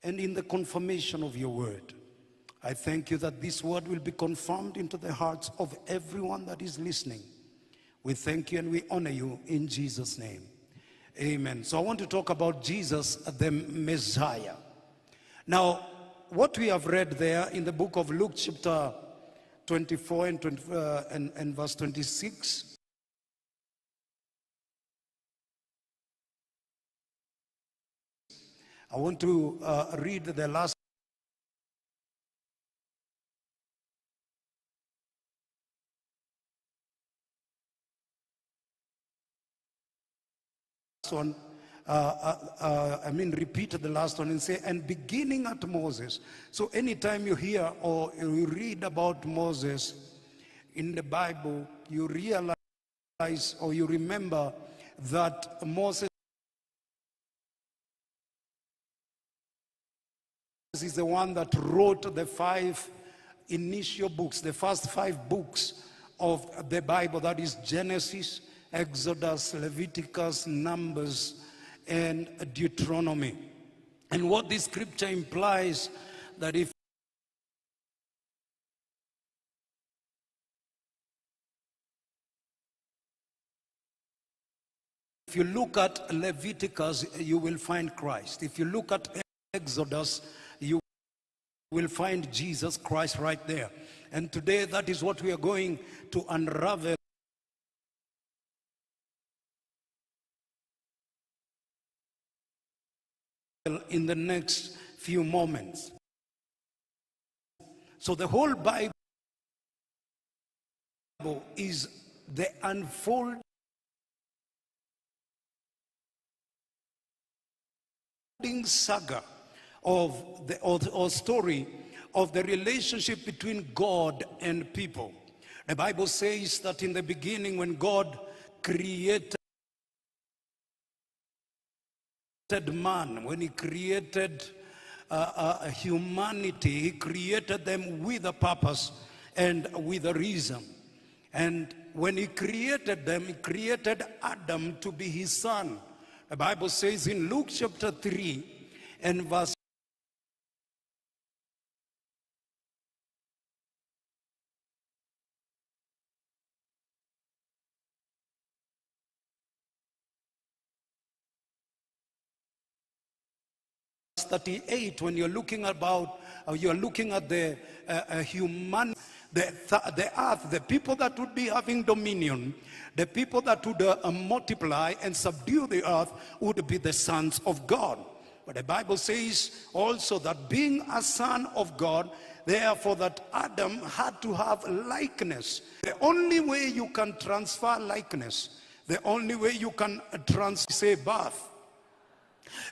and in the confirmation of your word. I thank you that this word will be confirmed into the hearts of everyone that is listening. We thank you and we honor you in Jesus' name. Amen. So I want to talk about Jesus, the Messiah. Now, what we have read there in the book of Luke chapter 24 and verse 26. I want to read the last one. Repeat the last one and say, and beginning at Moses. So anytime you hear or you read about Moses in the Bible, you realize or you remember that Moses is the one that wrote the 5 initial books, the first 5 books of the Bible, that is Genesis, Exodus, Leviticus, Numbers, and Deuteronomy. And what this scripture implies, that if you look at Leviticus, you will find Christ. If you look at Exodus, you will find Jesus Christ right there. And today, that is what we are going to unravel in the next few moments. So the whole Bible is the unfolding saga of the or story of the relationship between God and people. The Bible says that in the beginning, when God created man, when he created humanity, he created them with a purpose and with a reason. And when he created them, he created Adam to be his son. The Bible says in Luke chapter 3 and verse verse 38, when you're looking at the human, the earth, the people that would be having dominion, the people that would multiply and subdue the earth would be the sons of God. But the Bible says also that being a son of God, therefore that Adam had to have likeness. The only way you can transfer likeness, the only way you can say birth,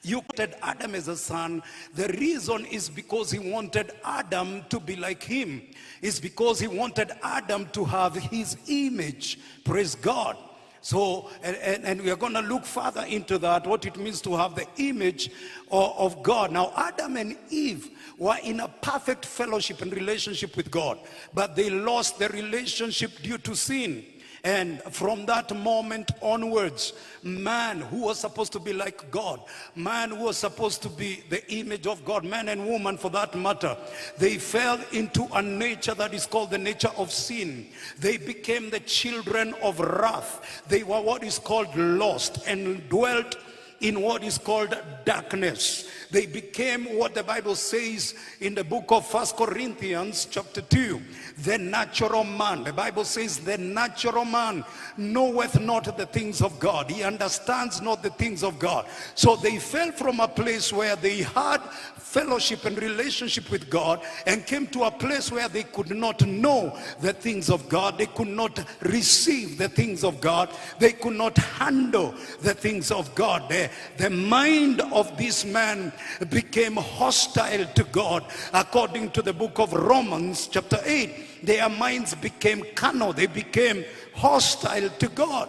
you wanted Adam as a son. The reason is because he wanted Adam to be like him. It's because he wanted Adam to have his image. Praise God. So, and we are going to look further into that, what it means to have the image of God. Now, Adam and Eve were in a perfect fellowship and relationship with God, but they lost the relationship due to sin. And from that moment onwards, man who was supposed to be like God, man who was supposed to be the image of God, man and woman for that matter, they fell into a nature that is called the nature of sin. They became the children of wrath. They were what is called lost and dwelt in what is called darkness. They became what the Bible says in the book of 1 Corinthians chapter 2, the natural man. The Bible says the natural man knoweth not the things of God. He understands not the things of God. So they fell from a place where they had fellowship and relationship with God and came to a place where they could not know the things of God. They could not receive the things of God. They could not handle the things of God. The mind of this man became hostile to God. According to the book of Romans chapter 8, their minds became carnal. They became hostile to God.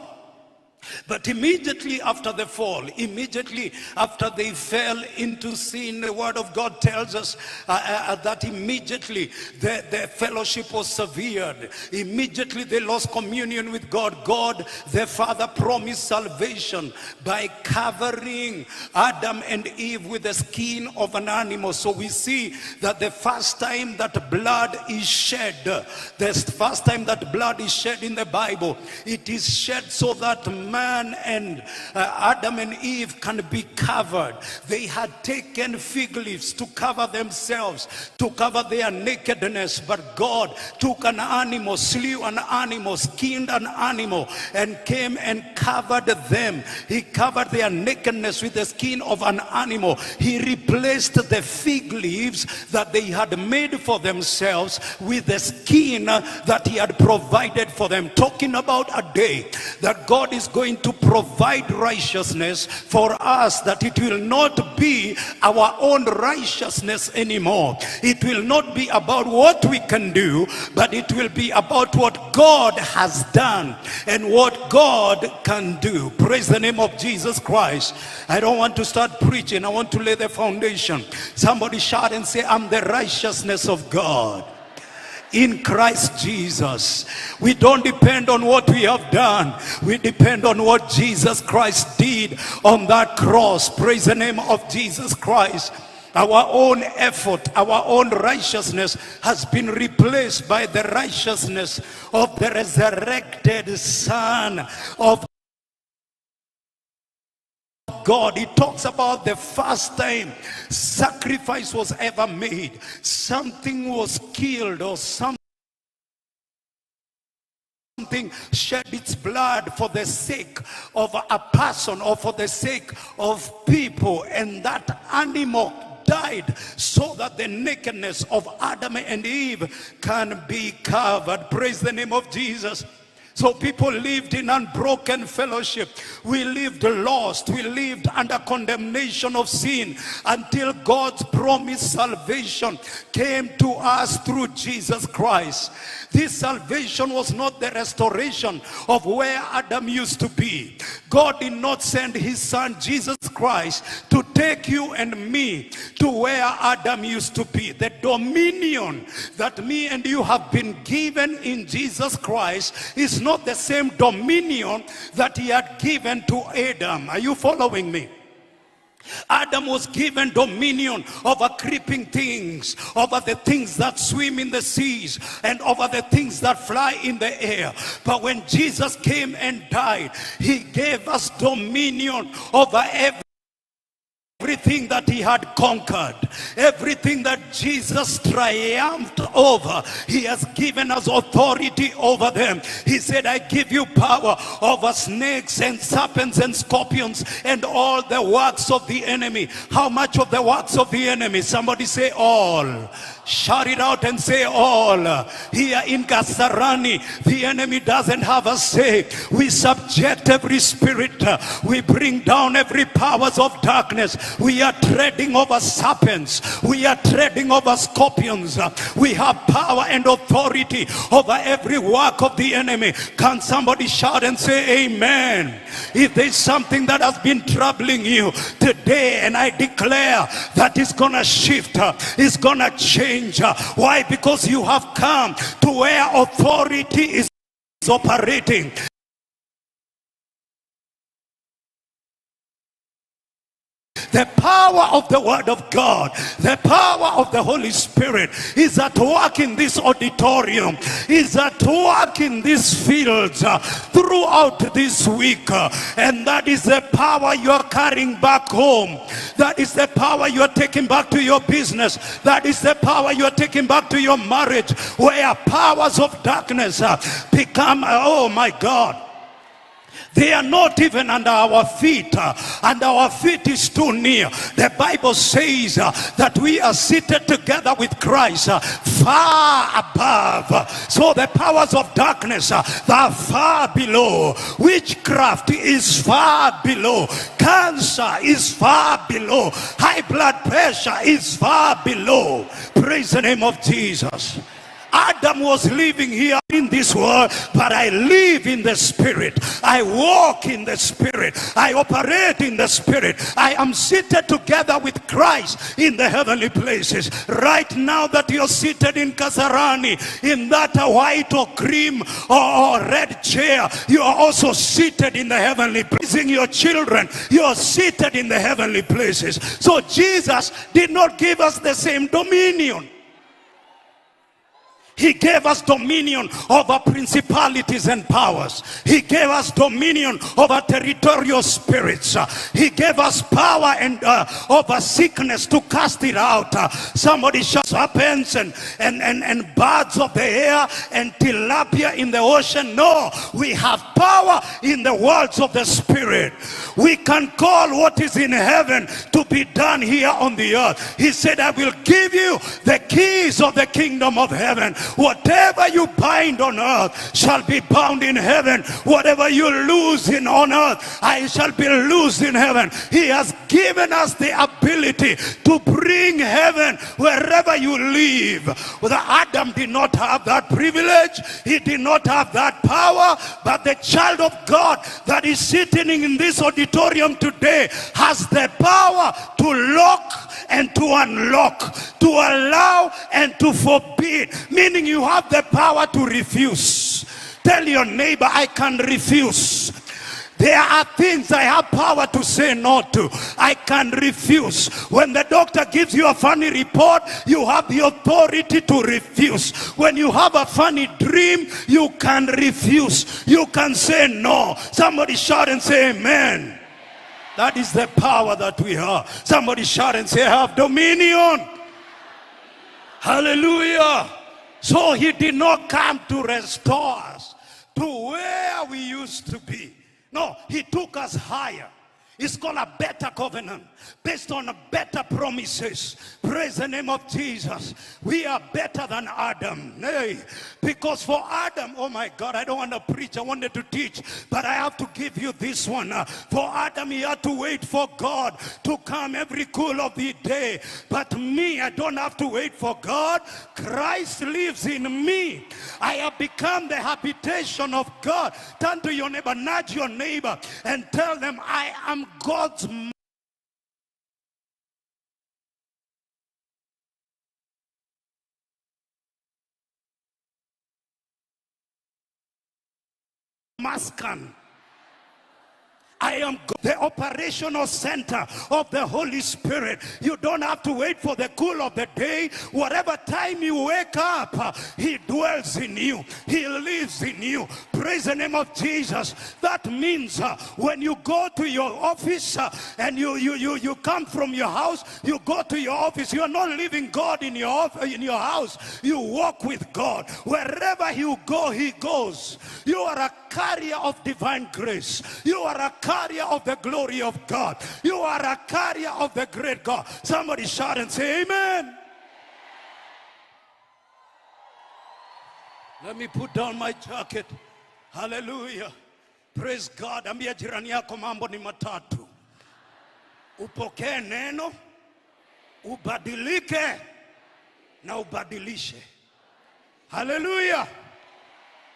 But immediately after the fall, immediately after they fell into sin, the word of God tells us that immediately the fellowship was severed. Immediately they lost communion with God. God, the Father, promised salvation by covering Adam and Eve with the skin of an animal. So we see that the first time that blood is shed, the first time that blood is shed in the Bible, it is shed so that man and Adam and Eve can be covered. They had taken fig leaves to cover themselves, to cover their nakedness, but God took an animal, slew an animal, skinned an animal, and came and covered them. He covered their nakedness with the skin of an animal. He replaced the fig leaves that they had made for themselves with the skin that he had provided for them. Talking about a day that God is going to provide righteousness for us, that it will not be our own righteousness anymore. It will not be about what we can do, but it will be about what God has done and what God can do. Praise the name of Jesus Christ. I don't want to start preaching. I want to lay the foundation. Somebody shout and say, I'm the righteousness of God in Christ Jesus. We don't depend on what we have done. We depend on what Jesus Christ did on that cross. Praise the name of Jesus Christ. Our own effort, our own righteousness has been replaced by the righteousness of the resurrected Son of God. He talks about the first time sacrifice was ever made. Something was killed, or something shed its blood for the sake of a person or for the sake of people, and that animal died so that the nakedness of Adam and Eve can be covered. Praise the name of Jesus. So people lived in unbroken fellowship. We lived lost. We lived under condemnation of sin until God's promised salvation came to us through Jesus Christ. This salvation was not the restoration of where Adam used to be. God did not send his son Jesus Christ to take you and me to where Adam used to be. The dominion that me and you have been given in Jesus Christ is not the same dominion that he had given to Adam. Are you following me? Adam was given dominion over creeping things, over the things that swim in the seas, and over the things that fly in the air. But when Jesus came and died, he gave us dominion over everything that he had conquered, everything that Jesus triumphed over. He has given us authority over them. He said, I give you power over snakes and serpents and scorpions and all the works of the enemy. How much of the works of the enemy? Somebody say all. Shout it out and say all. Here in Kasarani, the enemy doesn't have a say. We subject every spirit. We bring down every powers of darkness. We are treading over serpents. We are treading over scorpions. We have power and authority over every work of the enemy. Can somebody shout and say amen? If there's something that has been troubling you today, and I declare that it's gonna shift, it's gonna change. Why? Because you have come to where authority is operating. The power of the word of God, the power of the Holy Spirit is at work in this auditorium, is at work in these fields throughout this week. And that is the power you are carrying back home. That is the power you are taking back to your business. That is the power you are taking back to your marriage, where powers of darkness become, oh my God, they are not even under our feet, and our feet is too near. The Bible says that we are seated together with Christ far above. So the powers of darkness are far below. Witchcraft is far below. Cancer is far below. High blood pressure is far below. Praise the name of Jesus. Adam was living here in this world, but I live in the Spirit. I walk in the Spirit. I operate in the Spirit. I am seated together with Christ in the heavenly places. Right now that you're seated in Kasarani, in that white or cream or red chair, you are also seated in the heavenly places. Your children, you are seated in the heavenly places. So Jesus did not give us the same dominion. He gave us dominion over principalities and powers. He gave us dominion over territorial spirits. He gave us power and over sickness to cast it out. Somebody shouts serpents and birds of the air and tilapia in the ocean. No, we have power in the worlds of the Spirit. We can call what is in heaven to be done here on the earth. He said, I will give you the keys of the kingdom of heaven. Whatever you bind on earth shall be bound in heaven. Whatever you loose on earth, I shall be loosed in heaven. He has given us the ability to bring heaven wherever you live. Well, Adam did not have that privilege. He did not have that power. But the child of God that is sitting in this auditorium today has the power to lock and to unlock, to allow and to forbid. Meaning you have the power to refuse. Tell your neighbor, I can refuse. There are things I have power to say no to. I can refuse. When the doctor gives you a funny report, you have the authority to refuse. When you have a funny dream, you can refuse. You can say no. Somebody shout and say amen. That is the power that we have. Somebody shout and say, I have dominion. Hallelujah. So he did not come to restore us to where we used to be. No, he took us higher. It's called a better covenant based on better promises. Praise the name of Jesus. We are better than Adam. Hey, because for Adam, oh my God, I don't want to preach. I wanted to teach, but I have to give you this one. For Adam, he had to wait for God to come every cool of the day. But me, I don't have to wait for God. Christ lives in me. I have become the habitation of God. Turn to your neighbor, nudge your neighbor, and tell them, I am God's Maskan. I am the operational center of the Holy Spirit. You don't have to wait for the cool of the day. Whatever time you wake up, he dwells in you. He lives in you. Praise the name of Jesus. That means when you go to your office and you come from your house, you go to your office. You are not leaving God in your house. You walk with God. Wherever you go, he goes. You are a carrier of divine grace. You are a carrier of the glory of God. You are a carrier of the great God. Somebody shout and say amen. Let me put down my jacket. Hallelujah. Praise God. Ambia jirani yako mambo ni matatu. Upokee neno, ubadilike na ubadilishe. Hallelujah.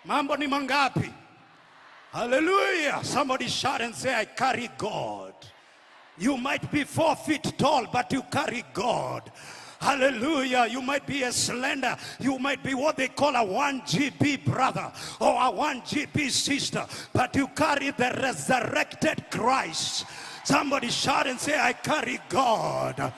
Mambo ni mangapi? Hallelujah. Somebody shout and say, I carry God. You might be 4 feet tall, but you carry God. Hallelujah. You might be a slender. You might be what they call a 1 GB brother or a 1 GB sister, but you carry the resurrected Christ. Somebody shout and say, I carry God.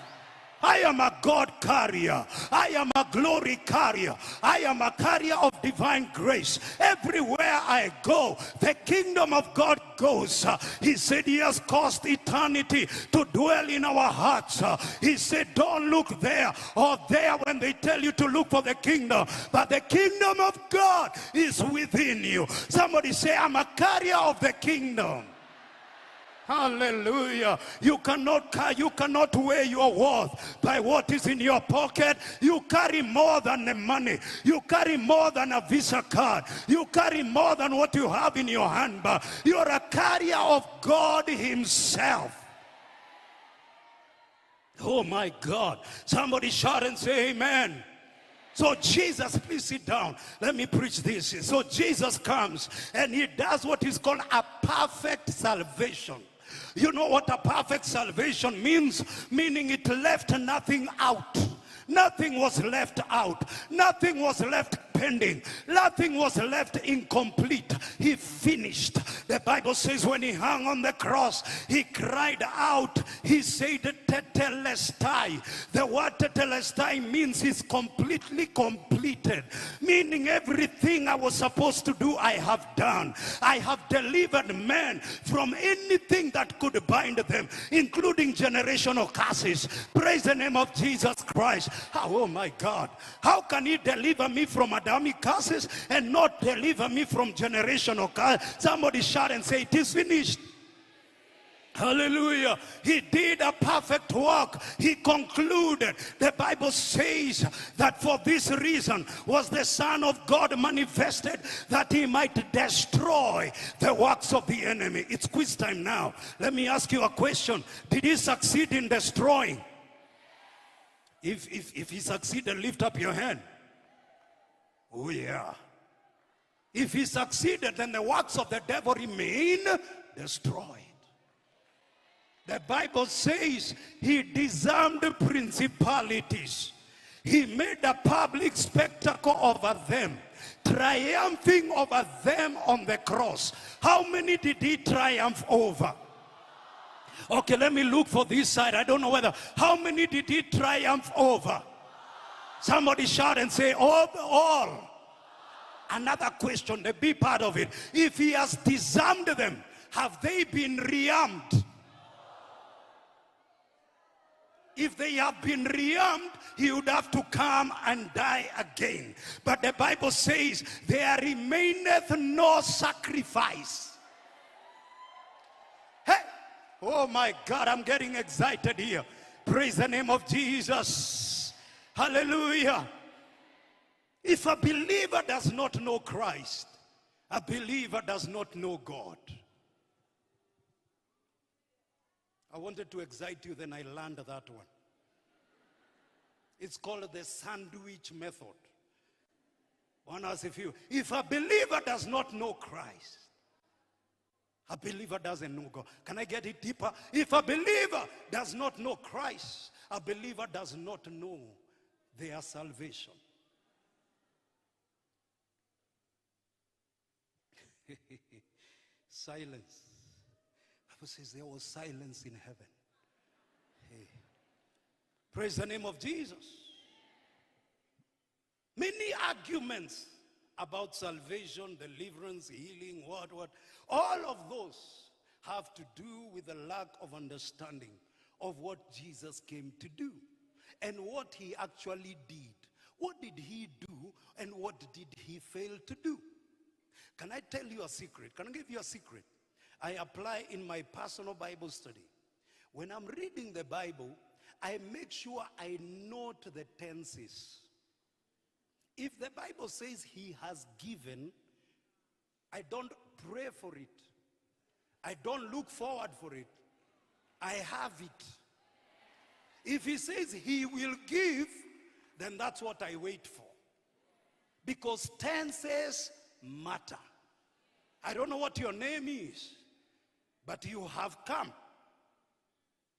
I am a God carrier. I am a glory carrier. I am a carrier of divine grace. Everywhere I go, the kingdom of God goes. He said he has caused eternity to dwell in our hearts. He said don't look there or there when they tell you to look for the kingdom. But the kingdom of God is within you. Somebody say, I'm a carrier of the kingdom. Hallelujah. You cannot weigh your worth by what is in your pocket. You carry more than the money. You carry more than a Visa card. You carry more than what you have in your handbag. You are a carrier of God himself. Oh my God. Somebody shout and say amen. So Jesus, please sit down. Let me preach this. So Jesus comes and he does what is called a perfect salvation. You know what a perfect salvation means? Meaning it left nothing out. Nothing was left out. Nothing was left pending. Nothing was left incomplete. He finished. The Bible says when he hung on the cross, he cried out. He said, tetelestai. The word tetelestai means he's completely completed. Meaning everything I was supposed to do, I have done. I have delivered men from anything that could bind them, including generational curses. Praise the name of Jesus Christ. Oh my God. How can he deliver me from Adamic curses and not deliver me from generational curses? Somebody shout and say, it is finished. Hallelujah. He did a perfect work. He concluded. The Bible says that for this reason was the Son of God manifested, that he might destroy the works of the enemy. It's quiz time now. Let me ask you a question. Did he succeed in destroying? If he succeeded, lift up your hand. Oh yeah. If he succeeded, then the works of the devil remain destroyed. The Bible says he disarmed principalities. He made a public spectacle over them, triumphing over them on the cross. How many did he triumph over? Okay, let me look for this side. I don't know whether. How many did he triumph over? Somebody shout and say, all. Another question, the B part of it. If he has disarmed them, have they been rearmed? If they have been rearmed, he would have to come and die again. But the Bible says, there remaineth no sacrifice. Hey! Oh my God, I'm getting excited here. Praise the name of Jesus. Hallelujah. If a believer does not know Christ, a believer does not know God. I wanted to excite you, then I learned that one. It's called the sandwich method. One asks if a believer does not know Christ, a believer doesn't know God. Can I get it deeper? If a believer does not know Christ, a believer does not know their salvation. Silence. The Bible says there was silence in heaven. Hey. Praise the name of Jesus. Many arguments about salvation, deliverance, healing, what. All of those have to do with the lack of understanding of what Jesus came to do and what he actually did. What did he do and what did he fail to do? Can I tell you a secret? Can I give you a secret? I apply in my personal Bible study. When I'm reading the Bible, I make sure I note the tenses. If the Bible says he has given, I don't pray for it. I don't look forward for it. I have it. If he says he will give, then that's what I wait for. Because tenses matter. I don't know what your name is, but you have come.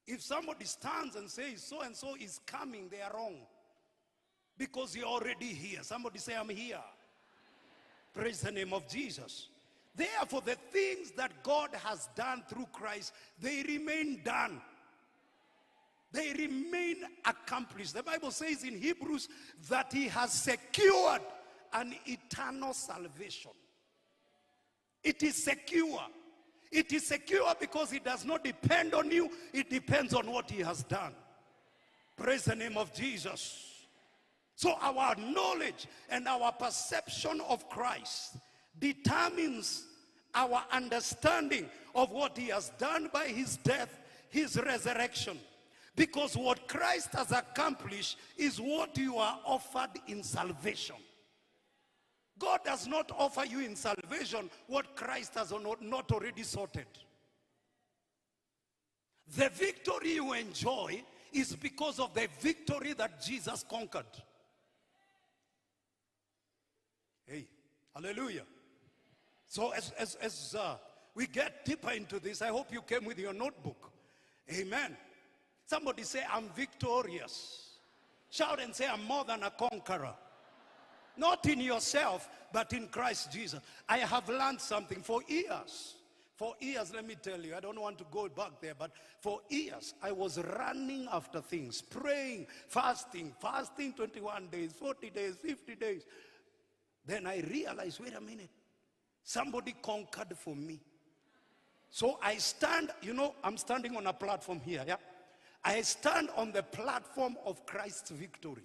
If somebody stands and says so and so is coming, they are wrong. Because you're already here. Somebody say, I'm here. Praise the name of Jesus. Therefore, the things that God has done through Christ, they remain done. They remain accomplished. The Bible says in Hebrews that he has secured an eternal salvation. It is secure. It is secure because it does not depend on you. It depends on what he has done. Praise the name of Jesus. So our knowledge and our perception of Christ determines our understanding of what he has done by his death, his resurrection. Because what Christ has accomplished is what you are offered in salvation. God does not offer you in salvation what Christ has not already sorted. The victory you enjoy is because of the victory that Jesus conquered. Hey, hallelujah. So as we get deeper into this, I hope you came with your notebook. Amen. Somebody say, I'm victorious. Shout and say, I'm more than a conqueror. Not in yourself, but in Christ Jesus. I have learned something for years. For years, let me tell you, I don't want to go back there, but for years, I was running after things, praying, fasting 21 days, 40 days, 50 days. Then I realized, wait a minute, somebody conquered for me. So I stand, you know, I'm standing on a platform here, yeah? I stand on the platform of Christ's victory.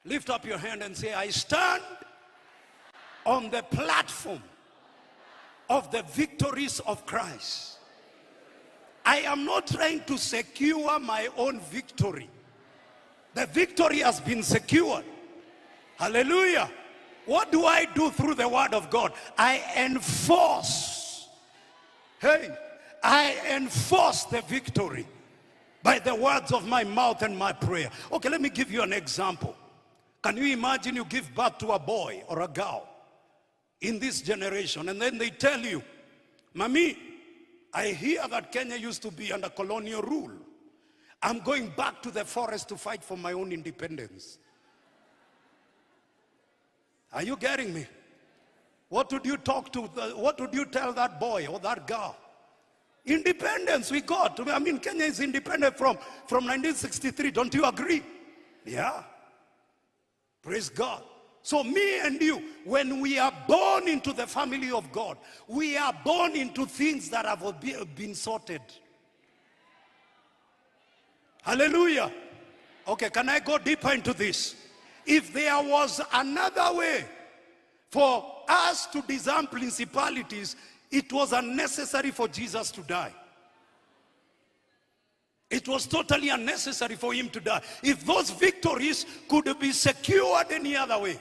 Lift up your hand and say, I stand on the platform of the victories of Christ. I am not trying to secure my own victory. The victory has been secured. Hallelujah. What do I do through the word of God? I enforce. Hey, I enforce the victory by the words of my mouth and my prayer. Okay, let me give you an example. Can you imagine you give birth to a boy or a girl in this generation, and then they tell you, Mommy, I hear that Kenya used to be under colonial rule. I'm going back to the forest to fight for my own independence. Are you getting me? What would you talk to, what would you tell that boy or that girl? Independence we got. I mean, Kenya is independent from 1963. Don't you agree? Yeah. Praise God. So me and you, when we are born into the family of God, we are born into things that have been sorted. Hallelujah. Okay, can I go deeper into this? If there was another way for us to disarm principalities, it was unnecessary for Jesus to die. It was totally unnecessary for him to die. If those victories could be secured any other way.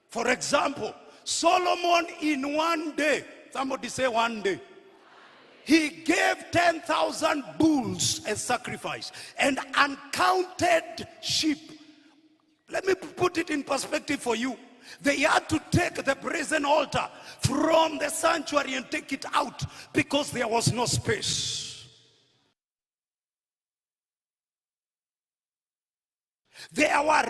For example, Solomon in one day, somebody say one day, he gave 10,000 bulls as sacrifice and uncounted sheep. Let me put it in perspective for you. They had to take the brazen altar from the sanctuary and take it out because there was no space. There were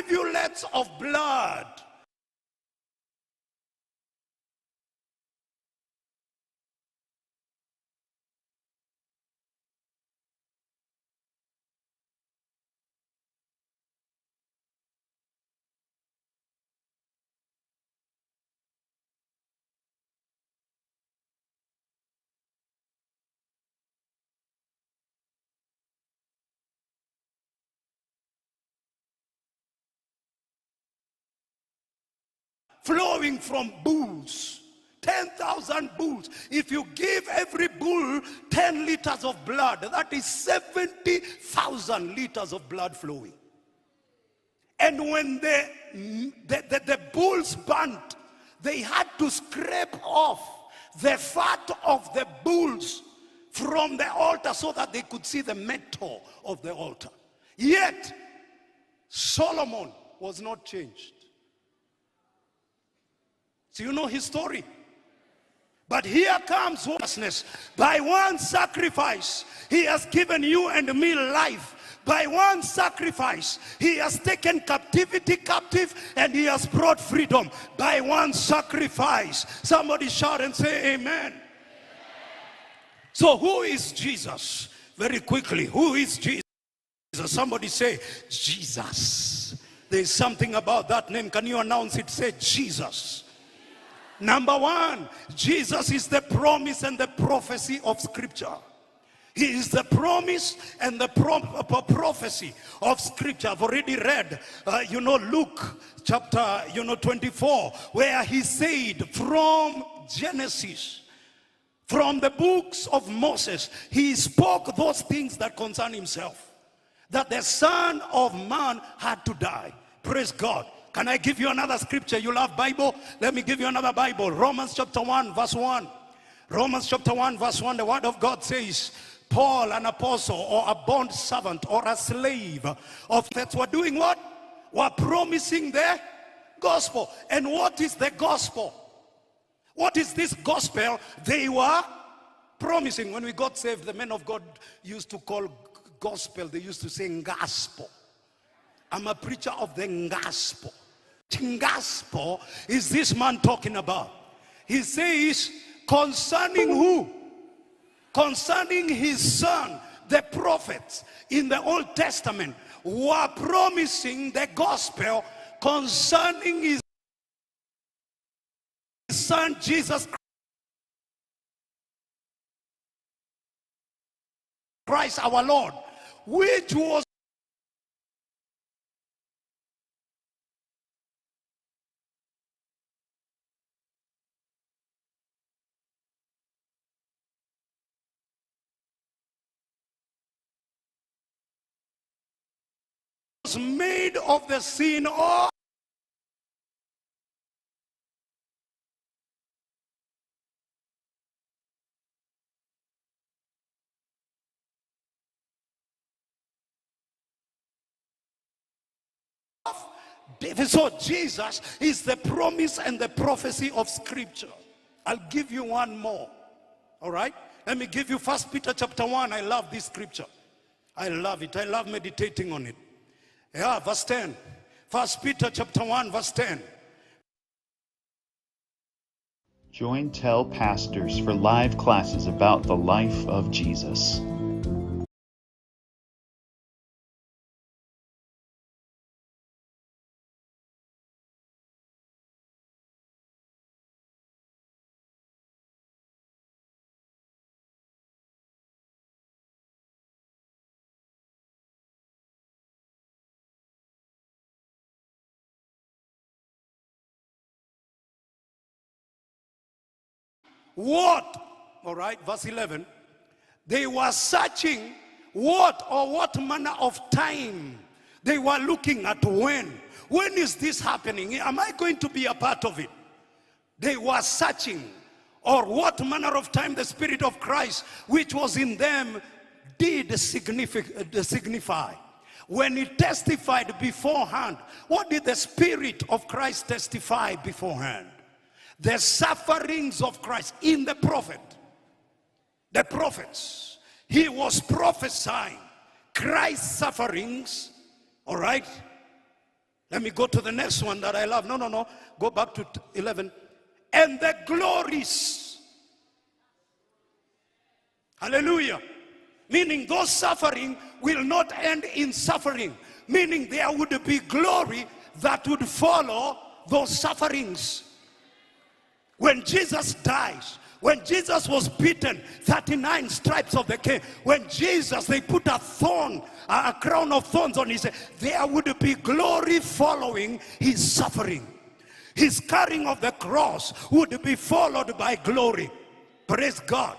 rivulets of blood. Flowing from bulls. 10,000 bulls. If you give every bull 10 liters of blood, that is 70,000 liters of blood flowing. And when the bulls burnt, they had to scrape off the fat of the bulls from the altar so that they could see the metal of the altar. Yet, Solomon was not changed. So you know his story. But here comes righteousness. By one sacrifice, he has given you and me life. By one sacrifice, he has taken captivity captive and he has brought freedom. By one sacrifice. Somebody shout and say amen. Amen. So who is Jesus? Very quickly, who is Jesus? Somebody say Jesus. There is something about that name. Can you announce it? Say Jesus. Number one, Jesus is the promise and the prophecy of Scripture. He is the promise and the prophecy of Scripture. I've already read, Luke chapter, 24, where he said from Genesis, from the books of Moses, he spoke those things that concern himself. That the Son of Man had to die. Praise God. Can I give you another scripture? You love Bible? Let me give you another Bible. Romans chapter 1 verse 1. Romans chapter 1 verse 1, the word of God says, Paul, an apostle or a bond servant or a slave of that were doing what? Were promising the gospel. And what is the gospel? What is this gospel they were promising? When we got saved, the men of God used to call gospel, they used to say gospel. I'm a preacher of the gospel. Gospel is this man talking about. He says concerning who? Concerning his son, the prophets in the Old Testament were promising the gospel concerning his son Jesus Christ our Lord, which was made of the sin of David. So Jesus is the promise and the prophecy of scripture. I'll give you one more. All right, let me give you 1 Peter chapter 1. I love this scripture. I love it. I love meditating on it. Yeah, verse 10. 1 Peter chapter 1 verse 10. Join Tell Pastors for live classes about the life of Jesus. What? All right, verse 11. They were searching what or what manner of time they were looking at. When is this happening? Am I going to be a part of it? They were searching, or what manner of time the Spirit of Christ which was in them did signify. When he testified beforehand, what did the Spirit of Christ testify beforehand? The sufferings of Christ in the prophet. The prophets. He was prophesying Christ's sufferings. All right. Let me go to the next one that I love. No. Go back to 11. And the glories. Hallelujah. Meaning those suffering will not end in suffering. Meaning there would be glory that would follow those sufferings. When Jesus dies, when Jesus was beaten, 39 stripes of the king, when Jesus, they put a thorn, a crown of thorns on his head, there would be glory following his suffering. His carrying of the cross would be followed by glory. Praise God.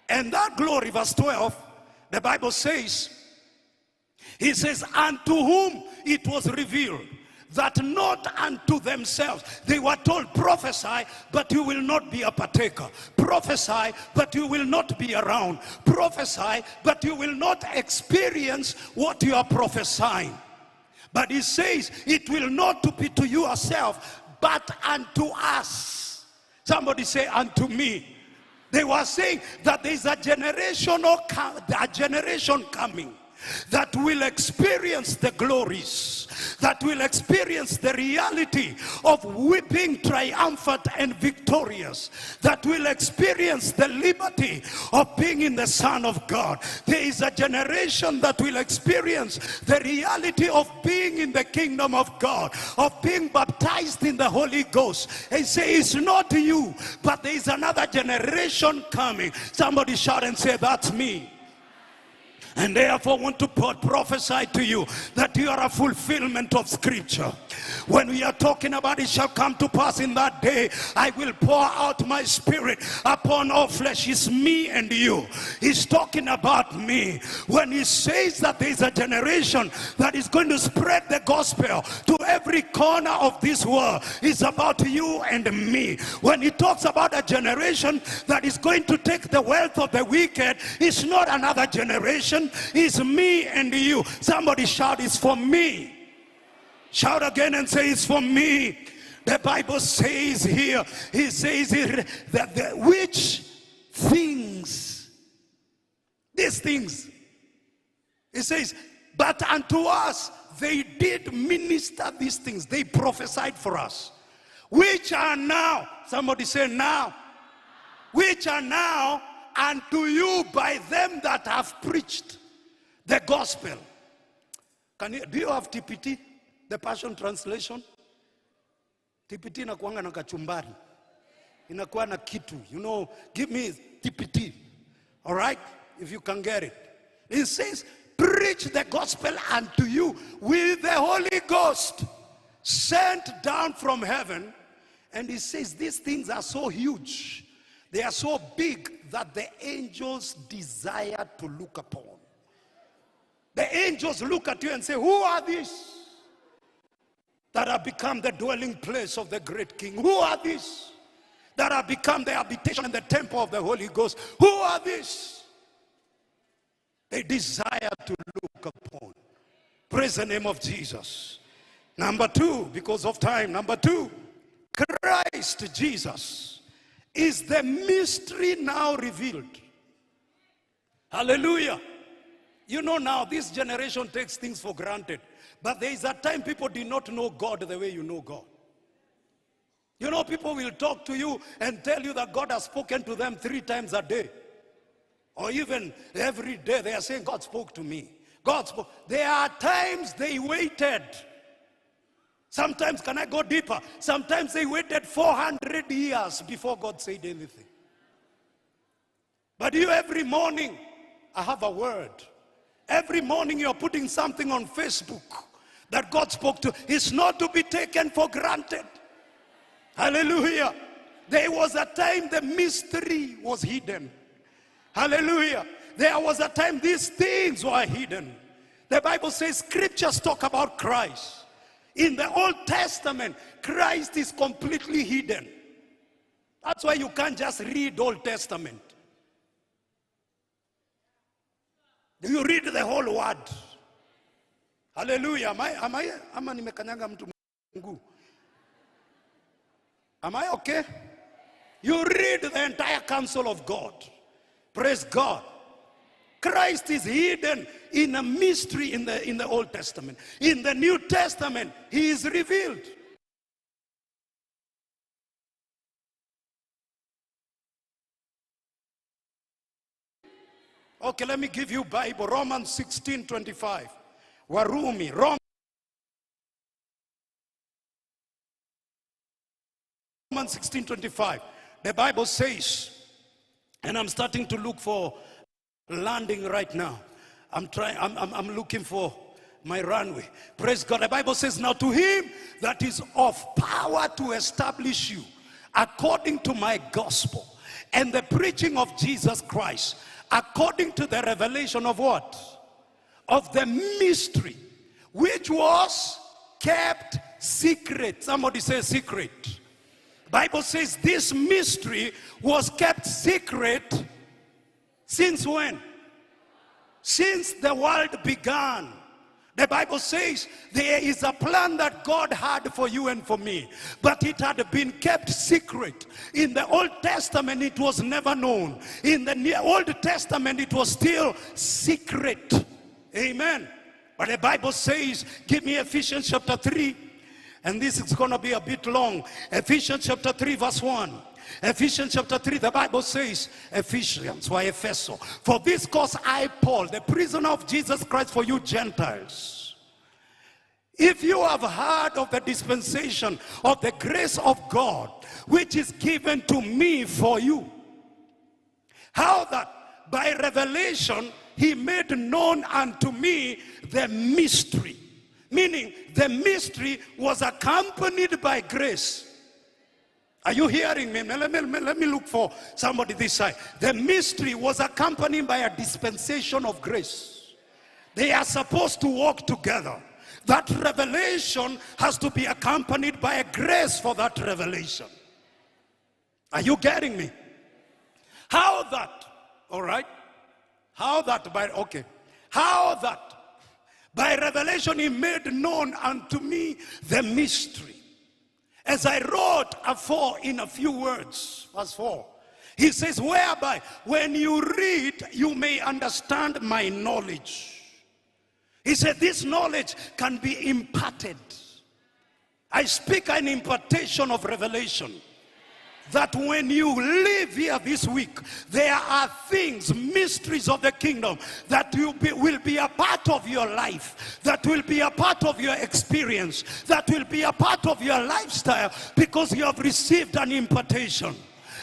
And that glory, verse 12, the Bible says, he says, unto whom it was revealed, that not unto themselves. They were told, prophesy, but you will not be a partaker. Prophesy, but you will not be around. Prophesy, but you will not experience what you are prophesying. But he says, it will not be to yourself, but unto us. Somebody say, unto me. They were saying that there is a generation coming that will experience the glories, that will experience the reality of being triumphant and victorious, that will experience the liberty of being in the Son of God. There is a generation that will experience the reality of being in the kingdom of God, of being baptized in the Holy Ghost. He says, it's not you, but there is another generation coming. Somebody shout and say, that's me. And therefore want to prophesy to you that you are a fulfillment of scripture. When we are talking about it shall come to pass in that day, I will pour out my spirit upon all flesh. It's me and you. He's talking about me. When he says that there is a generation that is going to spread the gospel to every corner of this world, it's about you and me. When he talks about a generation that is going to take the wealth of the wicked, it's not another generation. It's me and you. Somebody shout, it's for me. Shout again and say, it's for me. The Bible says here, he says here that which things, these things, it says, but unto us they did minister these things. They prophesied for us, which are now, somebody say now, which are now unto you by them that have preached the gospel. Do you have TPT? The Passion Translation? TPT inakuanga na kachumbari. Inakuwa na kitu. You know, give me TPT. All right? If you can get it. It says, preach the gospel unto you with the Holy Ghost sent down from heaven. And it says these things are so huge. They are so big that the angels desire to look upon. The angels look at you and say, who are these that have become the dwelling place of the great King? Who are these that have become the habitation and the temple of the Holy Ghost? Who are these? They desire to look upon. Praise the name of Jesus. Number two, because of time, number two, Christ Jesus is the mystery now revealed. Hallelujah. You know now, this generation takes things for granted. But there is a time people did not know God the way you know God. You know, people will talk to you and tell you that God has spoken to them 3 times a day. Or even every day they are saying, God spoke to me. God spoke. There are times they waited. Sometimes, can I go deeper? Sometimes they waited 400 years before God said anything. But you, every morning, I have a word. Every morning you're putting something on Facebook that God spoke to. It's not to be taken for granted. Hallelujah. There was a time the mystery was hidden. Hallelujah. There was a time these things were hidden. The Bible says scriptures talk about Christ. In the Old Testament, Christ is completely hidden. That's why you can't just read Old Testament. You read the whole word. Hallelujah. Am I okay? You read the entire counsel of God. Praise God. Christ is hidden in a mystery in the Old Testament. In the New Testament, he is revealed. Okay, let me give you Bible. Romans 16:25. Warumi. Romans 16:25. The Bible says, and I'm starting to look for landing right now. I'm looking for my runway. Praise God. The Bible says, now to him that is of power to establish you according to my gospel and the preaching of Jesus Christ, according to the revelation of what? Of the mystery, which was kept secret. Somebody say secret. Bible says this mystery was kept secret since when? Since the world began. The Bible says there is a plan that God had for you and for me, but it had been kept secret. In the Old Testament, it was never known. In the Old Testament, it was still secret. Amen. But the Bible says, give me Ephesians chapter 3, and this is going to be a bit long. Ephesians chapter 3 verse 1. Ephesians chapter 3, the Bible says, Ephesians, why Epheso? For this cause I, Paul, the prisoner of Jesus Christ for you Gentiles. If you have heard of the dispensation of the grace of God, which is given to me for you, how that by revelation he made known unto me the mystery. Meaning, the mystery was accompanied by grace. Are you hearing me? Let me look for somebody this side. The mystery was accompanied by a dispensation of grace. They are supposed to walk together. That revelation has to be accompanied by a grace for that revelation. Are you getting me? How that, all right? How that by revelation he made known unto me the mystery. As I wrote afore in a few words, verse 4, he says, whereby when you read, you may understand my knowledge. He said, this knowledge can be imparted. I speak an impartation of revelation. That when you live here this week, there are things, mysteries of the kingdom that will be a part of your life, that will be a part of your experience, that will be a part of your lifestyle, because you have received an impartation.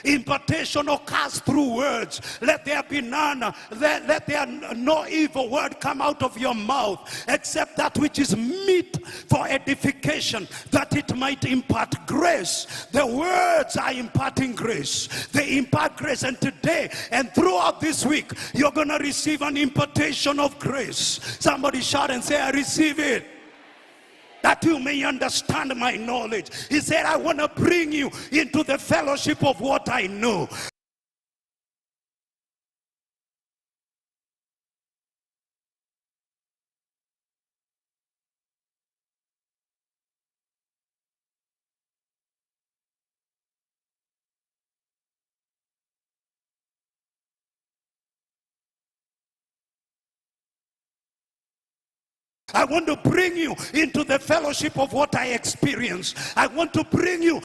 Impartation occurs through words. Let there be none, let there no evil word come out of your mouth, except that which is meet for edification, that it might impart grace. The words are imparting grace. They impart grace, and today and throughout this week, you're going to receive an impartation of grace. Somebody shout and say, I receive it. That you may understand my knowledge. He said, I want to bring you into the fellowship of what I know. I want to bring you into the fellowship of what I experience. I want to bring you.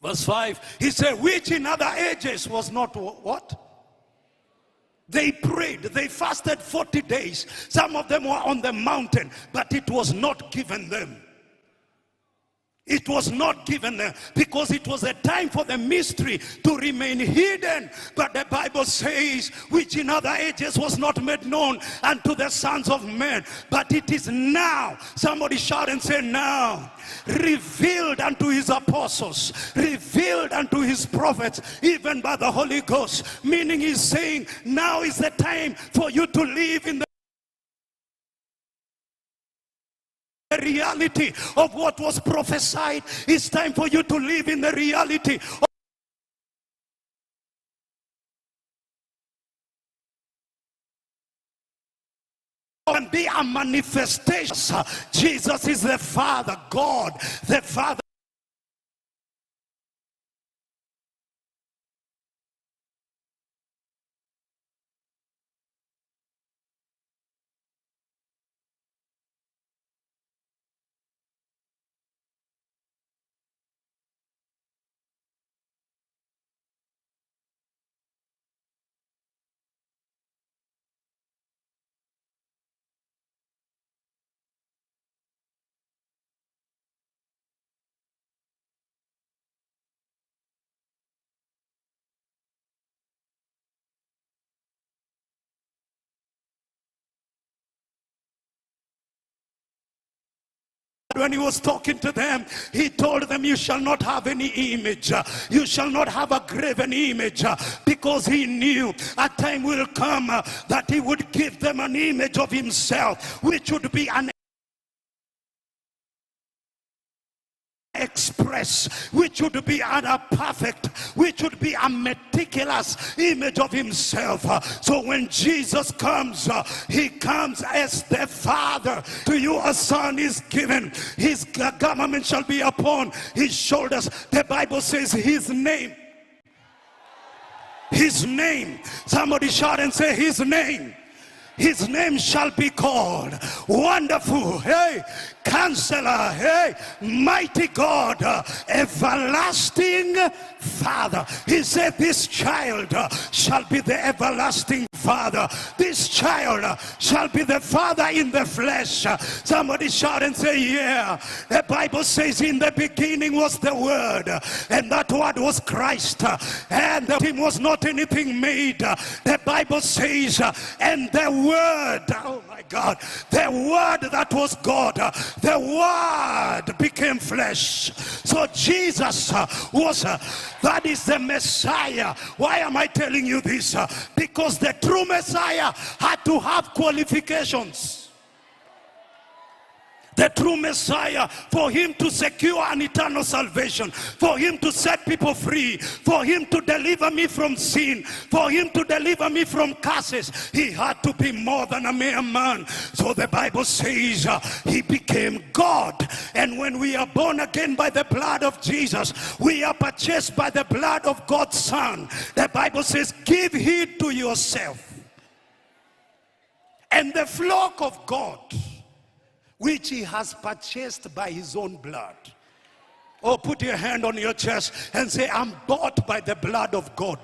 Verse 5, he said, which in other ages was not what? They prayed, they fasted 40 days. Some of them were on the mountain, but it was not given them. It was not given them because it was a time for the mystery to remain hidden. But the Bible says, which in other ages was not made known unto the sons of men, but it is now. Somebody shout and say, now. Revealed unto his apostles, revealed unto his prophets, even by the Holy Ghost. Meaning he's saying, now is the time for you to live in the reality of what was prophesied. It's time for you to live in the reality and be a manifestation. Jesus is the Father, God, the Father. When he was talking to them, he told them, you shall not have any image. You shall not have a graven image, because he knew a time will come that he would give them an image of himself, which would be an express, which would be a perfect, which would be a meticulous image of himself. So when Jesus comes, he comes as the Father. To you a son is given, his government shall be upon his shoulders. The Bible says his name. His name. Somebody shout and say his name. His name shall be called Wonderful, hey, Counselor, hey, Mighty God, Everlasting Father. He said this child shall be the everlasting Father. This child shall be the Father in the flesh. Somebody shout and say, yeah. The Bible says in the beginning was the Word, and that Word was Christ, and the Him was not anything made. The Bible says, and the Word, oh my God, the Word that was God, the Word became flesh. So Jesus was, that is the Messiah. Why am I telling you this? Because the true Messiah had to have qualifications. The true Messiah, for him to secure an eternal salvation, for him to set people free, for him to deliver me from sin, for him to deliver me from curses, he had to be more than a mere man. So the Bible says he became God. And when we are born again by the blood of Jesus, we are purchased by the blood of God's Son. The Bible says, give heed to yourself and the flock of God, which he has purchased by his own blood. Oh, put your hand on your chest and say, I'm bought by the blood of God.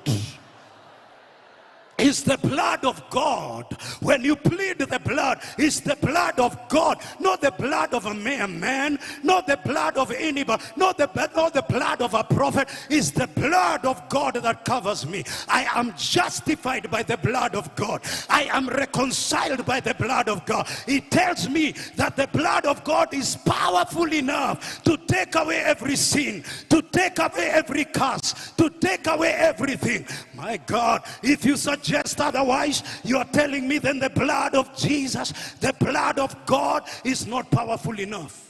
It's the blood of God. When you plead the blood, it's the blood of God, not the blood of a mere man, not the blood of anybody, not the blood of a prophet. It's the blood of God that covers me. I am justified by the blood of God. I am reconciled by the blood of God. It tells me that the blood of God is powerful enough to take away every sin, to take away every curse, to take away everything. My God, if you suggest otherwise, you are telling me then the blood of Jesus, the blood of God, is not powerful enough.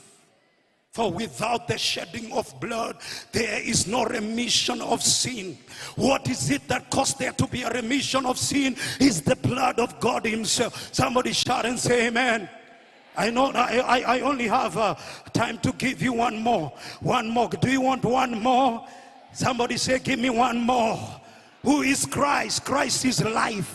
For without the shedding of blood, there is no remission of sin. What is it that caused there to be a remission of sin? Is the blood of God himself. Somebody shout and say amen. I know I only have time to give you one more. One more. Do you want one more? Somebody say, give me one more. Who is Christ? Christ is life.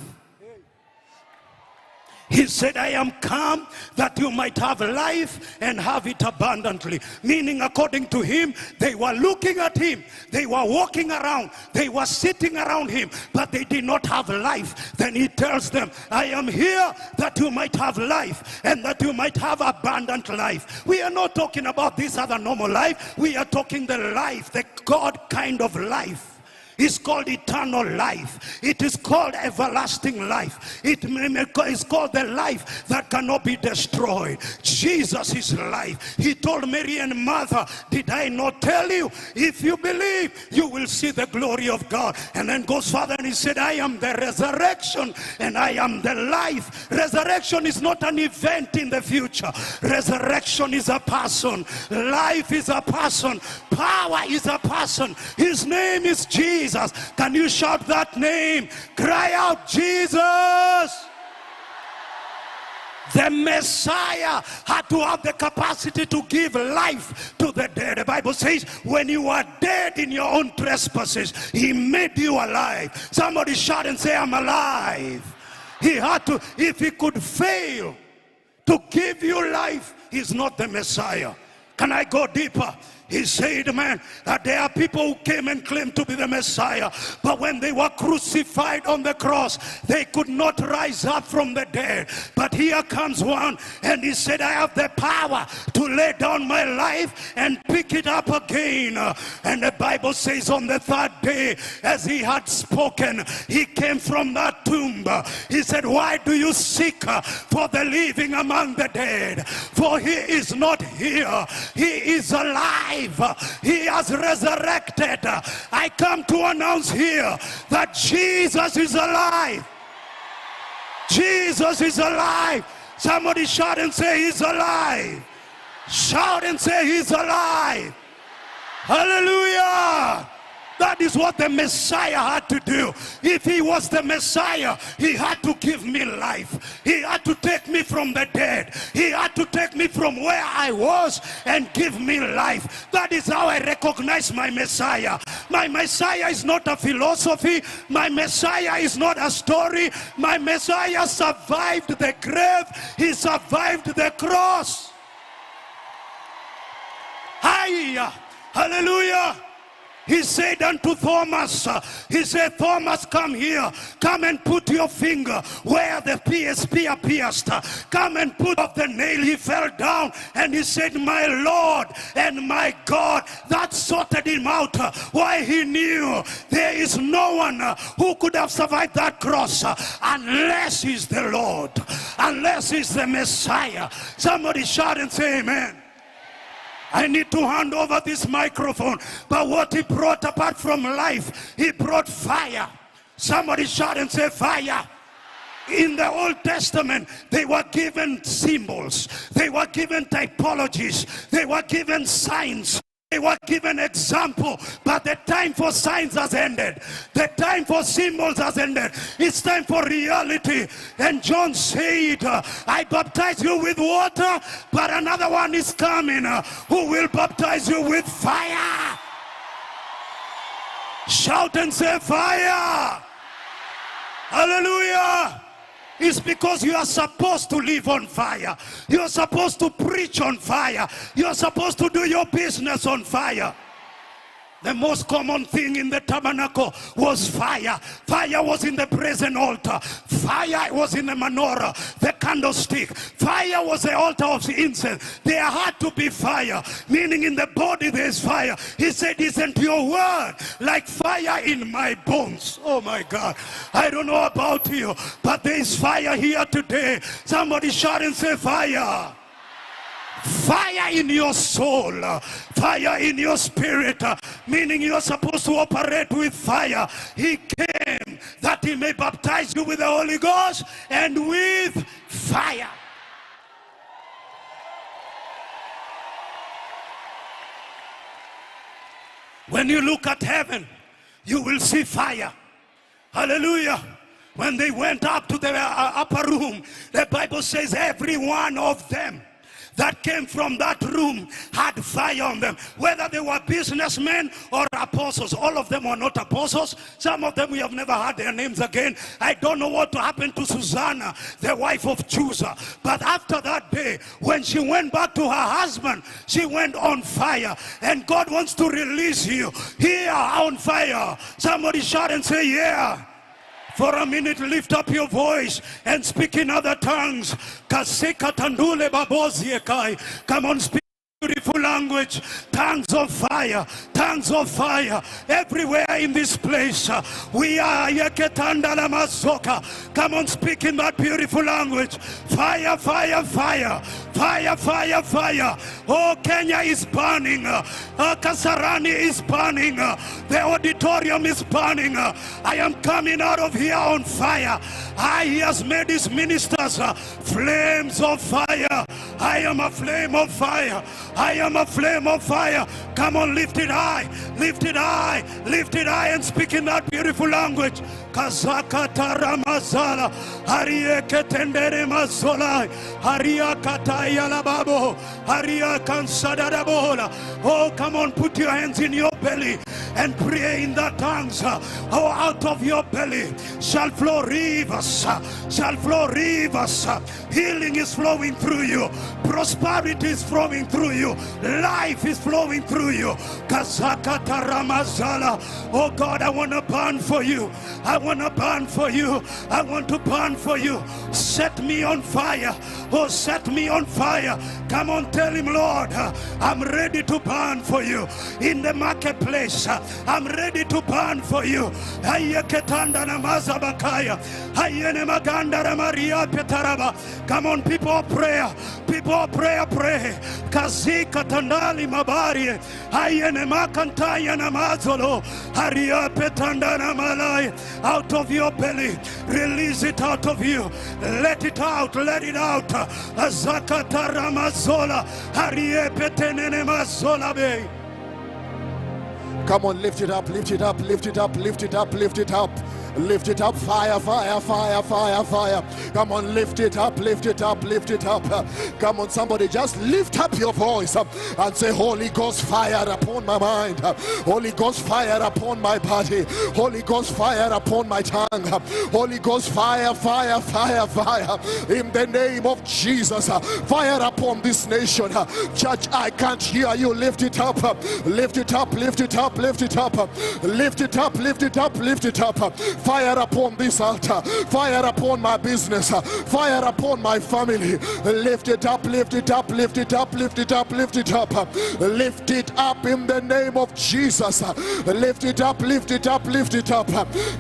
He said, I am come that you might have life and have it abundantly. Meaning, according to him, they were looking at him, they were walking around, they were sitting around him, but they did not have life. Then he tells them, I am here that you might have life and that you might have abundant life. We are not talking about this other normal life. We are talking the life, the God kind of life. It's called eternal life. It is called everlasting life. It is called the life that cannot be destroyed. Jesus is life. He told Mary and Martha, did I not tell you? If you believe, you will see the glory of God. And then goes further and he said, I am the resurrection and I am the life. Resurrection is not an event in the future. Resurrection is a person. Life is a person. Power is a person. His name is Jesus. Can you shout that name? Cry out, Jesus! The Messiah had to have the capacity to give life to the dead. The Bible says, when you are dead in your own trespasses, he made you alive. Somebody shout and say, I'm alive. He had to, if he could fail to give you life, he's not the Messiah. Can I go deeper? He said, man, that there are people who came and claimed to be the Messiah, but when they were crucified on the cross, they could not rise up from the dead. But here comes one, and he said, I have the power to lay down my life and pick it up again. And the Bible says on the third day, as he had spoken, he came from that tomb. He said, why do you seek for the living among the dead? For he is not here. He is alive. He has resurrected. I come to announce here that Jesus is alive. Jesus is alive. Somebody shout and say he's alive. Shout and say he's alive. Hallelujah. That is what the Messiah had to do. If he was the Messiah, he had to give me life. He had to take me from the dead. He had to take me from where I was and give me life. That is how I recognize my Messiah. My Messiah is not a philosophy. My Messiah is not a story. My Messiah survived the grave. He survived the cross. Hallelujah. Hallelujah. He said unto Thomas, he said, Thomas, come here. Come and put your finger where the spear pierced. Come and put up the nail. He fell down and he said, my Lord and my God. That sorted him out. Why? He knew there is no one who could have survived that cross unless he's the Lord, unless he's the Messiah. Somebody shout and say amen. I need to hand over this microphone. But what he brought apart from life, he brought fire. Somebody shout and say fire. In the Old Testament, they were given symbols. They were given typologies. They were given signs. They were given example, but the time for signs has ended. The time for symbols has ended. It's time for reality. And John said, I baptize you with water, but another one is coming who will baptize you with fire. Shout and say fire. Hallelujah. It's because you are supposed to live on fire. You're supposed to preach on fire. You're supposed to do your business on fire. The most common thing in the tabernacle was fire. Fire was in the brazen altar. Fire was in the menorah, the candlestick. Fire was the altar of incense. There had to be fire, meaning in the body there is fire. He said, isn't your word like fire in my bones? Oh my God. I don't know about you, but there is fire here today. Somebody shout and say fire. Fire in your soul, fire in your spirit, meaning you're supposed to operate with fire. He came that he may baptize you with the Holy Ghost and with fire. When you look at heaven, you will see fire. Hallelujah. When they went up to the upper room, the Bible says every one of them that came from that room had fire on them. Whether they were businessmen or apostles. All of them were not apostles. Some of them we have never heard their names again. I don't know what happened to Susanna, the wife of Chusa. But after that day, when she went back to her husband, she went on fire. And God wants to release you here on fire. Somebody shout and say, yeah. For a minute, lift up your voice and speak in other tongues. Come on, speak beautiful language. Tongues of fire. Tongues of fire. Everywhere in this place. We are Yeketanda Lamasoka. Come on, speak in that beautiful language. Fire, fire, fire. Fire, fire, fire. Oh, Kenya is burning. Kasarani is burning. The auditorium is burning. I am coming out of here on fire. He has made his ministers flames of fire. I am a flame of fire. I am a flame of fire. Come on, lift it high. Lift it high. Lift it high and speak in that beautiful language. Kazaka taramazala. Harie ketendere mazola. Haria kataya lababo. Haria kansadarabola. Oh, come on, put your hands in your belly and pray in the tongues. Oh, out of your belly shall flow rivers. Shall flow rivers. Healing is flowing through you. Prosperity is flowing through you. Life is flowing through you. Kazaka taramazala. Oh God, I want to burn for you. I want to burn for you. I want to burn for you. Set me on fire. Oh, set me on fire. Come on, tell him, Lord, I'm ready to burn for you. In the marketplace, I'm ready to burn for you. Come on, people of prayer. People of prayer, pray. Kazika tandali mabari. Hayene makantaya namazolo. Haria petandana malai. Out of your belly, release it out of you. Let it out, let it out. Azakata ramazola. Harie petenene mazola be. Come on, lift it up, lift it up, lift it up, lift it up, lift it up. Lift it up, fire, fire, fire, fire, fire. Come on, lift it up, lift it up, lift it up. Come on, somebody just lift up your voice and say, Holy Ghost fire upon my mind. Holy Ghost fire upon my body. Holy Ghost fire upon my tongue. Holy Ghost fire, fire, fire, fire. In the name of Jesus, fire upon this nation. Church, I can't hear you. Lift it up, lift it up, lift it up, lift it up, lift it up, lift it up, lift it up. Fire upon this altar, fire upon my business, fire upon my family. Lift it up, lift it up, lift it up, lift it up, lift it up, lift it up in the name of Jesus. Lift it up, lift it up, lift it up.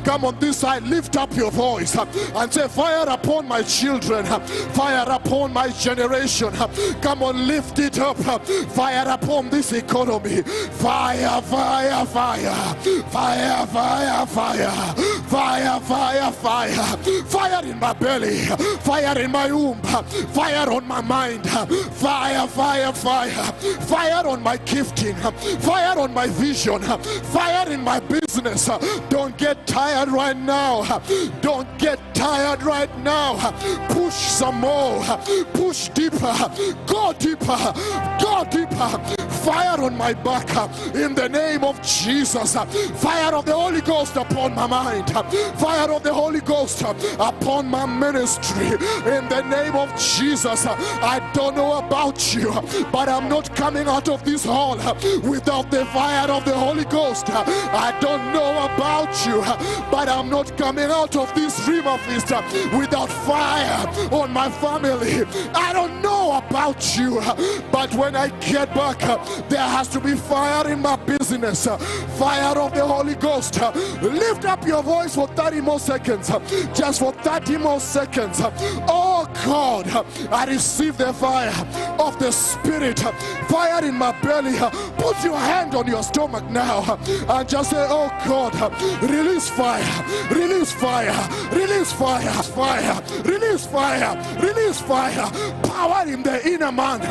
Come on this side, lift up your voice and say, fire upon my children, fire upon my generation. Come on, lift it up, fire upon this economy. Fire, fire, fire, fire, fire, fire. Fire, fire, fire, fire in my belly, fire in my womb, fire on my mind, fire, fire, fire, fire on my gifting, fire on my vision, fire in my business. Don't get tired right now, don't get tired right now. Push some more, push deeper, go deeper, go deeper. Fire on my back in the name of Jesus. Fire of the Holy Ghost upon my mind, fire of the Holy Ghost upon my ministry in the name of Jesus. I don't know about you, but I'm not coming out of this hall without the fire of the Holy Ghost. I don't know about you, but I'm not coming out of this Rhema Feast without fire on my family. I don't know about you, but when I get back, there has to be fire in my business. Fire of the Holy Ghost. Lift up your voice for 30 more seconds, just for 30 more seconds. Oh God, I receive the fire of the Spirit, fire in my belly. Put your hand on your stomach now and just say, oh God, release fire, release fire, release fire, fire, release fire, release fire, power in the inner man,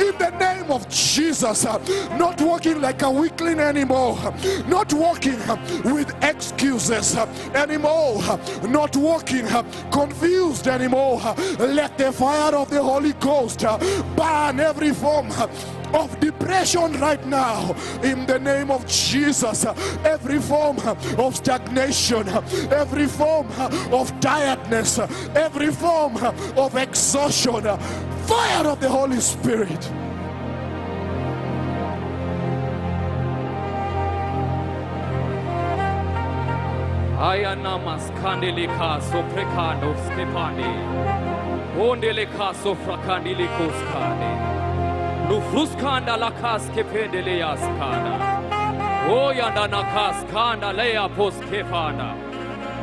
in the name of Jesus. Not walking like a weakling anymore, not walking with excuses anymore, not walking confused anymore. Let the fire of the Holy Ghost burn every form of depression right now in the name of Jesus. Every form of stagnation, every form of tiredness, every form of exhaustion, fire of the Holy Spirit. Ayana maskandelika soprekando skepande. Ondeleka sofrakandiliko skande. Lufruskanda lakas kependele yaskanda. Oyanda nakas kanda lea poskefanda.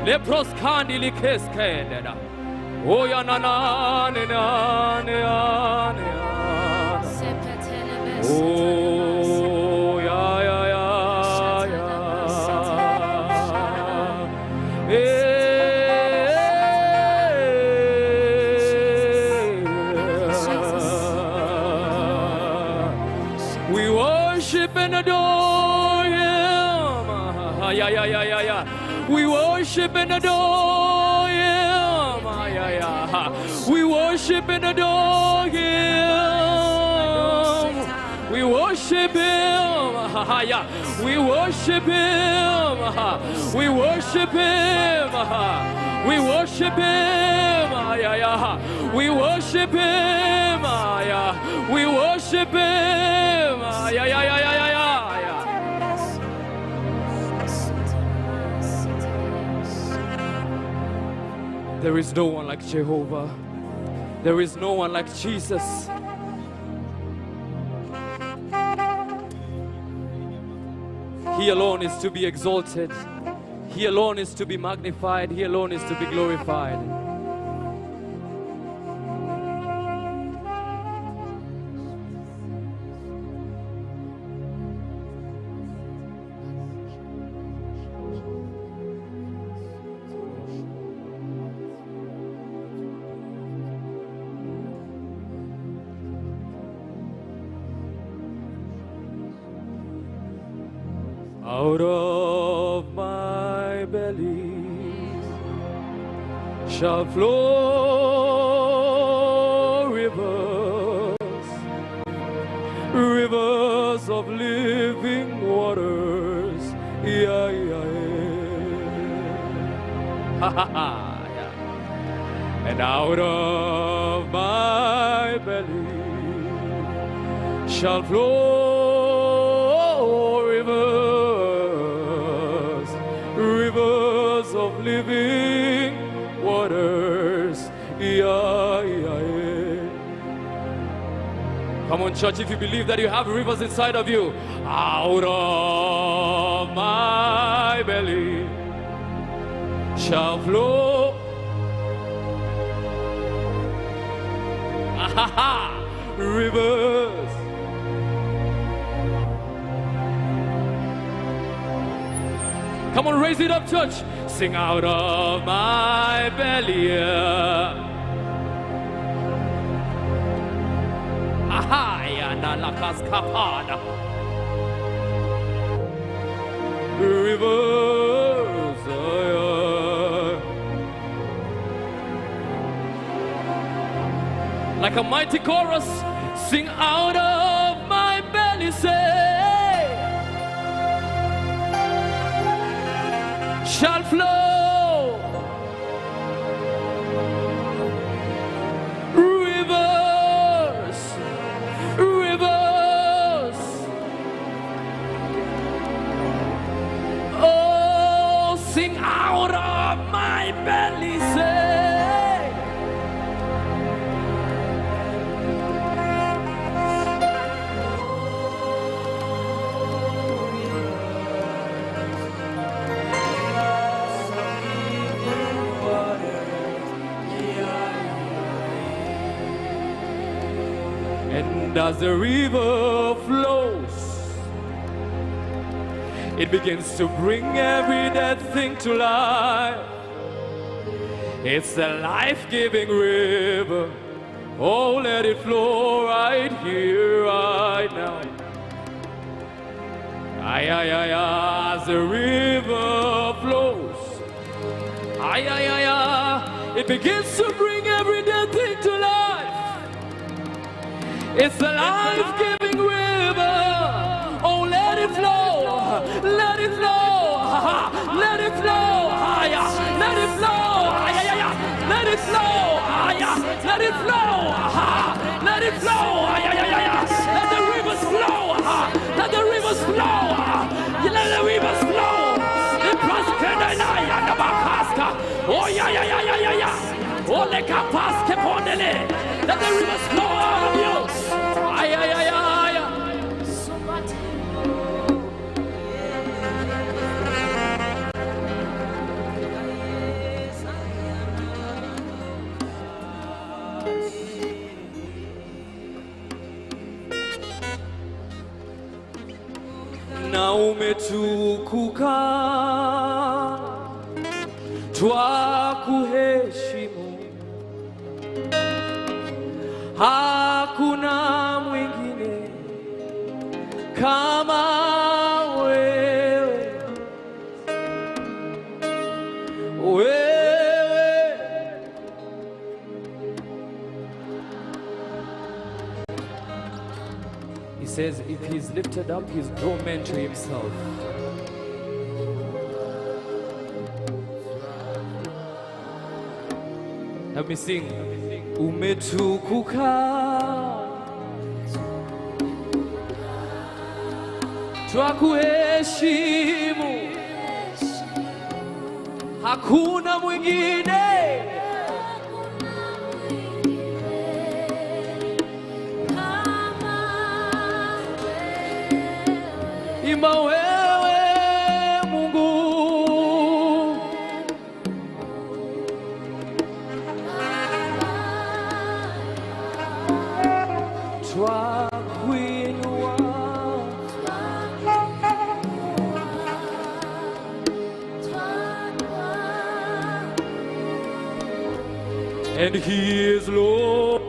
Leproskandi likeskenda. Oyana na ne na ne ne. Oh ya ya ya. We worship and adore Him. Yeah, yeah, yeah, yeah, yeah. We worship and adore Him. Yeah, yeah. We worship and adore Him. We worship Him. Yeah. We worship Him. We worship Him. We worship Him. Yeah, yeah. We worship Him. Yeah. We worship Him. Yeah, yeah, yeah, yeah, yeah, yeah. There is no one like Jehovah. There is no one like Jesus. He alone is to be exalted. He alone is to be magnified. He alone is to be glorified. out of my belly shall flow rivers, rivers of living waters. Yeah, yeah, yeah. Ha, ha, ha, yeah. And out of my belly shall flow rivers, rivers of living waters. Yeah, yeah, yeah. Come on, church, if you believe that you have rivers inside of you, out of my belly shall flow rivers. Come on, raise it up, church. Sing out of my belly. Rivers. Like a mighty chorus, sing out of my belly, say, shall flow rivers, rivers. Oh, sing out of my belly, say, and as the river flows, it begins to bring every dead thing to life. It's a life-giving river. Oh, let it flow right here, right now. Ay, ay, ay, ay, as the river flows, ay, ay, ay, ay, it begins to bring every dead thing to life. It's a life-giving river. Oh, let it flow, let it flow, let it flow, let it flow, let it flow, let it flow, let it flow, let the rivers flow, let the rivers flow, let the rivers flow. Oh, yeah, yeah, yeah, yeah, yeah, yeah. Oh, let the rivers flow out of you. Ay, ay, ay, ay. Na umetukuka, twakuheshimu, hakuna mwingine kama wewe, wewe. He says if he's lifted up, he's drawn men to himself. Let me sing. Umetukuka, twakuheshimu, hakuna mwingine ima wewe Mungu. Twakuinua, and he is Lord.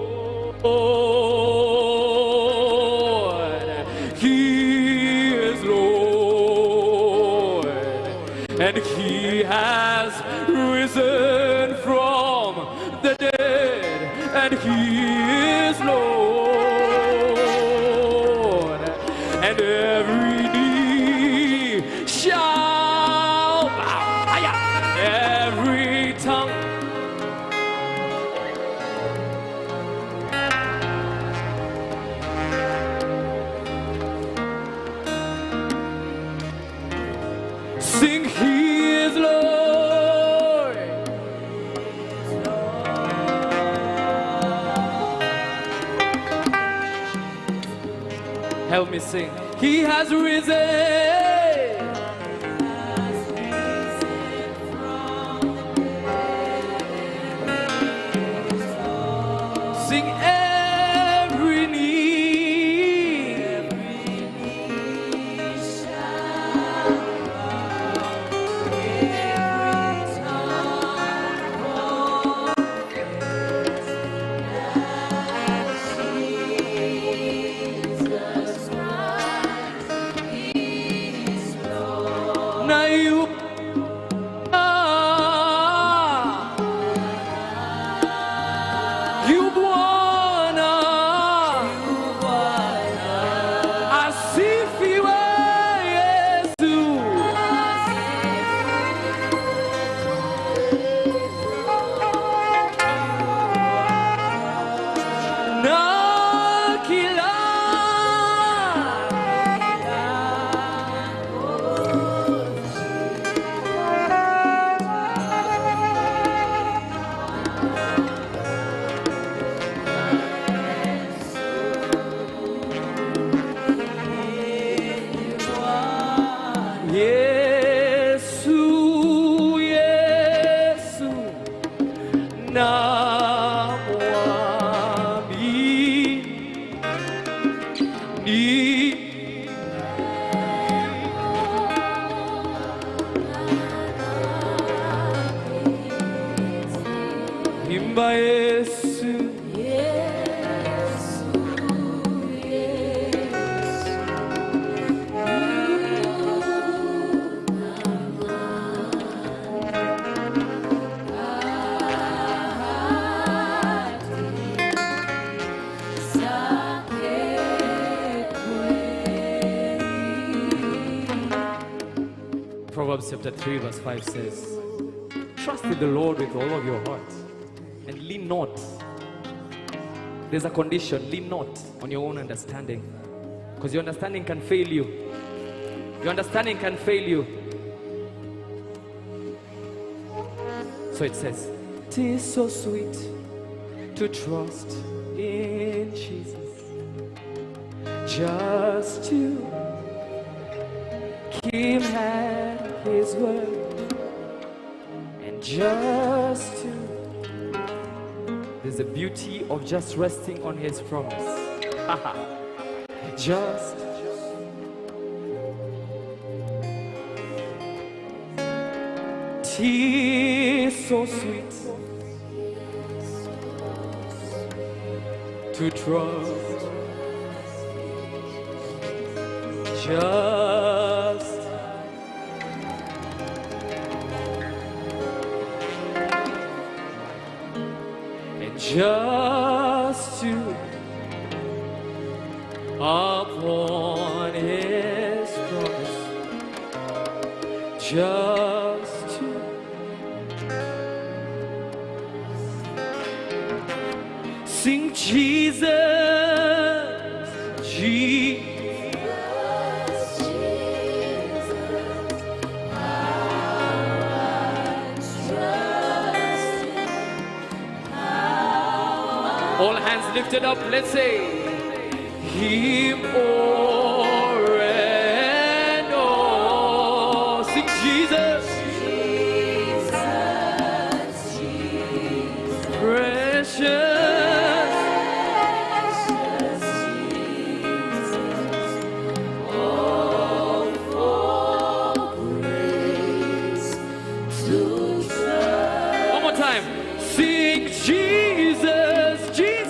He is Lord. risen from the dead, and he is Lord, and every knee shall bow, every tongue. Sing, he is Lord. Help me sing. He has risen. Sing, every knee. Now you you've won asifiwe Yesu. Na kila Yesu, Yesu, namwamini. Imba Yesu, Proverbs chapter 3 verse 5 says, trust in the Lord with all of your heart and lean not. There's a condition, lean not on your own understanding, because your understanding can fail you. Your understanding can fail you. So it says, it is so sweet to trust in Jesus, just to keep at his word, and just to, there's a beauty of just resting on his promise. Just tis so sweet to trust, just and just to upon his promise, just to sing Jesus, Jesus, all hands lifted up, let's say him o'er and o'er. Sing Jesus, Jesus, Jesus, precious, oh, for grace to trust. One more time, sing Jesus, Jesus.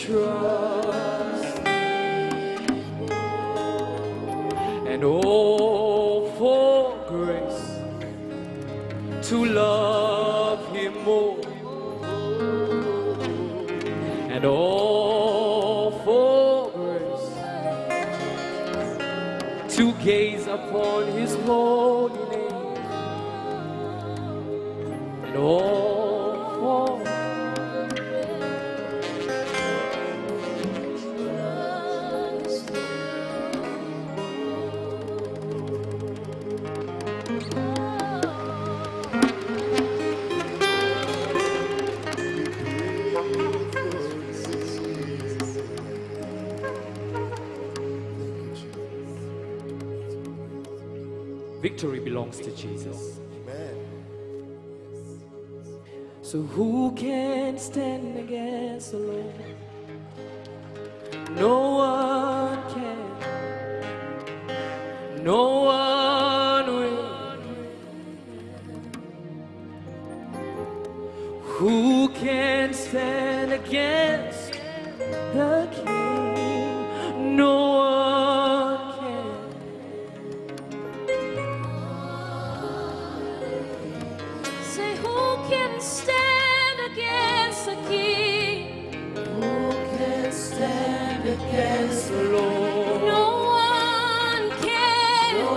trust, and oh, for grace to love Him more, and oh, for grace to gaze upon His holy name, and oh, for victory belongs to Jesus. So who can stand against the Lord? No one can. No one will. Who can stand against the King? No one can. Say, who can stand against the King? Who can stand against the Lord? No one can. No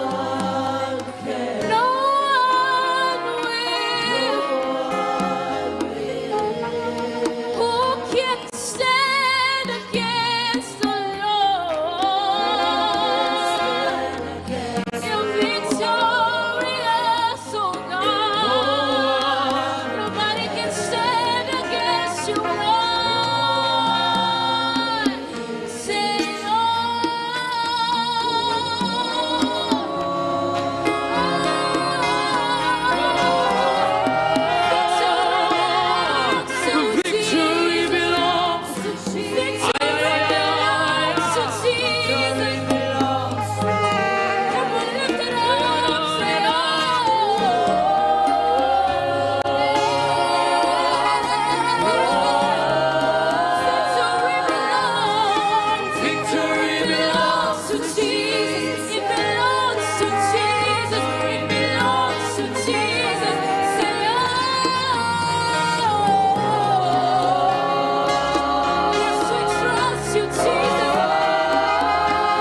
one can. No one will. Who can stand against the Lord? You're victorious, oh God. Nobody can stand against you, Lord. Say, Victory belongs to Jesus. Victory belongs to Jesus. It belongs to Jesus. It belongs to Jesus. Say, yes, we trust you, Jesus.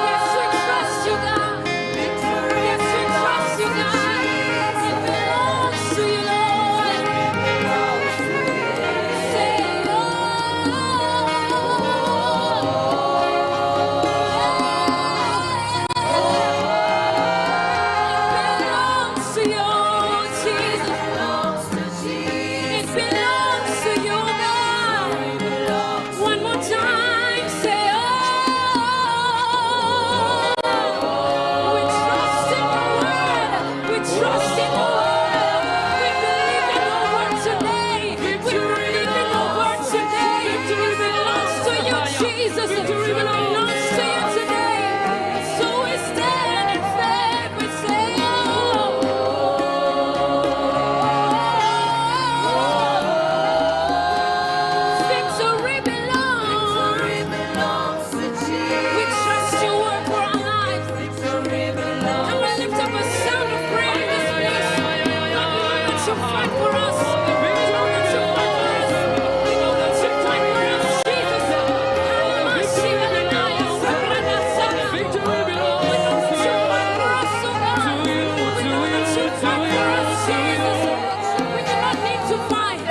Yes, we trust you, God. Yes, we trust you, God. It belongs to you, Lord. Say, belongs to you, Jesus. It belongs to you, God. One more time, say, we trust in your word. We trust in your word. We believe in your word today. We believe in your word today. It belongs to you, Jesus. It belongs to you today. So we stand in faith. We say, victory belongs to Jesus. We trust your word for our lives. And we lift up a sound of praise in this place. God, we know that you fight for us. We know that you fight for us. We know that you fight for us, Jesus. Victory belongs. We know that you fight for us, oh God. We know that you fight for us, Jesus. We do not need to fight.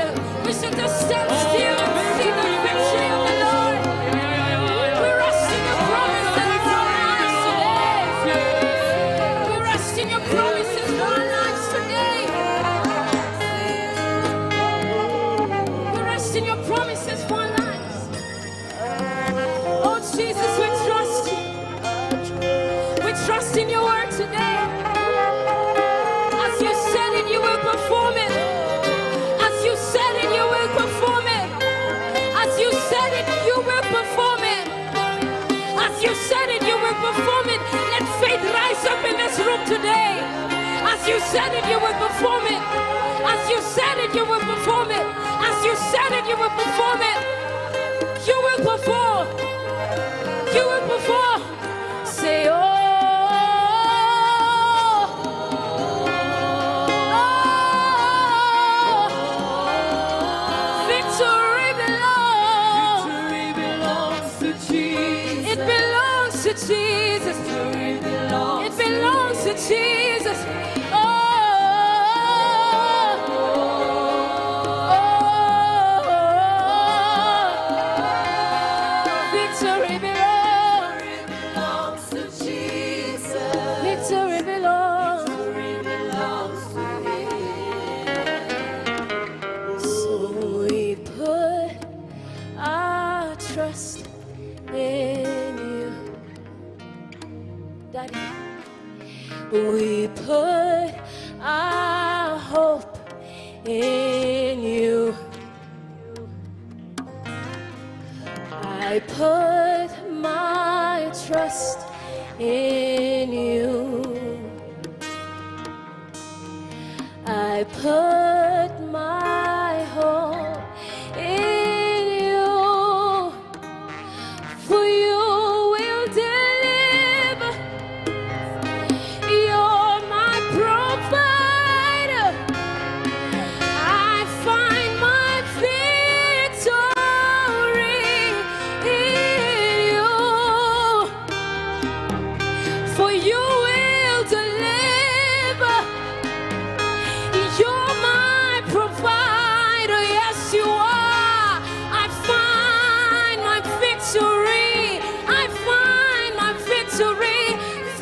We should just stand still and see the victory of the Lord. We rest in your promises for our lives today. We rest in your promises for our lives today. We rest in your promises for our lives. Oh Jesus, we trust you. We trust in your word today. As you said it, you will perform it. As you said it, you will perform it. As you said it, you will perform it. As you said it, you will perform it. Let faith rise up in this room today. As you said it, you will perform it. As you said it, you will perform it. As you said it, you will perform it. You will will perform. You will perform. Say, oh. Victory belongs to Jesus. It belongs to Jesus. It belongs to Jesus. Victory belongs to Jesus. Victory belongs to Him. So we put our trust in You, Daddy. We put our hope in You. I put my trust in You. I put my hope in You. For You will deliver. You're my provider. I find my victory in You. For You will deliver. You're my provider. Yes, You are. I find my victory. I find my victory.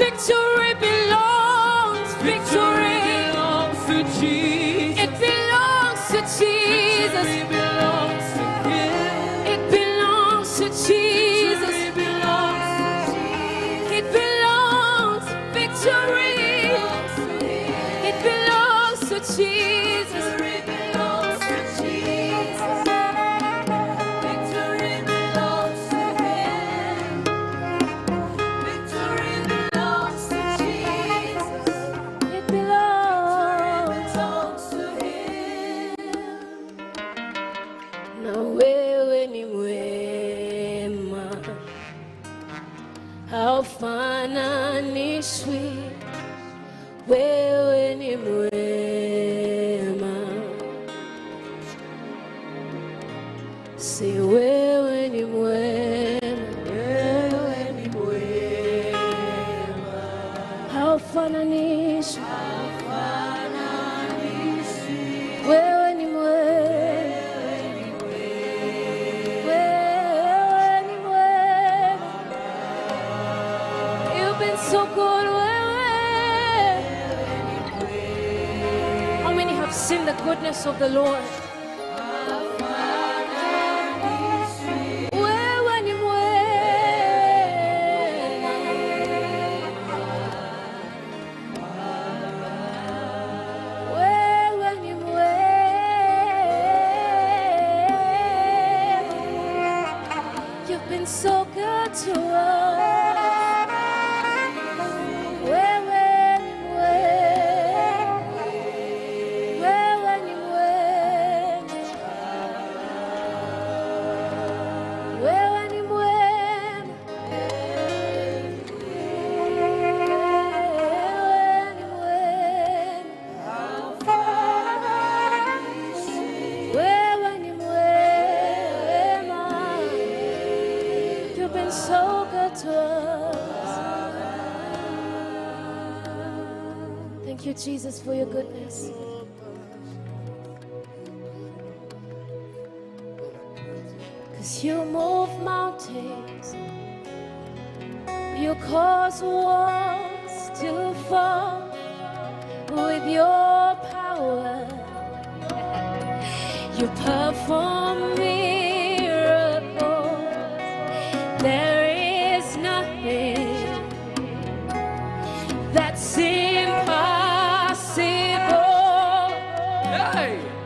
Victory belongs. Victory belongs to Jesus. It belongs to Jesus. It belongs to Him. It belongs to Jesus. It belongs to Jesus. It belongs. Victory. It belongs to Jesus. Victory belongs to Jesus. Victory belongs to Him. Victory belongs to Jesus. It belongs to Him. Na wewe ni mwema, haufananishwi. Wewe ni mwema. Si wewe ni mwema. Wewe ni mwema. Haufananishwi. Wewe ni mwema. Wewe ni mwema. You've been so good. How many have seen the goodness of the Lord? Wewe ni mwema. Wewe ni mwema. You've been so good to us. Wewe ni mwema. Wewe ni mwema. Wewe ni mwema. Wewe ni mwema. You've been so good to us. Thank you, Jesus, for your goodness. Cause you move mountains, you cause walls to fall with your power. You perform miracles. There is nothing that's impossible.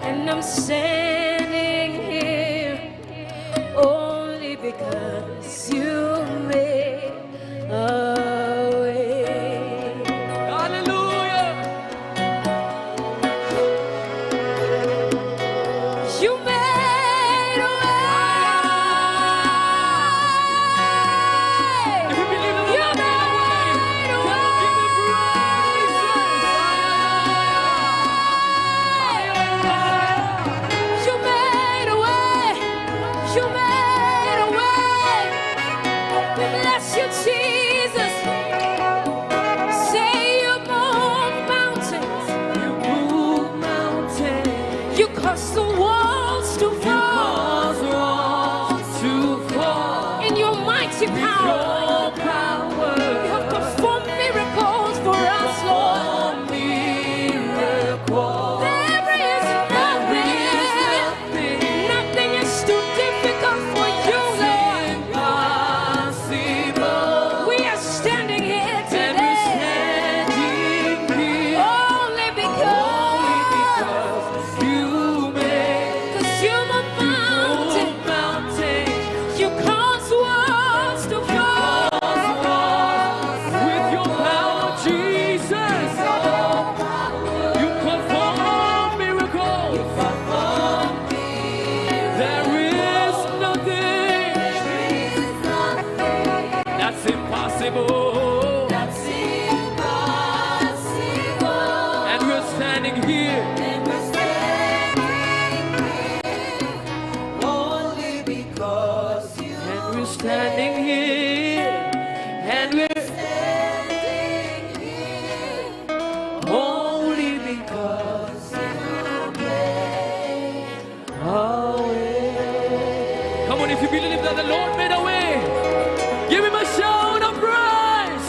And I'm standing here only because you made a way. Hallelujah. You made a way. cause the walls to fall. Cause walls to fall. In your mighty power. Your power. You have performed miracles for us, Lord. Miracle. There is nothing. Nothing is too difficult for you, Lord. Impossible. We are standing here And today we're standing here only because you made cause you move mountains. mountains. You cause walls to fall. With your power, Jesus, you perform miracles. There is nothing that's impossible. And we're standing here Only because you and we're standing here and we're only because a way. Come on, if you believe that the Lord made a way, give him a shout of praise.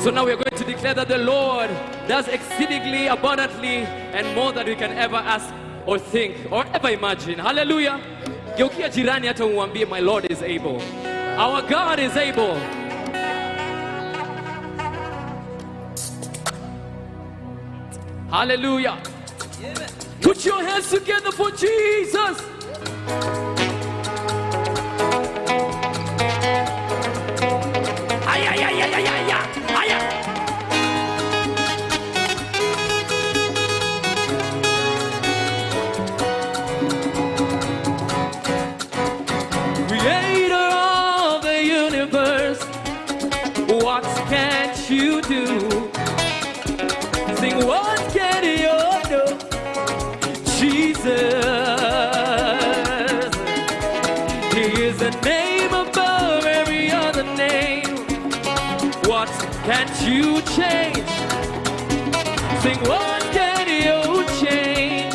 So now we are going to declare that the Lord does exceedingly abundantly and more than we can ever ask or think or ever imagine. Hallelujah. Geukia jirani hata umwambie, my Lord is able. Our God is able. Hallelujah. Put your hands together for Jesus. Ay, ay, ay, ay, ay, ay, ay, ay. Creator of the universe, what can't you do? Sing, what can you do? Jesus, He is the name above every other name. What can't you change? Sing, what can you change?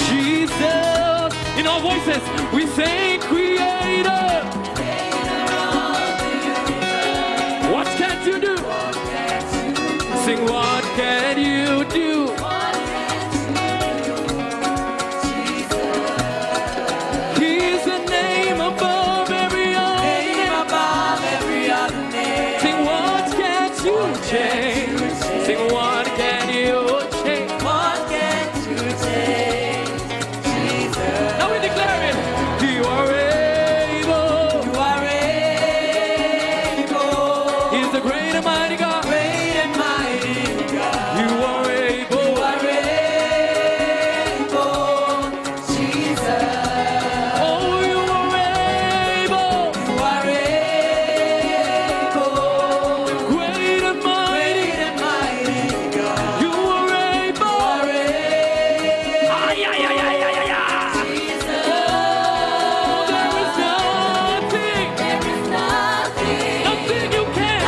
Jesus, in our voices, we say, Creator. What can't you do? Sing, what can you do? He's the name above every other name. Sing, what can't you change? Sing, what can you change? Now we declare it. You are able. He's the great and mighty God. You are able. Oh, you are able. Great and mighty. You are able. Ay, ay, ay, ay, ay, ay, ay. Oh, there is nothing. Nothing you can't.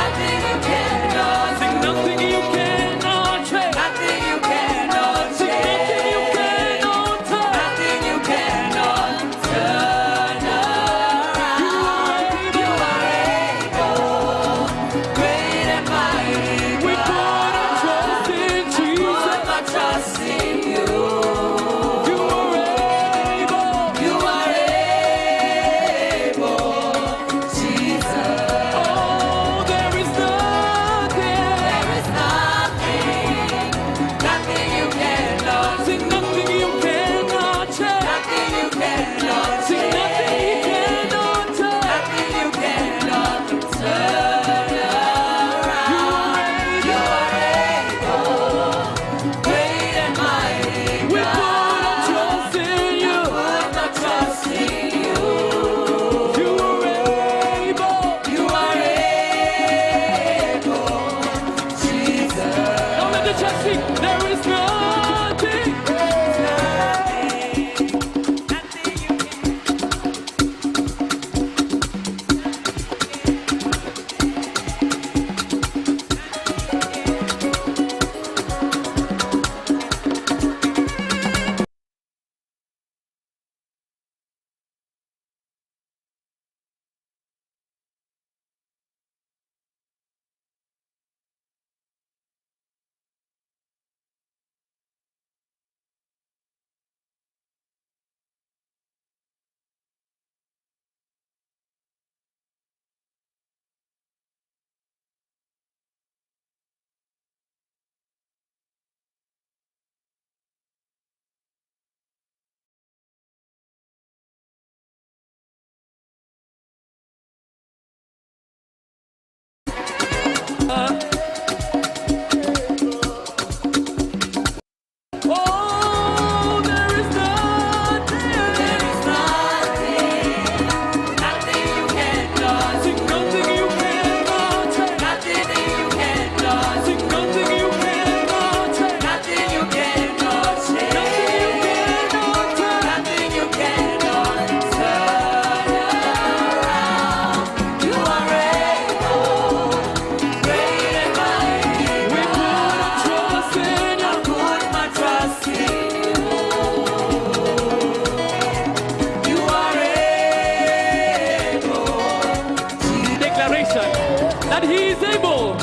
that he is able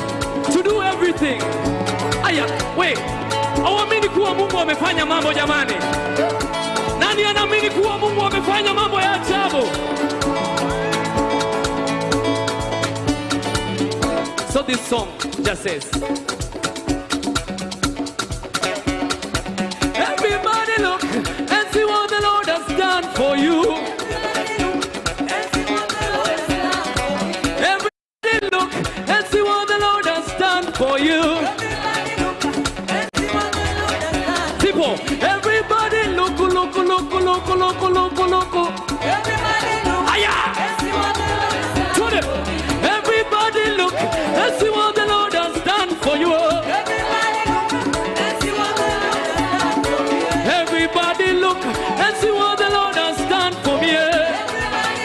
to do everything. Aya, wait. Hauamini kuwa Mungu amefanya mambo jamani? Nani anaamini kuwa Mungu amefanya mambo ya ajabu? So this song just says, everybody look and see what the Lord has done for you. Everybody look and see what the Lord has done for you. People, everybody look, look, look, look, look, look, look. Everybody look. Aya. Everybody look and see what the Lord has done for you. Everybody look and see what the Lord has done for me. Everybody look and see what the Lord has done for me. Everybody look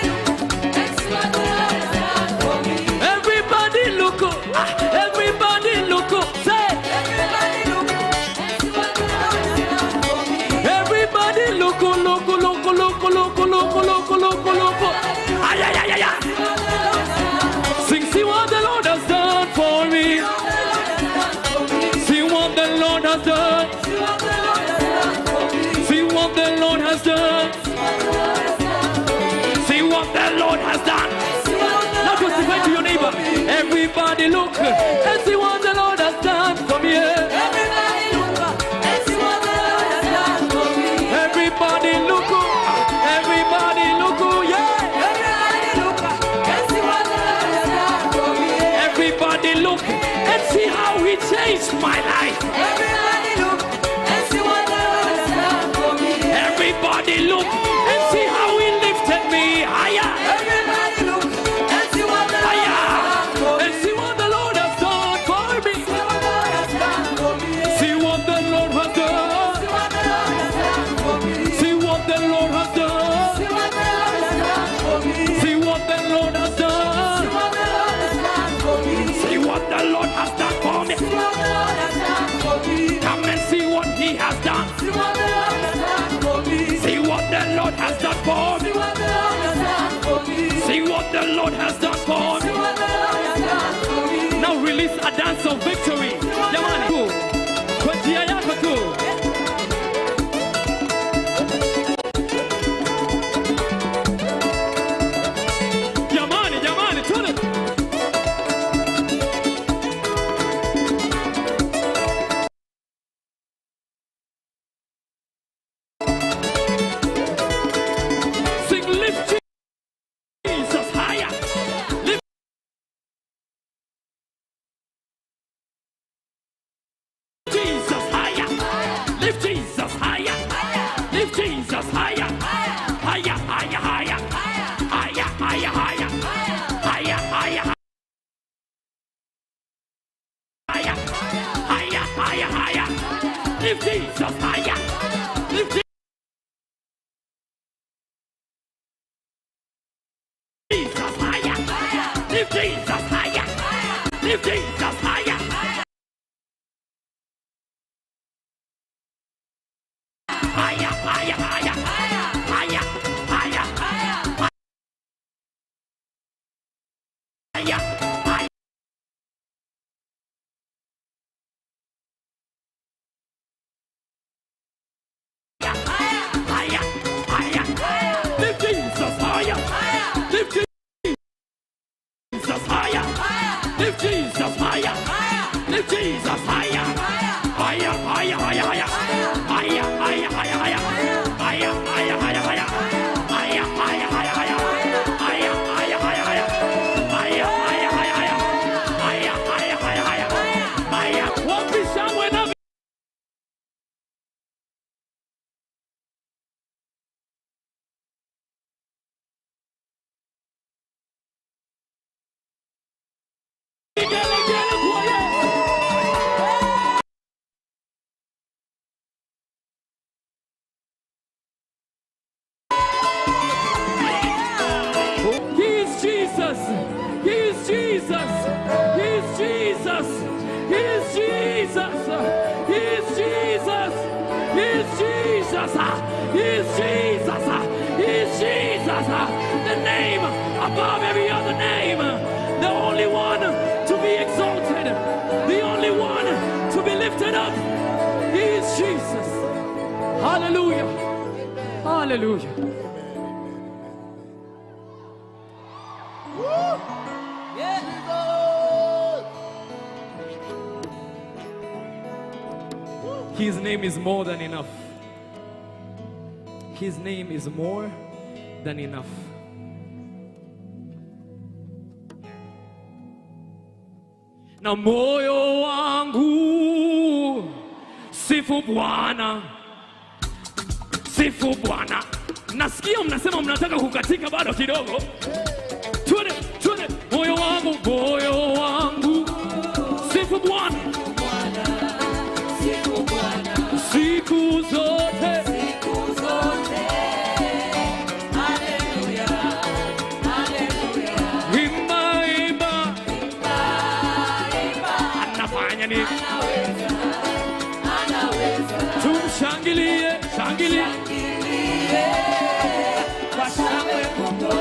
and see what the Lord has done for me. Everybody look. Everybody look. Say. Everybody look and see what the Lord has done for me. Everybody look, look, look, look, look, look, look, look, look. Ay, ay, ay, ay, ay. Sing, see what the Lord has done for me. See what the Lord has done. See what the Lord has done. See what the Lord has done. Now testify to your neighbor. Everybody look and see what the Lord has done for me. Everybody look and see what the Lord has done for me. Everybody look. Everybody look. Yeah. Everybody look and see how he changed my life. Everybody look and see what the Lord has done for me. Everybody look and see how he lifted me higher. Everybody look and see what the Lord has done for me. And see what the Lord has done for me. See what the Lord has done for me. See what the Lord has done. See what the Lord has done. See what the Lord has done for me. Come and see what he has done. See what the Lord has done for me. See what the Lord has done for me. Now release a dance of victory. Jamani, kwa njia yako tu. Jamani, jamani, tuone. Sing, lift Jesus higher. Lift Jesus higher. Lift Jesus higher. Lift Jesus higher. Higher, higher, higher. Higher, higher, higher. Higher, higher, higher. Higher, higher, higher. Lift Jesus higher. Lift Jesus higher. Lift Jesus higher. Lift Jesus higher. Higher, higher, higher. Higher, higher. Higher, higher. Higher, higher. Lift Jesus higher. Lift Jesus higher. Lift Jesus higher. Lift Jesus higher. Higher, higher, higher, higher. Higher, higher, higher, higher. Higher, higher, higher, higher. Higher, higher, higher, higher. Higher, higher, higher, higher. Higher, higher, higher, higher. Higher, higher, higher, higher. Higher. Wapi shangwe na vigelegele kwa Yesu. He is Jesus. He is Jesus. He is Jesus. He is Jesus. He is Jesus. He is Jesus. He is Jesus. He is Jesus. The name above every other name. The only one Hallelujah. His name is more than enough. His name is more than enough. Na moyo wangu sifu Bwana, sifu Bwana. Nasikia mnasema mnataka kukatika bado kidogo. Twende, twende. Moyo wangu sifu Bwana, siku zote. Haleluya, haleluya. Imba, imba, anafanya nini? Anaweza. Tumshangilie, shangilie. Kwa shangwe kubwa.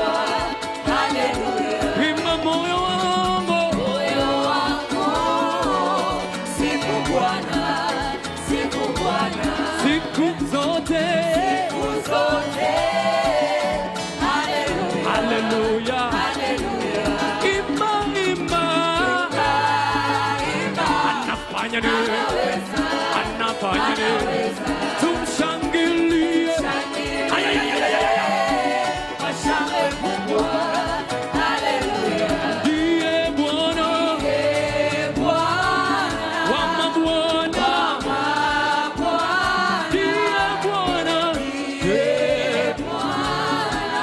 Haleluya. Imba moyo wangu sifu Bwana, sifu Bwana. Siku zote. Haleluya, haleluya, haleluya. Imba, imba, anafanya nini? Anafanya nini? Tumshangilie. Ay, ay, ay, ay, ay, ay. Shangwe kubwa. Haleluya. Ndiye Bwana, ndiye Bwana wa mabwana, ndiye Bwana, ndiye Bwana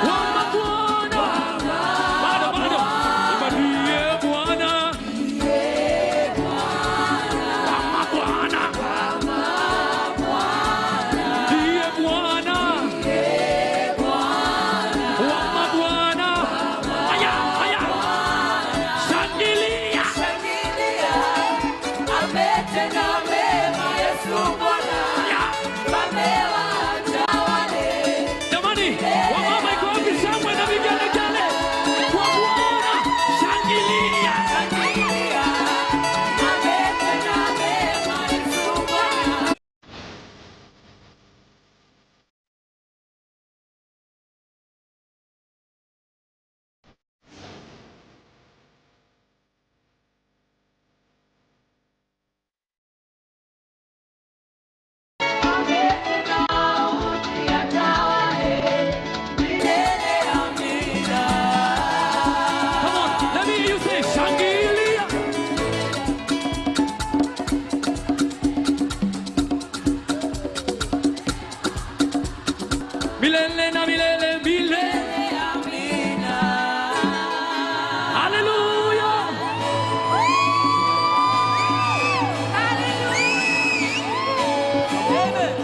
wa mabwana. Bado, bado. Ndiye Bwana, ndiye Bwana wa mabwana, ndiye Bwana wa mabwana. Haya, haya. Shangilia. Ametenda mema Yesu Bwana. Jamani, wamama iko wapi shangwe na vigelegele kwa Bwana? Shangilia. Ametenda mema Yesu Bwana. Come on, let me hear you say shangilia. Milele na milele, milele amina. Hallelujah. Amen.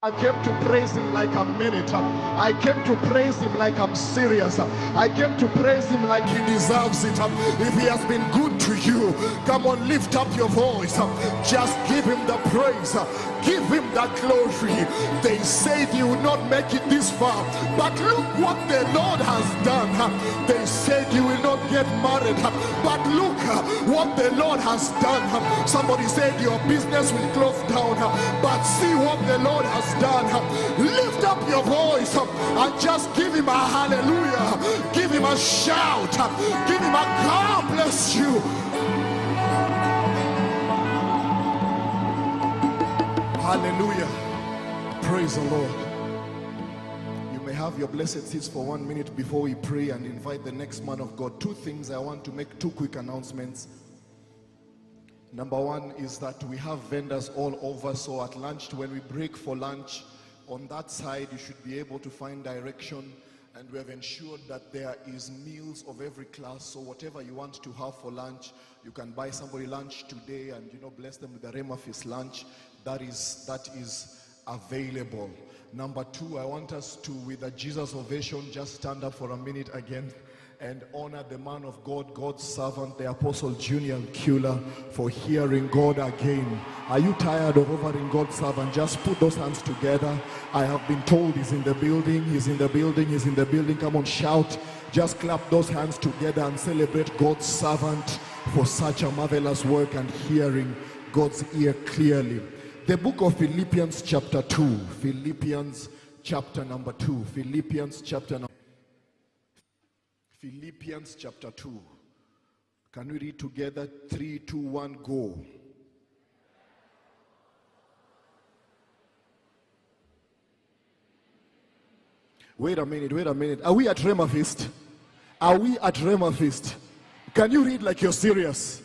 I came to praise him like I mean it. I came to praise him like I'm serious. I came to praise him like he deserves it. If he has been good to you, come on, lift up your voice. Just give him the praise. Give him that glory. They said you would not make it this far, but look what the Lord has done. They said you will not get married, but look what the Lord has done. Somebody said your business will close down, but see what the Lord has done. Lift up your voice and just give him a hallelujah. Give him a shout. Give him a God bless you. Hallelujah. Praise the Lord. You may have your blessed seats for 1 minute before we pray and invite the next man of God. Two things I want to make, two quick announcements. Number one is that we have vendors all over, so at lunch, when we break for lunch, on that side you should be able to find direction, and we have ensured that there is meals of every class, so whatever you want to have for lunch, you can buy somebody lunch today and bless them with the Rhema Feast lunch. That is available. Number two, I want us to, with a Jesus ovation, just stand up for a minute again and honor the man of God, God's servant, the Apostle Junior Kula, for hearing God again. Are you tired of offering God's servant? Just put those hands together. I have been told he's in the building, he's in the building, he's in the building. Come on, shout. Just clap those hands together and celebrate God's servant for such a marvelous work and hearing God's ear clearly. The book of Philippians chapter 2. Philippians chapter number 2. Philippians chapter 2. Can we read together? 3, 2, 1, go. Wait a minute. Are we at Rhema Feast? Are we at Rhema Feast? Can you read like you're serious?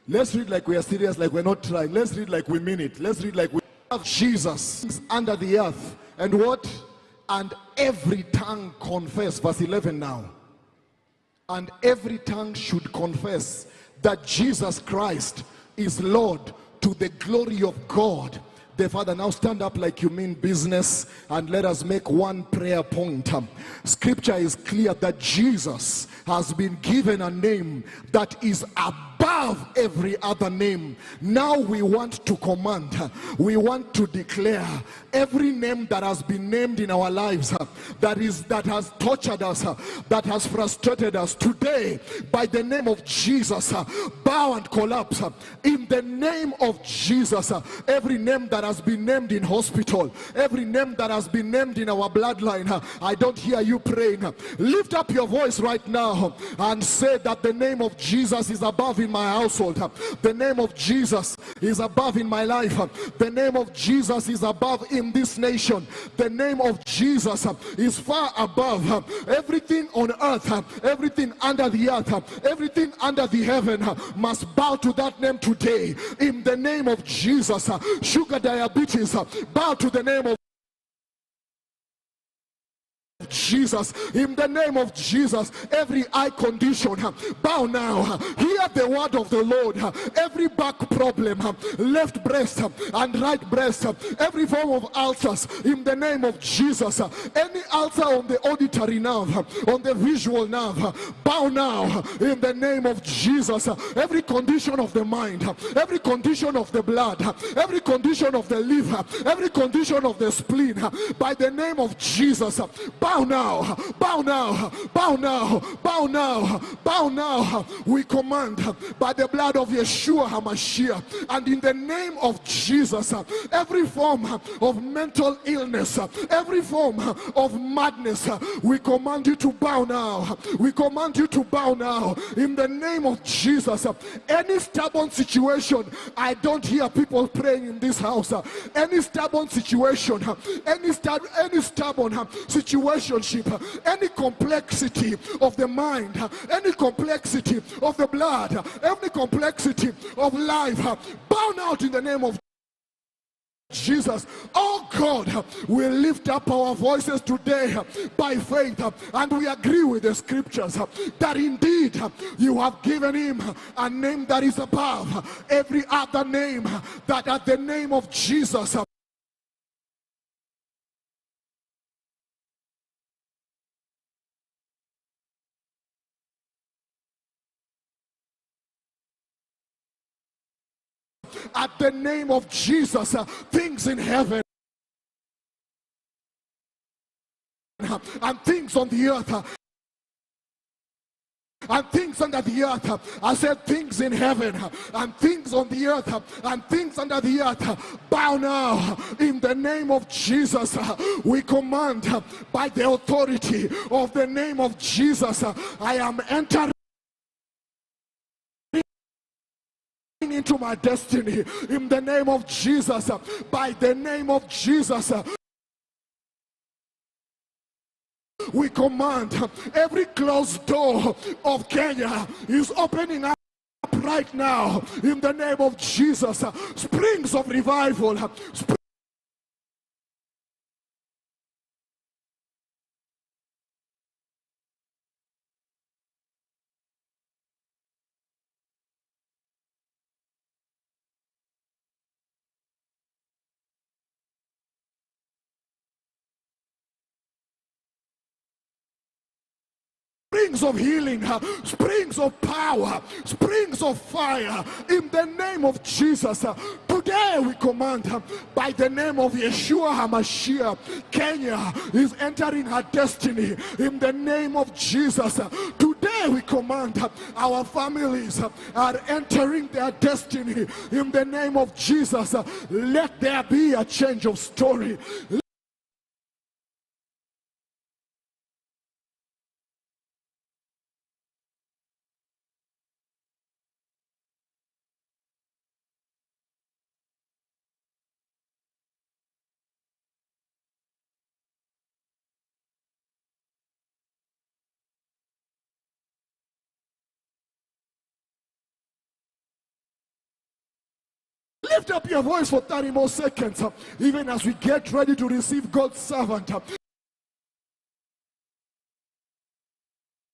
Let's read like we are serious, like we're not trying. Let's read like we mean it. Let's read like we have Jesus under the earth. And what? And every tongue confess. Verse 11 now. And every tongue should confess that Jesus Christ is Lord, to the glory of God the Father. Now stand up like you mean business and let us make one prayer point. Scripture is clear that Jesus has been given a name that is above every other name. Now we want to command, we want to declare every name that has been named in our lives, that has tortured us, that has frustrated us, today by the name of Jesus, bow and collapse in the name of Jesus. Every name that has been named in hospital, every name that has been named in our bloodline, I don't hear you praying. Lift up your voice right now and say that the name of Jesus is above in my household, the name of Jesus is above in my life, the name of Jesus is above in this nation, the name of Jesus is far above everything on earth, everything under the earth, everything under the heaven must bow to that name today in the name of Jesus. Sugar diabetes, bow to the name of Jesus, in the name of Jesus. Every eye condition, bow now. Hear the word of the Lord. Every back problem, left breast and right breast, every form of ulcers, in the name of Jesus. Any ulcer on the auditory nerve, on the visual nerve, bow now in the name of Jesus. Every condition of the mind, every condition of the blood, every condition of the liver, every condition of the spleen, by the name of Jesus, bow now, bow now, bow now, bow now, bow now. We command by the blood of Yeshua HaMashiach and in the name of Jesus, every form of mental illness, every form of madness, we command you to bow now. We command you to bow now in the name of Jesus. Any stubborn situation, I don't hear people praying in this house. Any stubborn situation, any stubborn situationship, any complexity of the mind, any complexity of the blood, any complexity of life, bow out in the name of Jesus. Oh God, we lift up our voices today by faith, and we agree with the scriptures that indeed you have given him a name that is above every other name, that at the name of Jesus at the name of Jesus, things in heaven and things on the earth and things under the earth. I said things in heaven and things on the earth and things under the earth, bow now in the name of Jesus. We command by the authority of the name of Jesus, I am entering into my destiny in the name of Jesus. By the name of Jesus, we command every closed door of Kenya is opening up right now in the name of Jesus. Springs of revival, springs of healing, springs of power, springs of fire in the name of Jesus. Today we command by the name of Yeshua HaMashiach, Kenya is entering her destiny in the name of Jesus. Today we command our families are entering their destiny in the name of Jesus. Let there be a change of story. Lift up your voice for 30 more seconds, even as we get ready to receive God's servant.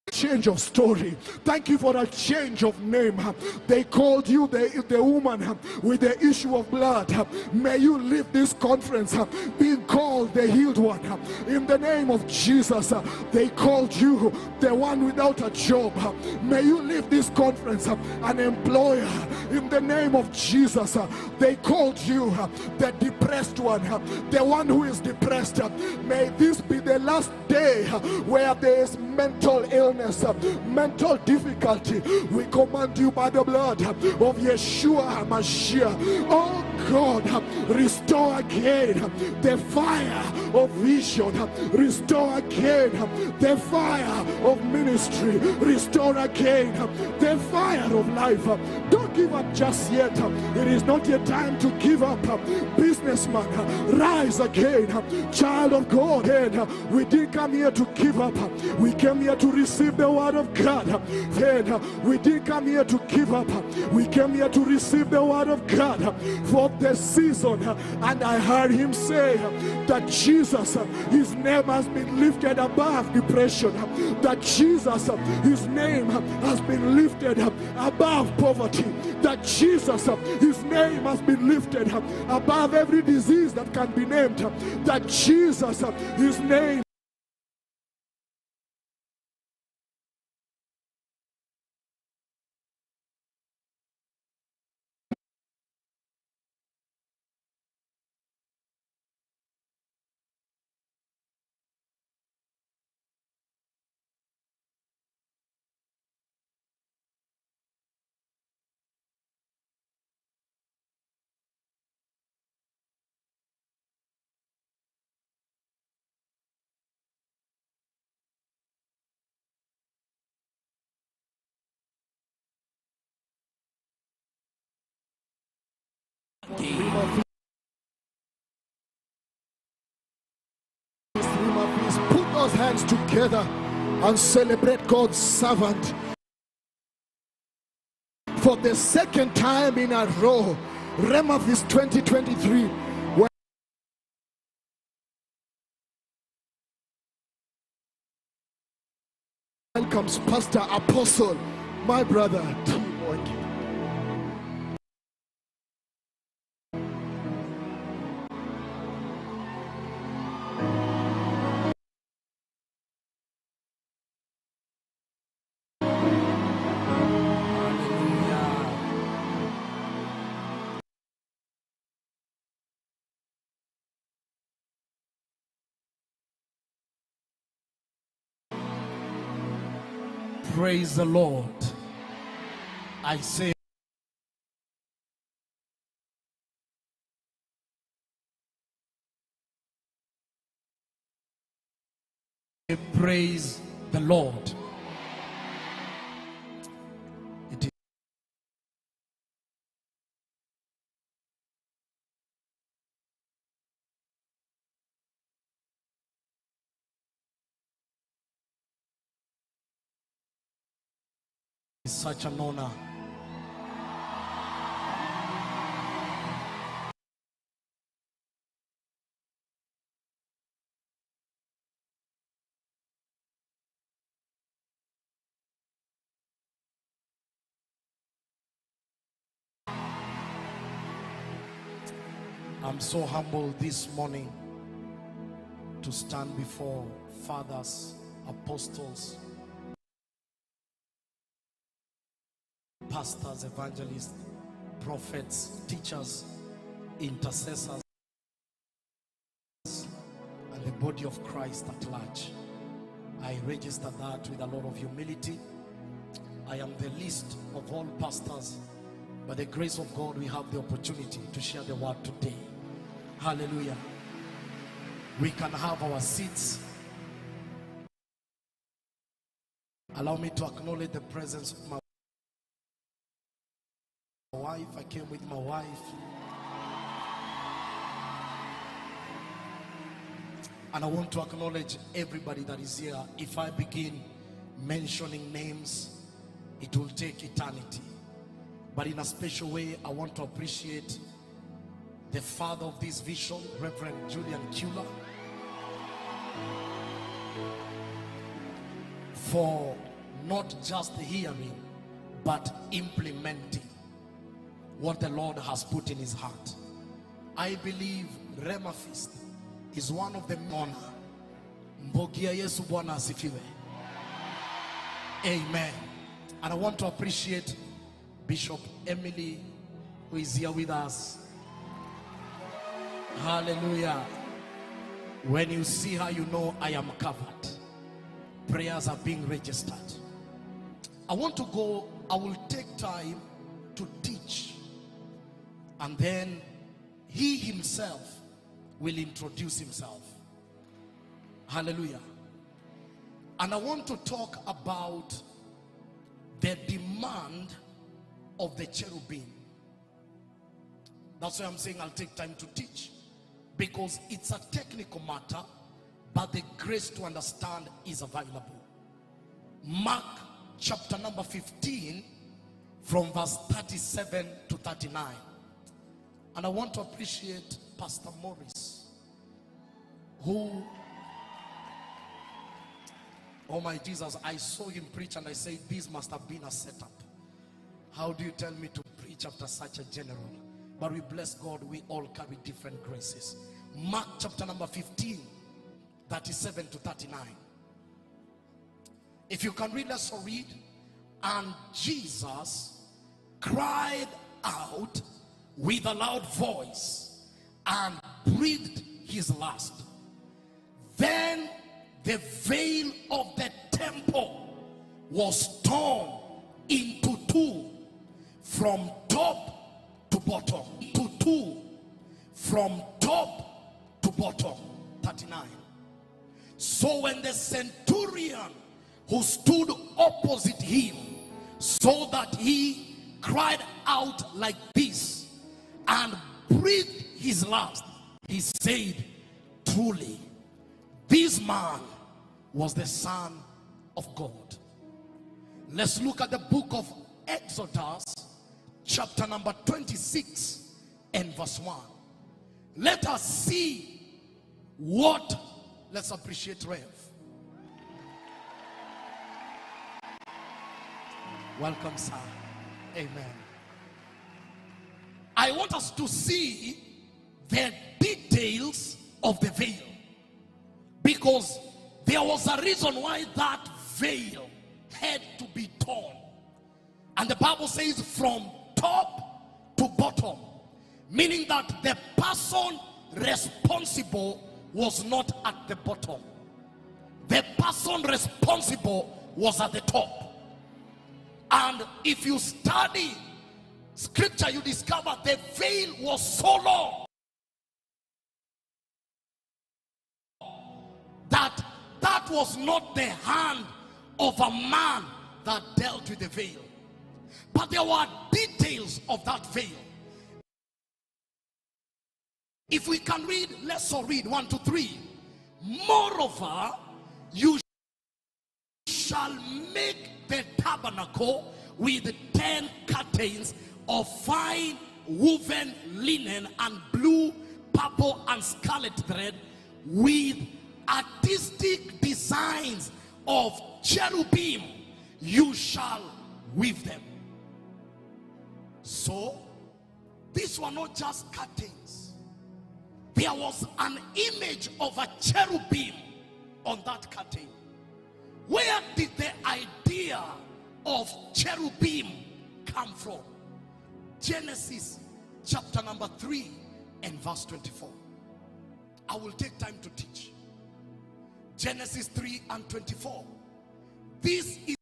Change of story. Thank you for a change of name. They called you the woman with the issue of blood. May you leave this conference being called the healed one in the name of Jesus. They called you the one without a job. May you leave this conference an employer in the name of Jesus. They called you the depressed one, the one who is depressed. May this be the last day where there is mental illness, mental difficulty. We command you by the blood of Yeshua HaMashiach. Oh God, restore again the fire of vision, restore again the fire of ministry, restore again the fire of life. Don't give up just yet. It is not yet time to give up. Businessman, rise again. Child of God, we didn't come here to give up. We came here to receive the word of God. We didn't come here to give up. We came here to receive the word of God for the season. And I heard him say that Jesus, his name has been lifted above depression. That Jesus, his name has been lifted above poverty. That Jesus, his name has been lifted above every disease that can be named. That Jesus, his name Rhema Feast. Put those hands together and celebrate God's servant for the second time in a row. Rhema Feast 2023. Welcomes Pastor Apostle, my brother. Praise the Lord. I say, praise the Lord. It is such an honor. I'm so humble this morning to stand before fathers, apostles, pastors, evangelists, prophets, teachers, intercessors, and the body of Christ at large. I register that with a lot of humility. I am the least of all pastors. By the grace of God, we have the opportunity to share the word today. Hallelujah. We can have our seats. Allow me to acknowledge the presence of my wife. I came with my wife. And I want to acknowledge everybody that is here. If I begin mentioning names, it will take eternity. But in a special way, I want to appreciate the father of this vision, Reverend Julian Kula, for not just hearing, but implementing what the Lord has put in his heart. I believe Rhema Feast is one of the honor. Mbogia Yesu Bwana asifiwe. Amen. And I want to appreciate Bishop Emily, who is here with us. Hallelujah. When you see her, you know I am covered. Prayers are being registered. I want to go. I will take time to teach, and then he himself will introduce himself. Hallelujah. And I want to talk about the demand of the cherubim. That's why I'm saying I'll take time to teach, because it's a technical matter, but the grace to understand is available. Mark chapter number 15 from verse 37 to 39. And I want to appreciate Pastor Morris, who, oh my Jesus, I saw him preach and I said, this must have been a setup. How do you tell me to preach after such a general? But we bless God, we all carry different graces. Mark chapter number 15, 37 to 39. If you can read, let's read. And Jesus cried out with a loud voice and breathed his last. Then the veil of the temple was torn into two, from top to bottom. From top to bottom. 39. So when the centurion who stood opposite him saw that he cried out like this and breathed his last, he said, truly, this man was the Son of God. Let's look at the book of Exodus, chapter number 26 and verse 1. Let us see what, let's appreciate Rev. Welcome, sir. Amen. I want us to see the details of the veil, because there was a reason why that veil had to be torn. And the Bible says from top to bottom, meaning that the person responsible was not at the bottom. The person responsible was at the top. And if you study scripture, you discover the veil was so long that was not the hand of a man that dealt with the veil, but there were details of that veil. If we can read, let's all read 1 to 3. Moreover, you shall make the tabernacle with 10 curtains of fine woven linen and blue, purple, and scarlet thread, with artistic designs of cherubim. You shall weave them. So these were not just curtains. There was an image of a cherubim on that curtain. Where did the idea of cherubim come from. Genesis chapter number 3 and verse 24. I will take time to teach. Genesis 3 and 24. This is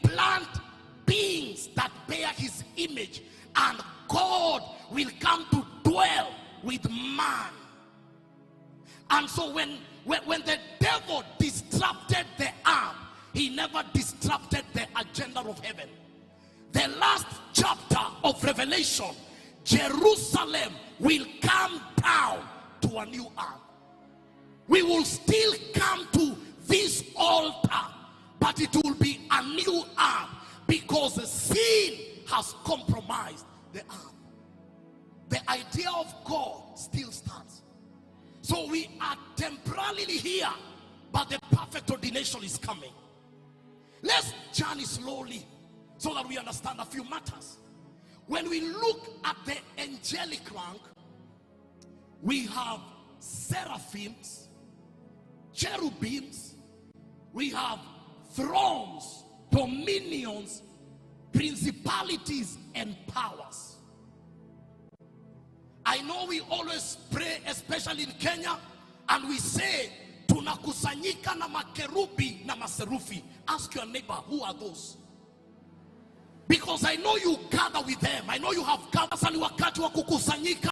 plant beings that bear his image, and God will come to dwell with man. And so when the devil disrupted the ark, he never disrupted the agenda of heaven. The last chapter of Revelation, Jerusalem will come down to a new ark. We will still come to this altar, but it will be a new ark, because sin has compromised the ark. The idea of God still stands. So we are temporarily here, but the perfect ordination is coming. Let's journey slowly so that we understand a few matters. When we look at the angelic rank, we have seraphims, cherubims, we have thrones, dominions, principalities, and powers. I know we always pray, especially in Kenya, and we say tunakusanyika na makerubi na maserufi. Ask your neighbor, who are those? Because I know you gather with them. I know you have gathered. Sasa ni wakati wa kukusanyika.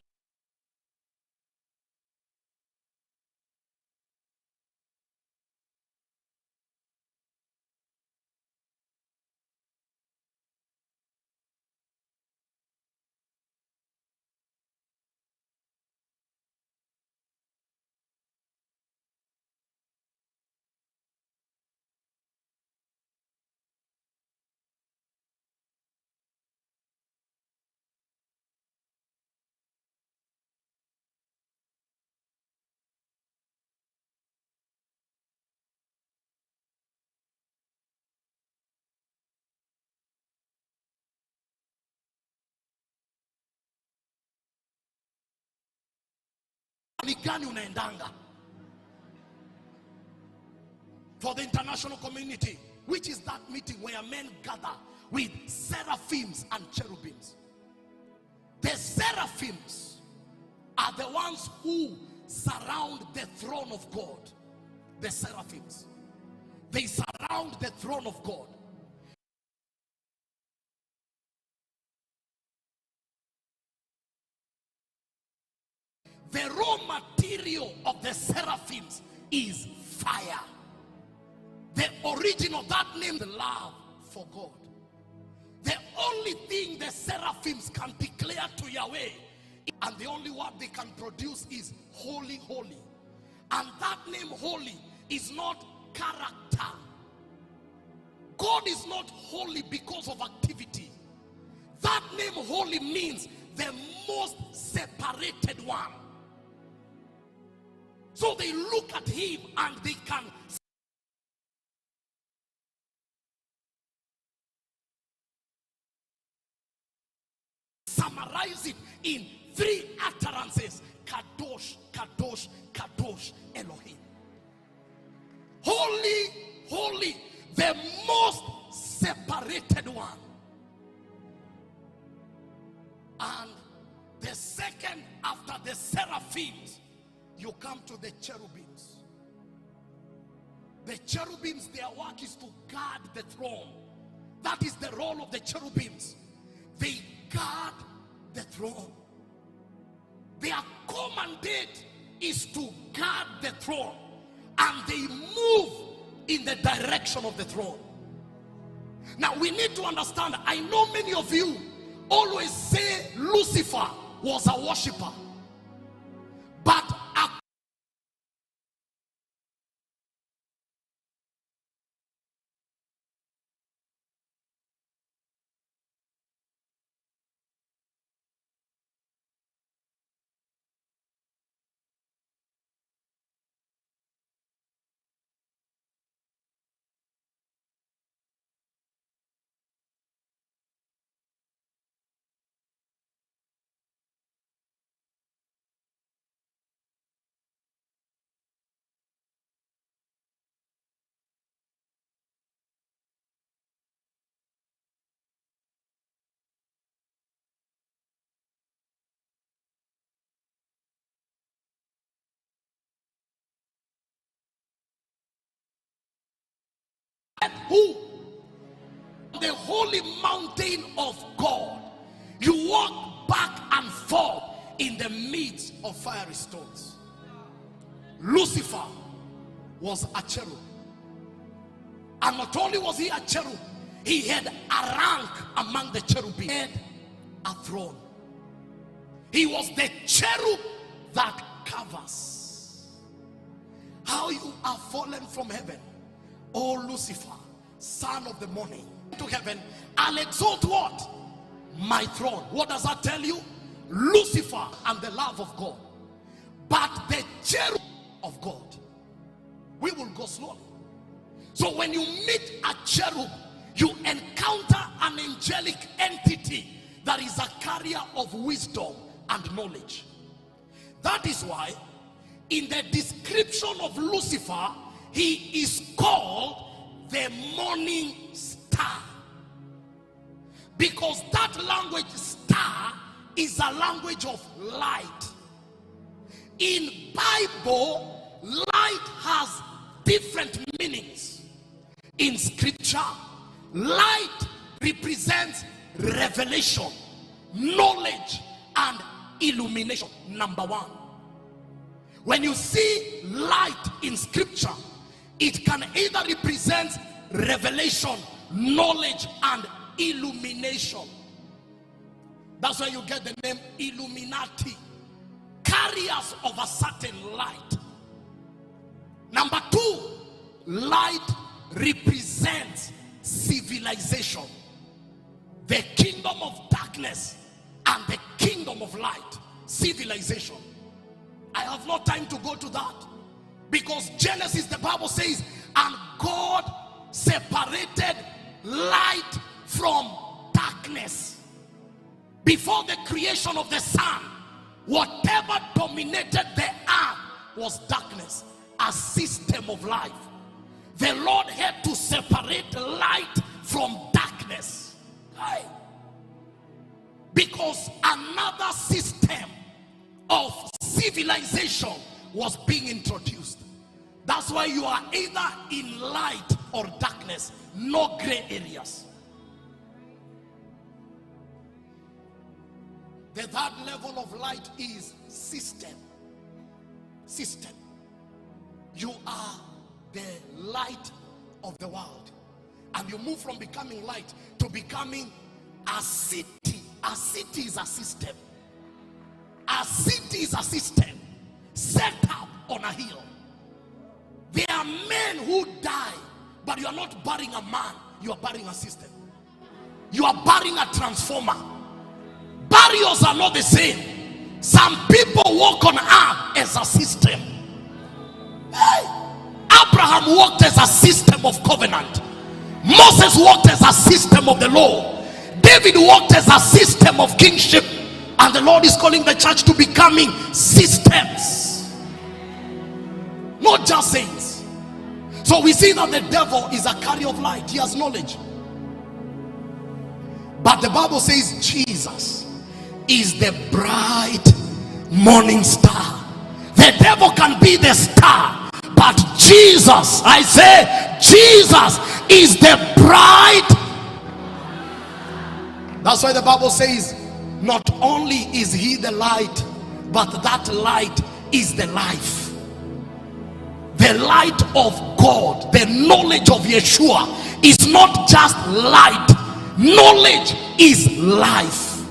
Gani unaendanga for the international community, which is that meeting where men gather with seraphims and cherubims. The seraphims are the ones who surround the throne of God. The seraphims, they surround the throne of God. The raw material of the seraphims is fire. The origin of that name, the love for God. The only thing the seraphims can declare to Yahweh, and the only word they can produce, is holy, holy. And that name holy is not character. God is not holy because of activity. That name holy means the most separated one. So they look at him and they can summarize it in 3 utterances: Kadosh, Kadosh, Kadosh, Elohim. Holy, holy, the most separated one. And the second after the seraphims, you come to the cherubims. The cherubims, their work is to guard the throne. That is the role of the cherubims. They guard the throne. Their commandate is to guard the throne. And they move in the direction of the throne. Now we need to understand, I know many of you always say Lucifer was a worshiper, but who? The holy mountain of God, you walk back and forth in the midst of fiery stones. Lucifer was a cherub, and not only was he a cherub, he had a rank among the cherubim. He had a throne. He was the cherub that covers. How you are fallen from heaven, O Lucifer, son of the morning. To heaven, I'll exalt what? My throne. What does that tell you? Lucifer and the love of God, but the cherub of God. We will go slowly. So when you meet a cherub, you encounter an angelic entity that is a carrier of wisdom and knowledge. That is why in the description of Lucifer, he is called the morning star, because that language star is a language of light. In Bible, light has different meanings. In scripture, light represents revelation, knowledge, and illumination. Number one, when you see light in scripture, it can either represent revelation, knowledge, and illumination. That's why you get the name Illuminati, carriers of a certain light. Number two, light represents civilization, the kingdom of darkness and the kingdom of light. Civilization. I have no time to go to that, because Genesis, the Bible says, and God separated light from darkness. Before the creation of the sun, whatever dominated the earth was darkness, a system of life. The Lord had to separate light from darkness. Right? Because another system of civilization was being introduced. That's why you are either in light or darkness, no gray areas. The third level of light is system. System. You are the light of the world, and you move from becoming light to becoming a city. A city is a system. A city is a system set up on a hill. There are men who die, but you are not burying a man, you are burying a system. You are burying a transformer. Burials are not the same. Some people walk on earth as a system. Hey. Abraham walked as a system of covenant. Moses walked as a system of the law. David walked as a system of kingship. And the Lord is calling the church to becoming systems, not just saints. So we see that the devil is a carrier of light. He has knowledge. But the Bible says Jesus is the bright morning star. The devil can be the star, but Jesus, I say, Jesus is the bright. That's why the Bible says, not only is he the light, but that light is the life. the light of God, the knowledge of Yeshua is not just light. Knowledge is life.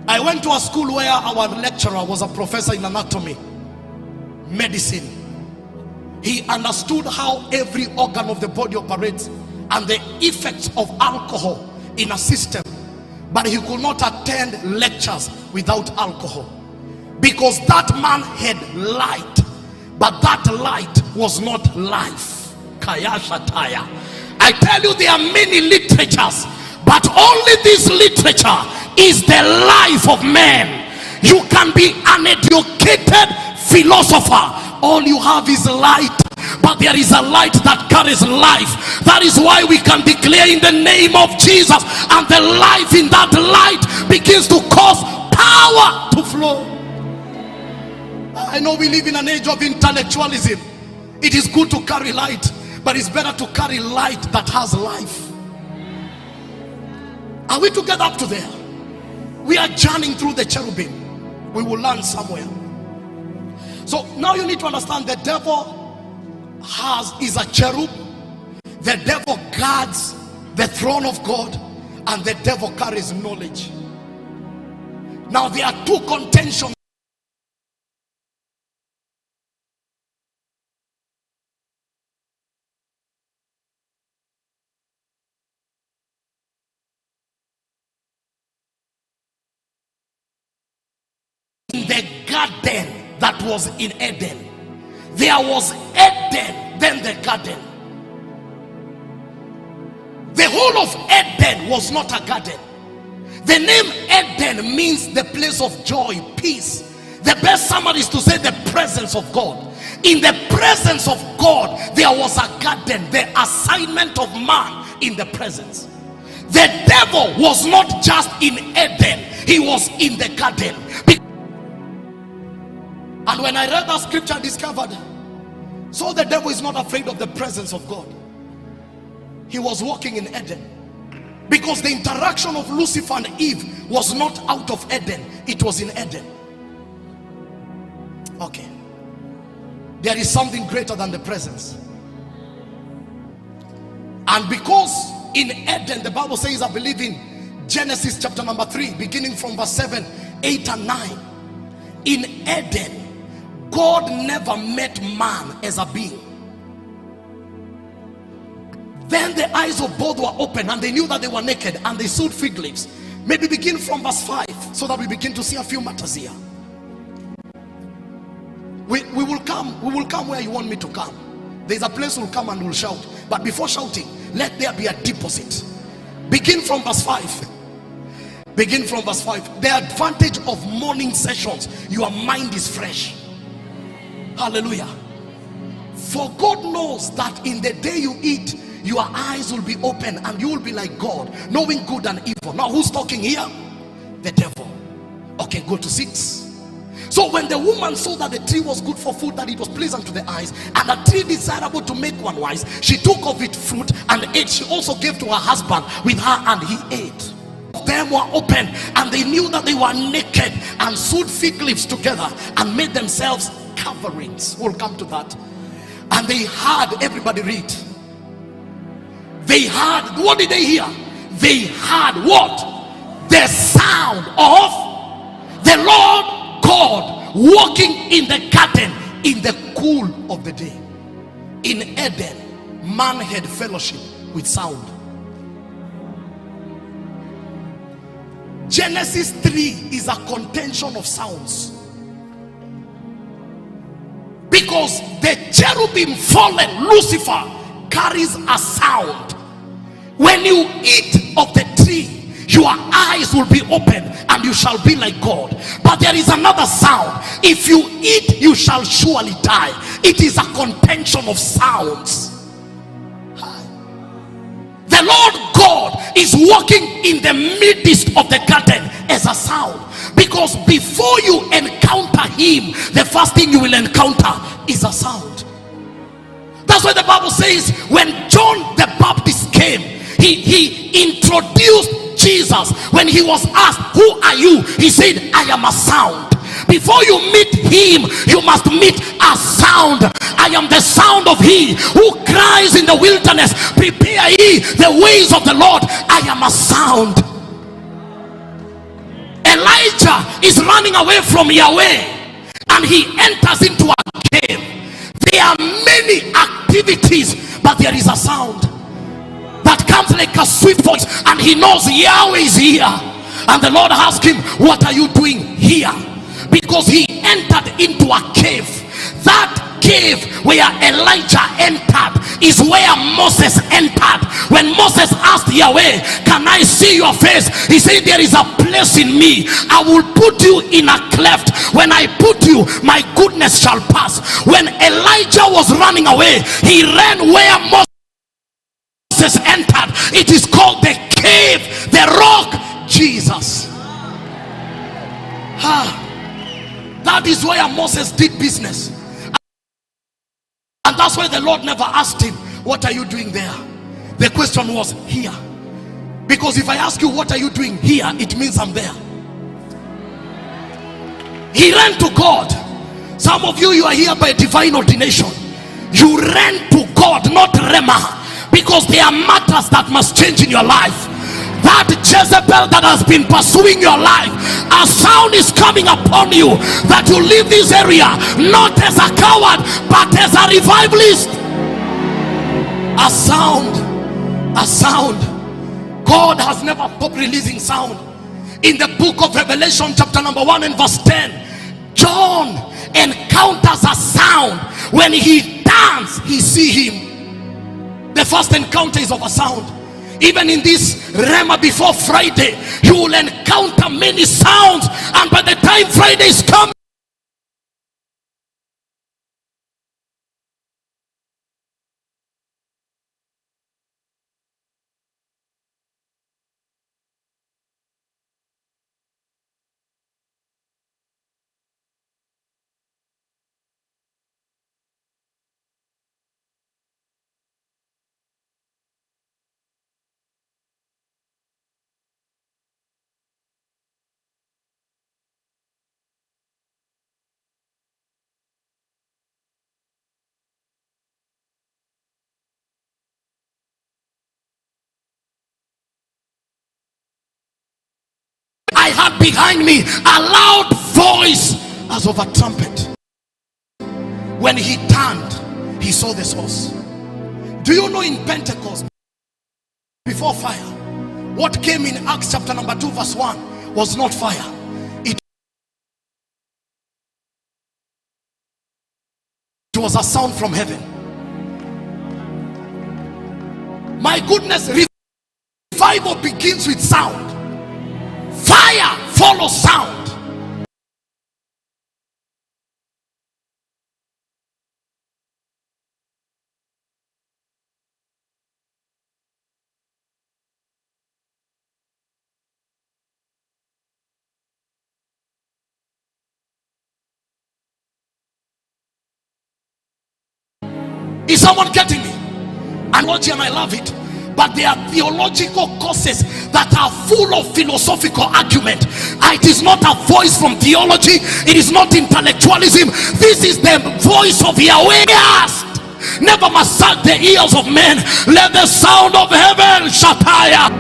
I went to a school where our lecturer was a professor in anatomy, medicine. He understood how every organ of the body operates and the effects of alcohol in a system, but he could not attend lectures without alcohol, because that man had light, but that light was not life. Kayashataya. I tell you, there are many literatures, but only this literature is the life of man. You can be an educated philosopher, all you have is light, but there is a light that carries life. That is why we can declare in the name of Jesus, and the life in that light begins to cause power to flow. I know we live in an age of intellectualism. It is good to carry light, but it's better to carry light that has life. Are we together up to there? We are journeying through the cherubim. We will land somewhere. So now you need to understand, the devil is a cherub. The devil guards the throne of God, and the devil carries knowledge. Now there are two contentions. In the garden that was in Eden, there was Eden, then the garden. The whole of Eden was not a garden. The name Eden means the place of joy, peace. The best summary is to say the presence of God. In the presence of God, there was a garden, the assignment of man in the presence. The devil was not just in Eden, he was in the garden. And when I read that scripture, I discovered, so the devil is not afraid of the presence of God. He was walking in Eden, because the interaction of Lucifer and Eve was not out of Eden, it was in Eden. Okay, there is something greater than the presence. And because in Eden, the Bible says, I believe in Genesis chapter number 3, beginning from verse 7, 8 and 9, in Eden, God never met man as a being. Then the eyes of both were open, and they knew that they were naked, and they sewed fig leaves. Maybe begin from verse 5, so that we begin to see a few matters here. We will come where you want me to come. There's a place we'll come and we'll shout. But before shouting, let there be a deposit. Begin from verse 5. Begin from verse 5. The advantage of morning sessions, your mind is fresh. Hallelujah. For God knows that in the day you eat, your eyes will be open and you will be like God, knowing good and evil. Now who's talking here? The devil. Okay, go to 6. So when the woman saw that the tree was good for food, that it was pleasant to the eyes, and a tree desirable to make one wise, she took of it fruit and ate. She also gave to her husband with her, and he ate. Them were open, and they knew that they were naked, and sewed fig leaves together and made themselves coverings. We'll come to that. And they heard, everybody read. They heard, what did they hear? They heard what? The sound of the Lord God walking in the garden in the cool of the day. In Eden, man had fellowship with sound. Genesis 3 is a contention of sounds, because the cherubim fallen, Lucifer, carries a sound. When you eat of the tree, your eyes will be open and you shall be like God. But there is another sound. If you eat, you shall surely die. It is a contention of sounds. The Lord God is walking in the midst of the garden as a sound, because before you encounter him, the first thing you will encounter is a sound. That's why the Bible says when John the Baptist came, he introduced Jesus. When he was asked, who are you? He said, I am a sound. before you meet him, you must meet a sound. I am the sound of he who cries in the wilderness, prepare ye the ways of the Lord. I am a sound. Elijah is running away from Yahweh and he enters into a cave. There are many activities, but there is a sound that comes like a swift voice, and he knows Yahweh is here. And the Lord asked him, what are you doing here? Because he entered into a cave. That cave where Elijah entered is where Moses entered. When Moses asked Yahweh, can I see your face? He said, there is a place in me. I will put you in a cleft. When I put you, my goodness shall pass. When Elijah was running away, he ran where Moses entered. It is called the cave, the rock, Jesus. That is where Moses did business. And that's why the Lord never asked him, what are you doing there? The question was here. Because if I ask you, what are you doing here? It means I'm there. He ran to God. Some of you, you are here by divine ordination. You ran to God, not Rhema. Because there are matters that must change in your life. That Jezebel that has been pursuing your life, a sound is coming upon you that you leave this area not as a coward but as a revivalist. A sound, a sound. God has never stopped releasing sound. In the book of Revelation chapter number 1 and verse 10, John encounters a sound. When he turns, he see him. The first encounter is of a sound. Even in this Rhema before Friday, you will encounter many sounds, and by the time Friday is coming, I heard behind me a loud voice as of a trumpet. When he turned, he saw the source. Do you know in Pentecost, before fire, what came in Acts chapter number 2 verse 1 was not fire. It was a sound from heaven. My goodness, revival begins with sound. Fire follows sound. Is someone getting me? Analogy, and I love it. But there are theological courses that are full of philosophical argument. It is not a voice from theology. It is not intellectualism. This is the voice of Yahweh. Never must shut the ears of men. Let the sound of heaven shataya.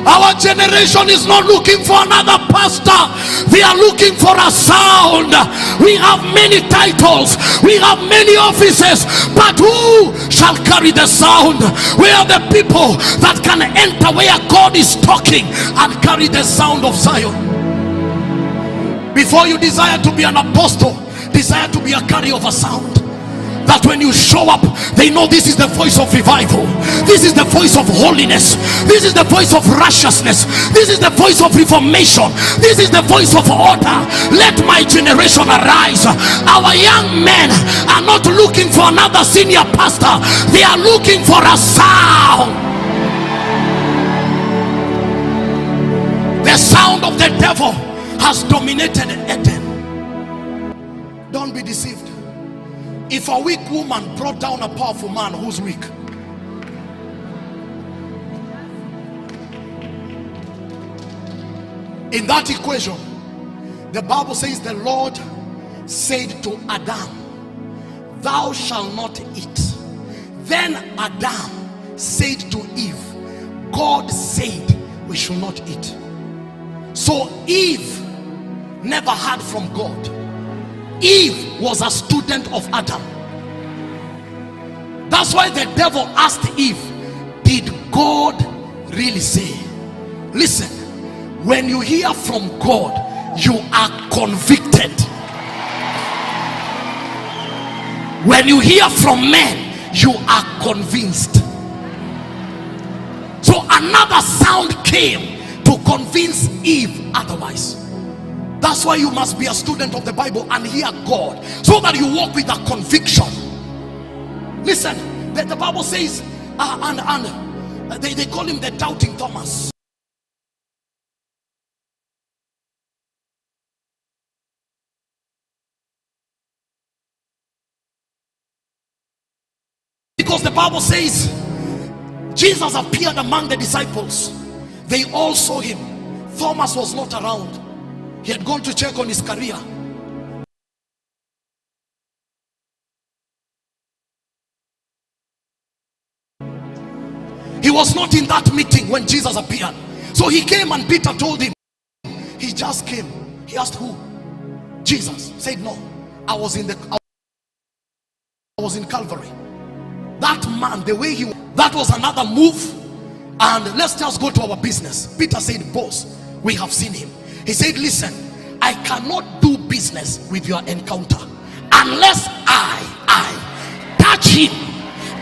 Our generation is not looking for another pastor. They are looking for a sound. We have many titles, we have many offices, but who shall carry the sound? We are the people that can enter where God is talking and carry the sound of Zion. Before you desire to be an apostle, desire to be a carrier of a sound. That when you show up, they know this is the voice of revival, this is the voice of holiness, this is the voice of righteousness, this is the voice of reformation, this is the voice of order. Let my generation arise. Our young men are not looking for another senior pastor, they are looking for a sound. The sound of the devil has dominated Eden. Don't be deceived. If a weak woman brought down a powerful man, who's weak? In that equation, The Bible says the Lord said to Adam, thou shalt not eat. Then Adam said to Eve, God said we should not eat. So Eve never heard from God. Eve was a student of Adam. That's why the devil asked Eve, did God really say? Listen, when you hear from God, you are convicted. When you hear from men, you are convinced. So another sound came to convince Eve otherwise. That's why you must be a student of the Bible and hear God, so that you walk with a conviction. Listen, the Bible says, they call him the doubting Thomas. Because the Bible says Jesus appeared among the disciples. They all saw him. Thomas was not around. He had gone to check on his career. He was not in that meeting when Jesus appeared. So he came and Peter told him. He just came. He asked who? Jesus. Said no. I was in Calvary. That man, the way he, that was another move. And let's just go to our business. Peter said, boss, we have seen him. He said, listen, I cannot do business with your encounter unless I touch him.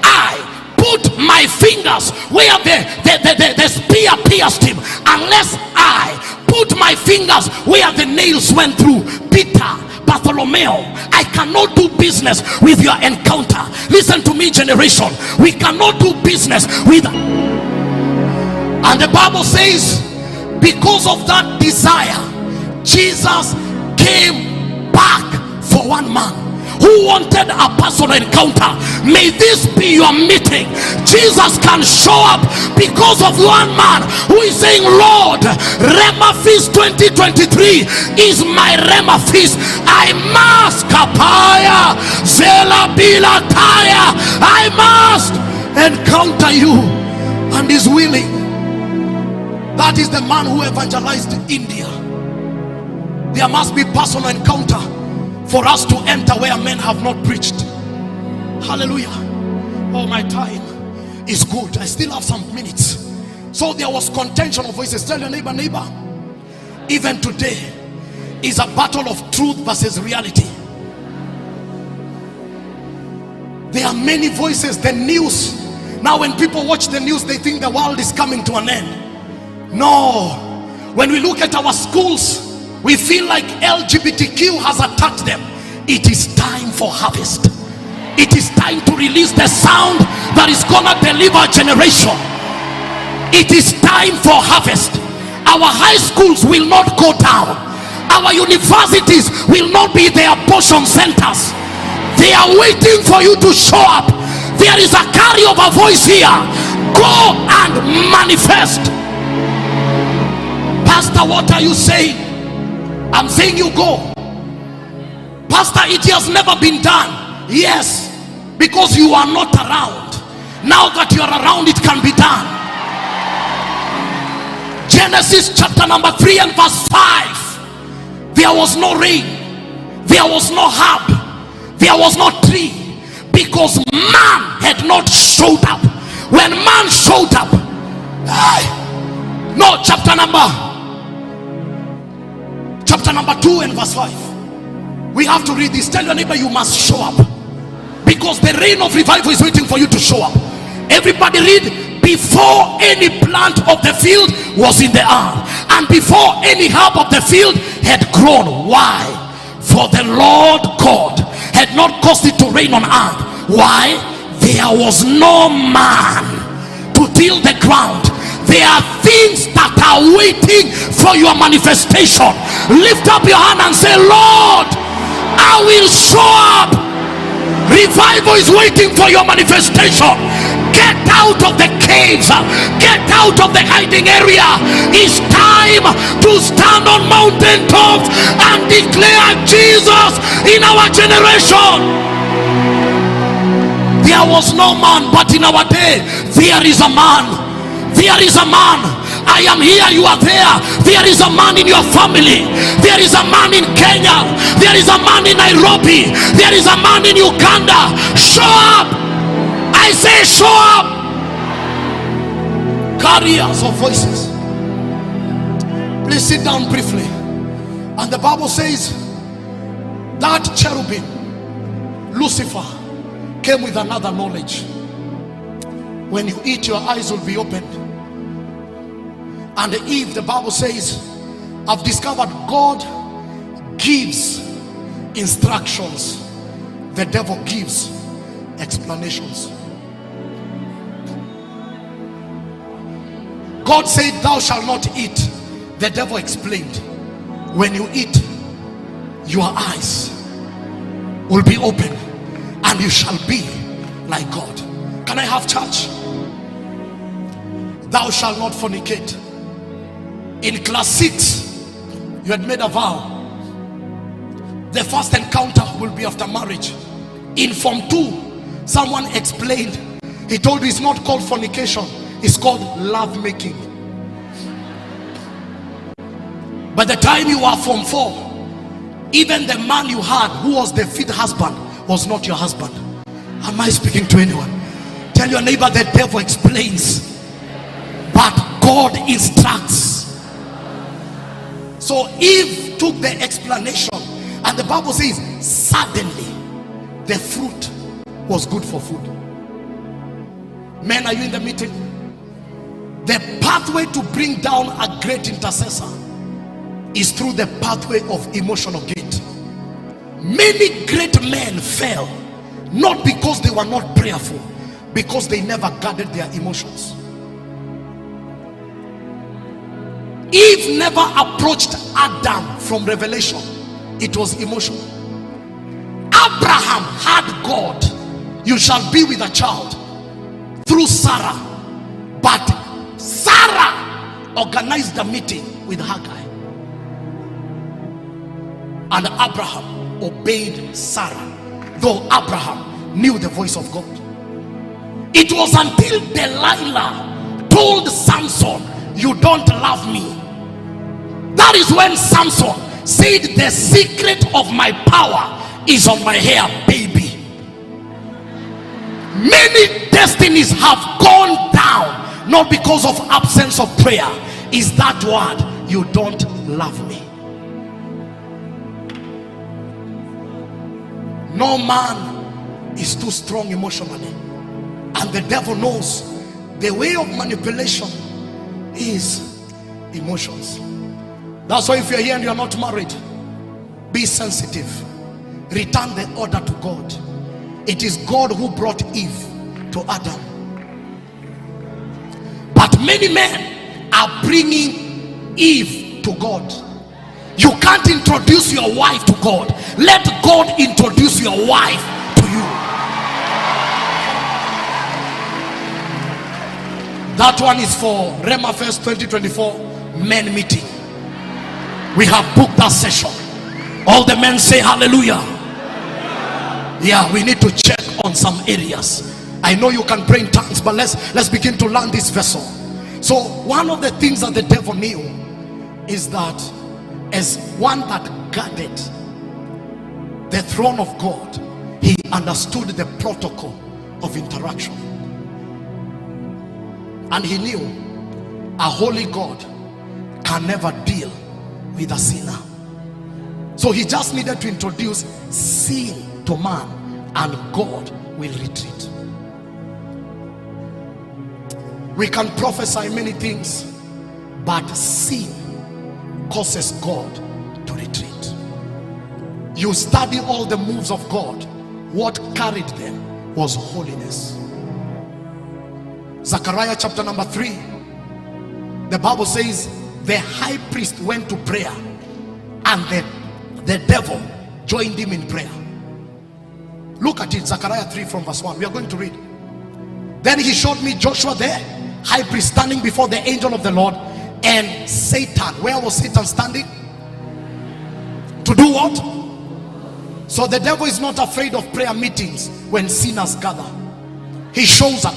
I put my fingers where the spear pierced him. Unless I put my fingers where the nails went through Peter, Bartholomew, I cannot do business with your encounter. Listen to me, generation. We cannot do business with. And the Bible says, because of that desire, Jesus came back for one man who wanted a personal encounter. May this be your meeting. Jesus can show up because of one man who is saying, Lord, Rhema Feast 2023 is my Rhema Feast. I must kapaya zela bila taya. I must encounter you, and is willing. That is the man who evangelized India. There must be personal encounter for us to enter where men have not preached. Hallelujah. Oh, my time is good. I still have some minutes. So there was contention of voices. Tell your neighbor, even today is a battle of truth versus reality. There are many voices. The news, now when people watch the news, they think the world is coming to an end. No. When we look at our schools, we feel like LGBTQ has attacked them. It is time for harvest. It is time to release the sound that is gonna deliver a generation. It is time for harvest. Our high schools will not go down. Our universities will not be the abortion centers. They are waiting for you to show up. There is a carryover voice here. Go and manifest. Pastor, what are you saying? I'm saying you go. Pastor, it has never been done. Yes, because you are not around. Now that you are around, it can be done. Genesis chapter number 3 and verse 5. There was no rain, there was no herb, there was no tree, because man had not showed up. When man showed up, no, chapter number 2 and verse 5. We have to read this. Tell your neighbor, you must show up, because the rain of revival is waiting for you to show up. Everybody read. Before any plant of the field was in the earth, and before any herb of the field had grown. Why? For the Lord God had not caused it to rain on earth. Why? There was no man to till the ground. There are things that are waiting for your manifestation. Lift up your hand and say, Lord, I will show up. Revival is waiting for your manifestation. Get out of the caves. Get out of the hiding area. It's time to stand on mountain tops and declare Jesus in our generation. There was no man, but in our day there is a man. There is a man. I am here, you are there. There is a man in your family. There is a man in Kenya. There is a man in Nairobi. There is a man in Uganda. Show up. I say show up. Carriers of voices. Please sit down briefly. And the Bible says that cherubim, Lucifer, came with another knowledge. When you eat, your eyes will be opened. And Eve, the Bible says, I've discovered God gives instructions, the devil gives explanations. God said, thou shalt not eat. The devil explained, when you eat, your eyes will be open and you shall be like God. Can I have church? Thou shalt not fornicate. In class 6, you had made a vow. The first encounter will be after marriage. In form 2, someone explained. He told you it's not called fornication, it's called love making. By the time you are form 4, even the man you had who was the fit husband was not your husband. Am I speaking to anyone? Tell your neighbor, the devil explains, but God instructs. So Eve took the explanation, and the Bible says suddenly the fruit was good for food. Men, are you in the meeting? The pathway to bring down a great intercessor is through the pathway of emotional gate. Many great men fell not because they were not prayerful, because they never guarded their emotions. Eve never approached Adam from revelation. It was emotion. Abraham had God, you shall be with a child, through Sarah. But Sarah organized the meeting with Hagar, and Abraham obeyed Sarah, though Abraham knew the voice of God. It was until Delilah told Samson, you don't love me. That is when Samson said, the secret of my power is on my hair, baby. Many destinies have gone down, not because of absence of prayer. Is that word, you don't love me. No man is too strong emotionally, and the devil knows the way of manipulation is emotions. That's why if you're here and you're not married, be sensitive. Return the order to God. It is God who brought Eve to Adam. But many men are bringing Eve to God. You can't introduce your wife to God. Let God introduce your wife to you. That one is for Rhema Feast 2024 men meeting. We have booked that session. All the men say hallelujah. Yeah, we need to check on some areas. I know you can pray in tongues, but let's begin to learn this vessel. So one of the things that the devil knew is that as one that guarded the throne of God, he understood the protocol of interaction. And he knew a holy God can never deal with a sinner. So he just needed to introduce sin to man, and God will retreat. We can prophesy many things, but sin causes God to retreat. You study all the moves of God, what carried them was holiness. Zechariah chapter number 3, the Bible says the high priest went to prayer, and the devil joined him in prayer. Look at it, Zechariah 3 from verse 1. We are going to read. Then he showed me Joshua there, high priest, standing before the angel of the Lord, and Satan. Where was Satan standing? To do what? So the devil is not afraid of prayer meetings when sinners gather. He shows up.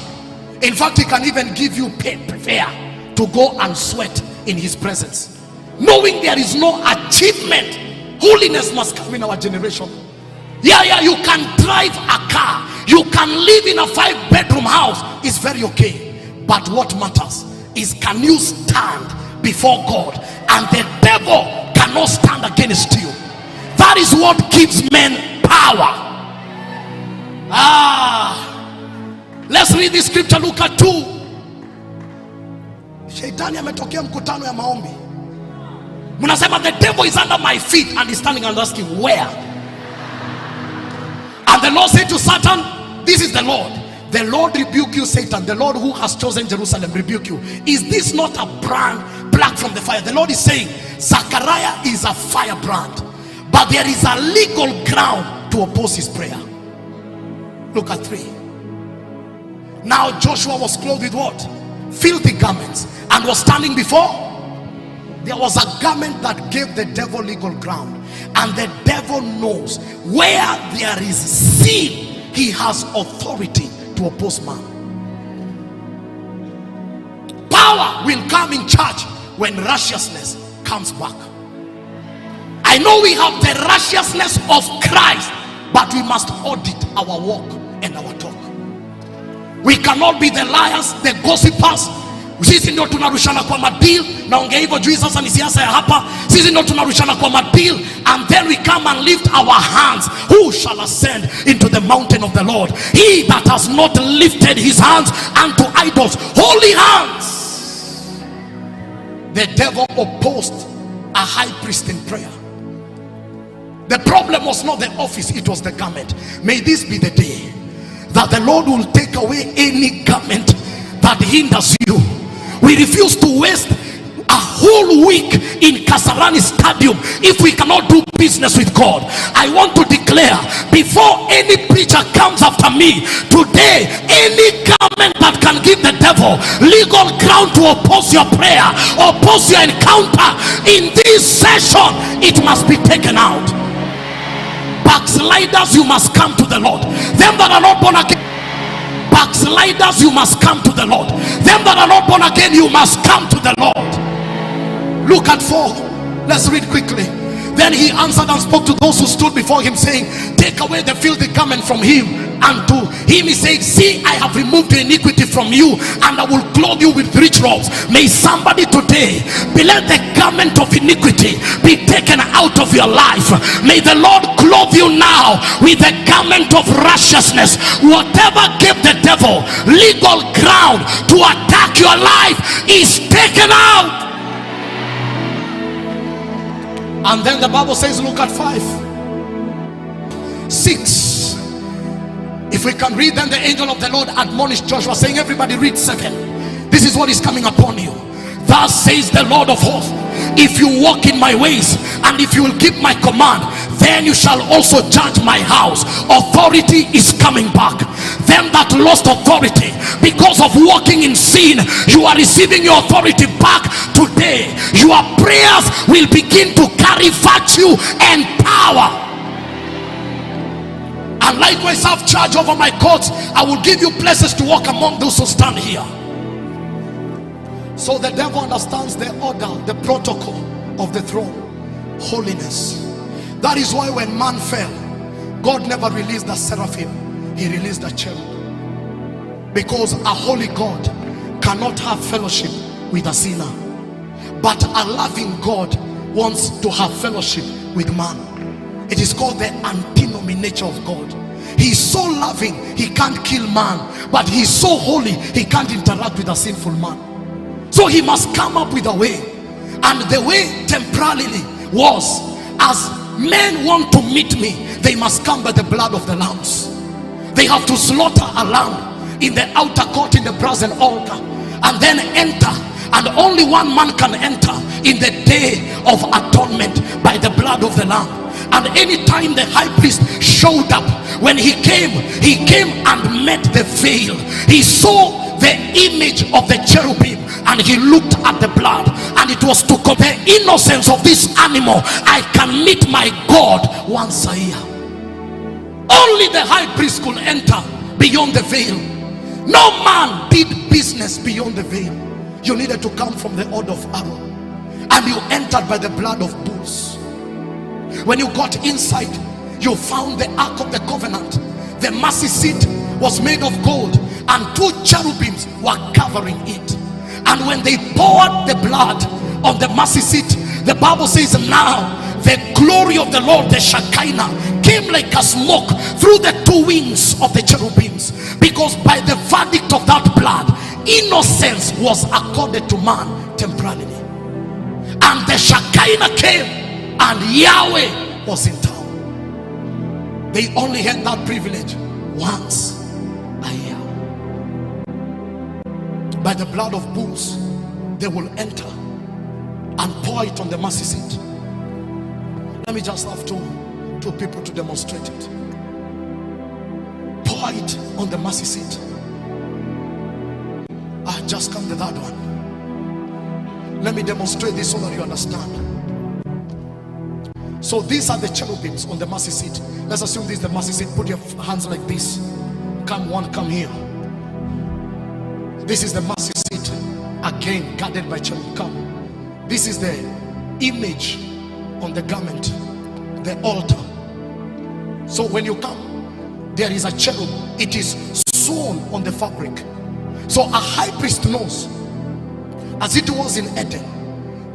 In fact, he can even give you prayer to go and sweat in his presence, knowing there is no achievement. Holiness must come in our generation. Yeah, you can drive a car, you can live in a 5-bedroom house, it's very okay. But what matters is, can you stand before God, and the devil cannot stand against you. That is what gives men power. Let's read this scripture. Look at 2. Shaitani ametokea mkutano ya maombi. Mnasema the devil is under my feet, and he's standing and asking where. And the Lord said to Satan, this is the Lord. The Lord rebuke you, Satan. The Lord who has chosen Jerusalem rebuke you. Is this not a brand plucked from the fire? The Lord is saying Zechariah is a firebrand, but there is a legal ground to oppose his prayer. Look at 3. Now Joshua was clothed with what? Filthy garments, and was standing before. There was a garment that gave the devil legal ground, and the devil knows where there is sin, he has authority to oppose man. Power will come in church when righteousness comes back. I know we have the righteousness of Christ, but we must audit our walk and our talk. We cannot be the liars, the gossipers. Sisi ndio tunarushana kwa madeal. Naongea hivyo juu sasa ni siasa ya hapa. Sisi ndio tunarushana kwa madeal, and then we come and lift our hands. Who shall ascend into the mountain of the Lord? He that has not lifted his hands unto idols, holy hands. The devil opposed a high priest in prayer. The problem was not the office, it was the garment. May this be the day that the Lord will take away any garment that hinders you. We refuse to waste a whole week in Kasarani Stadium if we cannot do business with God. I want to declare, before any preacher comes after me today, any garment that can give the devil legal ground to oppose your prayer, oppose your encounter in this session, it must be taken out. Backsliders, you must come to the Lord. Them that are not born again, backsliders, you must come to the Lord. Them that are not born again, you must come to the Lord. Look at 4. Let's read quickly. Then he answered and spoke to those who stood before him, saying, take away the filthy garment from him. And to him he said, see, I have removed your iniquity from you, and I will clothe you with rich robes. May somebody today be let the garment of iniquity be taken out of your life. May the Lord clothe you now with the garment of righteousness. Whatever gave the devil legal ground to attack your life is taken out. And then the Bible says, look at 5, 6. If we can read, then the angel of the Lord admonished Joshua, saying, everybody read 7. This is what is coming upon you. Thus says the Lord of hosts, if you walk in my ways, and if you will keep my command, then you shall also judge my house. Authority is coming back. Them that lost authority because of walking in sin, you are receiving your authority back today. Your prayers will begin to carry virtue and power. And likewise have charge over my courts. I will give you places to walk among those who stand here. So the devil understands the order, the protocol of the throne. Holiness. That is why when man fell, God never released the seraphim, he released the cherub. Because a holy God cannot have fellowship with a sinner, but a loving God wants to have fellowship with man. It is called the antinomy nature of God. He is so loving, he can't kill man, but he is so holy, he can't interact with a sinful man. So he must come up with a way. And the way temporarily was, as men want to meet me, they must come by the blood of the lambs. They have to slaughter a lamb in the outer court, in the brazen altar, and then enter. And only one man can enter in the day of atonement by the blood of the lamb. And anytime the high priest showed up, when he came and met the veil. He saw the image of the cherubim and he looked at the blood, and it was to compare innocence of this animal. I can meet my God once a year. Only the high priest could enter beyond the veil. No man did business beyond the veil. You needed to come from the order of Aaron, and you entered by the blood of bulls. When you got inside, you found the ark of the covenant. The mercy seat was made of gold, and 2 cherubims were covering it. And when they poured the blood on the mercy seat, the Bible says, now the glory of the Lord, the Shekinah, came like a smoke through the 2 wings of the cherubims, because by the verdict of that blood, innocence was accorded to man temporarily. And the Shekinah came, and Yahweh was in town. They only had that privilege once a year. By the blood of bulls, they will enter and pour it on the mercy seat. Let me just have two people to demonstrate it. Pour it on the mercy seat. Just come to that one. Let me demonstrate this so that you understand. So these are the cherubims on the mercy seat. Let's assume this is the mercy seat. Put your hands like this. Come one, come here. This is the mercy seat, again guarded by cherubim. Come. This is the image on the garment, the altar. So when you come, there is a cherub. It is sewn on the fabric. So a high priest knows, as it was in Eden,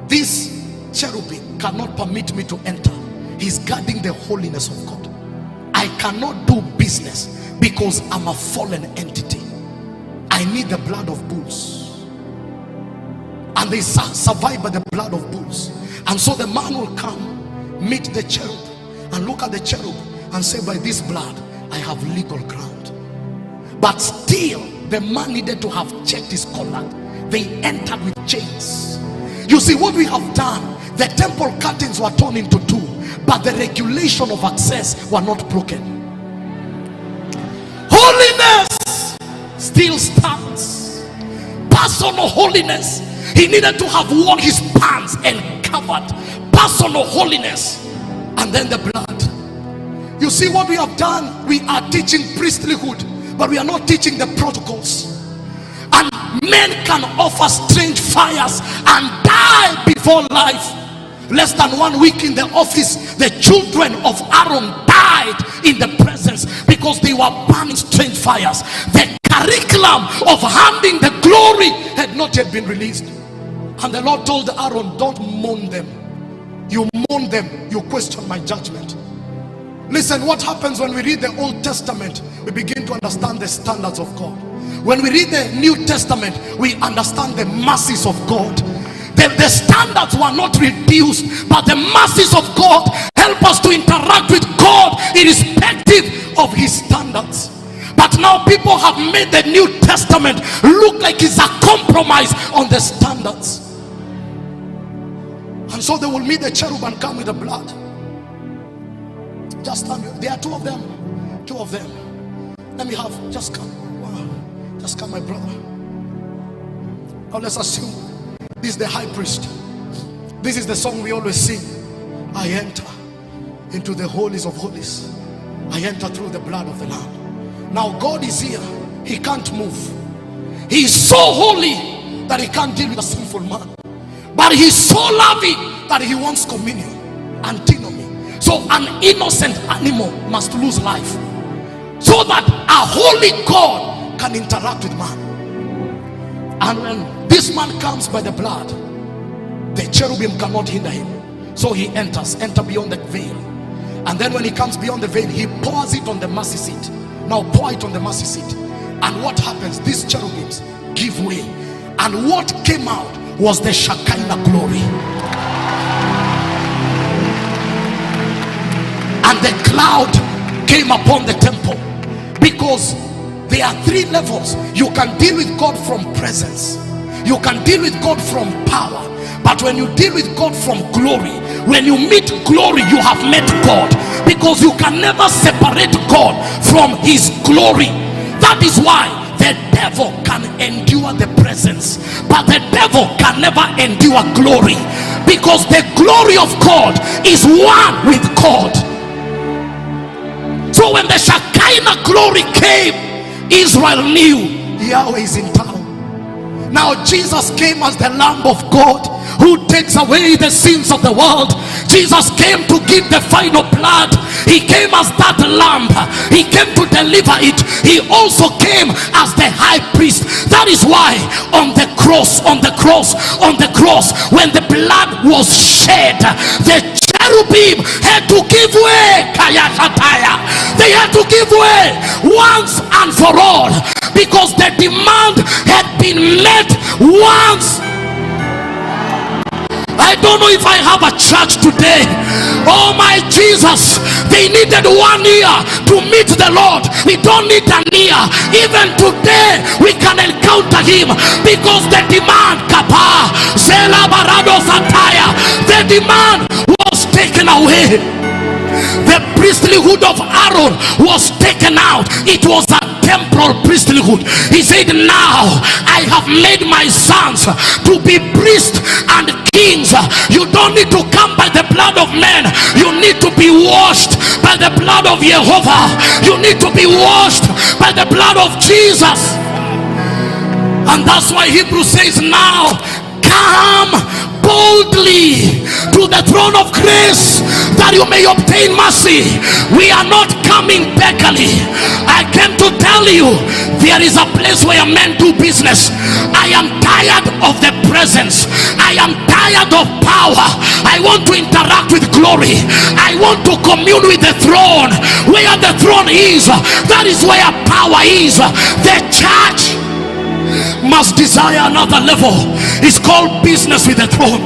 this cherubim cannot permit me to enter. He's guarding the holiness of God. I cannot do business because I'm a fallen entity. I need the blood of bulls, and they survive by the blood of bulls. And so the man will come, meet the cherub, and look at the cherub and say, by this blood I have legal ground. But still the man needed to have checked his conduct. They entered with chains. You see what we have done, the temple curtains were torn into 2, but the regulation of access were not broken. Holiness still stands. Personal holiness. He needed to have worn his pants and covered. Personal holiness. And then the blood. You see what we have done? We are teaching priesthood, but we are not teaching the protocols. And men can offer strange fires and die before life. Less than 1 week in the office, the children of Aaron died in the presence because they were burning strange fires. The curriculum of handing the glory had not yet been released. And the Lord told Aaron, don't mourn them. You mourn them, you question my judgment. Listen, what happens when we read the Old Testament? We begin to understand the standards of God. When we read the New Testament, we understand the mercies of God. The standards were not reduced, but the mercies of God help us to interact with God irrespective of his standards. But now people have made the New Testament look like it's a compromise on the standards. And so they will meet the cherub and come with the blood. Just stand. There are 2 of them. 2 of them. Let me have, just come. Just come, my brother. Now let's assume this is the high priest. This is the song we always sing. I enter into the holies of holies. I enter through the blood of the Lamb. Now God is here. He can't move. He is so holy that he can't deal with a sinful man. But he's so loving that he wants communion, antinomy. So an innocent animal must lose life so that a holy God can interact with man. And when this man comes by the blood, the cherubim cannot hinder him. So he enter beyond the veil. And then when he comes beyond the veil, he pours it on the mercy seat. Now pour it on the mercy seat. And what happens? These cherubims give way. And what came out was the Shekinah glory. And the cloud came upon the temple, because there are 3 levels. You can deal with God from presence. You can deal with God from power, but when you deal with God from glory, when you meet glory, you have met God, because you can never separate God from his glory. That is why the devil can endure the presence, but the devil can never endure glory, because the glory of God is one with God. So when the Shekinah glory came, Israel knew Yahweh is in town. Now Jesus came as the Lamb of God who takes away the sins of the world. Jesus came to give the final blood. He came as that lamb. He came to deliver it. He also came as the high priest. That is why on the cross, when the blood was shed, the cherubim had to give way. They had to give way once and for all, because the demand had been met once. I don't know if I have a church today. Oh my Jesus, they needed 1 year to meet the Lord. We don't need an year. Even today we can encounter him, because the demand, the demand was taken away. The priestlyhood of Aaron was taken out. It was a temporal priestlyhood. He said, now I have made my sons to be priests and kings. You don't need to come by the blood of men. You need to be washed by the blood of Jehovah. You need to be washed by the blood of Jesus. And that's why Hebrews says, now come boldly to the throne of grace, that you may obtain mercy. We are not coming beggarly. I came to tell you, there is a place where men do business. I am tired of the presence. I am tired of power. I want to interact with glory. I want to commune with the throne. Where the throne is, that is where power is. The church must desire another level. It's called business with the throne.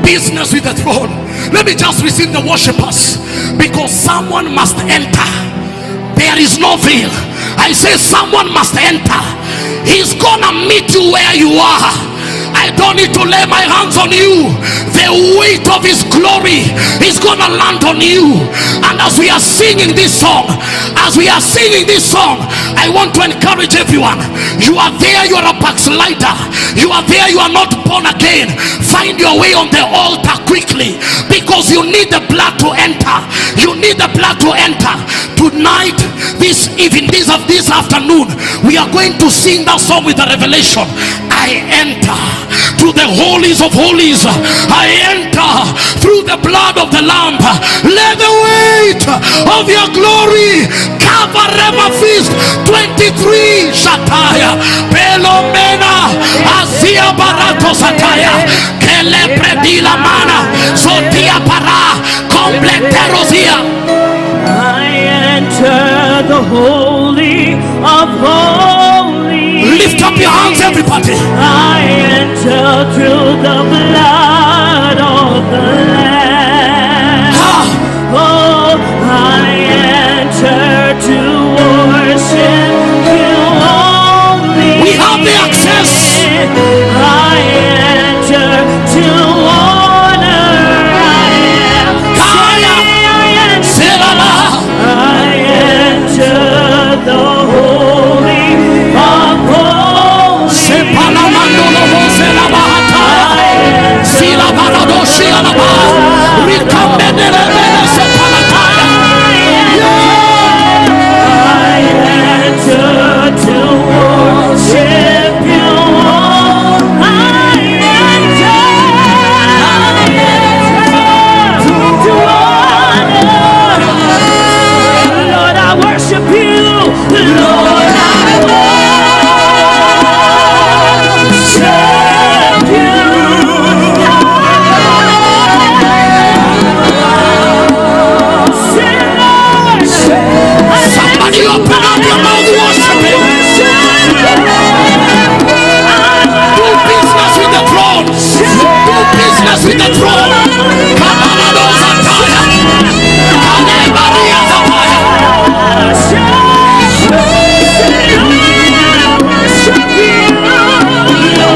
Business with the throne. Let me just receive the worshipers, because someone must enter. There is no veil. I say someone must enter. He's gonna meet you where you are. I don't need to lay my hands on you. The weight of his glory is gonna land on you. And as we are singing this song, I want to encourage everyone. You are there, you are a backslider. You are there, you are not born again. Find your way on the altar quickly, because you need the blood to enter. You need the blood to enter. Tonight, this evening, this afternoon, we are going to sing that song with the revelation. I enter to the holies of holies. I enter through the blood of the Lamb. Let the weight of your glory cover Rhema Feast 23. Shataya Pelomena Asia Barato Sataya Kele Predila Mana Sotia Para Completerosia. I enter the holy of holies. Lift up your hands, everybody. I enter through the blood of the Lamb. Oh, I enter to worship you only. We have the access. I enter to honor. I am Kaya. I enter the holy of holies. I enter to worship you. I enter to honor. Lord, I worship you. Lord, I worship you. Somebody open up your mouth, worship him. Do business with the throne. Do business with the throne. Lord,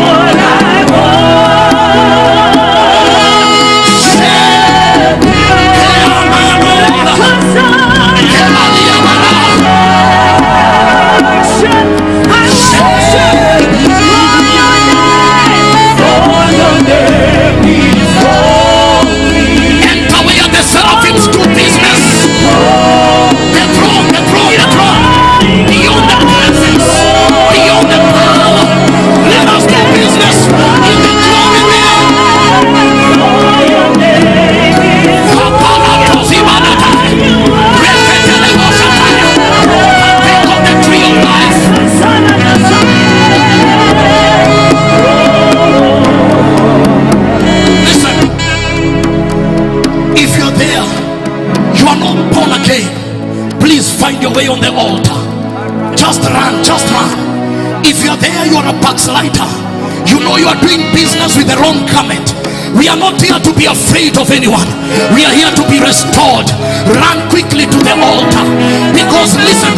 doing business with the wrong garment. We are not here to be afraid of anyone. We are here to be restored. Run quickly to the altar. Because listen,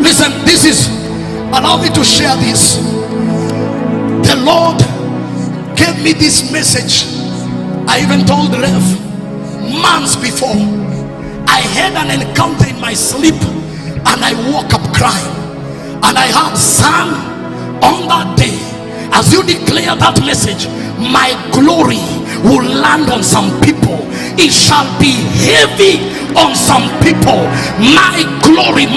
this is, allow me to share this. The Lord gave me this message. I even told Rev months before. I had an encounter in my sleep and I woke up crying. And I heard, son, on that day, as you declare that message, my glory will land on some people. It shall be heavy on some people. My glory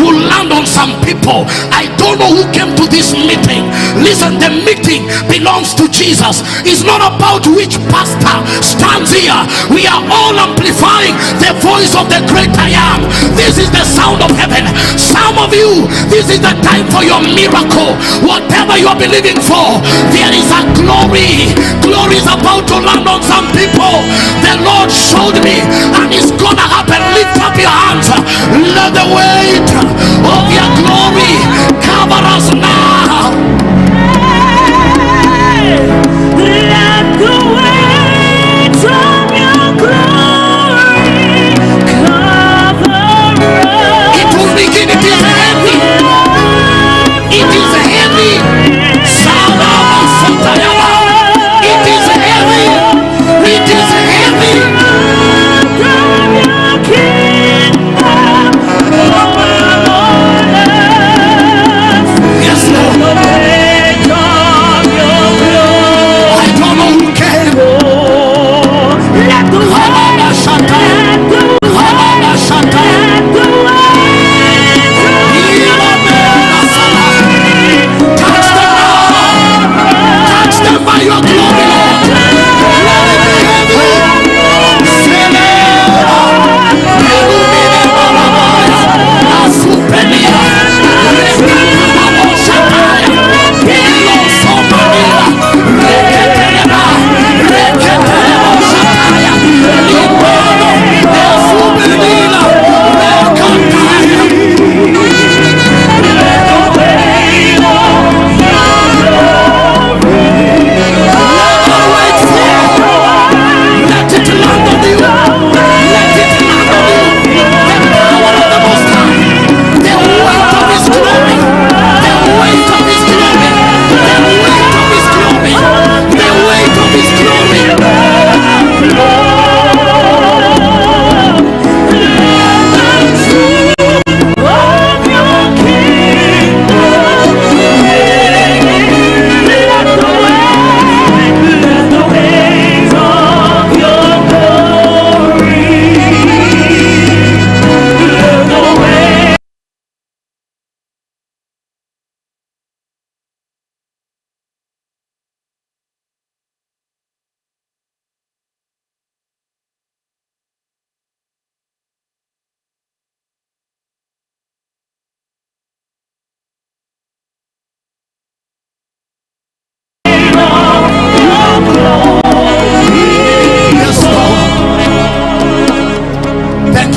will land on some people. I don't know who came to this meeting. Listen, the meeting belongs to Jesus. It's not about which pastor stands here. We are all amplifying the voice of the great I am. This is the sound of heaven. Some of you, this is the time for your miracle. Whatever you're believing for, there is a glory. Glory is about to land on some people. The Lord showed me, and it's gonna happen. Lift up your hands. Let the weight of your glory cover us now. Let the weight of your glory cover us. It will begin. It is heavy. It is heavy. It is heavy. It is heavy. Yes, Lord. I don't know who came. Touch them by your glory, Lord. Let it be heavy.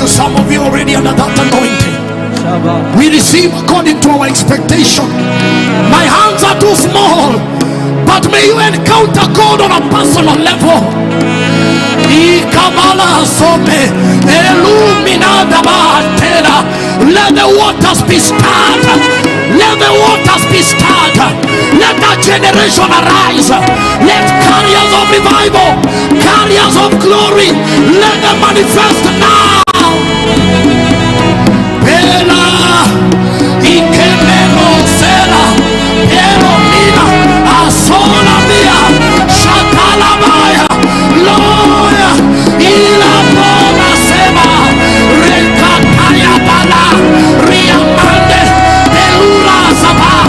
Some of you already under that anointing. We receive according to our expectation. My hands are too small, but may you encounter God on a personal level. Let the waters be stirred. Let the waters be stirred. Let that generation arise. Let carriers of revival, carriers of glory, let them manifest now. Bela, Ikemeno, Sela, Eromina, Asola Mia, Shatalamaya, Loya, Ilapona Seba, Rekataya Bala, Riamande, Belura Saba.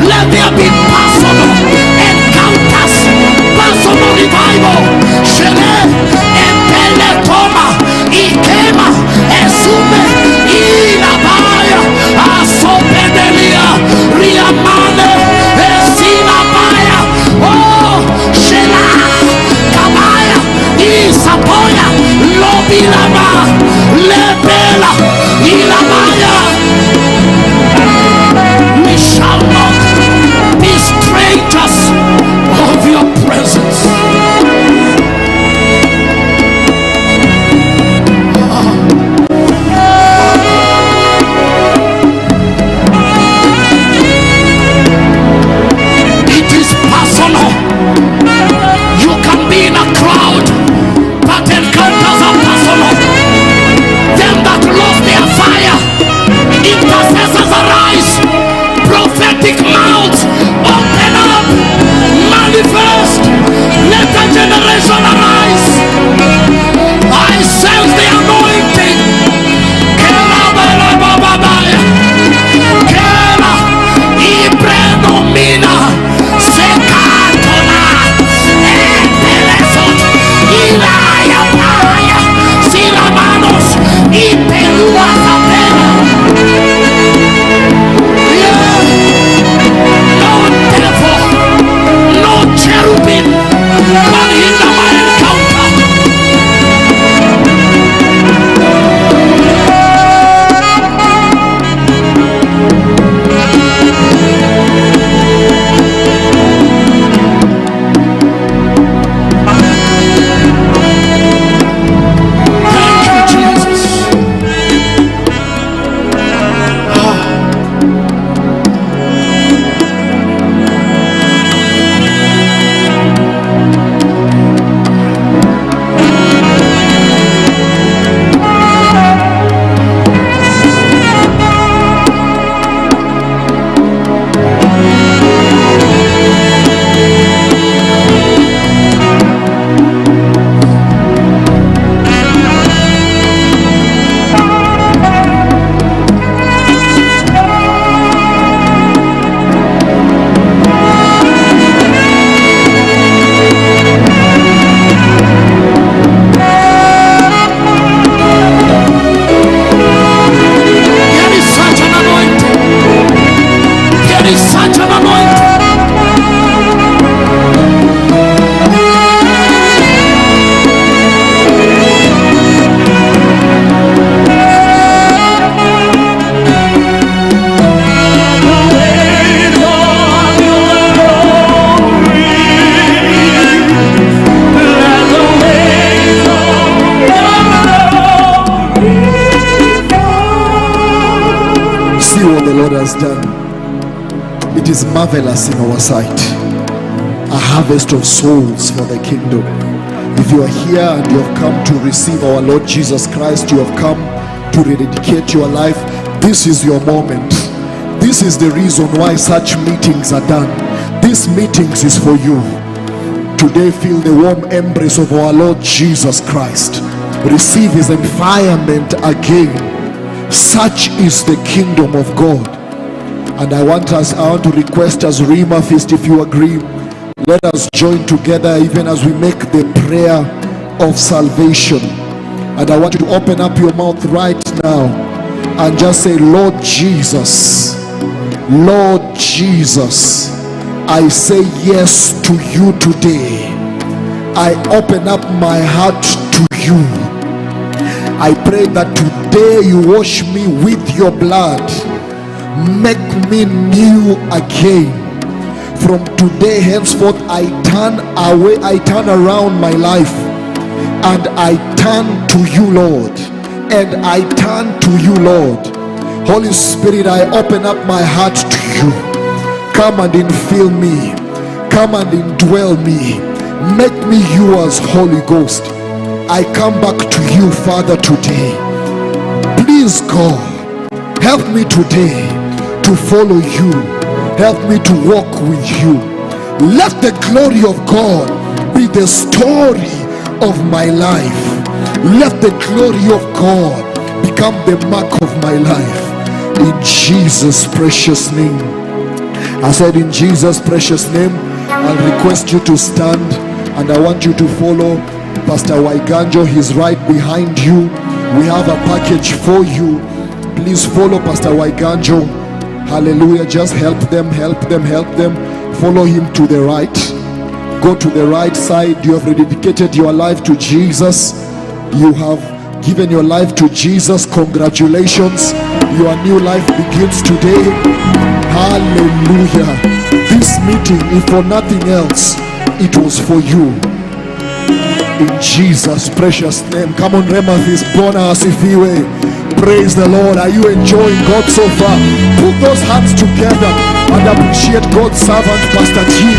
Let there be personal encounters, personal revival. Shele, Empele Toma, Ikema. Lord has done. It is marvelous in our sight. A harvest of souls for the kingdom. If you are here and you have come to receive our Lord Jesus Christ, you have come to rededicate your life, this is your moment. This is the reason why such meetings are done. These meetings is for you. Today, feel the warm embrace of our Lord Jesus Christ. Receive his environment again. Such is the kingdom of God. And I want to request as Rhema Feast, if you agree, let us join together even as we make the prayer of salvation. And I want you to open up your mouth right now and just say, Lord Jesus, Lord Jesus, I say yes to you today. I open up my heart to you. I pray that today you wash me with your blood. Make me new again. From today henceforth, I turn away, I turn around my life, and I turn to you, Lord. And I turn to you, Lord. Holy Spirit, I open up my heart to you. Come and infill me. Come and indwell me. Make me yours, Holy Ghost. I come back to you, Father, today. Please, God, help me today to follow you. Help me to walk with you. Let the glory of God be the story of my life. Let the glory of God become the mark of my life. In Jesus' precious name. I said, in Jesus' precious name, I'll request you to stand, and I want you to follow Pastor Waiganjo. He's right behind you. We have a package for you. Please follow Pastor Waiganjo. Hallelujah. Just help them, help them, help them. Follow him to the right. Go to the right side. You have rededicated your life to Jesus. You have given your life to Jesus. Congratulations. Your new life begins today. Hallelujah. This meeting, if for nothing else, it was for you. In Jesus' precious name. Come on, Rhema Feast. Bona asifiwe. Praise the Lord. Are you enjoying God so far? Put those hands together and appreciate God's servant, Pastor G.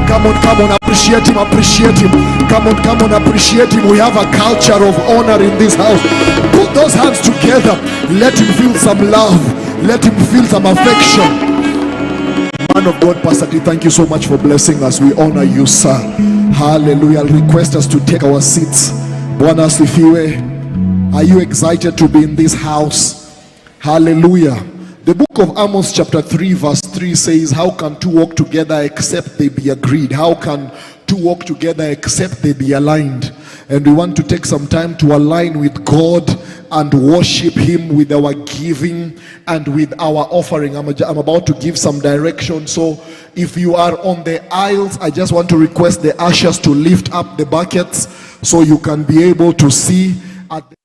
Come on, appreciate him, appreciate him. Come on, appreciate him. We have a culture of honor in this house. Put those hands together. Let him feel some love. Let him feel some affection. Man of God, Pastor T, thank you so much for blessing us. We honor you, sir. Hallelujah. I'll request us to take our seats. Bwana asifiwe. Are you excited to be in this house? Hallelujah. The book of Amos chapter 3 verse 3 says, how can two walk together except they be agreed? How can two walk together except they be aligned? And we want to take some time to align with God and worship him with our giving and with our offering. I'm about to give some direction. So if you are on the aisles, I just want to request the ushers to lift up the buckets so you can be able to see at the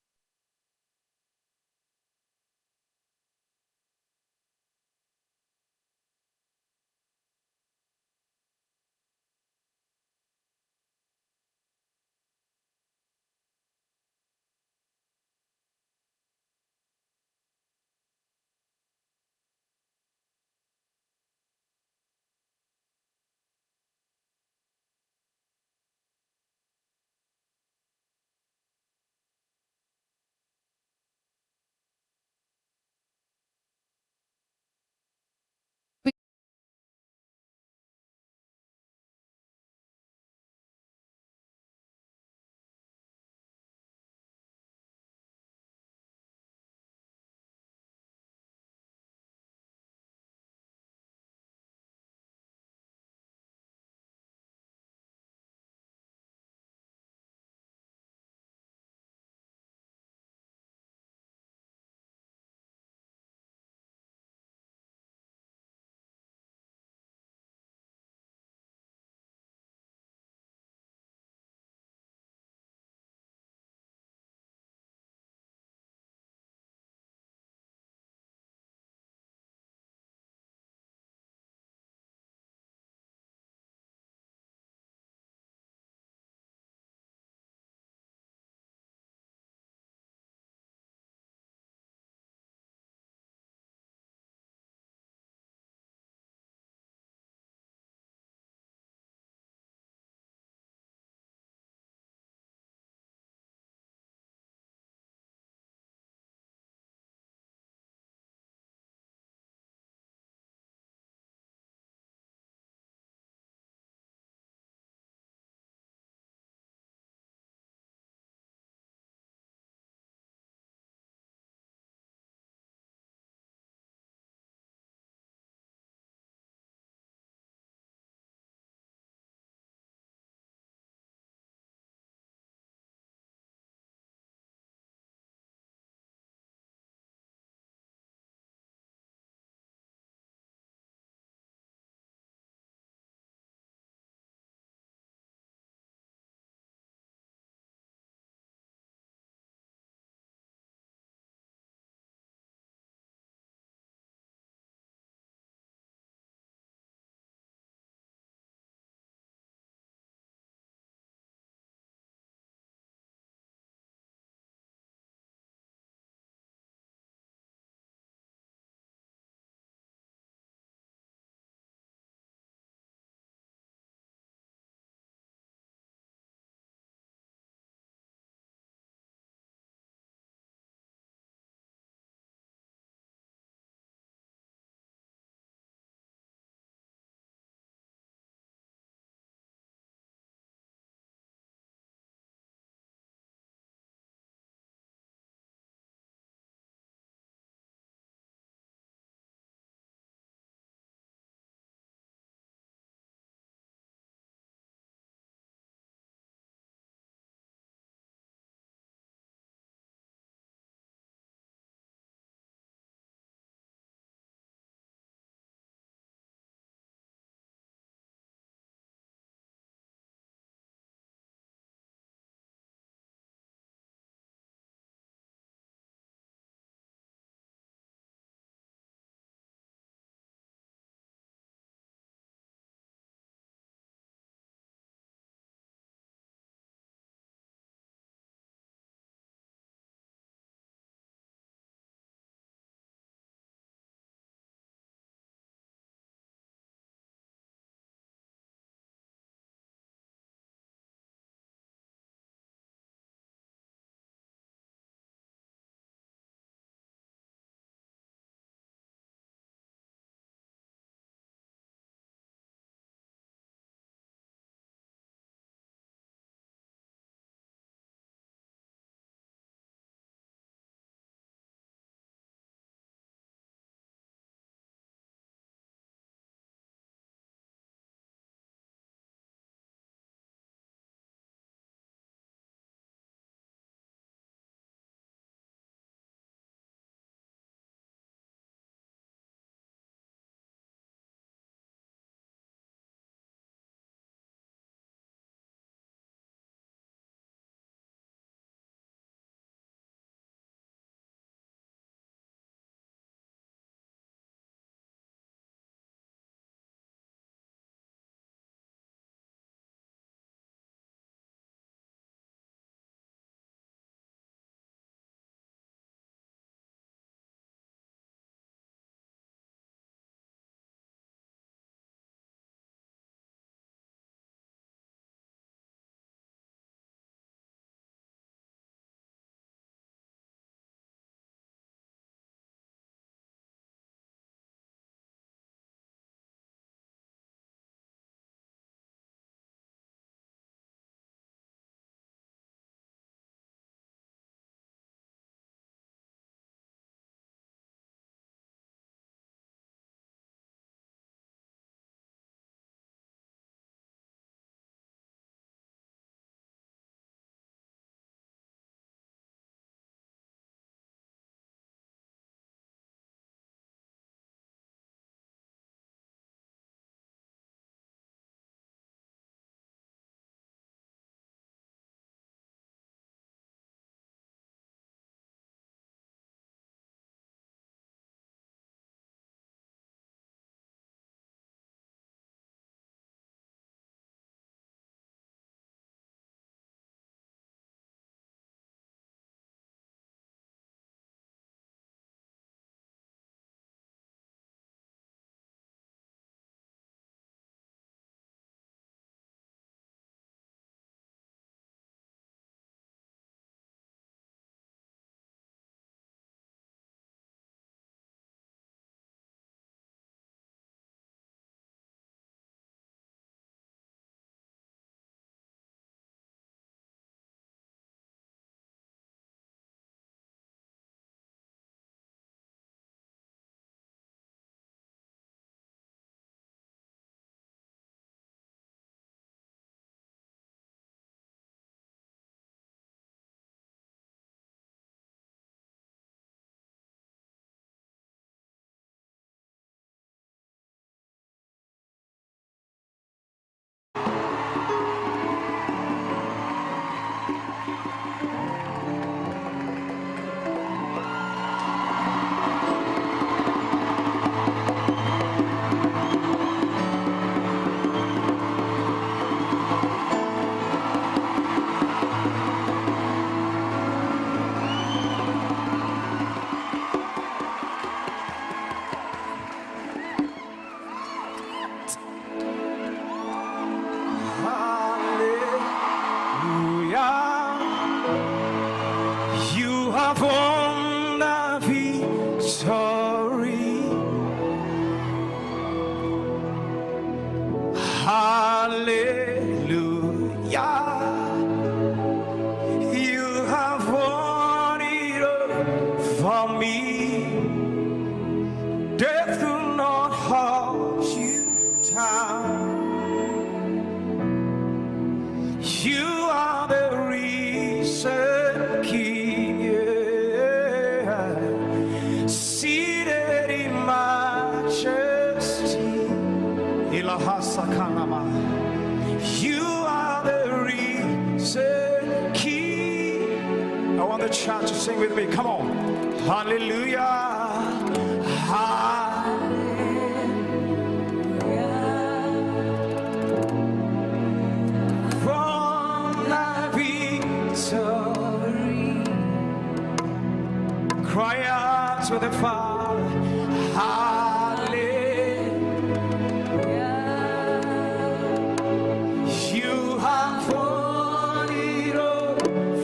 You have won it all for me. Death will not hold you down. You are the risen King, yeah. Seated in majesty. Idahosa kanama. You are the risen King. I want the church to sing with me. Come on. Hallelujah. From the victory, cry out to the Father. Hallelujah. You have won it all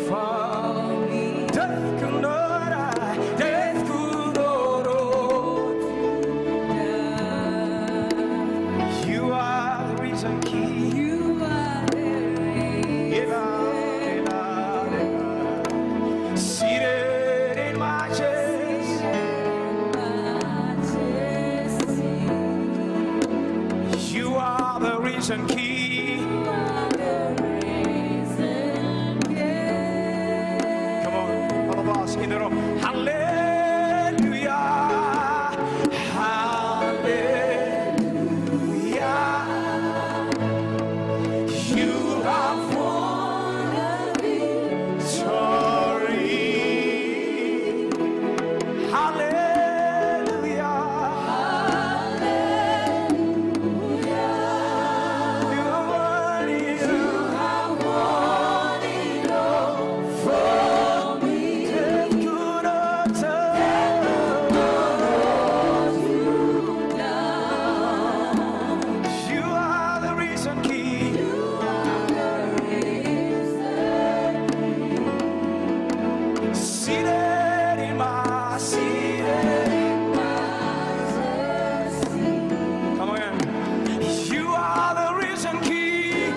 for me. Death could not hold you. You are the risen King. You are the risen. Seated in majesty. You are the risen King. Come on, all of us in the room. Hallelujah. Hallelujah. You have won the victory. Hallelujah. You have won it all for me. Death could not hold you down. You are the risen King. Seated in majesty. Come on. You are the risen King.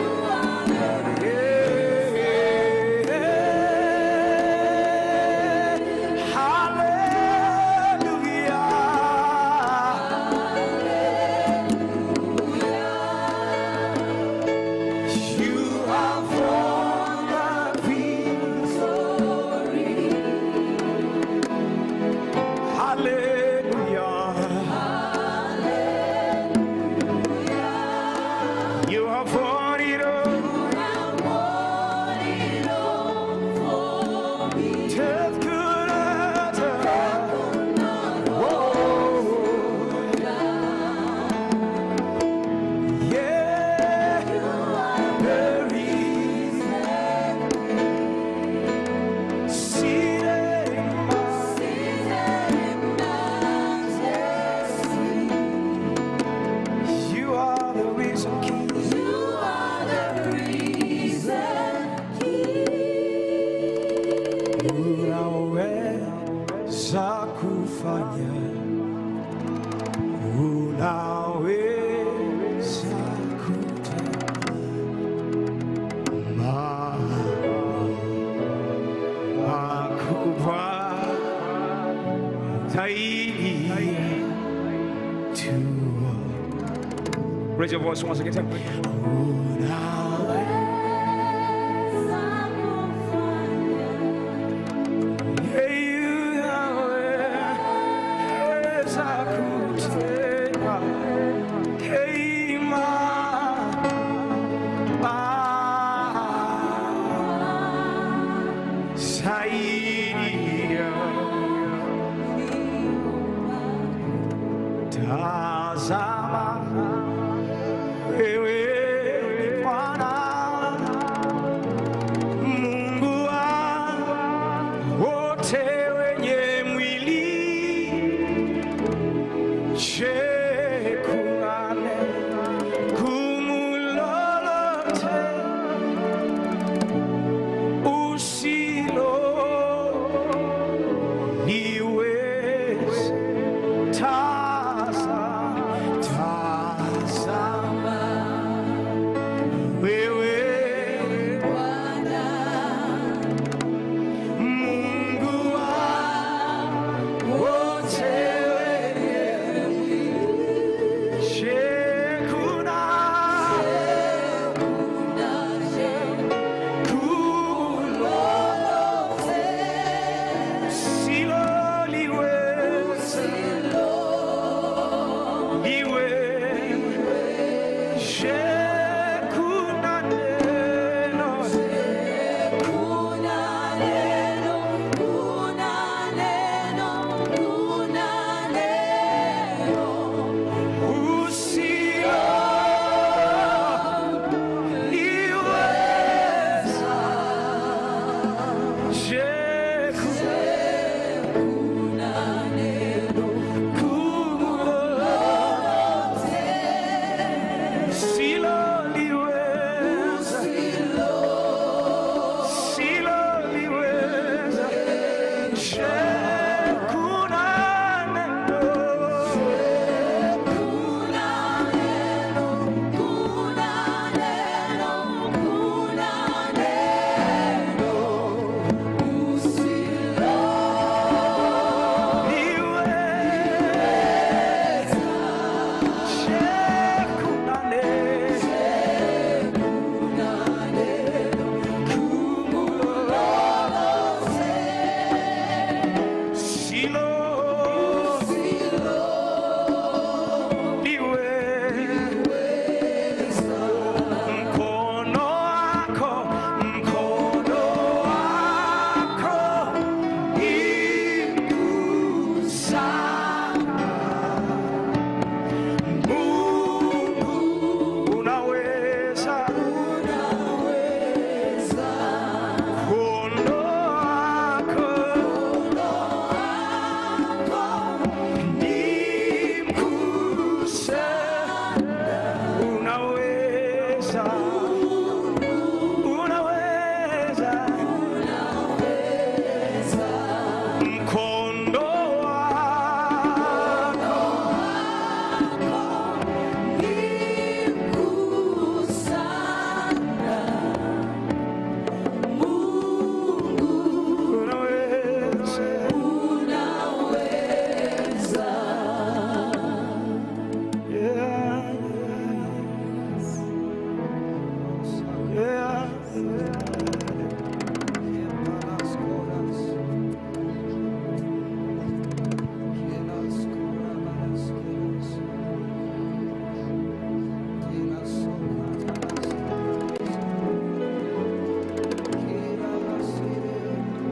Yeah. Hallelujah. You have won the victory. Hallelujah. You have won it all. Death could not hold. Yeah. The risen. Seated in majesty. You are the risen King. Unaweza kufanya, unaweza kutenda makubwa zaidi tu. Raise your voice once again. Tazama wewe wewe Mungu wa wote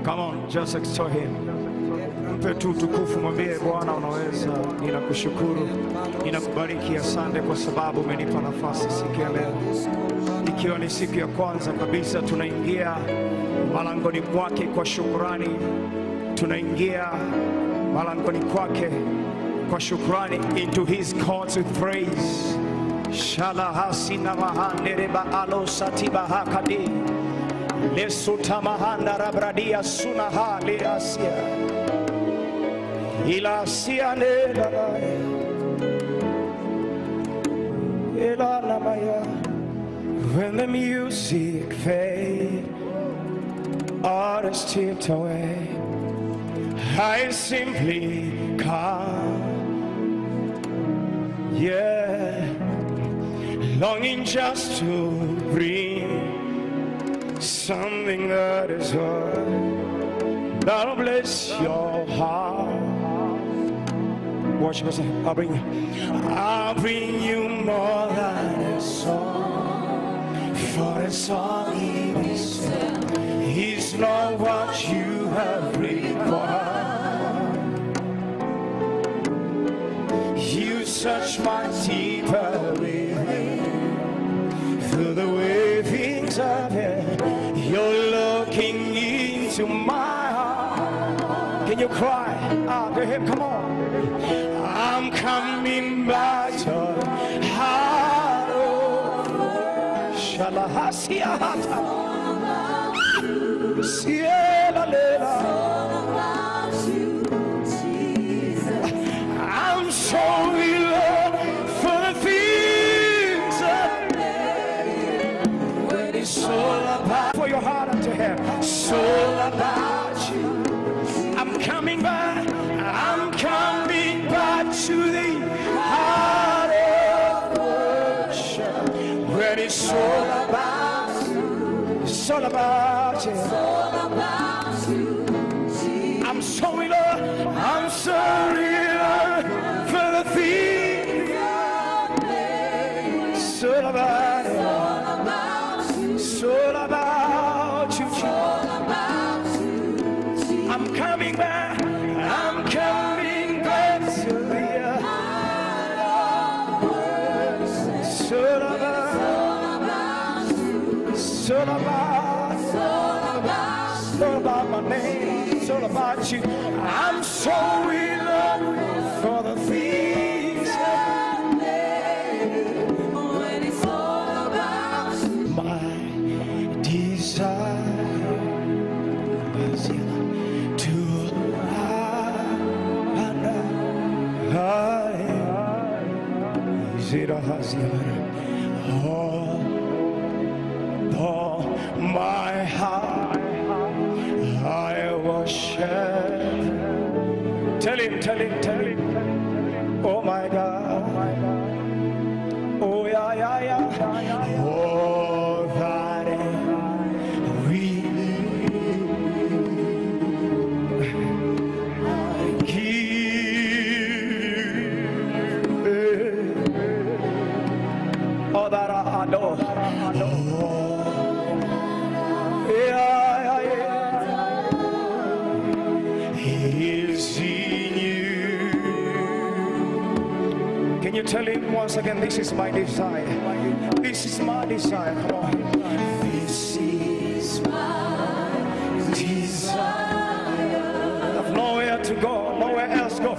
Come on, just extol him. Mpe tu tukufu, mwambie Bwana unaweza. Ninakushukuru, ninakubariki, asante kwa sababu umenipa nafasi siku ya leo. Ikiwa ni siku ya kwanza kabisa tunaingia malangoni mwake kwa shukrani. Tunaingia malangoni kwake kwa shukrani, into his courts with praise. Shalahasina mahandereba alo satiba hakadi. Lesuta mahanda rabradia sunaha leasia. Ilasia lelalaya. Elanamaya. When the music fades, all is stripped away, I simply come, yeah, longing just to bring something that is good, that'll bless your heart. Worship us. I'll bring you more than a song, for a song is not what you have required. You search my deeper within, through the wavings of it. You're looking into my heart. Can you cry? Go ahead, come on. I'm coming back to heart of Shalahasia Hata Siela Lela. I'm sorry, Lord, for the things it's all about. For your heart unto him. It's all about you. I'm coming back. I'm coming back to the heart of worship. When it's all about you. It's all about you. It's all about you. I'm sorry, Lord. I'm sorry, Lord, for the things it's all about you. It's all about you. It's all about you. I'm coming back. I'm coming back to the heart of worship. It's all about you. It's all about. It's all about my name. It's all about you. I'm so in love for the things I made. When it's all about you. My desire was to all my heart I worship. Tell him, tell him, tell him. Oh my God. Oh yeah, yeah, yeah. Oh, that we give. Oh, that I know. Can you tell him once again, this is my desire. This is my desire. Come on. This is my desire. I've nowhere to go, nowhere else to go.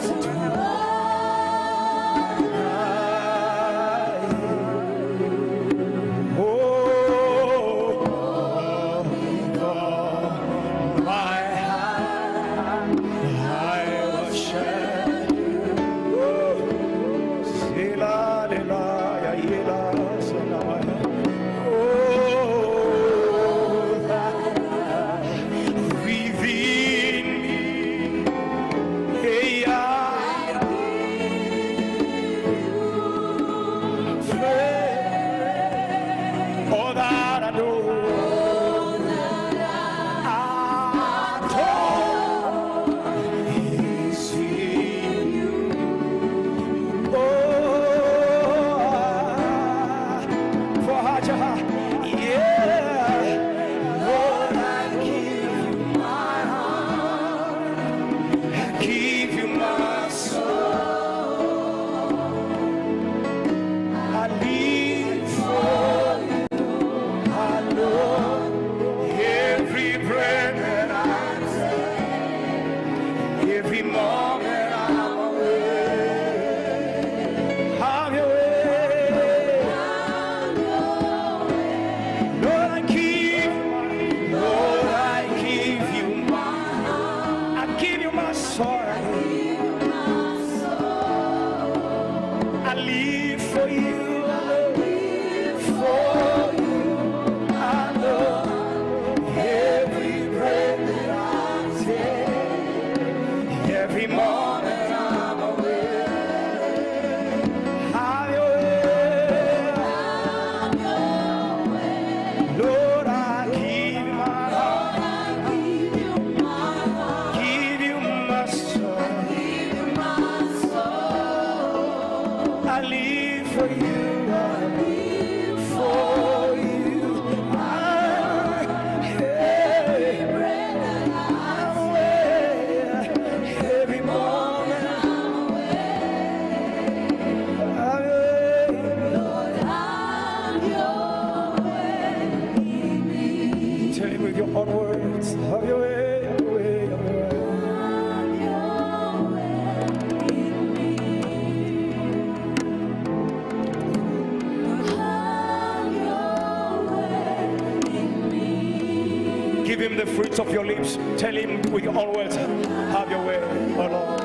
The fruits of your lips. Tell him with your own words, have your way, oh Lord.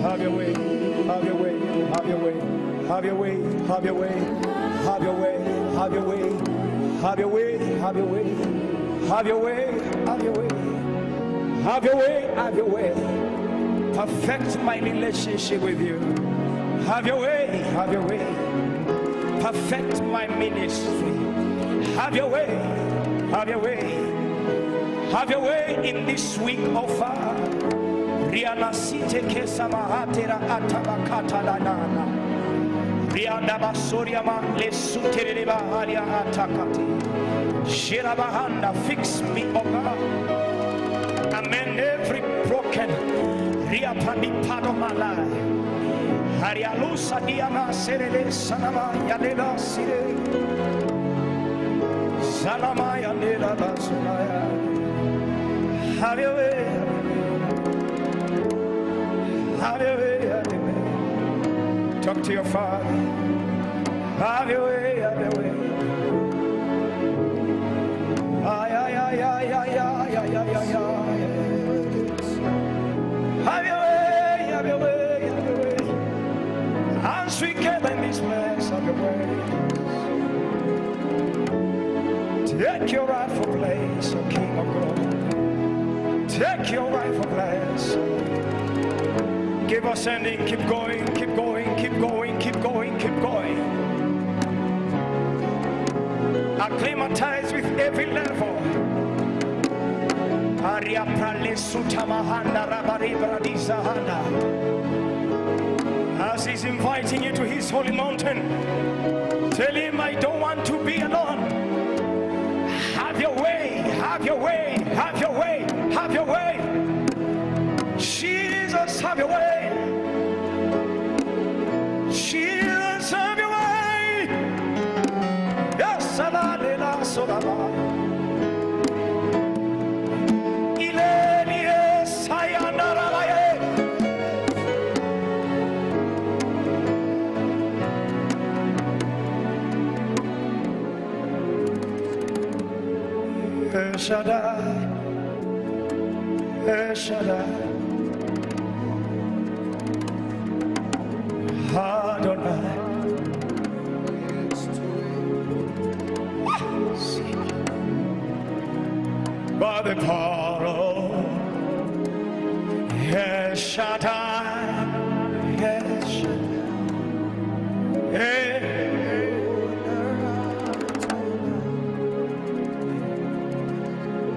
Have your way, have your way, have your way, have your way, have your way, have your way, have your way, Have your way, have your way, have your way, have your way, have your way, have your way. Perfect my relationship with you. Have your way, have your way. Perfect my ministry. Have your way, have your way. Have your way in this week of Riana Site Kesamahatera Atabakata Lanana. Rianda Basoria Man Lesutere Baharia Atakati. Shirabahanda, fix me, O God. Amend every broken Riapani part of my life. Harialusa Diana Serele Sanama Yadela Sire Salama Yadela Basunaya. Have your way, have your way, have your way. Talk to your Father. Have your way, have your way. Ay, ay, ay, ay, ay, ay, ay, ay, ay, ay. Have your way, have your way, have your way. As we gather in this place, have your way. Take your rightful place, O King of glory. Take your rightful place. Give us ending, keep going, keep going, keep going, keep going, keep going. Acclimatize with every level. Aria prale sutamahanda rabari bradizahanda. As he's inviting you to his holy mountain, tell him, I don't want to be alone. Have your way, have your way, have your way, have your way. Jesus, have your way. Jesus, have your way. Yes, Saladela Solaba. Ilenia Sayanarabaye. El Shaddai, El Shaddai, Adonai. By the power of El Shaddai, El Shaddai.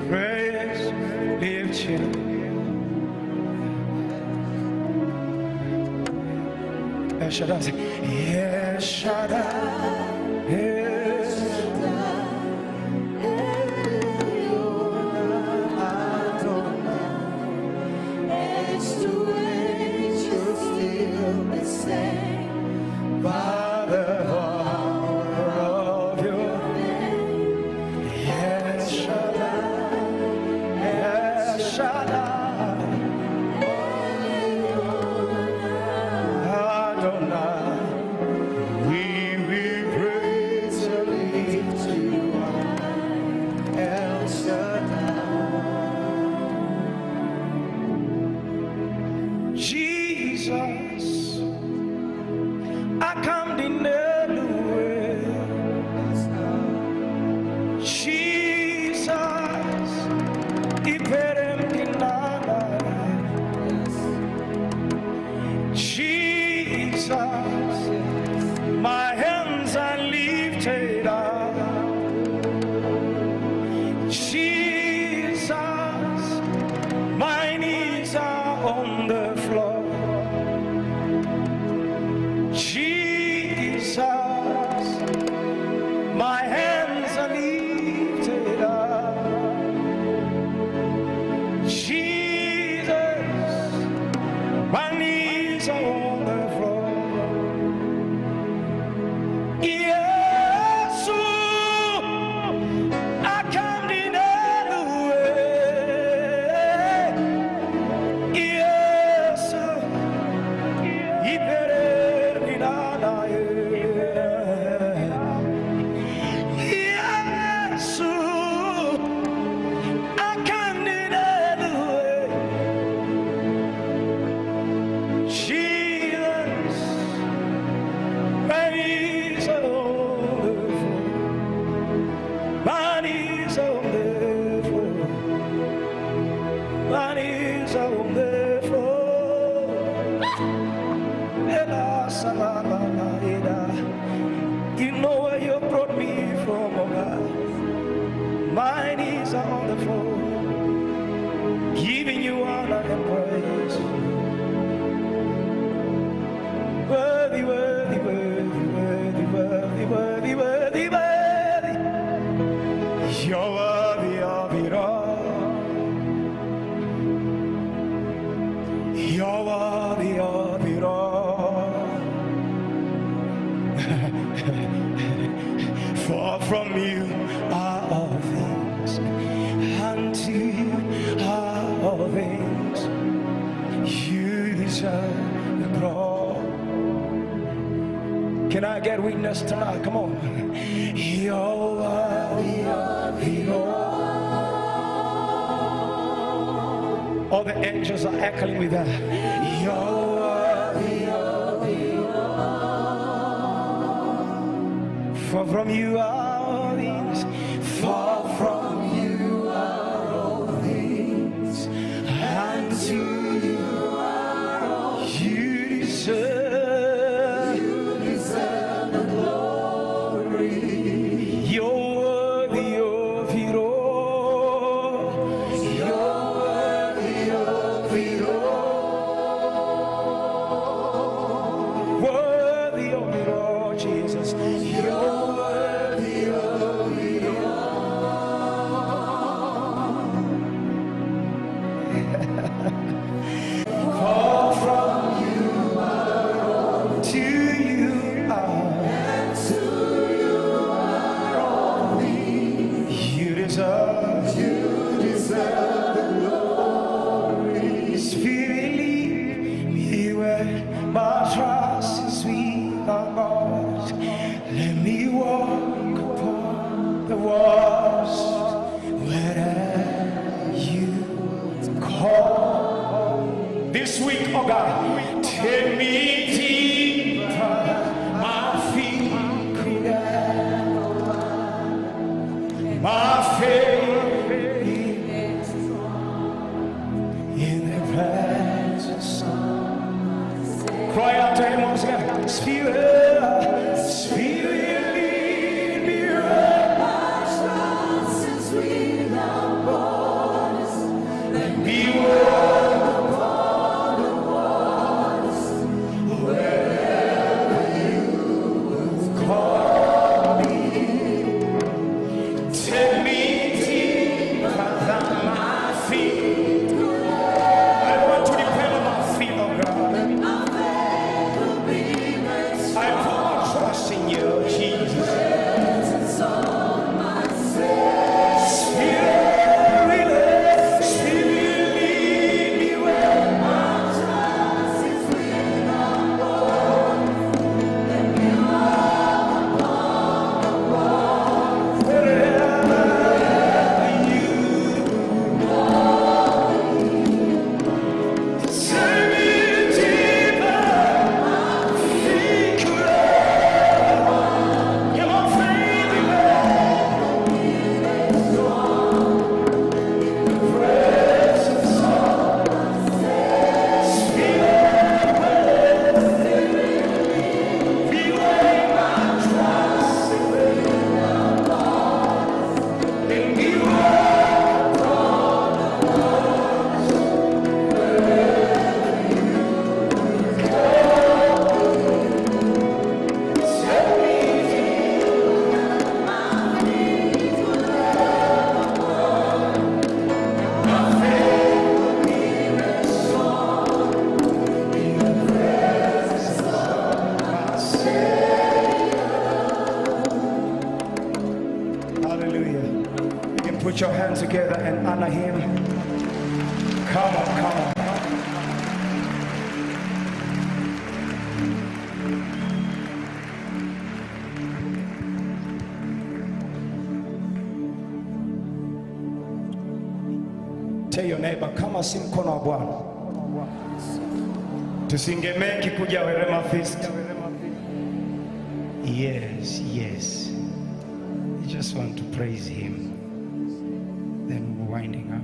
Praise, lift you. El Shaddai, El Shaddai, El by the power of your name, El Shaddai, El Shaddai, Adonai, we praise. overflow, giving you honor and praise. Worthy, worthy, worthy, worthy, worthy, worthy, worthy, worthy. You're worthy of it all. You're worthy of it all. For from you are all things, and to you are all things. You deserve the glory. Can I get witness tonight? Come on. You're worthy of it all. All the angels are echoing with that. You're worthy of it all. For from you are all things. For from you are all things. And to you are all. You deserve the glory. You're worthy of it all. You're worthy of it all. Worthy of it all, Jesus. You're worthy of it all. For from you are all, to you are, and to you are all things. You deserve the glory. Spirit, lead me where my trust is weak on God. Let me walk upon the waters wherever you call. This week, oh God, take me deeper. My feet could ever run. My faith in the presence of. Cry out to him once again. Spirit, Spirit, lead me where my trust is without borders. Let me walk upon the waters wherever you would call me. Take me deeper than my feet. I want to depend on my feet, oh God. I put my trust in you, Jesus. Spirit, lead me where my trust is without borders. Let me walk upon the waters wherever you call me. Take me deeper. Hallelujah. You can put your hands together and honor him. Come on, come on. Tell your neighbor, kama si mkono wa Bwana tusingemeki kuja Rhema Feast. Yes, yes. You just want to praise him. Then we're winding up.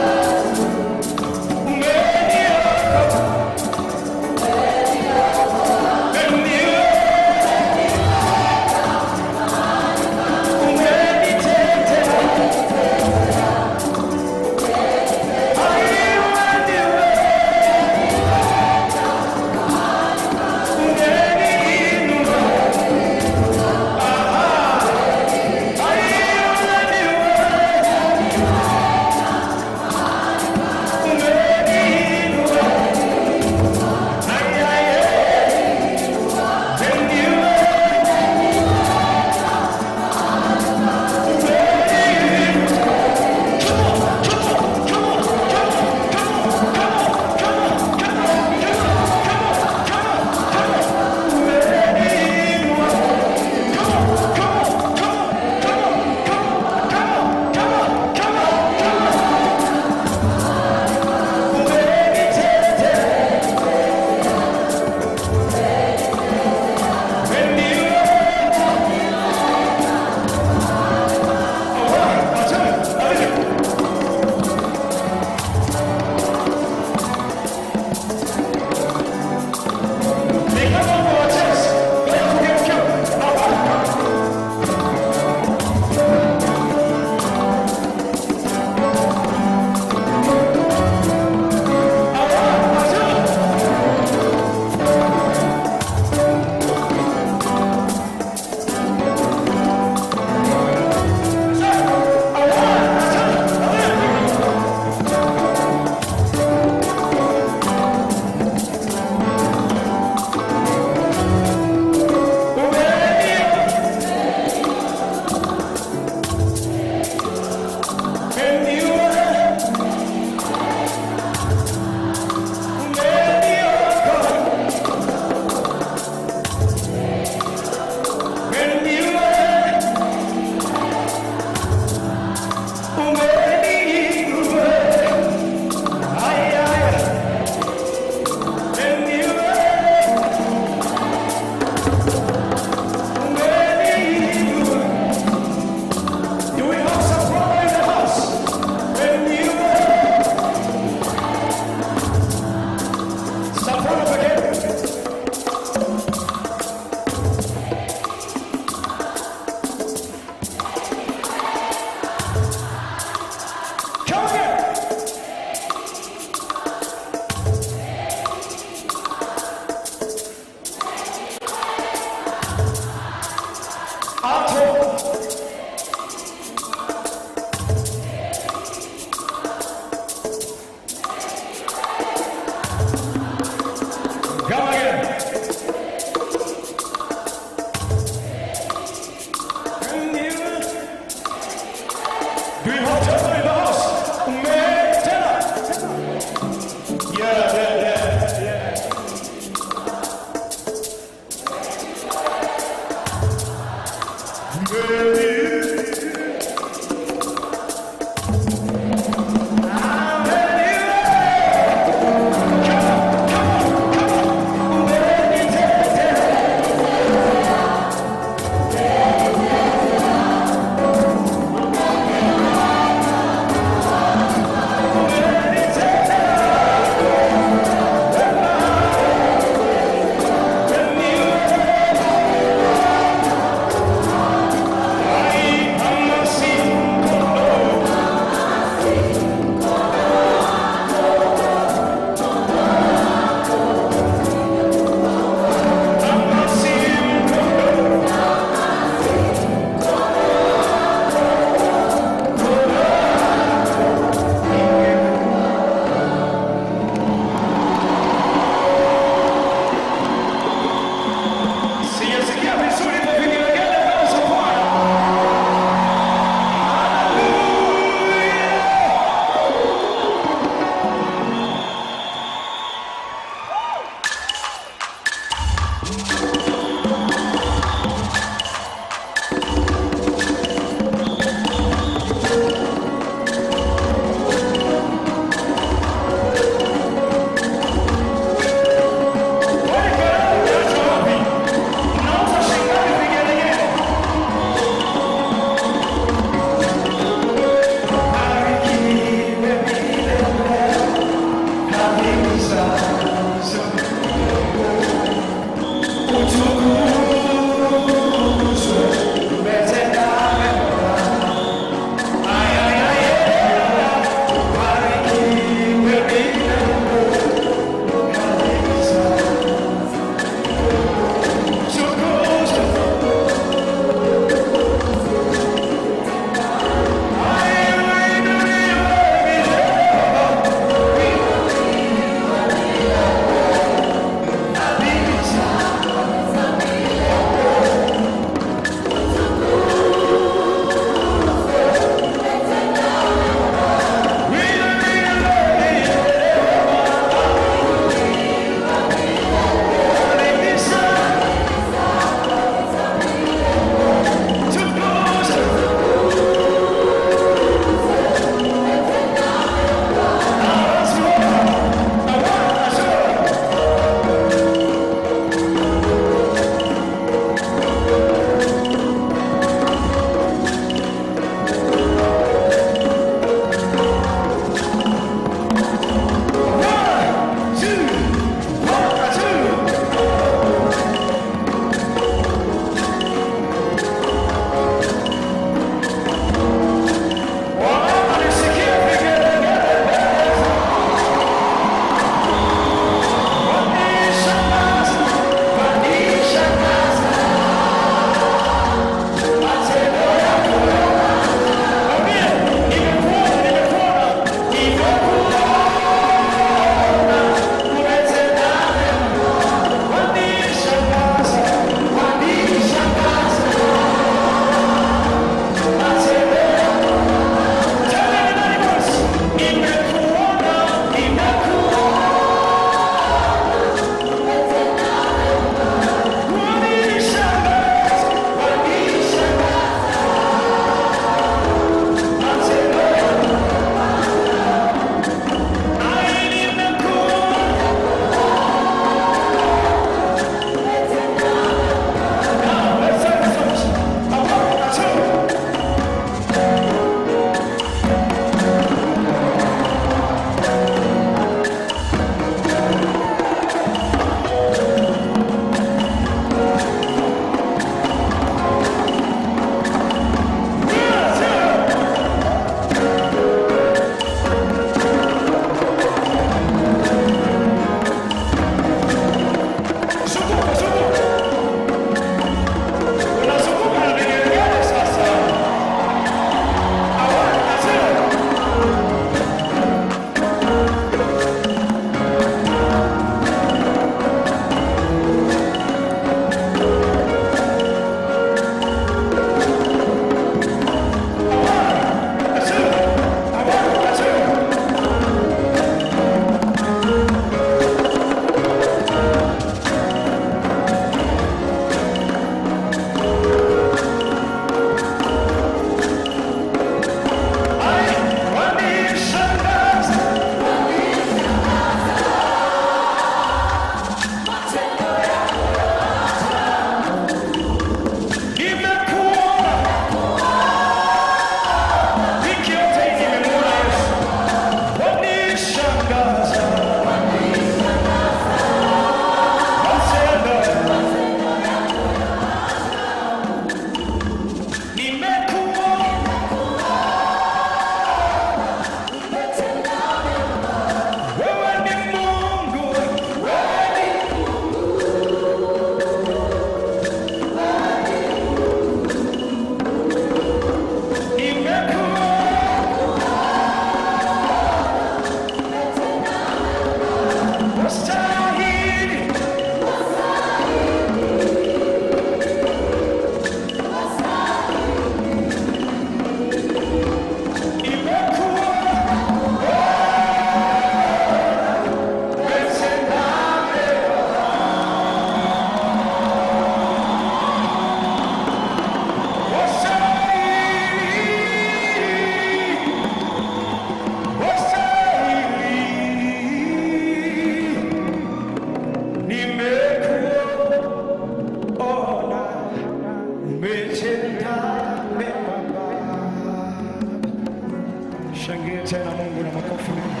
tena Mungu na makofi mengi.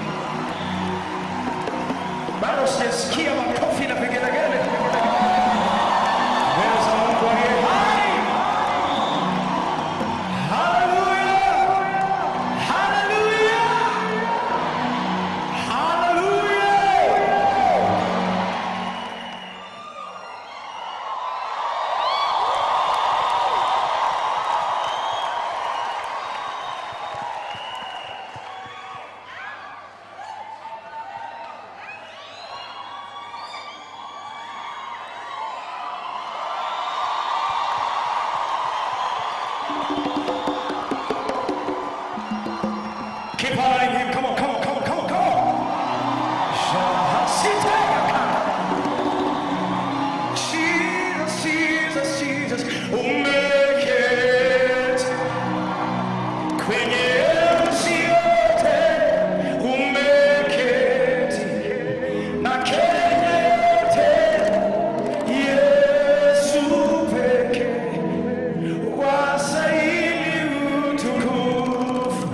Bado sijasikia makofi na vigelegele. Mbele za Mungu aliye hai. Hallelujah! Hallelujah! Hallelujah! Keep honoring him. Come on, come on, come on, come on, come on. Jesus, Jesus, Jesus. Umeketi kwenye enzi yote. Umeketi na Kenya yote. Yesu pekee wastahili utukufu.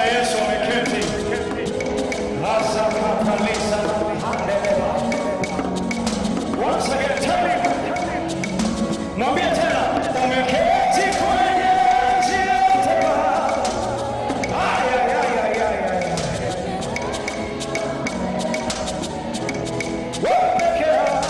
Yesu ameketi. Hasa kakalisa handeleba. Once again, tell him. Mwambie tena, umeketi kwenye enzi yote Baba. Ay, ay, ay, ay, ay, ay. Wewe peke yako.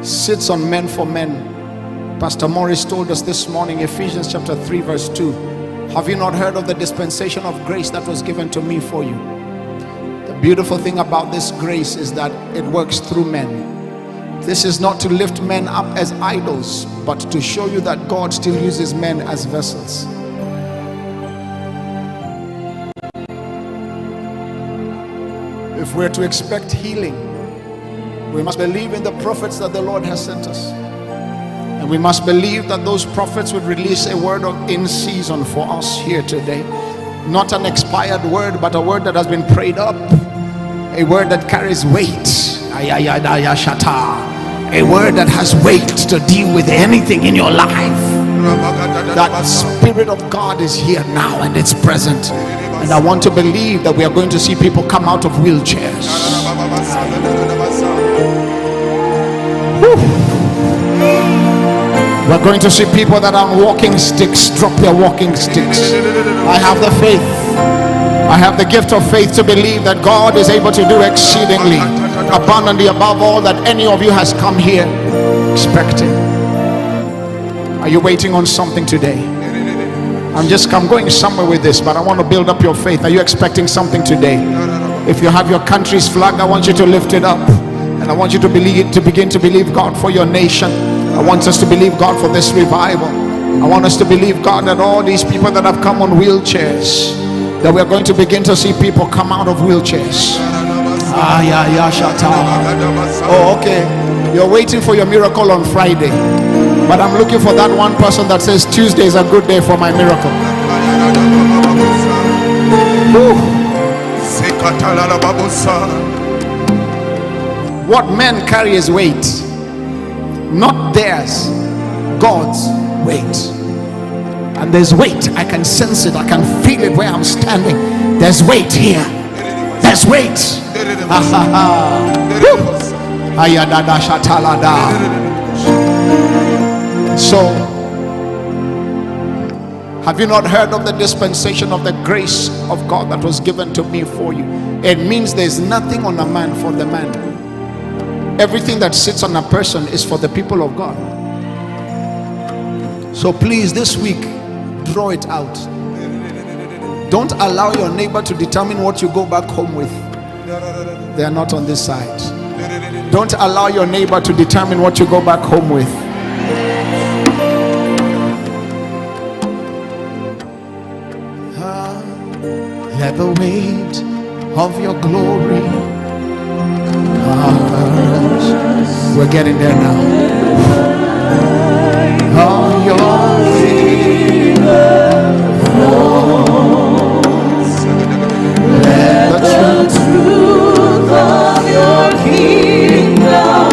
Sits on men for men. Pastor Morris told us this morning, Ephesians chapter 3 verse 2. Have you not heard of the dispensation of grace that was given to me for you? The beautiful thing about this grace is that it works through men. This is not to lift men up as idols, but to show you that God still uses men as vessels. If we're to expect healing, we must believe in the prophets that the Lord has sent us. And we must believe that those prophets would release a word in season for us here today. Not an expired word, but a word that has been prayed up. A word that carries weight. A word that has weight to deal with anything in your life. That Spirit of God is here now and it's present. And I want to believe that we are going to see people come out of wheelchairs. We're going to see people that are on walking sticks drop their walking sticks. I have the faith. I have the gift of faith to believe that God is able to do exceedingly, abundantly above all that any of you has come here expecting. Are you waiting on something today? I'm going somewhere with this, but I want to build up your faith. Are you expecting something today? If you have your country's flag, I want you to lift it up. And I want you to begin to believe God for your nation. I want us to believe God for this revival. I want us to believe God that all these people that have come on wheelchairs, that we're going to begin to see people come out of wheelchairs. Oh, okay. You're waiting for your miracle on Friday, but I'm looking for that one person that says Tuesday is a good day for my miracle. What men carry is weight, not theirs, God's weight. And there's weight. I can sense it. I can feel it where I'm standing. There's weight here. There's weight. So, have you not heard of the dispensation of the grace of God that was given to me for you? It means there's nothing on a man for the man. Everything that sits on a person is for the people of God. So please, this week, draw it out. Don't allow your neighbor to determine what you go back home with. They are not on this side. Don't allow your neighbor to determine what you go back home with. Let the weight of your glory cover us. We're getting there now. Of your freedom flows. Let the truth of your kingdom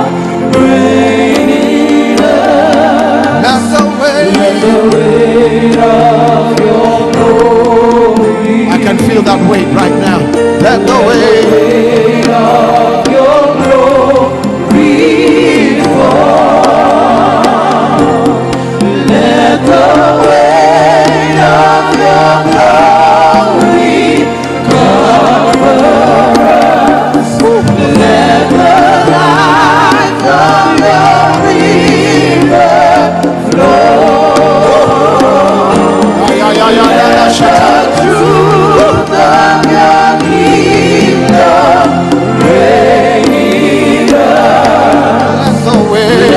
reign in us. Let the weight of your glory. I can feel that weight right now. Let the weight of your glory fall. Let the weight of your glory cover us. Let the light of your river flow. The truth of your kingdom reign in us. Let the weight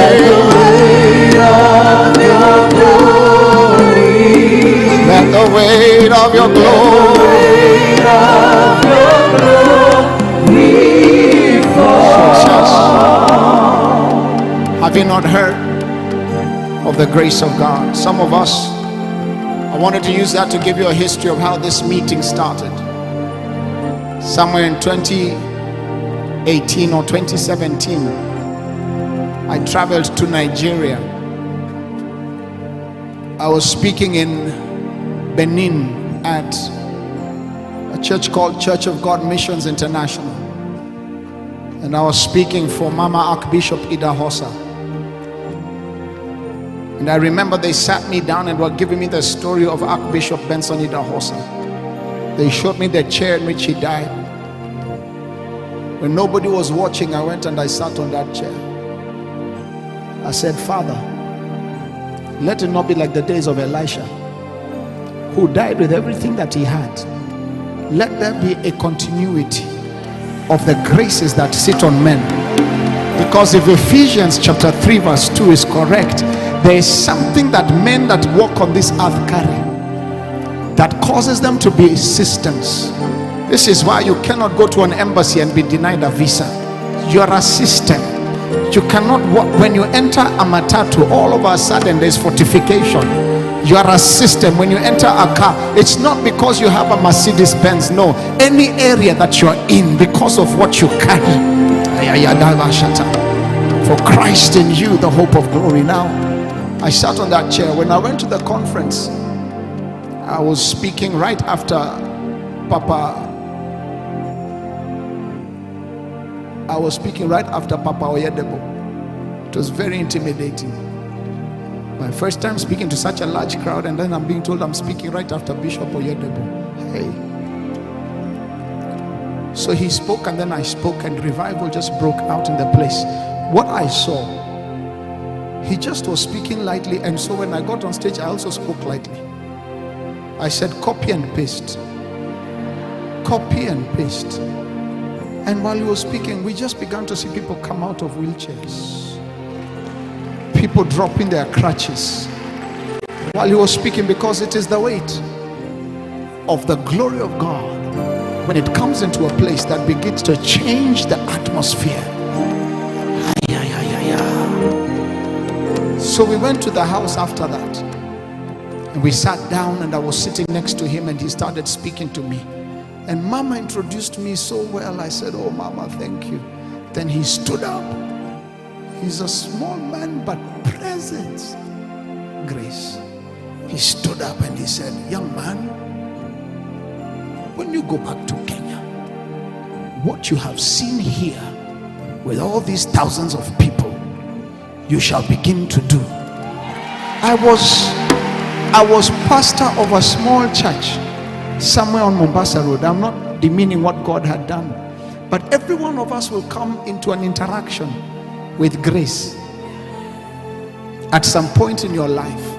of your glory. Let the weight of your glory fall. Have you not heard of the grace of God? Some of us, I wanted to use that to give you a history of how this meeting started. Somewhere in 2018 or 2017, I traveled to Nigeria. I was speaking in Benin at a church called Church of God Missions International. And I was speaking for Mama Archbishop Idahosa. And I remember they sat me down and were giving me the story of Archbishop Benson Idahosa. They showed me the chair in which he died. When nobody was watching, I went and I sat on that chair. I said, Father, let it not be like the days of Elisha, who died with everything that he had. Let there be a continuity of the graces that sit on men. Because if Ephesians chapter 3 verse 2 is correct, there is something that men that walk on this earth carry that causes them to be systems. This is why you cannot go to an embassy and be denied a visa. You are a system. You cannot walk. When you enter a matatu, all of a sudden there's fortification. You are a system. When you enter a car, it's not because you have a Mercedes Benz. No, any area that you're in, because of what you carry. For Christ in you, the hope of glory. Now, I sat on that chair. When I went to the conference, I was speaking right after Papa. I was speaking right after Papa Oyedebo. It was very intimidating. My first time speaking to such a large crowd, and then I'm being told I'm speaking right after Bishop Oyedebo. Hey. So he spoke, and then I spoke, and revival just broke out in the place. What I saw, he just was speaking lightly, and so when I got on stage, I also spoke lightly. I said, copy and paste. Copy and paste. And while he was speaking, we just began to see people come out of wheelchairs. People dropping their crutches. While he was speaking, because it is the weight of the glory of God when it comes into a place that begins to change the atmosphere. So we went to the house after that, and we sat down, and I was sitting next to him, and he started speaking to me. And Mama introduced me so well. I said, oh Mama, thank you. Then he stood up. He's a small man, but presence, grace. He stood up and he said, young man, when you go back to Kenya, what you have seen here with all these thousands of people, you shall begin to do. I was pastor of a small church somewhere on Mombasa Road. I'm not demeaning what God had done, but every one of us will come into an interaction with grace at some point in your life.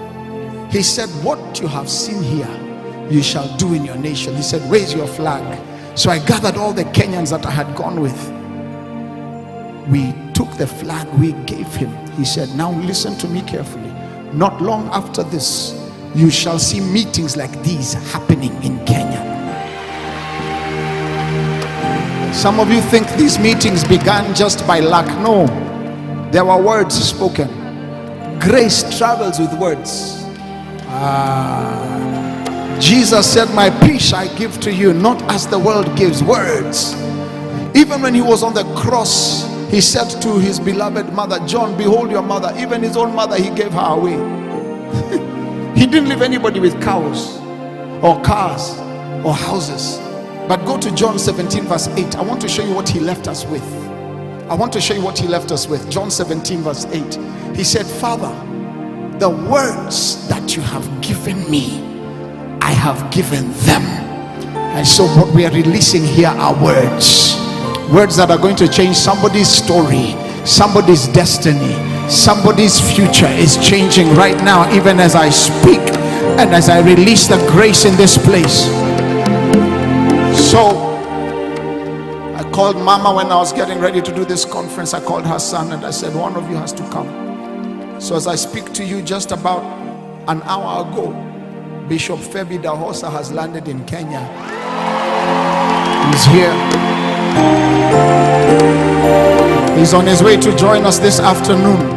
He said, what you have seen here, you shall do in your nation. He said, raise your flag. So I gathered all the Kenyans that I had gone with. We took the flag, we gave him. He said, now listen to me carefully. Not long after this, you shall see meetings like these happening in Kenya. Some of you think these meetings began just by luck. No, there were words spoken. Grace travels with words. Jesus said, my peace I give to you, not as the world gives. Words. Even when he was on the cross, he said to his beloved mother, John, behold your mother. Even his own mother, he gave her away. He didn't leave anybody with cows or cars or houses. But go to John 17 verse 8. I want to show you what he left us with. John 17 verse 8. He said, Father, the words that you have given me, I have given them. And so what we are releasing here are words. Words that are going to change somebody's story, somebody's destiny. Somebody's future is changing right now, even as I speak and as I release the grace in this place. So I called Mama when I was getting ready to do this conference. I called her son and I said, one of you has to come. So as I speak to you, just about an hour ago, Bishop Feb Idahosa has landed in Kenya. He's here. He's on his way to join us this afternoon.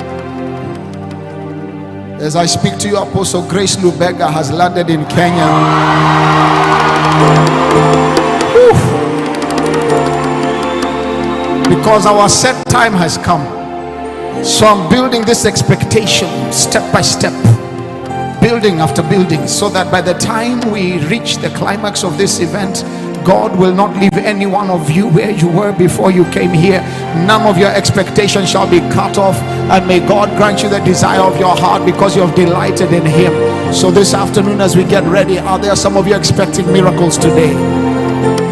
As I speak to you, Apostle Grace Lubega has landed in Kenya. Because our set time has come. So I'm building this expectation step by step, building after building, so that by the time we reach the climax of this event, God will not leave any one of you where you were before you came here. None of your expectations shall be cut off, and may God grant you the desire of your heart because you have delighted in him. So this afternoon, as we get ready, are there some of you expecting miracles today?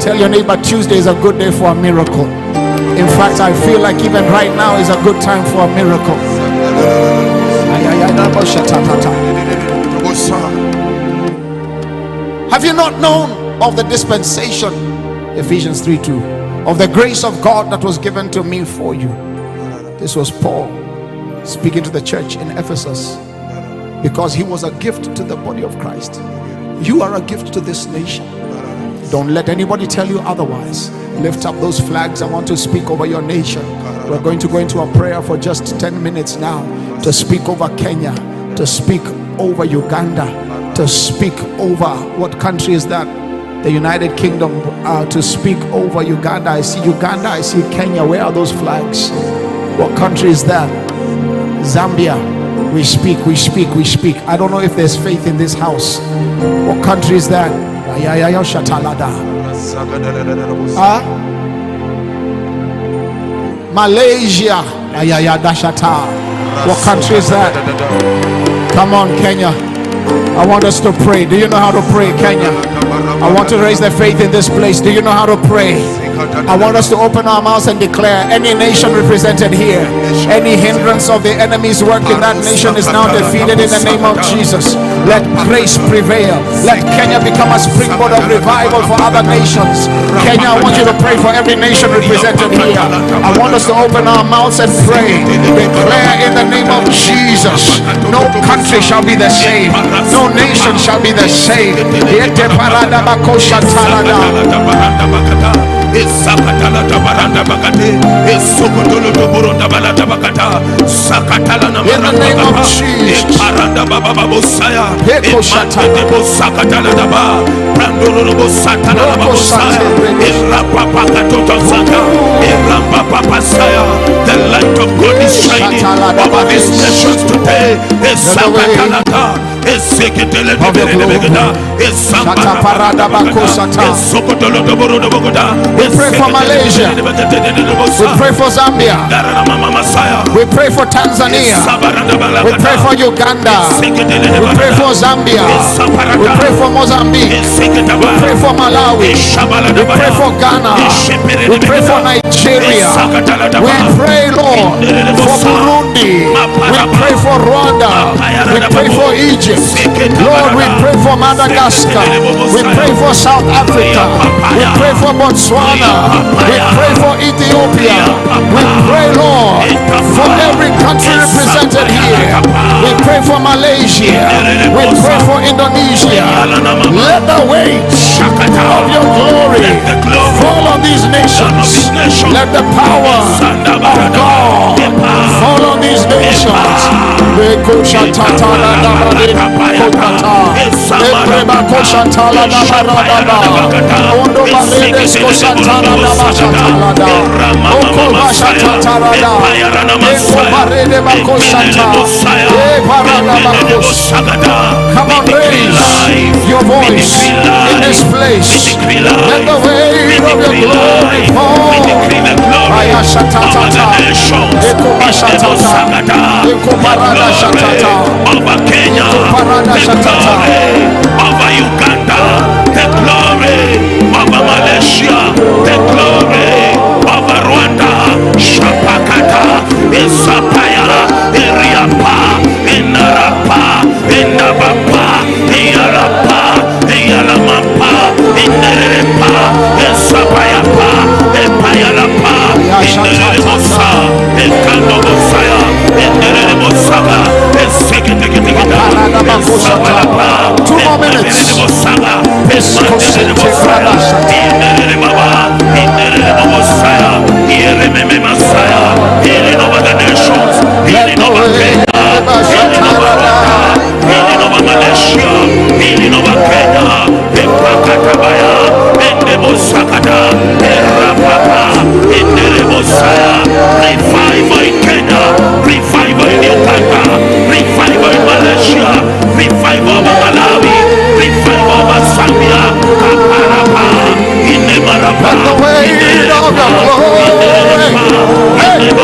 Tell your neighbor, Tuesday is a good day for a miracle. In fact, I feel like even right now is a good time for a miracle. Have you not known of the dispensation, Ephesians 3:2, of the grace of God that was given to me for you? This was Paul speaking to the church in Ephesus, because he was a gift to the body of Christ. You are a gift to this nation. Don't let anybody tell you otherwise. Lift up those flags. I want to speak over your nation. We're going to go into a prayer for just 10 minutes now, to speak over Kenya, to speak over Uganda, to speak over, what country is that? The United Kingdom, to speak over Uganda. I see Uganda, I see Kenya. Where are those flags? What country is that? Zambia. We speak. I don't know if there's faith in this house. What country is that? Malaysia. What country is that? Come on, Kenya. I want us to pray. Do you know how to pray, Kenya? I want to raise the faith in this place. Do you know how to pray? I want us to open our mouths and declare any nation represented here, any hindrance of the enemy's work in that nation is now defeated in the name of Jesus. Let grace prevail. Let Kenya become a springboard of revival for other nations. Kenya, I want you to pray for every nation represented here. I want us to open our mouths and pray. Declare in the name of Jesus, no country shall be the same, no nation shall be the same. In the name of Jesus. The light of God is shining over these nations today. We pray for Malaysia. We pray for Zambia. We pray for Tanzania. We pray for Uganda. We pray for Zambia. We pray for Mozambique. We pray for Malawi. We pray for Ghana. We pray for Nigeria. We pray, Lord, for Burundi. We pray for Rwanda. We pray for Egypt. Lord, we pray for Madagascar. We pray for South Africa. We pray for Botswana. We pray for Ethiopia. We pray, Lord, for every country represented here. We pray for Malaysia. We pray for Indonesia. Let the weight of your glory fall on these nations. Let the power of God fall on these nations. Come on, raise your voice in this place. Let the weight of your glory fall. Over Kenya, the glory over Uganda, the glory over Malaysia, the glory over Rwanda, Shapakata, Isapaya, Iriapa, Inarapa, Inabapa, Iyalapa, Iyalamapa, Inerepa, Isapayapa, Epayalapa, Ineremosa, Ekanobosaya, Ineremosaga, 2 more minutes. Revival in Kenya, revival in Uganda, revival in Malaysia, revival over Malawi, revival over Zambia, Kaparapa, in the Marapa, in the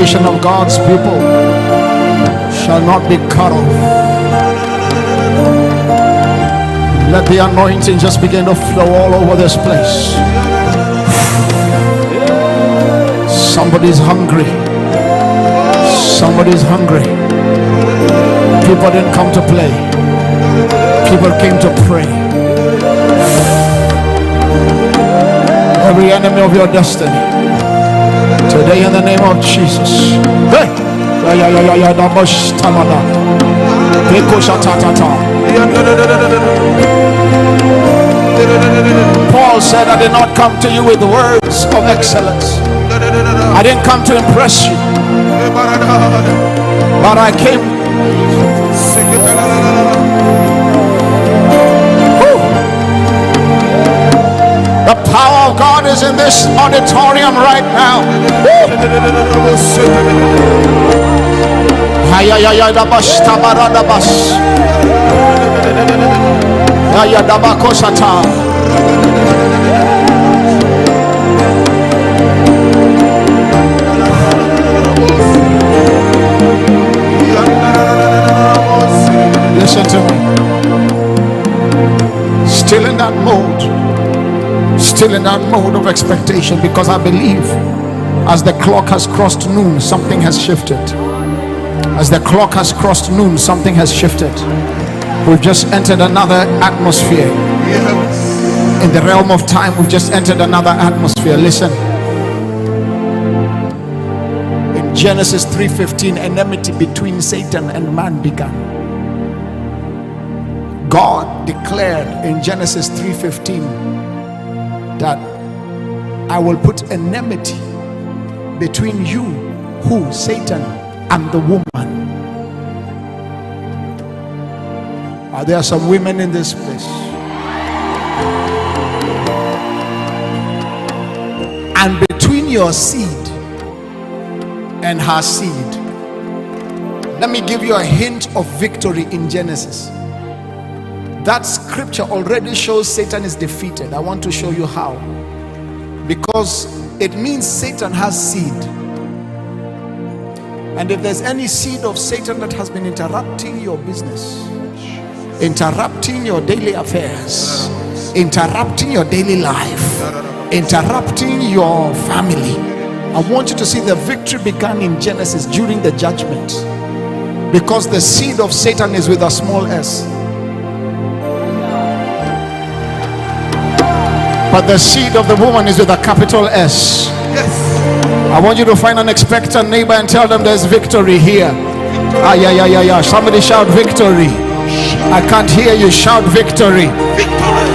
generation of God's people shall not be cut off. Let the anointing just begin to flow all over this place. Somebody's hungry. Somebody's hungry. People didn't come to play. People came to pray. Every enemy of your destiny, today in the name of Jesus. Hey! Paul said, I did not come to you with words of excellence. I didn't come to impress you, but I came. The power of God is in this auditorium right now. Listen to me. Still in that mode. Still in that mode of expectation, because I believe as the clock has crossed noon, something has shifted. As the clock has crossed noon, something has shifted. We've just entered another atmosphere. In the realm of time, we've just entered another atmosphere. Listen. In Genesis 3:15, enmity between Satan and man began. God declared in Genesis 3:15 that I will put enmity between you, who? Satan, and the woman. Are there some women in this place? And between your seed and her seed. Let me give you a hint of victory in Genesis. That scripture already shows Satan is defeated. I want to show you how. Because it means Satan has seed. And if there's any seed of Satan that has been interrupting your business, interrupting your daily affairs, interrupting your daily life, interrupting your family, I want you to see the victory began in Genesis during the judgment. Because the seed of Satan is with a small s. But the seed of the woman is with a capital S. Yes. I want you to find an expectant neighbor and tell them there's victory here. Yeah. Somebody shout victory. I can't hear you. Shout victory. Victory.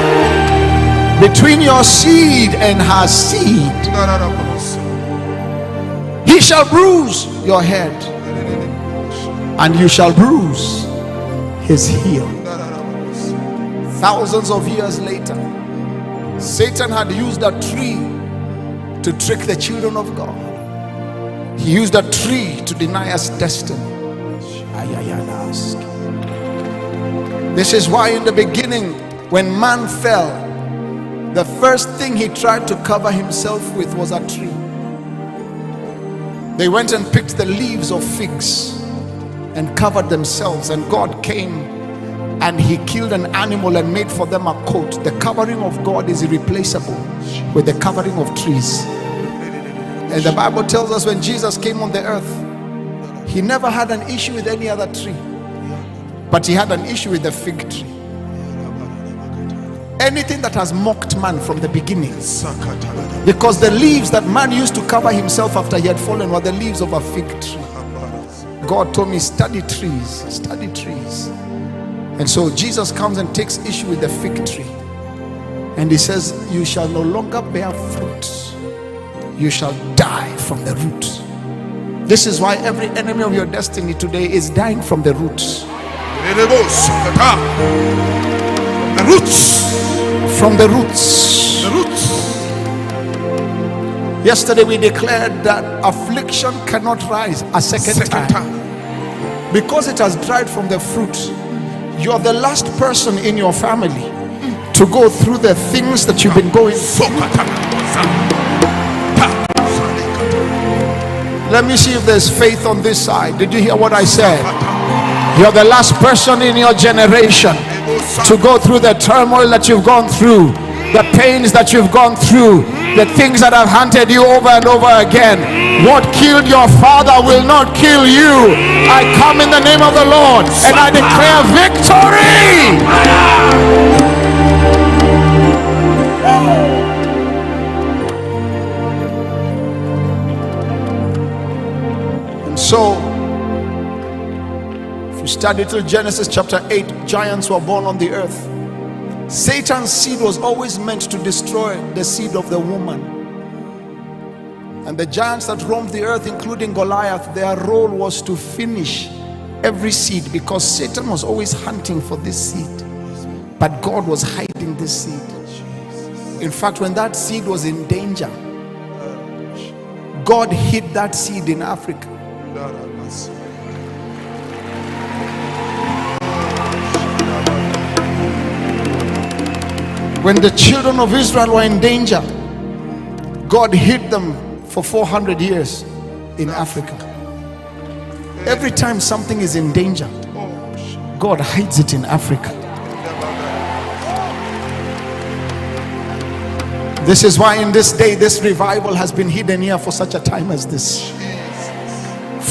Between your seed and her seed. He shall bruise your head, and you shall bruise his heel. Thousands of years later, Satan had used a tree to trick the children of God. He used a tree to deny us destiny. This is why in the beginning, when man fell, the first thing he tried to cover himself with was a tree. They went and picked the leaves of figs and covered themselves, and God came and he killed an animal and made for them a coat. The covering of God is irreplaceable with the covering of trees. And the Bible tells us when Jesus came on the earth, he never had an issue with any other tree, but he had an issue with the fig tree. Anything that has mocked man from the beginning, because the leaves that man used to cover himself after he had fallen were the leaves of a fig tree. God told me, study trees, study trees. And so Jesus comes and takes issue with the fig tree, and he says, you shall no longer bear fruit, you shall die from the root. This is why every enemy of your destiny today is dying from the roots. The roots. From the roots. The roots. Yesterday we declared that affliction cannot rise a second time because it has dried from the fruit. You are the last person in your family to go through the things that you've been going through. Let me see if there's faith on this side. Did you hear what I said? You're the last person in your generation to go through the turmoil that you've gone through, the pains that you've gone through, the things that have hunted you over and over again. What killed your father will not kill you. I come in the name of the Lord and I declare victory. And so, if you study till Genesis chapter 8, giants were born on the earth. Satan's seed was always meant to destroy the seed of the woman. And the giants that roamed the earth, including Goliath, their role was to finish every seed, because Satan was always hunting for this seed, but God was hiding this seed. In fact, when that seed was in danger, God hid that seed in Africa. When the children of Israel were in danger, God hid them for 400 years in Africa. Every time something is in danger, God hides it in Africa. This is why in this day, this revival has been hidden here for such a time as this.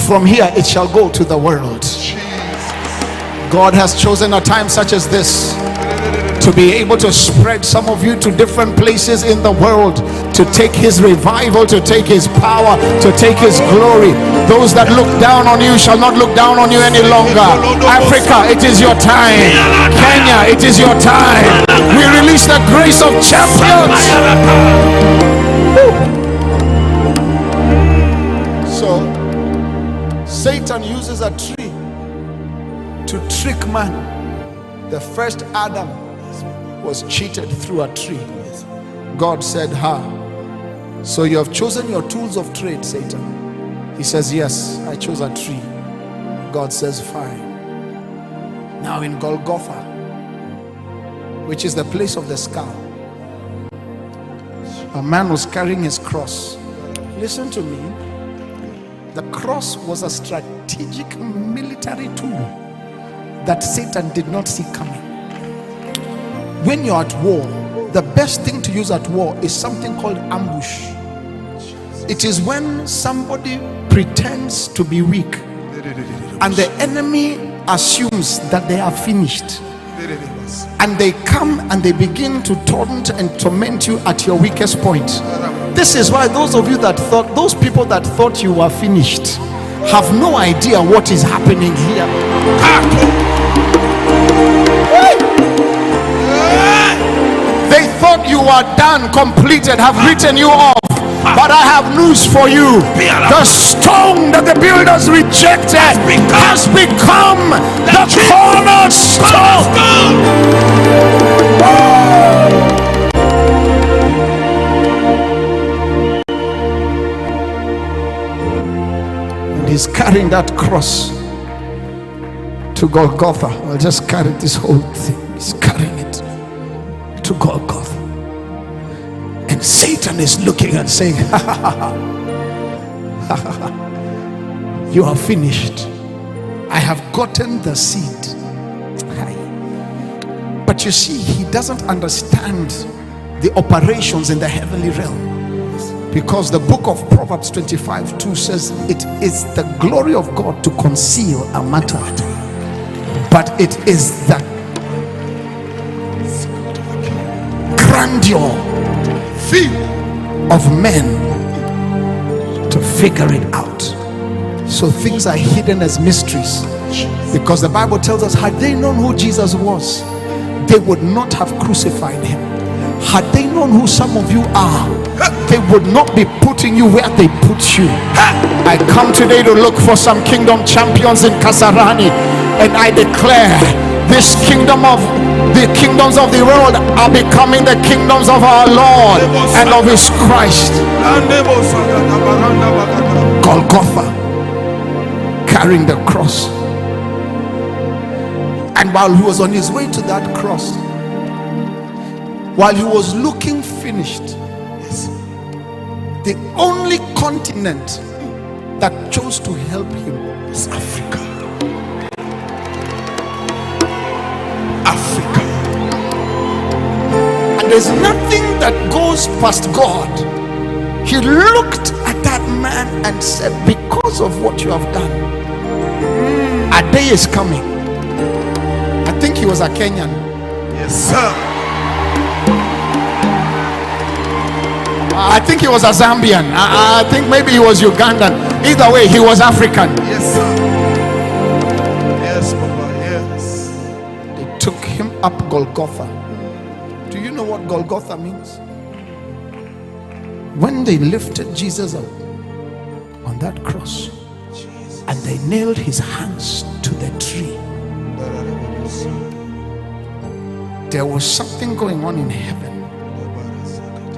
From here it shall go to the world. God has chosen a time such as this to be able to spread some of you to different places in the world, to take his revival, to take his power, to take his glory. Those that look down on you shall not look down on you any longer. Africa, it is your time. Kenya, it is your time. We release the grace of champions. So Satan uses a tree to trick man. The first Adam was cheated through a tree. God said, so you have chosen your tools of trade, Satan. He says, yes, I chose a tree. God says, fine. Now in Golgotha, which is the place of the skull, a man was carrying his cross. Listen to me. The cross was a strategic military tool that Satan did not see coming. When you're at war, the best thing to use at war is something called ambush. It is when somebody pretends to be weak and the enemy assumes that they are finished, and they come and they begin to taunt and torment you at your weakest point. This is why those of you that thought, those people that thought you were finished, have no idea what is happening here. They thought you were done, completed, have written you off. But I have news for you. The stone that the builders rejected has become the cornerstone. And he's carrying that cross to Golgotha. I'll just carry this whole thing. He's carrying it to Golgotha. And Satan is looking and saying, you are finished. I have gotten the seed. But you see, he doesn't understand the operations in the heavenly realm, because the book of Proverbs 25:2 says it is the glory of God to conceal a matter, but it is the grandeur of men to figure it out. So things are hidden as mysteries, because the Bible tells us, had they known who Jesus was, they would not have crucified him. Had they known who some of you are, they would not be putting you where they put you. I come today to look for some kingdom champions in Kasarani, and I declare this kingdom of the kingdoms of the world are becoming the kingdoms of our Lord and of his Christ. Golgotha, carrying the cross. And while he was on his way to that cross, while he was looking finished, the only continent that chose to help him is Africa. Africa. And there's nothing that goes past God. He looked at that man and said, because of what you have done, a day is coming. I think he was a Kenyan. Yes, sir. I think he was a Zambian. I think maybe he was Ugandan. Either way, he was African. Yes, sir. Yes, Papa, yes. They took him up Golgotha. Do you know what Golgotha means? When they lifted Jesus up on that cross and they nailed his hands to the tree, there was something going on in heaven,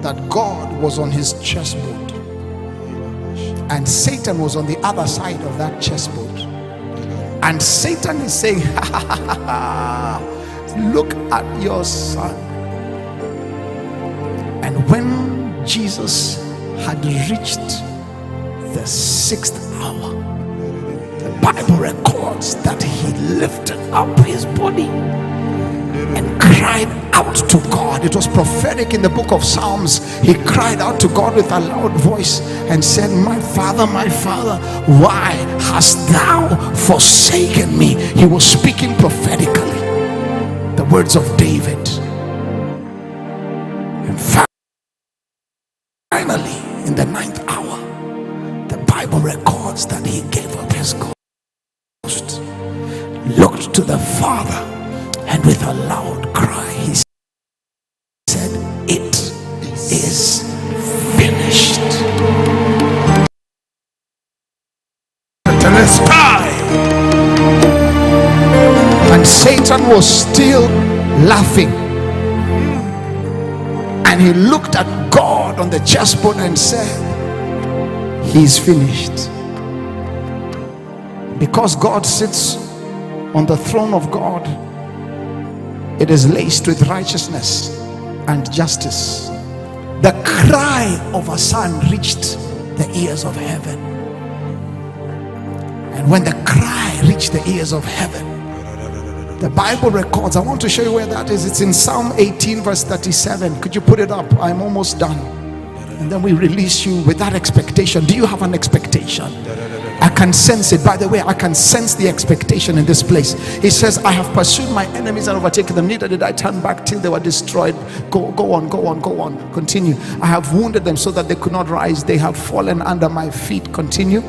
that God was on his chessboard and Satan was on the other side of that chessboard, and Satan is saying, look at your son. And when Jesus had reached the 6th hour, the Bible records that he lifted up his body and cried out to God. It was prophetic in the book of Psalms. He cried out to God with a loud voice and said, my Father, why hast thou forsaken me? He was speaking prophetically the words of David. And finally, in the 9th hour, the Bible records that he gave up his ghost, looked to the Father, and with a loud cry he said, it is finished. And Satan was still laughing, and he looked at God on the chessboard and said, he's finished. Because God sits on the throne of God, it is laced with righteousness and justice. The cry of a son reached the ears of heaven. And when the cry reached the ears of heaven, the Bible records, I want to show you where that is. It's in Psalm 18 verse 37. Could you put it up? I'm almost done. And then we release you with that expectation. Do you have an expectation? I can sense it. By the way, I can sense the expectation in this place. He says, I have pursued my enemies and overtaken them, neither did I turn back till they were destroyed. Go on. Continue. I have wounded them so that they could not rise. They have fallen under my feet. Continue.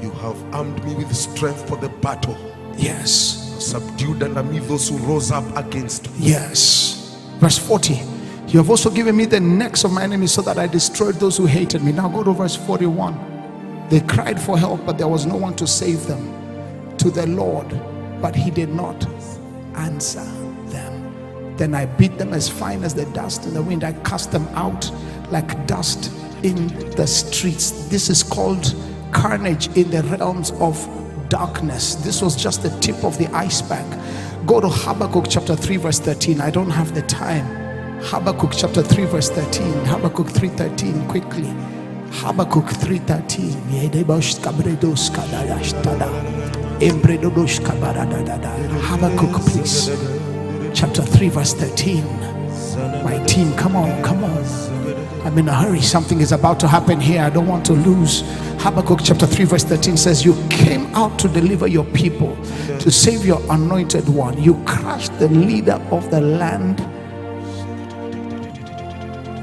You have armed me with strength for the battle. Yes. Subdued under me those who rose up against me. Yes. Verse 40. You have also given me the necks of my enemies so that I destroyed those who hated me. Now go to verse 41. They cried for help, but there was no one to save them. To the Lord, but he did not answer them. Then I beat them as fine as the dust in the wind. I cast them out like dust in the streets. This is called carnage in the realms of darkness. This was just the tip of the iceberg. Go to Habakkuk chapter 3 verse 13. I don't have the time. Habakkuk chapter 3 verse 13. Habakkuk 3:13 quickly. Habakkuk 3:13. Habakkuk, please. Chapter 3 verse 13. My team, come on. I'm in a hurry. Something is about to happen here. I don't want to lose. Habakkuk chapter 3 verse 13 says, you came out to deliver your people, to save your anointed one. You crushed the leader of the land.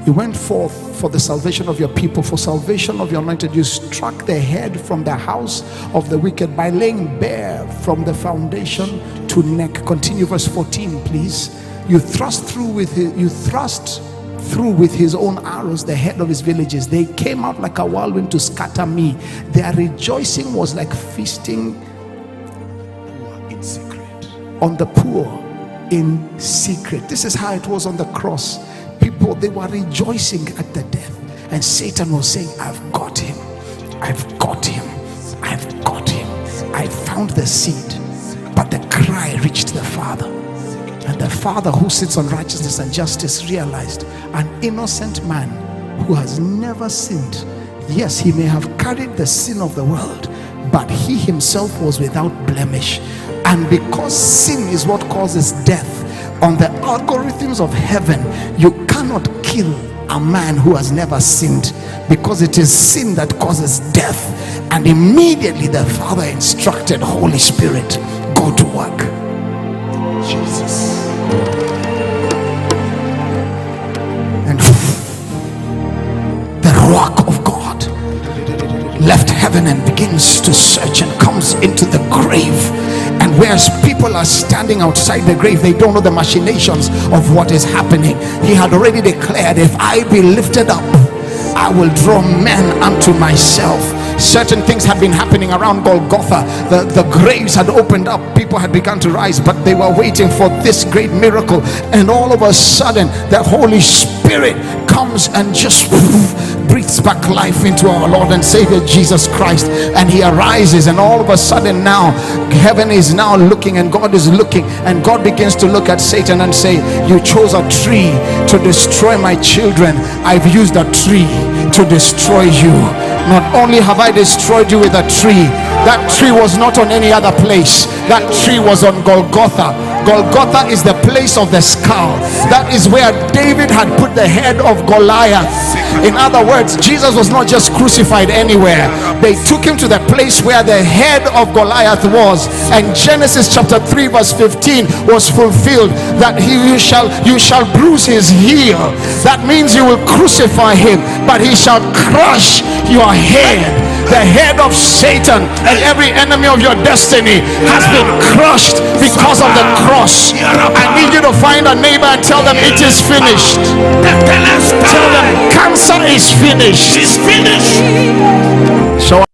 You went forth for the salvation of your people, for salvation of your anointed. You struck the head from the house of the wicked by laying bare from the foundation to neck. Continue verse 14, please. You thrust through with his own arrows the head of his villages. They came out like a whirlwind to scatter me. Their rejoicing was like feasting In secret. on the poor in secret. This is how it was on the cross. People, they were rejoicing at the death, and Satan was saying, I've got him, I found the seed. But the cry reached the Father, and the Father who sits on righteousness and justice realized an innocent man who has never sinned Yes, he may have carried the sin of the world, but he himself was without blemish. And because sin is what causes death, on the algorithms of heaven, you cannot kill a man who has never sinned, because it is sin that causes death. And immediately the Father instructed, Holy Spirit, go to work. Jesus. And the rock of God left heaven and begins to search and comes into the grave. And whereas people are standing outside the grave, they don't know the machinations of what is happening. He had already declared, if I be lifted up, I will draw men unto myself. Certain things had been happening around Golgotha. The graves had opened up, people had begun to rise, but they were waiting for this great miracle. And all of a sudden the Holy Spirit comes and just breathes back life into our Lord and Savior Jesus Christ, and he arises. And all of a sudden now heaven is now looking, and God is looking, and God begins to look at Satan and say, you chose a tree to destroy my children. I've used a tree to destroy you. Not only have I destroyed you with a tree, that tree was not on any other place. That tree was on Golgotha. Golgotha is the place of the skull. That is where David had put the head of Goliath. In other words, Jesus was not just crucified anywhere. They took him to the place where the head of Goliath was, and Genesis chapter 3 verse 15 was fulfilled, that you shall bruise his heel. That means you will crucify him, but he shall crush your head. The head of Satan and every enemy of your destiny has been crushed because of the cross. I need you to find a neighbor and tell them it is finished. Tell them cancer is finished. It's finished. So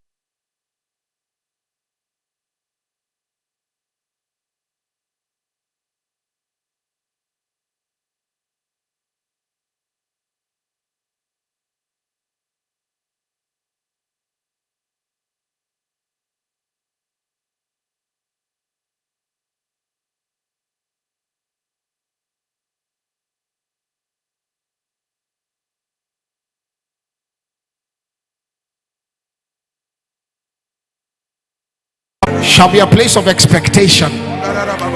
shall be a place of expectation,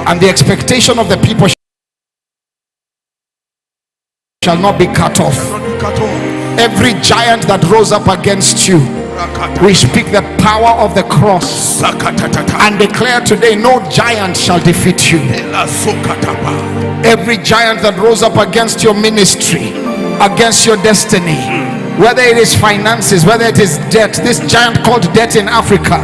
and the expectation of the people shall not be cut off. Every giant that rose up against you, we speak the power of the cross and declare today, no giant shall defeat you. Every giant that rose up against your ministry, against your destiny, whether it is finances, whether it is debt, this giant called debt in Africa,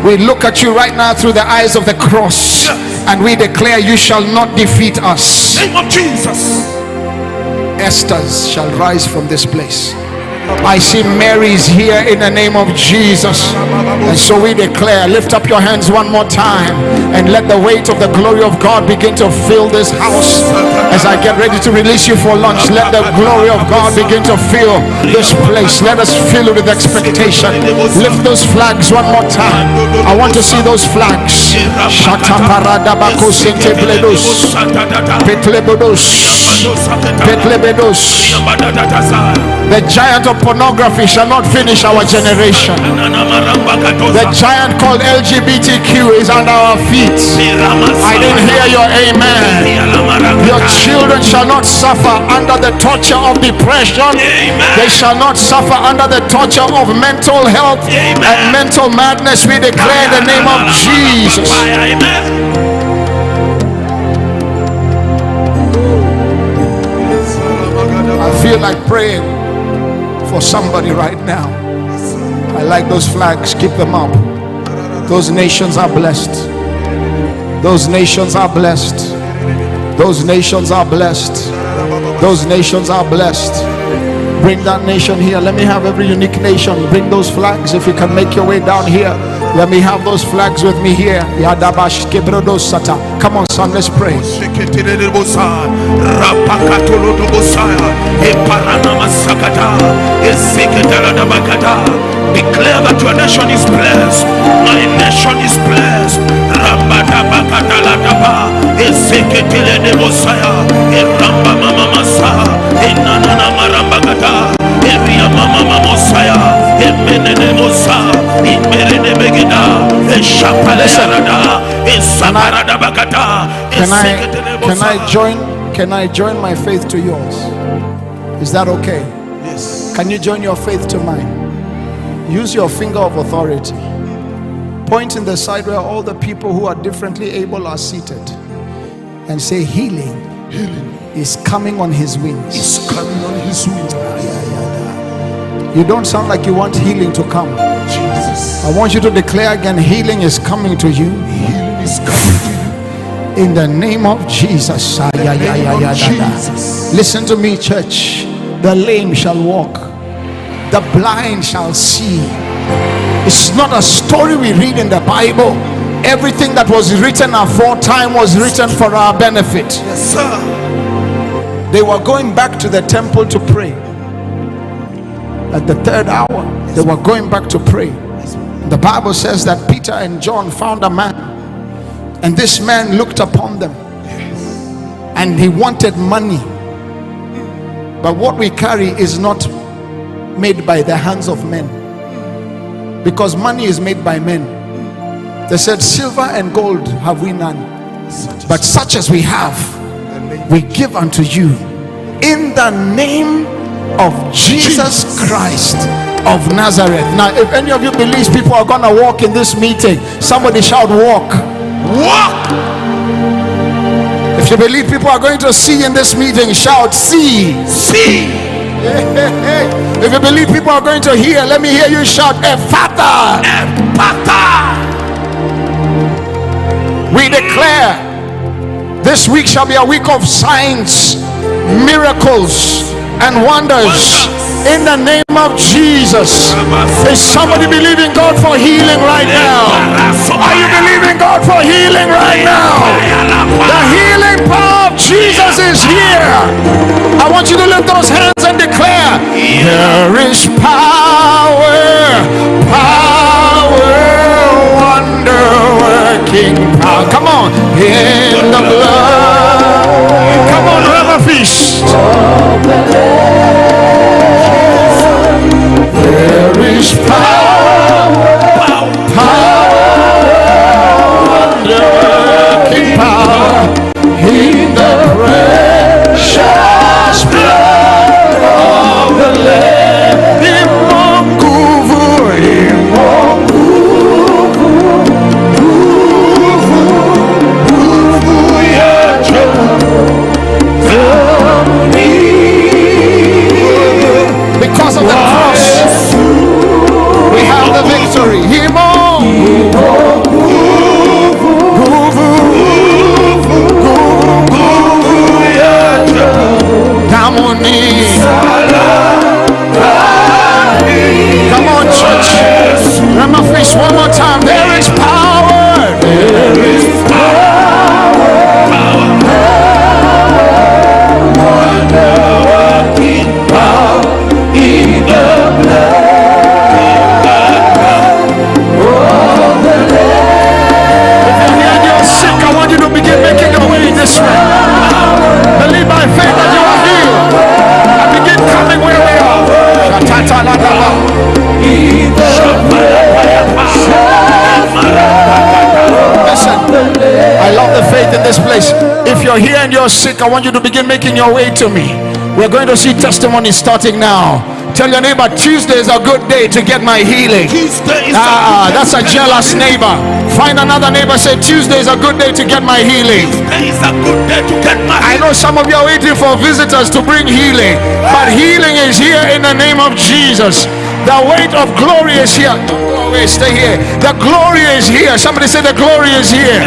we look at you right now through the eyes of the cross, and we declare you shall not defeat us. Name of Jesus. Esther's shall rise from this place. I see Mary's here in the name of Jesus. And so we declare, lift up your hands one more time and let the weight of the glory of God begin to fill this house. As I get ready to release you for lunch, let the glory of God begin to fill this place. Let us fill it with expectation. Lift those flags one more time. I want to see those flags. The giant of pornography shall not finish our generation. The giant called LGBTQ is under our feet. I didn't hear your amen. Your children shall not suffer under the torture of depression. They shall not suffer under the torture of mental health and mental madness. We declare in the name of Jesus. I feel like praying for somebody right now. I like those flags. Keep them up. Those nations are blessed. Those nations are blessed. Those nations are blessed. Those nations are blessed. Bring that nation here. Let me have every unique nation. Bring those flags. If you can make your way down here, let me have those flags with me here. Come on, son, let's pray. Declare that your nation is blessed. My nation is blessed. Can I join my faith to yours? Is that okay? Yes. Can you join your faith to mine? Use your finger of authority. Point in the side where all the people who are differently able are seated, and say, healing is coming on his wings. It's coming on his wings. You don't sound like you want healing to come. Jesus. I want you to declare again, healing is coming to you. Healing is coming to you. In the name of Jesus. Listen to me, church. The lame shall walk, the blind shall see. It's not a story we read in the Bible. Everything that was written aforetime was written for our benefit. Yes, sir. They were going back to the temple to pray. At the third hour, they were going back to pray. The Bible says that Peter and John found a man, and this man looked upon them, and he wanted money. But what we carry is not made by the hands of men, because money is made by men. They said, silver and gold have we none, but such as we have, we give unto you in the name of Jesus Christ of Nazareth. Now, if any of you believes people are gonna walk in this meeting, somebody shout, walk. Walk. If you believe people are going to see in this meeting, shout, see. See. If you believe people are going to hear, let me hear you shout, Ephata. Ephata. We declare this week shall be a week of signs, miracles, and wonders in the name of Jesus. Is somebody believing God for healing right now? Are you believing God for healing right now? The healing power of Jesus is here. I want you to lift those hands and declare, there is power, wonder-working power. Come on, in the blood. Come on, Rhema Feast. There is power, wonder-working power in the precious blood of the Lamb. Because of the cross, we have the victory. Come on, church. Rhema Feast one more time. There is power. There is power. Wonder-working power in the blood of the Lamb. If you're here and you're sick, I want you to begin making your way this way. Believe by faith that you are healed. And begin coming where we are. Listen, I love the faith in this place. If you're here and you're sick, I want you to begin making your way to me. We're going to see testimonies starting now. Tell your neighbor, Tuesday is a good day to get my healing. That's a jealous neighbor. Find another neighbor, say, Tuesday is a good day to get my healing. Tuesday is a good day to get my I healing. know some of you are waiting for visitors to bring healing, but healing is here in the name of Jesus. The weight of glory is here. Don't go away, stay here. The glory is here. Somebody say the glory is here.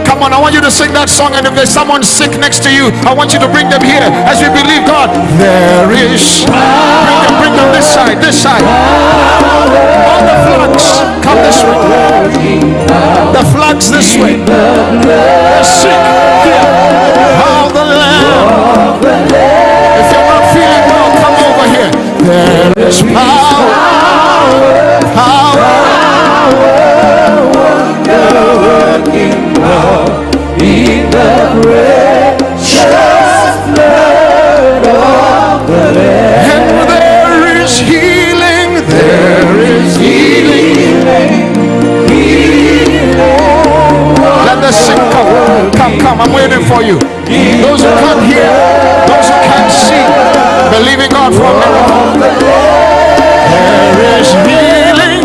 Come on, I want you to sing that song, and if there's someone sick next to you, I want you to bring them here as we believe God. There is power. Bring them this side, this side. All the flags, come this way. The flags this way. The sick here. All the Lamb. If you're not feeling well, come over here. There is power, wonder-working power in the precious blood of the Lamb. And there is healing, Come, I'm waiting for you. Those who can't hear, those who can't see, believing God for a miracle. There is healing.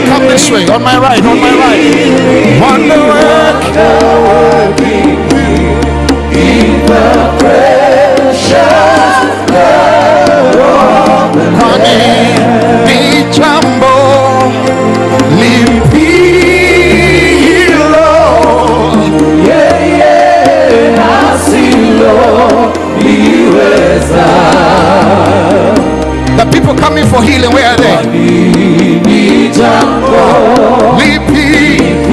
Come this way, on my right, on my right. Wonder working in the precious blood of the Lamb. Jambo limpilo, asilo liweza. The people coming for healing, where are they? Jambo limpilo,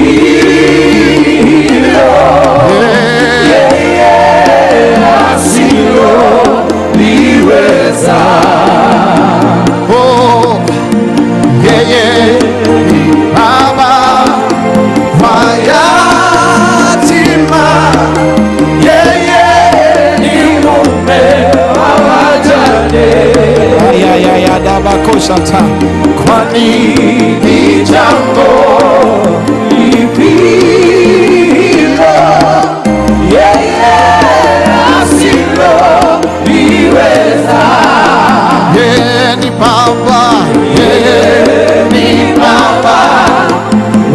asilo liweza. Baba Fayatima, ni mume wa wajane. Dabakosata, kwani ni jambo lipilo, asilo liweza. Ni Baba, ni Baba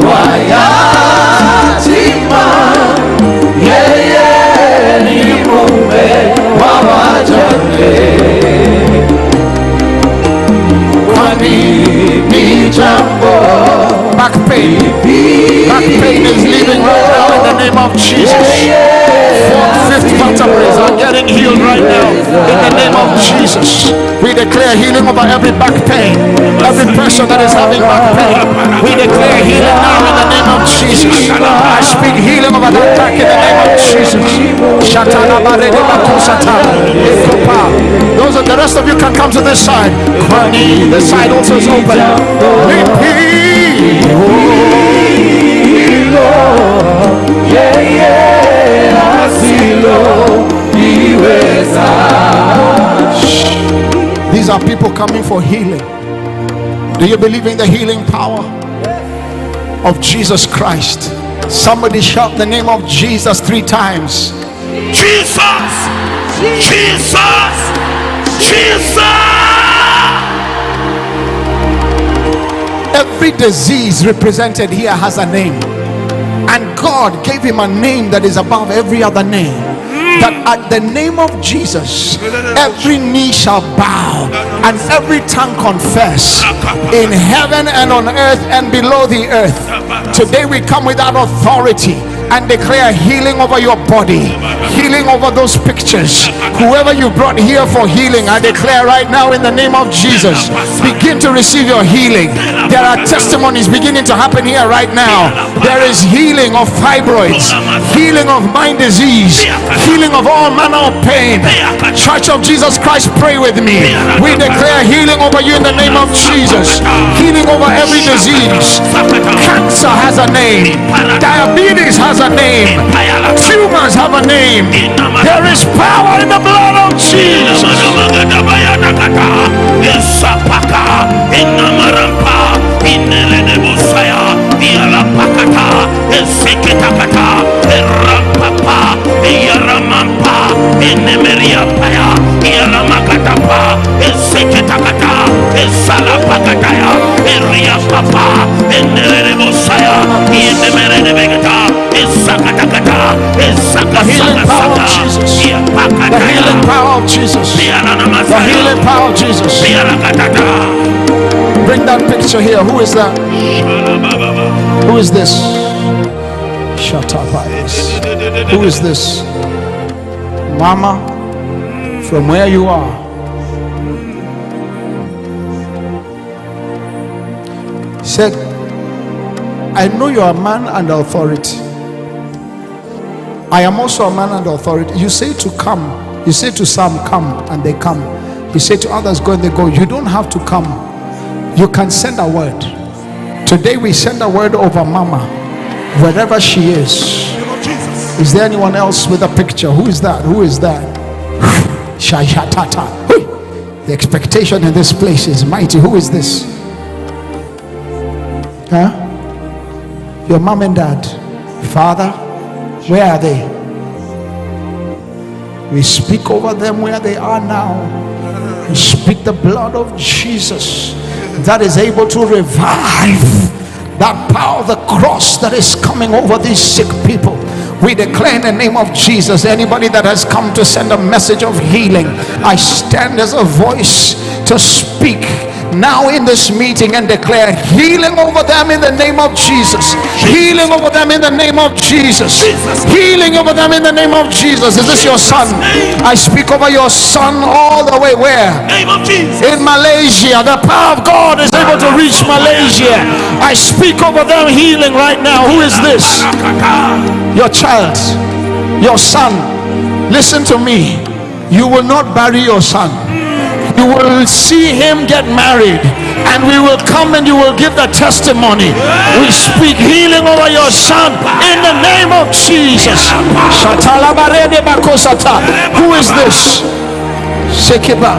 wayatima, ni mume wa wajane. Kwani ni jambo. Back pain is leaving right now in the name of Jesus. Fourth, fifth vertebrae are getting healed right now in the name of Jesus. We declare healing over every back pain, every person that is having back pain. We declare healing now in the name of Jesus. I speak healing over that back in the name of Jesus. Those are the rest of you can come to this side. This side also is open. These are people coming for healing. Do you believe in the healing power of Jesus Christ? Somebody shout the name of Jesus 3 times. Jesus! Jesus! Jesus! Every disease represented here has a name, and God gave him a name that is above every other name. That at the name of Jesus, every knee shall bow and every tongue confess, in heaven and on earth and below the earth. Today we come with that authority and declare healing over your body, healing over those pictures. Whoever you brought here for healing, I declare right now in the name of Jesus, begin to receive your healing. There are testimonies beginning to happen here right now. There is healing of fibroids, healing of mind disease, healing of all manner of pain. Church of Jesus Christ, pray with me. We declare healing over you in the name of Jesus. Healing over every disease. Cancer has a name. Diabetes has a name. Tumors have a name. There is power in the blood of Jesus. The healing power of Jesus. The healing power of Jesus. Bring that picture here. Who is that? Who is this? Shut up, eyes. Who is this? Mama, from where you are. Said, I know you are a man under authority. I am also a man under authority. You say to come. You say to some, come, and they come. You say to others, go, and they go. You don't have to come. You can send a word. Today we send a word over Mama, wherever she is. Is there anyone else with a picture? Who is that? Who is that? The expectation in this place is mighty. Who is this? Huh? Your mom and dad. Father, where are they? We speak over them where they are now. We speak the blood of Jesus that is able to revive that power of the cross that is coming over these sick people. We declare in the name of Jesus, anybody that has come to send a message of healing, I stand as a voice to speak now in this meeting and declare healing over them in the name of Jesus. Healing over them in the name of Jesus. Healing over them in the name of Jesus. Is this your son? I speak over your son all the way where? In Malaysia. The power of God is able to reach Malaysia. I speak over them healing right now. Who is this? Your child, your son. Listen to me. You will not bury your son. You will see him get married, and we will come and you will give the testimony. We speak healing over your son in the name of Jesus. Who is this? Sekiba,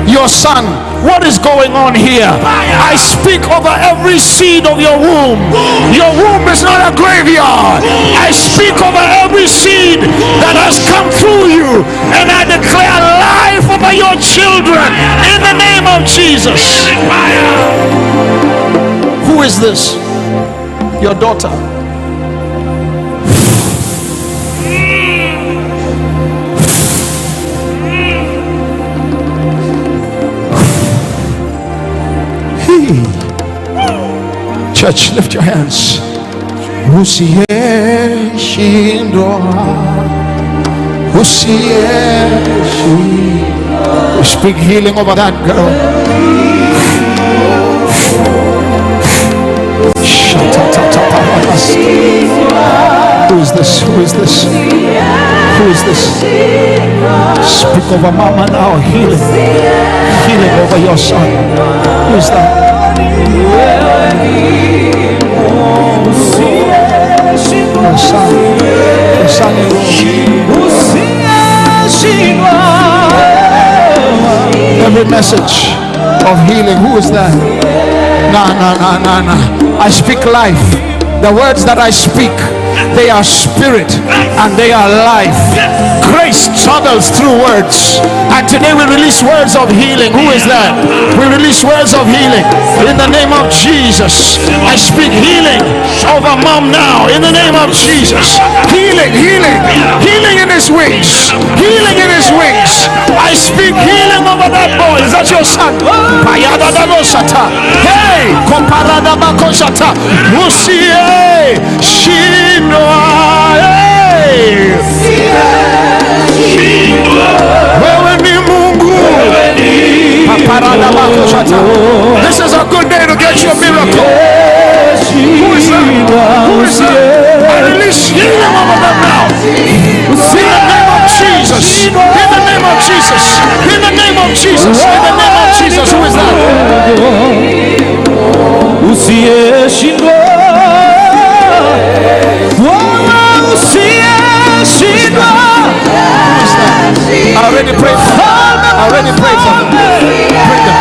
your son. What is going on here? I speak over every seed of your womb. Your womb is not a graveyard. I speak over every seed that has come through you, and I declare life over your children in the name of Jesus. Who is this? Your daughter. Church, lift your hands. We speak healing over that girl. Who is this? Who is this? Who is this? Speak over mama now. Healing. Healing over your son. Who is that? Your son. Your son. Every message of healing. Who is that? No. I speak life. The words that I speak, they are spirit and they are life. Grace travels through words, and today we release words of healing. Who is that? We release words of healing in the name of Jesus. I speak healing over mom now in the name of Jesus. Healing in his wings. Healing in his wings. I speak healing over that boy. Is that your son? Hey, komparada bakoshata. Musie Shinoa. This is a good day to get your miracle. Who is that? Who is that? I release healing over them now. In the name of Jesus. In the name of Jesus. In the name of Jesus. In the name of Jesus. Who is that? I already prayed for them. I already prayed for them. Bring them.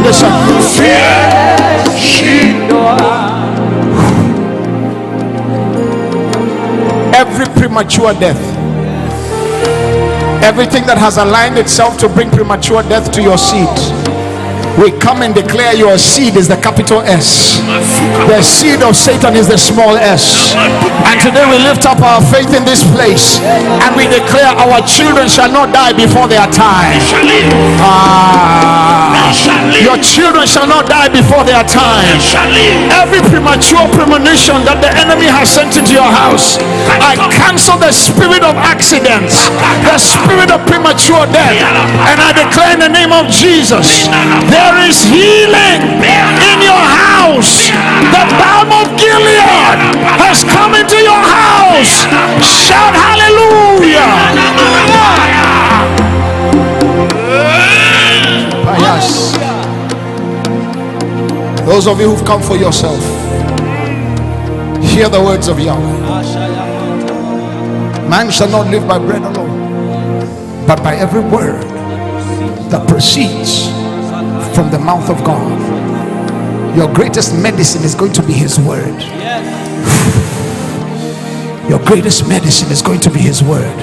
Listen. Every premature death, everything that has aligned itself to bring premature death to your seed, we come and declare your seed is the capital S. The seed of Satan is the small s. And today we lift up our faith in this place and we declare our children shall not die before their time. Your children shall not die before their time. Every premature premonition that the enemy has sent into your house, I cancel the spirit of accidents, the spirit of premature death, and I declare in the name of Jesus, there is healing in your house. The balm of Gilead has come into your house. Shout hallelujah. Yes. Those of you who've come for yourself, hear the words of Yahweh. Man shall not live by bread alone, but by every word that proceeds from the mouth of God. Your greatest medicine is going to be His word. Your greatest medicine is going to be His word.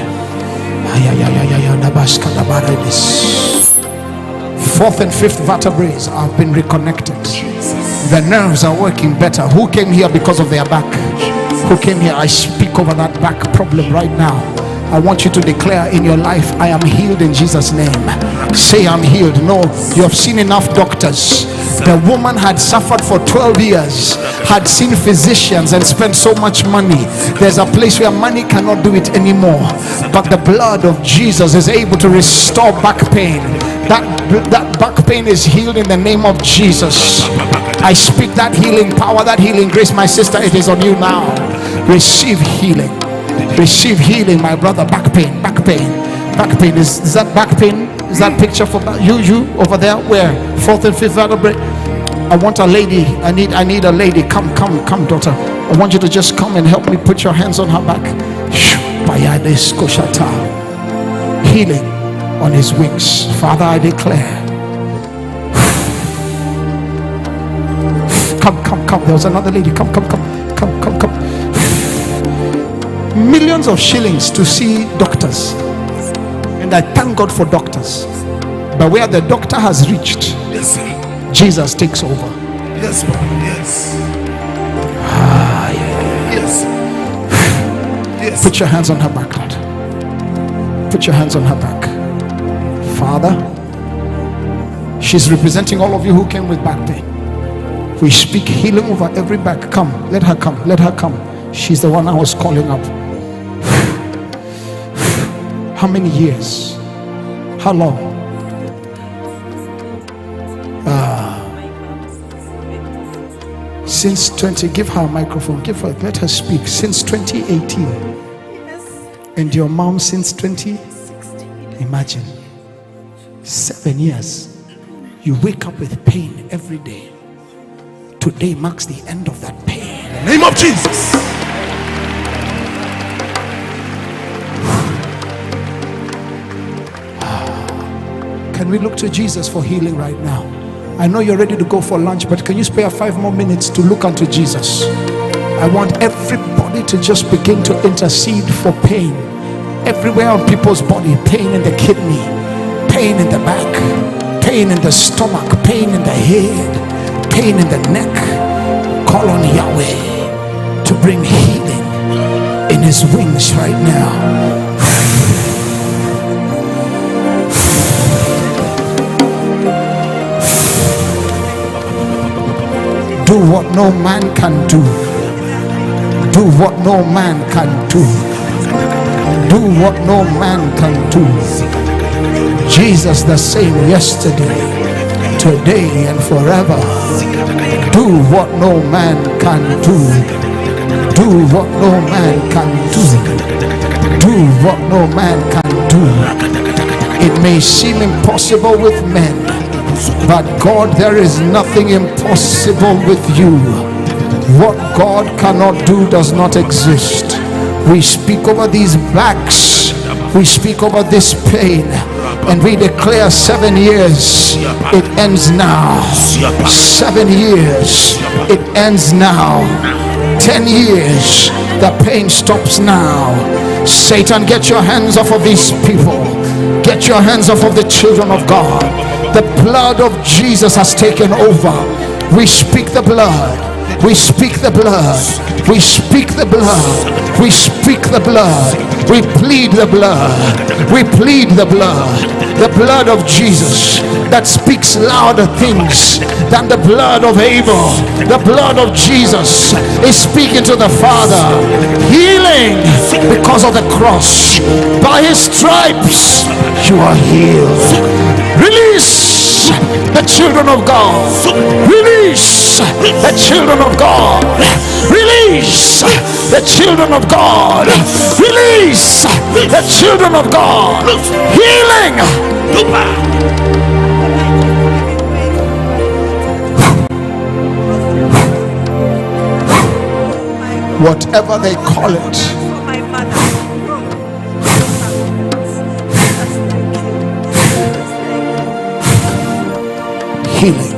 Fourth and fifth vertebrae have been reconnected. The nerves are working better. Who came here because of their back? Who came here? I speak over that back problem right now. I want you to declare in your life, I am healed in Jesus' name. Say, I'm healed. No, you have seen enough doctors. The woman had suffered for 12 years, had seen physicians and spent so much money. There's a place where money cannot do it anymore, but the blood of Jesus is able to restore back pain. That back pain is healed in the name of Jesus. I speak that healing power, that healing grace. My sister, it is on you now. Receive healing. Receive healing, my brother. Back pain, back pain, back pain. Is that back pain? Is that picture for you over there? Where? Fourth and fifth vertebrae. I want a lady. I need a lady. Come, daughter. I want you to just come and help me. Put your hands on her back. Healing on his wings. Father, I declare. Come. There was another lady. Come. Millions of shillings to see doctors, and I thank God for doctors, but where the doctor has reached, yes, Jesus takes over. Yes, yes. Yes. Put your hands on her back, Lord. Put your hands on her back. Father, she's representing all of you who came with back pain. We speak healing over every back. Come, let her come. She's the one I was calling up. How many years? How long? Since 20. Give her a microphone. Let her speak. Since 2018. Yes. And your mom since 2016. Imagine. 7 years. You wake up with pain every day. Today marks the end of that pain. In the name of Jesus. Can we look to Jesus for healing right now? I know you're ready to go for lunch, but can you spare 5 more minutes to look unto Jesus? I want everybody to just begin to intercede for pain. Everywhere on people's body, pain in the kidney, pain in the back, pain in the stomach, pain in the head, pain in the neck. Call on Yahweh to bring healing in his wings right now. Do what no man can do. Do what no man can do. Do what no man can do. Jesus the same yesterday, today and forever. Do what no man can do. Do what no man can do. Do what no man can do. It may seem impossible with men, but God, there is nothing impossible with you. What God cannot do does not exist. We speak over these backs. We speak over this pain. And we declare 7 years. It ends now. 7 years. It ends now. 10 years. The pain stops now. Satan, get your hands off of these people. Get your hands off of the children of God. The blood of Jesus has taken over. We speak the blood. We speak the blood. We speak the blood. We speak the blood. We plead the blood. We plead the blood. The blood of Jesus that speaks louder things than the blood of Abel. The blood of Jesus is speaking to the Father. Healing because of the cross. By his stripes you are healed. Release the children of God. Release the children of God. Release the children of God. Release the children of God. Healing. Whatever they call it. Healing.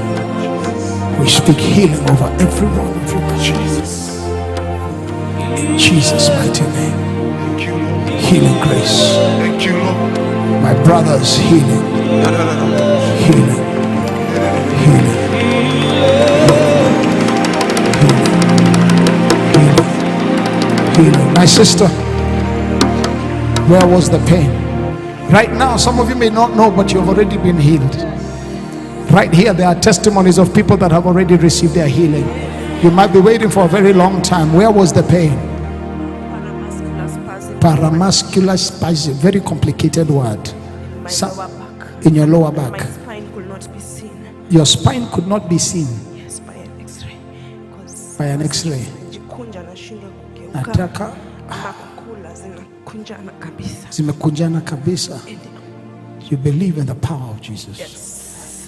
We speak healing over every one of you. Jesus. In Jesus' mighty name. Healing grace. Thank you, Lord. My brothers, healing. Healing. Healing. Healing. My sister, where was the pain? Right now, some of you may not know, but you've already been healed. Right here, there are testimonies of people that have already received their healing. You might be waiting for a very long time. Where was the pain? Paramuscular spasm. Very complicated word. In your lower back. My spine could not be seen. Your spine could not be seen. Yes, by an X-ray. By an X-ray. Nataka zimekunjana kabisa. You believe in the power of Jesus. Yes.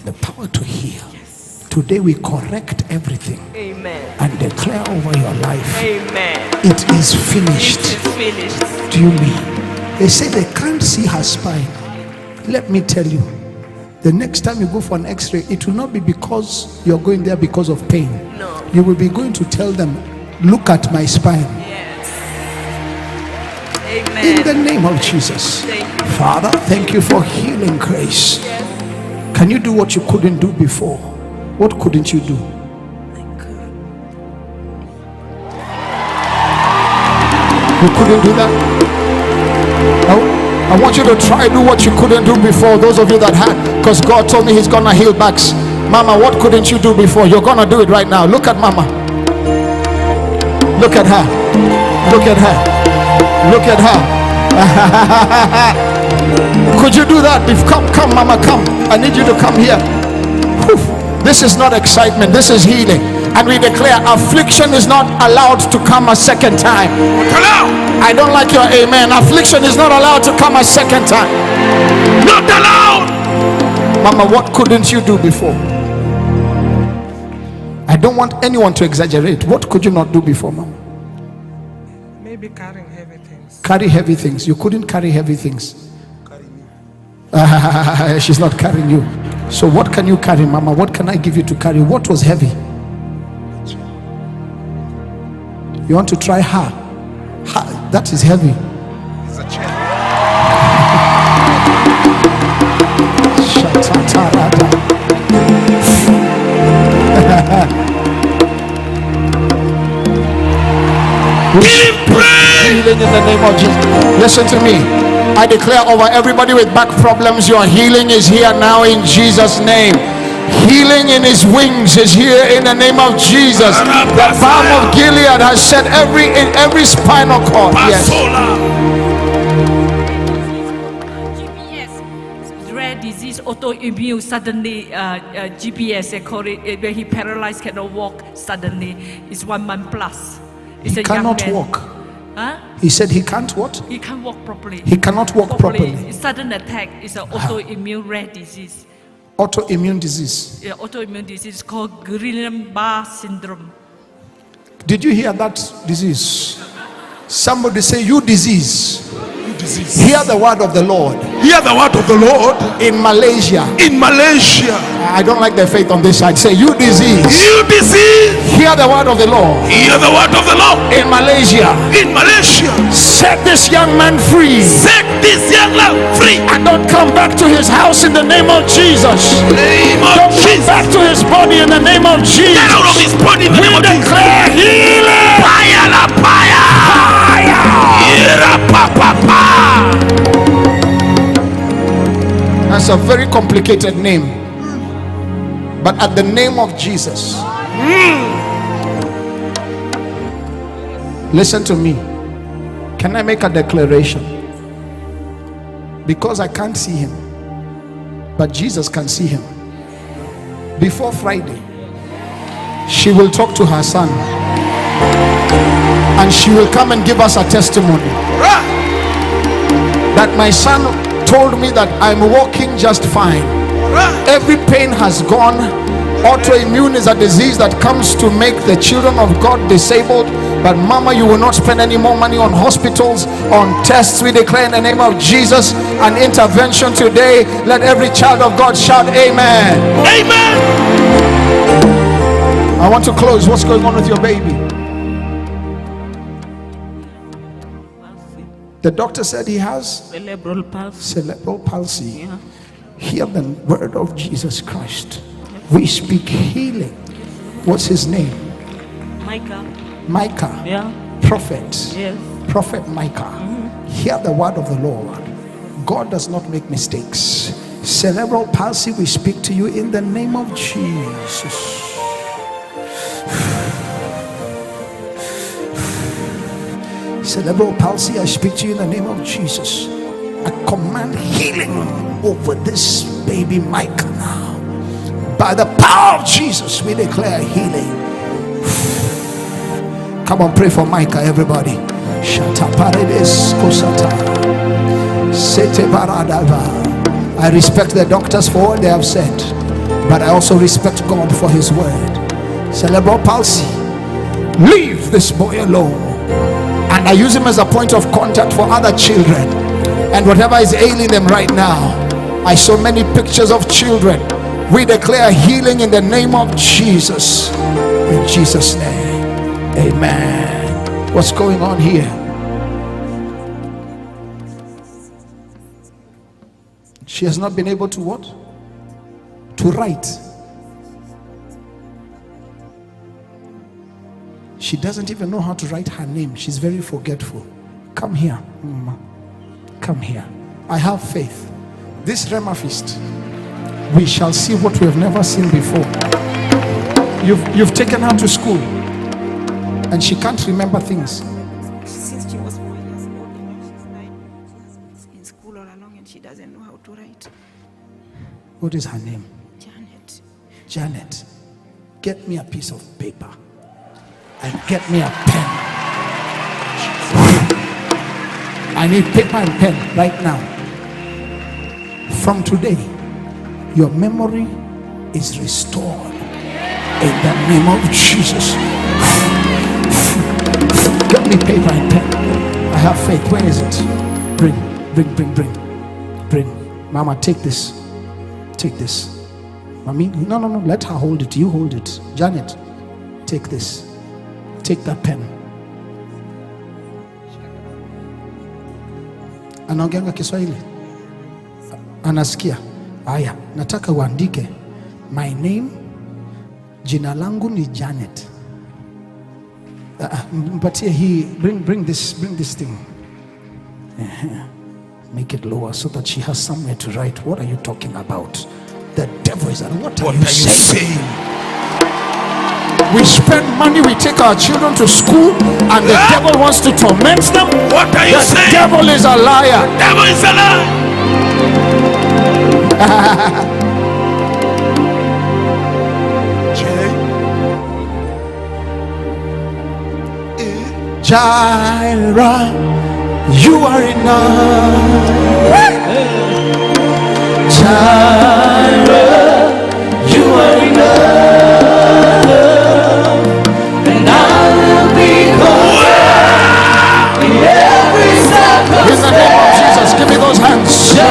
The power to heal. Yes. Today we correct everything. Amen. And declare over your life. Amen. It is finished. It is finished. Do you mean? They say they can't see her spine. Let me tell you, the next time you go for an X-ray, it will not be because you're going there because of pain. No. You will be going to tell them, look at my spine. Yes. Amen. In the name of Jesus. Thank you. Father, thank you for healing grace. Yes. Can you do what you couldn't do before? What couldn't you do? I could. You couldn't do that? I want you to try do what you couldn't do before. Those of you that had, because God told me he's gonna heal backs. Mama, what couldn't you do before? You're gonna do it right now. Look at Mama. Look at her. Look at her. Look at her. Could you do that? Come, Mama, come. I need you to come here. Whew. This is not excitement. This is healing. And we declare affliction is not allowed to come a second time. I don't like your amen. Affliction is not allowed to come a second time. Not allowed. Mama, what couldn't you do before? I don't want anyone to exaggerate. What could you not do before, Mama? Maybe carrying heavy things. Carry heavy things. You couldn't carry heavy things. She's not carrying you. So what can you carry, Mama? What can I give you to carry? What was heavy? You want to try her? That is heavy. It's a chair. Healing in the name of Jesus. Listen to me. I declare over everybody with back problems, your healing is here now in Jesus' name. Healing in his wings is here in the name of Jesus. The balm of Gilead has set in every spinal cord. Yes. GPS, rare disease, autoimmune. Suddenly, GPS they call it where he paralyzed, cannot walk. Suddenly, it's 1 month plus. It's He a young cannot man. walk. Huh? He said he can't what? He can't walk properly. He cannot walk properly. It's sudden attack. It's an autoimmune rare disease. Autoimmune disease. Yeah, autoimmune disease called Guillain-Barré syndrome. Did you hear that disease? Somebody say, you disease. Hear the word of the Lord. Hear the word of the Lord. In Malaysia. In Malaysia. I don't like the faith on this side. Say, you disease. You disease. Hear the word of the Lord. Hear the word of the Lord. In Malaysia. In Malaysia. Set this young man free. Set this young man free. And don't come back to his house in the name of Jesus. Name of don't Jesus. come back to his body in the name of Jesus. Get out of his body in the name of Jesus. Declare healing. Fire la fire. Fire. That's a very complicated name. But at the name of Jesus. Listen to me. Can I make a declaration? Because I can't see him, but Jesus can see him. Before Friday, she will talk to her son, and she will come and give us a testimony that my son told me that I'm walking just fine. Every pain has gone. Autoimmune is a disease that comes to make the children of God disabled. But mama, you will not spend any more money on hospitals, on tests. We declare in the name of Jesus an intervention today. Let every child of God shout amen. Amen. I want to close. What's going on with your baby? The doctor said he has Cerebral palsy. cerebral palsy. Yeah. Hear the word of Jesus Christ. We speak healing. What's his name? Micah. Micah. Yeah. Prophet. Yes. Prophet Micah. Hear the word of the Lord. God does not make mistakes. Cerebral palsy, we speak to you in the name of Jesus. Cerebral palsy, I speak to you in the name of Jesus. I command healing over this baby Micah now. By the power of Jesus, we declare healing. Come on, pray for Micah, everybody. I respect the doctors for what they have said, but I also respect God for his word. Cerebral palsy, leave this boy alone. And I use him as a point of contact for other children. And whatever is ailing them right now, I saw many pictures of children. We declare healing in the name of Jesus. In Jesus' name, amen. What's going on here? She has not been able to what? To write. She doesn't even know how to write her name. She's very forgetful. Come here, Mama. Come here. I have faith. This Rhema Feast, we shall see what we have never seen before. You've taken her to school, and she can't remember things. Since she was 4 years old, she's 9. She has been in school all along, and she doesn't know how to write. What is her name? Janet. Janet. Get me a piece of paper and get me a pen. I need paper and pen right now. From today, your memory is restored in the name of Jesus. Get me paper and pen. I have faith. Where is it? Bring. Mama, take this. Take this. Mommy, no. Let her hold it. You hold it. Janet, take this. Take that pen. Anaongea Kiswahili? Anasikia? Aya, nataka uandike. My name, jina langu ni Janet. Mpatie hii, bring this thing. Make it lower so that she has somewhere to write. What are you talking about? The devil is what are you saying? We spend money, we take our children to school, and the devil wants to torment them. What are you saying? The devil is a liar. The devil is a liar. Jireh, you are enough. Jireh, you are enough, and I will be content in every circumstance. In the name of Jesus, give me those hands. Jireh,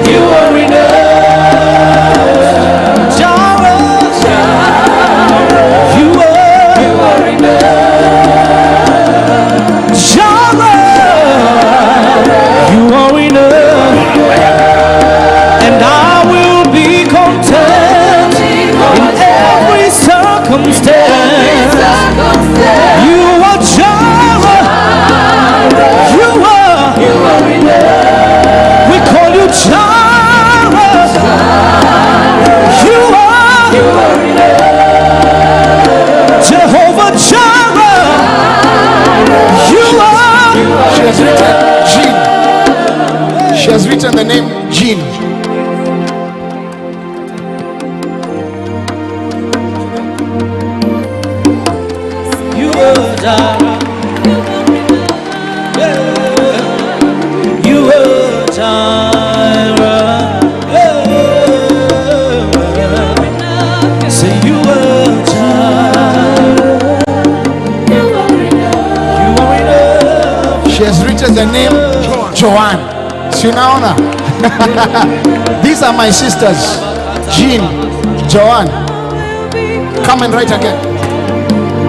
you are enough. She has written the name Jean. You are Jireh. You are Jireh. Joanne. Sinaona. These are my sisters, Jean, Joanne. Come and write again.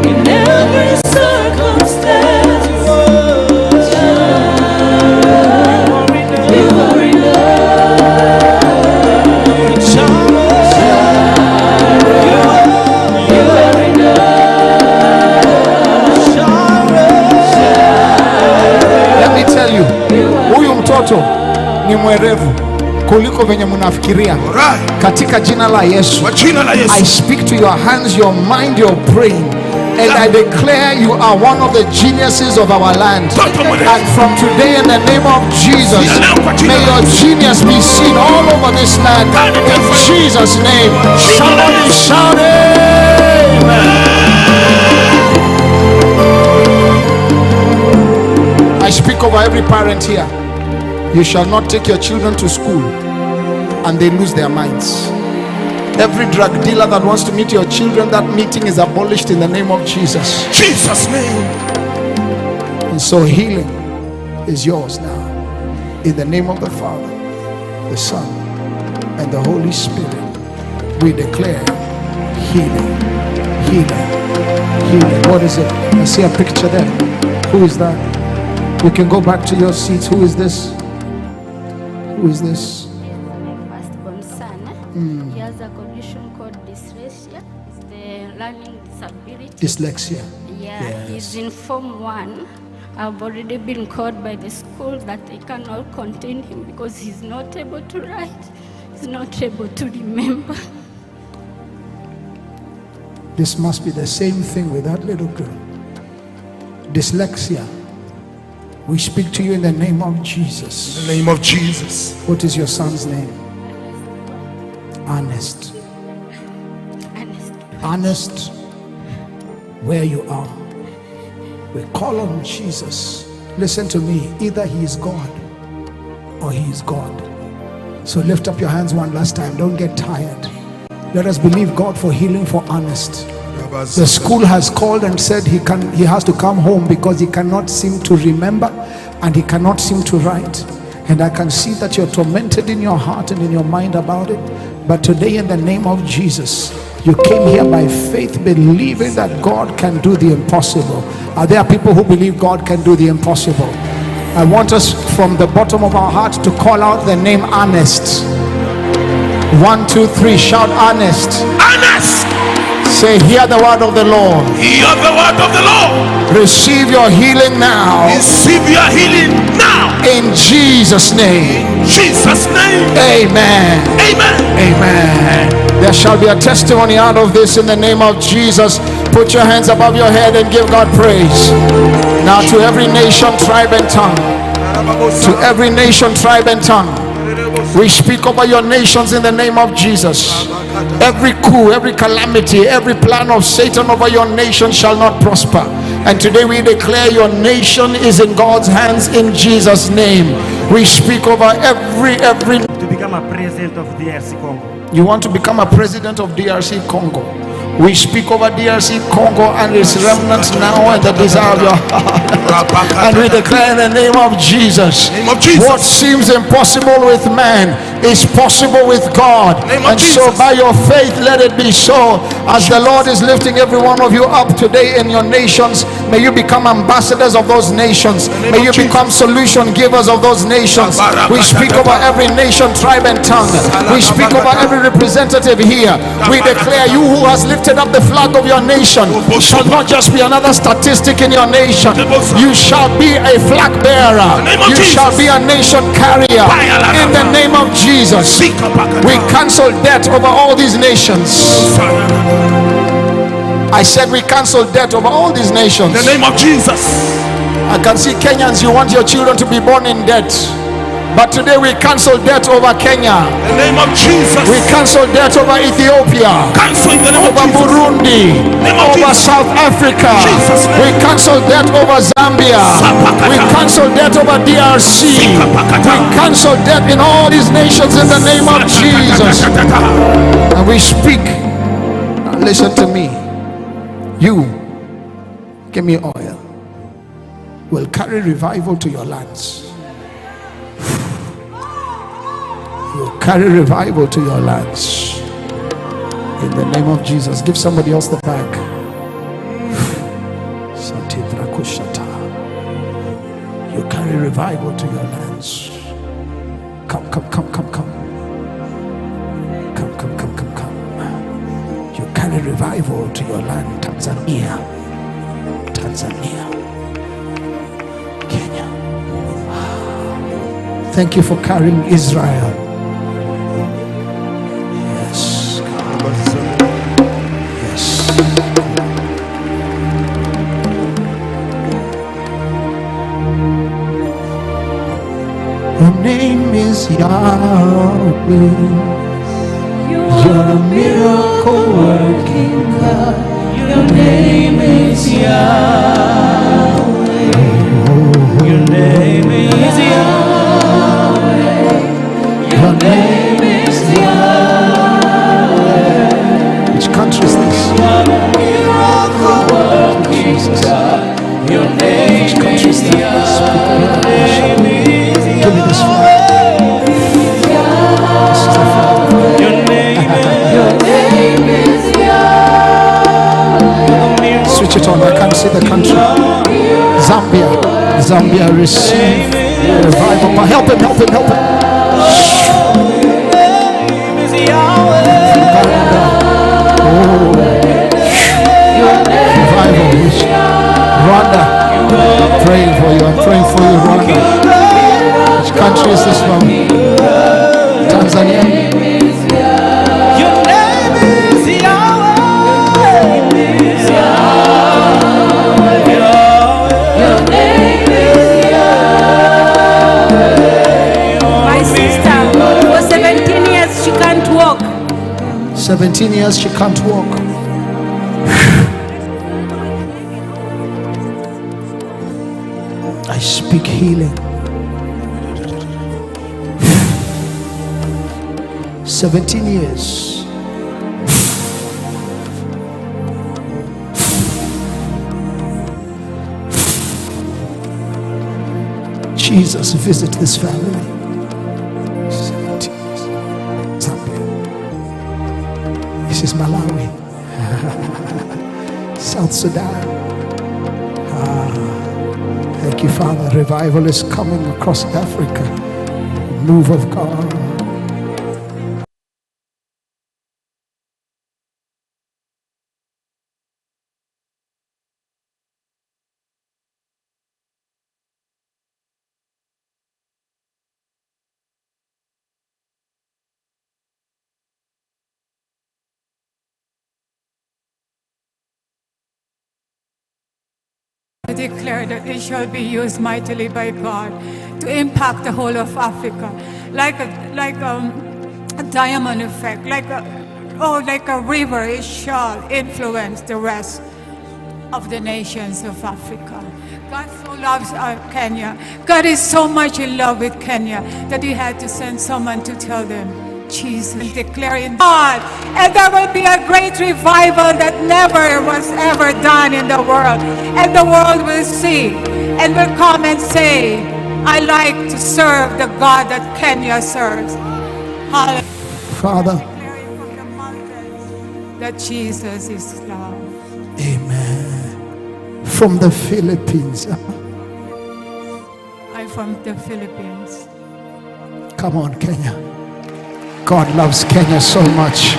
In every circumstance, you are enough. Let me tell you, huyu mtoto ni mwerevu kuliko venye mnafikiria. Katika jina la Yesu, I speak to your hands, your mind, your brain, and I declare you are one of the geniuses of our land. And from today, in the name of Jesus, may your genius be seen all over this land. In Jesus' name, somebody shout amen. I speak over every parent here. You shall not take your children to school and they lose their minds. Every drug dealer that wants to meet your children, that meeting is abolished in the name of Jesus. Jesus' name. And so healing is yours now. In the name of the Father, the Son, and the Holy Spirit, we declare healing, healing, healing. What is it? I see a picture there. Who is that? You can go back to your seats. Who is this? Who is this? Firstborn son. He has a condition called dyslexia. It's the learning disability. Dyslexia. Yeah, Yes. he's in Form 1. I've already been called by the school that they cannot contain him because he's not able to write. He's not able to remember. This must be the same thing with that little girl. Dyslexia. We speak to you in the name of Jesus. In the name of Jesus. What is your son's name? Ernest. Ernest, where you are, we call on Jesus. Listen to me. Either he is God or he is God. So lift up your hands one last time. Don't get tired. Let us believe God for healing for Ernest. The school has called and said he has to come home because he cannot seem to remember and he cannot seem to write. And I can see that you're tormented in your heart and in your mind about it. But today, in the name of Jesus, you came here by faith, believing that God can do the impossible. Are there people who believe God can do the impossible? I want us from the bottom of our heart to call out the name Ernest. 1, 2, 3, shout Ernest. Ernest. Say, hear the word of the Lord. Hear the word of the Lord. Receive your healing now. Receive your healing now. In Jesus' name. In Jesus' name. Amen. Amen. Amen. There shall be a testimony out of this in the name of Jesus. Put your hands above your head and give God praise. Now to every nation, tribe, and tongue. To every nation, tribe, and tongue. We speak over your nations in the name of Jesus. Every coup, every calamity, every plan of Satan over your nation shall not prosper. And today we declare your nation is in God's hands in Jesus' name. We speak over every to become a president of DRC Congo. You want to become a president of DRC Congo. We speak over DRC Congo and its remnants now and the desire of your heart. And we declare in the name of Jesus, what seems impossible with man is possible with God. And so by your faith, let it be so. As the Lord is lifting every one of you up today in your nations, may you become ambassadors of those nations. May you become solution givers of those nations. We speak over every nation, tribe, and tongue. We speak over every representative here. We declare you who has lifted up the flag of your nation shall not just be another statistic in your nation. You shall be a flag bearer. You shall be a nation carrier. In the name of Jesus, we cancel debt over all these nations. I said we cancel debt over all these nations. In the name of Jesus. I can see Kenyans, you want your children to be born in debt. But today we cancel debt over Kenya. In the name of Jesus. We cancel debt over Ethiopia. Cancel in the name over of Jesus. Burundi. Over South Africa. We cancel debt over Zambia. We cancel debt over DRC. We cancel debt in all these nations in the name of Jesus. And we speak. Now listen to me. You, give me oil, will carry revival to your lands. You carry revival to your lands. In the name of Jesus. Give somebody else the bag. You carry revival to your lands. Come, come, come, come, come. Come, come, come, come, come. You carry revival to your land. Tanzania. Tanzania. Kenya. Thank you for carrying Israel. Yes. Yes. Your name is Yahweh. You're a miracle working God. Your name is Yahweh. Your name is Yahweh. Your name is Yahweh. Which country is this? Miracle working God. Your name is Yahweh. Give me this flag. Your name is Yahweh. Switch it on. I can't see the country. Zambia. Zambia receive revival. Help him, help him, help him. Revival. Rwanda. I'm praying for you. I'm praying for you, Rwanda. Which country is this from? Tanzania. Your name is Yahweh. Your name is Yahweh. My sister, for 17 years she can't walk. 17 years she can't walk. I speak healing. 17 years. Jesus, visit this family. 17 years. Zambia. This is Malawi. South Sudan. Thank you, Father. Revival is coming across Africa. Move of God. I declare that it shall be used mightily by God to impact the whole of Africa, like a diamond effect, like a river. It shall influence the rest of the nations of Africa. God so loves Kenya. God is so much in love with Kenya that He had to send someone to tell them, Jesus, declaring God, and there will be a great revival that never was ever done in the world, and the world will see and will come and say, I like to serve the God that Kenya serves. Hallelujah. Father, that Jesus is love. Amen. From the Philippines. I'm from the Philippines. Come on, Kenya. God loves Kenya so much.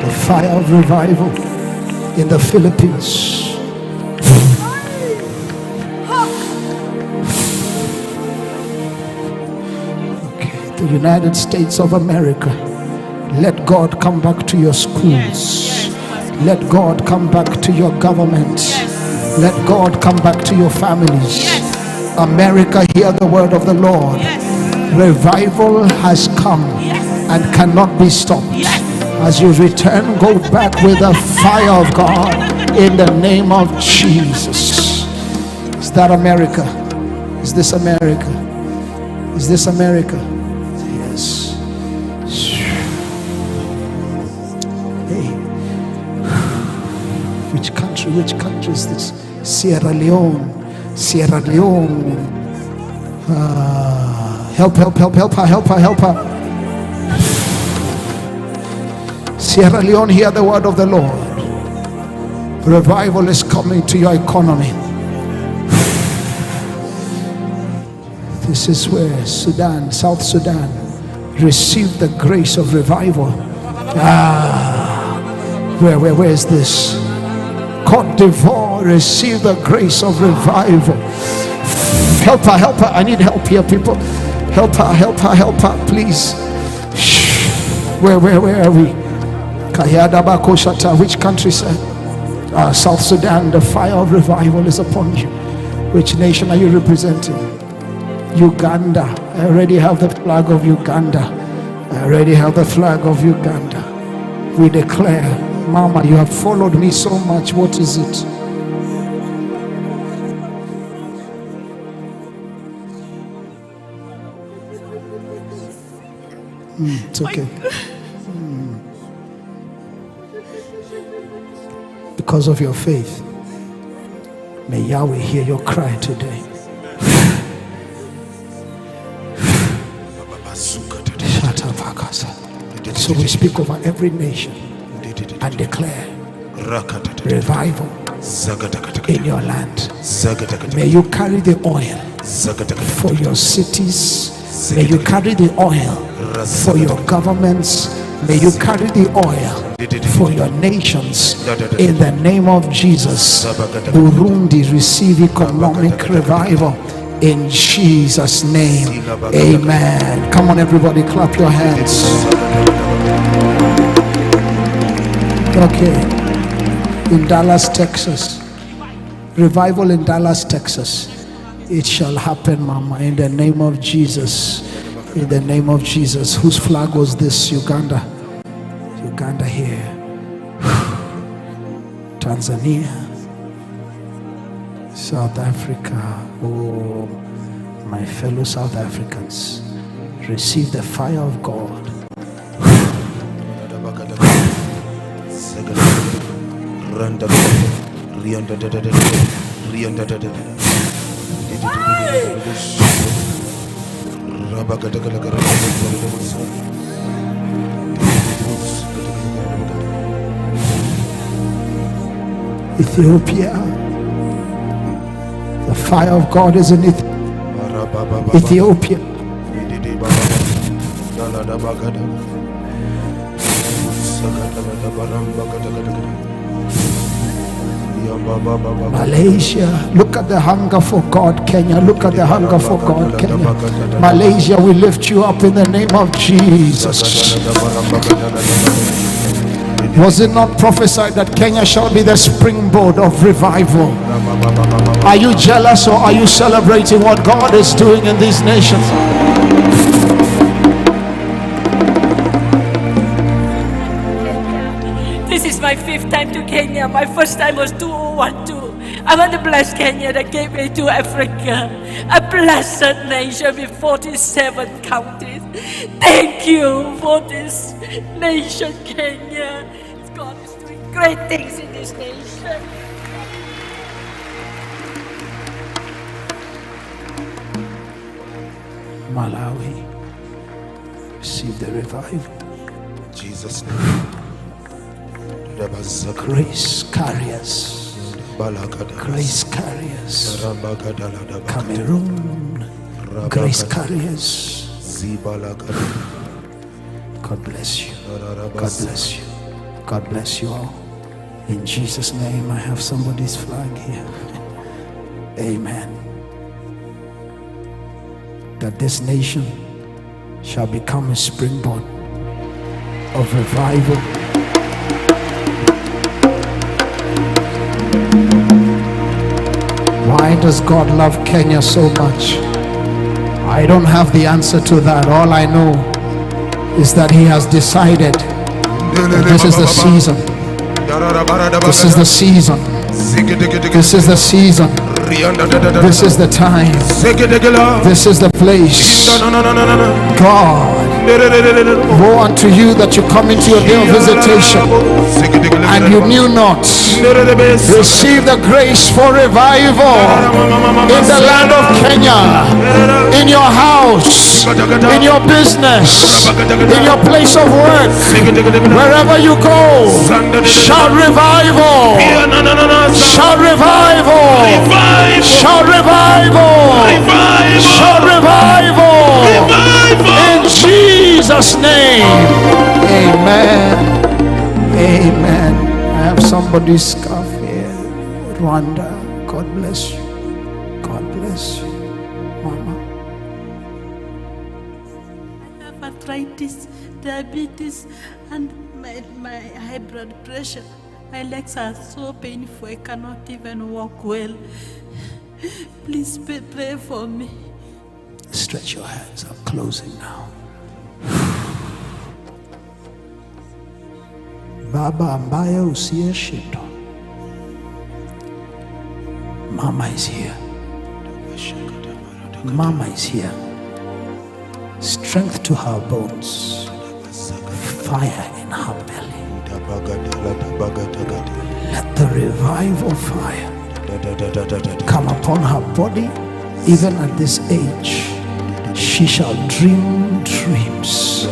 The fire of revival in the Philippines. Okay, the United States of America. Let God come back to your schools. Let God come back to your government. Let God come back to your families. America, hear the word of the Lord. Revival has come and cannot be stopped. As you return, go back with the fire of God in the name of Jesus. Is that America? Is this America? Is this America? Yes. Hey. Which country is this? Sierra Leone. Sierra Leone. Help her. Sierra Leone, hear the word of the Lord. Revival is coming to your economy. This is where Sudan, South Sudan, received the grace of revival. Where is this? Côte d'Ivoire received the grace of revival. Help her. I need help here, people. Help her, please. Where are we? Which country, sir? South Sudan. The fire of revival is upon you. Which nation are you representing? Uganda. I already have the flag of Uganda. We declare, Mama, you have followed me so much. What is it? It's okay. Because of your faith, may Yahweh hear your cry today. So we speak over every nation and declare revival in your land. May you carry the oil for your cities. May you carry the oil for your governments. May you carry the oil for your nations. In the name of Jesus, Burundi receive economic revival. In Jesus' name, amen. Come on, everybody, clap your hands. Okay. In Dallas, Texas. Revival in Dallas, Texas. It shall happen, Mama, in the name of Jesus. In the name of Jesus. Whose flag was this? Uganda. Uganda here. Tanzania. South Africa. Oh, my fellow South Africans, receive the fire of God. Ethiopia, the fire of God is in Ethiopia. Malaysia, look at the hunger for God. Kenya, look at the hunger for God. Kenya, Malaysia, we lift you up in the name of Jesus. Was it not prophesied that Kenya shall be the springboard of revival? Are you jealous or are you celebrating what God is doing in these nations? This is my 5th time to Kenya. My first time was 2012. I want to bless Kenya that gave me to Africa, a blessed nation with 47 counties. Thank you for this nation, Kenya. God is doing great things in this nation. Malawi, receive the revival. Jesus' name. Grace carriers. Grace carriers. Cameroon. Grace carriers. God bless you. God bless you. God bless you all. In Jesus' name, I have somebody's flag here. Amen. That this nation shall become a springboard of revival. Why does God love Kenya so much? I don't have the answer to that. All I know is that He has decided that this is the season. This is the season. This is the season. This is the time. This is the place. God Woe unto you that you come into your day of visitation and you knew not. Receive the grace for revival in the land of Kenya, in your house, in your business, in your place of work, wherever you go. Shout revival! Shout revival! Shout revival! Shout revival! In Jesus' name. Amen. Amen. I have somebody's scarf here. Rwanda. God bless you. God bless you. Mama. I have arthritis, diabetes, and my high blood pressure. My legs are so painful, I cannot even walk well. Please pray for me. Stretch your hands. I'm closing now. Baba ambaye usiyeshindwa. Mama is here. Mama is here. Strength to her bones. Fire in her belly. Let the revival fire come upon her body. Even at this age, she shall dream dreams,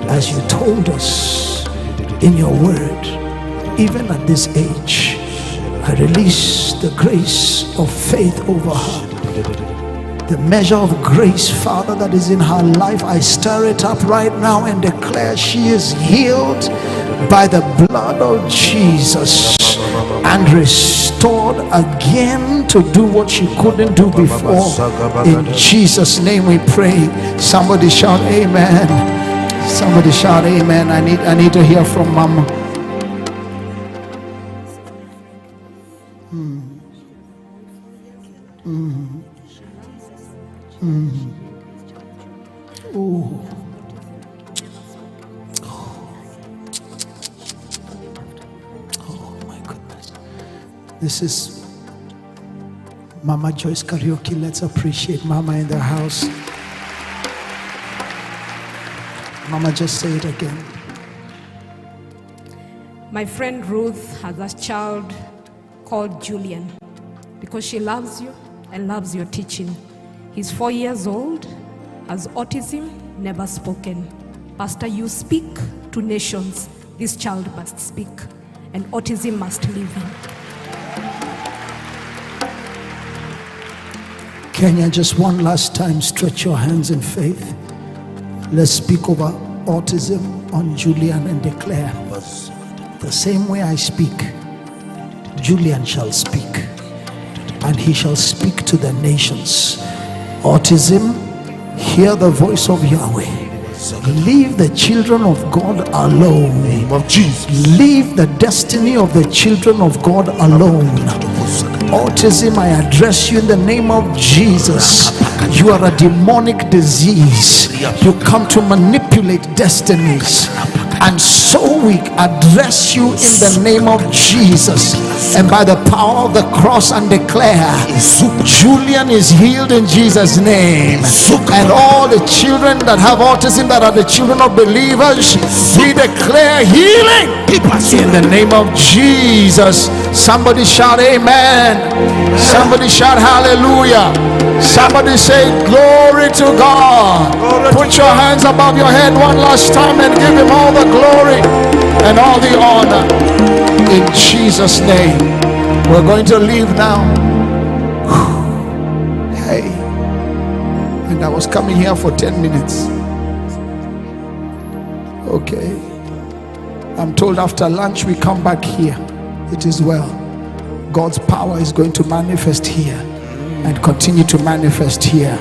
as you told us in your word. Even at this age, I release the grace of faith over her. The measure of grace, Father, that is in her life, I stir it up right now and declare she is healed by the blood of Jesus and restored again to do what she couldn't do before. In Jesus' name we pray. Somebody shout amen. Somebody shout amen. I need to hear from Mama. This is Mama Joyce Karaoke. Let's appreciate Mama in the house. Mama, just say it again. My friend Ruth has a child called Julian because she loves you and loves your teaching. He's 4 years old, has autism, never spoken. Pastor, you speak to nations. This child must speak, and autism must leave him. Kenya, just one last time, stretch your hands in faith. Let's speak over autism on Julian and declare, the same way I speak, Julian shall speak, and he shall speak to the nations. Autism, hear the voice of Yahweh. Leave the children of God alone. Leave the destiny of the children of God alone. Autism, I address you in the name of Jesus. You are a demonic disease. You come to manipulate destinies, and so we address you in the name of Jesus and by the power of the cross, and declare Julian is healed in Jesus' name. And all the children that have autism, that are the children of believers, we declare healing in the name of Jesus. Somebody shout amen. Somebody shout hallelujah. Somebody say glory to God. Put your hands above your head one last time and give him all the glory and all the honor in Jesus' name. We're going to leave now. Hey, and I was coming here for 10 minutes. Okay, I'm told after lunch we come back here. It is well. God's power is going to manifest here and continue to manifest here.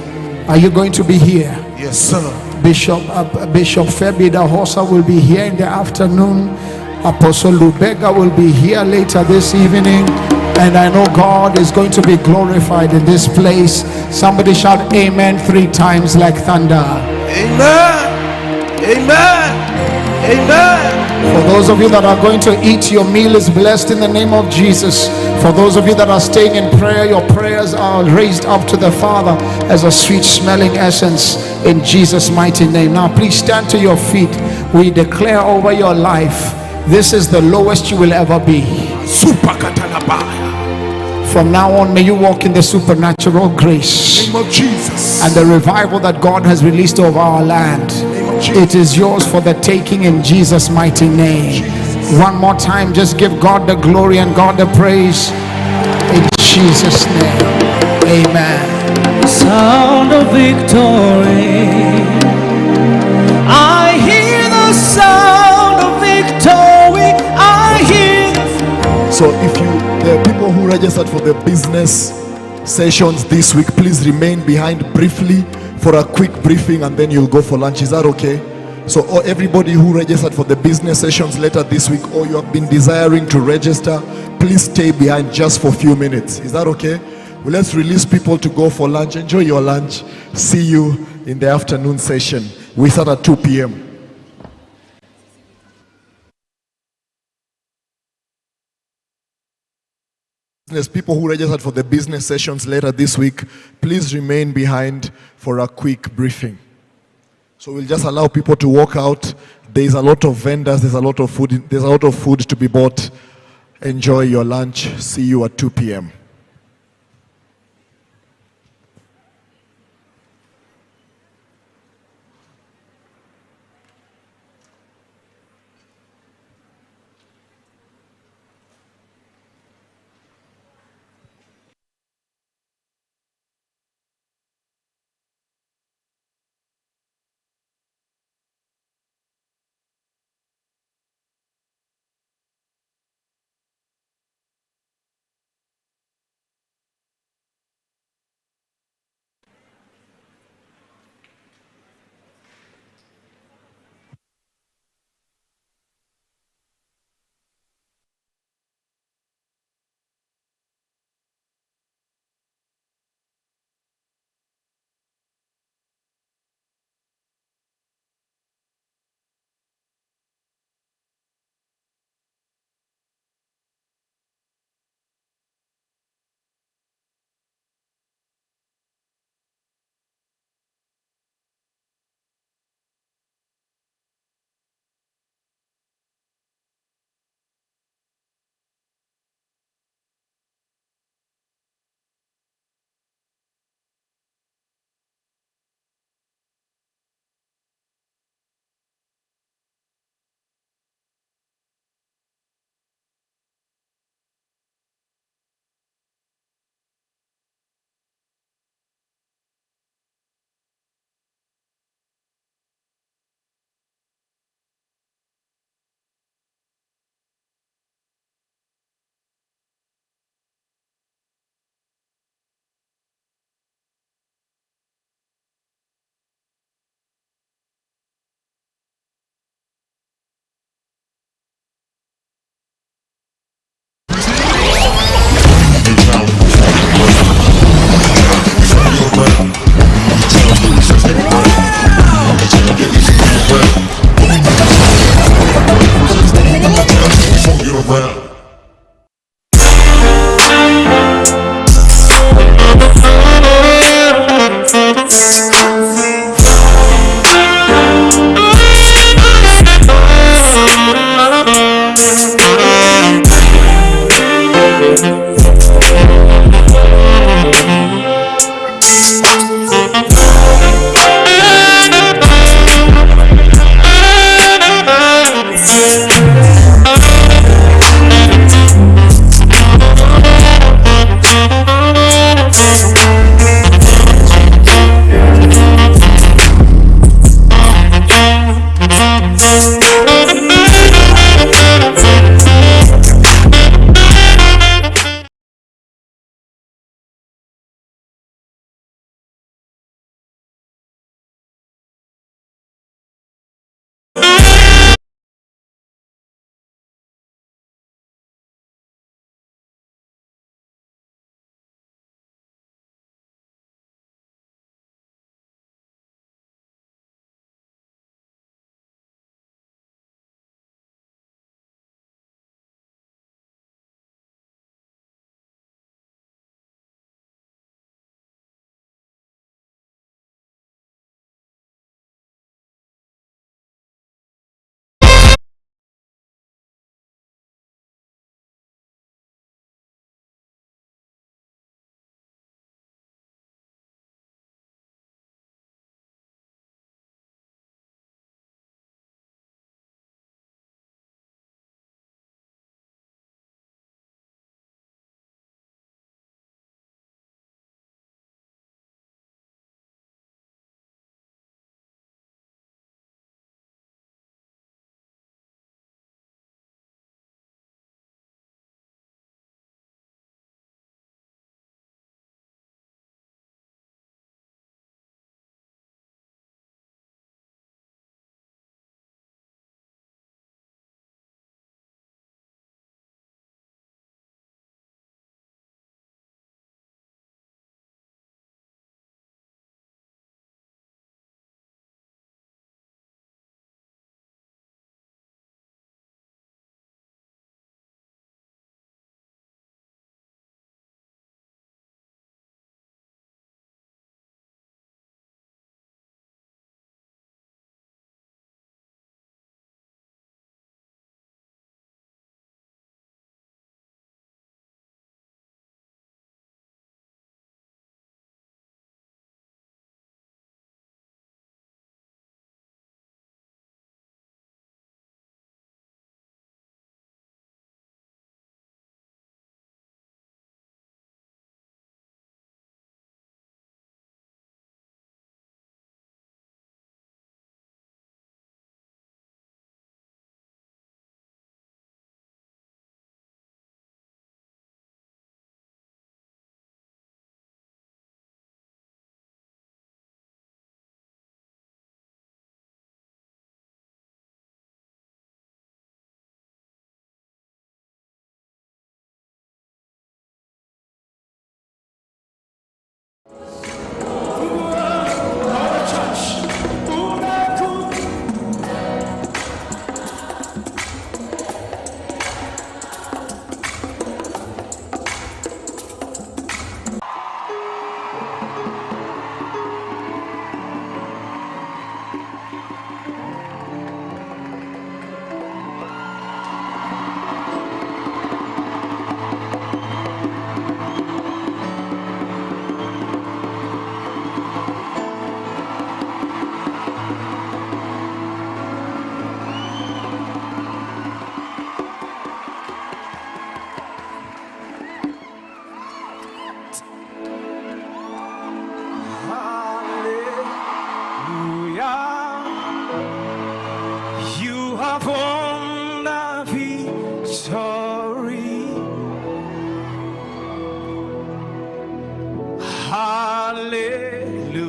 Are you going to be here? Yes, sir. Bishop Feb Idahosa will be here in the afternoon. Apostle Lubega will be here later this evening. And I know God is going to be glorified in this place. Somebody shout amen 3 times like thunder. Amen. Amen. For those of you that are going to eat, your meal is blessed in the name of Jesus. For those of you that are staying in prayer, your prayers are raised up to the Father as a sweet smelling essence in Jesus' mighty name. Now please stand to your feet. We declare over your life, this is the lowest you will ever be. From now on, may you walk in the supernatural grace Name of Jesus. and the revival that God has released over our land. It is yours for the taking in Jesus' mighty name. One more time, just give God the glory and God the praise in Jesus' name. Amen. Sound of victory. I hear the sound of victory. I hear. So if there are people who registered for the business sessions this week, please remain behind briefly for a quick briefing and then you'll go for lunch. Is that okay? So everybody who registered for the business sessions later this week, or you have been desiring to register, please stay behind just for a few minutes. Is that okay? Well, let's release people to go for lunch. Enjoy your lunch. See you in the afternoon session. We start at 2 p.m. People who registered for the business sessions later this week, please remain behind for a quick briefing. So we'll just allow people to walk out. There's a lot of vendors, there's a lot of food to be bought. Enjoy your lunch. See you at 2 p.m. You have won the victory. Hallelujah.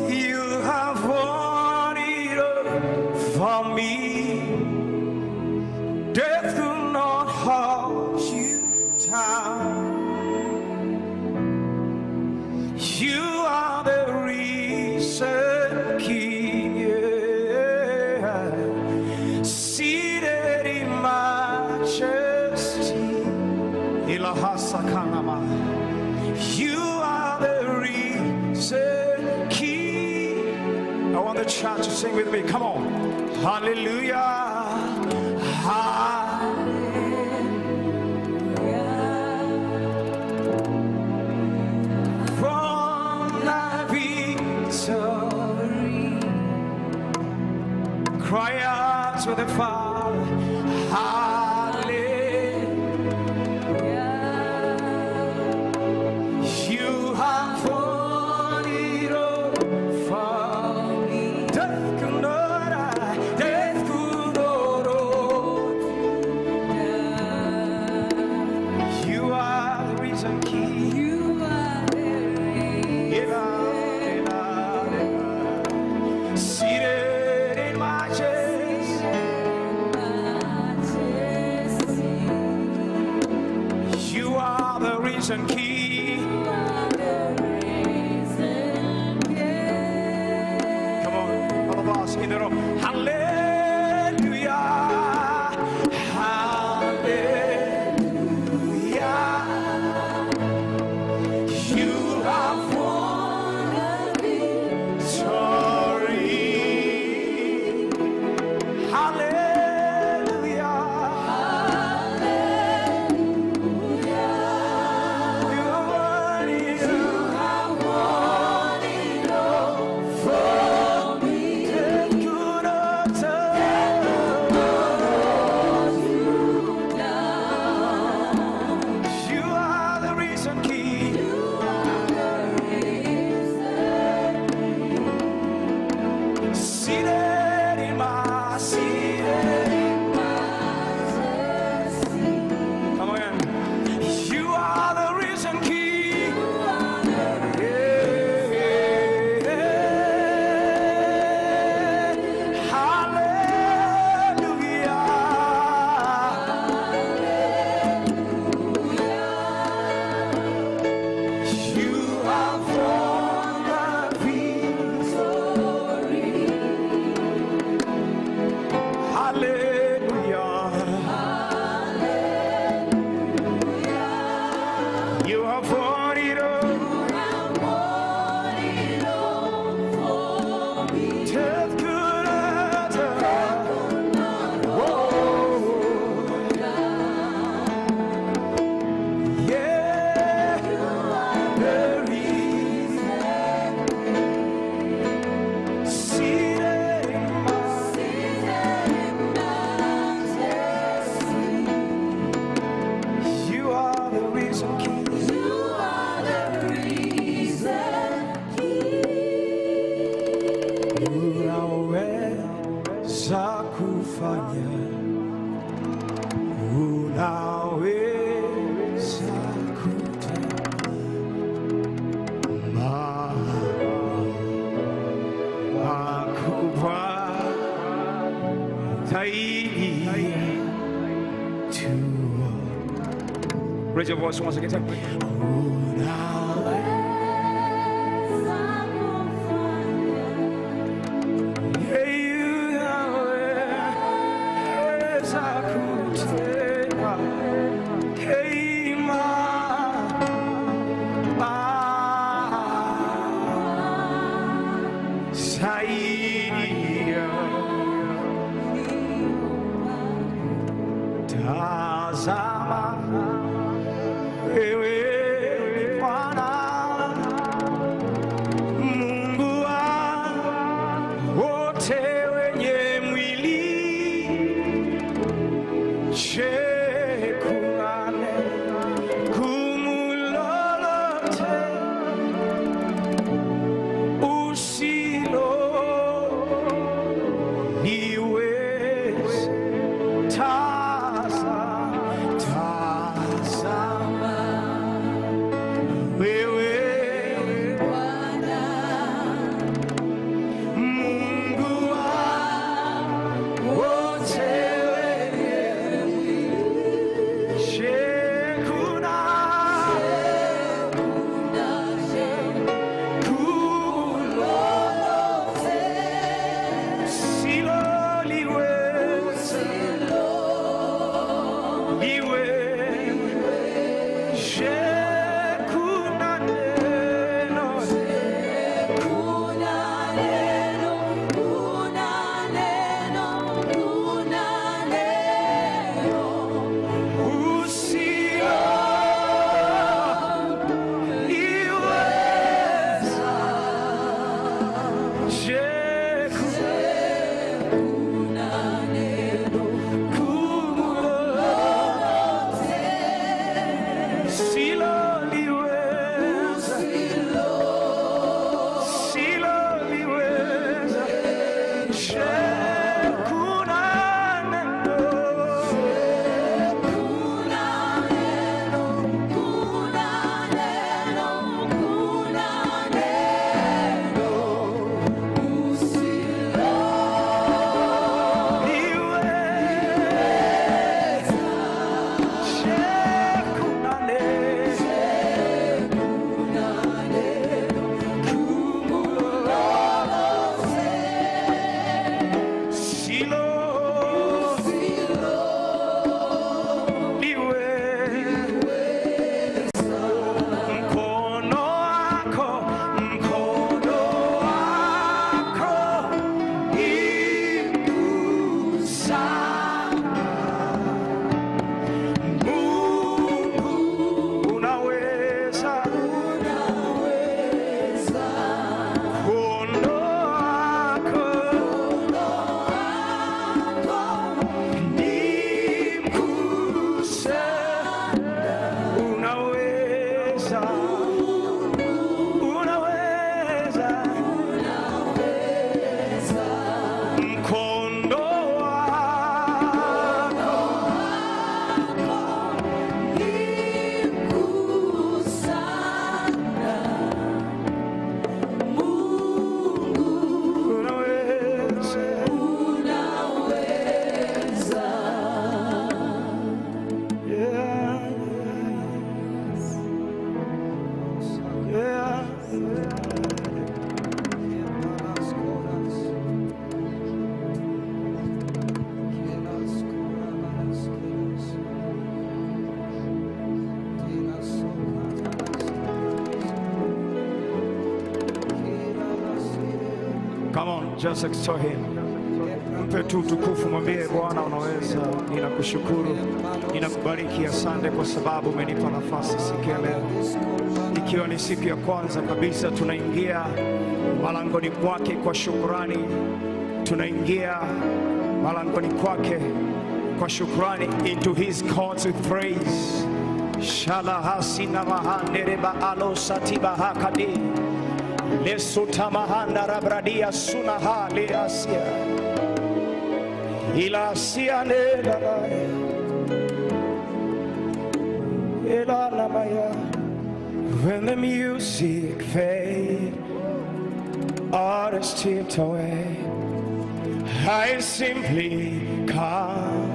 You have won it all for me. Death could not hold you down. You are the risen King, yeah. Seated in majesty. Idahosa kanama. You are the risen King. I want the church to sing with me. Come on. Hallelujah. Cry out to the Father. Hallelujah. You have won it all for me. Death could not hold. You are the risen King. You are the risen. Seated in majesty. You are the risen King. Come on, all of us in the room. Hallelujah. Hallelujah. You have won the victory. Hallelujah. Raise your voice once again. Share Come on, just extol him. Mpe tu utukufu, mwambie Bwana unaweza. Ninakushukuru, ninakubariki, asante kwa sababu umenipa nafasi siku ya leo. Ikiwa ni siku ya kwanza kabisa tunaingia malangoni kwake kwa shukrani. Tunaingia malangoni kwake kwa shukrani, into his courts with praise. Shalahasina mahandereba alo satiba hakadi. Lesuta mahanda rabradia sunaha leasia. Ilasia nelalaya. Elalamaya. When the music fades, all is stripped away, I simply come,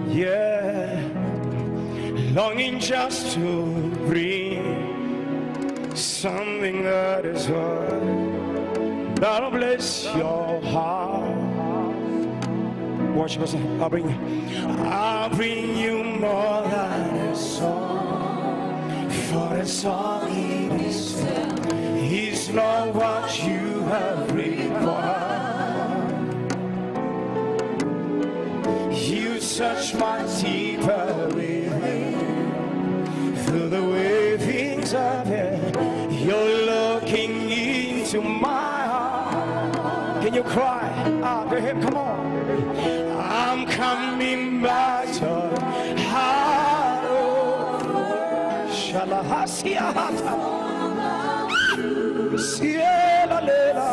yeah, longing just to bring something that is good, that'll bless your heart. Worship us. I'll bring you more than a song, for a song it is still. It's not what you have required. You touch my deeper within, through the way things are here. You're looking into my heart. Can you cry out to him? Come on. I'm coming back to heart of Shalahasia Hata. Ciela lela.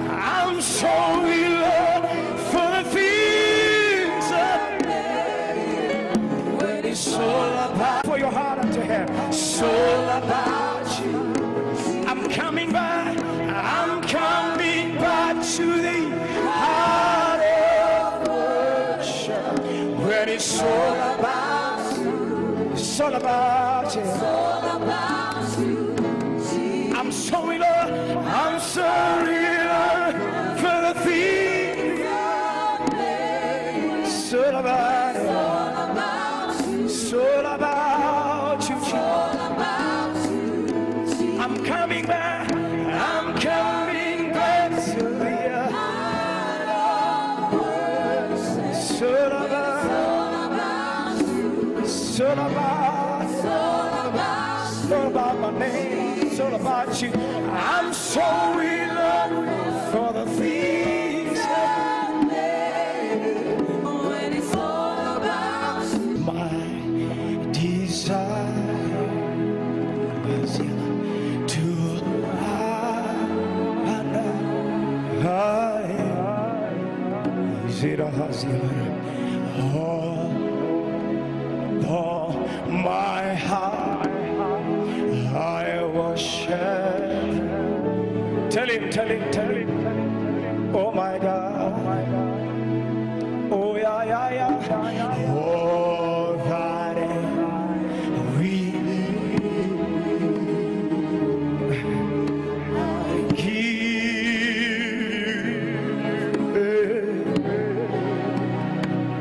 I'm so in love for the things that when it's all about, for your heart unto him, it's all about you. I'm coming back to the heart of worship, when it's all about you. It's all about you. It's all about you, Jesus. I'm so in love. I'm so in love for the things you made. It's all about you. It's all about you, Jesus. I'm coming back. I'm coming back to the heart of worship. It's all about you. It's all about. It's all about my name, it's all about you. I'm so in love for the things I made. When it's all about you. My desire is to Oh, my heart, I worship. Tell him. Oh my God. Oh yeah. Oh, that we give.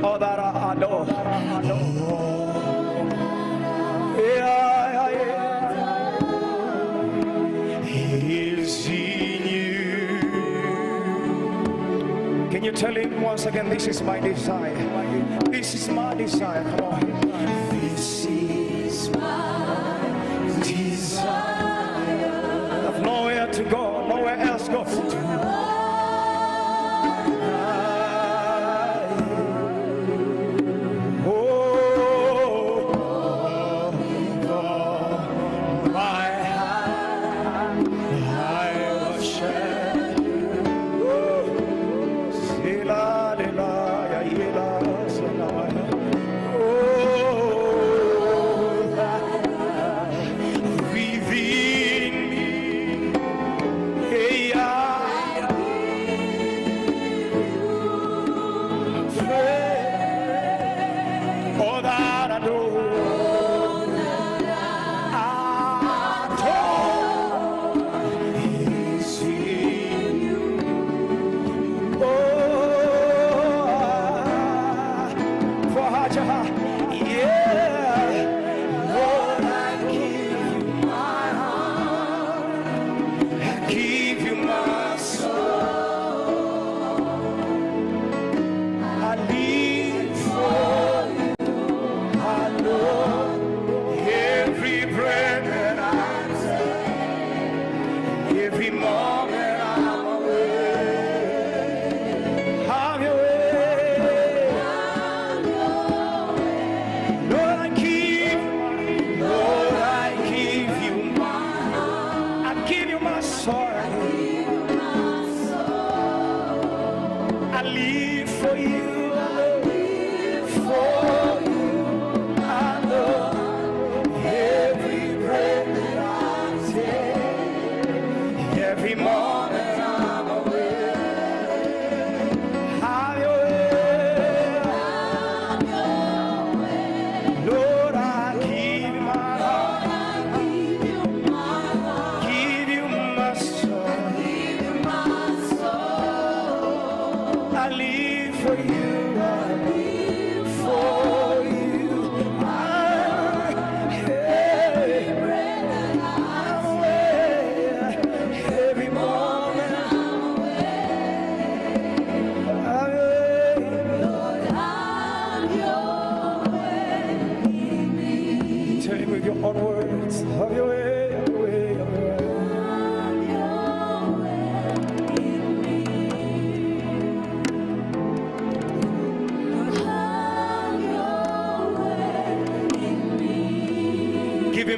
Oh, that I adore. Is in you. Can you tell him once again, this is my desire. This is my desire. Come on. This is my desire. I've nowhere to go, nowhere else go.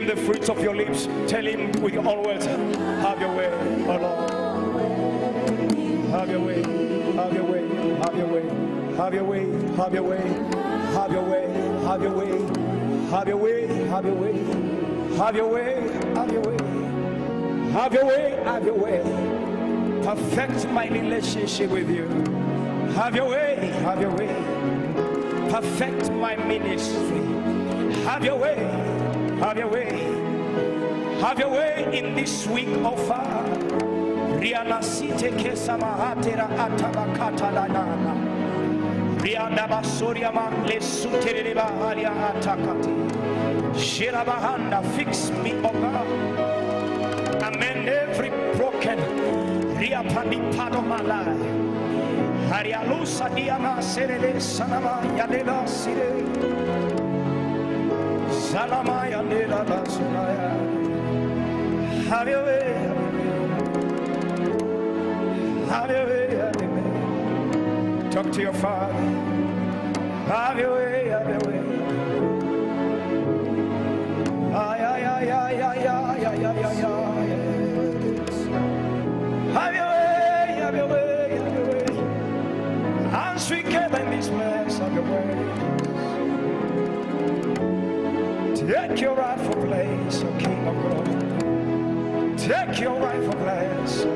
The fruits of your lips. Tell him with your own words, have your way, oh Lord. Have your way, have your way, have your way, have your way, have your way, have your way, have your way, have your way, have your way, have your way, have your way, have your way, have your way. Perfect my relationship with you. Have your way, have your way. Perfect my ministry. Have your way. Have your way. Have your way in this week of Riana Site Kesamahatera Atabakata Lanana. Riana Basoriama Lesutereba Aria Atakati. Shirabahanda, fix me, O God. Amend every broken Riapani part of my life. Harialusa Diama Serele Sanama Yadela Sire. Salamaya Nela Basunaya. Have your way, have your way, have your way. Talk to your Father. Have your way, have your way. Ay, ay, ay, ay, ay, ay, ay, ay, ay, ay. Have your way, have your way, have your way. And we can. Take your rightful place, O King of glory. Take your rightful place.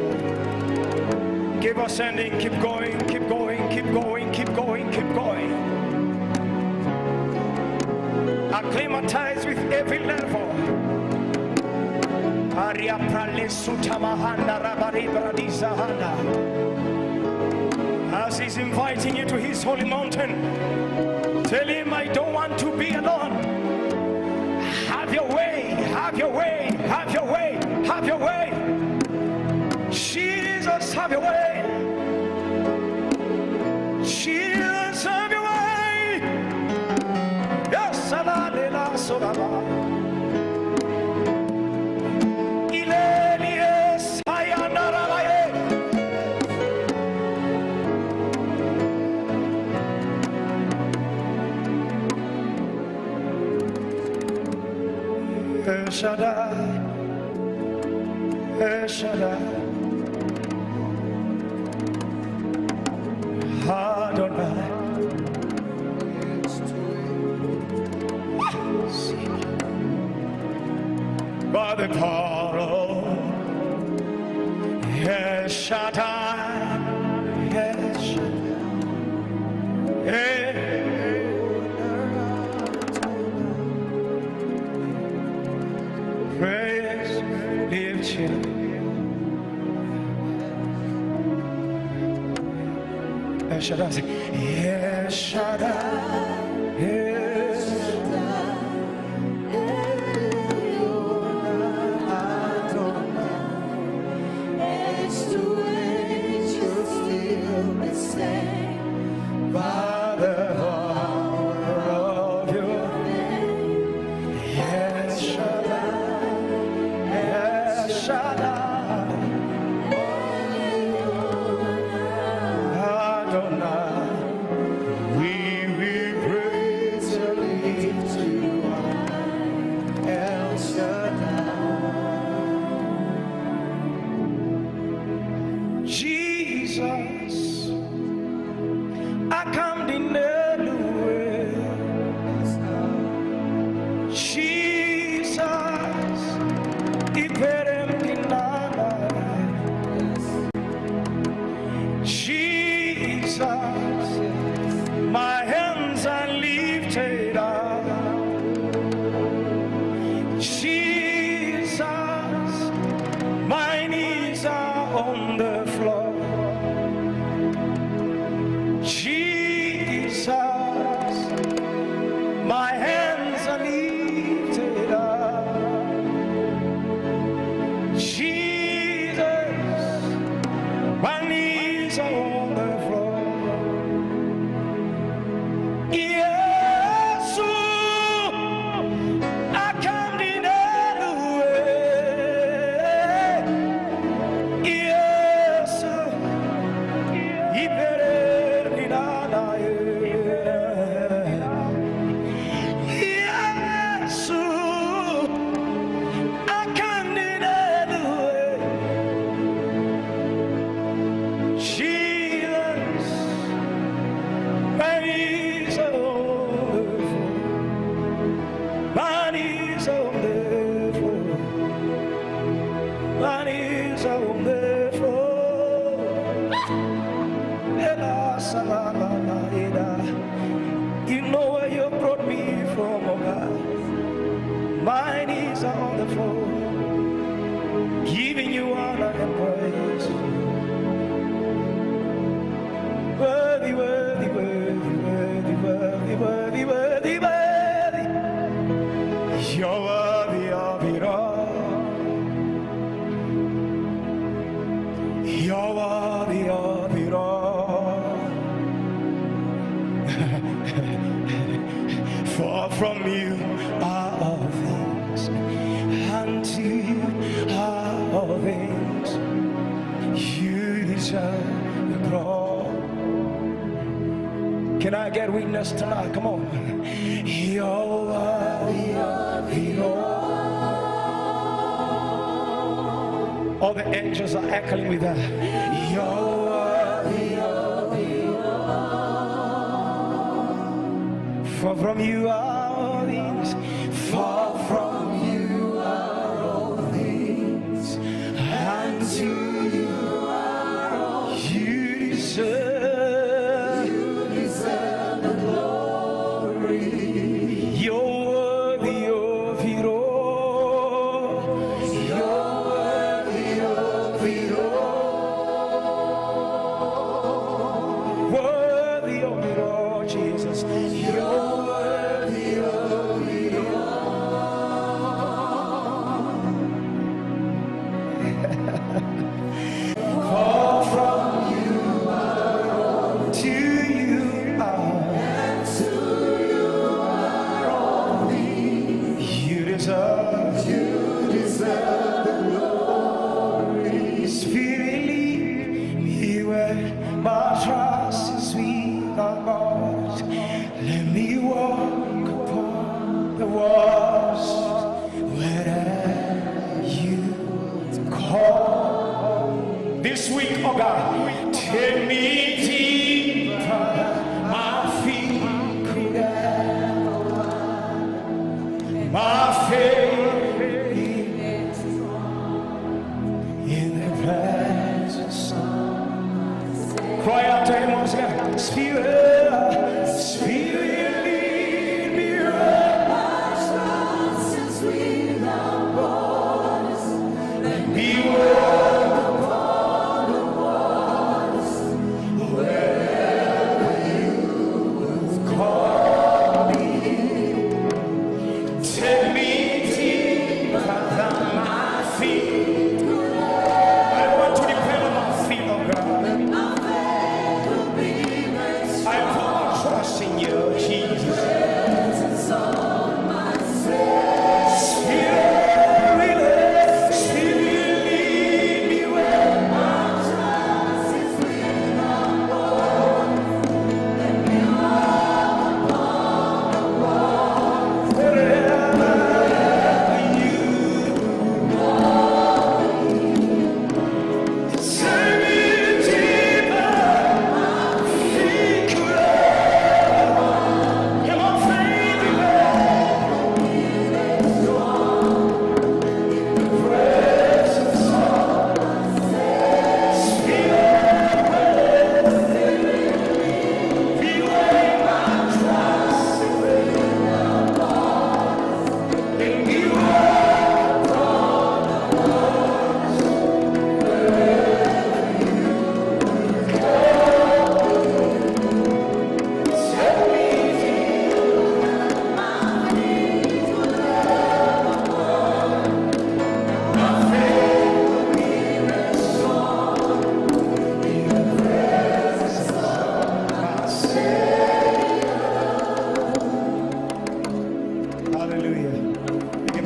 Keep ascending, keep going, keep going, keep going, keep going, keep going. Acclimatize with every level. As he's inviting you to his holy mountain, tell him, I don't want to be alone. Have your way, have your way, have your way, have your way. Jesus, have your way. Jesus, have your way. Yes, Aladela Sodaba. Ilelies Hayanarabaye. El Shaddai, El Shaddai, Adonai. By the power of El Shaddai, El Shaddai. Praise, lift you. El Shaddai, El Shaddai, El Shaddai, Age to age, you're still the same. by the power of your name. El Shaddai, El Shaddai, Adonai. We will praise your name to El Shaddai. Jesus, I come in Jesus, Iperem Dinana. Jesus, my hands are lifted up. Jesus, my knees are on the floor. Jesus, my hands are lifted up. Jesus, my knees are on the floor. Yes, I come in anyway. Yes, You know where you brought me from, oh God. My knees are on the floor, giving you honor and praise. Worthy, worthy, worthy, worthy, worthy, worthy, worthy, worthy. You're worthy of it all. You're worthy of it all. For from you are all things, and to you are all things. You deserve the glory. Can I get witness tonight? Come on. You're worthy of it all. All the angels are echoing with that. You're worthy of it all. For from you are all things. For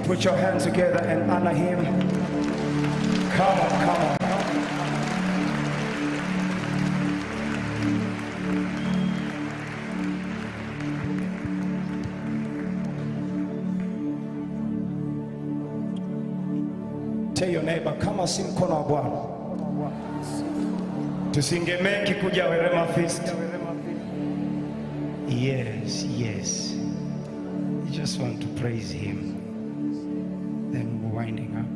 Put your hands together and honor him. Come on, come on. Tell your neighbor, kama si mkono wa Bwana tusingemeki kuja Rhema Feast. Yes, yes. You just want to praise him. Then we're winding up.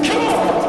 Come on,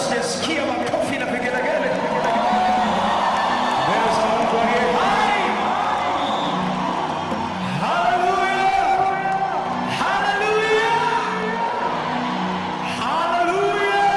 sijasikia makofi na vigelegele. Mbele za Mungu aliye hai. Hallelujah! Hallelujah! Hallelujah!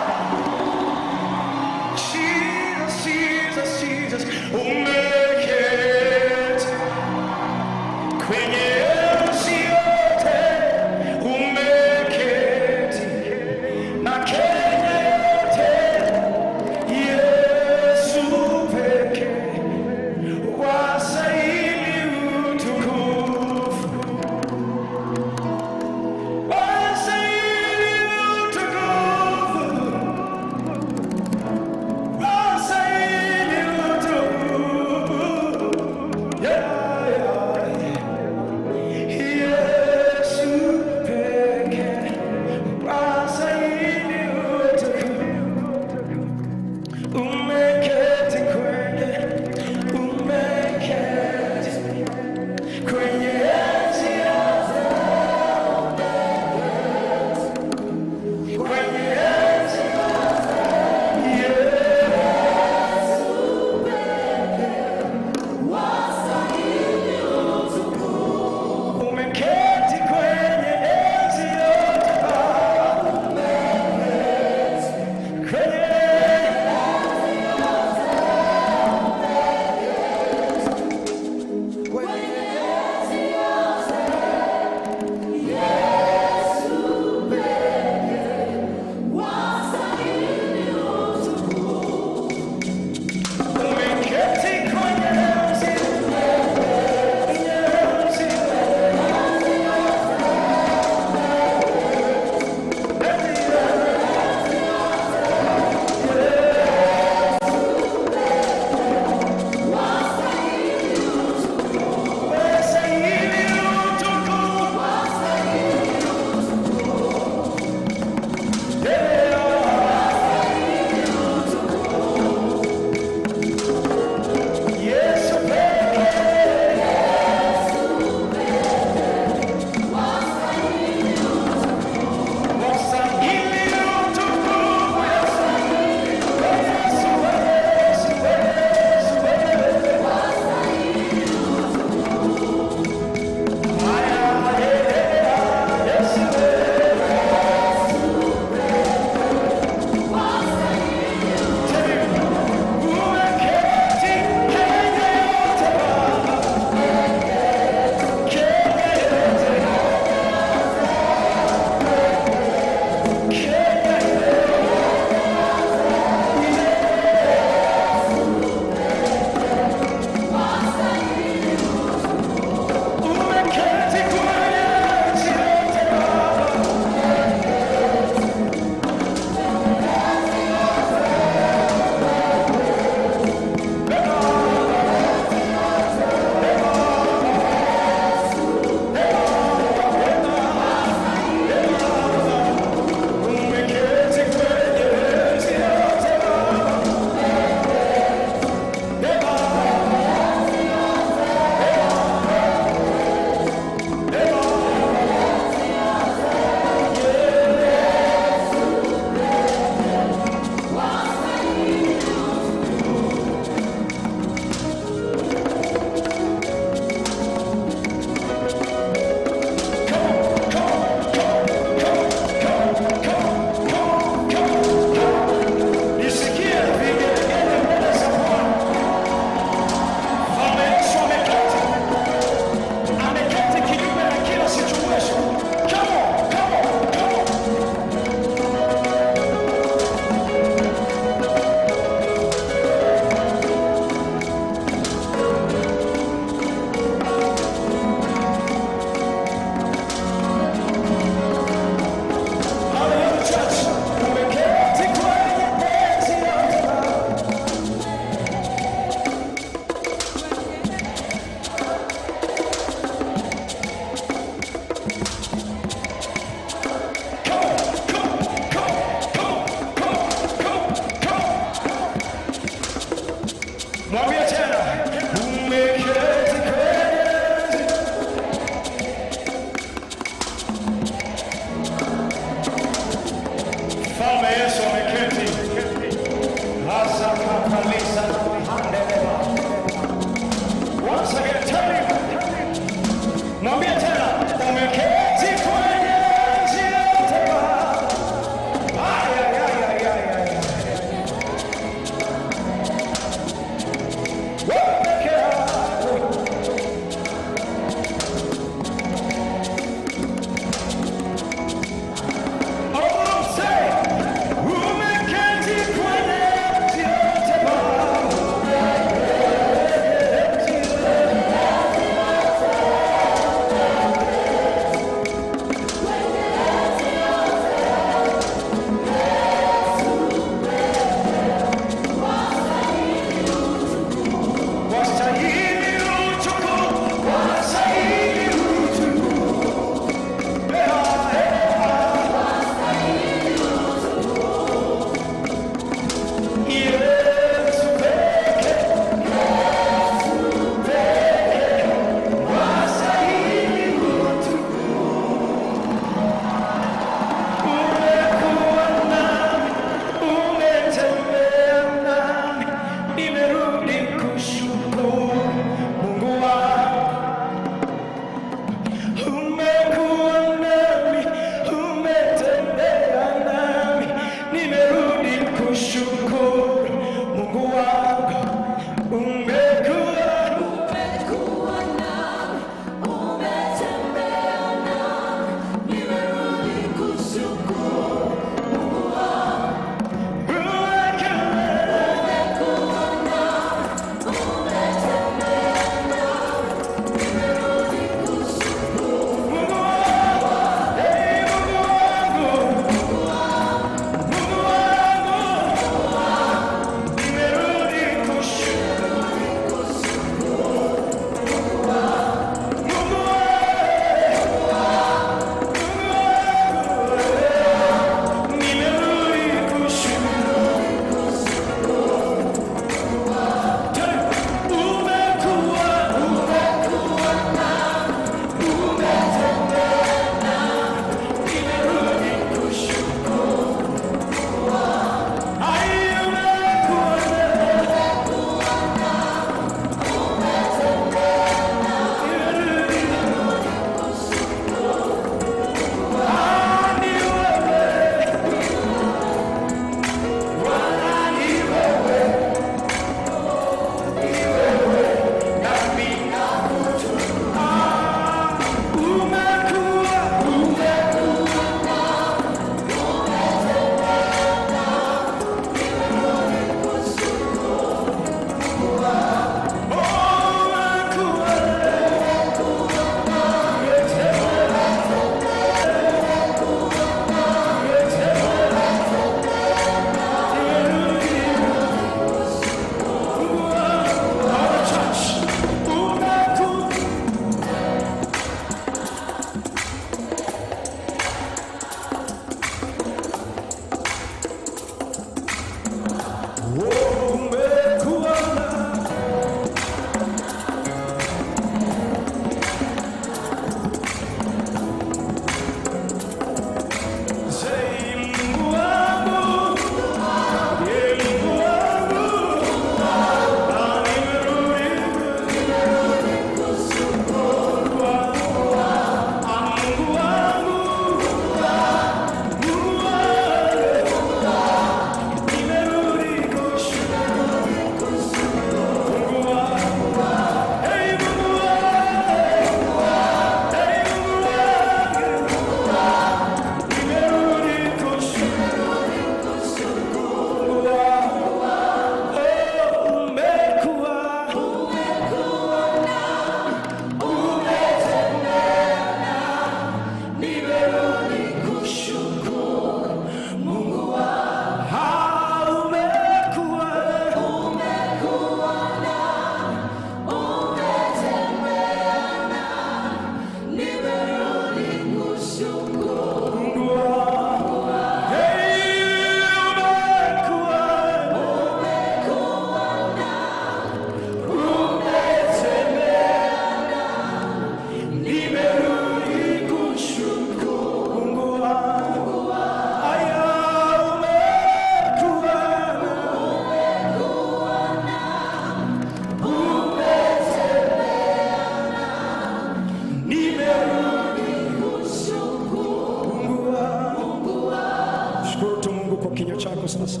Mungu kwa kinywa chako sasa.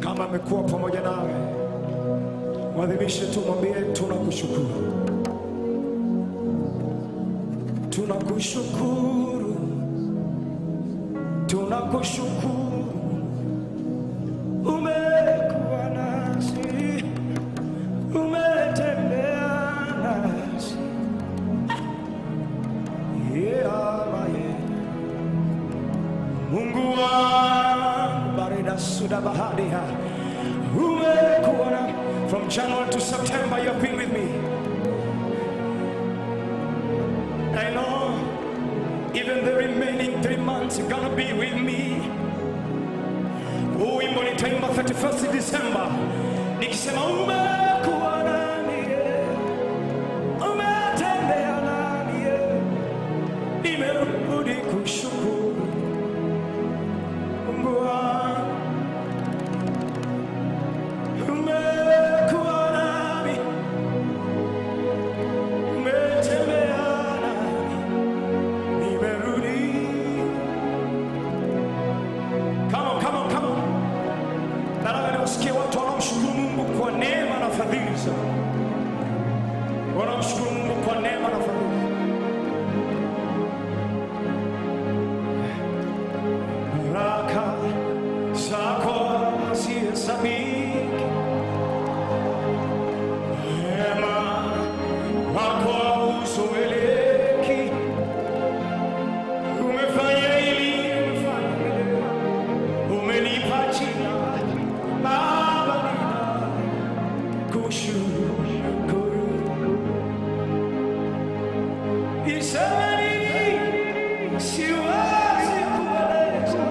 Kama amekuwa pamoja nawe, mwadhimishe tu, mwambie tunakushukuru. Tunakushukuru. Tunakushukuru. Umekuwa nasi. Umetembea nasi. Mungu wangu barida suda bahadia. Umekuwa na. From January to September you have been with me. I know even the remaining 3 months you're gonna be with me. Wimbo nitaimba 31st December nikisema umekuwa nami, umetembea nami, nimerudi kushukuru. Mungu wangu umekuwa nami, umetembea nami, nimerudi. Come on. Nataka niwasikie watu wanaomshukuru Mungu kwa neema na fadhili zake. Wanaomshukuru Mungu kwa neema na fadhili. Baraka zako zihesabiki. Wema wako hauzoeleki. Umefanya hili, umefanya lile. Umenipa jina Baba, ninakushukuru. Niseme nini siwezi kueleza.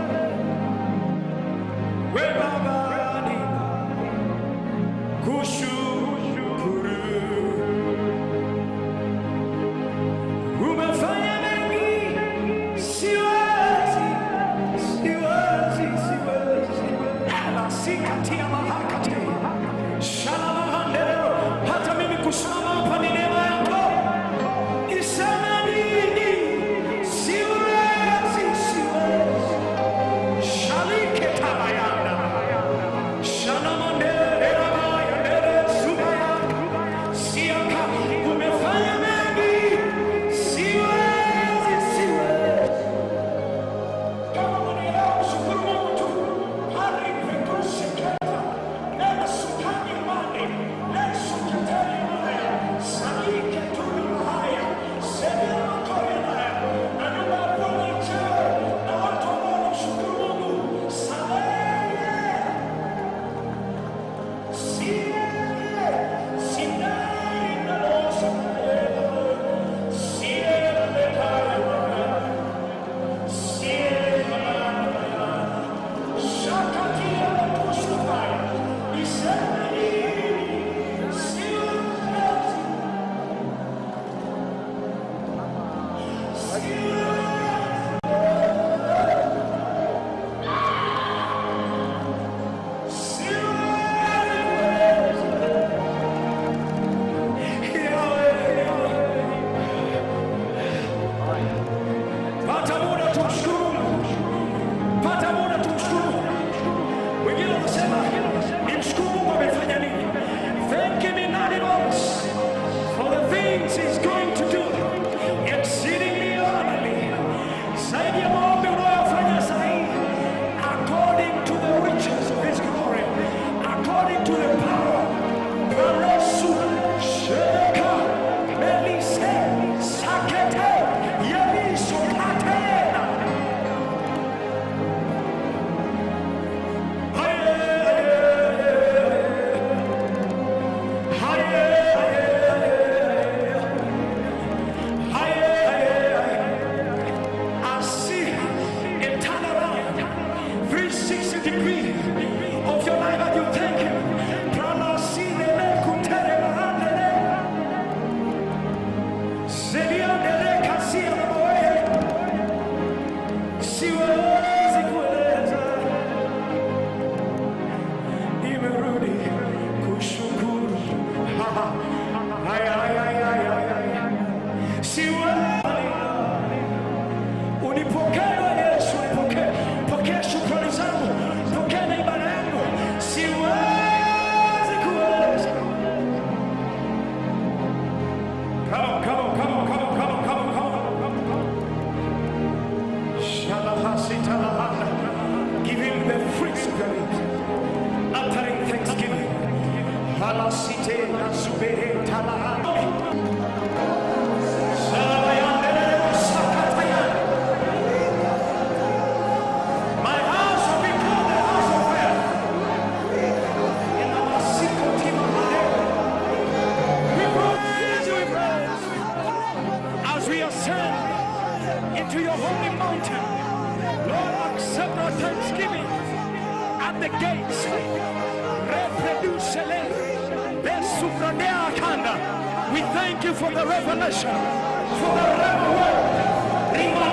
We Baba, ninakushukuru. Umefanya mengi siwezi. Sikatia mahakati shalama handero. Hata mimi kusimama hapa ni neema yako. Iseme nini siwezi. Shalike tabayana shalama ndera maya ndere subaya siaka. Umefanya mengi siwezi. Kama mwenyewe shukuru Mungu tu. As we ascend into your holy mountain, Lord, accept our thanksgiving at the gates. We thank you for the revelation, for the rema word.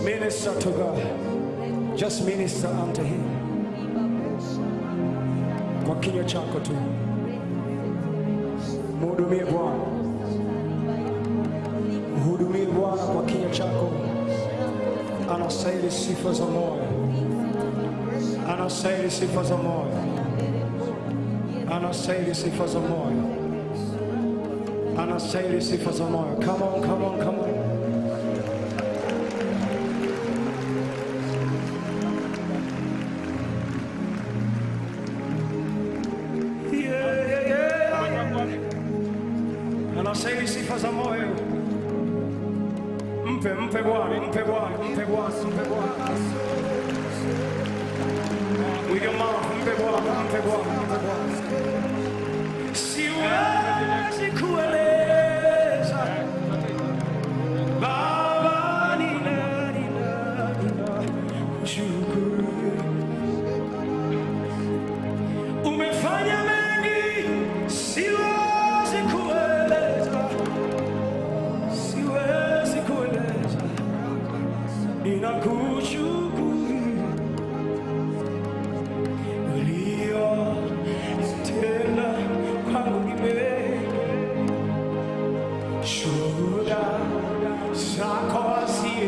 Minister to God. Just minister unto him. Kwa kinywa chako tu. Mhudumie Bwana. Mhudumie Bwana kwa kinywa chako. Anastahili sifa za moyo. Anastahili sifa za moyo. Anastahili sifa za moyo. Anastahili sifa za moyo. Come on, come on, come on. Anastahili sifa za moyo. Mpe Bwana, mpe Bwana, mpe Bwana, mpe Bwana. With your mouth, mpe Bwana, mpe Bwana, mpe Bwana. Siwezi kueleza Baba ni nani. Shuda, Sakosi,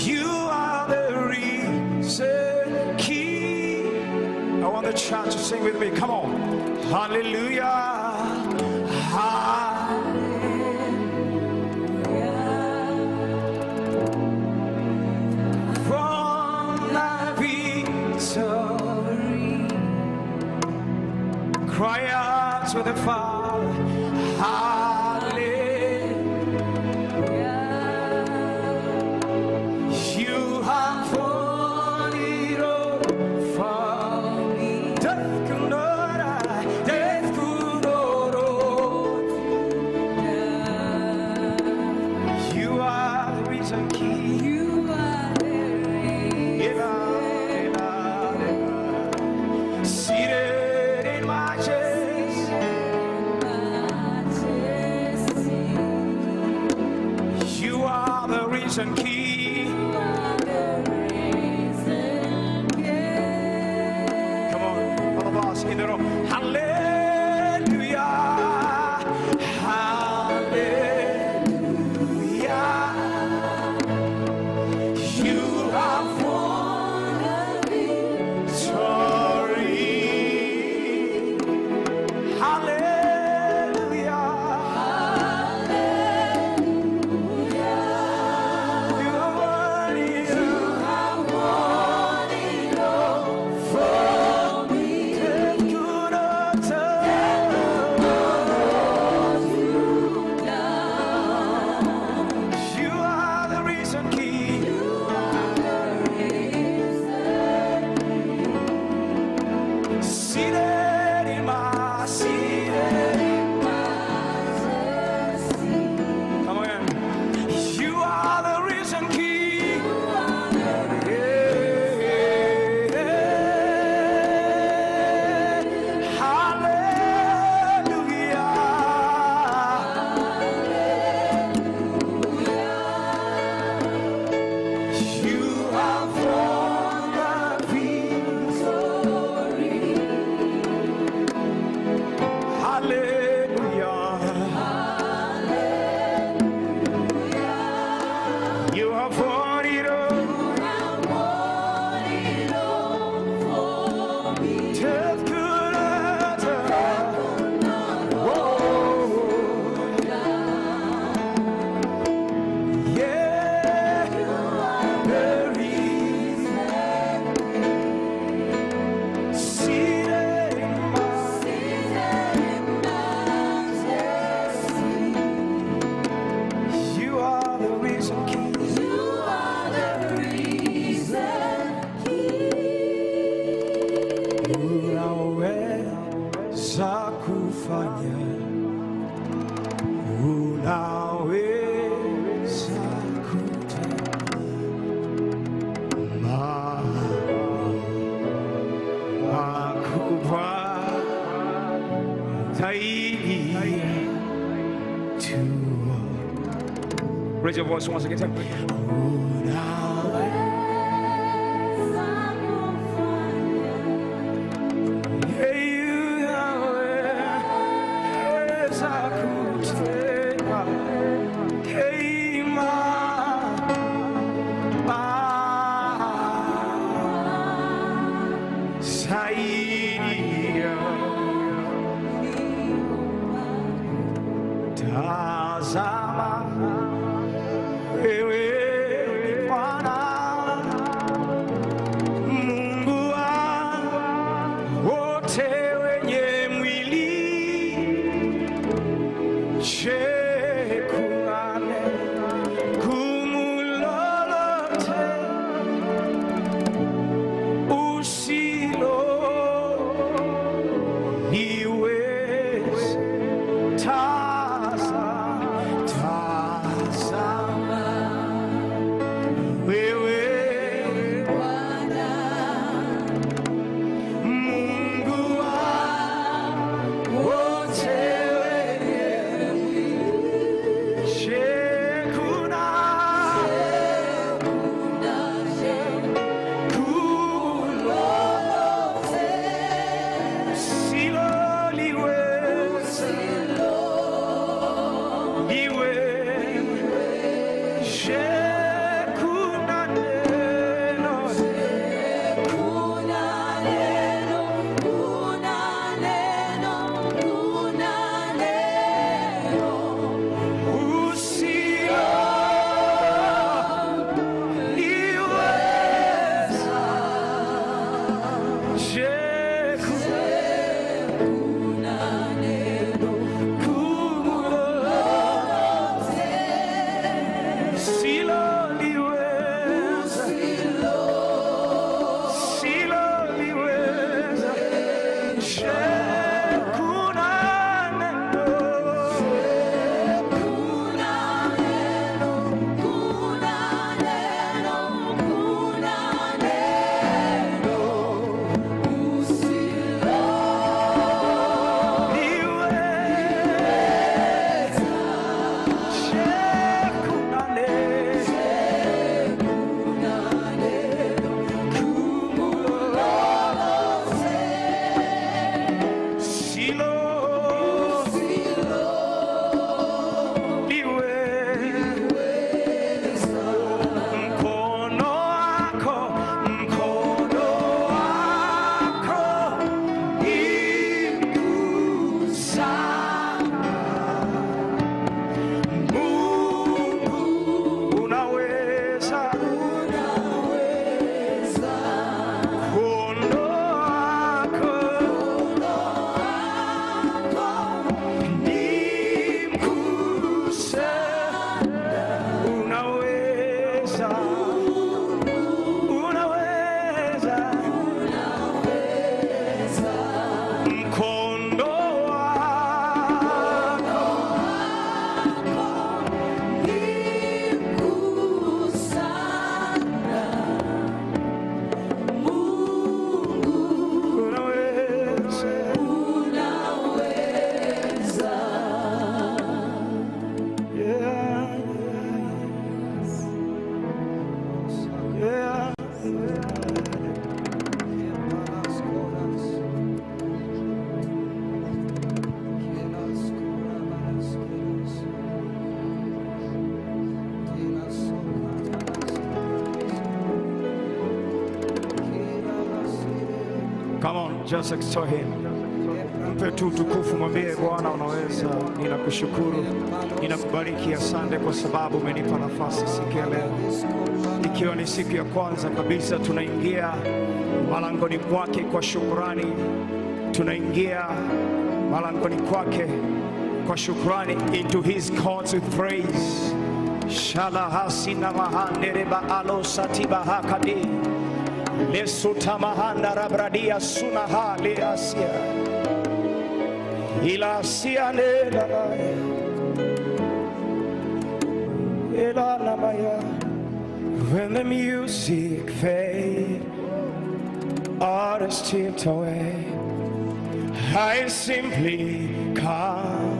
You are the reason key. I want the church to sing with me. Come on. Hallelujah. From the victory, cry out to the Father. And key. Come on, all of us in the room. Hallelujah, hallelujah. You have won the victory. Hallelujah. Raise your voice once again. tazama wewe ni Bwana Mungu wa wote wenye mwili. Je, kunane kumulolote usilo iwezi tazama wewe Bwana Mungu wa wote wenye mwili. Je, kunane kumulolote Come on, just extol him. Mpe tu utukufu, mwambie Bwana unaweza. Ninakushukuru, ninakubariki, asante kwa sababu umenipa nafasi siku ya leo. Ikiwa ni siku ya kwanza kabisa tunaingia malangoni kwake kwa shukrani. Tunaingia malangoni kwake kwa shukrani, into his courts with praise. Shalahasina mahandereba alo satiba hakadi. Lesuta mahanda rabradia sunaha leasia. Ilasia lelalaya. Elalamaya. When the music fades, all is stripped away, I simply come,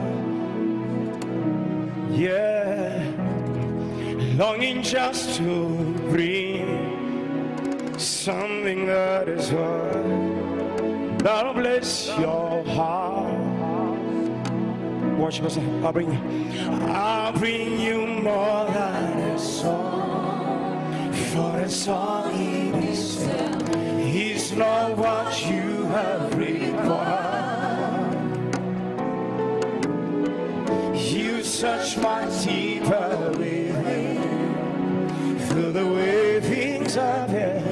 yeah, longing just to bring something that is good, that'll bless your heart. Worship us. I'll bring you more than a song, for a song it is He's not what you have required. You search my deeper within. Feel the way things are there.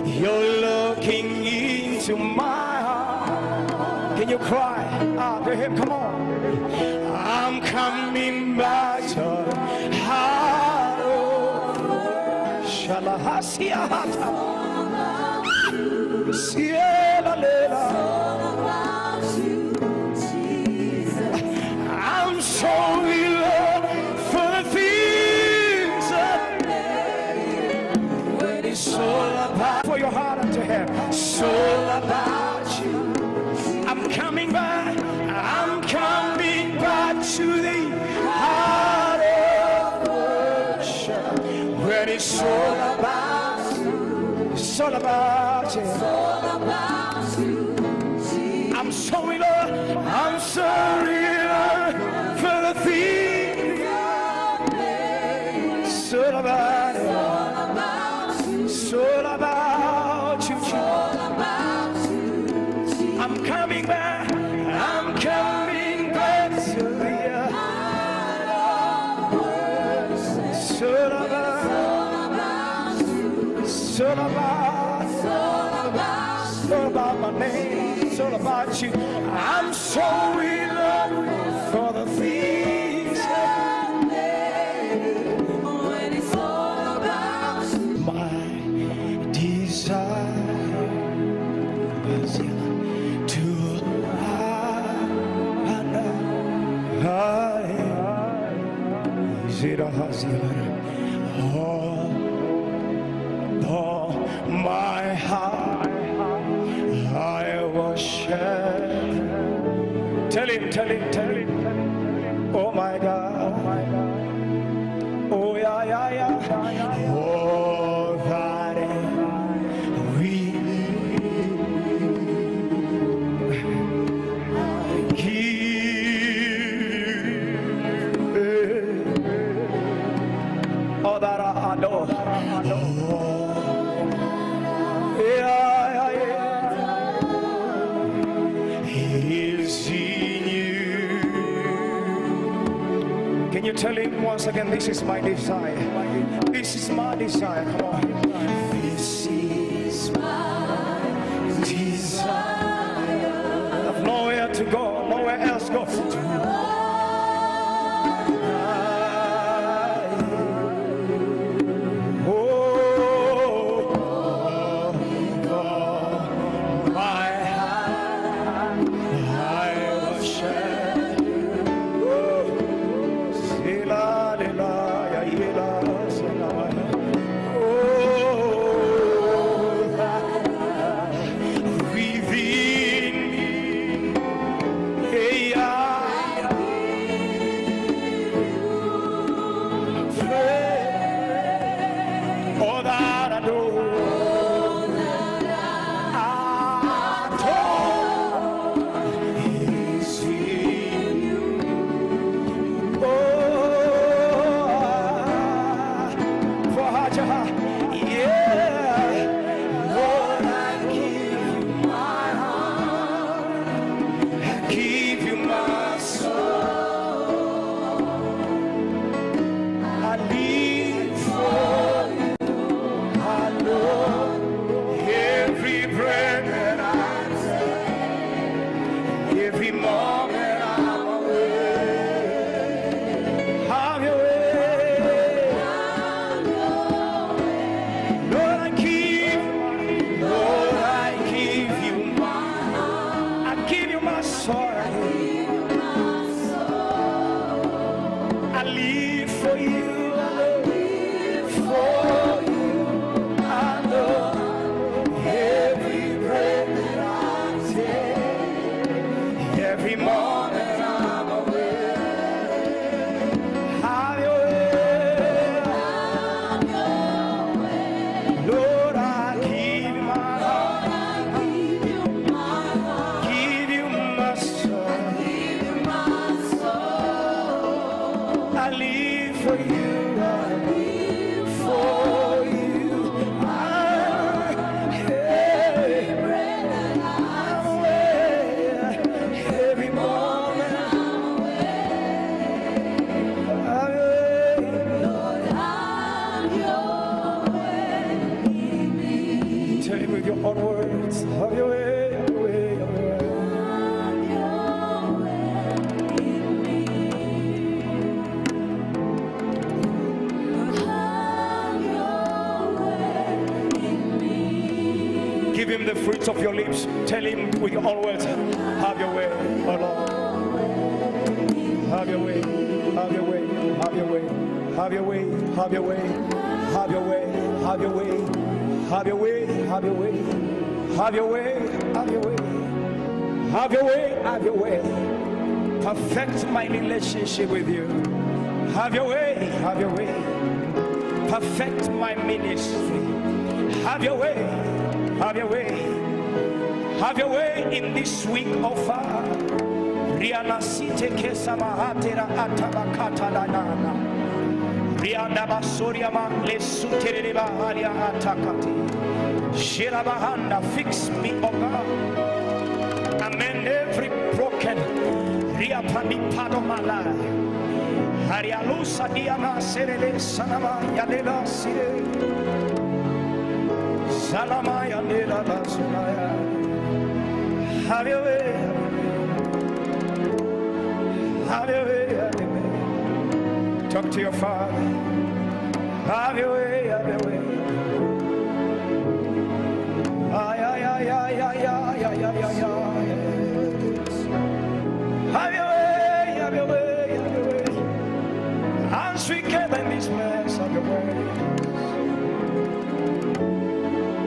You're looking into my heart. Can you cry out to him? Come on. I'm coming back to the heart of Shalahasiahata. Siela Lela. I'm so in love for the things that when it's all about. For your heart unto him. It's all about you. I'm coming back. I'm coming back to the heart of worship. When it's all about you. It's all about you. It's all about you. I'm so in love. I'm so in love for the things it's all about you. It's all about you. I'm coming back. I'm coming back to the heart of worship. It's all about you. It's all about my name. It's all about you. I'm so in love for the things that when it's all about you. My desire is to all my heart I worship. Tell him, tell him, tell him. Oh my God. Oh yeah, yeah, yeah. Oh, that we give. Oh, that I adore. Can you tell him once again, this is my desire. This is my desire. Come on. This is my desire. I've nowhere to go, nowhere else go. fruits of your lips. Tell him with your own words, have your way, oh Lord. Have your way, have your way, have your way, have your way, have your way, have your way, have your way, have your way, have your way, have your way, have your way, have your way, have your way. Perfect my relationship with you. Have your way, have your way. Perfect my ministry. Have your way, have your way, have your way in this week of Riana Site Kesamahatera Atabakata Lanana Riana Basuriama Lesutereba Haria Atakati Shirabahanda. Fix me, O God. Amend every broken Riapani Padomala Harialusa Diama Serele Sanama Yadela Sire Salama Yadela Basunaya. Have your way, have your way, have your way. Talk to your Father. Have your way, have your way. Ay, ay, ay, ay, ay, ay, ay, ay, ay, ay. Have your way, have your way, have your way. As we gather in this place, have your way.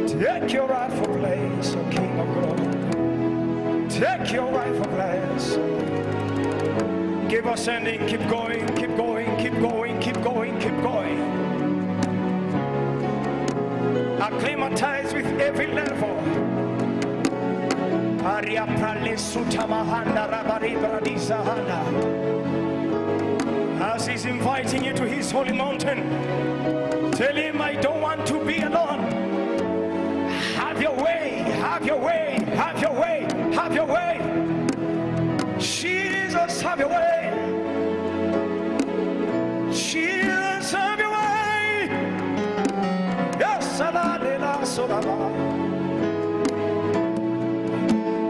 Take your rightful place, O King of glory. Take your rightful place. Keep ascending, keep going, keep going, keep going, keep going, keep going. Acclimatize with every level. As he's inviting you to his holy mountain, tell him, I don't want to be alone. Have your way, have your way, have your way, have your way. Jesus, have your way. Jesus, have your way. Yes, Aladela Sodaba.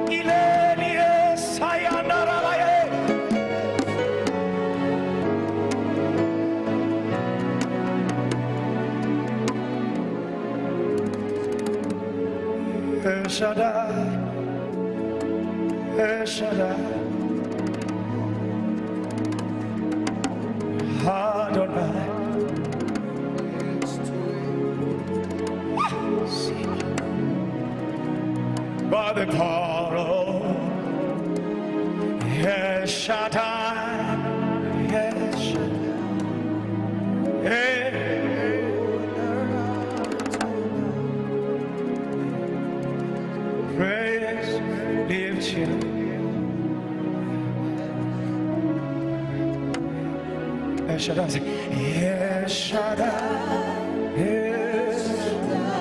Ilenie Sayanarabaye. El Shaddai, El Shaddai, Adonai. By the power of El Shaddai, El Shaddai. Praise, lift you. El Shaddai, El Shaddai, El Shaddai,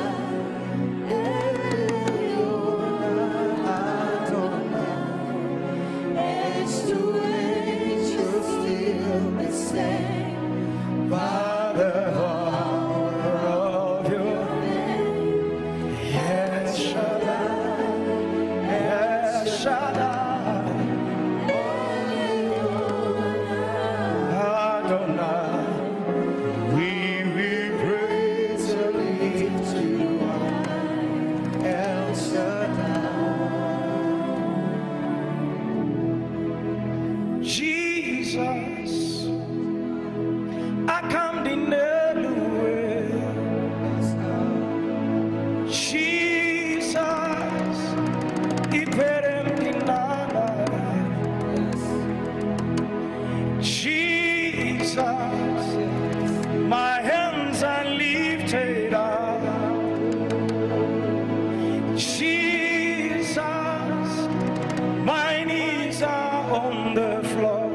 Age to age, you're still the same. By the power of your name, El Shaddai, El Shaddai, Adonai, we will praise and lift you high, El Shaddai. Jesus, I come in Jesus, Iperem Dinana. Jesus, my hands are lifted up. Jesus, my knees are on the floor.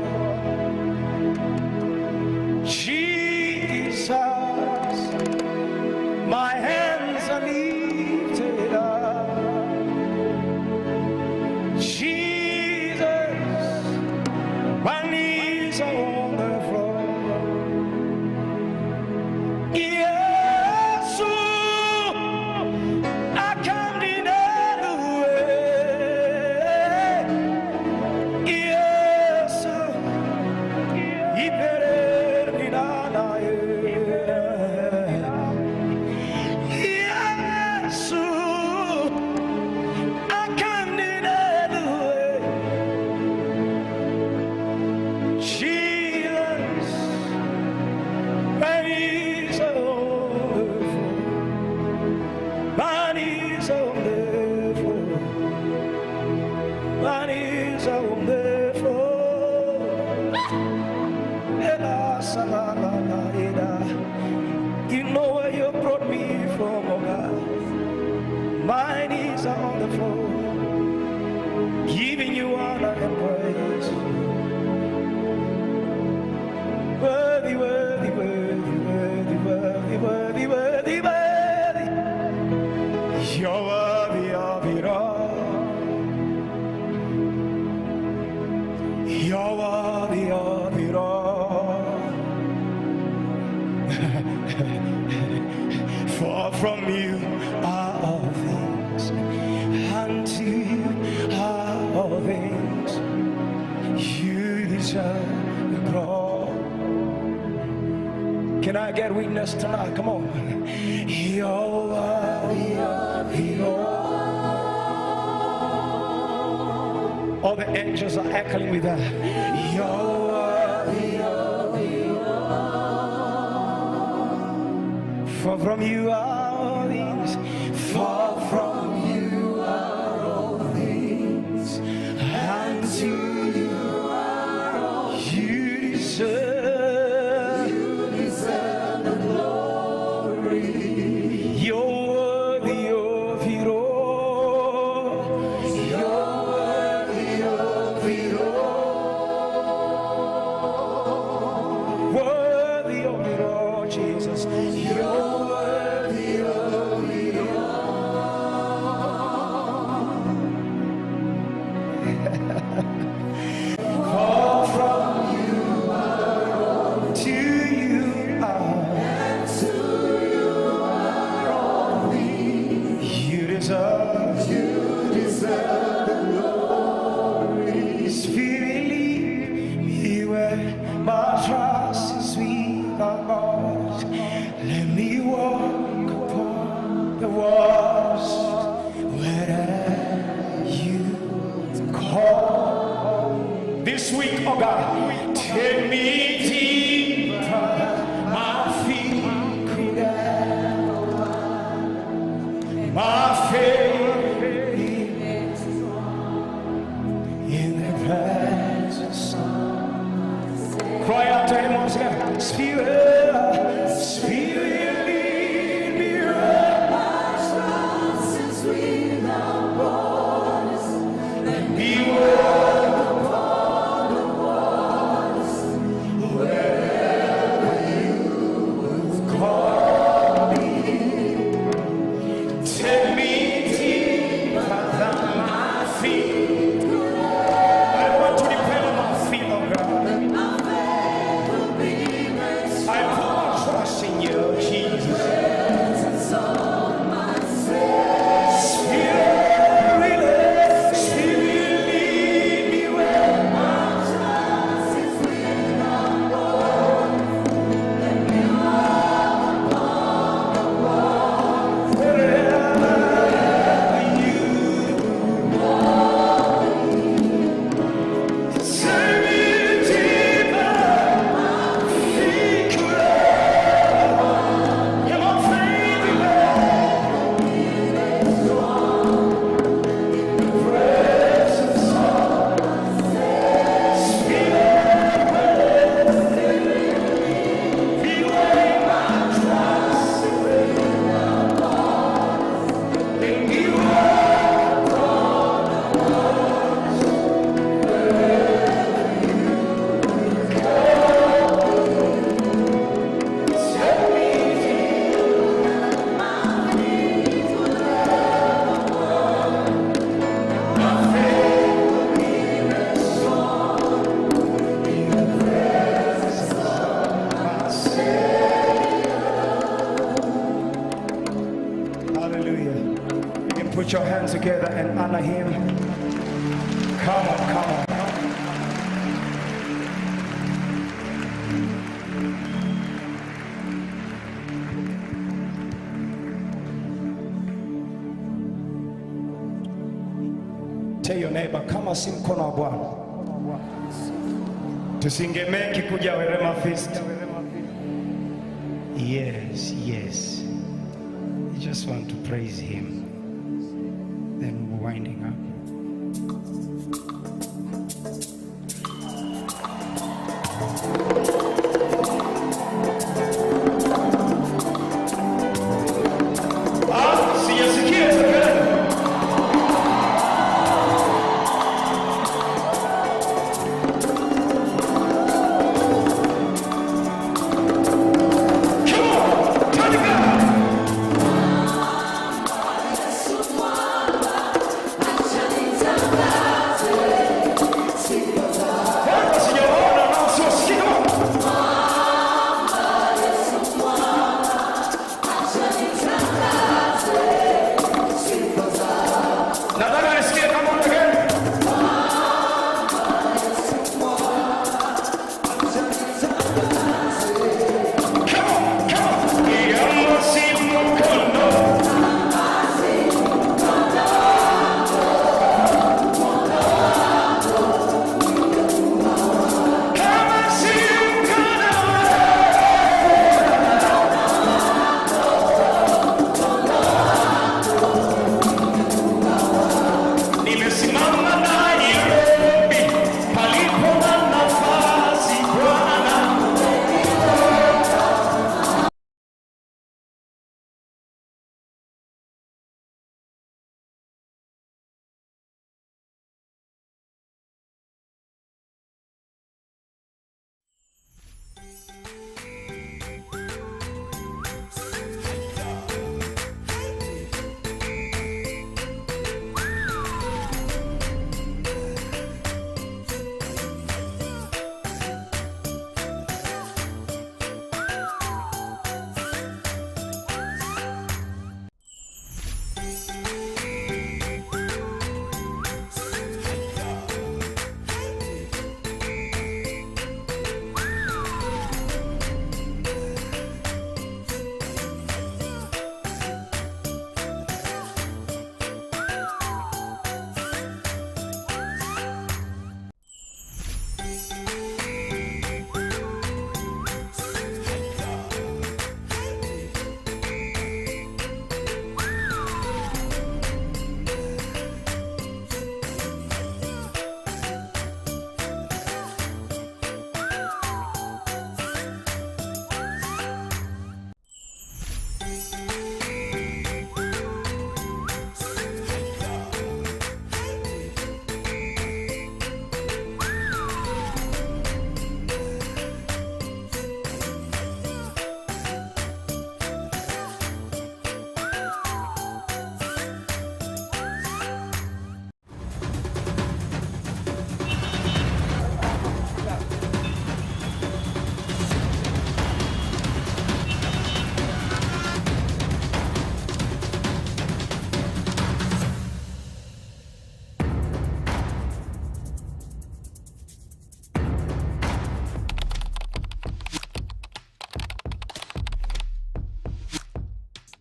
You're worthy of it all. For from you are all things, and to you are all things. You deserve the glory. Can I get witness tonight? Come on. You're worthy of it all. All the angels are echoing with that. You're worthy of it all. For from you are all things. For from you are all things. And to you are all. You deserve the glory. You're worthy of it all. This week, oh God, take me deeper. My feet could ever run. My faith in the presence. Cry out to him once again. Spirit, Spirit, lead me where my trust is without borders. Let me walk upon the waters wherever you would call me. Take me deeper than my feet. I want to depend on my feet, oh God. I put my trust in you, Jesus. Spirit, lead me where my trust is without borders. Let me walk upon the waters wherever you want me. Take me deeper. Hallelujah. You can put your hands together and honor him. Come on, come on. Tell your neighbor, kama si mkono wa Bwana tusingemeki kuja Rhema Feast. Yes, yes. You just want to praise him. Then we're winding up. Just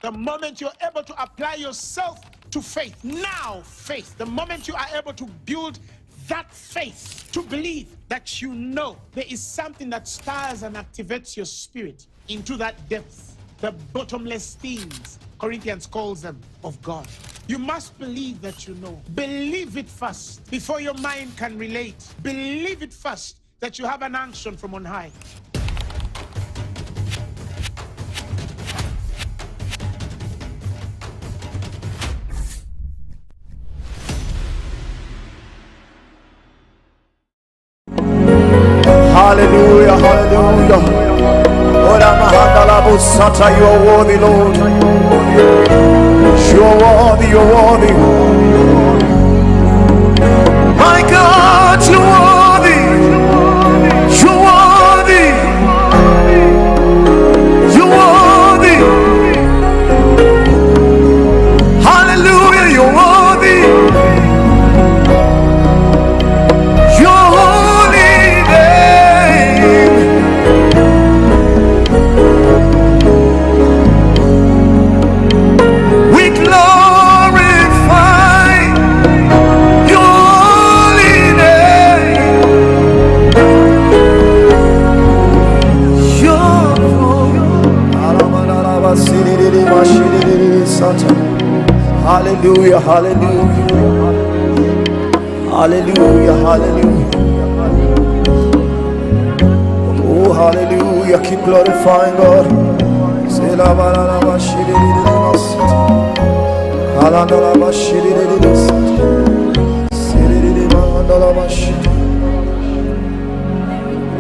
The moment you're able to apply yourself to faith, now faith, the moment you are able to build that faith, to believe that you know there is something that stirs and activates your spirit into that depth, the bottomless things, Corinthians calls them, of God. You must believe that you know. Believe it first before your mind can relate. Believe it first that you have an unction from on high. Hallelujah, hallelujah. You are worthy, Lord. You are worthy, you are worthy. My God, you are worthy. You are worthy. You are worthy. Hallelujah, you are worthy. Your holy name. We glorify your holy name. Hallelujah, hallelujah. Hallelujah, hallelujah. Oh, hallelujah. Keep glorifying God.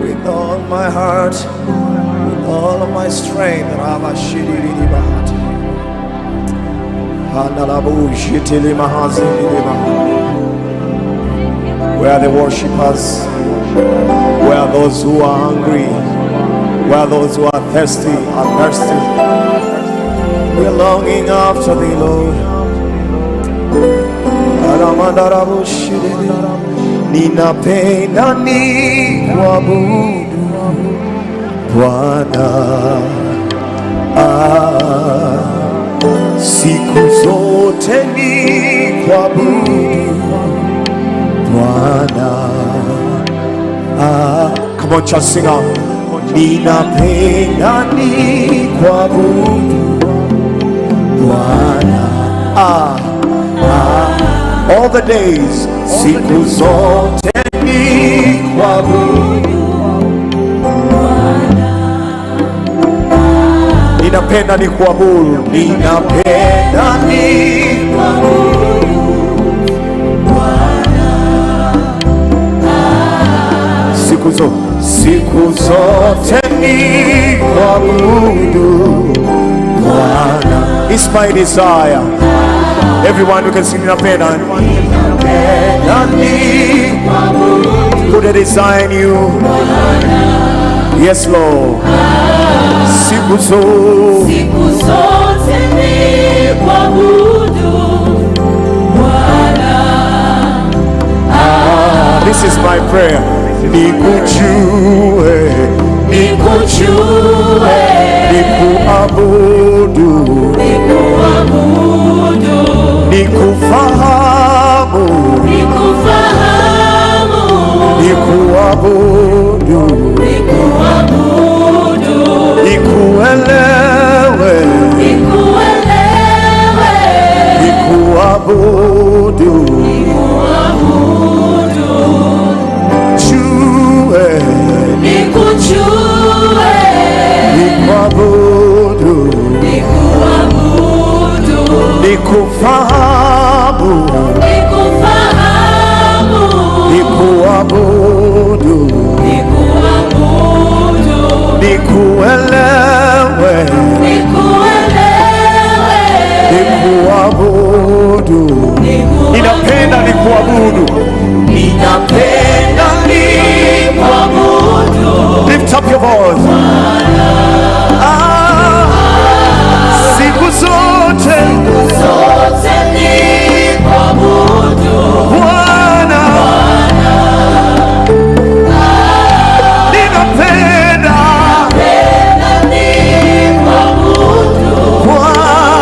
With all my heart, with all of my strength, where are the worshippers? Where are those who are hungry? Where are those who are thirsty? We're longing after thee, Lord. Ninapenda nikuabudu Bwana, siku zote nikuabudu Bwana. Come on, just sing out. Ninapenda nikuabudu Bwana. All the days, siku zote nikuabudu Bwana. Ninapenda nikuabudu, ninapenda nikuabudu Bwana. Siku zote nikuabudu Bwana. It's my desire. Everyone who can sing ninapenda. Put a desire in you. Yes, Lord. Siku zote nikuabudu Bwana. This is my prayer. Nikujue, nikuabudu, nikufahamu, nikuabudu, nikuelewe, nikuabudu, jue, nikuabudu, nikufahamu, nikuabudu, nikuelewe, nikuabudu. Ninapenda nikuabudu. Lift up your voice. Siku zote nikuabudu Bwana. Ninapenda nikuabudu Bwana.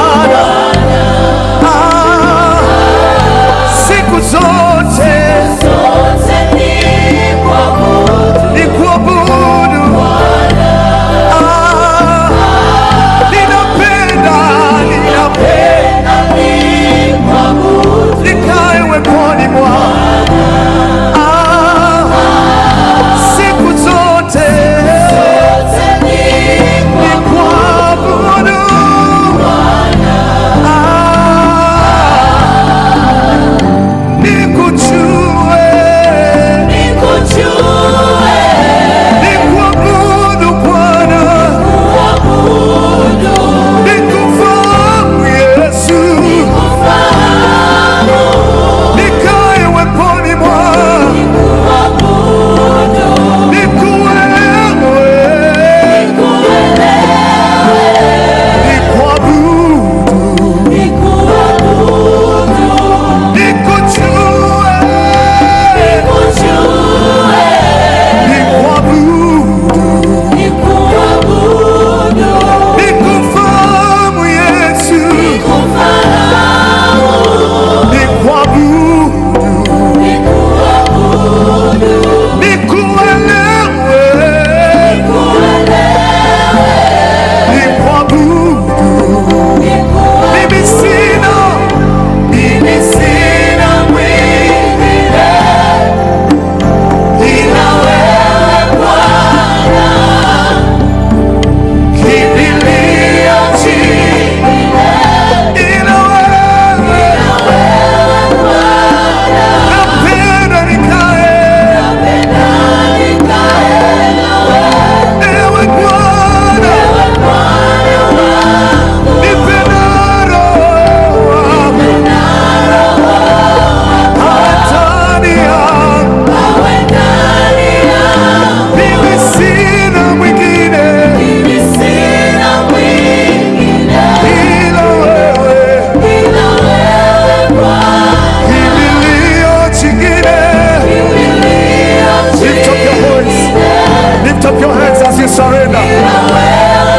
surrender.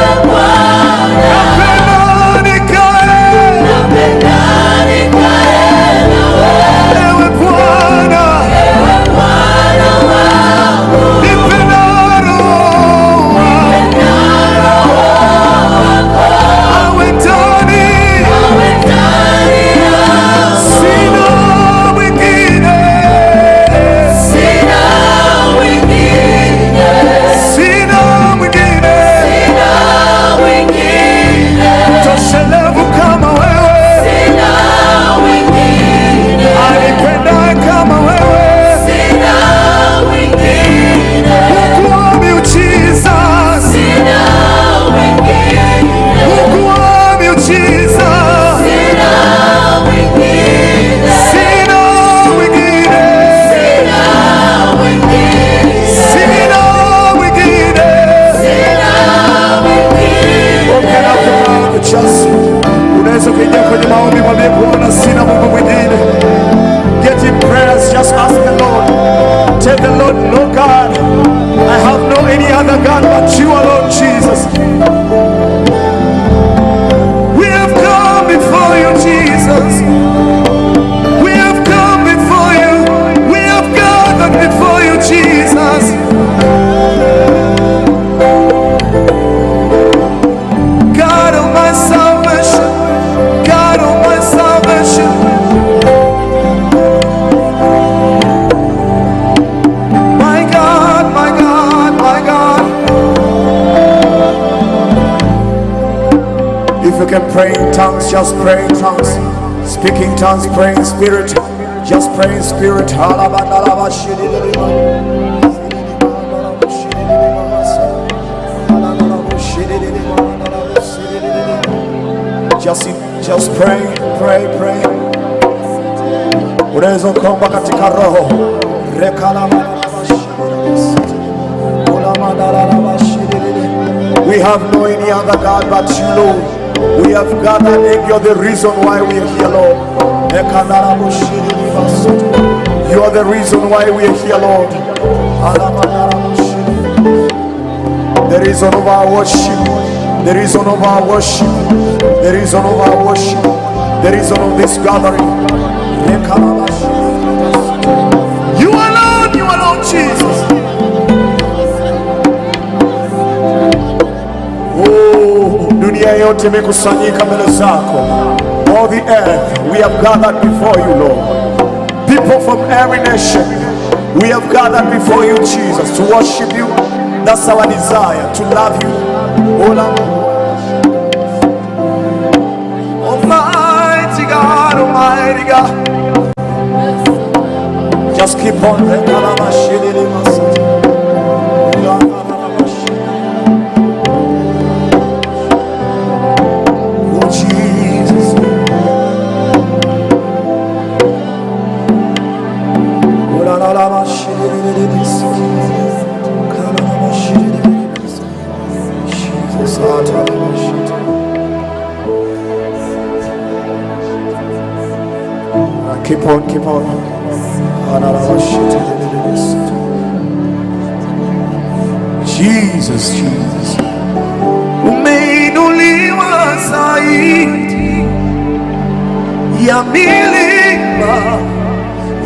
Get in prayers, just ask the Lord. Tell the Lord, no God, I have no any other God but you alone, Jesus. We have come before you, Jesus. We have come before you. We have gathered before you, Jesus. God of my salvation, God of my salvation. My God, my God, my God. If you can pray in tongues, just pray in tongues. Speak in tongues, pray in spirit. Just pray in spirit. Just pray, pray, pray. Unaweza kuomba katika roho. We have no any other God but you, Lord. We have gathered and you're the reason why we are here, Lord. You are the reason why we are here, Lord. The reason of our worship. The reason of our worship. The reason of our worship. The reason of this gathering. You alone, Jesus. Oh, dunia yote imekusanyika mbele zako. All the earth, we have gathered before you, Lord. People from every nation, we have gathered before you, Jesus, to worship you. That's our desire, to love you. Almighty God, Almighty God. Just keep on. Oh, Jesus. Keep on, keep on. Jesus, Jesus. Umeinuliwa zaidi ya milima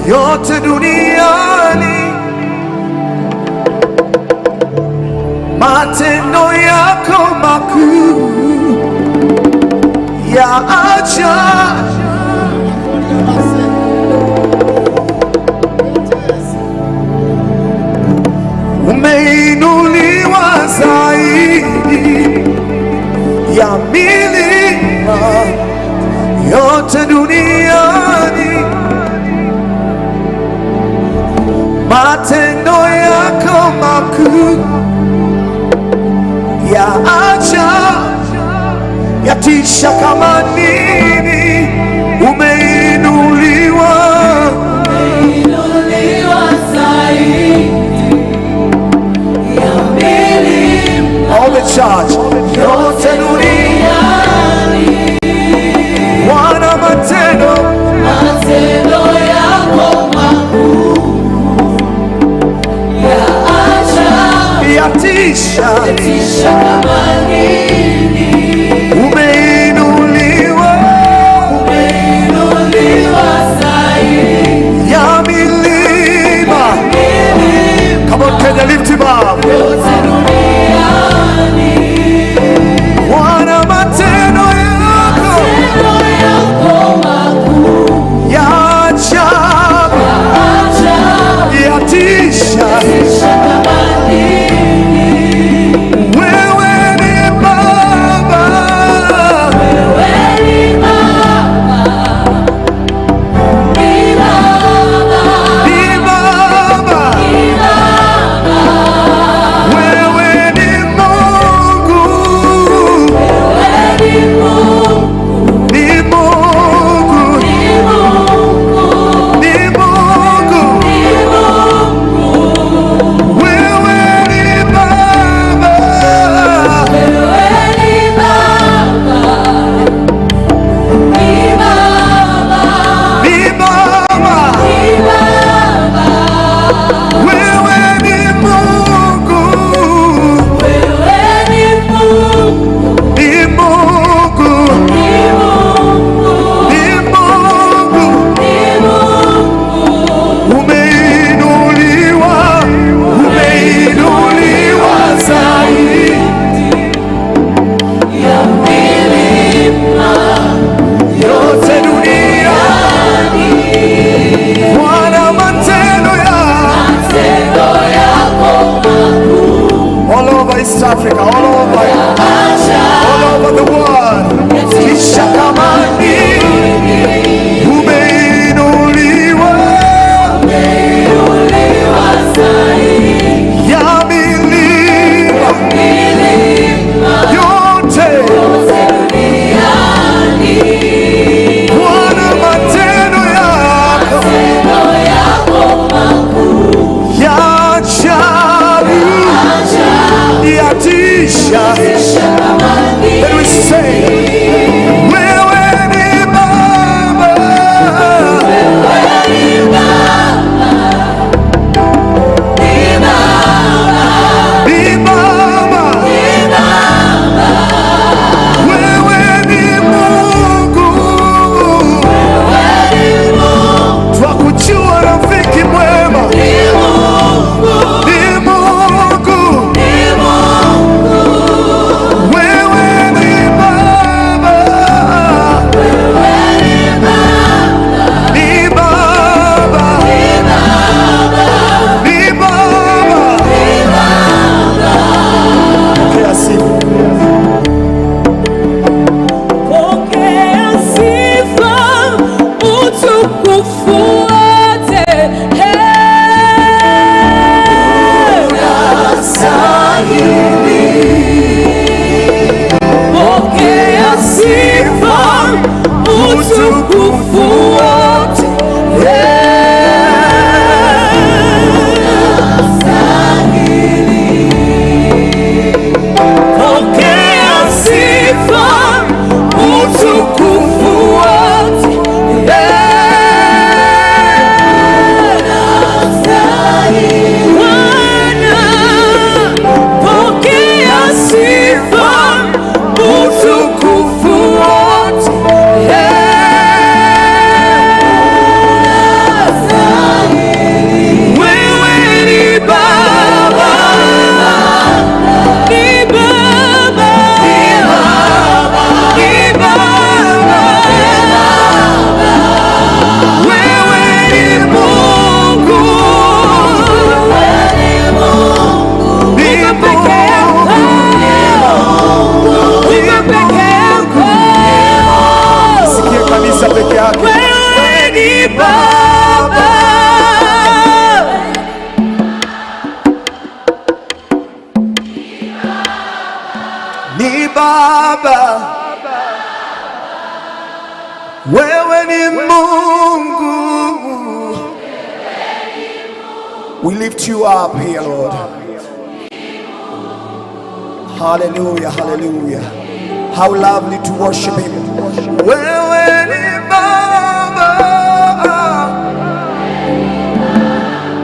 yote duniani. Matendo yako makuu ya ajabu. Umeinuliwa zaidi ya milima yote duniani. Matendo yako makuu ya ajabu yatisha kama nini. Umeinuliwa zaidi ya milima. All the church yote duniani. Bwana, matendo yako makuu ya ajabu yatisha, umeinuliwa ya milima. Come on, can you lift him up? Bwana, matendo yako ya ajabu, yatisha. Wewe ni Baba, East Africa, all over the world. Ishakamani, umeinuliwa ya milima yote duniani. Bwana, matendo yako ya ajabu, yatisha. Then we say, wewe ni Baba, ni Baba, wewe ni Mungu, twakujua rafiki mwema, ni Mungu. Ni Baba, wewe ni Mungu. We lift you up here, Lord. Hallelujah, hallelujah. How lovely to worship Him. Wewe ni Baba,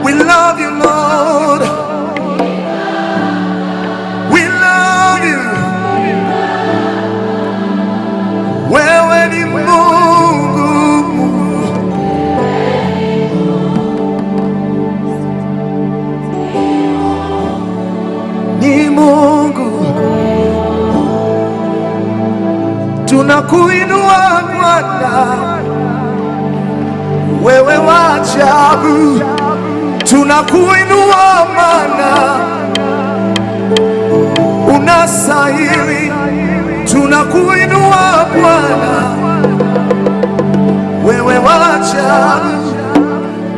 we love you, Lord. tunakuinua Bwana, wewe wa ajabu, tunakuinua maana unastahili, tunakuinua Bwana, wewe wa ajabu,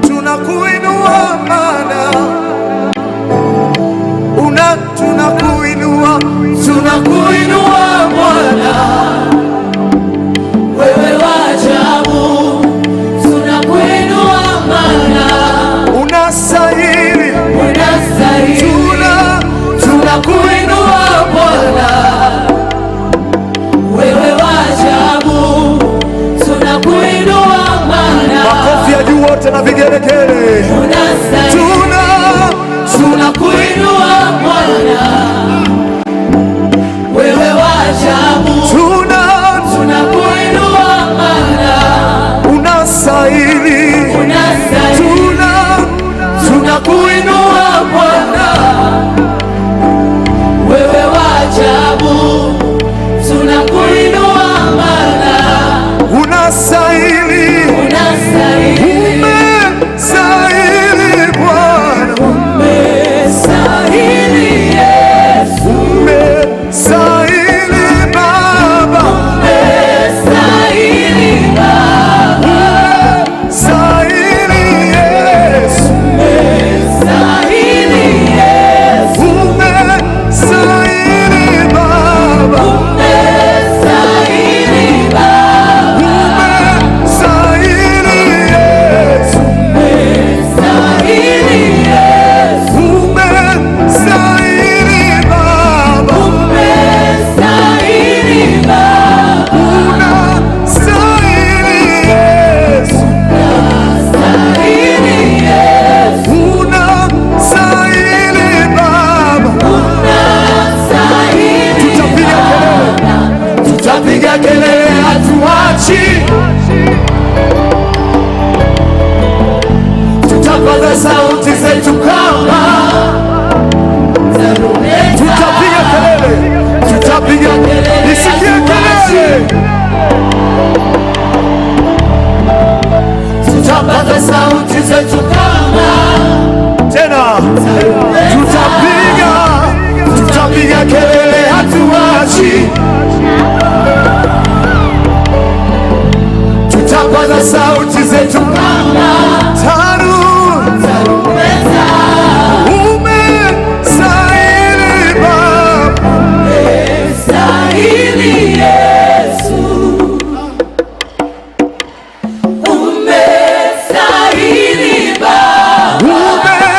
tunakuinua maana tunakuinua Bwana, wewe wa ajabu, tunakuinua maana unastahili, tunakuinua Bwana, wewe wa ajabu, tunakuinua maana. Makofi ya juu wote na vigelegele. Tunakuinua Bwana, wewe wa ajabu, tunakuinua maana unastahili, tunakuinua Bwana, wewe wa ajabu, tunakuinua maana unastahili, umestahili Bwana, umestahili Yesu, umestahili Baba, umestahili Baba, umestahili Yesu, umestahili Yesu, umestahili Baba, umestahili Baba, umestahili Yesu, umestahili Yesu, umestahili Baba, umestahili Baba, unastahili Yesu, unastahili Yesu, unastahili Baba, unastahili. Tutapiga kelele, hatuachi, tutapaza sauti zetu kama tarumbeta. Tutapiga kelele, isikie kelele, tutapaza sauti zetu kama tena, tutapiga kelele, hatuachi, tutapaza sauti zetu kama tarumbeta. Umestahili Baba, umestahili Yesu, umestahili Baba,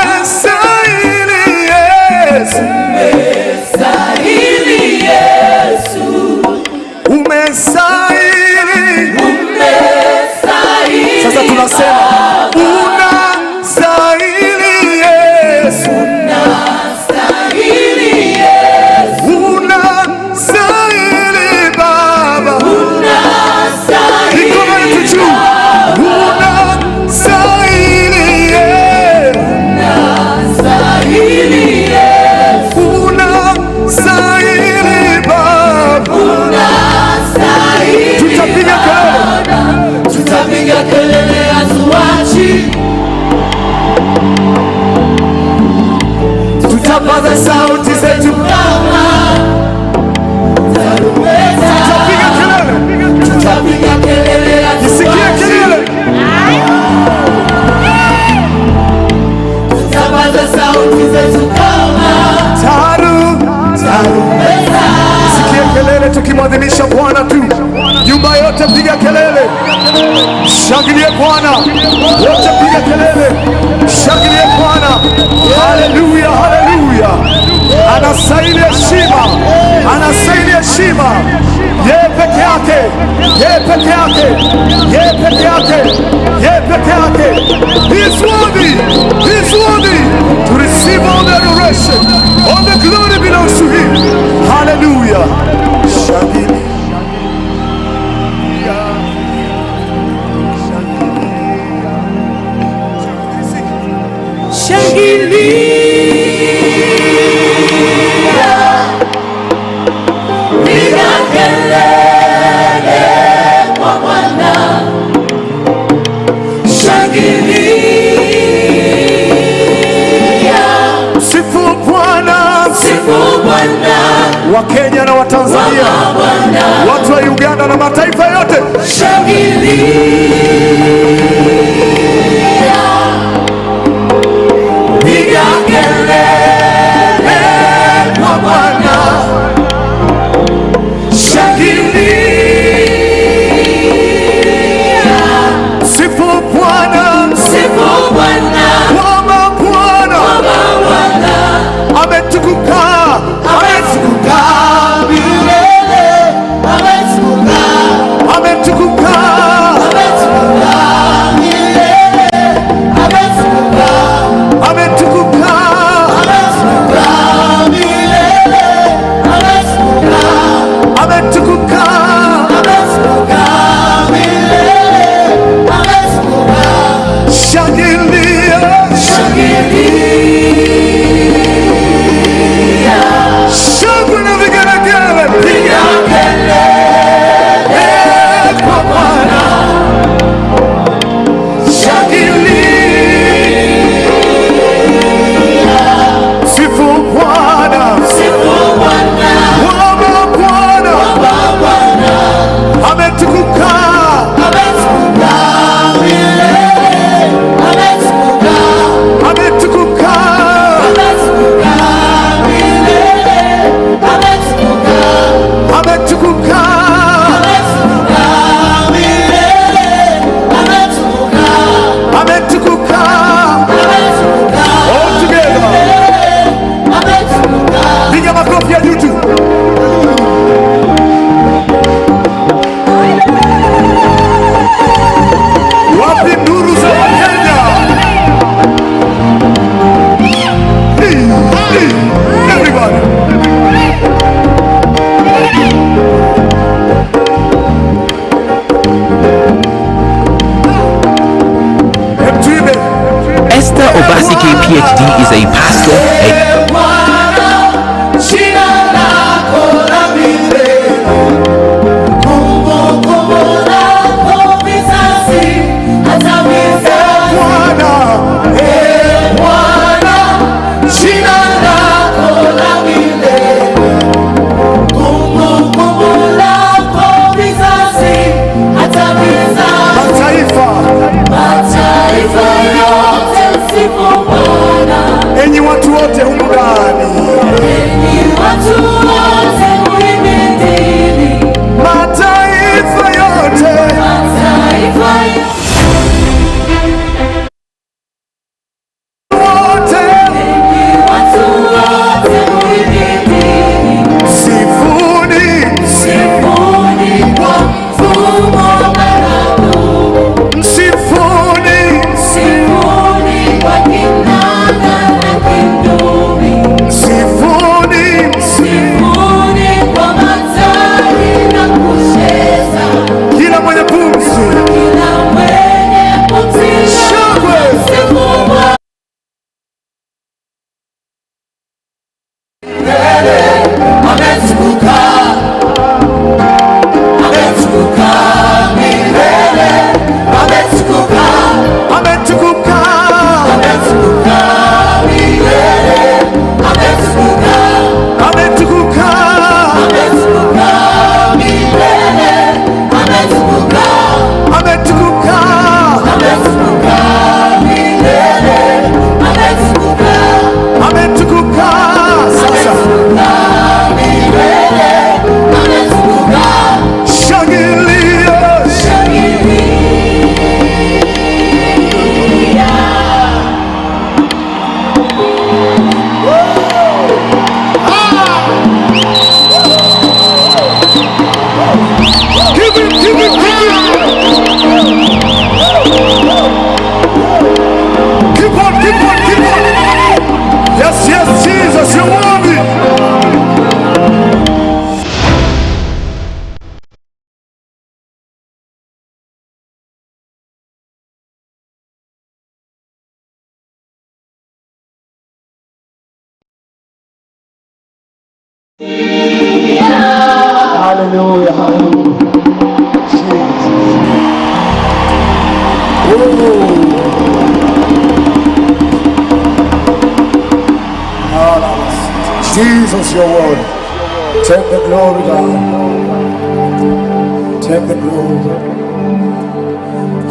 umestahili Yesu, umestahili Yesu, umestahili. Sasa tunasema unastahili Yesu, unastahili Yesu, unastahili Baba, unastahili. Mikono yetu juu, unastahili Yesu, unastahili Yesu, unastahili Baba, unastahili. Tutapiga kelele, hatuachi, tutapaza sauti zetu kama tarumbeta. Tutapiga kelele, isikie kelele, tutapaza sauti zetu kama tarumbeta. Isikie kelele, tukimwadhimisha Bwana tu. Nyumba yote piga kelele, shangilie Bwana, wote piga kelele, shangilie Bwana. Haleluya, haleluya. Anastahili heshima, anastahili heshima. Yeye peke yake, yeye peke yake, yeye peke yake, yeye peke yake. He is worthy, he is worthy to receive all the adoration. All the glory belongs to him. Hallelujah. Shangilie. Shangilia, piga kelele, wa Kenya na wa Tanzania, watu wa Uganda na mataifa yote, Shangilia, piga kelele kwa Bwana. Shangilia, sifu Bwana, sifu Bwana, kwamba Bwana ametukuka, ametukuka milele, ametukuka, ametukuka, ametukuka milele, ametukuka, ametukuka, ametukuka milele, ametukuka, ametukuka, ametukuka milele, ametukuka. shangilia, Shangilia, shangwe na vigelegele, piga kelele kwa Bwana. Shangilia, sifu Bwana, sifu Bwana, kwamba Bwana Bwana ametukuka, ametukuka milele, ametukuka, ametukuka, ametukuka milele, ametukuka, ametukuka, ametukuka milele, ametukuka, ametukuka. ametukuka All together, ametukuka. piga makofi ya juu tu. Wapi nduru za Wakenya? Everybody. Esther Obasi PhD is a pastor. Bwana, jina lako la milele, kumbukumbu lako vizazi hata vizazi. Bwana, jina lako la milele, kumbukumbu lako vizazi hata vizazi. Mataifa yote msifu Bwana. Enyi watu wote humu ndani, Enyi watu wote muhimidini. mataifa yote, Mataifa wote, enyi watu wote muhimidini. sifuni, Sifuni kwa mfumo baragumu. msifuni, Sifuni kwa kinanda na kindumi. msifuni, Sifuni kwa matari na kucheza. kila mwenye pumzi, Kila mwenye pumzi shangwe, sifu Bwana. Ametukuka, ametukuka milele, ametukuka, ametukuka, ametukuka milele, ametukuka, ametukuka, ametukuka milele, ametukuka, ametukuka, ametukuka milele, ametukuka, ametukuka. Sasa ametukuka milele, ametukuka. shangilia, Shangilia. give it, give it, give it. Keep on, keep on, keep on. Yes, yes, Jesus, you're worthy. Hallelujah, hallelujah. Jesus, your word. Take the glory, God. Take the glory.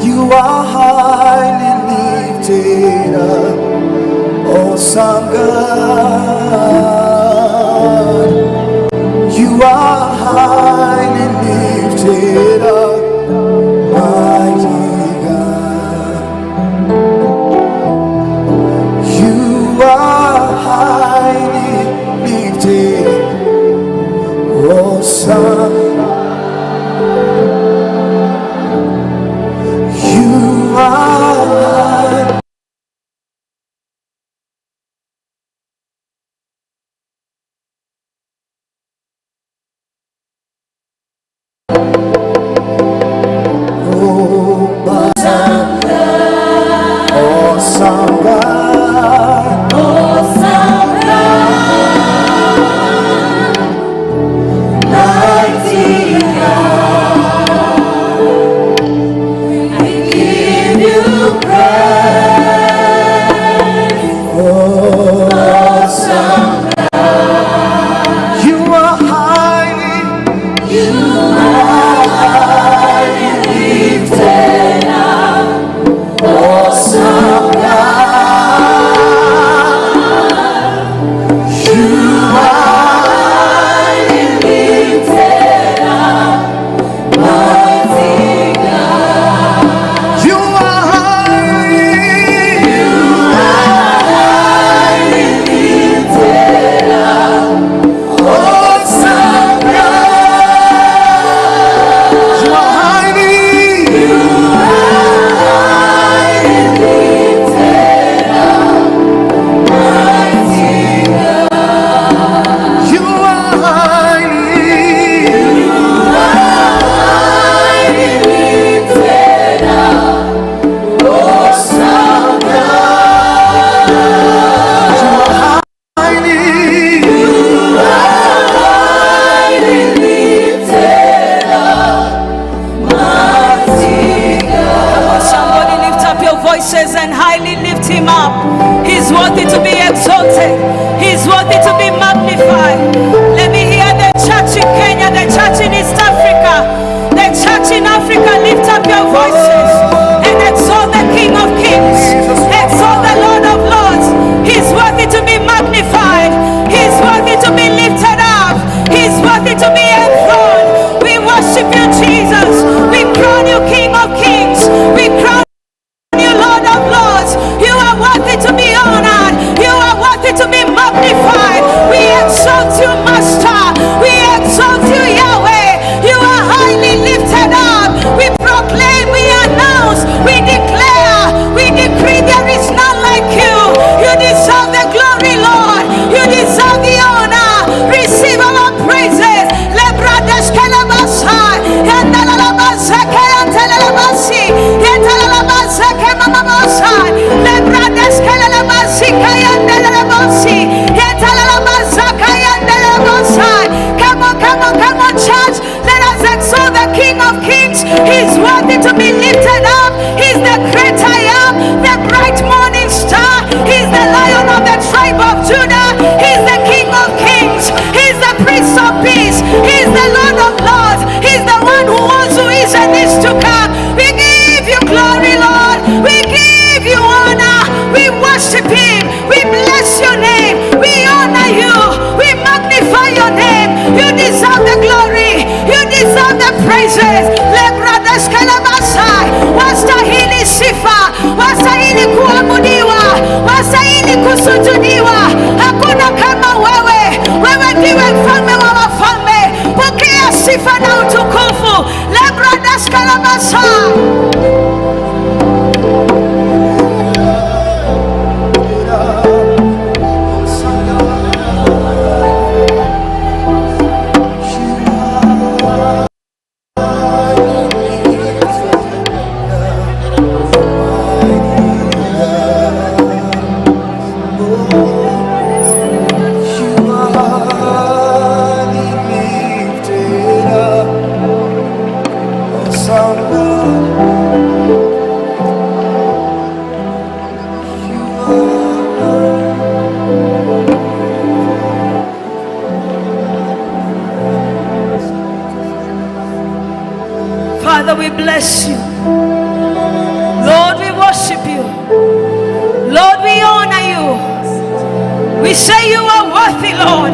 You are highly lifted up, awesome God. You are highly lifted up, mighty God. You are highly lifted, awesome. You are. Awesome God, awesome God, mighty God, I give you praise. Awesome God, you are highly lifted up. Awesome God, you are lifted up, mighty God. You are highly lifted up, awesome God. You are highly. And highly lift him up. He's worthy to be exalted. He's worthy to be magnified. Let me hear the church in Kenya, the church in East Africa, the church in Africa. Lift up your voices and exalt the King of Kings, exalt the Lord of Lords. He's worthy to be magnified. He's worthy to be lifted up. He's worthy to be enthroned. We worship you, Jesus. We crown you King of Kings. We crown Lord of Lords. You are worthy to be honored. You are worthy to be magnified. We exalt you, Master. We exalt you, Yahweh. You are highly lifted up. We proclaim, we announce, we declare, we decree there is none like you. You deserve the glory, Lord. You deserve the honor. Receive our praises. Lebradash kelabasha. Yandalalabazeke yantalalabasi. Yantalalabazeke mamamosha. Lebradash kelalabazika yandalalabasi. Yantalalabazaka yandalalabosha. Come on, come on, come on, church. Let us exalt the King of Kings. He's worthy to be lifted up. He's the great I am, the bright morning star. He's the Lion of the tribe of Judah. He's the King of Kings. He's the Prince of Peace. He's the Lord of Lords. He's the one who was, who is, and is to come. We give you glory, Lord. We give you honor. We worship him. We bless your name. We honor you. We magnify your name. You deserve the glory. You deserve the praises. Lebradash kalabasai. Wastahili sifa. Wastahili kuabudiwa. Wastahili kusujudiwa. Hakuna kama wewe. Wewe ndiwe mfalme wa wafalme. Pokea sifa na utukufu. Lebradash kalabasai. bless you. Lord, we worship you. Lord, we honor you. We say you are worthy, Lord.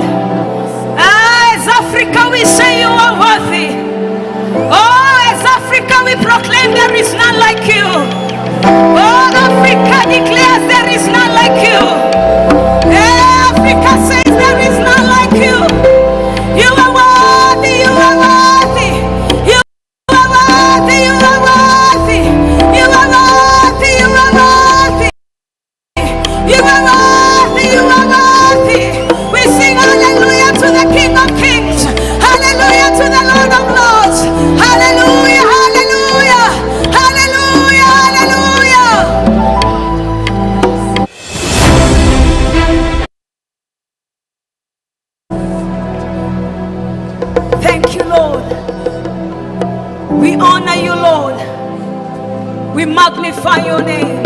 As Africa, we say you are worthy. Oh, as Africa, we proclaim there is none like you. Oh, Africa declares there is none like you. Africa says there is none like you. You are worthy, you are worthy. You are worthy, you are worthy. You are worthy, you are worthy. You are worthy, you are worthy. We sing hallelujah to the King of Kings. Hallelujah to the Lord of Lords. Hallelujah, hallelujah. Hallelujah, hallelujah. Thank you, Lord. We honor you, Lord. We magnify your name.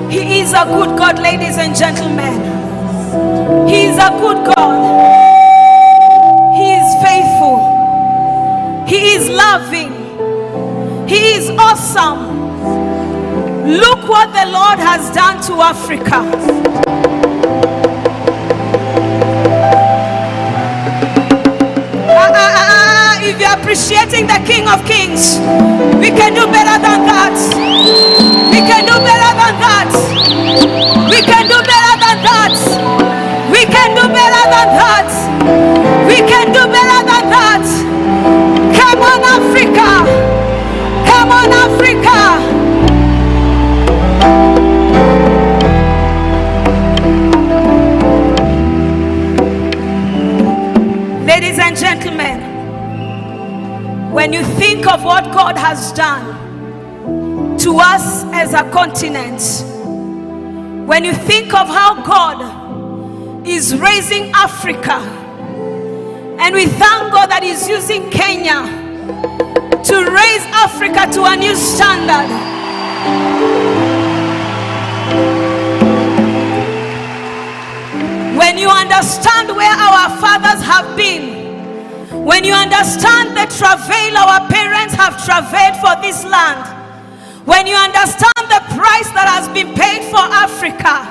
He is a good God, ladies and gentlemen. He is a good God. He is faithful. He is loving. He is awesome. Look what the Lord has done to Africa. If you're appreciating the King of Kings, we can do better than that. We can do better than that. We can do better than that. We can do better than that. We can do better than that. Come on, Africa. Come on, Africa. Ladies and gentlemen, when you think of what God has done to us as a continent, when you think of how God is raising Africa, and we thank God that He's using Kenya to raise Africa to a new standard. When you understand where our fathers have been, when you understand the travail our parents have travailed for this land, when you understand the price that has been paid for Africa,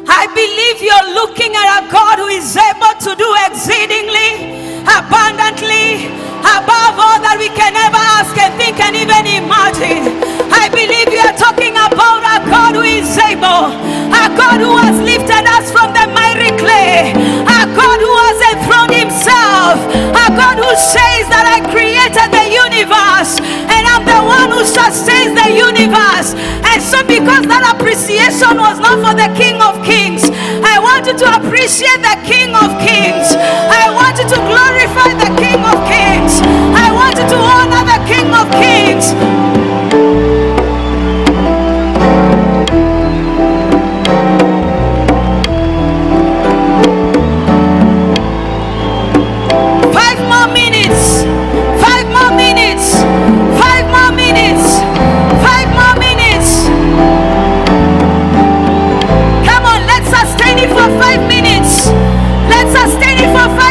I believe you're looking at a God who is able to do exceedingly, abundantly, above all that we can ever ask and think and even imagine. I believe you are talking about a God who is able, a God who has lifted us from the miry clay, a God who has enthroned Himself, a God who says that I created the universe and I'm the one who sustains the universe. And so because that appreciation was not for the King of Kings, I want you to appreciate the King of Kings. I want you to glorify the King of Kings. I want you to honor the King of Kings. For 5 minutes. Let's sustain it for 5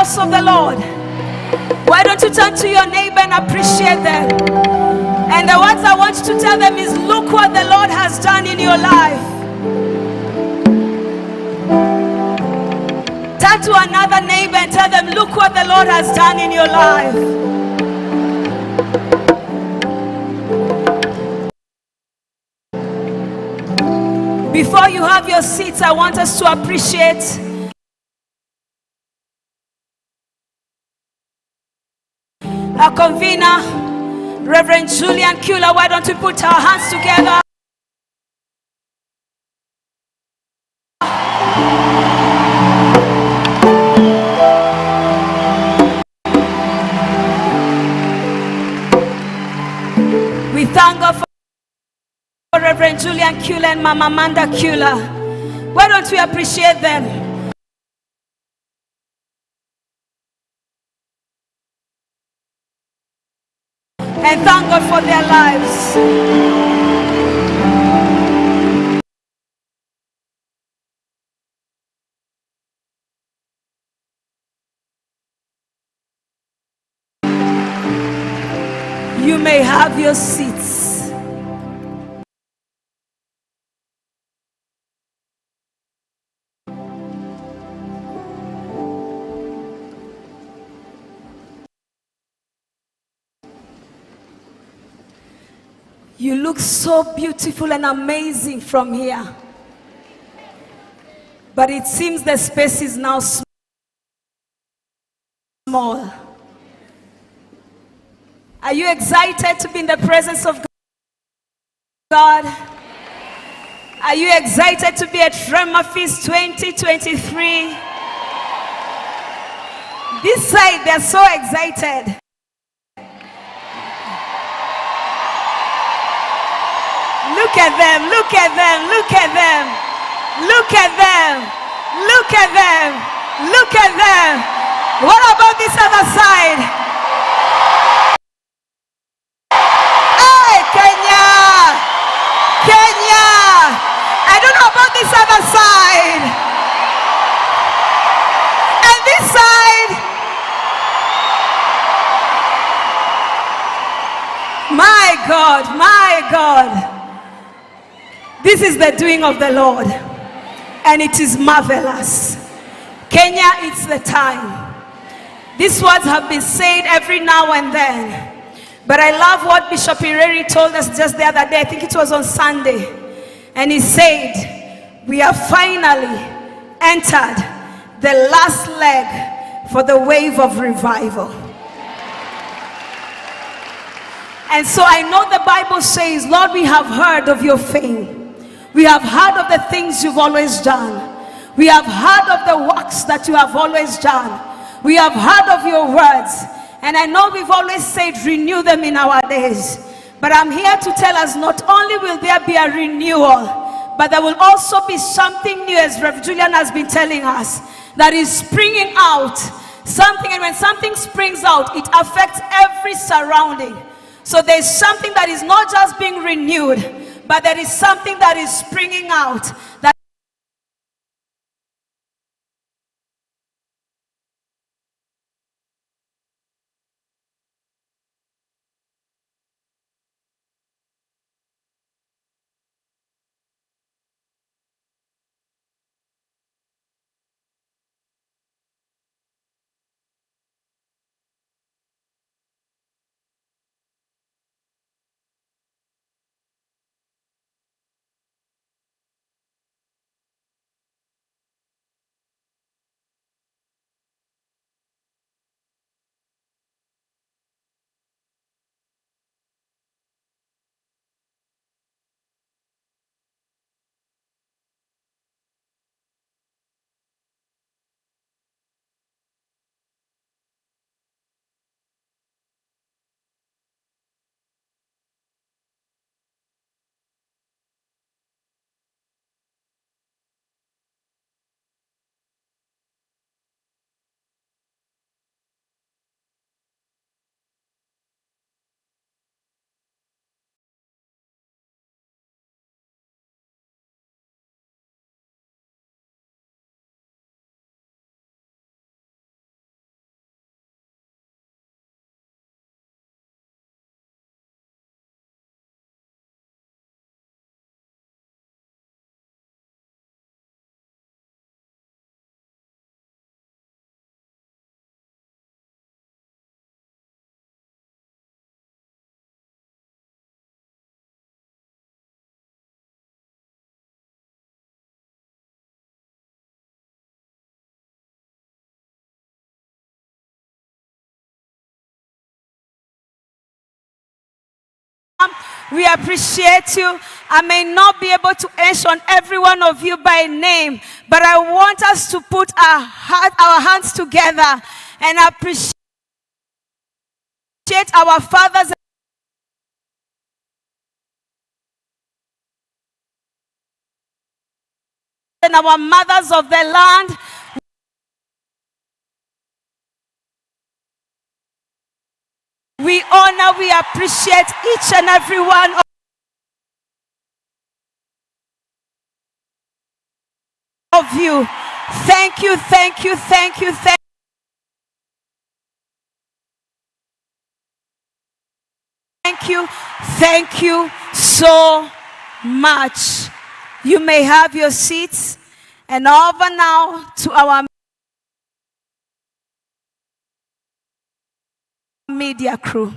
house of the Lord? Why don't you turn to your neighbor and appreciate them? And the words I want you to tell them is, look what the Lord has done in your life. Turn to another neighbor and tell them, look what the Lord has done in your life. Before you have your seats, I want us to appreciate our convener, Reverend Julian Kula. Why don't we put our hands together? We thank God for Reverend Julian Kula and Mama Amanda Kula. Why don't we appreciate them? And thank God for their lives. You may have your seats. You look so beautiful and amazing from here. But it seems the space is now small. Are you excited to be in the presence of God? Are you excited to be at Rhema Feast 2023? This side, they're so excited. Look at them, look at them, look at them, look at them, look at them, look at them. What about this other side? Hey, Kenya! Kenya! I don't know about this other side. And this side. My God, my God. This is the doing of the Lord, and it is marvelous. Kenya, it's the time. These words have been said every now and then, but I love what Bishop Ireri told us just the other day. I think it was on Sunday, and he said, we have finally entered the last leg for the wave of revival. And so I know the Bible says, Lord, we have heard of your fame. We have heard of the things you've always done. We have heard of the works that you have always done. We have heard of your words. And I know we've always said, renew them in our days. But I'm here to tell us, not only will there be a renewal, but there will also be something new, as Rev Julian has been telling us, that is springing out. Something, and when something springs out, it affects every surrounding. So there's something that is not just being renewed, but there is something that is springing out. That We appreciate you. I may not be able to mention every one of you by name, but I want us to put our hands together and appreciate our fathers and our mothers of the land. We honor, we appreciate each and every one of you. Thank you, thank you, thank you, thank you so much. You may have your seats. And over now to our media crew.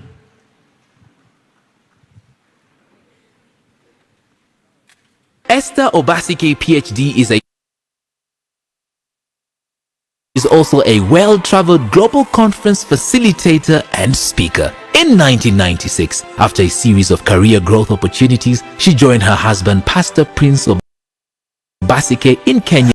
Esther Obasi, PhD, is also a well-traveled global conference facilitator and speaker. In 1996, after a series of career growth opportunities, she joined her husband, Pastor Prince Obasi, in Kenya,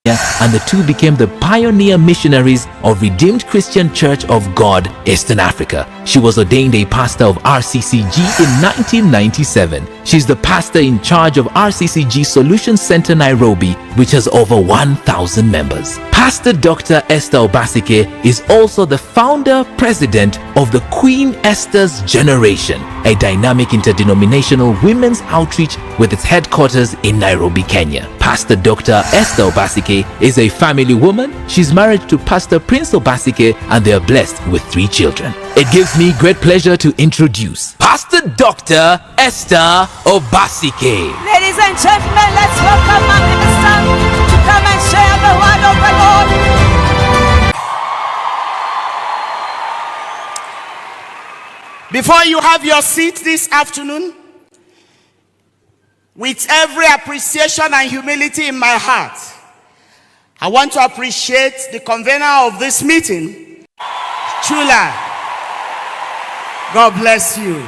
and the two became the pioneer missionaries of Redeemed Christian Church of God, Eastern Africa. She was ordained a pastor of RCCG in 1997. She's the pastor in charge of RCCG Solution Center Nairobi, which has over 1,000 members. Pastor Dr. Esther Obasi is also the founder president of the Queen Esther's Generation, a dynamic interdenominational women's outreach with its headquarters in Nairobi, Kenya. Pastor Dr. Esther Obasi is a family woman. She's married to Pastor Prince Obasi and they are blessed with 3 children. It gives me great pleasure to introduce Pastor Dr. Esther Obasi. Ladies and gentlemen, let's welcome our minister to come and share the word of the Lord. Before you have your seat this afternoon, with every appreciation and humility in my heart, I want to appreciate the convener of this meeting, Chula. God bless you.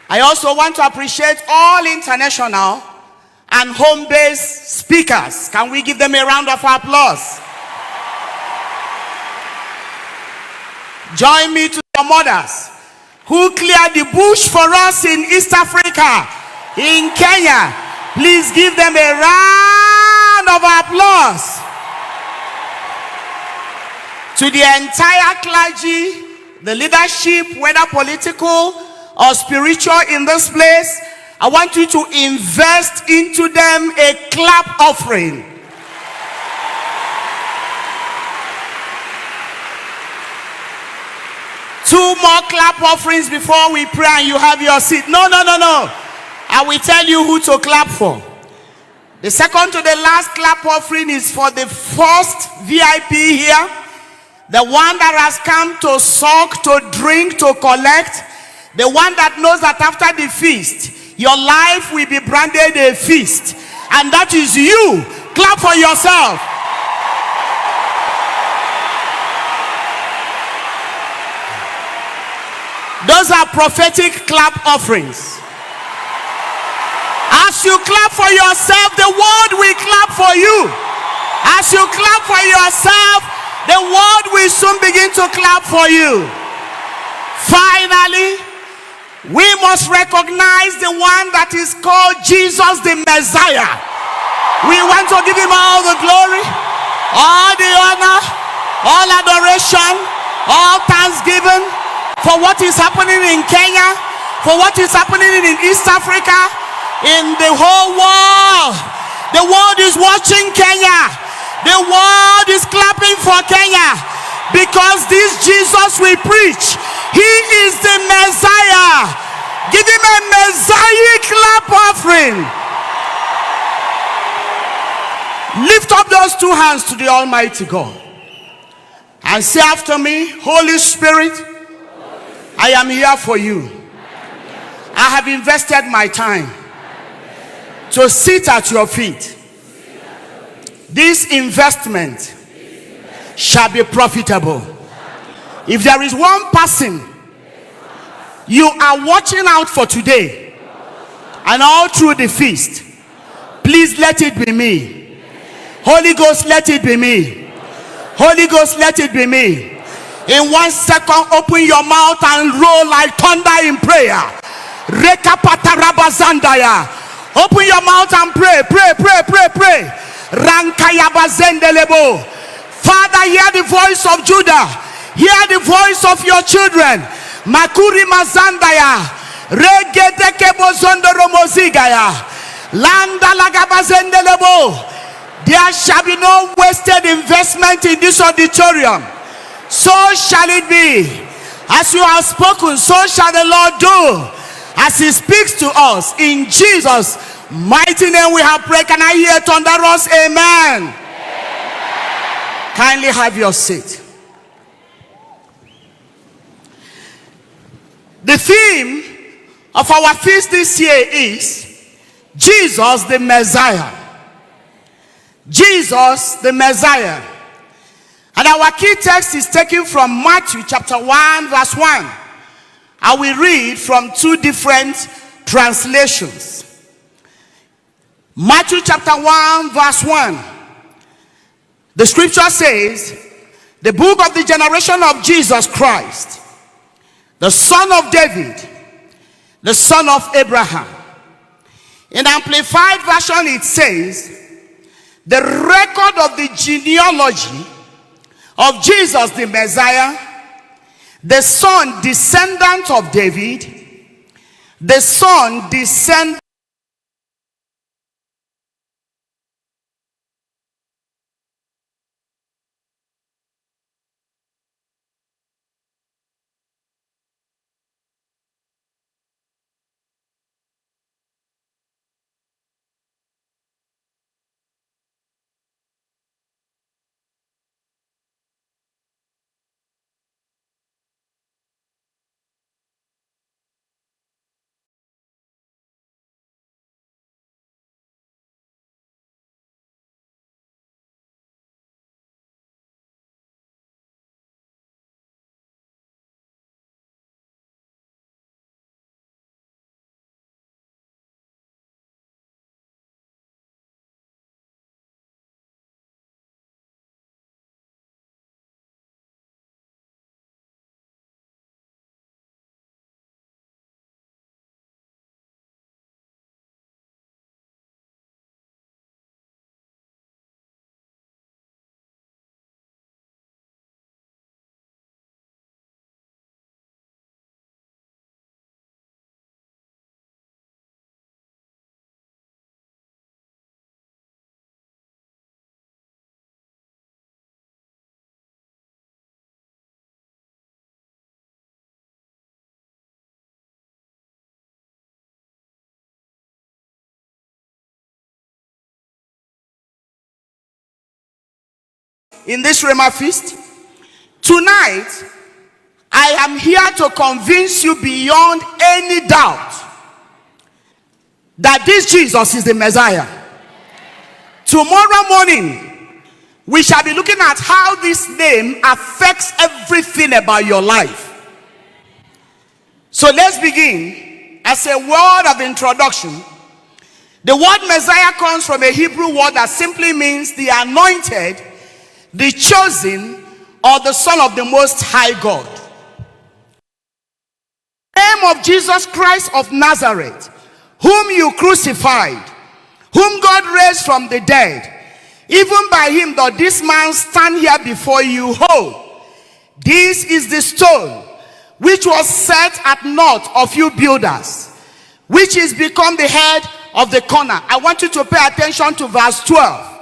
I also want to appreciate all international and home-based speakers. Can we give them a round of applause? Join me to your mothers who cleared the bush for us in East Africa, in Kenya. Please give them a round of applause. To the entire clergy, the leadership, whether political or spiritual in this place, I want you to invest into them a clap offering. Two more clap offerings before we pray and you have your seat. No. I will tell you who to clap for. The second to the last clap offering is for the first VIP here. The one that has come to suck, to drink, to collect. The one that knows that after the feast, your life will be branded a feast. And that is you. Clap for yourself. Those are prophetic clap offerings. As you clap for yourself, the world will clap for you. As you clap for yourself, the world will soon begin to clap for you. Finally, we must recognize the one that is called Jesus the Messiah. We want to give him all the glory, all the honor, all adoration, all thanksgiving for what is happening in Kenya, for what is happening in East Africa, in the whole world. The world is watching Kenya. The world is clapping for Kenya because this Jesus we preach, he is the Messiah. Give him a Messiah clap offering. Lift up those two hands to the Almighty God and say after me, Holy Spirit, I am here for you. I have invested my time to sit at your feet. This investment shall be profitable. If there is one person You are watching out for today and all through the feast. Please let it be me. Holy Ghost, let it be me. Holy Ghost, let it be me. In 1 second, open your mouth and roll like thunder in prayer. Open your mouth and pray, pray, pray, pray, pray. Father, hear the voice of Judah. Hear the voice of your children. Makuri mazandaya. Regedeke bozondoro mozigaya. Landa lagabazendelebo. There shall be no wasted investment in this auditorium. So shall it be. As you have spoken, so shall the Lord do. As he speaks to us. In Jesus' mighty name we have prayed. Can I hear thunderous amen? Kindly have your seat. The theme of our feast this year is Jesus the Messiah. Jesus the Messiah. And our key text is taken from Matthew chapter 1 verse 1. I will read from two different translations. Matthew chapter 1 verse 1. The scripture says, the book of the generation of Jesus Christ, the son of David, the son of Abraham. In Amplified version it says, the record of the genealogy of Jesus the Messiah, the son descendant of David, the son descendant in this Rhema Feast. Tonight, I am here to convince you beyond any doubt that this Jesus is the Messiah. Tomorrow morning, we shall be looking at how this name affects everything about your life. So let's begin. As a word of introduction, the word Messiah comes from a Hebrew word that simply means the anointed, the chosen, or the Son of the Most High God. The name of Jesus Christ of Nazareth, whom you crucified, whom God raised from the dead, even by him doth this man stand here before you whole. This is the stone which was set at naught of you builders, which is become the head of the corner. I want you to pay attention to verse 12.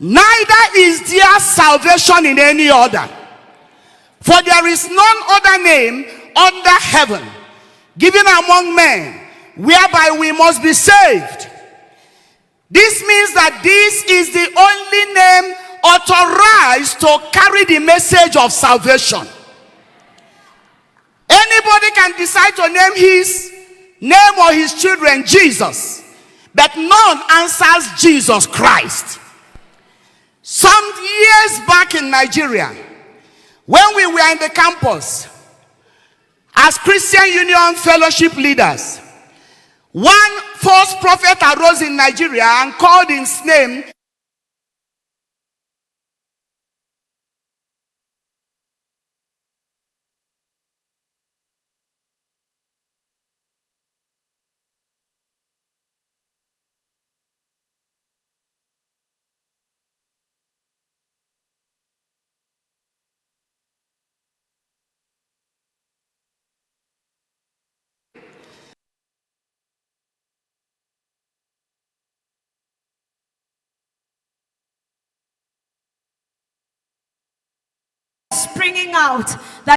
Neither is there salvation in any other, for there is none other name under heaven given among men whereby we must be saved. This means that this is the only name authorized to carry the message of salvation. Anybody can decide to name his name or his children Jesus, but none answers Jesus Christ. Some years back in Nigeria, when we were in the campus, as Christian Union fellowship leaders, one false prophet arose in Nigeria and called his name springing out that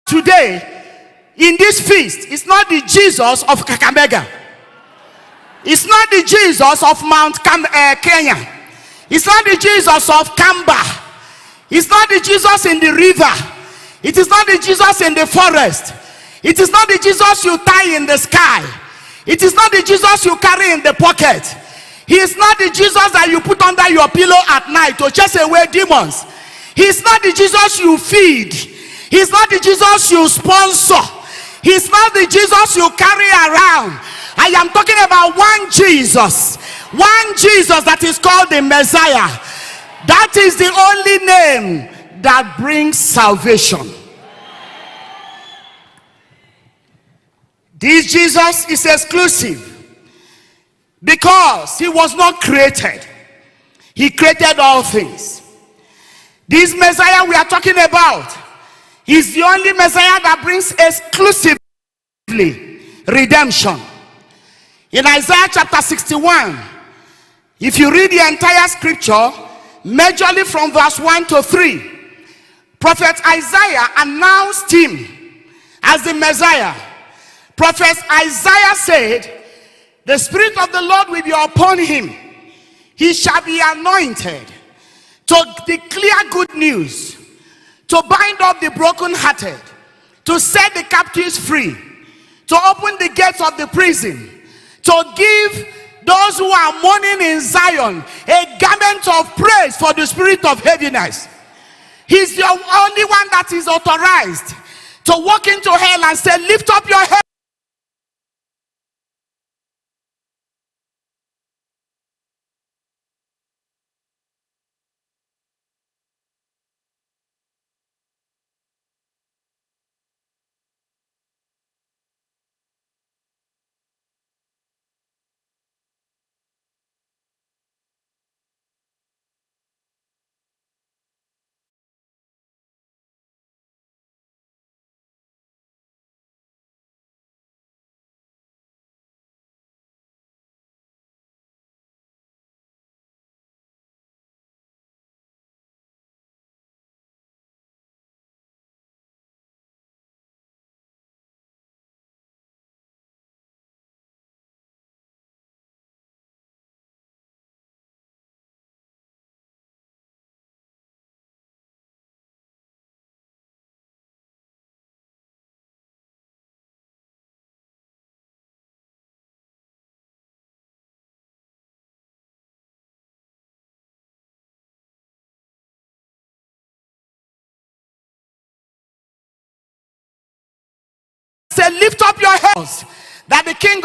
today in this feast is not the Jesus of Kakamega. It's not the Jesus of Mount Kenya. It's not the Jesus of Kamba. It's not the Jesus in the river. It is not the Jesus in the forest. It is not the Jesus you tie in the sky. It is not the Jesus you carry in the pocket. He is not the Jesus that you put under your pillow at night to chase away demons. He is not the Jesus you feed. He is not the Jesus you sponsor. He is not the Jesus you carry around. I am talking about one Jesus. One Jesus that is called the Messiah. That is the only name that brings salvation. This Jesus is exclusive because he was not created. He created all things. This Messiah we are talking about is the only Messiah that brings exclusively redemption. In Isaiah chapter 61, if you read the entire scripture, majorly from verse 1 to 3, Prophet Isaiah announced him as the Messiah. Prophet Isaiah said, the Spirit of the Lord will be upon him. He shall be anointed to declare good news, to bind up the brokenhearted, to set the captives free, to open the gates of the prison, to give those who are mourning in Zion a garment of praise for the spirit of heaviness. He's the only one that is authorized to walk into hell and say, lift up your head. Say, lift up your heads, that the King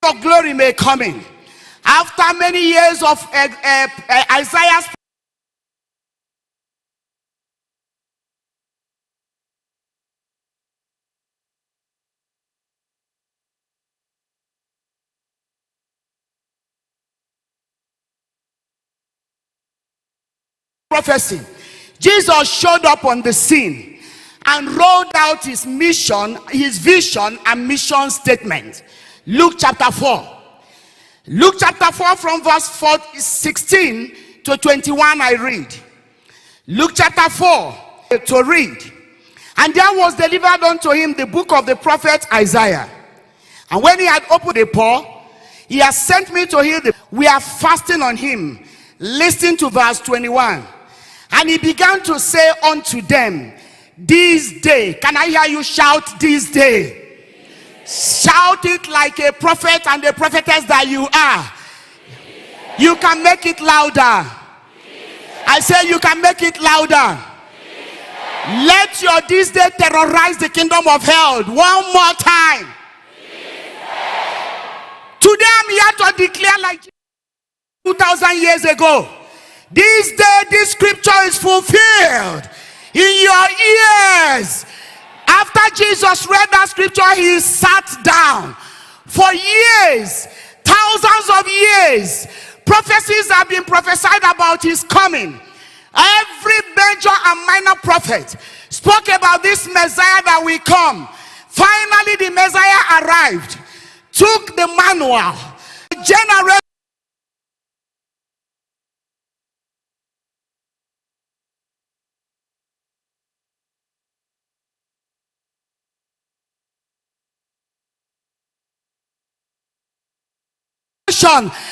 of glory may come in. After many years of Isaiah's prophecy, Jesus showed up on the scene and rolled out his mission, his vision and mission statement. Luke chapter 4. Luke chapter 4 from verse 16 to 21 I read. Luke chapter 4 to read. And there was delivered unto him the book of the prophet Isaiah. And when he had opened the paw, he has sent me to heal the... We are fasting on him. Listen to verse 21. And And he began to say unto them, this day. Can I hear you shout this day? Shout it like a prophet and a prophetess that you are. You can make it louder. I say you can make it louder. Let your this day terrorize the kingdom of hell. One more time. Today I'm here to declare like 2,000 years ago. This day this scripture is fulfilled in your ears. After Jesus read that scripture, he sat down. For years, thousands of years, prophecies have been prophesied about his coming. Every major and minor prophet spoke about this Messiah that will come. Finally, the Messiah arrived, took the manual, generation.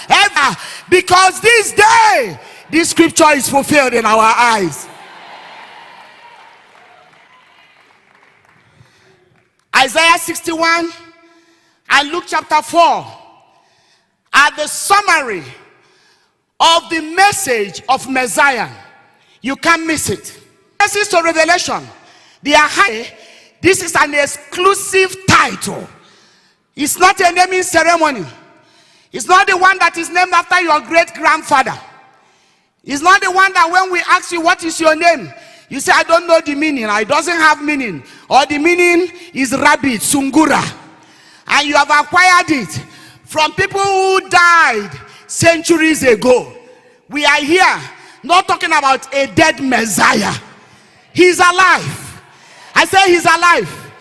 Ever, because this day this scripture is fulfilled in our eyes. Isaiah 61 and Luke chapter 4 are the summary of the message of Messiah. You can't miss it. This is to Revelation. They are high. This is an exclusive title. It's not a naming ceremony. It's not the one that is named after your great-grandfather. It's not the one that when we ask you what is your name, you say, I don't know the meaning. It doesn't have meaning. Or the meaning is rabbit, sungura. And you have acquired it from people who died centuries ago. We are here not talking about a dead Messiah. He's alive. I say he's alive.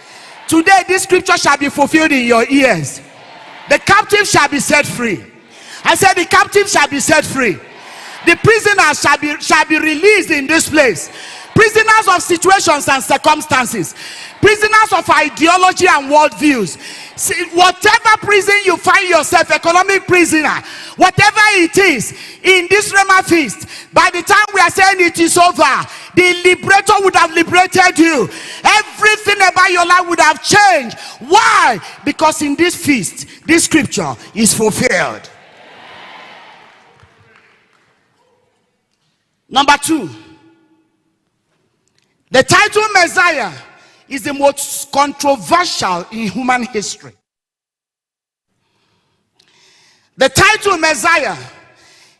Today this scripture shall be fulfilled in your ears. The captive shall be set free. I said the captive shall be set free. The prisoners shall be released in this place. Prisoners of situations and circumstances. Prisoners of ideology and worldviews. See, whatever prison you find yourself, economic prisoner, whatever it is, in this Rhema Feast, by the time we are saying it is over, the liberator would have liberated you. Everything about your life would have changed. Why? Because in this feast, this scripture is fulfilled. Number 2, the title Messiah is the most controversial in human history. The title Messiah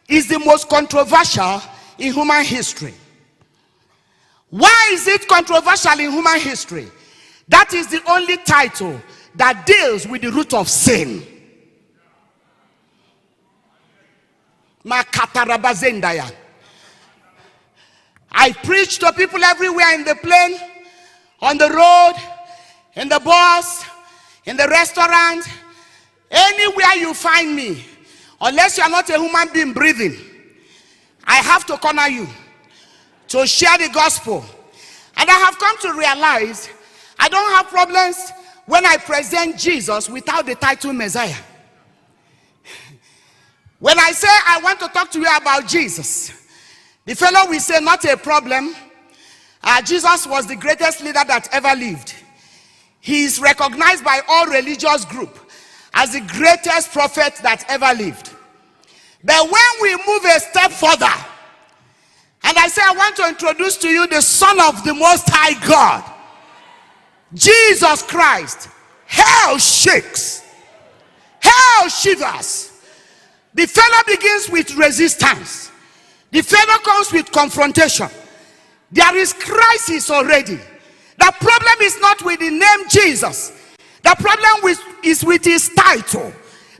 is the most controversial in human history. Why is it controversial in human history? That is the only title that deals with the root of sin. I preach to people everywhere, in the plane, on the road, in the bus, in the restaurant, anywhere you find me. Unless you are not a human being breathing, I have to corner you to share the gospel. And I have come to realize I don't have problems when I present Jesus without the title Messiah. When I say I want to talk to you about Jesus, the fellow will say, not a problem. Jesus was the greatest leader that ever lived. He is recognized by all religious groups as the greatest prophet that ever lived. But when we move a step further, and I say I want to introduce to you the Son of the Most High God, Jesus Christ, hell shakes, hell shivers. The fellow begins with resistance. The fellow comes with confrontation. There is crisis already. The problem is not with the name Jesus. The problem is with his title,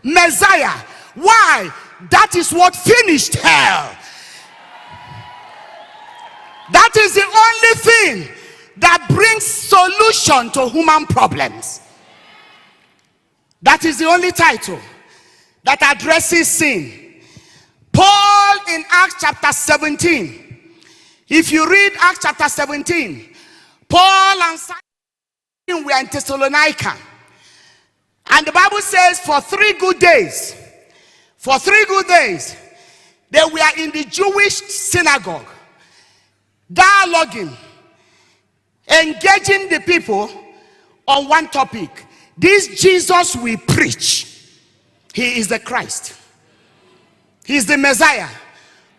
Messiah. Why? That is what finished hell. That is the only thing that brings solution to human problems. That is the only title that addresses sin. Paul in Acts chapter 17. If you read Acts chapter 17, Paul and Simon were in Thessalonica. And the Bible says for 3 good days, they were in the Jewish synagogue. dialoguing, engaging the people on one topic. This Jesus we preach, he is the Christ. He is the Messiah.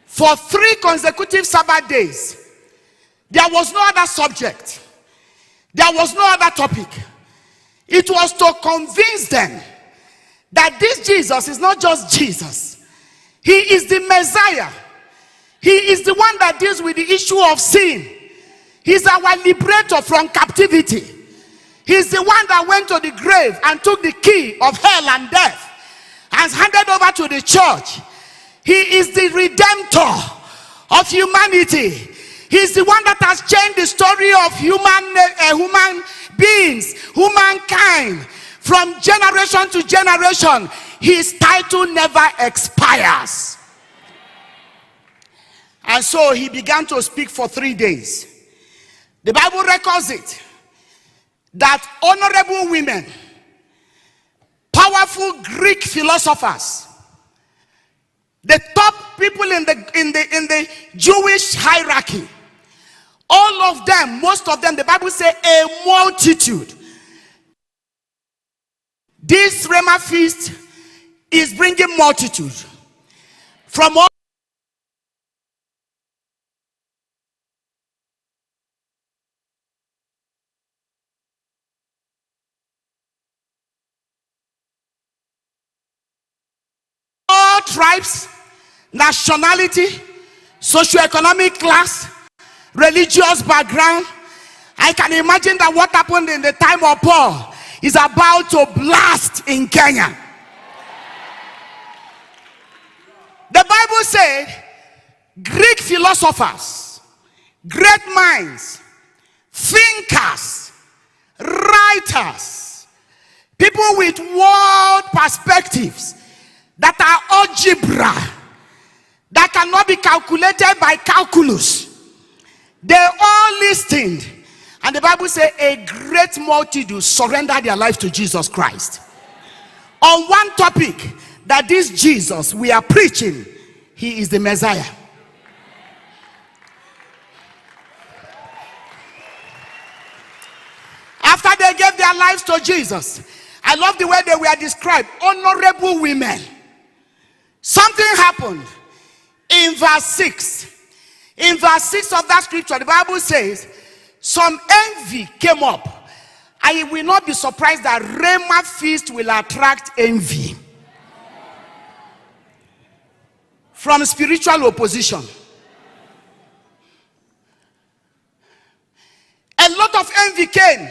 For 3 consecutive Sabbath days, there was no other subject. There was no other topic. It was to convince them that this Jesus is not just Jesus. He is the Messiah. He is the one that deals with the issue of sin. He's our liberator from captivity. He's the one that went to the grave and took the key of hell and death and handed over to the church. He is the redemptor of humanity. He's the one that has changed the story of human beings, humankind, from generation to generation. His title never expires. And so he began to speak for 3 days. The Bible records it that honorable women, powerful Greek philosophers, the top people in the Jewish hierarchy, all of them, most of them, the Bible says a multitude. This Rhema Feast is bringing multitude from all tribes, nationality, socioeconomic class, religious background. I can imagine that what happened in the time of Paul is about to blast in Kenya. The Bible said Greek philosophers, great minds, thinkers, writers, people with world perspectives that are algebra, that cannot be calculated by calculus. They all listened, and the Bible says a great multitude surrendered their life to Jesus Christ on one topic, that this Jesus we are preaching, he is the Messiah. After they gave their lives to Jesus, I love the way they were described, honorable women. Something happened in verse 6. In verse 6 of that scripture, the Bible says, some envy came up. I will not be surprised that Rhema Feast will attract envy from spiritual opposition. A lot of envy came,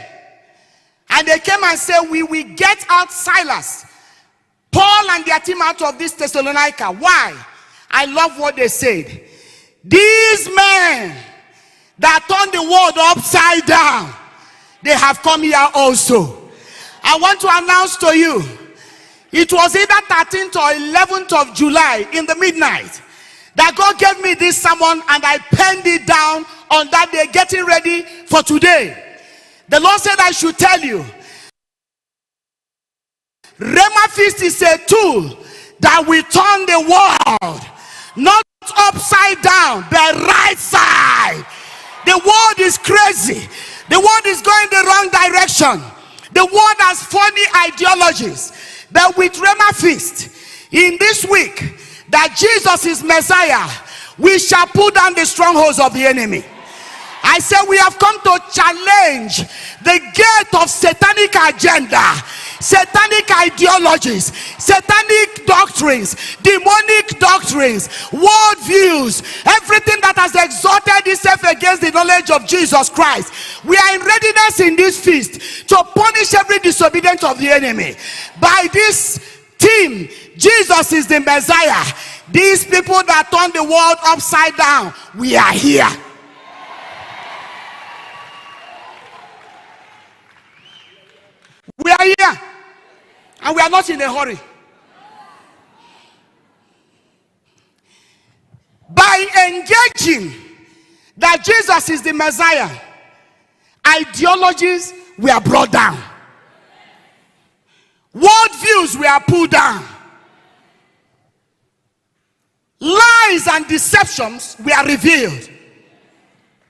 and they came and said, we will get out Silas, Paul and their team out of this Thessalonica. Why? I love what they said. These men that turned the world upside down, they have come here also. I want to announce to you, it was either 13th or 11th of July in the midnight that God gave me this sermon, and I penned it down on that day, getting ready for today. The Lord said I should tell you, Rhema Feast is a tool that will turn the world not upside down, but right side. The world is crazy. The world is going the wrong direction. The world has funny ideologies. But with Rhema Feast, in this week, that Jesus is Messiah, we shall pull down the strongholds of the enemy. I say we have come to challenge the gate of satanic agenda, satanic ideologies, satanic doctrines, demonic doctrines, worldviews, everything that has exalted itself against the knowledge of Jesus Christ. We are in readiness in this feast to punish every disobedience of the enemy. By this team, Jesus is the Messiah. These people that turn the world upside down, we are here. We are here, and we are not in a hurry. By engaging that Jesus is the Messiah, ideologies were brought down, worldviews were pulled down, lies and deceptions were revealed.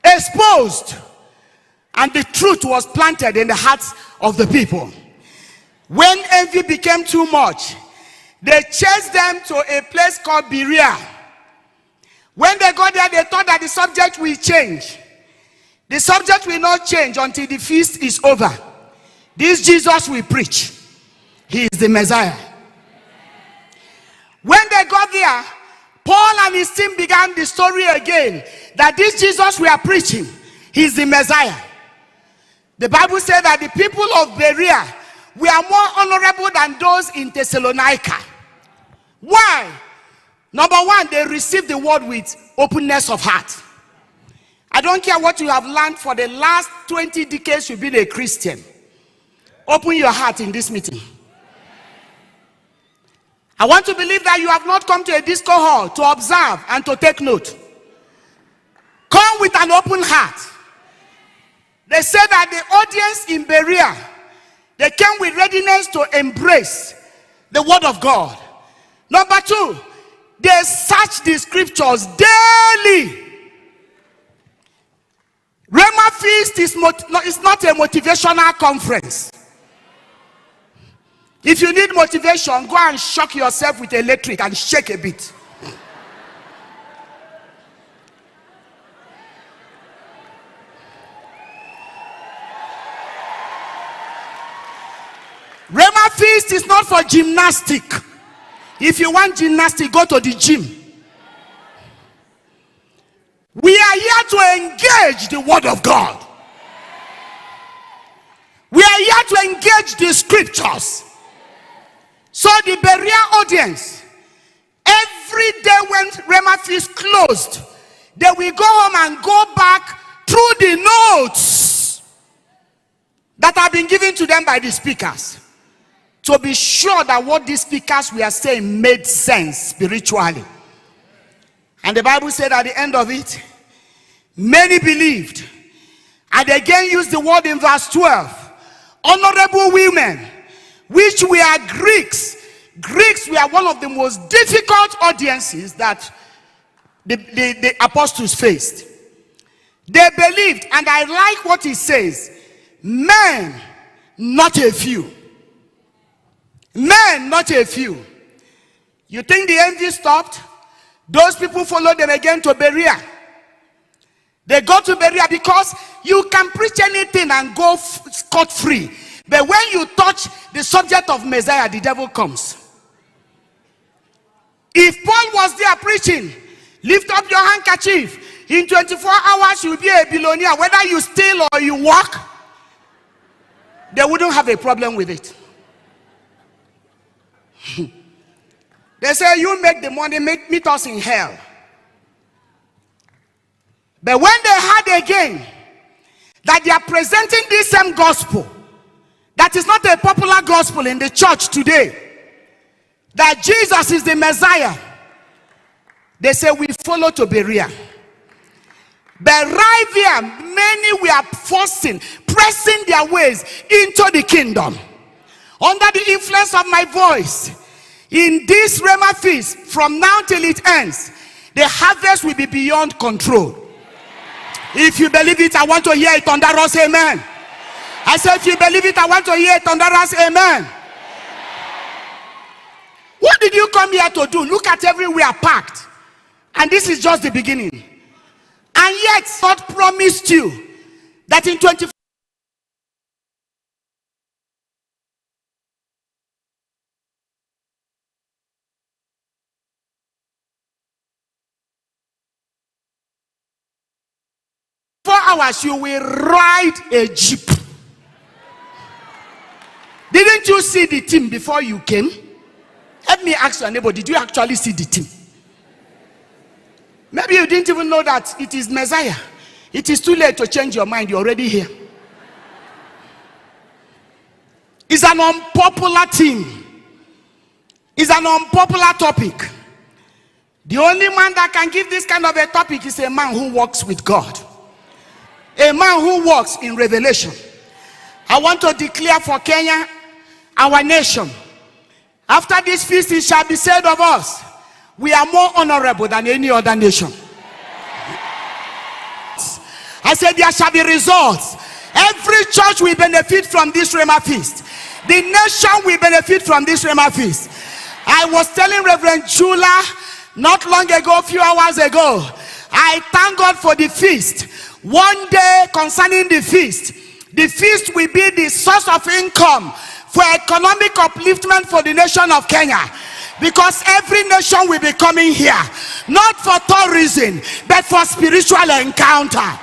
A exposed, and the truth was planted in the hearts of the people. When envy became too much, they chased them to a place called Berea. When they got there, they thought that the subject will change. The subject will not change until the feast is over. This Jesus we preach, he is the Messiah. When they got there, Paul and his team began the story again, that this Jesus we are preaching, he is the Messiah. The Bible said that the people of Berea were more honorable than those in Thessalonica. Why? Number one, they received the word with openness of heart. I don't care what you have learned for the last 20 decades you've been a Christian. Open your heart in this meeting. I want to believe that you have not come to a disco hall to observe and to take note. Come with an open heart. They said that the audience in Berea, they came with readiness to embrace the word of God. Number two, they search the scriptures daily. Rhema Feast is not a motivational conference. If you need motivation, go and shock yourself with electric and shake a bit. Rhema Feast is not for gymnastic. If you want gymnastic, go to the gym. We are here to engage the word of God. We are here to engage the scriptures. So the Berea audience, every day when Rhema Feast closed, they will go home and go back through the notes that have been given to them by the speakers, to be sure that what these speakers were saying made sense spiritually. And the Bible said at the end of it, many believed. And again used the word in verse 12. Honorable women, which were Greeks. Greeks were one of the most difficult audiences that the apostles faced. They believed, and I like what he says, men, not a few. Men, not a few. You think the envy stopped? Those people followed them again to Berea. They go to Berea because you can preach anything and go scot-free. But when you touch the subject of Messiah, the devil comes. If Paul was there preaching, lift up your handkerchief. In 24 hours, you'll be a billionaire. Whether you steal or you walk, they wouldn't have a problem with it. They say, you make the money, meet us in hell. But when they heard again that they are presenting this same gospel, that is not a popular gospel in the church today, that Jesus is the Messiah, they say, we follow to Berea. But right there, many were pressing their ways into the kingdom. Under the influence of my voice, in this Rhema Feast, from now till it ends, the harvest will be beyond control. If you believe it, I want to hear it. Thunderous amen. I said, if you believe it, I want to hear it. Thunderous amen. What did you come here to do? Look at everywhere packed. And this is just the beginning. And yet, God promised you that in 24 hours you will ride a jeep. Didn't you see the team before you came? Let me ask your neighbor, did you actually see the team? Maybe you didn't even know that it is Messiah. It is too late to change your mind. You're already here. It's an unpopular team. It's an unpopular topic. The only man that can give this kind of a topic is a man who walks with God. A man who walks in revelation. I want to declare for Kenya, our nation, after this feast it shall be said of us, we are more honorable than any other nation. I I said there shall be results. Every church will benefit from this Rhema Feast. The nation will benefit from this Rhema Feast. I was telling Reverend Chula not long ago, a few hours ago, I thank God for the feast. One day concerning the feast will be the source of income for economic upliftment for the nation of Kenya. Because every nation will be coming here, not for tourism, but for spiritual encounter.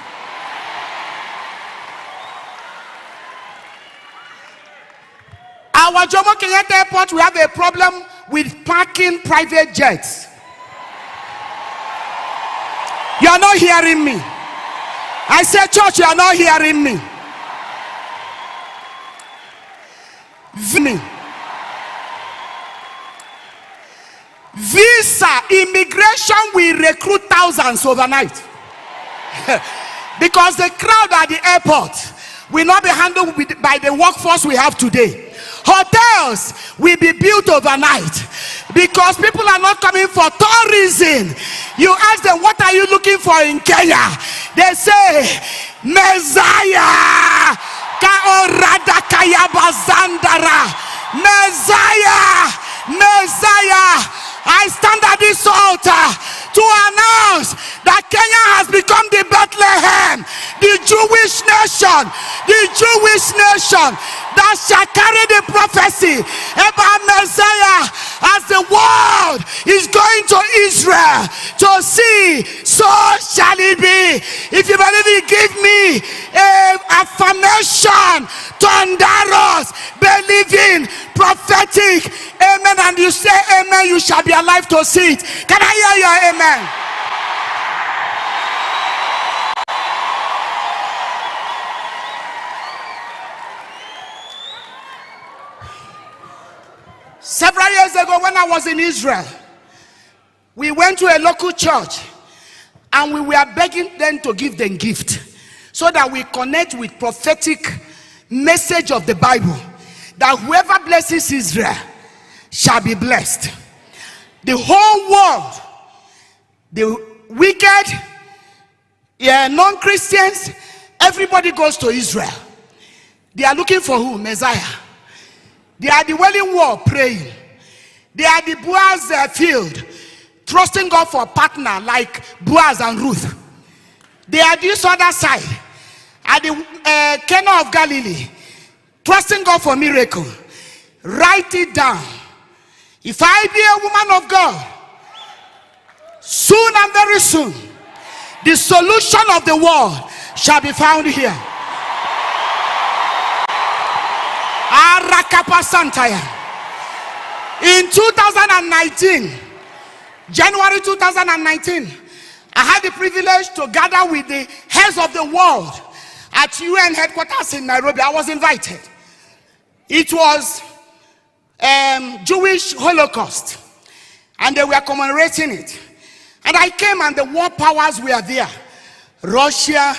Our Jomo Kenyatta Airport, we have a problem with parking private jets. You are not hearing me. I said, church, you are not hearing me. Visa immigration will recruit thousands overnight. Because the crowd at the airport will not be handled by the workforce we have today. Hotels will be built overnight because people are not coming for tourism. You ask them, what are you looking for in Kenya? They say, Messiah. Messiah. I stand at this altar to announce that Kenya has become the Bethlehem, the Jewish nation that shall carry the prophecy about Messiah as the world is going to Israel to see, so shall it be. If you believe it, give me an affirmation, thunderous, believing, prophetic, amen. And you say amen, you shall be alive to see it. Can I hear your amen? Several years ago when I was in Israel, we went to a local church and we were begging them to give them gift so that we connect with prophetic message of the Bible, that whoever blesses Israel shall be blessed. The whole world, the wicked, non-Christians, everybody goes to Israel. They are looking for who? Messiah. They are the Wailing Wall praying. They are the Boaz field, trusting God for a partner like Boaz and Ruth. They are this other side, at the Cana of Galilee, trusting God for miracle. Write it down. If I be a woman of God, soon and very soon, the solution of the world shall be found here. In 2019, January 2019, I had the privilege to gather with the heads of the world at UN headquarters in Nairobi. I was invited. It was Jewish Holocaust, and they were commemorating it. And I came, and the world powers were there. Russia,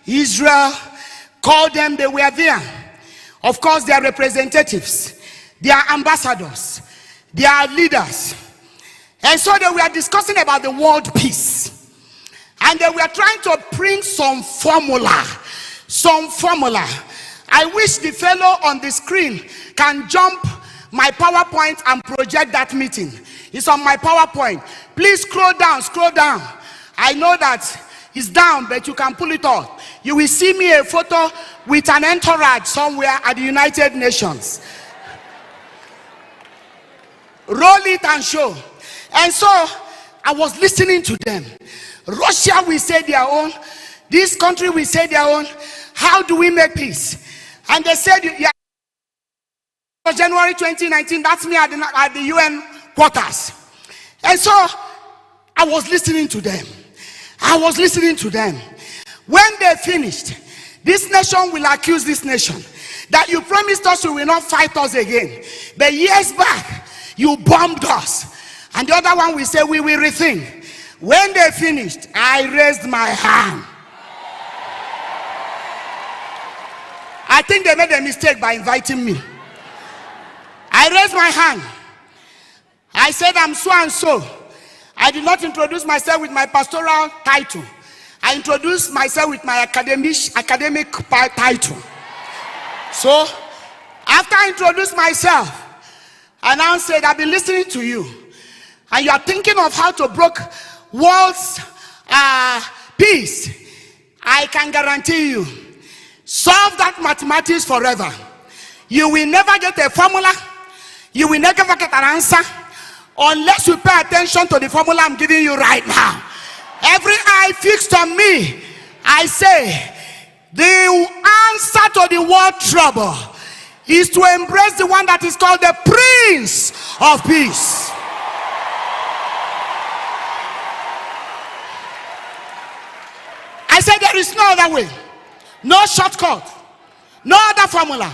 Israel, call them, they were there. Of course, their representatives, their ambassadors, their leaders. And so they were discussing about the world peace. And they were trying to bring some formula. I wish the fellow on the screen can jump my PowerPoint and project that meeting. It's on my PowerPoint. Please scroll down. I know that it's down, but you can pull it off. You will see me a photo with an entourage somewhere at the United Nations. Roll it and show. And so I was listening to them. Russia will say their own. This country will say their own. How do we make peace? And they said, yeah, January 2019, that's me at the UN quarters. And so I was listening to them. When they finished, this nation will accuse this nation that you promised us you will not fight us again. But years back, you bombed us. And the other one will say, we will rethink. When they finished, I raised my hand. I think they made a mistake by inviting me. I raised my hand. I said, I'm so and so. I did not introduce myself with my pastoral title. I introduced myself with my academic title. So, after I introduced myself, I now said, I've been listening to you, and you are thinking of how to break world's peace. I can guarantee you, solve that mathematics forever. You will never get a formula. You will never get an answer unless you pay attention to the formula I'm giving you right now. Every eye fixed on me, I say, the answer to the world trouble is to embrace the one that is called the Prince of Peace. I said there is no other way, no shortcut, no other formula,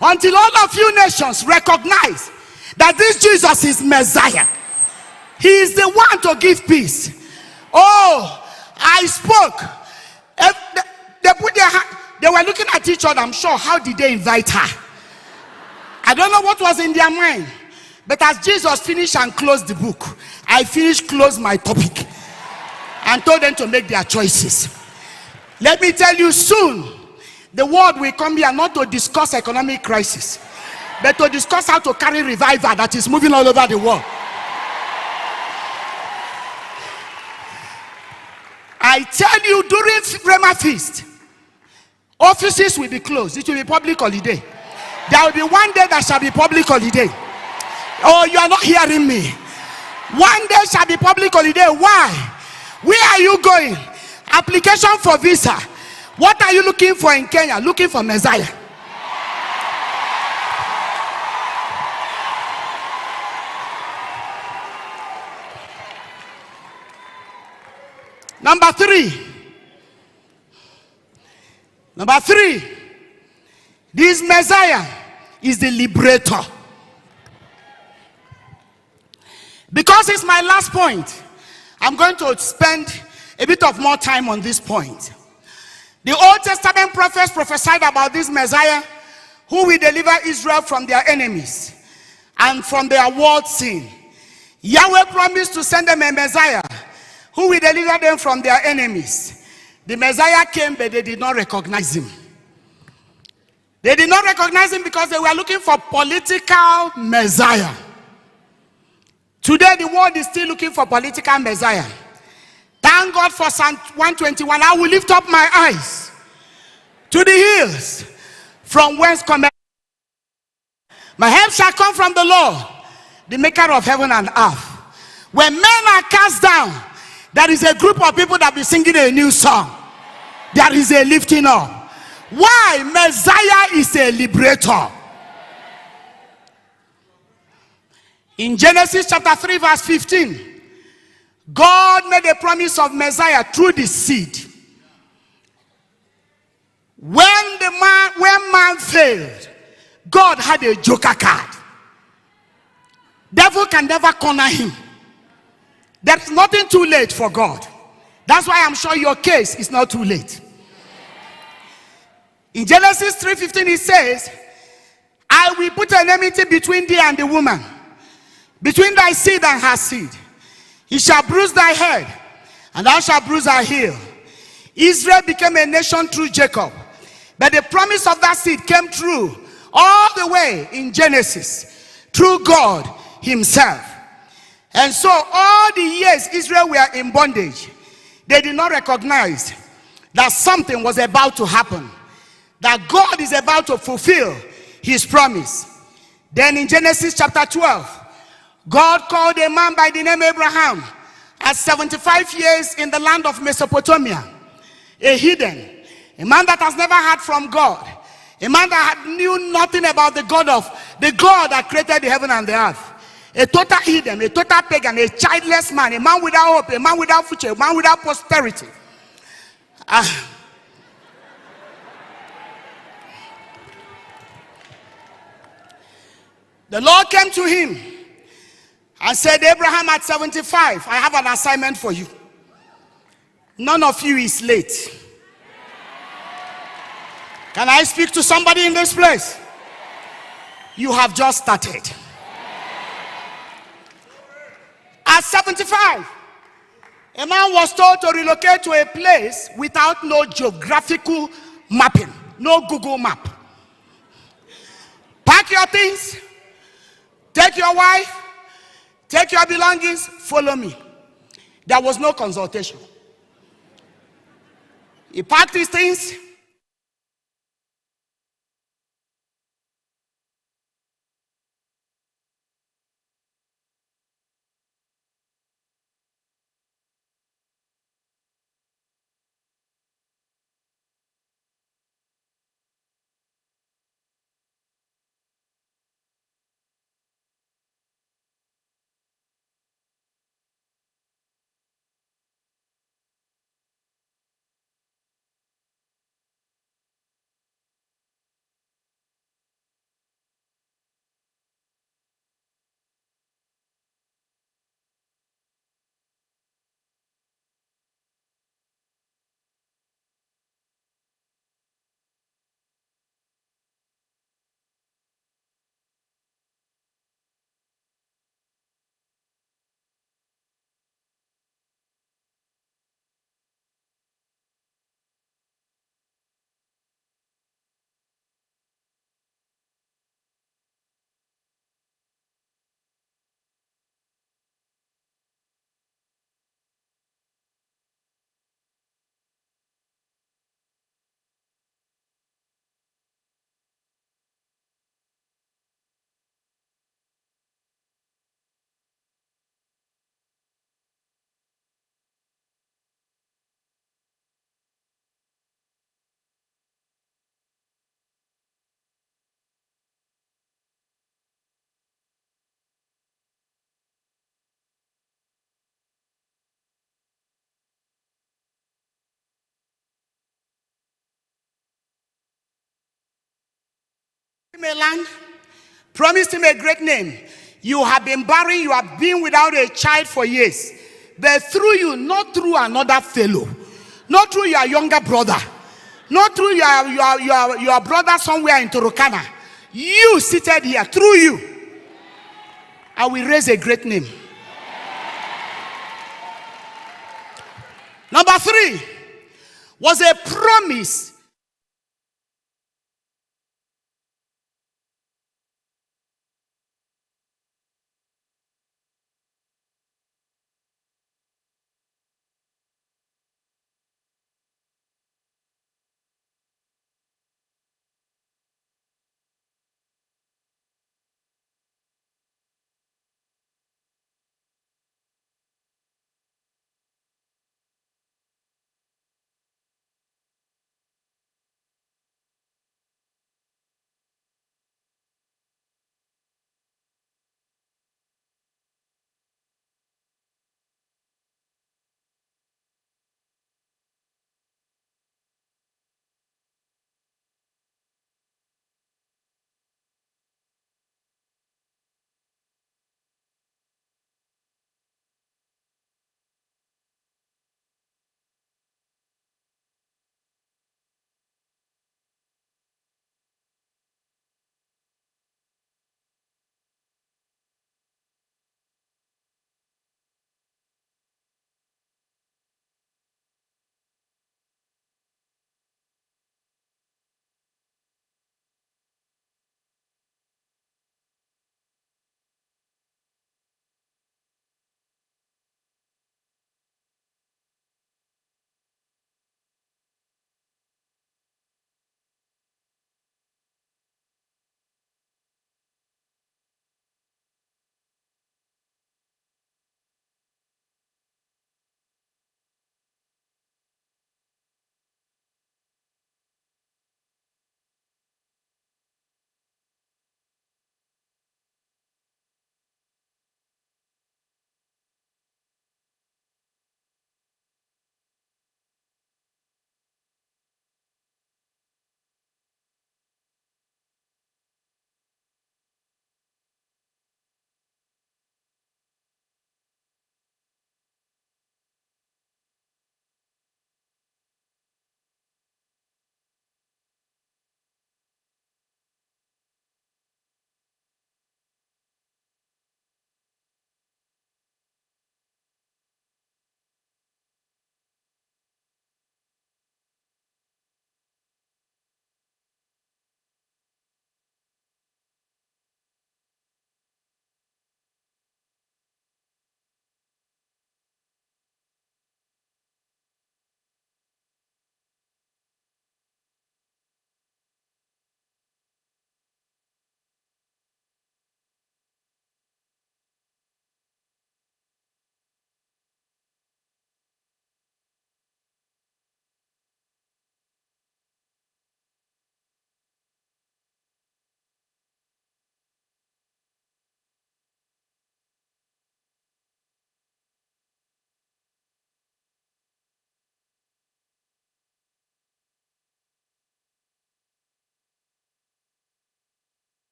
until all of you nations recognize that this Jesus is Messiah. He is the one to give peace. Oh, I spoke. They put their hand, they were looking at each other. I'm sure, how did they invite her? I don't know what was in their mind. But as Jesus finished and closed the book, I closed my topic and told them to make their choices. Let me tell you, soon the world will come here not to discuss economic crisis, but to discuss how to carry revival that is moving all over the world. I tell you, during Rhema Feast, offices will be closed. It will be public holiday. There will be one day that shall be public holiday. Oh, you are not hearing me. One day shall be public holiday. Why? Where are you going? Application for visa. What are you looking for in Kenya? Looking for Messiah. Number three, this Messiah is the liberator. Because it's my last point, I'm going to spend a bit of more time on this point. The Old Testament prophets prophesied about this Messiah who will deliver Israel from their enemies and from their world sin. Yahweh promised to send them a Messiah who will deliver them from their enemies. The Messiah came, but they did not recognize him. They did not recognize him because they were looking for political Messiah. Today, the world is still looking for political Messiah. Thank God for Psalm 121. I will lift up my eyes to the hills, from whence cometh my help shall come from the Lord, the maker of heaven and earth. When men are cast down, there is a group of people that be singing a new song. There is a lifting up. Why? Messiah is a liberator. In Genesis chapter 3 verse 15, God made a promise of Messiah through the seed. When man failed, God had a joker card. Devil can never corner him. There's nothing too late for God. That's why I'm sure your case is not too late. In Genesis 3:15 it says, I will put an enmity between thee and the woman, between thy seed and her seed. He shall bruise thy head, and thou shalt bruise her heel. Israel became a nation through Jacob, but the promise of that seed came true all the way in Genesis through God himself. And so all the years Israel were in bondage, they did not recognize that something was about to happen, that God is about to fulfill his promise. Then in Genesis chapter 12, God called a man by the name Abraham at 75 years in the land of Mesopotamia, a heathen, a man that has never heard from God, a man that knew nothing about the God that created the heaven and the earth. A total heathen, a total pagan, a childless man, a man without hope, a man without future, a man without prosperity. The Lord came to him and said, Abraham, at 75, I have an assignment for you. None of you is late. Can I speak to somebody in this place? You have just started. At 75, A man was told to relocate to a place without no geographical mapping, no Google map. Pack your things, take your wife, take your belongings, follow me. There was no consultation. He packed his things. A land, promised him a great name. You have been barren, you have been without a child for years. But through you, not through another fellow, not through your younger brother, not through your brother somewhere in Turkana. You seated here, through you, I will raise a great name. Number 3 was a promise.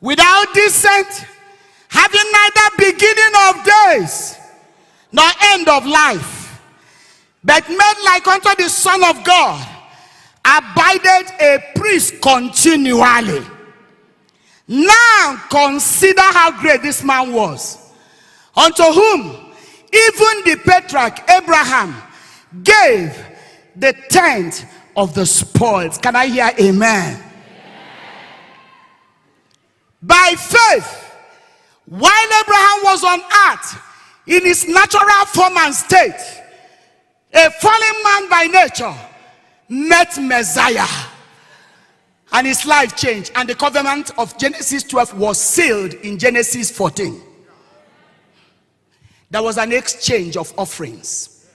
without descent, having neither beginning of days nor end of life, but made like unto the Son of God, abided a priest continually. Now consider how great this man was, unto whom even the patriarch Abraham gave the tenth of the spoils. Can I hear amen? By faith, while Abraham was on earth in his natural form and state, a fallen man by nature met Messiah, and his life changed, and the covenant of Genesis 12 was sealed in Genesis 14. There was an exchange of offerings.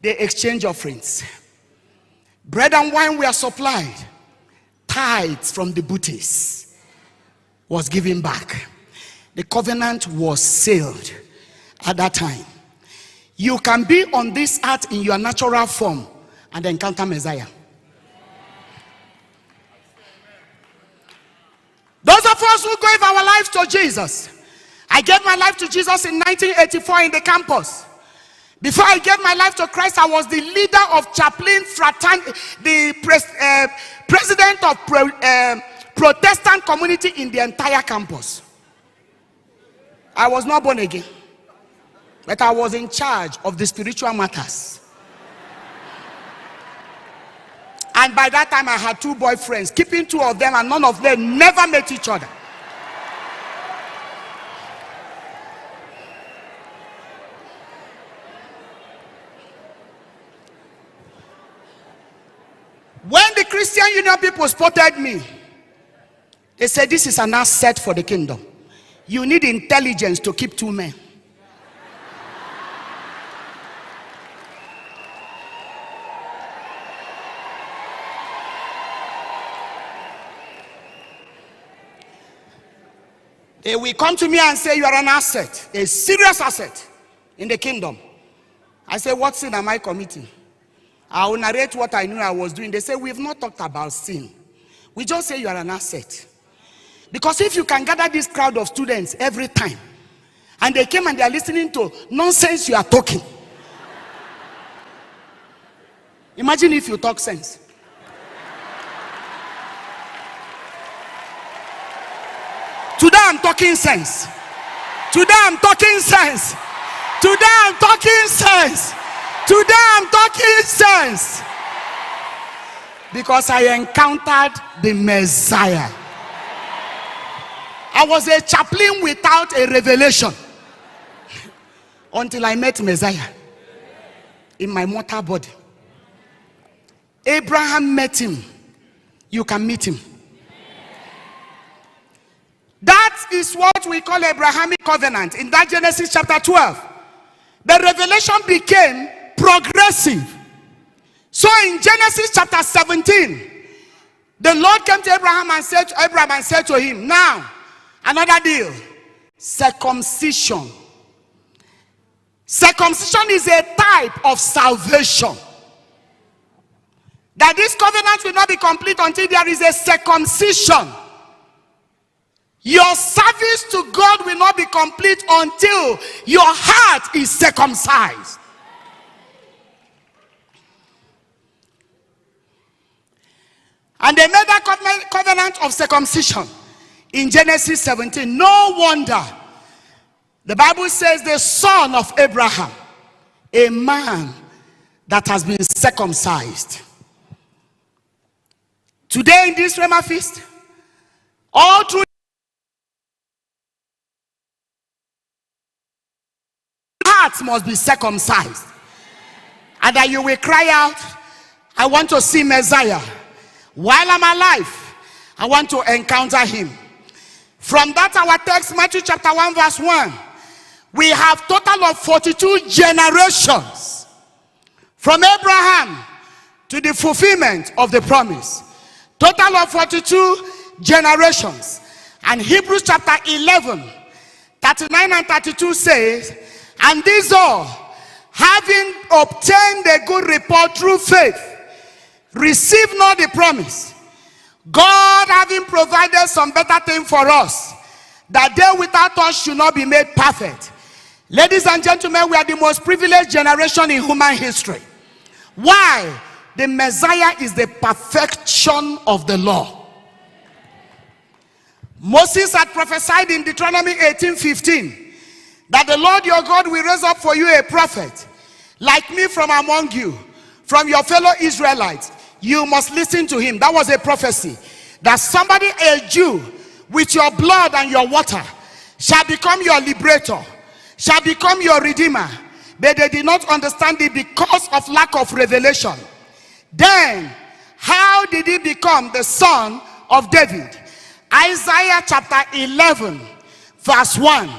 They exchanged offerings. Bread and wine were supplied. Tithes from the booties was given back. The covenant was sealed at that time. You can be on this earth in your natural form and encounter Messiah. Those of us who gave our lives to Jesus. I gave my life to Jesus in 1984 in the campus. Before I gave my life to Christ, I was the leader of chaplain fraternity, the president of Protestant community in the entire campus. I was not born again, but I was in charge of the spiritual matters. And by that time, I had 2 boyfriends, keeping 2 of them, and none of them never met each other. When the Christian Union people spotted me, they said, this is an asset for the kingdom. You need intelligence to keep 2 men. They will come to me and say, you are an asset, a serious asset in the kingdom. I say, what sin am I committing? I will narrate what I knew I was doing. They say, we've not talked about sin. We just say you are an asset. Because if you can gather this crowd of students every time, and they came and they are listening to nonsense you are talking. Imagine if you talk sense. Today I'm talking sense. Today I'm talking sense. Today I'm talking sense. Today I'm talking sense. Because I encountered the Messiah. I was a chaplain without a revelation until I met Messiah in my mortal body. Abraham met him. You can meet him. That is what we call Abrahamic covenant in that Genesis chapter 12. The revelation became progressive. So in Genesis chapter 17, the Lord came to Abraham and said to him, now, another deal, circumcision. Circumcision is a type of salvation. That this covenant will not be complete until there is a circumcision. Your service to God will not be complete until your heart is circumcised. And they made that covenant of circumcision in Genesis 17. No wonder the Bible says the son of Abraham, a man that has been circumcised. Today in this Rhema Feast, all through hearts must be circumcised. And that you will cry out, I want to see Messiah. While I'm alive, I want to encounter him. From that our text, Matthew chapter 1 verse 1, we have total of 42 generations from Abraham to the fulfillment of the promise. Total of 42 generations. And Hebrews chapter 11, 39 and 32 says, and these all, having obtained a good report through faith, receive not the promise, God having provided some better thing for us, that they without us should not be made perfect. Ladies and gentlemen, we are the most privileged generation in human history. Why? The Messiah is the perfection of the law. Moses had prophesied in Deuteronomy 18:15 that the Lord your God will raise up for you a prophet like me from among you, from your fellow Israelites. You must listen to him. That was a prophecy. That somebody, a Jew, with your blood and your water, shall become your liberator, shall become your redeemer. But they did not understand it because of lack of revelation. Then, how did he become the son of David? Isaiah chapter 11, verse 1.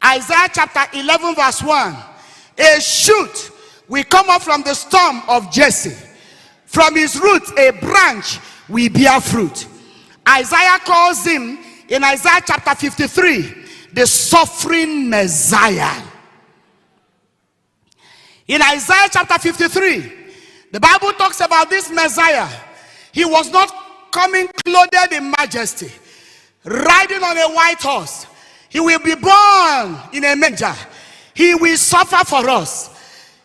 Isaiah chapter 11, verse 1. A shoot will come up from the stump of Jesse. From his root, a branch will bear fruit. Isaiah calls him, in Isaiah chapter 53, the suffering Messiah. In Isaiah chapter 53, the Bible talks about this Messiah. He was not coming clothed in majesty, riding on a white horse. He will be born in a manger. He will suffer for us.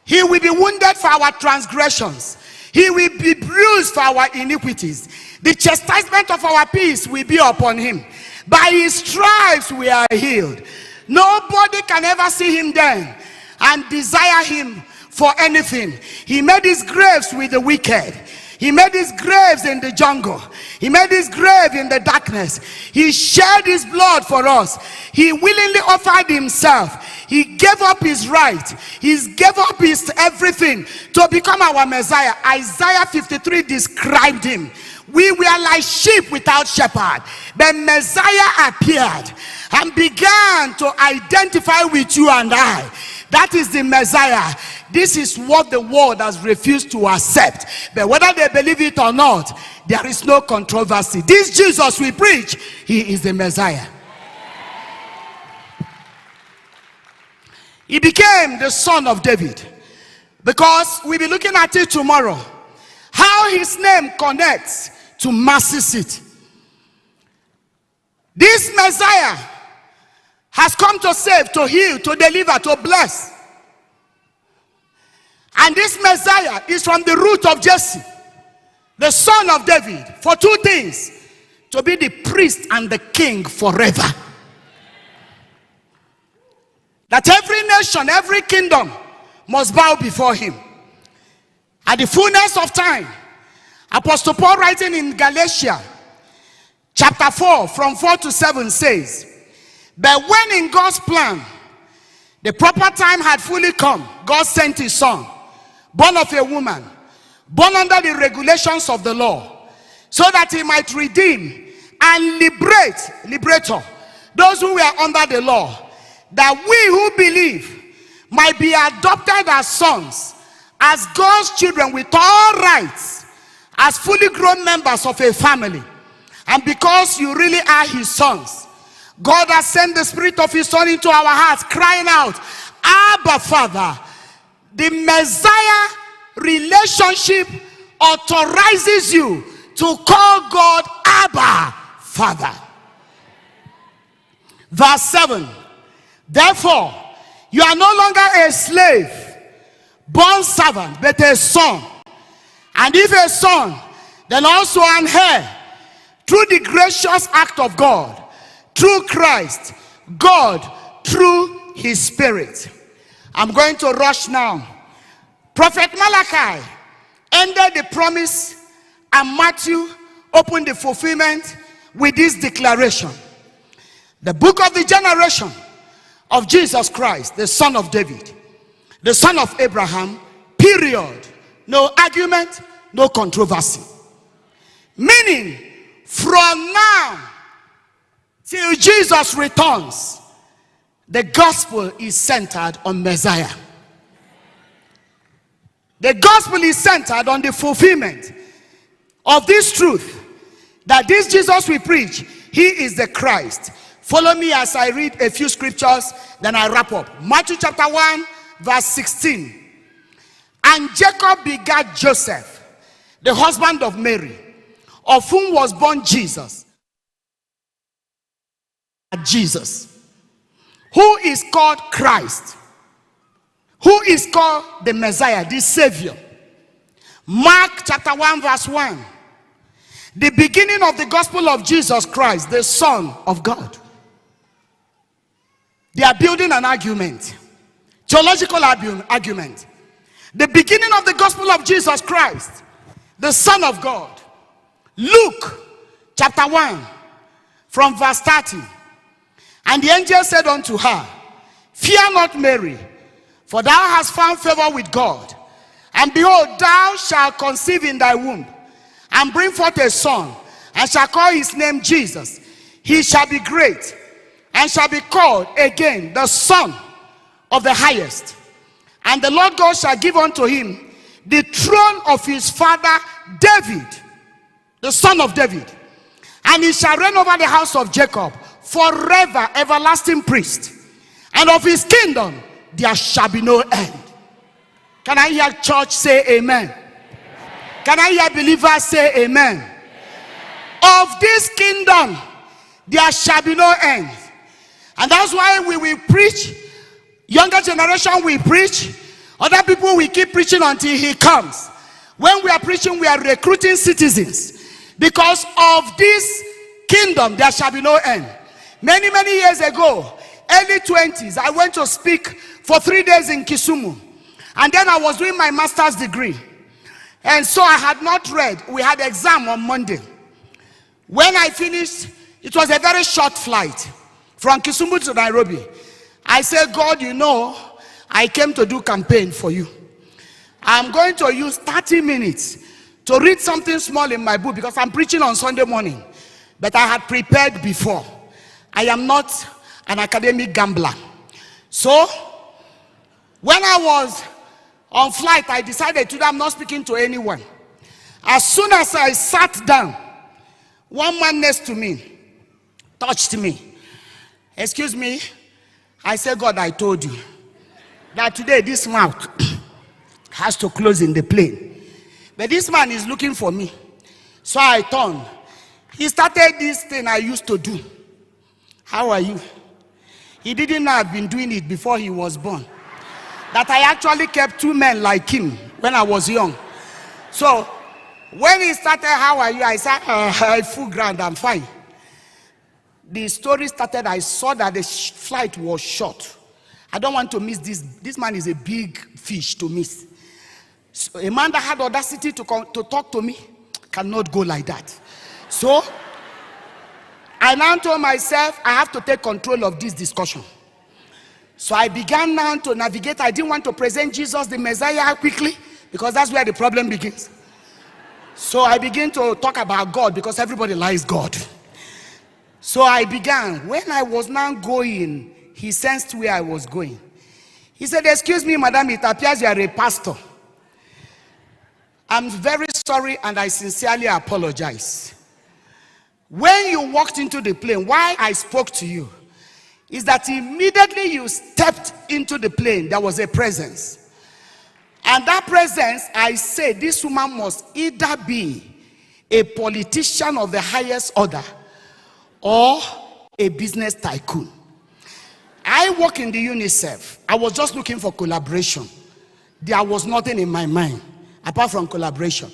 He will be wounded for our transgressions. He will be bruised for our iniquities. The chastisement of our peace will be upon him. By his stripes we are healed. Nobody can ever see him then and desire him for anything. He made his graves with the wicked. He made his graves in the jungle. He made his grave in the darkness. He shed his blood for us. He willingly offered himself. He gave up his right. He gave up his everything to become our Messiah. Isaiah 53 described him. We were like sheep without shepherd. The Messiah appeared and began to identify with you and I. That is the Messiah. This is what the world has refused to accept. But whether they believe it or not, there is no controversy. This Jesus we preach, he is the Messiah. He became the son of David. Because we'll be looking at it tomorrow. How his name connects to mercy seat. This Messiah has come to save, to heal, to deliver, to bless. And this Messiah is from the root of Jesse, the son of David, for two things: to be the priest and the king forever. That every nation, every kingdom must bow before him. At the fullness of time, Apostle Paul, writing in Galatia chapter 4 from 4 to 7 says, but when in God's plan the proper time had fully come, God sent his son, born of a woman, born under the regulations of the law, so that he might redeem and liberator those who were under the law, that we who believe might be adopted as sons, as God's children with all rights, as fully grown members of a family. And because you really are his sons, God has sent the Spirit of his Son into our hearts, crying out, Abba, Father. The Messiah relationship authorizes you to call God Abba, Father. Verse 7. Therefore, you are no longer a slave, born servant, but a son. And if a son, then also an heir, through the gracious act of God, through Christ, God, through his Spirit. I'm going to rush now. Prophet Malachi ended the promise, and Matthew opened the fulfillment with this declaration. The book of the generation of Jesus Christ, the son of David, the son of Abraham, period. No argument, no controversy. Meaning, from now till Jesus returns, the gospel is centered on Messiah. The gospel is centered on the fulfillment of this truth, that this Jesus we preach, he is the Christ. Follow me as I read a few scriptures, then I wrap up. Matthew chapter 1, verse 16. And Jacob begat Joseph, the husband of Mary, of whom was born Jesus. Jesus, who is called Christ, who is called the Messiah, the Savior. Mark chapter 1 verse 1. The beginning of the gospel of Jesus Christ, the Son of God. They are building an argument, theological argument. The beginning of the gospel of Jesus Christ, the Son of God. Luke chapter 1 from verse 30. And the angel said unto her, Fear not, Mary, for thou hast found favor with God. And behold, thou shalt conceive in thy womb, and bring forth a son, and shall call his name Jesus. He shall be great, and shall be called again the Son of the Highest. And the Lord God shall give unto him the throne of his father David, the son of David. And he shall reign over the house of Jacob forever, everlasting priest. And of his kingdom there shall be no end. Can I hear church say amen? Can I hear believers say amen? Of this kingdom there shall be no end. And that's why we will preach. Younger generation will preach. Other people will keep preaching until he comes. When we are preaching, we are recruiting citizens. Because of this kingdom there shall be no end. Many years ago, early 20s, I went to speak for 3 days in Kisumu. And then I was doing my master's degree. And so I had not read. We had exam on Monday. When I finished, it was a very short flight from Kisumu to Nairobi. I said, God, you know, I came to do campaign for you. I'm going to use 30 minutes to read something small in my book because I'm preaching on Sunday morning. But I had prepared before. I am not an academic gambler. So, when I was on flight, I decided today I'm not speaking to anyone. As soon as I sat down, one man next to me touched me. Excuse me. I said, God, I told you that today this mouth has to close in the plane. But this man is looking for me. So I turned. He started this thing I used to do. How are you? He didn't know I've been doing it before he was born. That I actually kept 2 men like him when I was young. So when he started, how are you? I said, I full ground, I'm fine. The story started, I saw that the flight was short. I don't want to miss this. This man is a big fish to miss. So a man that had audacity to talk to me cannot go like that. So I now told myself, I have to take control of this discussion. So I began now to navigate. I didn't want to present Jesus the Messiah quickly because that's where the problem begins. So I began to talk about God because everybody likes God. So I began. When I was now going, he sensed where I was going. He said, excuse me, madam, it appears you are a pastor. I'm very sorry and I sincerely apologize. When you walked into the plane, why I spoke to you is that immediately you stepped into the plane, there was a presence. And that presence, I said, this woman must either be a politician of the highest order or a business tycoon. I work in the UNICEF. I was just looking for collaboration. There was nothing in my mind apart from collaboration.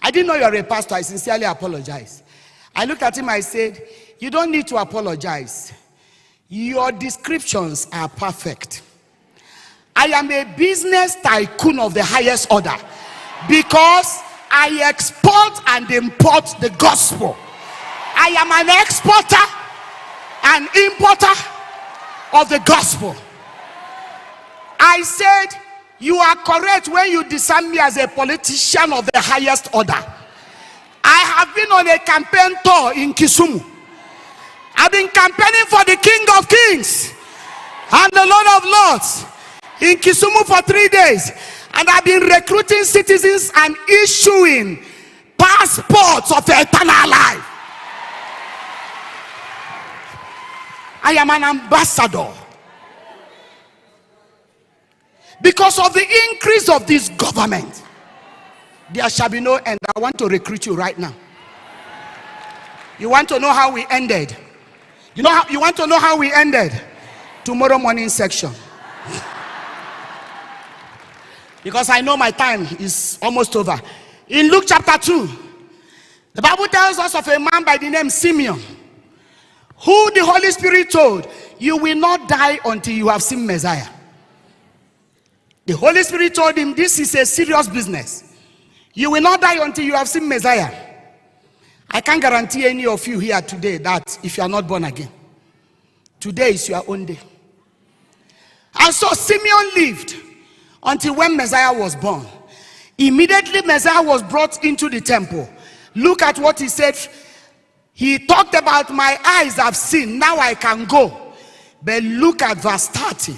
I didn't know you were a pastor. I sincerely apologize. I looked at him, I said, you don't need to apologize. Your descriptions are perfect. I am a business tycoon of the highest order because I export and import the gospel. I am an exporter and importer of the gospel. I said, you are correct when you discern me as a politician of the highest order. I have been on a campaign tour in Kisumu. I've been campaigning for the King of Kings and the Lord of Lords in Kisumu for 3 days. And I've been recruiting citizens and issuing passports of eternal life. I am an ambassador. Because of the increase of this government, there shall be no end. I want to recruit you right now. You want to know how we ended? You want to know how we ended? Tomorrow morning section. Because I know my time is almost over. In Luke chapter 2, the Bible tells us of a man by the name Simeon, who the Holy Spirit told, you will not die until you have seen Messiah. The Holy Spirit told him, this is a serious business. You will not die until you have seen Messiah. I can't guarantee any of you here today that if you are not born again, today is your own day. And so Simeon lived until when Messiah was born. Immediately Messiah was brought into the temple. Look at what he said. He talked about, my eyes have seen, now I can go. But look at verse 30.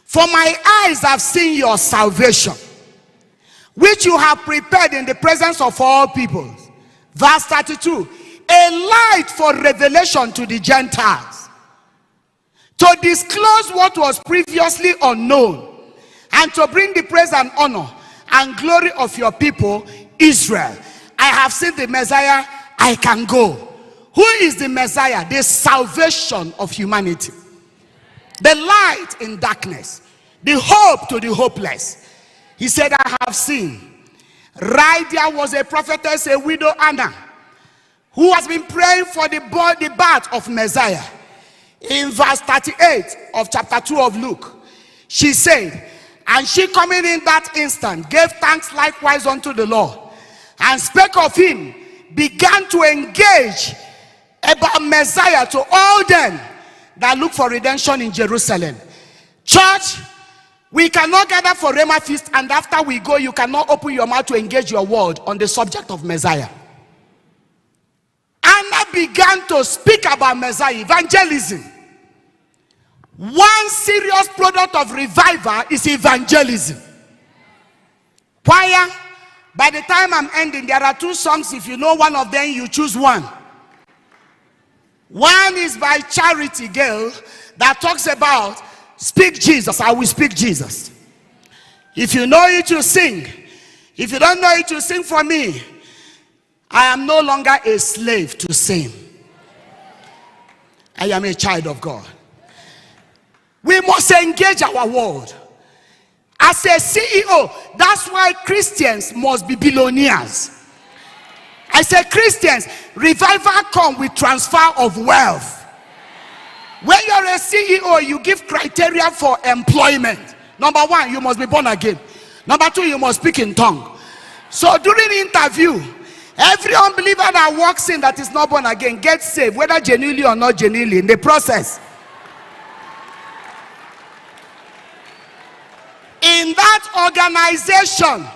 For my eyes have seen your salvation, which you have prepared in the presence of all peoples. Verse 32. A light for revelation to the Gentiles, to disclose what was previously unknown, and to bring the praise and honor and glory of your people, Israel. I have seen the Messiah, I can go. Who is the Messiah? The salvation of humanity. The light in darkness. The hope to the hopeless. He said, I have seen. Right there was a prophetess, a widow Anna, who has been praying for the birth of Messiah. In verse 38 of chapter 2 of Luke, she said, and she coming in that instant, gave thanks likewise unto the Lord, and spake of him, began to engage about Messiah to all them that look for redemption in Jerusalem. Church, we cannot gather for Rhema Feast, and after we go, you cannot open your mouth to engage your word on the subject of Messiah. Anna began to speak about Messiah, evangelism. One serious product of revival is evangelism. Choir, by the time I'm ending, there are 2 songs. If you know one of them, you choose one. One is by Charity Girl that talks about speak Jesus. I will speak Jesus. If you know it, you sing. If you don't know it, you sing for me. I am no longer a slave to sin. I am a child of God. We must engage our world. As a CEO, that's why Christians must be billionaires. I say Christians, revival comes with transfer of wealth. When you're a CEO, you give criteria for employment. Number 1, you must be born again. Number 2, you must speak in tongue. So during the interview, every unbeliever that walks in that is not born again gets saved, whether genuinely or not genuinely, in the process. In that organization,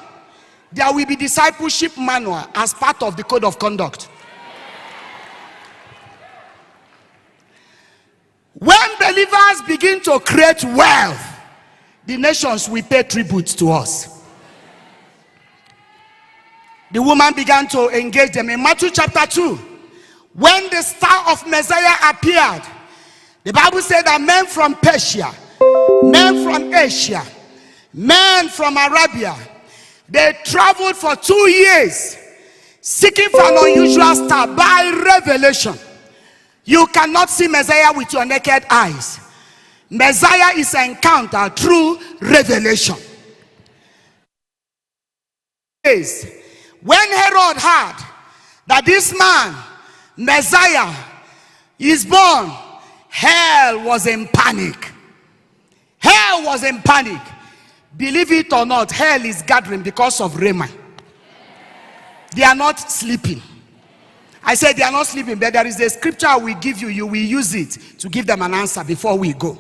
there will be discipleship manual as part of the code of conduct. When believers begin to create wealth, the nations will pay tribute to us. The woman began to engage them. In Matthew chapter 2, when the star of Messiah appeared, the Bible said that men from Persia, men from Asia, men from Arabia, they traveled for 2 years seeking for an unusual star by revelation. You cannot see Messiah with your naked eyes. Messiah is encountered through revelation. When Herod heard that this man, Messiah, is born, hell was in panic. Hell was in panic. Believe it or not, hell is gathering because of Rhema. They are not sleeping. I said they are not sleeping, but there is a scripture I will give you. You will use it to give them an answer before we go.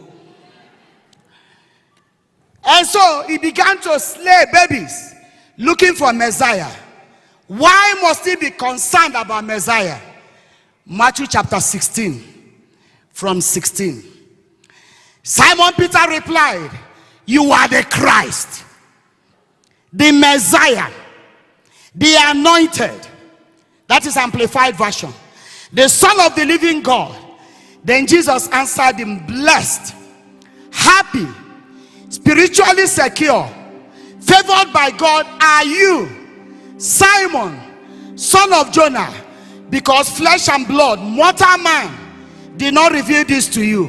And so he began to slay babies looking for Messiah. Why must he be concerned about Messiah? Matthew chapter 16 from 16. Simon Peter replied, you are the Christ, the Messiah, the anointed. That is amplified version. The Son of the living God. Then Jesus answered him, blessed, happy, spiritually secure, favored by God are you, Simon, son of Jonah. because flesh and blood, mortal man, did not reveal this to you,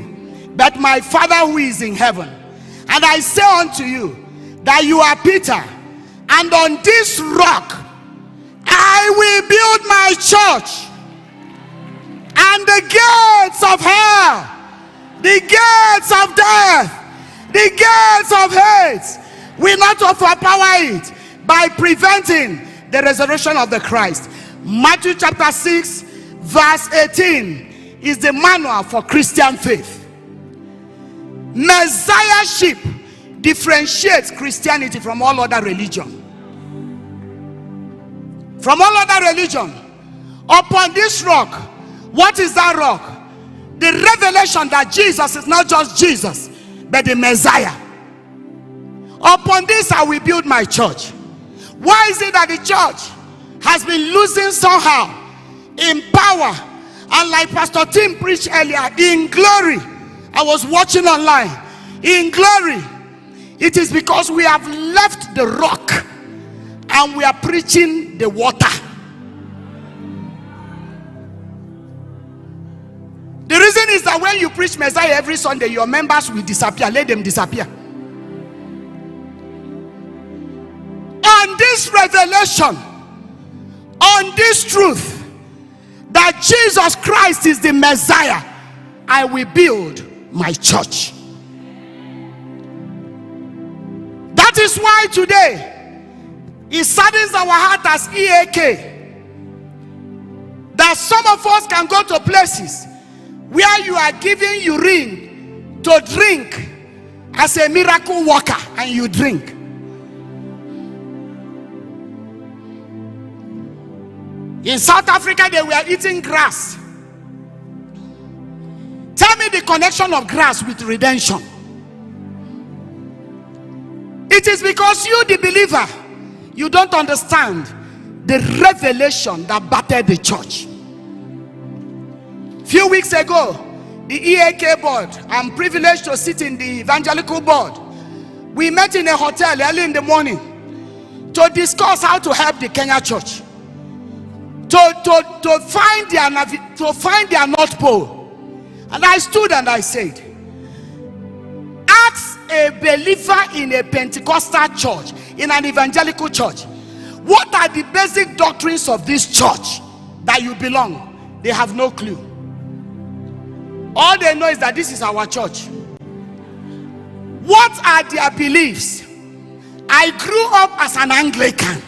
but my Father who is in heaven. And I say unto you that you are Peter, and on this rock I will build my church, and the gates of hell, the gates of death, the gates of hate will not overpower it by preventing the resurrection of the Christ. Matthew chapter 6 verse 18 is the manual for Christian faith. Messiahship differentiates Christianity from all other religion. From all other religion. Upon this rock, what is that rock? The revelation that Jesus is not just Jesus, but the Messiah. Upon this I will build my church. Why is it that the church has been losing somehow in power? And like Pastor Tim preached earlier, in glory. I was watching online. In glory, it is because we have left the rock and we are preaching the water. The reason is that when you preach Messiah every Sunday, your members will disappear. Let them disappear. On this revelation, on this truth that Jesus Christ is the Messiah, I will build my church. That is why today it saddens our heart as EAK that some of us can go to places where you are giving urine to drink as a miracle worker, and you drink. In South Africa, they were eating grass. Tell me the connection of grass with redemption. It is because you, the believer, you don't understand the revelation that battered the church. Few weeks ago, the EAK board, I'm privileged to sit in the evangelical board. We met in a hotel early in the morning to discuss how to help the Kenya church, to find their North Pole. And I stood and I said, ask a believer in a Pentecostal church, in an evangelical church, what are the basic doctrines of this church that you belong? They have no clue. All they know is that this is our church. What are their beliefs? I grew up as an Anglican.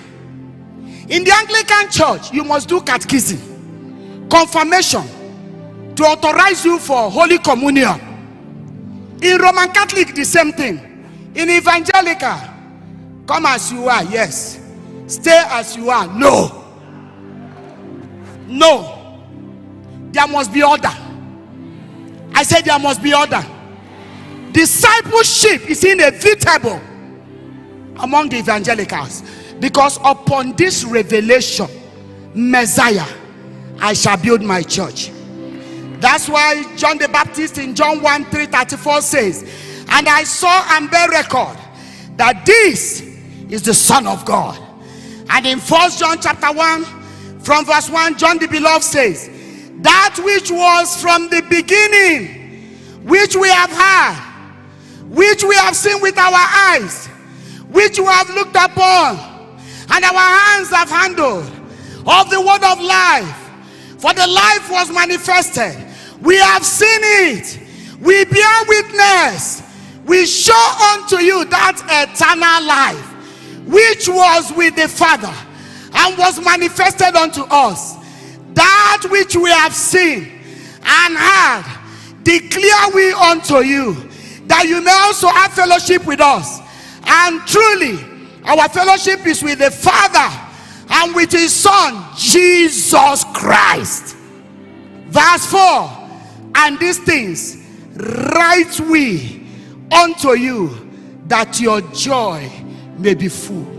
In the Anglican church, you must do catechism, confirmation, to authorize you for Holy Communion. In Roman Catholic, the same thing. In Evangelical, come as you are, yes. Stay as you are, no. No. There must be order. I said there must be order. Discipleship is inevitable among the evangelicals, because upon this revelation, Messiah, I shall build my church. That's why John the Baptist in John 1:3-34 says, and I saw and bear record that this is the Son of God. And in 1 John chapter 1 from verse 1, John the Beloved says, that which was from the beginning, which we have heard, which we have seen with our eyes, which we have looked upon, and our hands have handled, of the word of life. For the life was manifested. We have seen it. We bear witness. We show unto you that eternal life, which was with the Father, and was manifested unto us. That which we have seen and heard, declare we unto you, that you may also have fellowship with us. And truly, our fellowship is with the Father and with his Son, Jesus Christ. Verse 4, and these things write we unto you, that your joy may be full.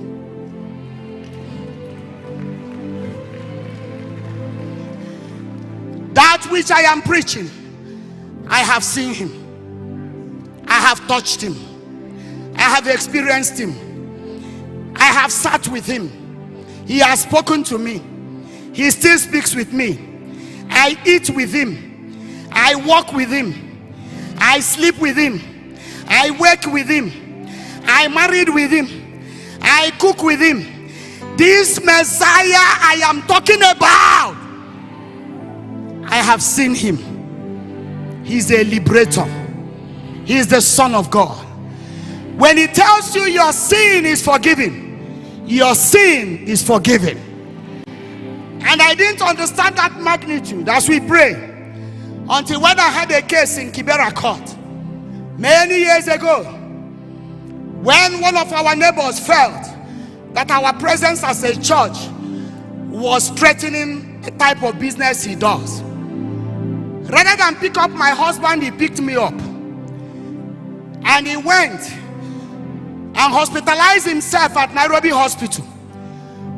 That which I am preaching, I have seen him. I have touched him. I have experienced him. I have sat with him. He has spoken to me. He still speaks with me. I eat with him. I walk with him. I sleep with him. I work with him. I married with him. I cook with him. This Messiah I am talking about, I have seen him. He's a liberator. He is the Son of God. When he tells you your sin is forgiven, your sin is forgiven. And I didn't understand that magnitude as we pray until when I had a case in Kibera Court many years ago, when one of our neighbors felt that our presence as a church was threatening the type of business he does. Rather than pick up my husband, he picked me up. And he went and hospitalized himself at Nairobi Hospital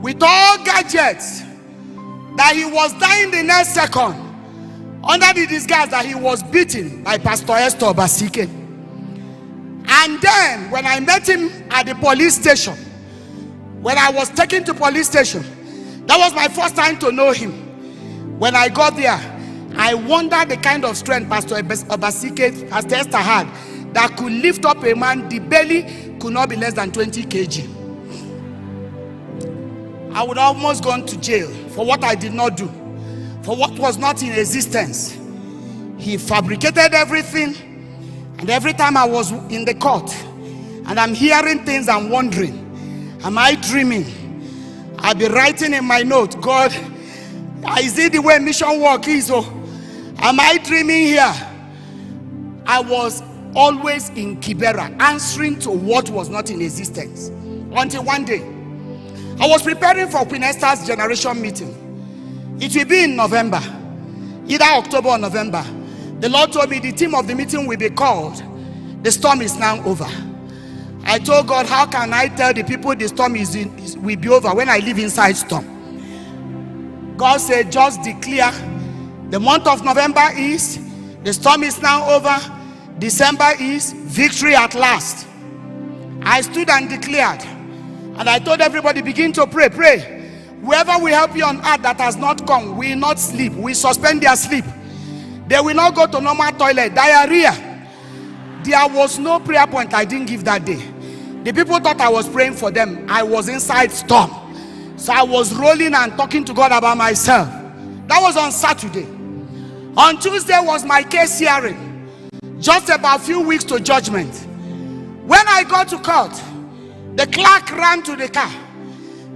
with all gadgets that he was dying the next second under the disguise that he was beaten by Pastor Esther Obasi. And then when I met him at the police station, when I was taken to police station, that was my first time to know him. When I got there, I wondered the kind of strength Pastor Obasi, Pastor Esther had, that could lift up a man. The belly could not be less than 20 kg. I would almost gone to jail for what I did not do, for what was not in existence. He fabricated everything, and every time I was in the court and I'm hearing things, I'm wondering, am I dreaming? I'll be writing in my note, God, is it the way mission work is? Or am I dreaming here? I was always in Kibera, answering to what was not in existence. Until one day, I was preparing for Queen Esther's generation meeting. It will be in November, either October or November. The Lord told me the theme of the meeting will be called, "The Storm is Now Over." I told God, how can I tell the people the storm will be over when I live inside storm? God said, just declare the month of November is, the storm is now over. December is victory at last. I stood and declared, and I told everybody, begin to pray, pray. Whoever will help you on earth that has not come will not sleep, will suspend their sleep. They will not go to normal toilet, diarrhea. There was no prayer point I didn't give that day. The people thought I was praying for them. I was inside storm. So I was rolling and talking to God about myself. That was on Saturday. On Tuesday was my case hearing. Just about a few weeks to judgment. When I got to court, the clerk ran to the car.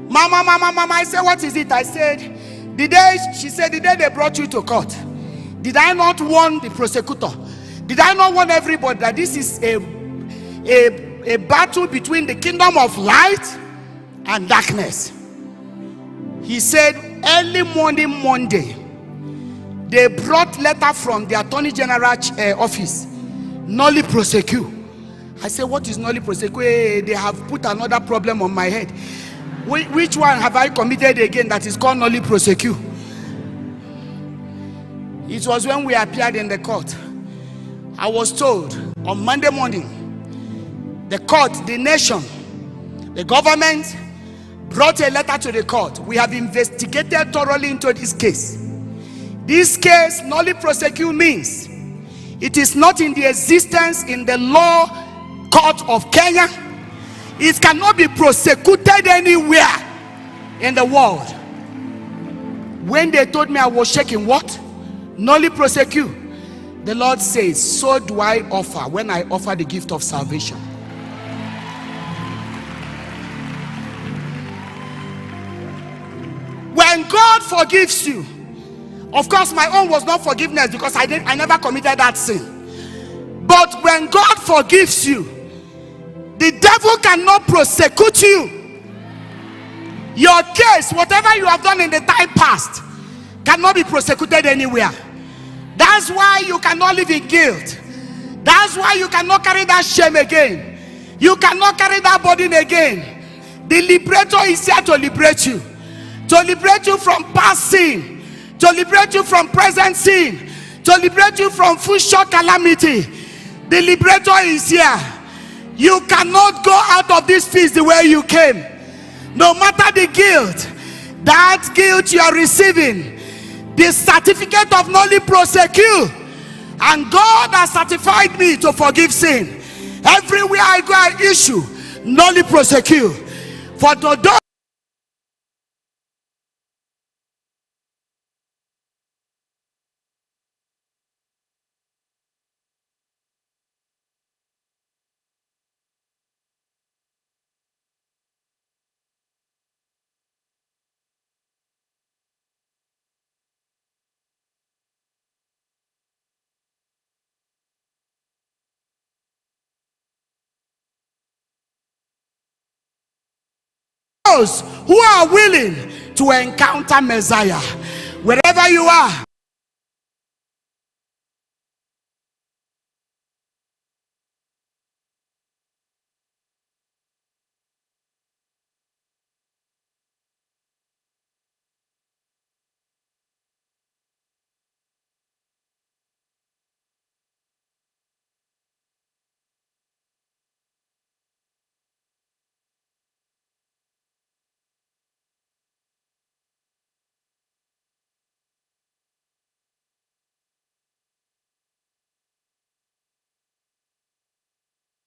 Mama, mama, mama. I said, what is it? I said, she said, the day they brought you to court, did I not warn the prosecutor? Did I not warn everybody that this is a battle between the kingdom of light and darkness? He said, early morning Monday, they brought letter from the Attorney General office, nulli prosecute. I said, what is nulli prosecute? They have put another problem on my head. Which one have I committed again that is called nulli prosecute? It was when we appeared in the court. I was told on Monday morning, the court, the nation, the government brought a letter to the court. We have investigated thoroughly into this case. This case, nulli prosecute, means it is not in the existence in the law court of Kenya. It cannot be prosecuted anywhere in the world. When they told me, I was shaking. What? Nulli prosecute. The Lord says, so do I offer when I offer the gift of salvation. When God forgives you, of course my own was not forgiveness because I never committed that sin. But when God forgives you, the devil cannot prosecute you. Your case, whatever you have done in the time past, cannot be prosecuted anywhere. That's why you cannot live in guilt. That's why you cannot carry that shame again. You cannot carry that burden again. The liberator is here to liberate you. To liberate you from past sin. To liberate you from present sin. To liberate you from future calamity. The liberator is here. You cannot go out of this feast the way you came. No matter the guilt, That guilt you are receiving, the certificate of nolli prosecute, and God has certified me to forgive sin. Everywhere I go, I issue nolli prosecute. For those who are willing to encounter Messiah, wherever you are,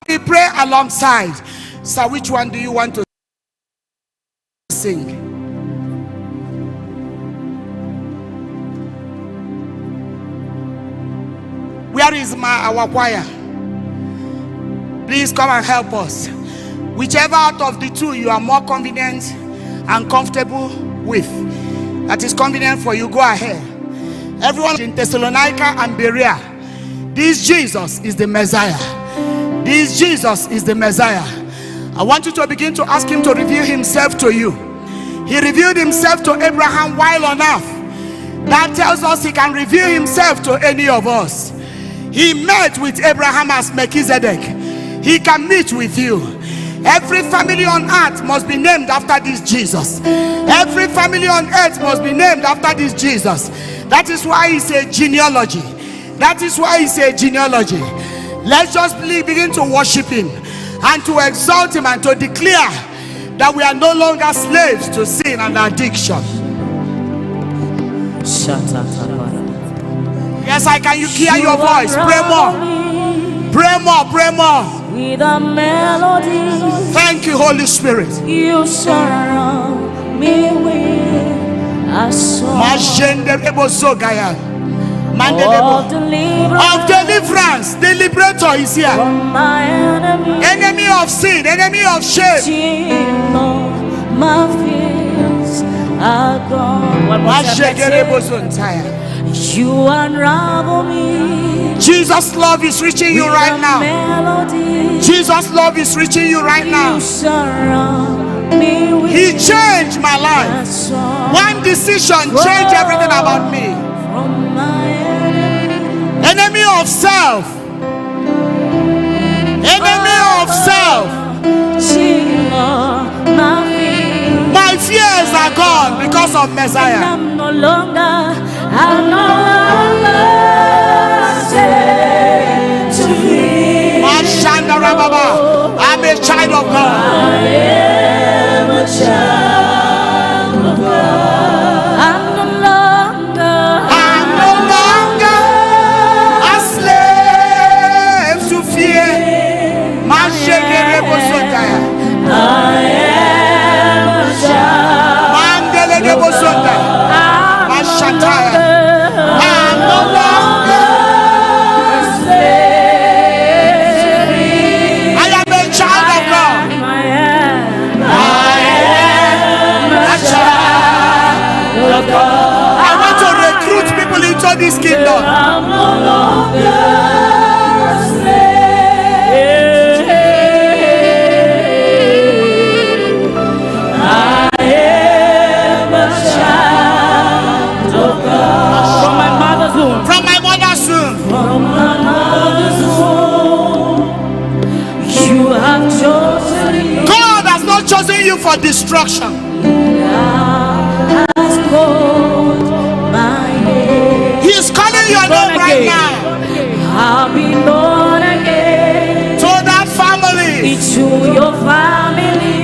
we pray alongside. So which one do you want to sing? Where is our choir? Please come and help us. Whichever out of the two you are more convenient and comfortable with, that is convenient for you, go ahead. Everyone in Thessalonica and Berea, this Jesus is the Messiah. This Jesus is the Messiah. I want you to begin to ask him to reveal himself to you. He revealed himself to Abraham while on earth. That tells us he can reveal himself to any of us. He met with Abraham as Melchizedek. He can meet with you. Every family on earth must be named after this Jesus. Every family on earth must be named after this Jesus. That is why it's a genealogy. That is why it's a genealogy. Let's just begin to worship him and to exalt him and to declare that we are no longer slaves to sin and addiction. Yes, I can hear your voice. Pray more. Pray more. Pray more. With a melody. Thank you, Holy Spirit. You surround me with a song of deliverance. The liberator is here. Enemy of sin, enemy of shame. My fears are gone. You unravel me. Jesus' love is reaching you right now. Jesus' love is reaching you right now. He changed my life. One decision changed everything about me. Enemy of self. Enemy of self. My fears are gone because of Messiah. I'm no longer set to free. I'm a child of God. I am a child of God. I'm no longer a slave to fear. I am a child of God. I'm no longer a slave to free. I am a child of God. I am a child of God. I want to recruit people into this kingdom. I'm no longer a slave. I am a child of God. From my mother's womb. From my mother's womb. From my mother's womb. You have chosen me. God has not chosen you for destruction. Has called my name. He is calling your name right now. I'll be born again. To that family. Into your family.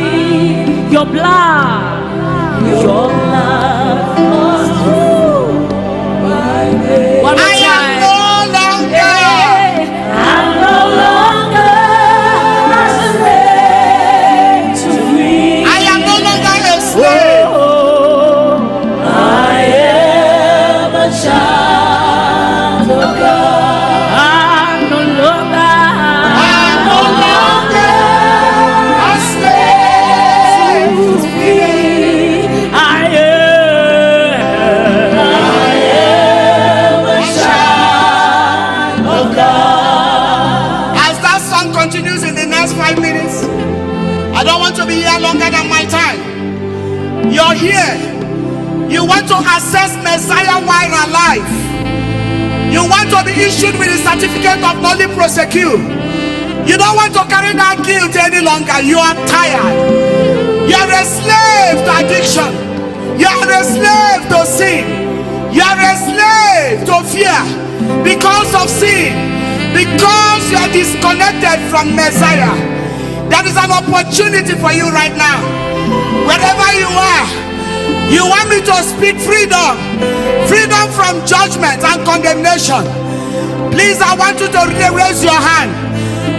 Your blood Your love was true. One more time. I'm no longer a slave to me. I am no longer a slave. I am a child of God. I'm no longer a slave to me. I am a child of God. As that song continues in the next 5 minutes, I don't want to be here longer than my time. You're here. You want to access Messiah while alive. You want to be issued with a certificate of non prosecute. You don't want to carry that guilt any longer. You are tired. You are a slave to addiction. You are a slave to sin. You are a slave to fear because of sin. Because you are disconnected from Messiah. There is an opportunity for you right now. Wherever you are, you want me to speak freedom. Freedom from judgment and condemnation. Please, I want you to raise your hand.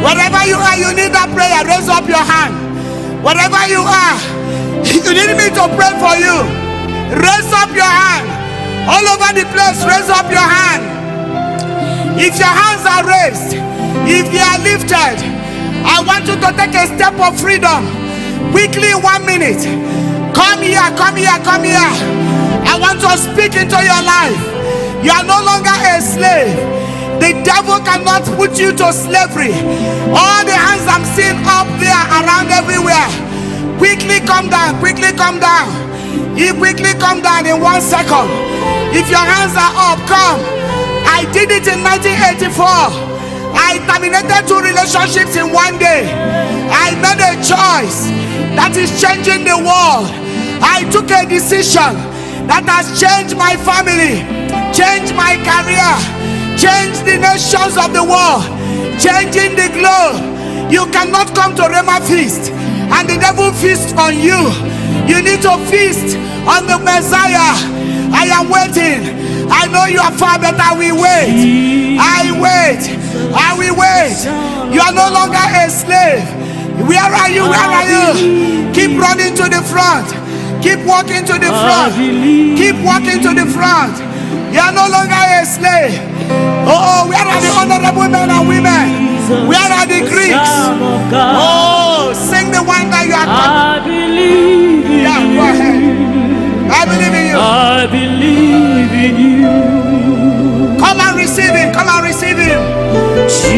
Wherever you are, you need that prayer. Raise up your hand. Wherever you are, you need me to pray for you. Raise up your hand. All over the place, raise up your hand. If your hands are raised, if they are lifted, I want you to take a step of freedom. Quickly, 1 minute. Come here, come here, come here. I want to speak into your life. You are no longer a slave. The devil cannot put you to slavery. All the hands I'm seeing up there, around everywhere. Quickly come down, quickly come down. You quickly come down in 1 second. If your hands are up, come. I did it in 1984. I terminated 2 relationships in 1 day. I made a choice that is changing the world. I took a decision that has changed my family, changed my career, changed the nations of the world, changing the globe. You cannot come to Rhema Feast and the devil feast on you. You need to feast on the Messiah. I am waiting. I know you are far, but I will wait. I wait. I will wait. You are no longer a slave. Where are you? Where are you? Keep running to the front. Keep walking to the front. Keep walking to the front. You are no longer a slave. Oh, where are the honorable men and women? Where are the Greeks? Oh, sing the one that you are I believe in yeah, go ahead. I believe in you. I believe in you. Come and receive him. Come and receive him. Jesus,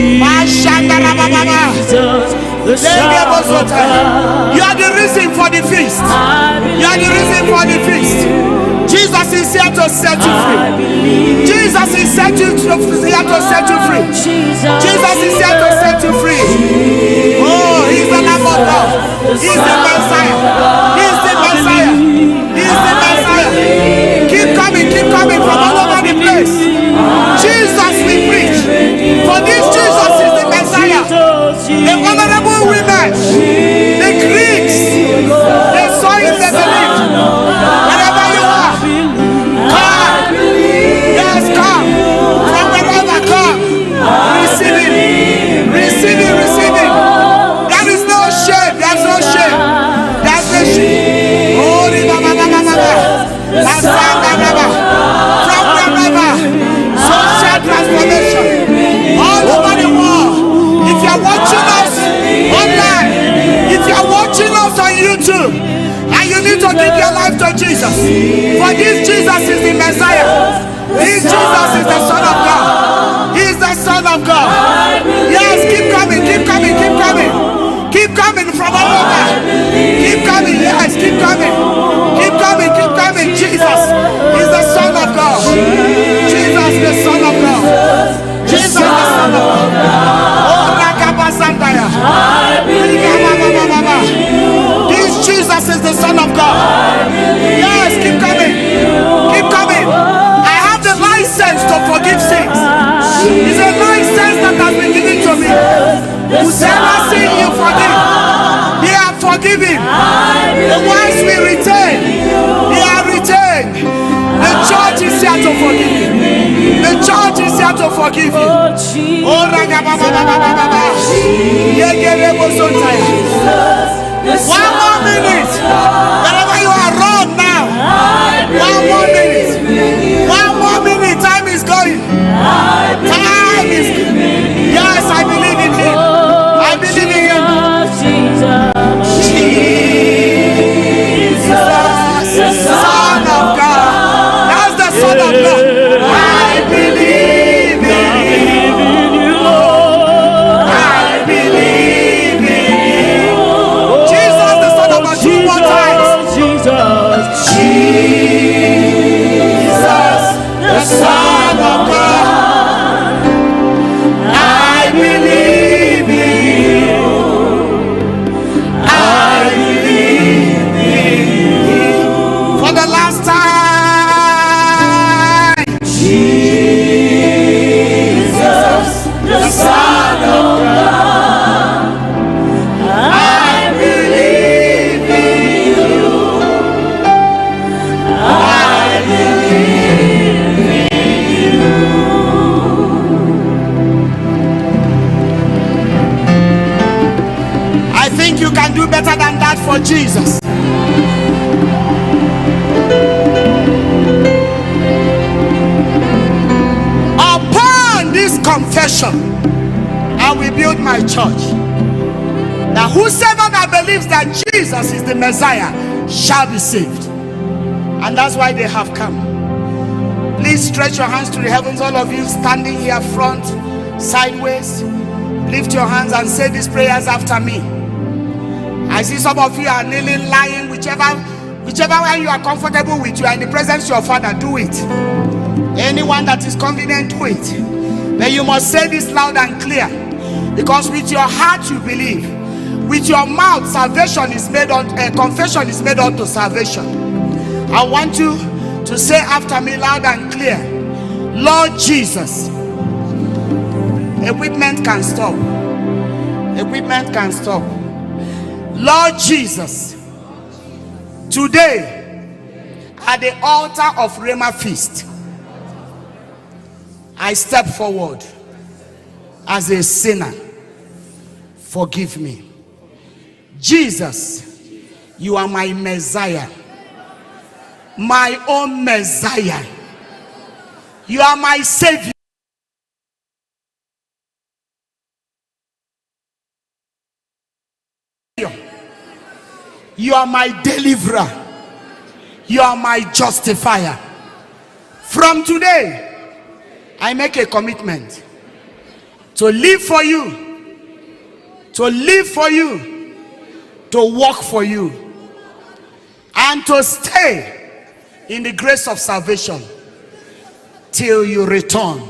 the Son of God. You are the reason for the feast. You are the reason for the feast. Jesus is here to set you free. Jesus is here to set you free. Jesus is here to set you free. Oh, he's the Lamb of God. He's the Messiah. He's the Messiah. He's the Messiah. Keep coming from all over the place. Jesus we preach. For this Jesus is the Messiah. The honorable women, the Greeks, they saw him, they believed. Wherever you are, come. Yes, come. From wherever, come. Receive him. Receive him. Receive him. There is no shame. There's no shame. There's no shame. Oh, from wherever, social transformation all over the world. If you are watching us online, if you are watching us on YouTube, and you need to give your life to Jesus, for this Jesus is the Messiah. This Jesus is the Son of God. He is the Son of God. Yes, keep coming, keep coming, keep coming. Keep coming from all over. Keep coming, yes, keep coming. Keep coming, keep coming. Jesus is the Son of God. Jesus the Son of God. Jesus the Son of God. Oh, Rakabasandaya. This Jesus is the Son of God. Yes, keep coming. Keep coming. I have the license to forgive sins. It's a license that has been given to me. Whoever sin you forgive, they are forgiven. The ones we retain, want to forgive you. Oh, one more minute. Wherever you are, run now. One more minute. One more minute. Time is going. Time is going. Yes, I believe in him. I believe in him. Jesus, the Son of God. That's the Son of God. I believe in you. I believe in you. Jesus, the Son of God. Two more times. Jesus, the Son of God. I believe in you. I believe in you. For the last time. Jesus, the Son of God. I believe in you. I believe in you. I think you can do better than that for Jesus. Upon this confession, I will build my church. Now whosoever that believes that Jesus is the Messiah shall be saved. And that's why they have come. Please stretch your hands to the heavens, all of you standing here front, sideways. Lift your hands and say these prayers after me. I see some of you are kneeling, lying, whichever way you are comfortable with. You are in the presence of your Father, do it. Anyone that is convenient, do it. Then you must say this loud and clear, because with your heart you believe, with your mouth salvation is made on confession is made unto salvation. I want you to say after me loud and clear, Lord Jesus. Equipment can stop. Equipment can stop. Lord Jesus, today at the altar of Rhema Feast, I step forward as a sinner. Forgive me. Jesus, you are my Messiah, my own Messiah. You are my Savior. You are my deliverer. You are my justifier. From today, I make a commitment to live for you, to live for you, to work for you, and to stay in the grace of salvation till you return.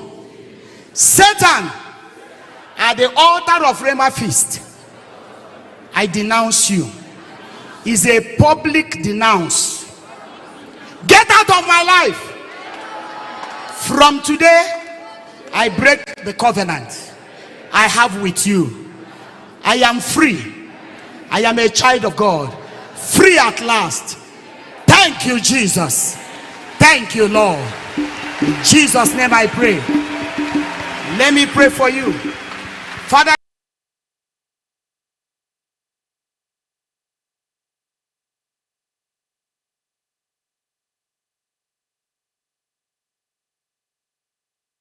Satan, at the altar of Rhema Feast, I denounce you. Is a public denounce. Get out of my life. From today, I break the covenant I have with you. I am free. I am a child of God. Free at last. Thank you, Jesus. Thank you, Lord. In Jesus' name I pray. Let me pray for you. Father,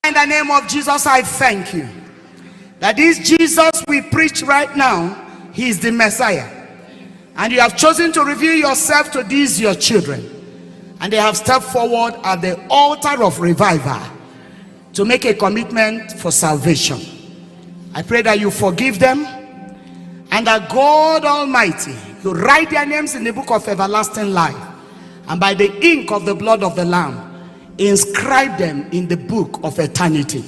in the name of Jesus, I thank you that this Jesus we preach right now, he is the Messiah, and you have chosen to reveal yourself to these your children, and they have stepped forward at the altar of revival to make a commitment for salvation. I pray that you forgive them, and that God Almighty, you write their names in the book of everlasting life, and by the ink of the blood of the Lamb, inscribe them in the book of eternity.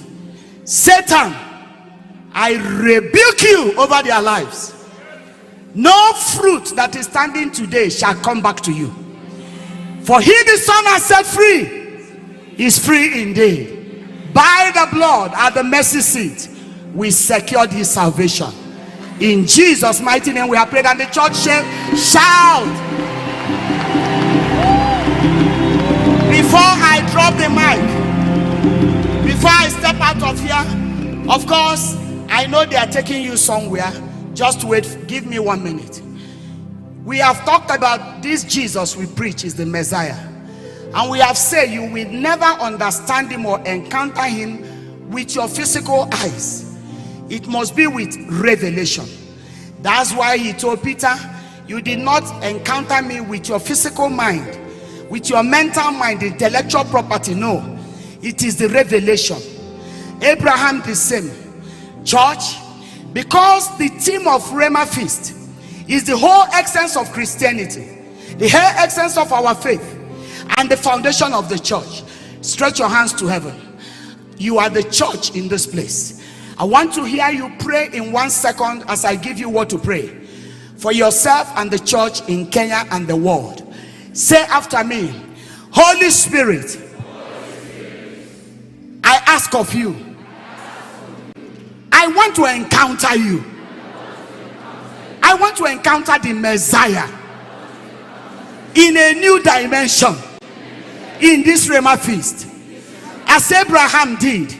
Satan, I rebuke you over their lives. No fruit that is standing today shall come back to you. For he the Son has set free is free indeed. By the blood at the mercy seat, we secured his salvation. In Jesus' mighty name we have prayed, and the church shall shout. Before I drop the mic, before I step out of here. Of course, I know they are taking you somewhere. Just wait, give me 1 minute. We have talked about this Jesus we preach is the Messiah. And we have said you will never understand him or encounter him with your physical eyes. It must be with revelation. That's why he told Peter, you did not encounter me with your physical mind, with your mental mind, intellectual property. No, it is the revelation. Abraham the same. Church, because the theme of Rhema Feast is the whole essence of Christianity, the whole essence of our faith, and the foundation of the church. Stretch your hands to heaven. You are the church in this place. I want to hear you pray in 1 second as I give you what to pray for yourself and the church in Kenya and the world. Say after me, Holy Spirit, I ask of you, I want to encounter you. I want to encounter the Messiah in a new dimension in this Rhema Feast, as Abraham did,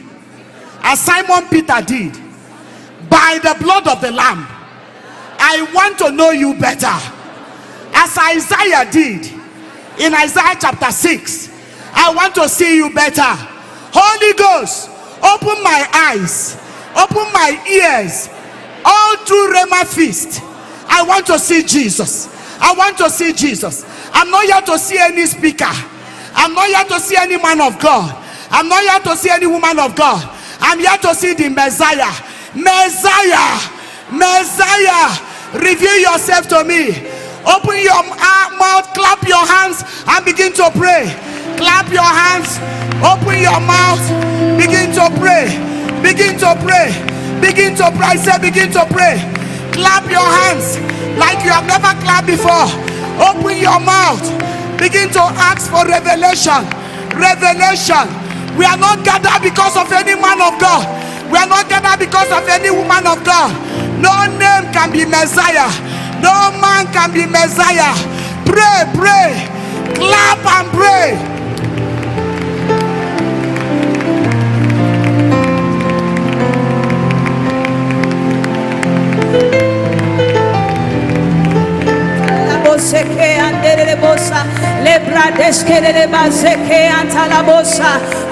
as Simon Peter did, by the blood of the Lamb. I want to know you better, as Isaiah did in Isaiah chapter 6. I want to see you better. Holy Ghost, open my eyes, open my ears, all through Rhema Feast. I want to see Jesus. I want to see Jesus. I'm not here to see any speaker. I'm not here to see any man of God. I'm not here to see any woman of God. I'm here to see the Messiah. Messiah. Messiah. Reveal yourself to me. Open your mouth, clap your hands, and begin to pray. Clap your hands, open your mouth, begin to pray. Begin to pray. Begin to pray. I say begin to pray. Clap your hands like you have never clapped before. Open your mouth. Begin to ask for revelation. Revelation. We are not gathered because of any man of God. We are not gathered because of any woman of God. No name can be Messiah. No man can be Messiah. Pray, pray. Clap and pray.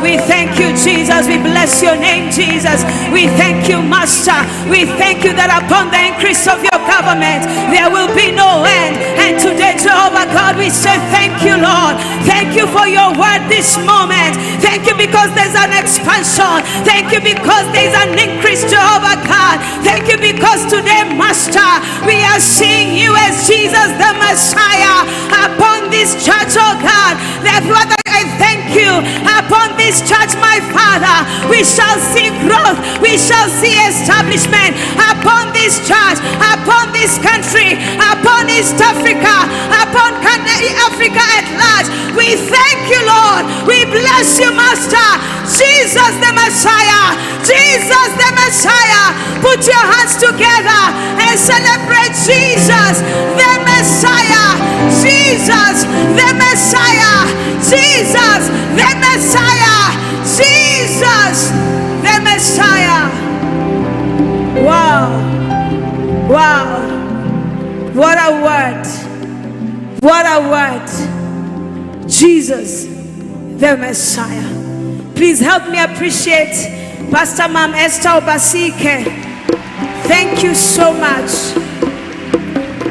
We thank you, Jesus. We bless your name, Jesus. We thank you, Master. We thank you that upon the increase of your government there will be no end. And today, Jehovah God, we say thank you, Lord. Thank you for your word this moment. Thank you because there's an expansion. Thank you because there's an increase, Jehovah God. Thank you because today, Master, we are seeing you as Jesus the Messiah upon this church, oh God. Therefore, I thank you upon this church, my Father. We shall see growth, we shall see establishment upon this church, upon this country, upon East Africa, upon Africa at large. We thank you, Lord. We bless you, Master. Jesus the Messiah, Jesus the Messiah. Put your hands together and celebrate Jesus the Messiah, Jesus the Messiah, Jesus the Messiah, Jesus the Messiah. Wow, wow, what a word, what a word. Jesus the Messiah. Please help me appreciate Pastor Ma'am Esther Obasi. Thank you so much.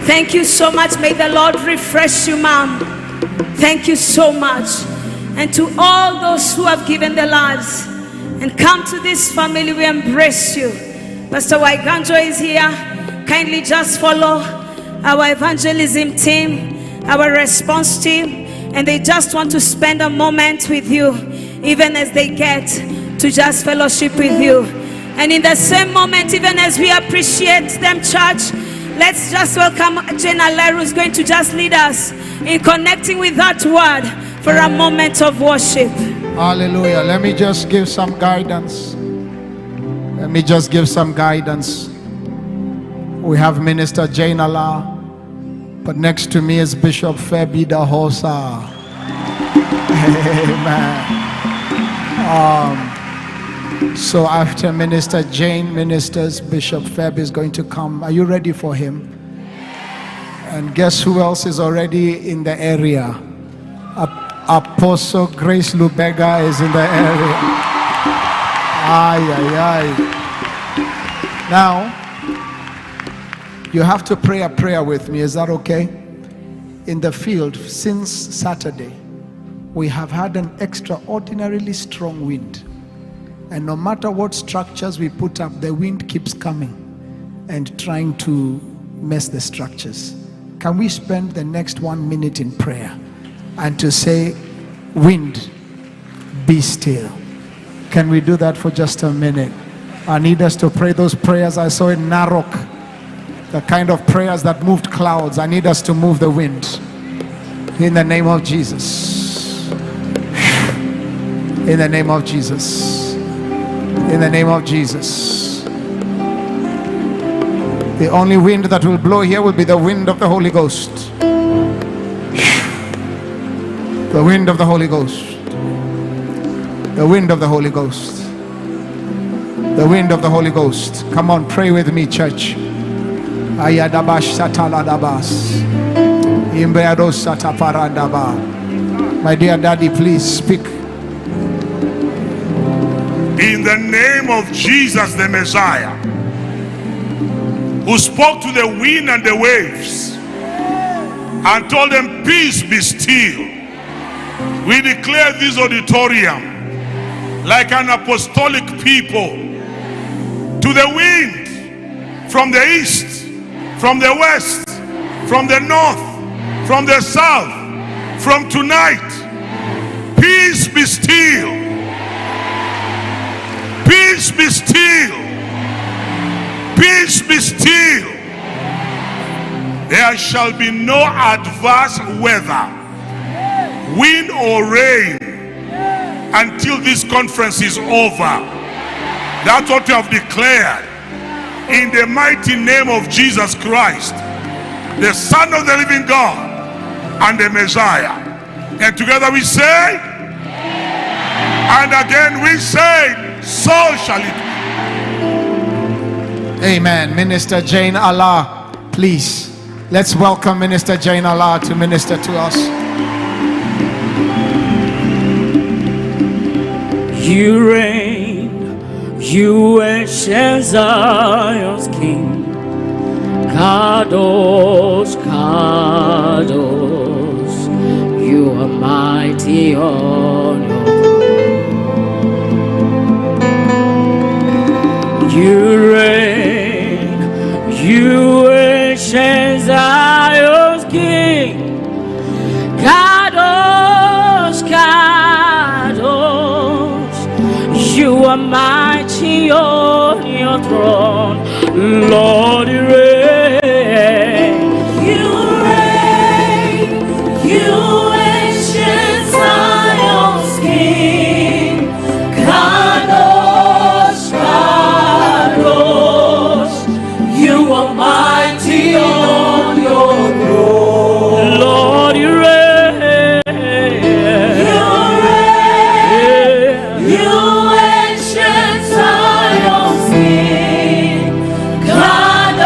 Thank you so much. May the Lord refresh you, Ma'am. Thank you so much. And to all those who have given their lives and come to this family, we embrace you. Pastor Waiganjo is here. Kindly just follow our evangelism team, our response team, and they just want to spend a moment with you, even as they get to just fellowship with you. And in the same moment, even as we appreciate them, church, let's just welcome Jenna Leru, who's going to just lead us in connecting with that word for a moment of worship. Hallelujah. Let me just give some guidance. Let me just give some guidance. We have Minister Jainala, but next to me is Bishop Feb Idahosa. Amen. So after Minister Jane ministers, Bishop Feb is going to come. Are you ready for him? And guess who else is already in the area? Apostle Grace Lubega is in the area. Now, you have to pray a prayer with me. Is that okay? In the field, since Saturday, we have had an extraordinarily strong wind. And no matter what structures we put up, the wind keeps coming and trying to mess the structures. Can we spend the next 1 minute in prayer and to say, wind, be still? Can we do that for just a minute? I need us to pray those prayers I saw in Narok, the kind of prayers that moved clouds. I need us to move the wind in the name of Jesus. In the name of Jesus. In the name of Jesus. The only wind that will blow here will be the wind of the Holy Ghost. The wind of the Holy Ghost. The wind of the Holy Ghost. The wind of the Holy Ghost. Come on, pray with me, church. Ayadabash sataladabas. Imbeados sataparandaba. My dear daddy, please speak. In the name of Jesus the Messiah, who spoke to the wind and the waves and told them, peace be still. We declare this auditorium like an apostolic people to the wind, from the east, from the west, from the north, from the south, from tonight. Peace be still. Peace be still. Peace be still. There shall be no adverse weather, wind or rain, until this conference is over. That's what we have declared in the mighty name of Jesus Christ, the Son of the living God and the Messiah. And together we say, and again we say, so shall it be. Amen. Minister Jane Allah, please, let's welcome Minister Jane Allah to minister to us. You reign, you ancient Zion's King. Kadosh, Kadosh, you are mighty on your throne. You reign, you ancient Zion's King. Kadosh, Kadosh, you are mighty on your throne. Lord, you reign. You reign, you ancient Zion's King. Kadosh, Kadosh, you are mighty on your throne. Lord, you reign. God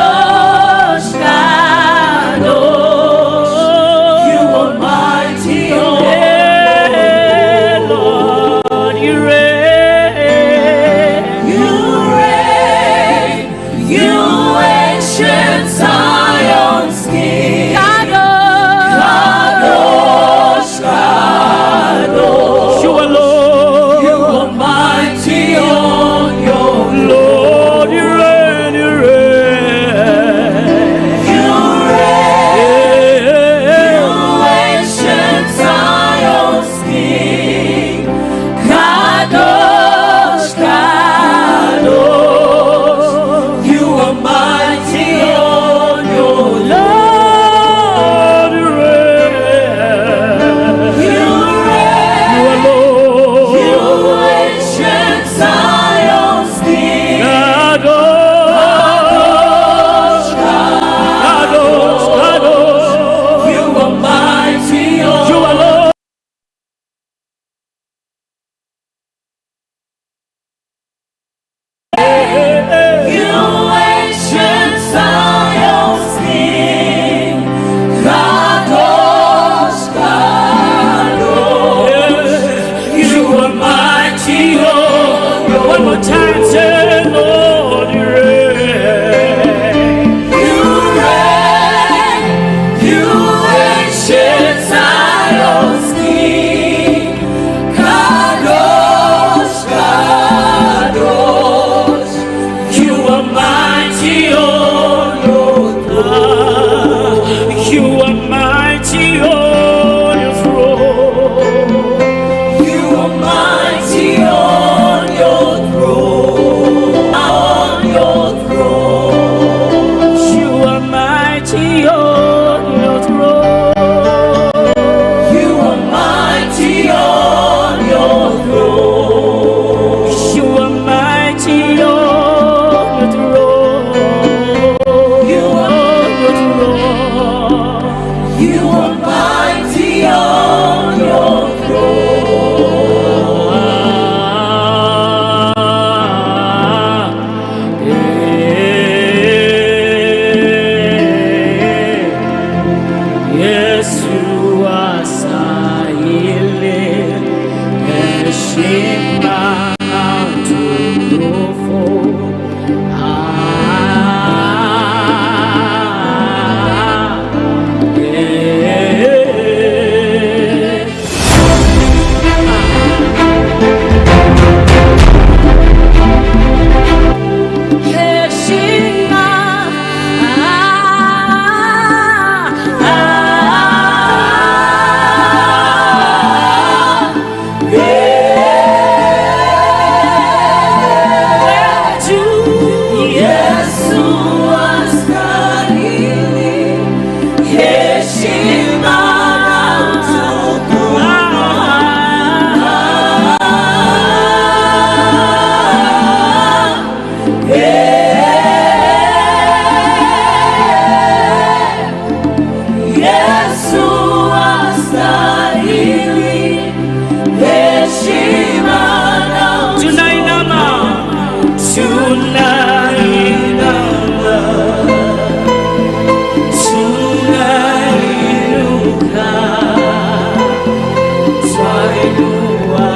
twainua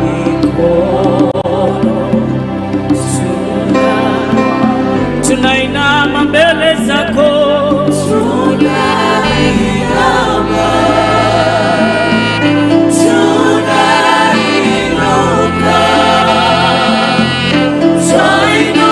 mikono, tunainama mbele zako, tunainama, tunainuka, twainua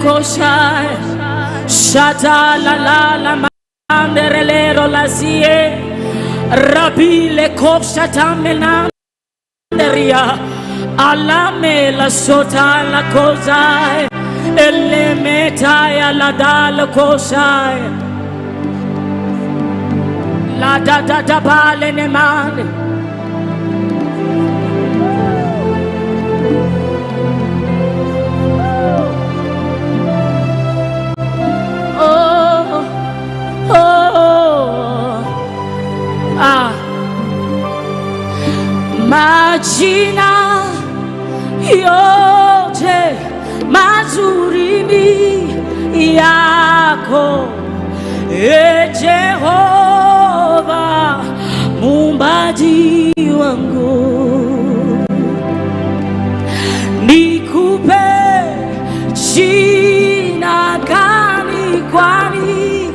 koshai shata la la la manderelero la zie rabile koshata menanderia alame la sota la kozai ele metaya la dal koshai la da da da bale ne mane. Majina yote mazuri ni yako, Jehova muumbaji wangu. Nikupe jina gani, kwani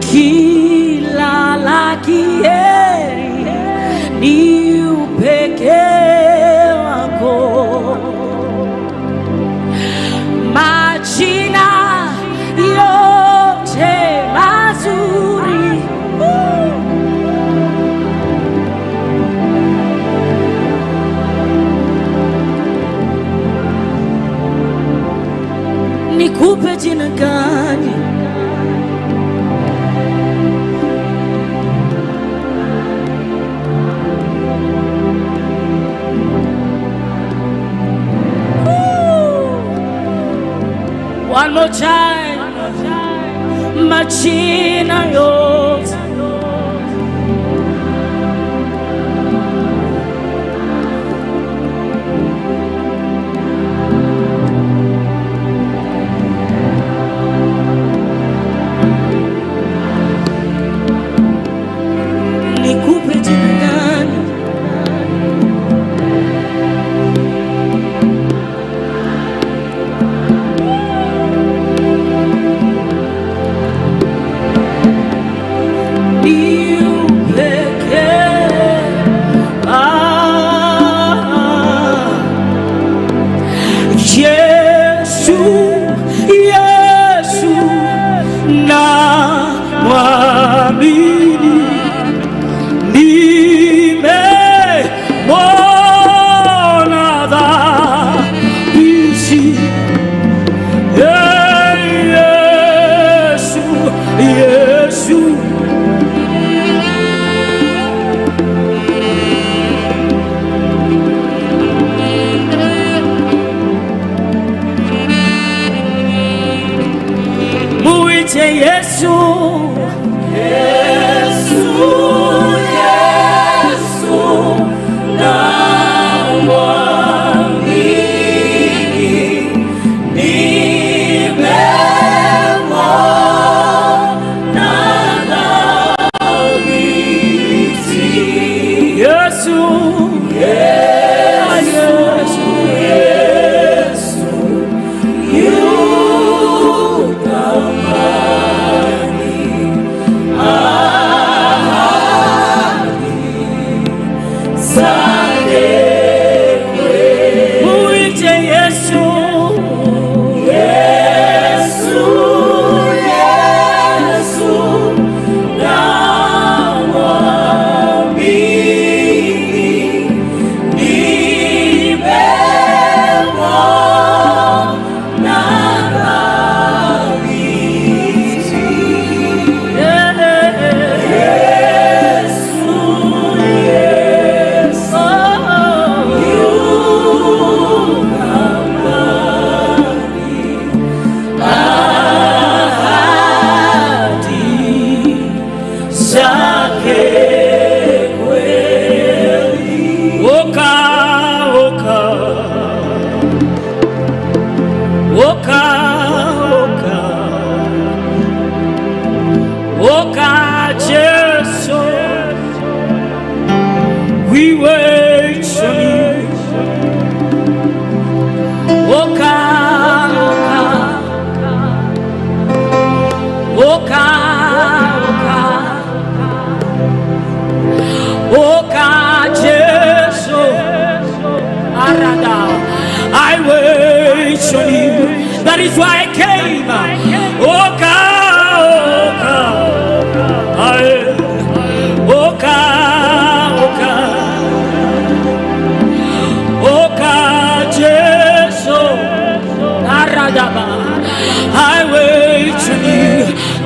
kila la kheri ni upekee wako. Majina yote mazuri nikupe jina gani? One more time. Majina yote nikupe jina gani? you, the mighty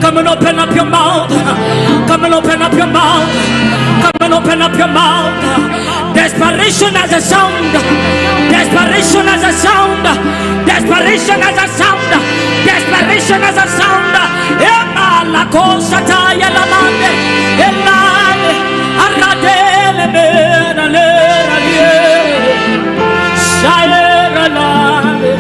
Come and open up your mouth. Come and open up your mouth. Come and open up your mouth. Desperation as a sound. Desperation as a sound. Desperation as a sound. Desperation as a sound. Ema la cosa taya la mande. Elale arradele mena lera lie. Shaira lale.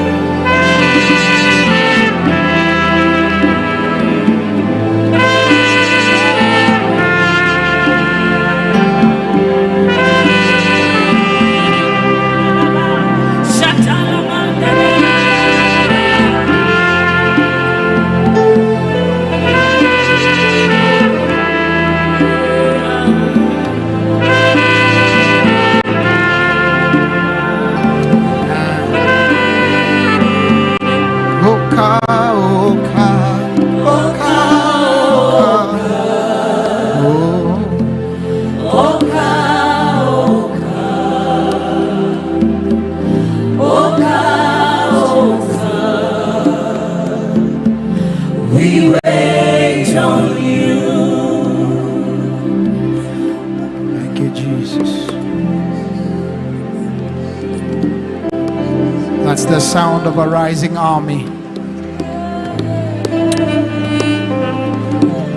That's the sound of a rising army.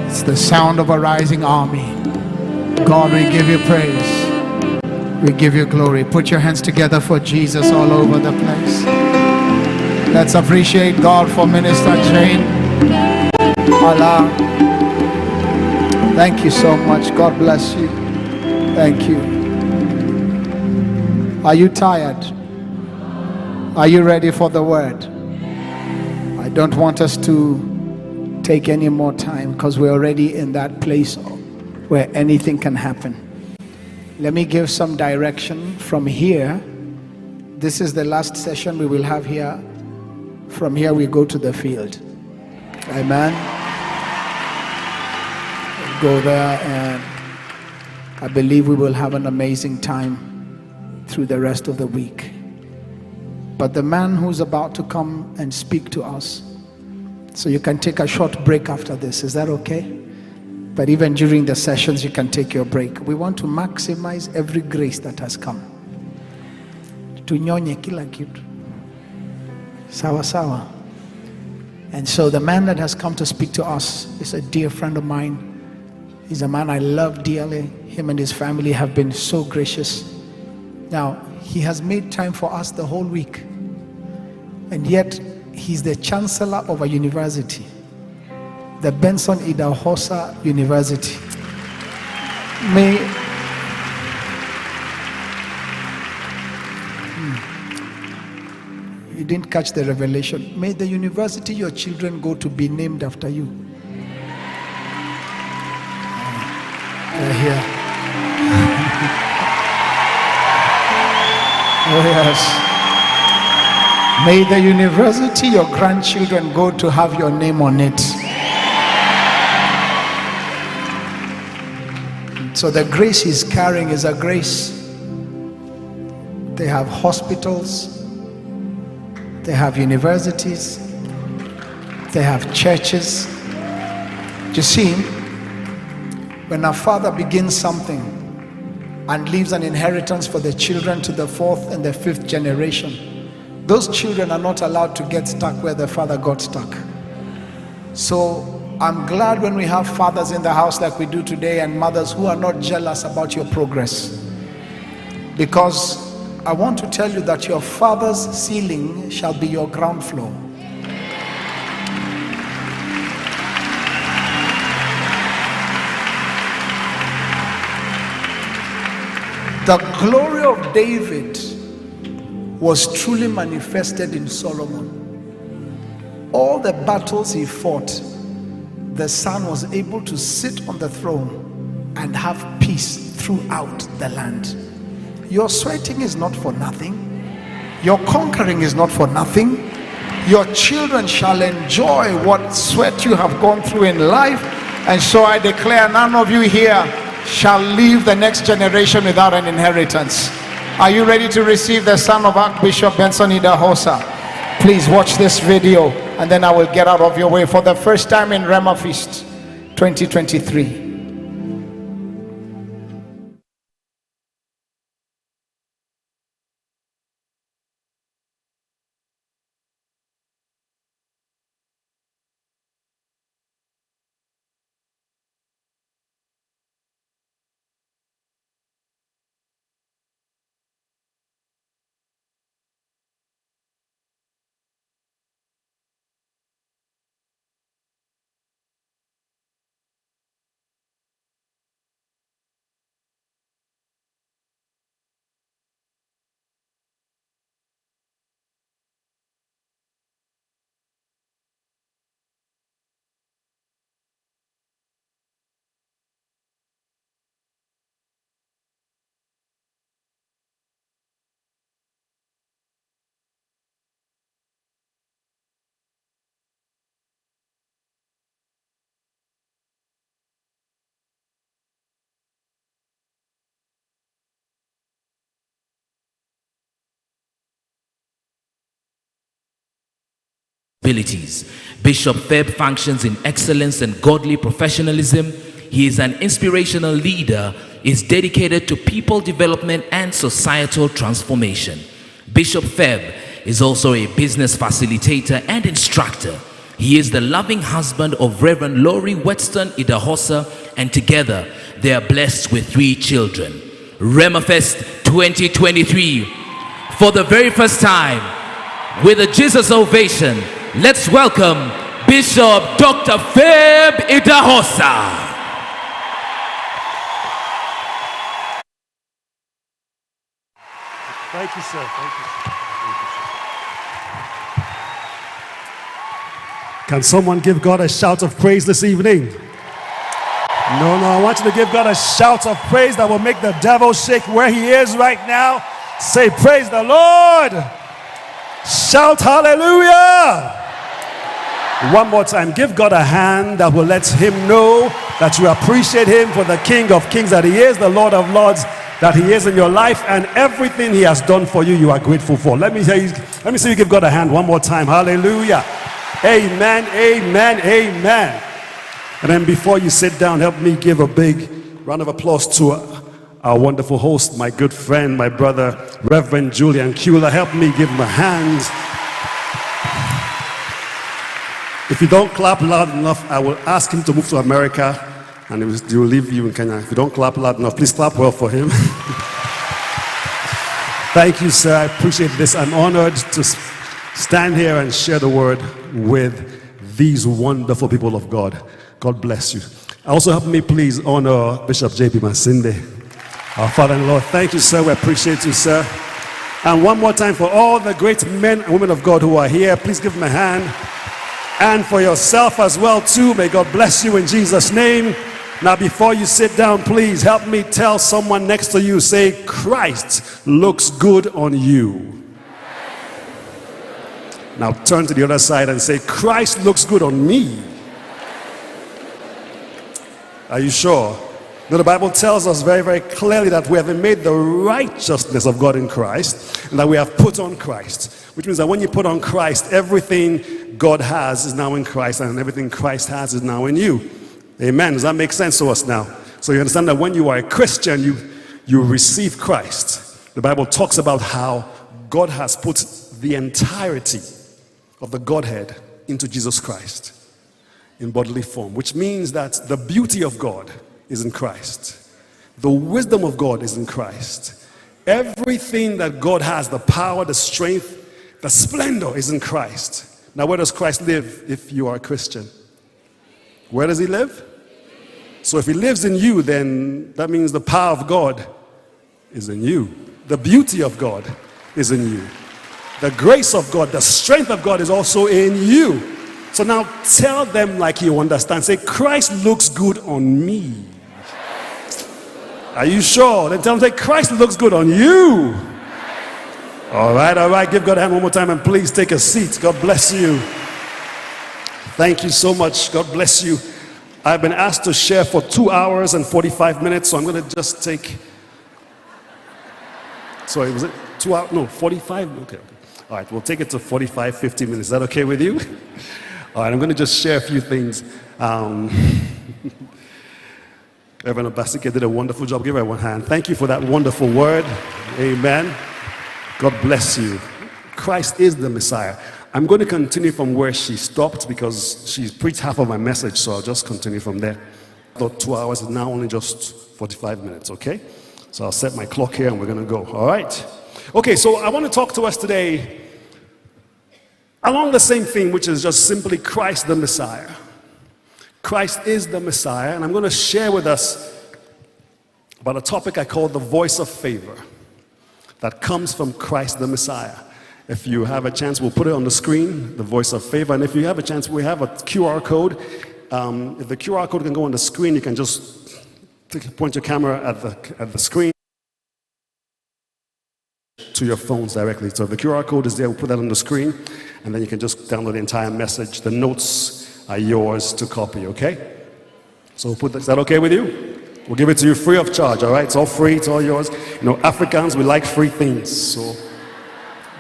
It's the sound of a rising army. God, we give you praise. We give you glory. Put your hands together for Jesus all over the place. Let's appreciate God for Minister Jane. Allah. Thank you so much. God bless you. Thank you. Are you tired? Are you ready for the word? I don't want us to take any more time because we're already in that place where anything can happen. Let me give some direction from here. This is the last session we will have here. From here we go to the field. Amen. We'll go there, and I believe we will have an amazing time through the rest of the week. But the man who's about to come and speak to us, so you can take a short break after this, is that okay? But even during the sessions you can take your break. We want to maximize every grace that has come. Tunyonye kila kitu. Sawa sawa. And so the man that has come to speak to us is a dear friend of mine. He's a man I love dearly. Him and his family have been so gracious. Now, he has made time for us the whole week. And yet, he's the chancellor of a university. The Benson Idahosa University. You didn't catch the revelation. May the university your children go to be named after you. They're here. Oh yes. May the university your grandchildren go to have your name on it. So the grace he's carrying is a grace. They have hospitals, they have universities, they have churches. You see, when a father begins something and leaves an inheritance for the children to the fourth and the fifth generation, those children are not allowed to get stuck where the father got stuck. So I'm glad when we have fathers in the house like we do today, and mothers who are not jealous about your progress. Because I want to tell you that your father's ceiling shall be your ground floor. The glory of David was truly manifested in Solomon. All the battles he fought, the son was able to sit on the throne and have peace throughout the land. Your sweating is not for nothing. Your conquering is not for nothing. Your children shall enjoy what sweat you have gone through in life. And so I declare, none of you here shall leave the next generation without an inheritance. Are you ready to receive the son of Archbishop Benson Idahosa? Please watch this video and then I will get out of your way. For the first time in Rhema Feast 2023. Abilities. Bishop Feb functions in excellence and godly professionalism. He is an inspirational leader, is dedicated to people development and societal transformation. Bishop Feb is also a business facilitator and instructor. He is the loving husband of Reverend Lori Whetstone Idahosa, and together they are blessed with 3 children. Rhema Fest 2023. For the very first time, with a Jesus ovation, let's welcome Bishop Dr. Feb Idahosa. Thank you, sir. Thank you. Can someone give God a shout of praise this evening? No, I want you to give God a shout of praise that will make the devil shake where he is right now. Say, praise the Lord. Shout hallelujah. One more time, give God a hand that will let him know that you appreciate him for the King of Kings that he is, the Lord of Lords that he is in your life, and everything he has done for you, you are grateful for. Let me see you give God a hand one more time. Hallelujah. Amen, amen, amen. And then before you sit down, help me give a big round of applause to our wonderful host, my good friend, my brother, Reverend Julian Kula. Help me give him a hand. If you don't clap loud enough, I will ask him to move to America, and he will leave you in Kenya. If you don't clap loud enough, please clap well for him. Thank you, sir. I appreciate this. I'm honored to stand here and share the word with these wonderful people of God. God bless you. Also, help me please honor Bishop J.B. Masinde, our father-in-law. Thank you, sir. We appreciate you, sir. And one more time for all the great men and women of God who are here, please give them a hand. And for yourself as well too, may God bless you in Jesus' name. Now before you sit down, please help me tell someone next to you, say, Christ looks good on you. Now turn to the other side and say, Christ looks good on me. Are you sure? Now the Bible tells us very, very clearly that we have been made the righteousness of God in Christ, and that we have put on Christ, which means that when you put on Christ, everything God has is now in Christ, and everything Christ has is now in you. Amen. Does that make sense to us now? So you understand that when you are a Christian, you receive Christ. The Bible talks about how God has put the entirety of the Godhead into Jesus Christ in bodily form, which means that the beauty of God is in Christ. The wisdom of God is in Christ. Everything that God has, the power, the strength, the splendor is in Christ. Now, where does Christ live if you are a Christian? Where does he live? So if he lives in you, then that means the power of God is in you. The beauty of God is in you. The grace of God, the strength of God is also in you. So now tell them like you understand. Say, Christ looks good on me. Are you sure? Then tell them, say, Christ looks good on you. All right. Give God a hand one more time and please take a seat. God bless you. Thank you so much. God bless you. I've been asked to share for 2 hours and 45 minutes, so I'm going to just take... Sorry, was it 2 hours? No, 45? Okay. All right, we'll take it to 45, 50 minutes. Is that okay with you? All right, I'm going to just share a few things. Reverend Obasi did a wonderful job. Give her one hand. Thank you for that wonderful word. Amen. God bless you. Christ is the Messiah. I'm going to continue from where she stopped because she preached half of my message, so I'll just continue from there. I thought 2 hours is now only just 45 minutes, okay? So I'll set my clock here and we're going to go, all right? Okay, so I want to talk to us today along the same theme, which is just simply Christ the Messiah. Christ is the Messiah, and I'm going to share with us about a topic I call the voice of favor that comes from Christ the Messiah. If you have a chance, we'll put it on the screen, the voice of favor. And if you have a chance, we have a QR code. If the QR code can go on the screen, you can just point your camera at the screen to your phones directly. So if the QR code is there, we'll put that on the screen, and then you can just download the entire message. The notes are yours to copy, okay? So we'll put that, is that okay with you? We'll give it to you free of charge, all right? It's all free, it's all yours. You know, Africans, we like free things, so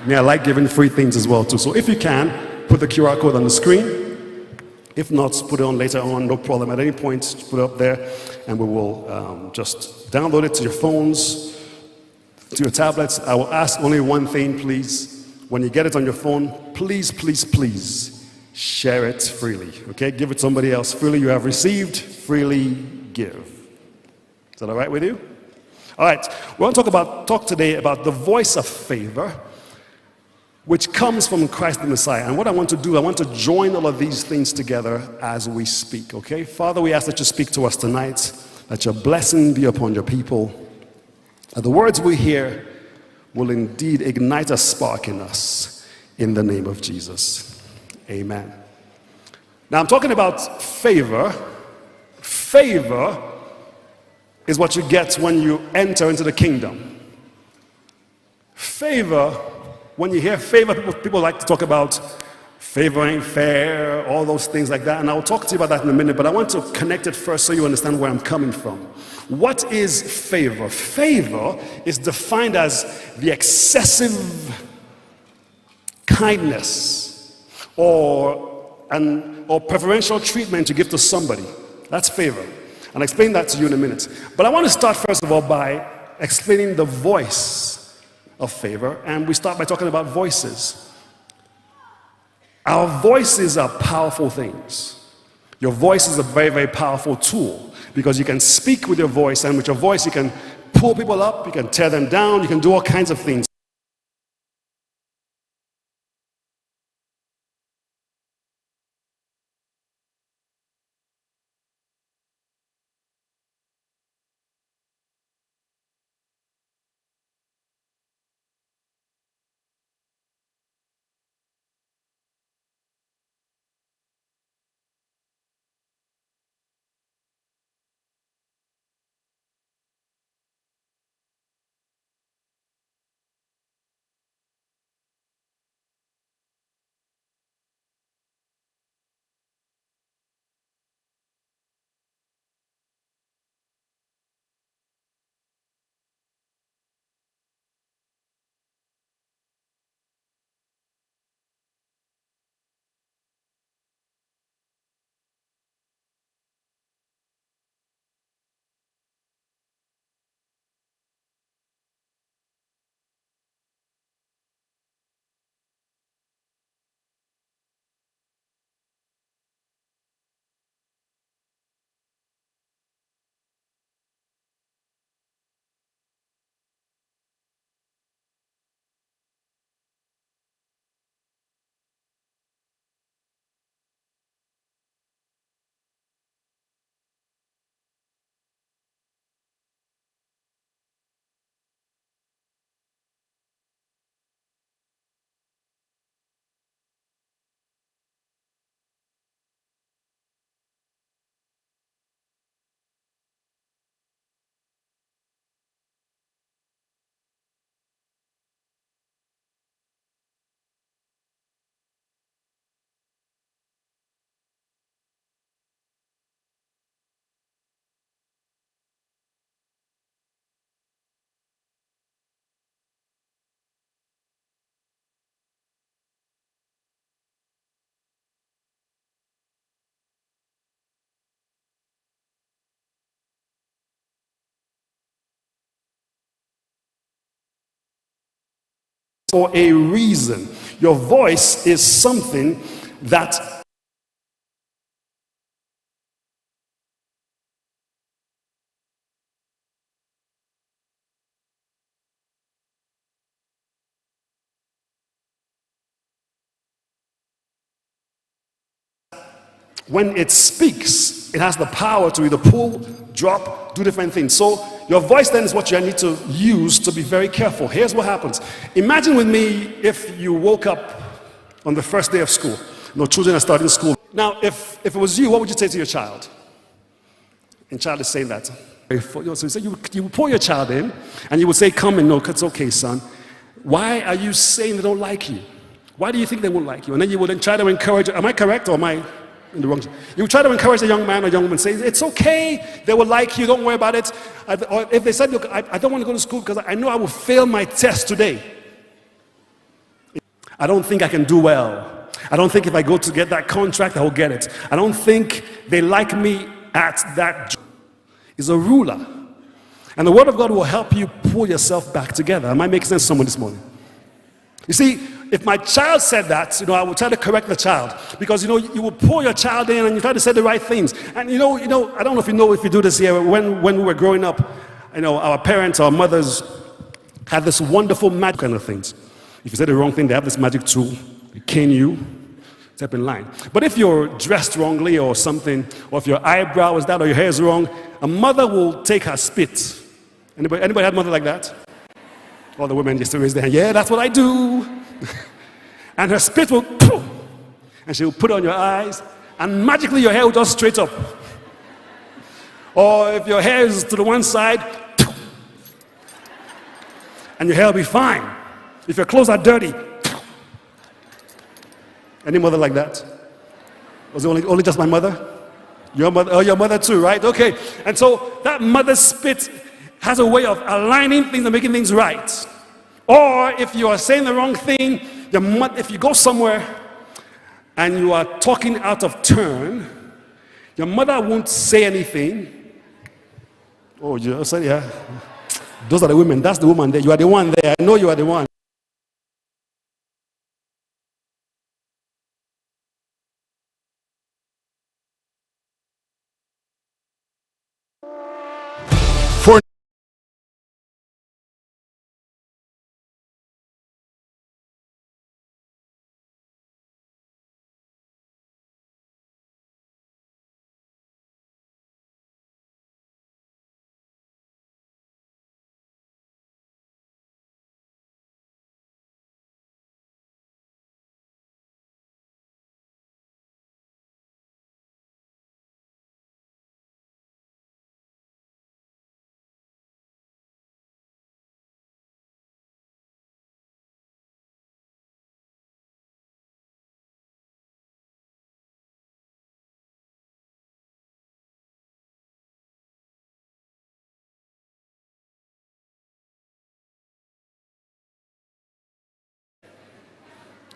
I like giving free things as well too. So if you can, put the QR code on the screen. If not, put it on later on, no problem. At any point, put it up there, and we will just download it to your phones, to your tablets. I will ask only one thing, please. When you get it on your phone, please, please, please, share it freely, okay? Give it to somebody else. Freely you have received, freely give. Is that all right with you? All right, we're going to talk today about the voice of favor, which comes from Christ the Messiah. And what I want to do, I want to join all of these things together as we speak, okay? Father, we ask that you speak to us tonight, that your blessing be upon your people, that the words we hear will indeed ignite a spark in us, in the name of Jesus. Amen. Now I'm talking about favor. Favor is what you get when you enter into the kingdom. Favor, when you hear favor, people like to talk about favor ain't fair, all those things like that. And I'll talk to you about that in a minute, but I want to connect it first so you understand where I'm coming from. What is favor? Favor is defined as the excessive kindness or preferential treatment you give to somebody. That's favor. I'll explain that to you in a minute. But I want to start first of all by explaining the voice of favor, and we start by talking about voices. Our voices are powerful things. Your voice is a very, very powerful tool because you can speak with your voice, and with your voice you can pull people up, you can tear them down, you can do all kinds of things. for a reason. Your voice is something that when it speaks, it has the power to either pull, drop, do different things. So your voice then is what you need to use to be very careful. Here's what happens. Imagine with me if you woke up on the first day of school. Children are starting school. Now, if it was you, what would you say to your child? And child is saying that. So you would pull your child in, and you would say, come in, no, it's okay, son. Why are you saying they don't like you? Why do you think they won't like you? And then you would then try to encourage, am I correct or am I in the wrong? You would try to encourage a young man or young woman, say, it's okay, they will like you, don't worry about it. Or if they said, look, I don't want to go to school because I know I will fail my test today. I don't think I can do well. I don't think if I go to get that contract, I will get it. I don't think they like me at that job. He's a ruler. And the word of God will help you pull yourself back together. Am I making sense to someone this morning? You see, if my child said that, I would try to correct the child. Because, you will pull your child in and you try to say the right things. And, I don't know if you do this here. When we were growing up, our parents, our mothers had this wonderful magic kind of things. If you say the wrong thing, they have this magic tool. They cane you. Step in line. But if you're dressed wrongly or something, or if your eyebrow is that or your hair is wrong, a mother will take her spit. Anybody had a mother like that? All the women just raise their hand. Yeah, that's what I do. And her spit will, and she will put it on your eyes, and magically your hair will just straight up. Or if your hair is to the one side, and your hair will be fine. If your clothes are dirty. Any mother like that? Was it only just my mother? Your mother? Oh, your mother too, right? Okay. And so that mother's spit has a way of aligning things and making things right. Or if you are saying the wrong thing, if you go somewhere and you are talking out of turn, your mother won't say anything. Oh, you said, yeah. Those are the women. That's the woman there. You are the one there. I know you are the one.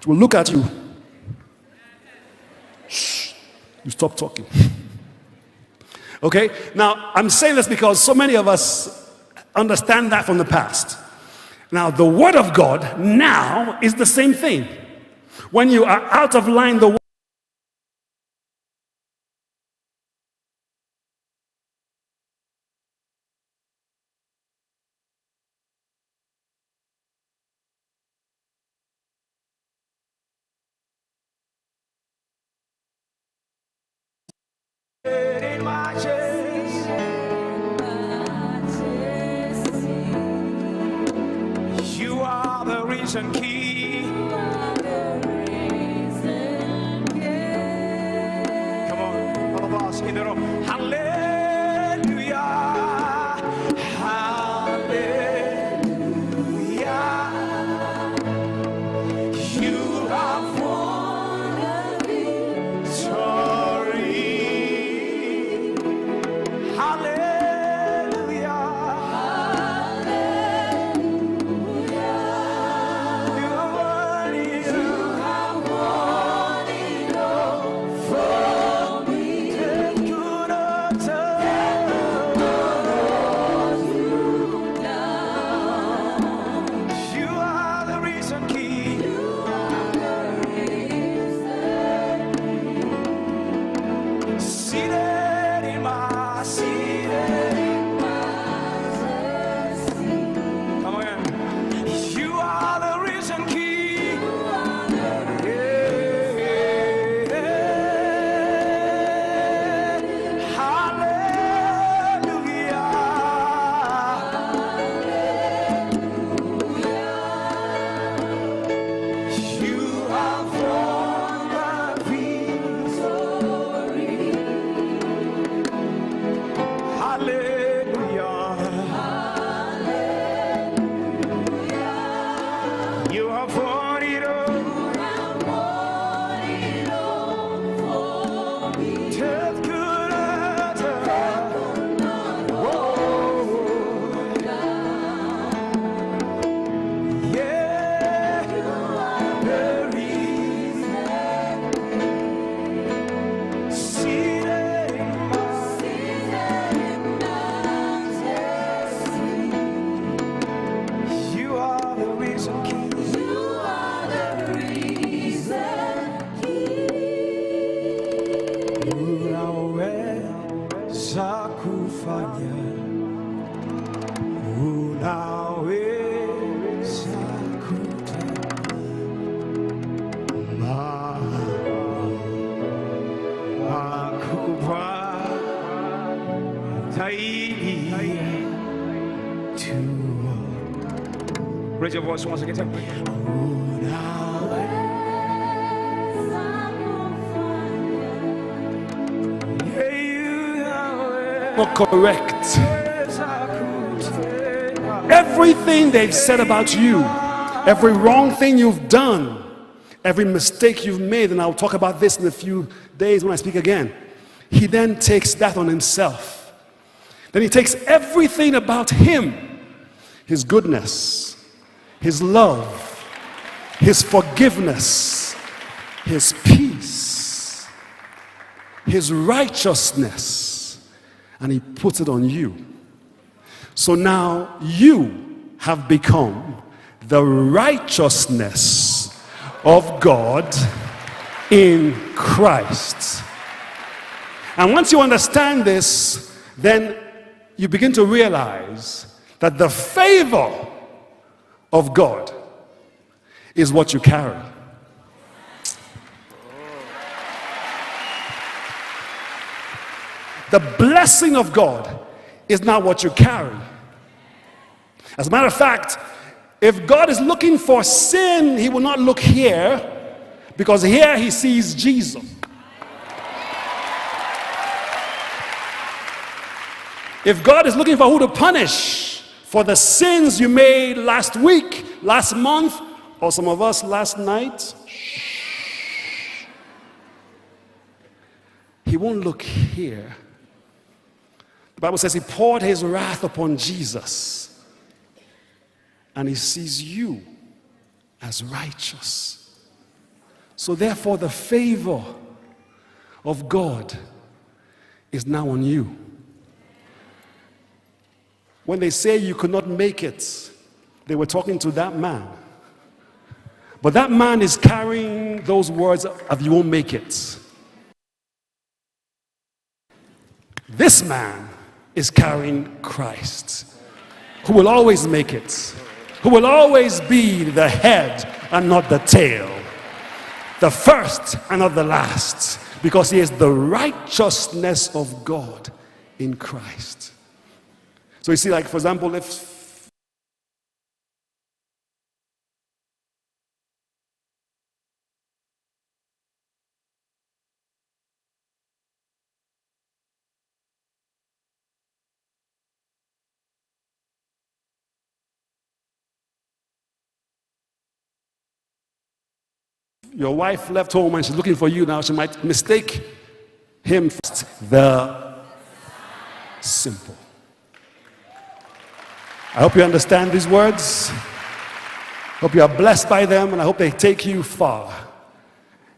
Will look at you. Shh. You stop talking. Okay? Now, I'm saying this because so many of us understand that from the past. Now, the Word of God now is the same thing. When you are out of line, the You are the reason key. Come on, all of us in the room. Hallelujah. Hallelujah. You have won the victory. Hallelujah. Come on. You are the risen King. Raise your voice once again. Not correct. Everything they've said about you, every wrong thing you've done, every mistake you've made, and I'll talk about this in a few days when I speak again. He then takes that on himself. Then he takes everything about him, his goodness, his love, his forgiveness, his peace, his righteousness, and he puts it on you. So now you have become the righteousness of God in Christ. And once you understand this, then you begin to realize that the favor of God is what you carry. The blessing of God is not what you carry. As a matter of fact, if God is looking for sin, he will not look here, because here he sees Jesus. If God is looking for who to punish for the sins you made last week, last month, or some of us last night, he won't look here. The Bible says he poured his wrath upon Jesus, and he sees you as righteous. So therefore the favor of God is now on you. When they say you could not make it, they were talking to that man. But that man is carrying those words of you won't make it. This man is carrying Christ, who will always make it, who will always be the head and not the tail, the first and not the last, because he is the righteousness of God in Christ. So you see, like, for example, if your wife left home and she's looking for you now, she might mistake him for the simple. I hope you understand these words. Hope you are blessed by them, and I hope they take you far.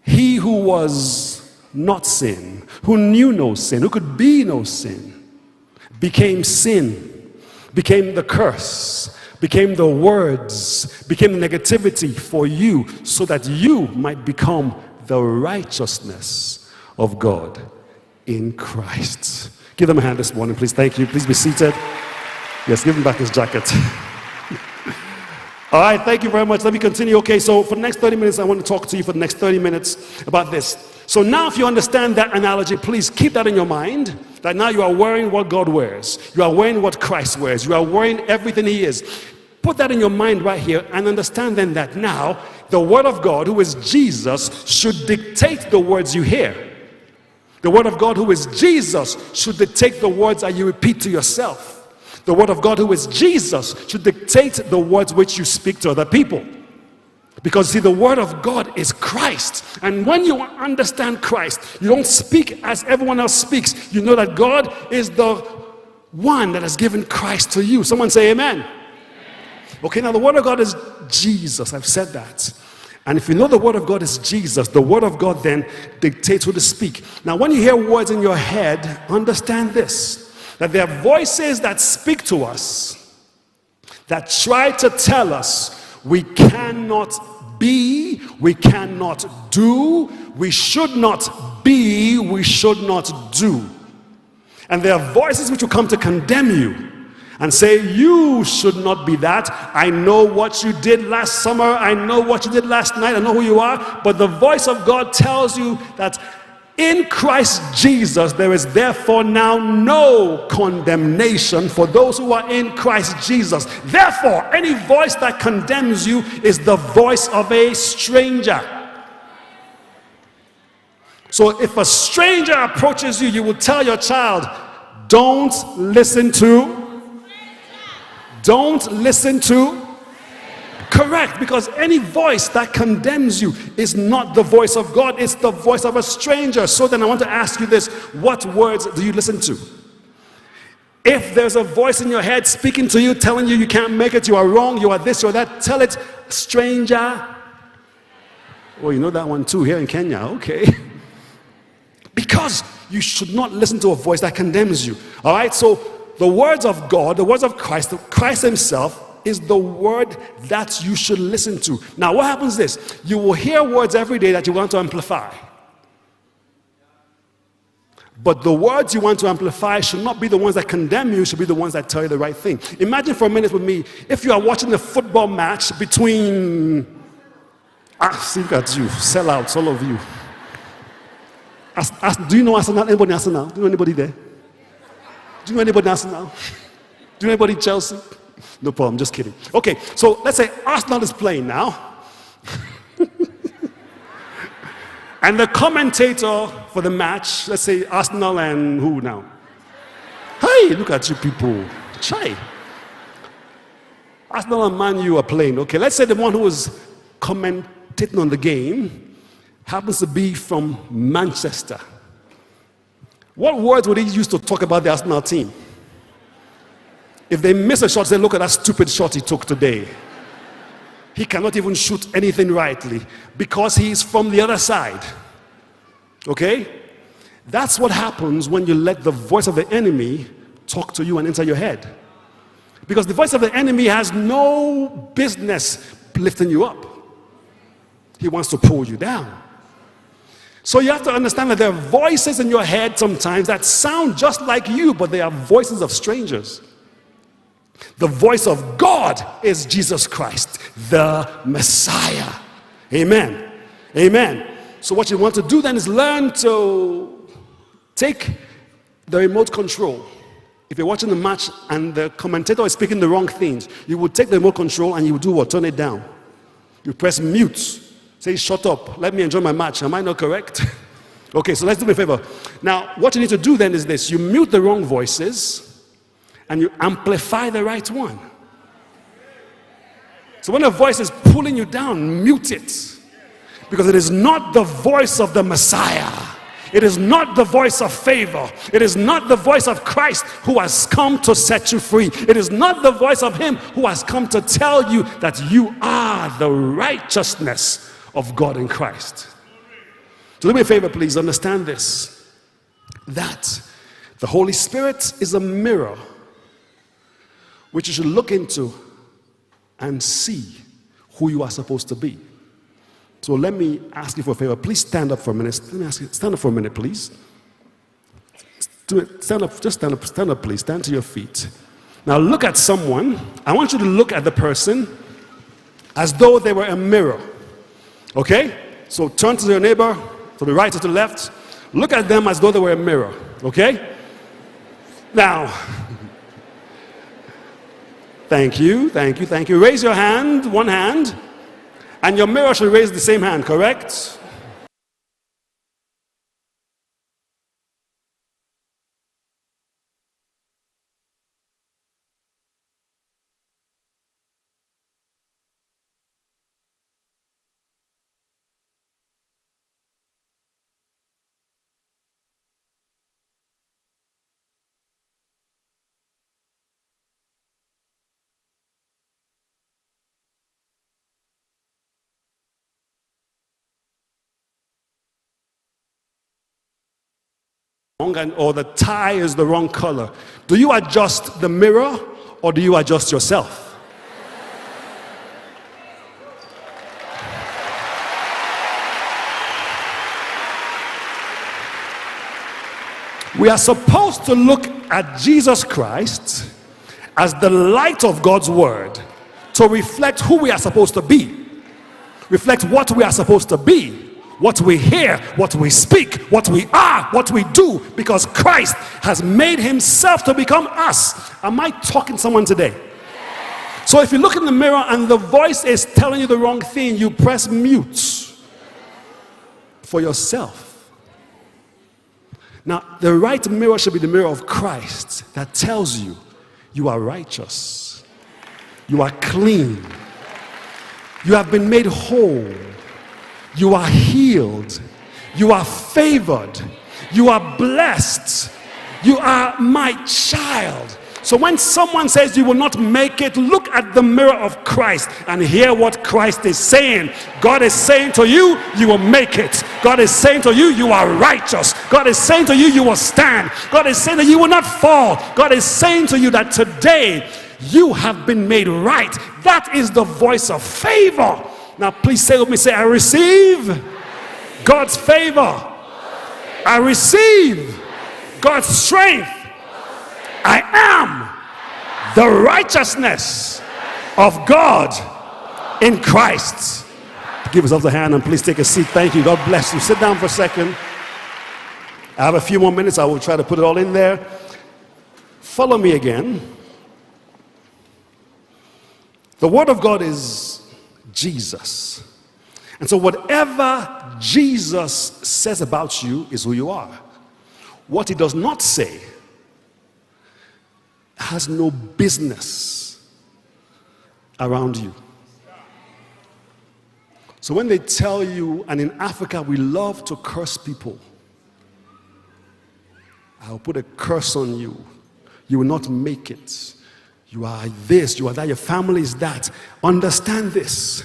He who was not sin, who knew no sin, who could be no sin, became sin, became the curse, became the words, became the negativity for you, so that you might become the righteousness of God in Christ. Give them a hand this morning, please. Thank you. Please be seated. Yes, give him back his jacket. All right, thank you very much. Let me continue. Okay, so for the next 30 minutes, I want to talk to you for the next 30 minutes about this. So now if you understand that analogy, please keep that in your mind, that now you are wearing what God wears. You are wearing what Christ wears. You are wearing everything he is. Put that in your mind right here and understand then that now the word of God, who is Jesus, should dictate the words you hear. The word of God, who is Jesus, should dictate the words that you repeat to yourself. The word of God, who is Jesus, should dictate the words which you speak to other people. Because see, the word of God is Christ. And when you understand Christ, you don't speak as everyone else speaks. You know that God is the one that has given Christ to you. Someone say amen. Okay, now the word of God is Jesus. I've said that. And if you know the word of God is Jesus, the word of God then dictates who to speak. Now when you hear words in your head, understand this. That there are voices that speak to us, that try to tell us we cannot be, we cannot do, we should not be, we should not do. And there are voices which will come to condemn you and say, you should not be that. I know what you did last summer, I know what you did last night, I know who you are. But the voice of God tells you that in Christ Jesus, there is therefore now no condemnation for those who are in Christ Jesus. Therefore, any voice that condemns you is the voice of a stranger. So if a stranger approaches you, you will tell your child, don't listen to. Correct, because any voice that condemns you is not the voice of God, it's the voice of a stranger. So then I want to ask you this, what words do you listen to? If there's a voice in your head speaking to you, telling you you can't make it, you are wrong, you are this, you are that, tell it, stranger. Oh, you know that one too, here in Kenya, okay. Because you should not listen to a voice that condemns you. All right, so the words of God, the words of Christ, Christ himself, is the word that you should listen to. Now what happens is this, you will hear words every day that you want to amplify. But the words you want to amplify should not be the ones that condemn you, should be the ones that tell you the right thing. Imagine for a minute with me, if you are watching a football match between, look at you, sellouts, all of you. Do you know Arsenal? Anybody in Arsenal? Do you know anybody there? Do you know anybody in Arsenal? Do you know anybody in Chelsea? No problem, just kidding. Okay, so let's say Arsenal is playing now. And the commentator for the match, let's say Arsenal and who now? Hey, look at you people. Chai. Arsenal and Man U are playing. Okay, let's say the one who was commentating on the game happens to be from Manchester. What words would he use to talk about the Arsenal team? If they miss a shot, say, look at that stupid shot he took today. He cannot even shoot anything rightly because he is from the other side. Okay? That's what happens when you let the voice of the enemy talk to you and enter your head. Because the voice of the enemy has no business lifting you up. He wants to pull you down. So you have to understand that there are voices in your head sometimes that sound just like you, but they are voices of strangers. The voice of God is Jesus Christ, the Messiah. Amen. Amen. So what you want to do then is learn to take the remote control. If you're watching the match and the commentator is speaking the wrong things, you would take the remote control and you would do what? Turn it down. You press mute. Say, shut up. Let me enjoy my match. Am I not correct? Okay, so let's do me a favor. Now, what you need to do then is this. You mute the wrong voices and you amplify the right one. So when a voice is pulling you down, mute it. Because it is not the voice of the Messiah. It is not the voice of favor. It is not the voice of Christ who has come to set you free. It is not the voice of him who has come to tell you that you are the righteousness of God in Christ. So do me a favor, please understand this. That the Holy Spirit is a mirror which you should look into and see who you are supposed to be. So let me ask you for a favor. Please stand up for a minute. Let me ask you, stand up for a minute, please. Stand up, just stand up, please. Stand to your feet. Now look at someone. I want you to look at the person as though they were a mirror. Okay? So turn to your neighbor, to the right or to the left. Look at them as though they were a mirror. Okay? Now, thank you. Raise your hand, one hand, and your mirror should raise the same hand, correct? Or the tie is the wrong color. Do you adjust the mirror or do you adjust yourself? We are supposed to look at Jesus Christ as the light of God's word to reflect who we are supposed to be, reflect what we are supposed to be, what we hear, what we speak, what we are, what we do, because Christ has made himself to become us. Am I talking to someone today? So if you look in the mirror and the voice is telling you the wrong thing, you press mute for yourself. Now, the right mirror should be the mirror of Christ that tells you you are righteous, you are clean, you have been made whole, you are healed, you are favored, you are blessed, you are my child. So when someone says you will not make it, look at the mirror of Christ and hear what Christ is saying. God is saying to you, you will make it. God is saying to you, you are righteous. God is saying to you, you will stand. God is saying that you will not fall. God is saying to you that today you have been made right. That is the voice of favor. Now please say with me, say, I receive God's favor. I receive God's strength. I am the righteousness of God in Christ. Give yourselves a hand and please take a seat. Thank you. God bless you. Sit down for a second. I have a few more minutes. I will try to put it all in there. Follow me again. The Word of God is Jesus. And so whatever Jesus says about you is who you are. What he does not say has no business around you. So when they tell you, and in Africa we love to curse people, I'll put a curse on you, you will not make it, you are this, you are that, your family is that. Understand this,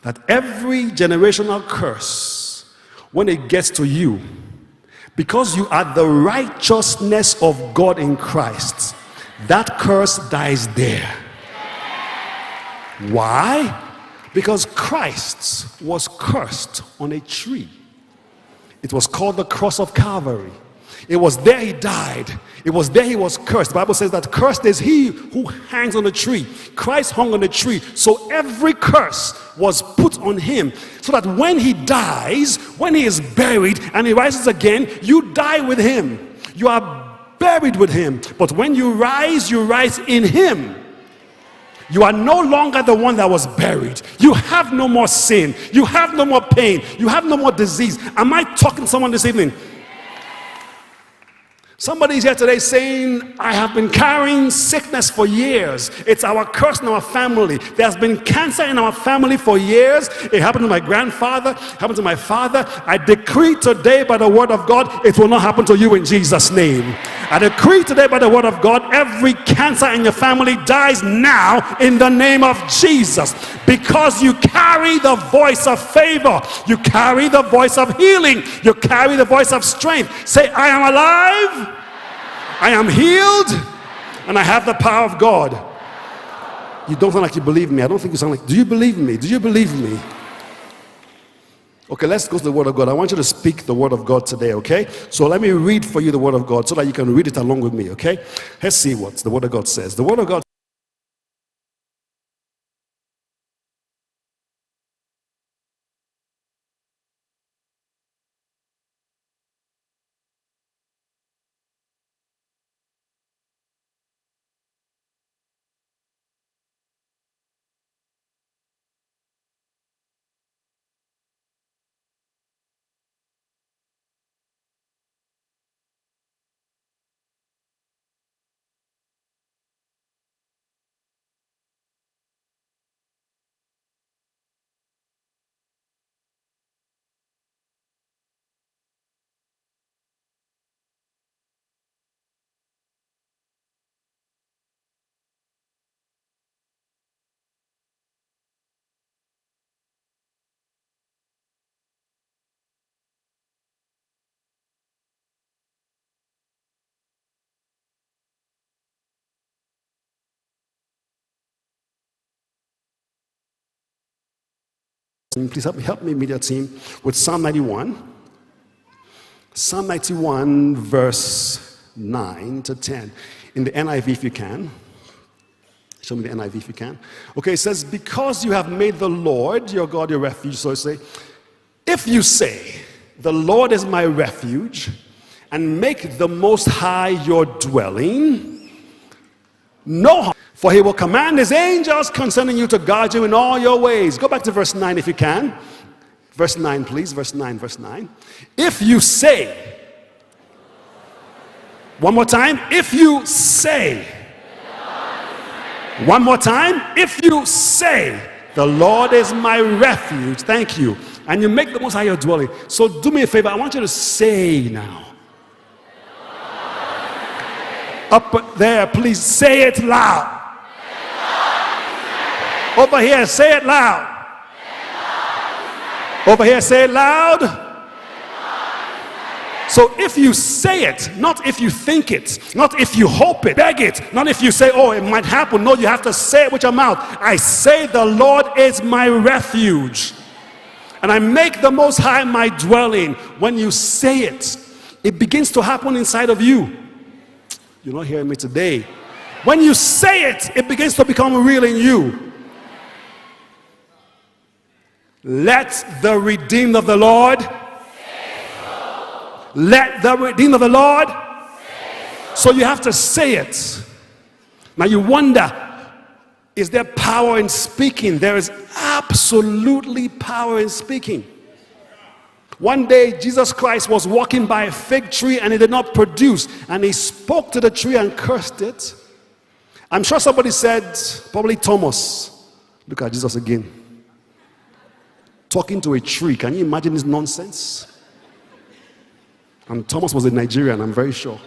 that every generational curse, when it gets to you, because you are the righteousness of God in Christ, that curse dies there. Why? Because Christ was cursed on a tree. It was called the cross of Calvary. It was there he died. It was there he was cursed. The Bible says that cursed is he who hangs on the tree. Christ hung on the tree. So every curse was put on him, so that when he dies, when he is buried and he rises again, you die with him. You are buried with him. But when you rise in him. You are no longer the one that was buried. You have no more sin. You have no more pain. You have no more disease. Am I talking to someone this evening? Somebody's here today saying, I have been carrying sickness for years. It's our curse in our family. There's been cancer in our family for years. It happened to my grandfather, it happened to my father. I decree today by the word of God, it will not happen to you in Jesus' name. I decree today by the word of God, every cancer in your family dies now in the name of Jesus. Because you carry the voice of favor. You carry the voice of healing. You carry the voice of strength. Say, I am alive. I am healed, and I have the power of God. You don't sound like you believe me. I don't think you sound like, do you believe me? Do you believe me? Okay, let's go to the Word of God. I want you to speak the Word of God today, okay? So let me read for you the Word of God so that you can read it along with me, okay? Let's see what the Word of God says. The Word of God. Please help me, media team, with Psalm 91. Psalm 91, verse 9 to 10. In the NIV, if you can. Show me the NIV if you can. Okay, it says, because you have made the Lord your God your refuge. So say, if you say, the Lord is my refuge, and make the Most High your dwelling, no harm. For he will command his angels concerning you to guard you in all your ways. Go back to verse 9 if you can. Verse 9, please. Verse 9, verse 9. If you say, one more time. If you say, one more time. If you say, the Lord is my refuge. Thank you. And you make the Most High your dwelling. So do me a favor. I want you to say now. Up there, please say it loud. Over here, say it loud. Over here, say it loud. So if you say it, not if you think it, not if you hope it, beg it, not if you say, oh, it might happen. No, you have to say it with your mouth. I say the Lord is my refuge, and I make the Most High my dwelling. When you say it, it begins to happen inside of you. You're not hearing me today. When you say it, it begins to become real in you. Let the redeemed of the Lord say so. Let the redeemed of the Lord say so. So you have to say it. Now you wonder, is there power in speaking? There is absolutely power in speaking. One day Jesus Christ was walking by a fig tree and it did not produce, and he spoke to the tree and cursed it. I'm sure somebody said, probably Thomas, look at Jesus again, talking to a tree. Can you imagine this nonsense? And Thomas was a Nigerian, I'm very sure.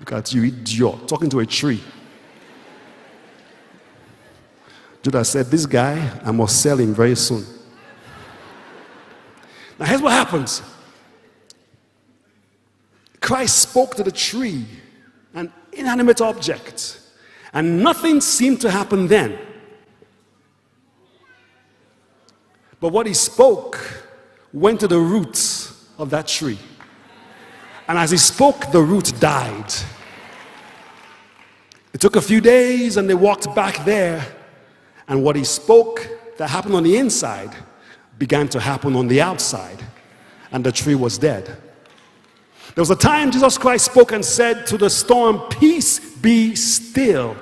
Look at you, idiot, talking to a tree. Judas said, this guy, I must sell him very soon. Now here's what happens. Christ spoke to the tree, an inanimate object, and nothing seemed to happen then. But what he spoke went to the roots of that tree. And as he spoke, the root died. It took a few days and they walked back there. And what he spoke that happened on the inside began to happen on the outside. And the tree was dead. There was a time Jesus Christ spoke and said to the storm, peace, be still.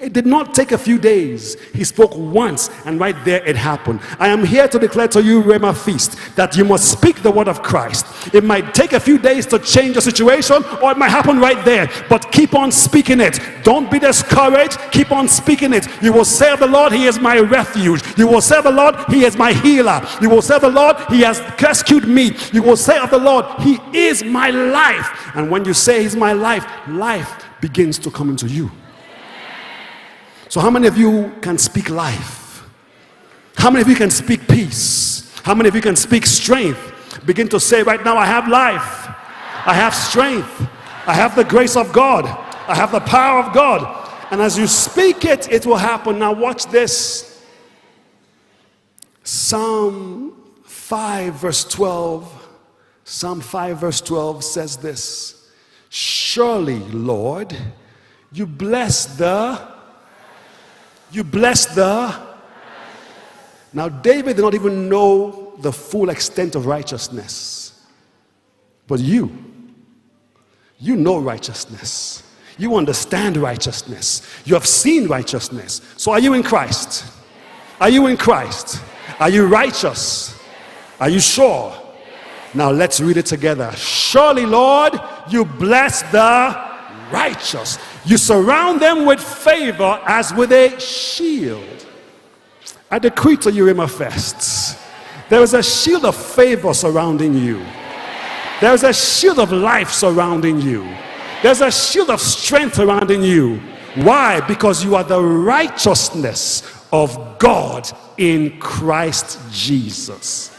It did not take a few days. He spoke once, and right there it happened. I am here to declare to you, Rhema Feast, that you must speak the word of Christ. It might take a few days to change the situation, or it might happen right there, but keep on speaking it. Don't be discouraged. Keep on speaking it. You will say of the Lord, he is my refuge. You will say of the Lord, he is my healer. You will say of the Lord, he has rescued me. You will say of the Lord, he is my life. And when you say he's my life, life begins to come into you. So how many of you can speak life? How many of you can speak peace? How many of you can speak strength? Begin to say right now, I have life. I have strength. I have the grace of God. I have the power of God. And as you speak it, it will happen. Now watch this. Psalm 5 verse 12. Psalm 5 verse 12 says this. Surely, Lord, you bless the. Now, David did not even know the full extent of righteousness. But you know righteousness. You understand righteousness. You have seen righteousness. So are you in Christ? Are you in Christ? Are you righteous? Are you sure? Now let's read it together. Surely, Lord, you bless the righteous. You surround them with favor as with a shield. I decree to you, Rhema Feast, there is a shield of favor surrounding you. There is a shield of life surrounding you. There's a shield of strength surrounding you. Why? Because you are the righteousness of God in Christ Jesus.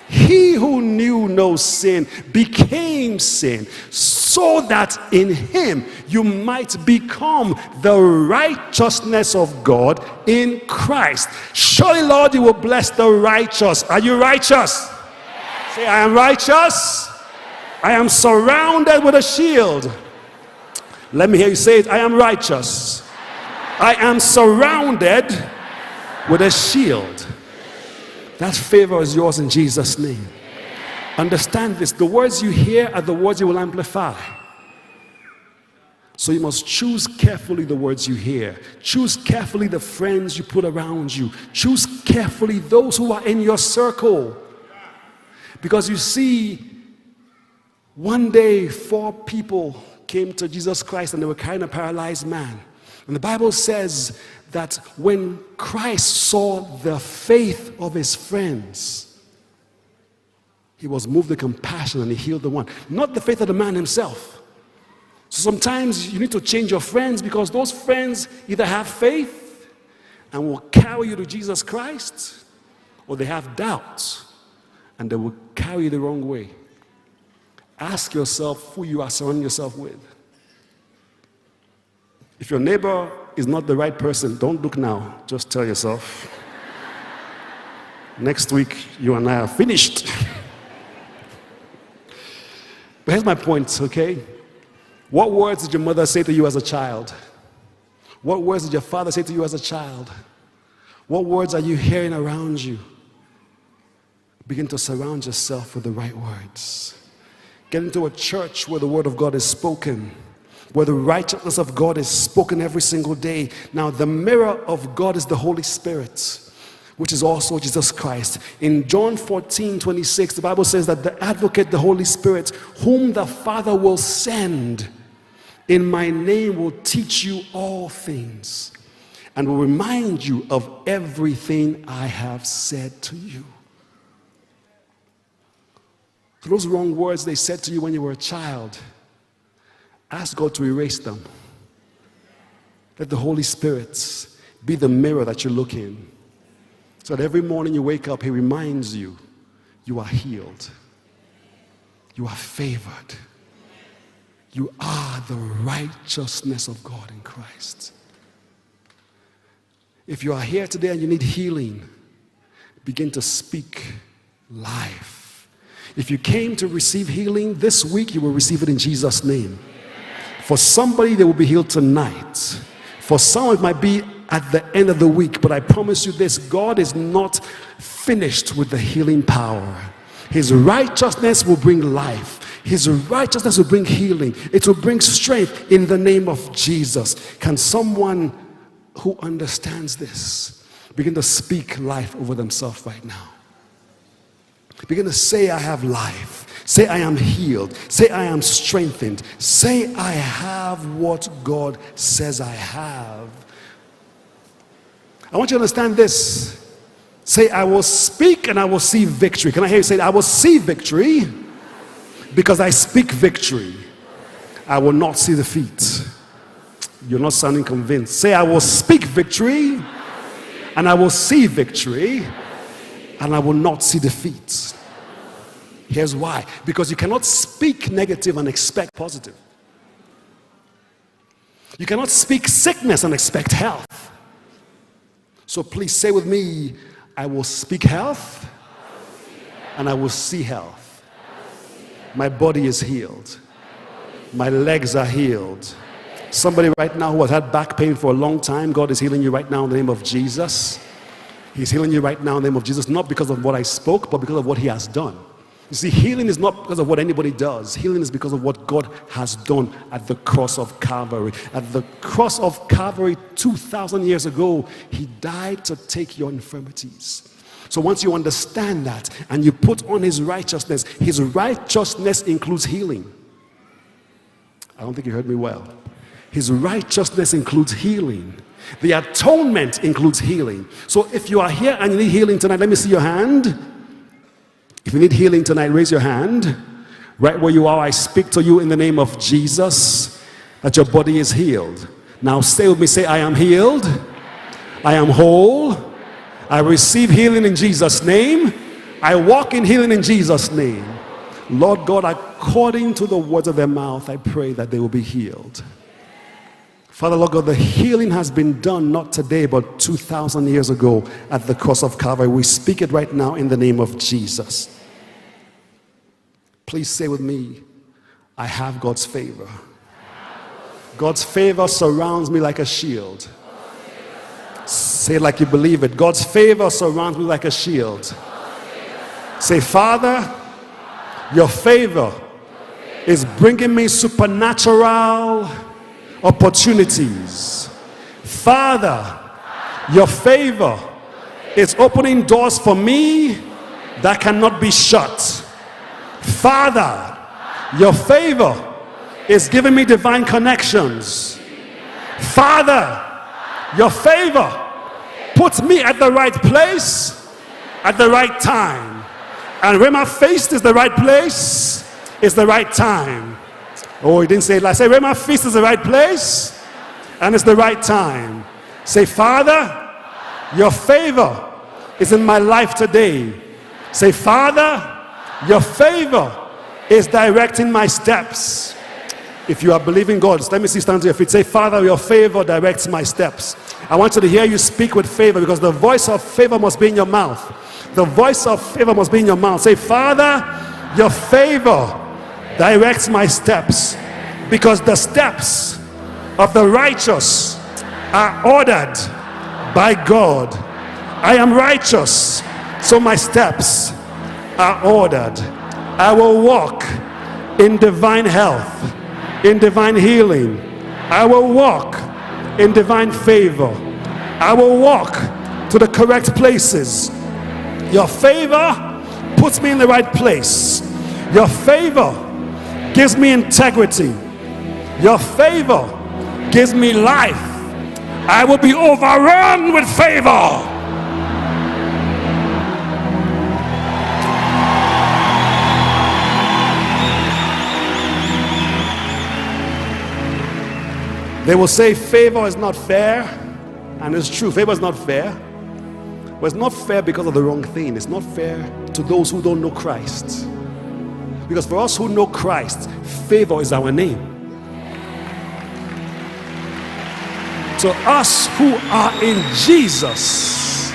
He who knew no sin became sin, so that in him you might become the righteousness of God in Christ. Surely, Lord, you will bless the righteous. Are you righteous? Say, I am righteous. I am surrounded with a shield. Let me hear you say it. I am righteous. I am surrounded with a shield. That favor is yours in Jesus' name. Understand this. The words you hear are the words you will amplify. So you must choose carefully the words you hear. Choose carefully the friends you put around you. Choose carefully those who are in your circle. Because you see, one day 4 people came to Jesus Christ and they were carrying a paralyzed man. And the Bible says that when Christ saw the faith of his friends, he was moved with compassion and he healed the one. Not the faith of the man himself. So sometimes you need to change your friends, because those friends either have faith and will carry you to Jesus Christ, or they have doubts and they will carry you the wrong way. Ask yourself who you are surrounding yourself with. If your neighbor is not the right person, don't look now. Just tell yourself, next week you and I are finished. But here's my point, okay? What words did your mother say to you as a child? What words did your father say to you as a child? What words are you hearing around you? Begin to surround yourself with the right words. Get into a church where the word of God is spoken, where the righteousness of God is spoken every single day. Now, the mirror of God is the Holy Spirit, which is also Jesus Christ. In John 14:26, the Bible says that the advocate, the Holy Spirit, whom the Father will send in my name, will teach you all things and will remind you of everything I have said to you. So those wrong words they said to you when you were a child, ask God to erase them. Let the Holy Spirit be the mirror that you look in, so that every morning you wake up, he reminds you, you are healed. You are favored. You are the righteousness of God in Christ. If you are here today and you need healing, begin to speak life. If you came to receive healing this week, you will receive it in Jesus' name. For somebody, they will be healed tonight. For some, it might be at the end of the week. But I promise you this, God is not finished with the healing power. His righteousness will bring life. His righteousness will bring healing. It will bring strength in the name of Jesus. Can someone who understands this begin to speak life over themselves right now? Begin to say, I have life. Say, I am healed. Say, I am strengthened. Say, I have what God says I have. I want you to understand this. Say, I will speak and I will see victory. Can I hear you say, I will see victory because I speak victory. I will not see defeat. You're not sounding convinced. Say, I will speak victory and I will see victory and I will not see defeat. Here's why. Because you cannot speak negative and expect positive. You cannot speak sickness and expect health. So please say with me, I will speak health, and I will see health. My body is healed. My legs are healed. Somebody right now who has had back pain for a long time, God is healing you right now in the name of Jesus. He's healing you right now in the name of Jesus, not because of what I spoke, but because of what he has done. You see, healing is not because of what anybody does. Healing is because of what God has done at the cross of Calvary. At the cross of Calvary 2,000 years ago, he died to take your infirmities. So once you understand that and you put on his righteousness includes healing. I don't think you heard me well. His righteousness includes healing. The atonement includes healing. So if you are here and you need healing tonight, let me see your hand. If you need healing tonight, raise your hand. Right where you are, I speak to you in the name of Jesus that your body is healed. Now stay with me, say, I am healed. I am whole. I receive healing in Jesus' name. I walk in healing in Jesus' name. Lord God, according to the words of their mouth, I pray that they will be healed. Father, Lord God, the healing has been done not today, but 2,000 years ago at the cross of Calvary. We speak it right now in the name of Jesus. Please say with me, I have God's favor. God's favor surrounds me like a shield. Say it like you believe it. God's favor surrounds me like a shield. Say, Father, your favor is bringing me supernatural opportunities. Father, your favor is opening doors for me that cannot be shut. Father, your favor is giving me divine connections. Father, your favor puts me at the right place at the right time. And Rhema Feast is the right place, is the right time. Oh, he didn't say it like, say Rhema Feast is the right place and it's the right time. Say, Father, your favor is in my life today. Say, Father, your favor is directing my steps. If you are believing God, let me see, stand to your feet. Say, Father, your favor directs my steps. I want you to hear you speak with favor, because the voice of favor must be in your mouth. The voice of favor must be in your mouth. Say, Father, your favor directs my steps, because the steps of the righteous are ordered by God. I am righteous, so my steps are ordered. I will walk in divine health, in divine healing. I will walk in divine favor. I will walk to the correct places. Your favor puts me in the right place. Your favor gives me integrity. Your favor gives me life. I will be overrun with favor. They will say favor is not fair, and it's true, favor is not fair. But it's not fair because of the wrong thing. It's not fair to those who don't know Christ. Because for us who know Christ, favor is our name. To us who are in Jesus,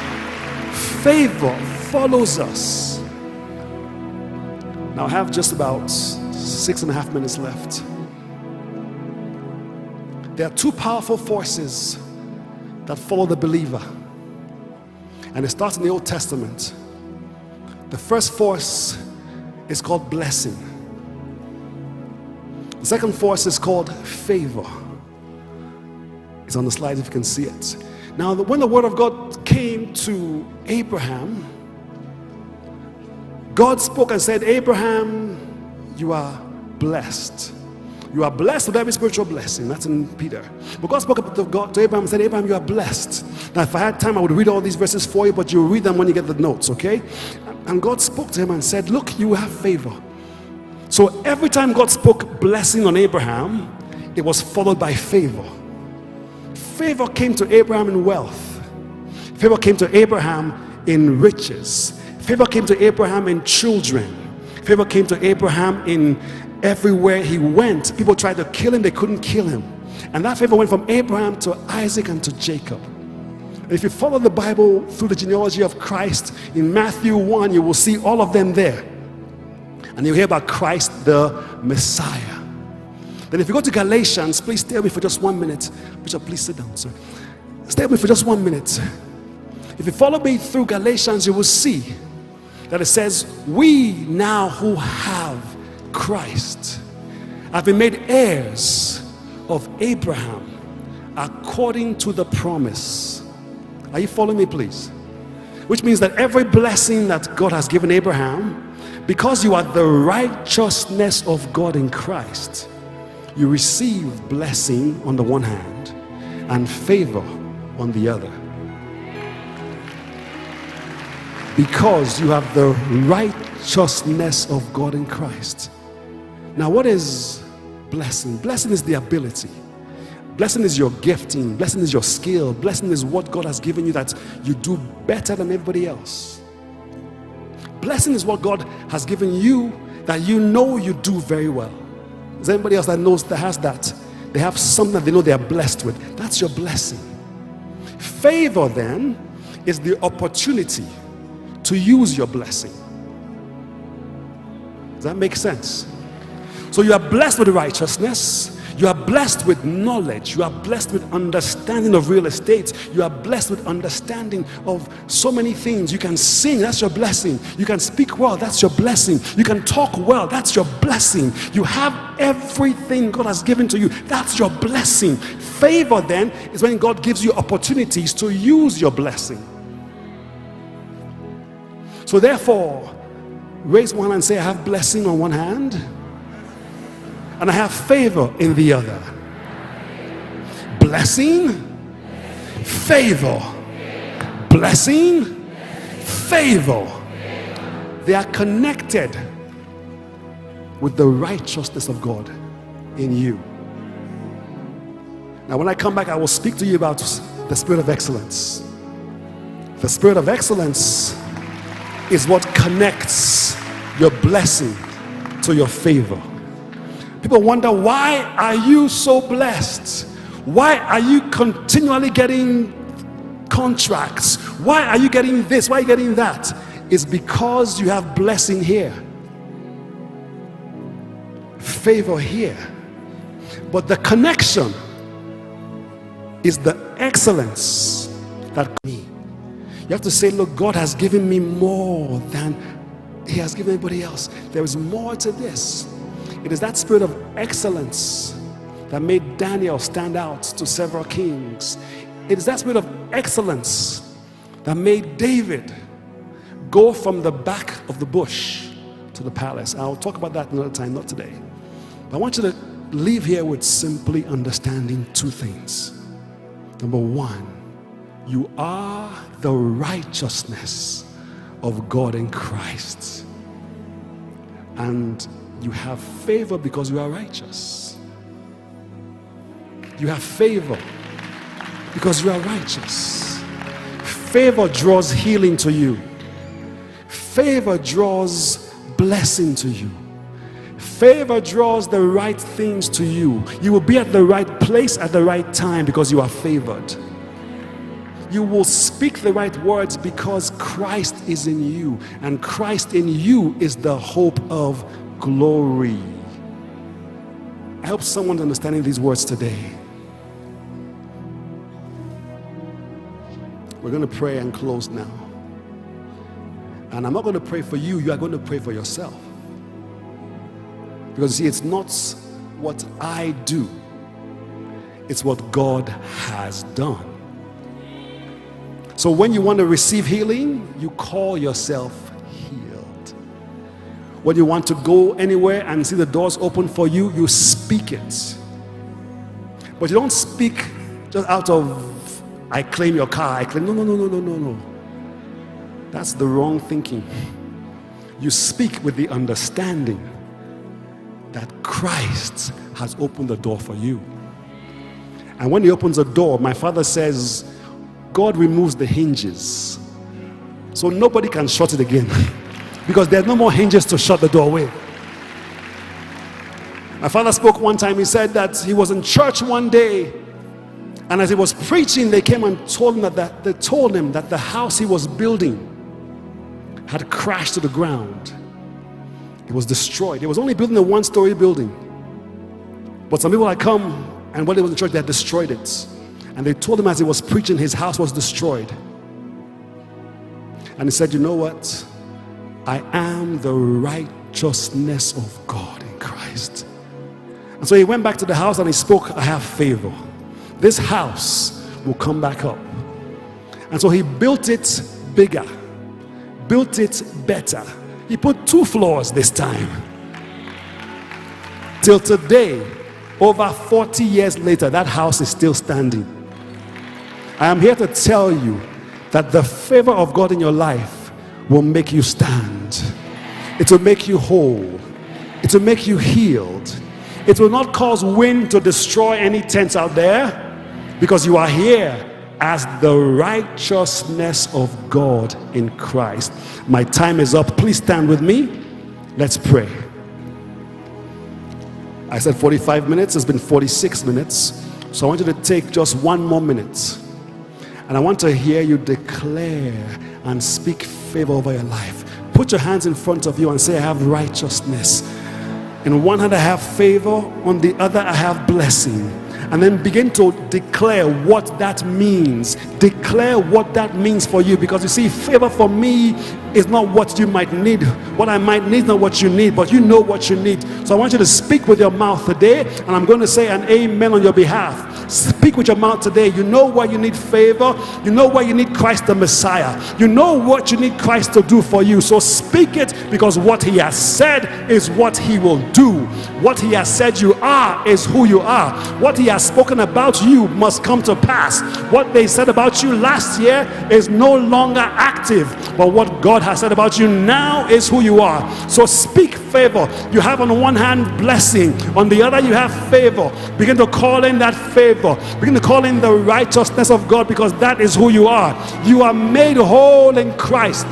favor follows us. Now I have just about 6.5 minutes left. There are two powerful forces that follow the believer. And it starts in the Old Testament. The first force is called blessing. The second force is called favor. It's on the slide if you can see it. Now, when the word of God came to Abraham, God spoke and said, Abraham, you are blessed. You are blessed with every spiritual blessing. That's in Peter. But God spoke to Abraham and said, Abraham, you are blessed. Now, if I had time, I would read all these verses for you, but you'll read them when you get the notes, okay? And God spoke to him and said, look, you have favor. So every time God spoke blessing on Abraham, it was followed by favor. Favor came to Abraham in wealth. Favor came to Abraham in riches. Favor came to Abraham in children. Favor came to Abraham in everywhere he went. People tried to kill him, they couldn't kill him. And that favor went from Abraham to Isaac and to Jacob. If you follow the Bible through the genealogy of Christ, in Matthew 1, you will see all of them there. And you'll hear about Christ the Messiah. Then if you go to Galatians, please stay with me for just 1 minute. Bishop, please sit down, sir. Stay with me for just 1 minute. If you follow me through Galatians, you will see that it says, we now who have Christ have been made heirs of Abraham according to the promise. Are you following me, please? Which means that every blessing that God has given Abraham, because you are the righteousness of God in Christ, you receive blessing on the one hand and favor on the other. Because you have the righteousness of God in Christ. Now, what is blessing? Blessing is the ability. Blessing is your gifting. Blessing is your skill. Blessing is what God has given you that you do better than everybody else. Blessing is what God has given you that you know you do very well. Is there anybody else that knows that has that? They have something that they know they are blessed with. That's your blessing. Favor then is the opportunity to use your blessing. Does that make sense? So you are blessed with righteousness. You are blessed with knowledge. You are blessed with understanding of real estate. You are blessed with understanding of so many things. You can sing, that's your blessing. You can speak well, that's your blessing. You can talk well, that's your blessing. You have everything God has given to you. That's your blessing. Favor then is when God gives you opportunities to use your blessing. So therefore, raise one hand and say, I have blessing on one hand and I have favor in the other. Blessing, favor. Blessing, favor. They are connected with the righteousness of God in you. Now when I come back, I will speak to you about the spirit of excellence. The spirit of excellence is what connects your blessing to your favor. People wonder, why are you so blessed? Why are you continually getting contracts? Why are you getting this? Why are you getting that? It's because you have blessing here, favor here. But the connection is the excellence that me. You have to say, look, God has given me more than He has given anybody else. There is more to this. It is that spirit of excellence that made Daniel stand out to several kings. It is that spirit of excellence that made David go from the back of the bush to the palace. I'll talk about that another time, not today. But I want you to leave here with simply understanding two things. Number one, you are the righteousness of God in Christ. And you have favor because you are righteous. You have favor because you are righteous. Favor draws healing to you. Favor draws blessing to you. Favor draws the right things to you. You will be at the right place at the right time because you are favored. You will speak the right words because Christ is in you, and Christ in you is the hope of glory. I hope someone's understanding these words today. We're going to pray and close now. And I'm not going to pray for you, you are going to pray for yourself. Because see, it's not what I do, it's what God has done. So when you want to receive healing, you call yourself healed. When you want to go anywhere and see the doors open for you, you speak it. But you don't speak just out of, I claim your car, I claim, no. That's the wrong thinking. You speak with the understanding that Christ has opened the door for you. And when He opens a door, my father says, God removes the hinges. So nobody can shut it again. Because there are no more hinges to shut the door with. My father spoke one time, he said that he was in church one day And as he was preaching, they came and told him that the house he was building had crashed to the ground. It was destroyed. He was only building a one-story building. But some people had come, and when they was in church, they had destroyed it. And they told him as he was preaching, his house was destroyed. And he said, you know what? I am the righteousness of God in Christ. And so he went back to the house and he spoke, I have favor. This house will come back up. And so he built it bigger, built it better. He put 2 floors this time. Till today, over 40 years later, that house is still standing. I am here to tell you that the favor of God in your life will make you stand. It will make you whole. It will make you healed. It will not cause wind to destroy any tents out there, because you are here as the righteousness of God in Christ. My time is up. Please stand with me. Let's pray. I said 45 minutes. It's been 46 minutes. So I want you to take just 1 more minute. And I want to hear you declare and speak favor over your life. Put your hands in front of you and say, I have righteousness. In one hand I have favor, on the other I have blessing. And then begin to declare what that means. Declare what that means for you. Because you see, favor for me is not what you might need. What I might need is not what you need, but you know what you need. So I want you to speak with your mouth today, and I'm going to say an amen on your behalf. Speak with your mouth today. You know why you need favor. You know why you need Christ the Messiah. You know what you need Christ to do for you. So speak it, because what he has said is what he will do. What he has said you are is who you are. What he has spoken about you must come to pass. What they said about you last year is no longer active, but what God has said about you now is who you are. So speak favor. You have on one hand blessing, on the other you have favor. Begin to call in that favor. Begin to call in the righteousness of God, because that is who you are. You are made whole in Christ.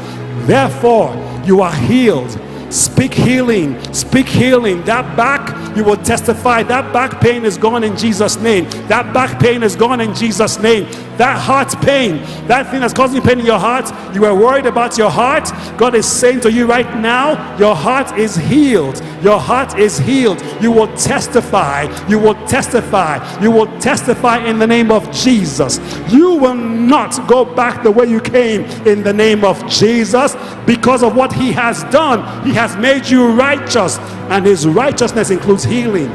Therefore you are healed. Speak healing. Speak healing. That back, you will testify. That back pain is gone in Jesus' name. That back pain is gone in Jesus' name. That heart pain, that thing that's causing pain in your heart, you were worried about your heart. God is saying to you right now, your heart is healed. Your heart is healed. You will testify. You will testify. You will testify in the name of Jesus. You will not go back the way you came in the name of Jesus, because of what he has done. He has made you righteous, and his righteousness includes healing.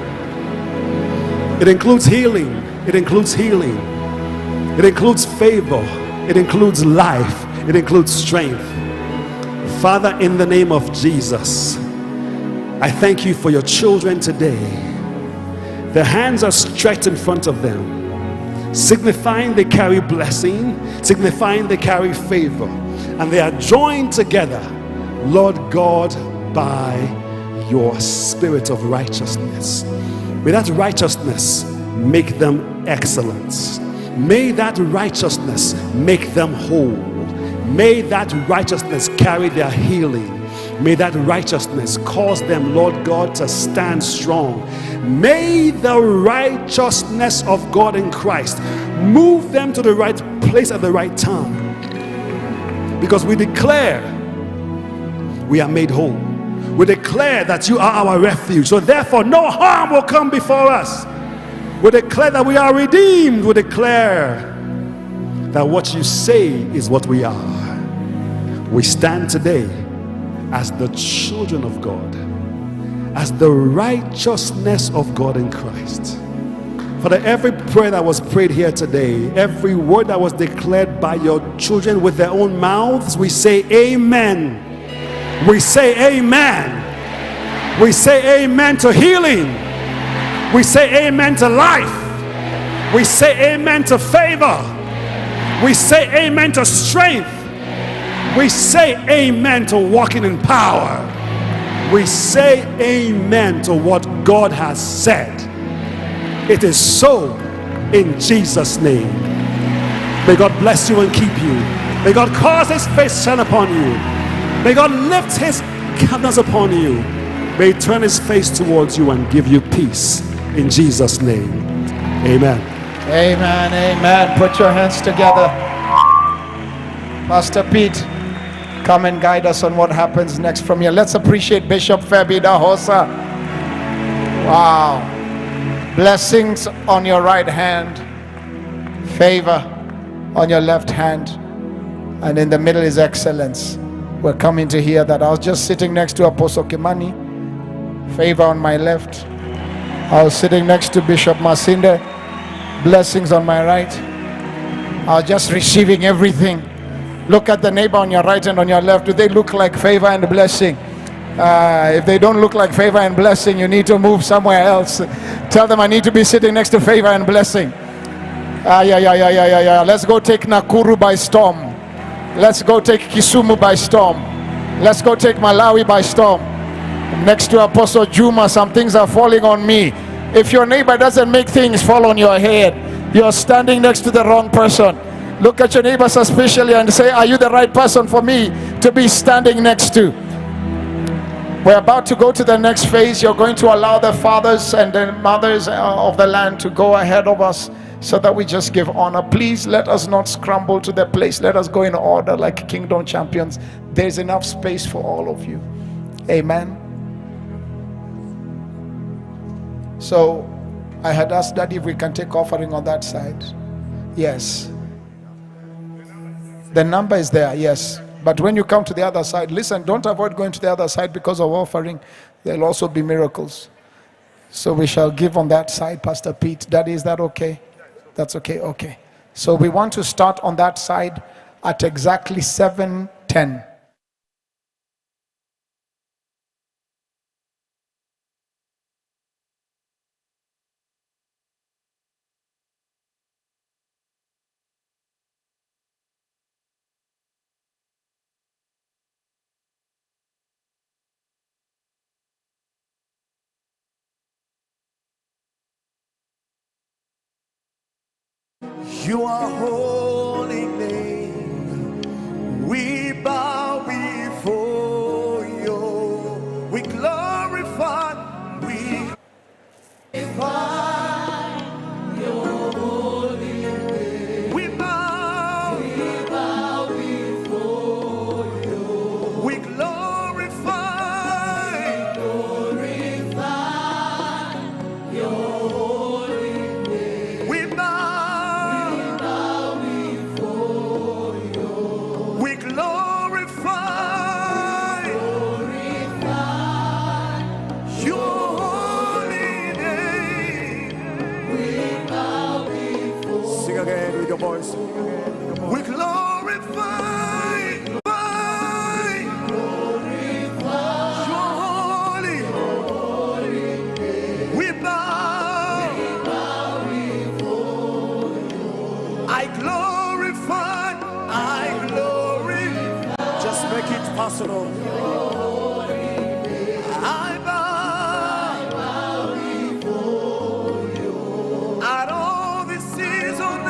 It includes healing. It includes healing. It includes favor. It includes life. It includes strength. Father, in the name of Jesus, I thank you for your children today. Their hands are stretched in front of them, signifying they carry blessing, signifying they carry favor, and they are joined together, Lord God, by your spirit of righteousness. May that righteousness make them excellent. May that righteousness make them whole. May that righteousness carry their healing. May that righteousness cause them, Lord God, to stand strong. May the righteousness of God in Christ move them to the right place at the right time. Because we declare we are made whole. We declare that you are our refuge. So therefore no harm will come before us. We declare that we are redeemed. We declare that what you say is what we are. We stand today as the children of God, as the righteousness of God in Christ. Father, every prayer that was prayed here today, every word that was declared by your children with their own mouths, we say amen. We say amen. We say amen to healing. We say amen to life. We say amen to favor. We say amen to strength. We say amen to walking in power. We say amen to what God has said. It is so in Jesus' name. May God bless you and keep you. May God cause his face to shine upon you. May God lift his countenance upon you. May he turn his face towards you and give you peace. In Jesus' name, amen. Amen, amen. Put your hands together. Pastor Pete, come and guide us on what happens next from here. Let's appreciate Bishop Feb, Idahosa. Wow. Blessings on your right hand, favor on your left hand, and in the middle is excellence. We're coming to hear that. I was just sitting next to Apostle Kimani, favor on my left. I was sitting next to Bishop Masinde, blessings on my right. I was just receiving everything. Look at the neighbor on your right and on your left. Do they look like favor and blessing? If they don't look like favor and blessing, you need to move somewhere else. Tell them I need to be sitting next to favor and blessing. Let's go take Nakuru by storm. Let's go take Kisumu by storm. Let's go take Malawi by storm. Next to Apostle Juma, some things are falling on me. If your neighbor doesn't make things fall on your head, you're standing next to the wrong person. Look at your neighbor suspiciously and say, are you the right person for me to be standing next to? We're about to go to the next phase. You're going to allow the fathers and the mothers of the land to go ahead of us so that we just give honor. Please let us not scramble to the place. Let us go in order like kingdom champions. There's enough space for all of you. Amen. So I had asked Daddy if we can take offering on that side. Yes. The number is there, yes. But when you come to the other side, listen, don't avoid going to the other side because of offering. There'll also be miracles. So we shall give on that side, Pastor Pete. Daddy, is that okay? That's okay, okay. So we want to start on that side at exactly 7:10. You are holy name. We bow before you. We glorify. We glorify your holy name. We bow before you. We glorify your holy name. We bow. Voice. We glorify, your holy. We bow before you. I glorify. Just make it personal. I bow before you. At all this season,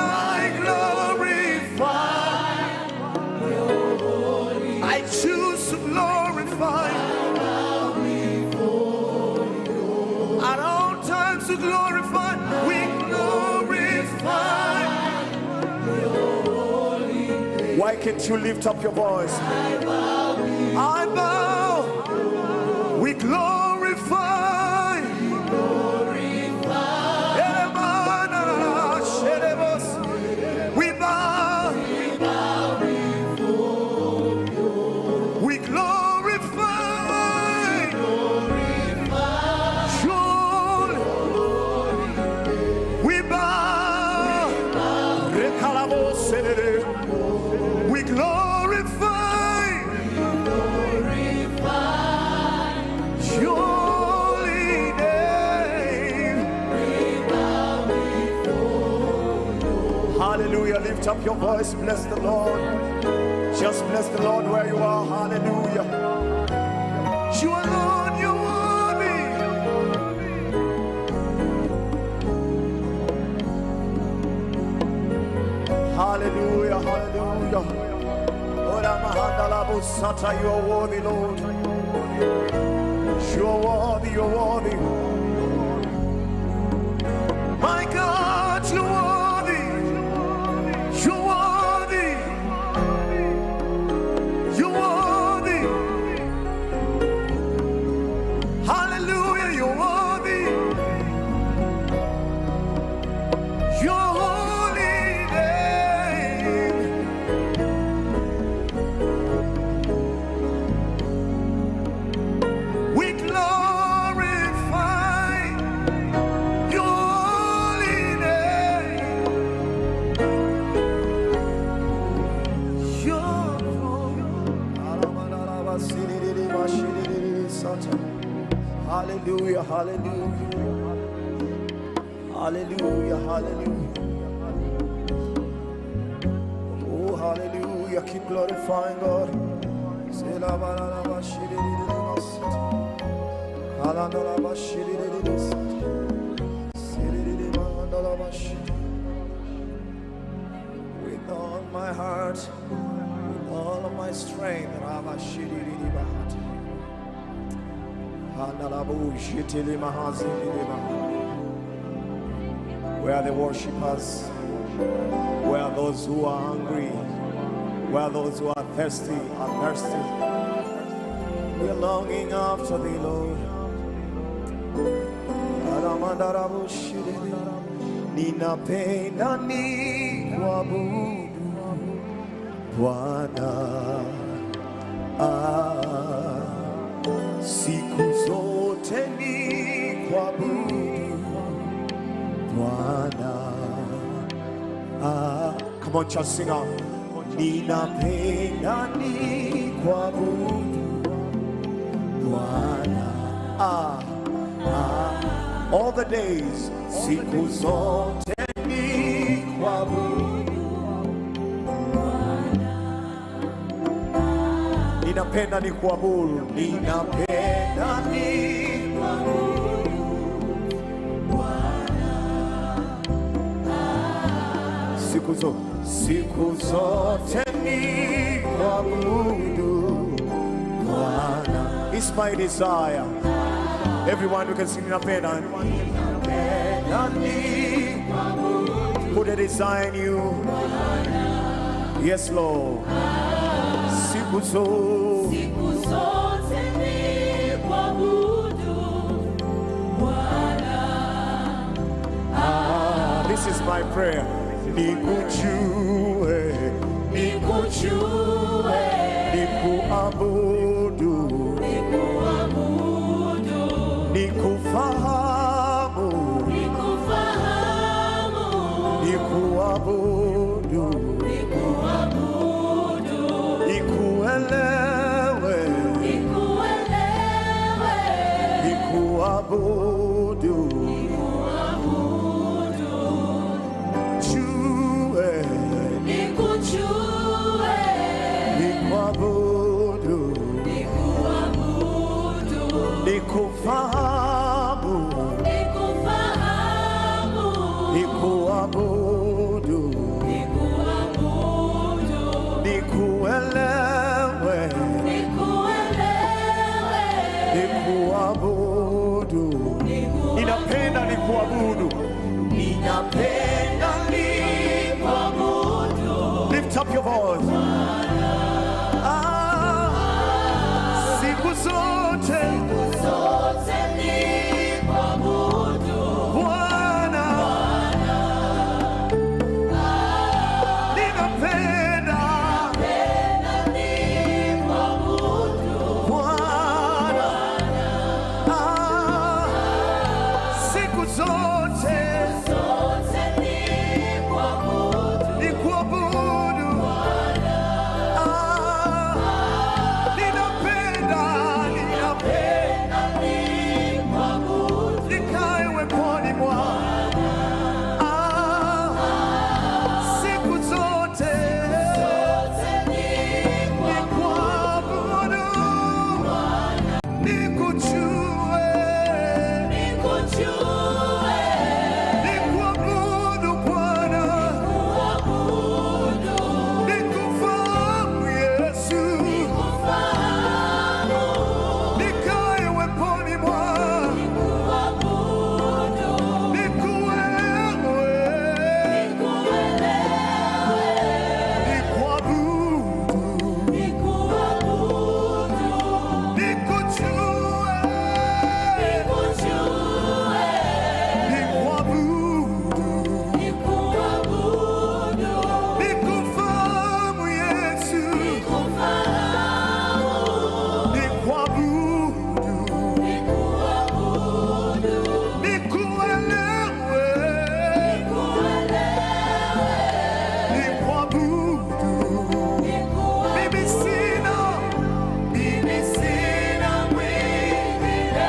I choose to glorify. At all times to glorify. We glorify. Why can't you lift up your voice? I bow. We glorify. We bow. We glorify. We bow. We glorify. Your holy name. Hallelujah. Lift up your voice. Bless the Lord. Just bless the Lord where you are. Hallelujah. You alone, you're worthy. Hallelujah, hallelujah. You are worthy, Lord. You are worthy, you are worthy. My God, you are hallelujah. Hallelujah, hallelujah. Oh, hallelujah. Keep glorifying God. With all my heart, with all of my strength, where are the worshippers? Where are those who are hungry? Where are those who are thirsty? We're longing after thee, Lord. Ninapenda ni kuabudu Bwana, siku zote ni kuabudu Bwana. Come on, just sing out. Ninapenda ni kuabudu Bwana. All the days, siku zote ni kuabudu Bwana. Ninapenda ni kuabudu, ninapenda ni kuabudu Bwana. Siku zote ni kuabudu Bwana. It's my desire. Everyone who can sing ninapenda. Put a desire in you. Yes, Lord. Siku zote ni kuabudu Bwana. This is my prayer. Nikujue, nikuabudu, nikufahamu, nikuabudu, nikuelewe, nikuabudu, nikuabudu, nikufahamu, nikuabudu, nikuelewe, nikuabudu. Ninapenda nikuabudu, ninapenda nikuabudu. Lift up your voice. Siku zote ni kuabudu Bwana. Ninapenda nikuabudu Bwana. Siku zote ni kuabudu Bwana. Ninapenda nikuabudu, nikae weponi mwako. Siku zote nikuabudu, nikujue, nikuabudu Bwana, nikufahamu Yesu, nikae weponi mwako, nikuelewe, nikuabudu, nikujue, nikuabudu, nikufahamu Yesu, nikuabudu, nikuelewe, nikuabudu. Mimi sina mwingine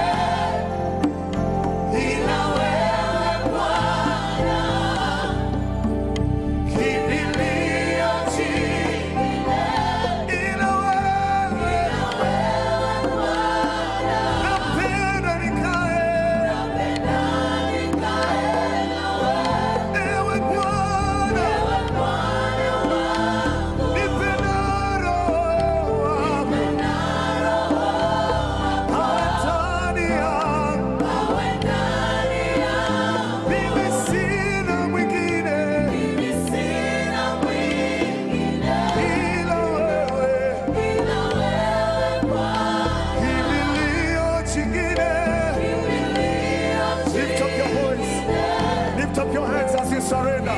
surrender.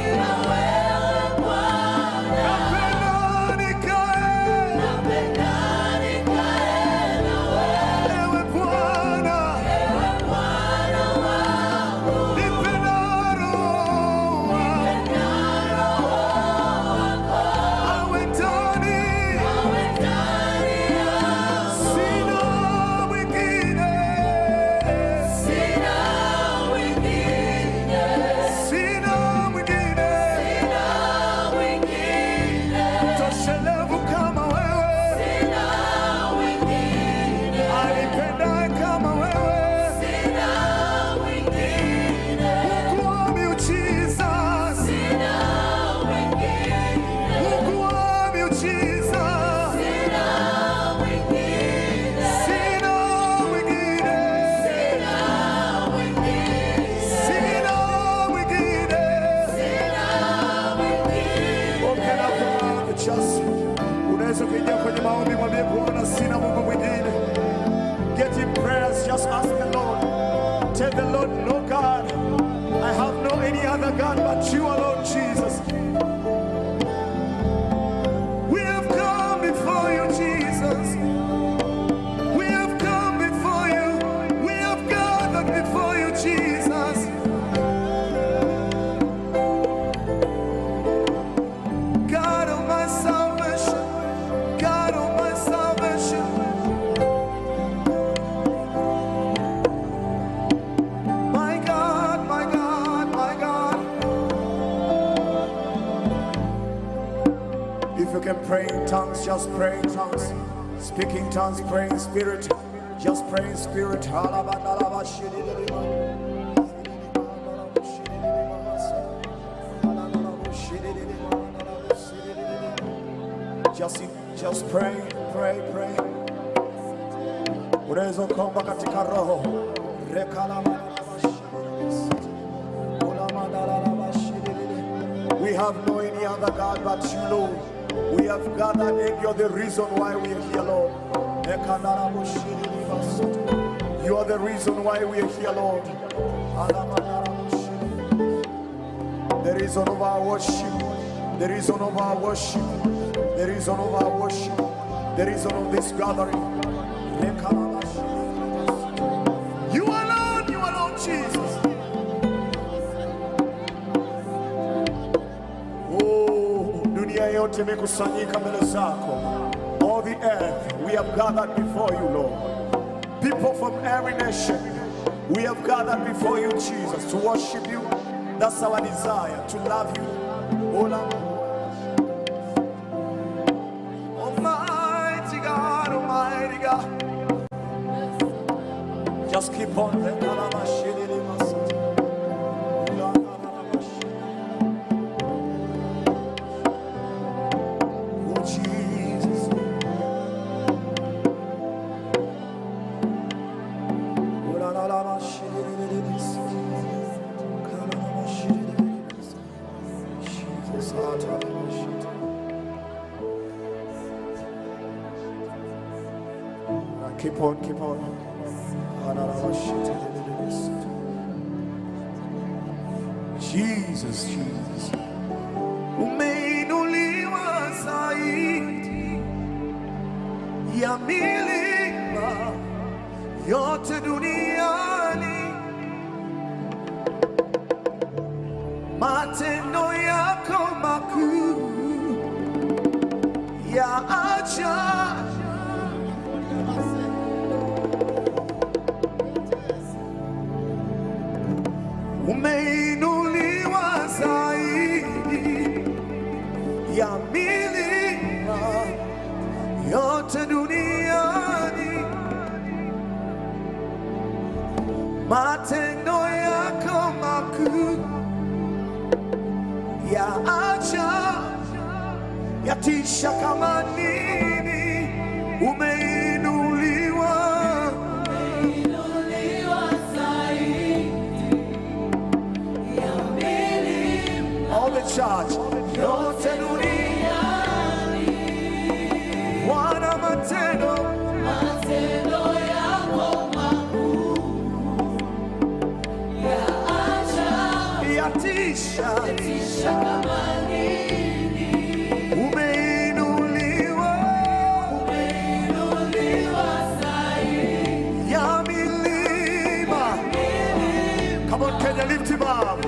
Get in prayers, just ask the Lord. Tell the Lord, no God, I have no any other God but you alone, Jesus. We have come before you, Jesus. We have come before you. We have gathered before you, Jesus. God of my salvation, God of my salvation. My God, my God, my God. If you can pray in tongues, just pray in tongues. Speak in tongues, pray in spirit. Just pray in spirit. Just pray, pray, pray. Unaweza kuomba katika roho. We have no any other God but you, Lord. We have gathered and you're the reason why we are here, Lord. You are the reason why we are here, Lord. The reason of our worship. The reason of our worship. The reason of our worship. The reason of this gathering. You alone, Jesus. Oh, dunia yote imekusanyika mbele zako. All the earth, we have gathered before you, Lord. People from every nation, we have gathered before you, Jesus, to worship you. That's our desire, to love you. Oh, Lord. Almighty God, Almighty God. Just keep on. Oh, Jesus. Keep on, keep on. Jesus, Jesus. Umeinuliwa zaidi ya milima yote duniani. Matendo yako makuu ya ajabu. Umeinuliwa zaidi ya milima yote duniani. Matendo yako makuu ya ajabu yatisha kama nini. Umeinuliwa all the church yote duniani. Bwana, matendo yako makuu ya ajabu yatisha, umeinuliwa, ya milima. Come on, Kenya, lift him up.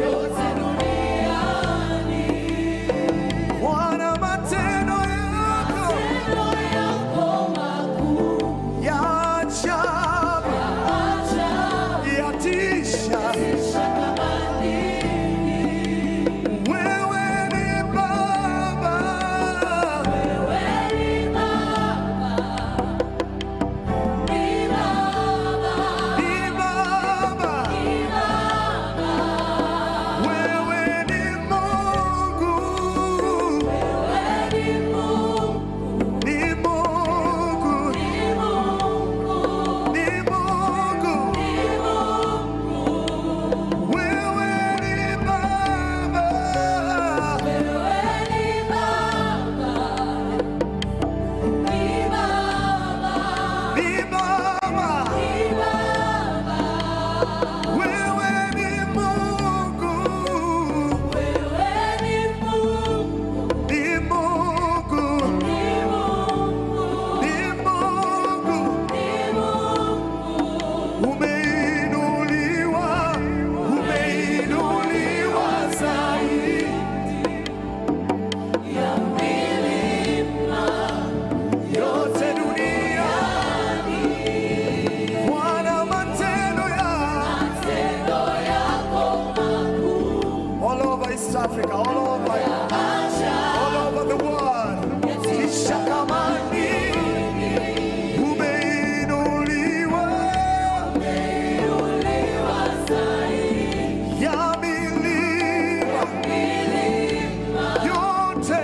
Bwana, matendo yako ya ajabu, yatisha. Wewe ni Baba, ni Baba, wewe ni Mungu, ni Mungu, ni Mungu, wewe ni Baba, ni Baba, wewe ni Mungu, ni Mungu, ni Mungu, umeinuliwa, umeinuliwa zaidi ya milima yote duniani. Bwana, matendo yako all over East Africa, all over the world. Tisha kama nini, umeinuliwa ya milima yote.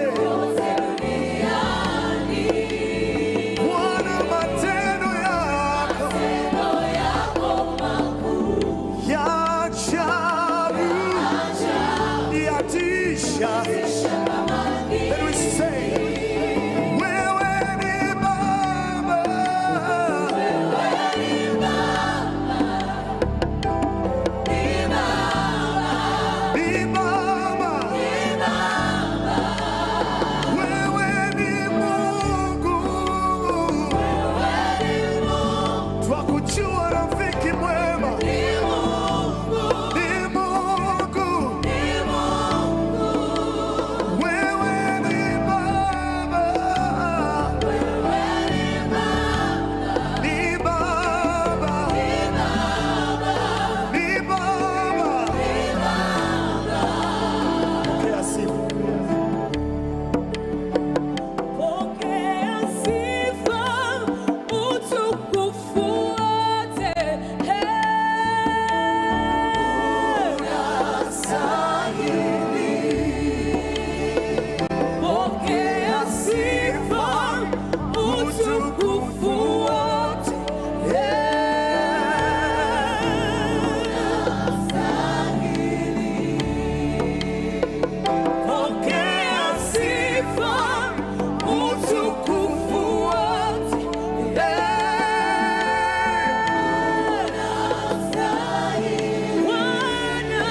Bwana, matendo yako ya ajabu, yatisha. Then we say, wewe ni Baba, ni Baba, wewe ni Mungu, twakujua rafiki mwema, ni Mungu, wewe ni Baba, ni Baba, ni Baba. Pokea sifa. Pokea sifa, utukufu wote. Pokea sifa, utukufu wote. Pokea sifa, utukufu wote. Bwana,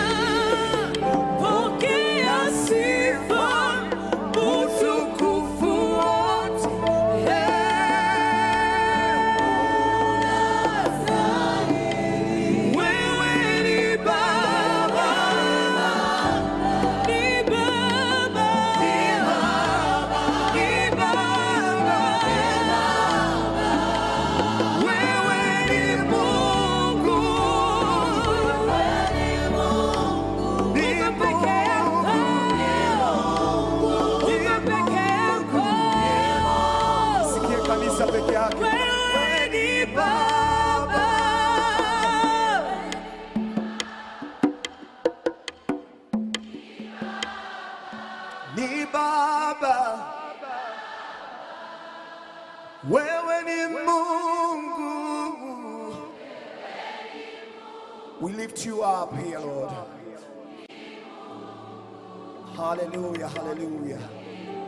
pokea sifa, utukufu wote. Wewe ni Baba, ni Baba, ni Baba, wewe ni Mungu, ni peke yako, ni peke yako, Sikie kanisa peke yake. wewe ni Baba. Ni Baba, wewe ni Mungu. We lift you up here, Lord. Hallelujah, hallelujah.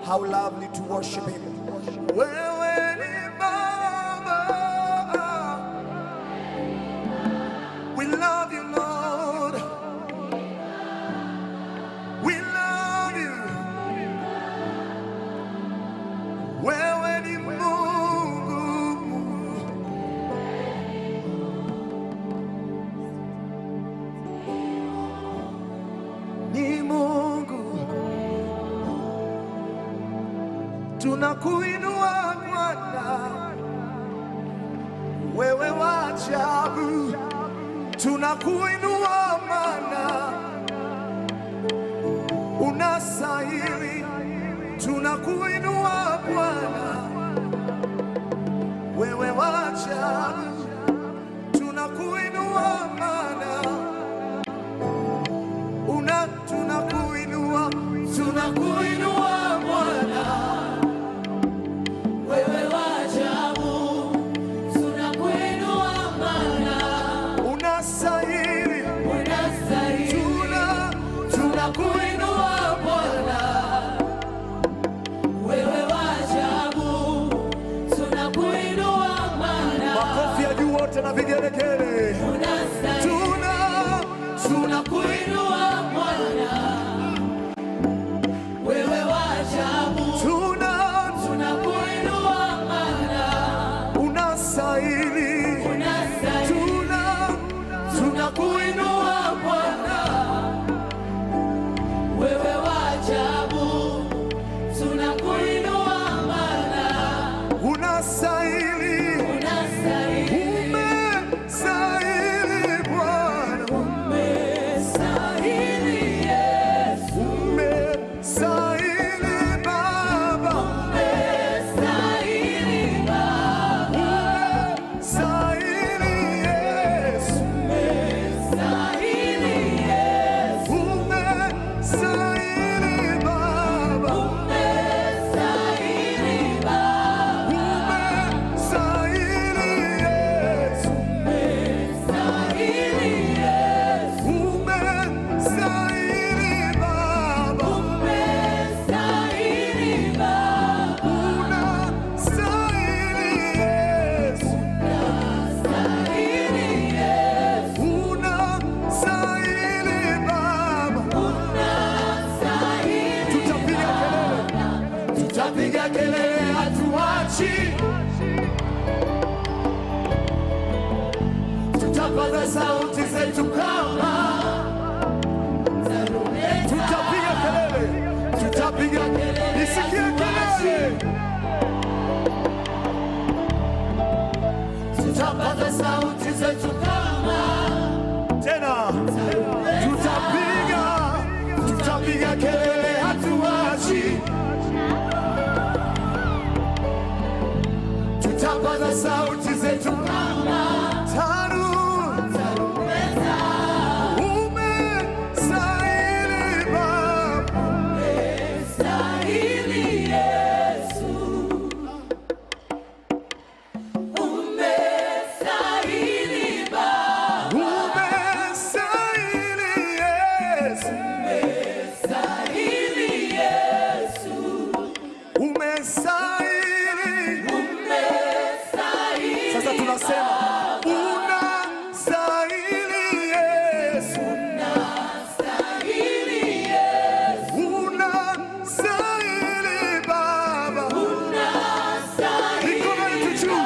How lovely to worship him. Wewe ni Baba, we love you, Lord. tunakuinua Bwana, wewe wa ajabu, tunakuinua maana unastahili, tunakuinua Bwana, wewe wa ajabu, tunakuinua maana tunakuinua Bwana, wewe wa ajabu, tunakuinua maana unastahili, tunakuinua Bwana, wewe wa ajabu, tunakuinua maana. Makofi ya juu wote na vigelegele. Tunakuinua Bwana, wewe wa ajabu, tunakuinua maana unastahili, tunakuinua Bwana, wewe wa ajabu, tunakuinua maana unastahili, tutapaza sauti zetu kama tarumbeta, tutapiga kelele, isikie kelele, tutapaza sauti zetu kama tena tutapiga kelele, hatuachi, tutapaza sauti zetu kama tarumbeta, umestahili Baba, umestahili Yesu, umestahili Baba, umestahili Yesu, umestahili Yesu, umestahili. Sasa tunasema unastahili Yesu, unastahili Yesu, unastahili Baba, unastahili. Mikono yetu juu,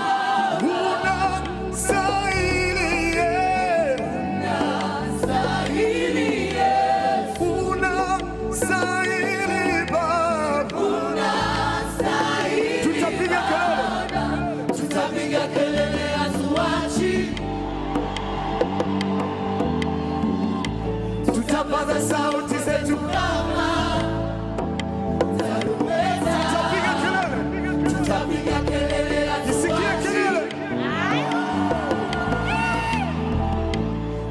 unastahili Yesu, unastahili Yesu, unastahili Baba, unastahili. Tutapiga kelele, hatuachi, tutapaza sauti zetu kama tarumbeta, tutapiga kelele, isikie kelele,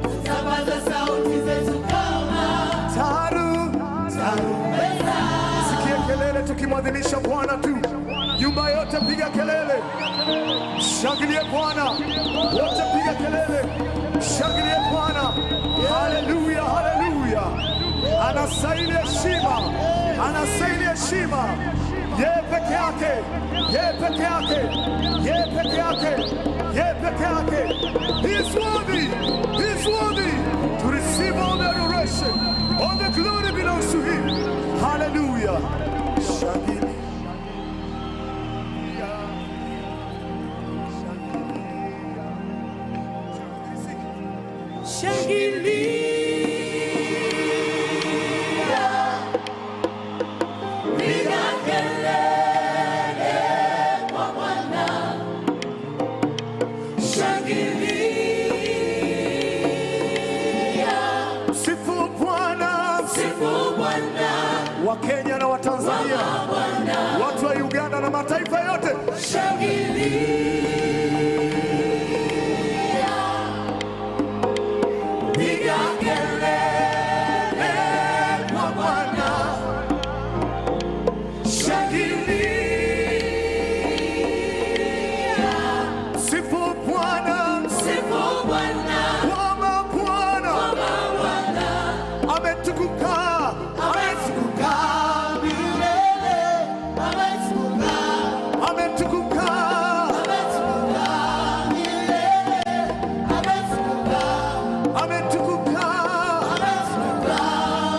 tutapaza sauti zetu kama tarumbeta, isikie kelele, tukimwadhimisha Bwana tu. Nyumba yote piga kelele, shangilie Bwana, wote piga kelele, shangilie Bwana. Haleluya, haleluya, anastahili heshima, anastahili heshima, yeye peke yake, yeye peke yake, yeye peke yake, yeye peke yake. He is worthy, he is worthy to receive all the adoration, all the glory belongs to him. Hallelujah. Shangilie. Shangilia, piga kelele. wa Kenya na wa Tanzania, watu wa Uganda na mataifa yote. Piga kelele kwa Bwana, shangilia. Sifu Bwana, sifu Bwana, kwamba Bwana ametukuka, ametukuka milele, ametukuka, ametukuka, ametukuka milele, ametukuka, ametukuka, ametukuka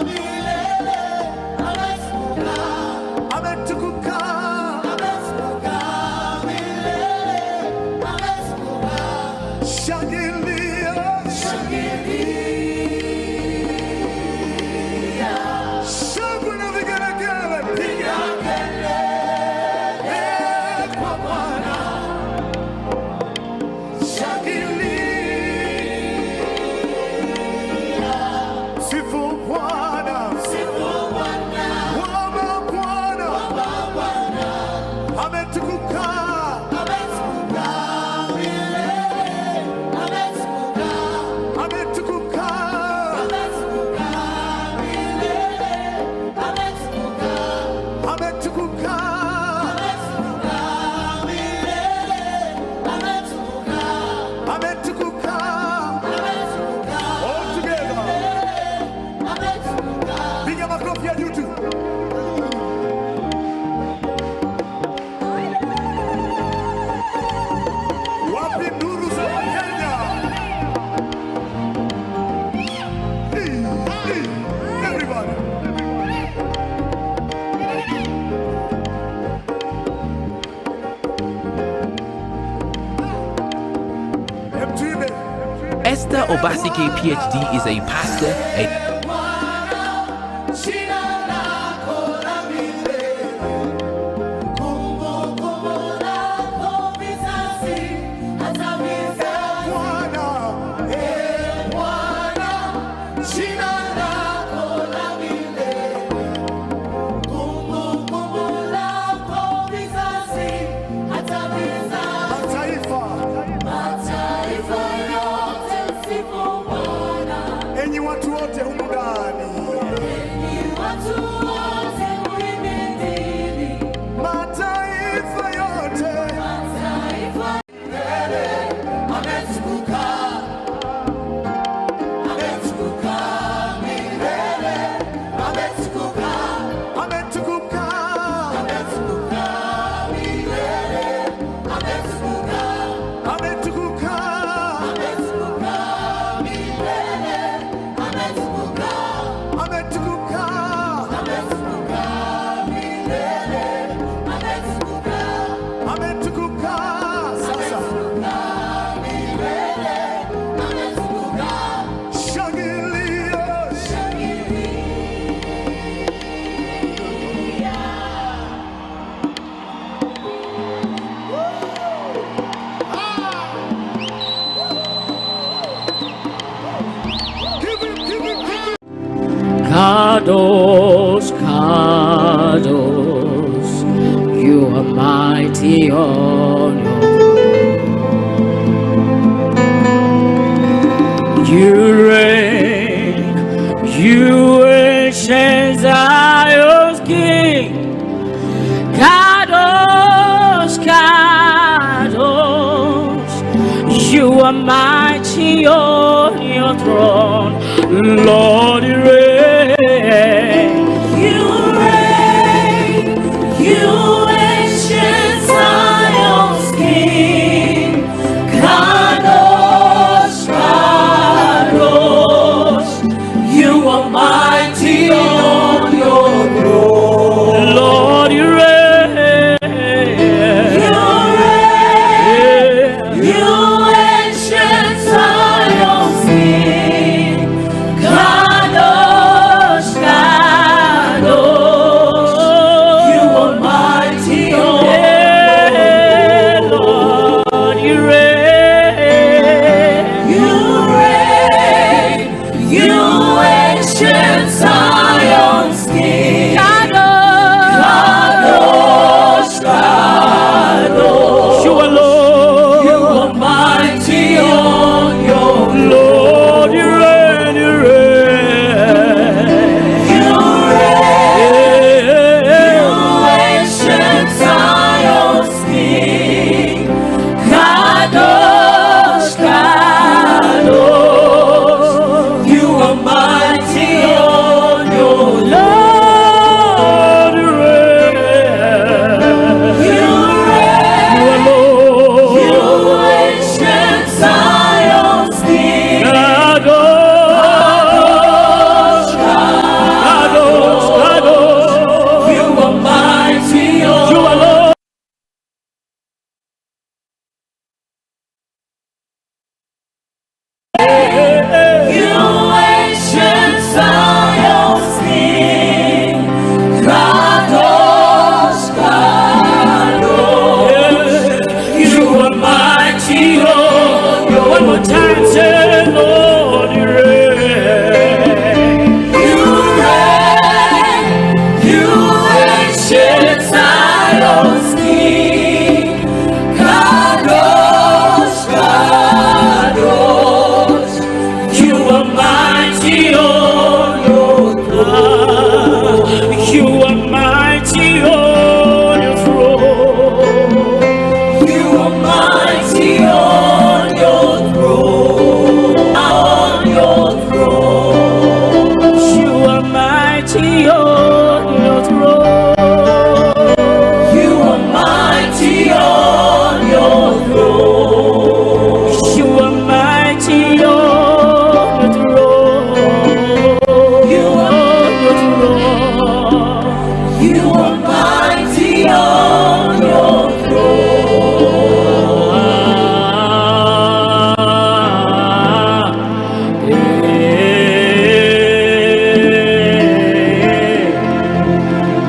milele, ametukuka, ametukuka, ametukuka milele, ametukuka. Shangilia, shangilia, shangwe na vigelegele, piga kelele kwa Bwana, shangilia. Sifu Bwana, sifu Bwana, kwamba Bwana ametukuka, ametukuka milele, ametukuka, ametukuka, ametukuka milele, ametukuka, ametukuka, ametukuka milele, ametukuka, ametukuka, ametukuka. All together, ametukuka. Piga makofi ya juu tu. Wapi nuru za Kenya? Everybody. Esther Obasi PhD is a pastor, Jina lako la milele, kumbukumbu lako vizazi hata vizazi. Bwana, jina lako la milele, kumbukumbu lako vizazi hata vizazi. Mataifa yote msifu Bwana. Enyi watu wote humu ndani, Watu wote muhimidini, mataifa yote, mataifa milele, ametukuka, ametukuka milele, ametukuka, ametukuka, ametukuka milele, ametukuka, ametukuka, ametukuka milele, ametukuka, ametukuka, ametukuka milele, ametukuka, ametukuka. Sasa milele, ametukuka. shangilia, Kadosh, Kadosh, you are mighty on your throne. You reign, you ancient Zion's King. Kadosh, Kadosh, you are mighty on your throne. Lord, you reign. You reign, you ancient Zion's King. Kadosh, Kadosh, you are mighty on your throne. Lord, you reign. You reign, you ancient Zion's King. Kadosh,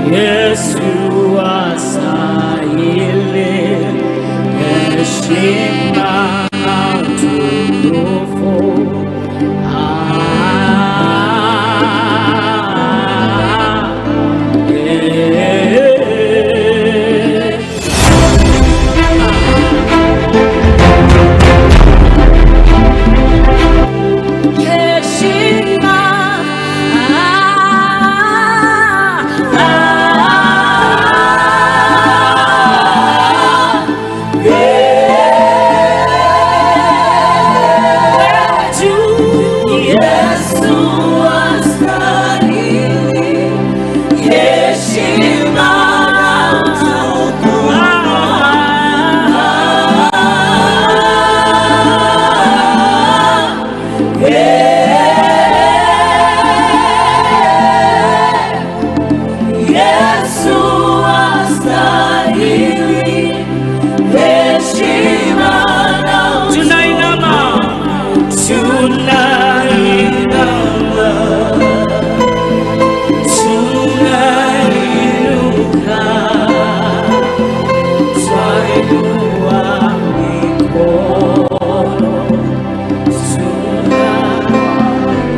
Yesu astahili heshima na utukufu.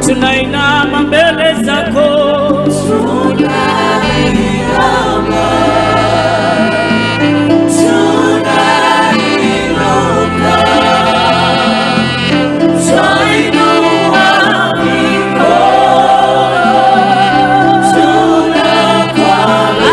Tunainama mbele zako, tunainama, tunainuka, twainua mikono, tunakwama.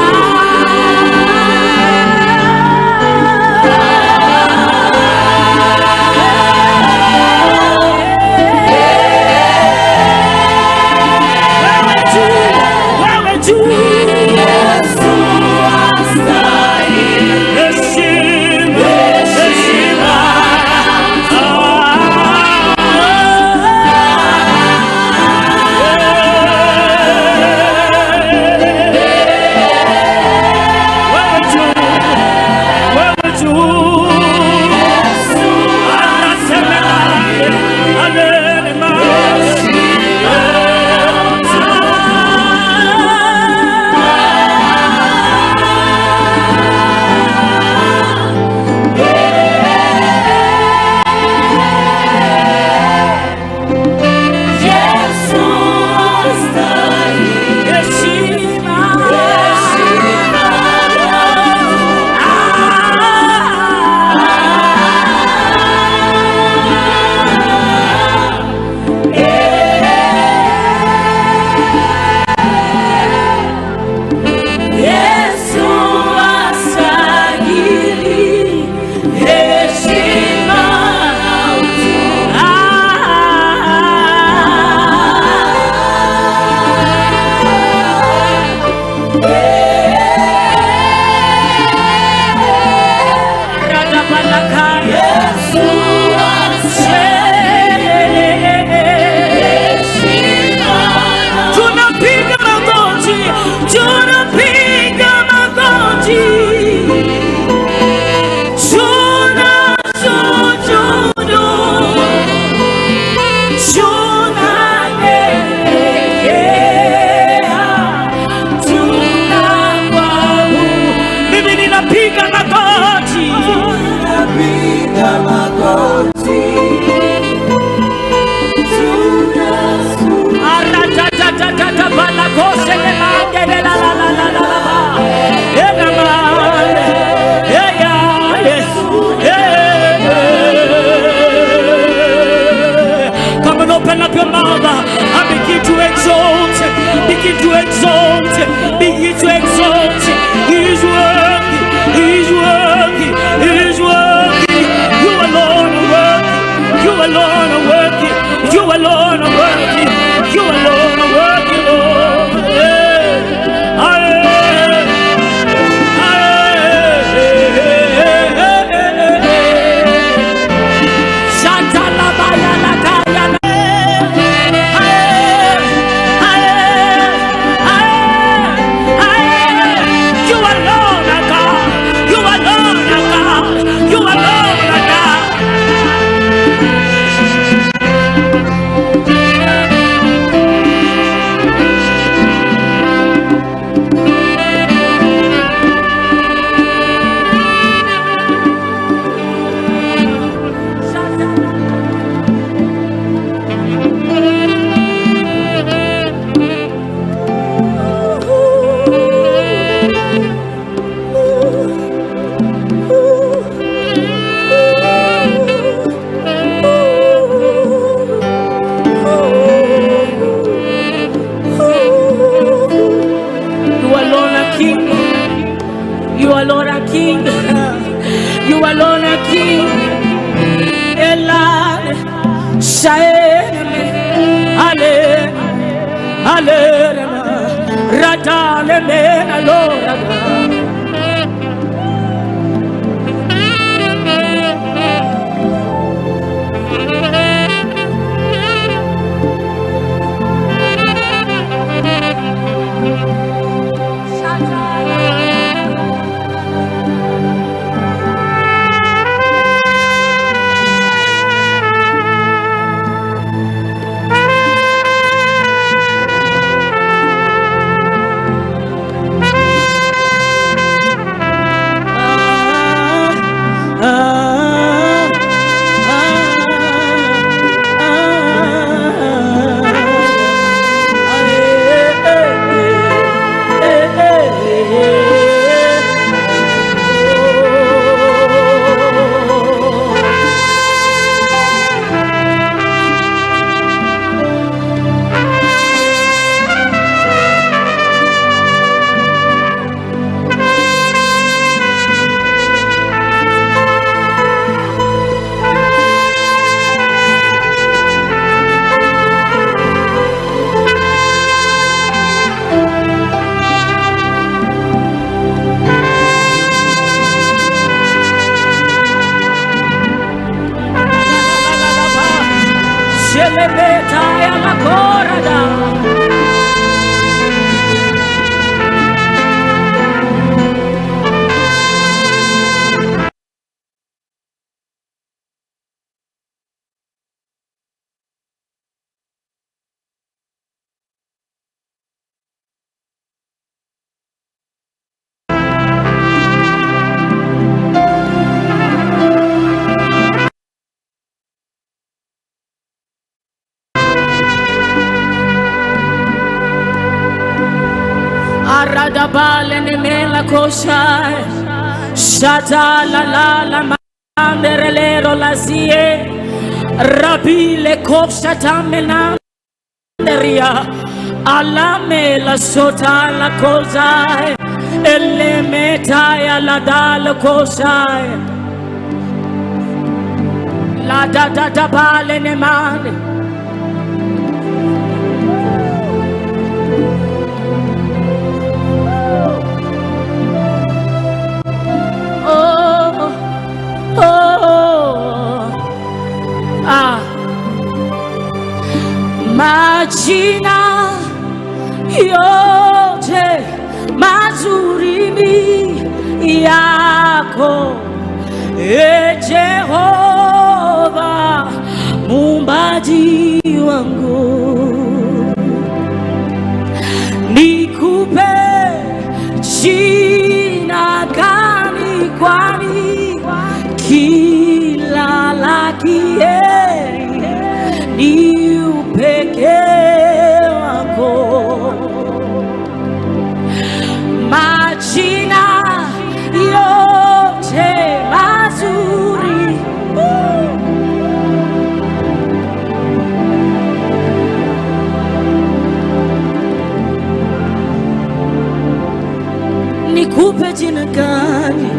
You alone are King. Elad, Shaeneme, Ale, Ale, Radale, Alora. Aradabale nemela koshai, shata la la la manderelero la zie, rabile koshata menanderia, alame la sota la kozai, ele metaya la dal koshai, la da da da bale nemane. Majina yote mazuri yako, Jehova muumbaji wangu, nikupe jina gani, kwani kila la kheri ni upekee wako. Majina yote mazuri nikupe jina gani?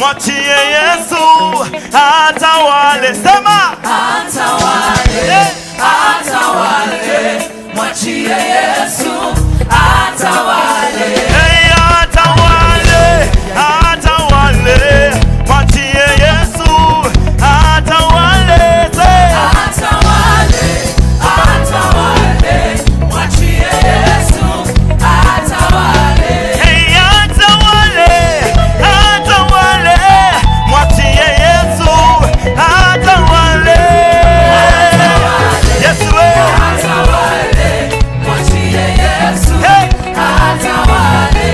mwachie Yesu atawale. Sema atawale, atawale, mwachie Yesu atawale. Hey, atawale, atawale, mwachie Yesu atawale. Atawale, atawale, mwachie Yesu atawale. Hey, atawale, atawale, mwachie Yesu atawale. Yesu atawale, mwachie Yesu atawale.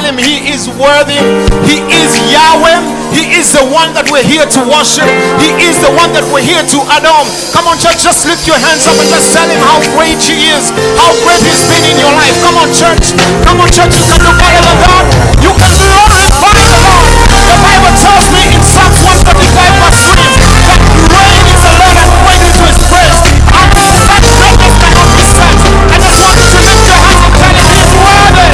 tell him he is worthy. He is Yahweh. He is the one that we're here to worship. He is the one that we're here to adore. Come on, church, just lift your hands up and just tell him how great he is, how great he's been in your life. Come on, church. Come on, church. You can do better than that. You can glorify the Lord. The Bible tells me in Psalms 135 verse 3 that great is the Lord and great is his praise. And such greatness cannot be said. I just want you to lift your hands and tell him he is worthy.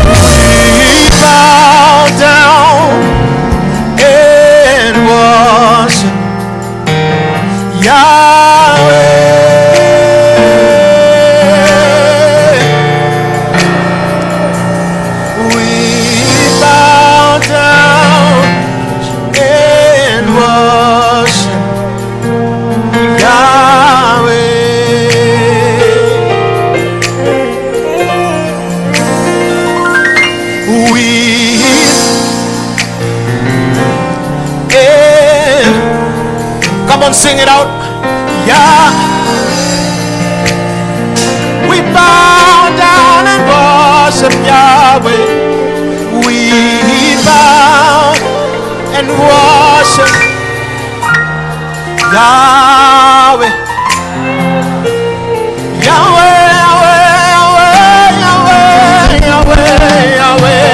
We bow down and worship Yahweh. We bow down and worship Yahweh. Come on, sing it out. Yeah. We bow down and worship Yahweh. We bow and worship Yahweh. Yahweh, Yahweh, Yahweh, Yahweh, Yahweh.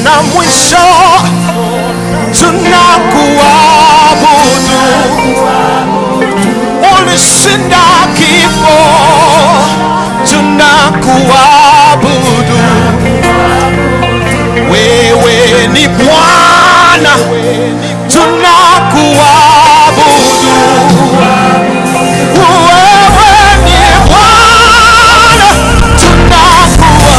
Na mwisho tunakuabudu, ulishinda kifo, tunakuabudu, wewe ni Bwana, tunakuabudu, wewe ni Bwana, tunakuabudu.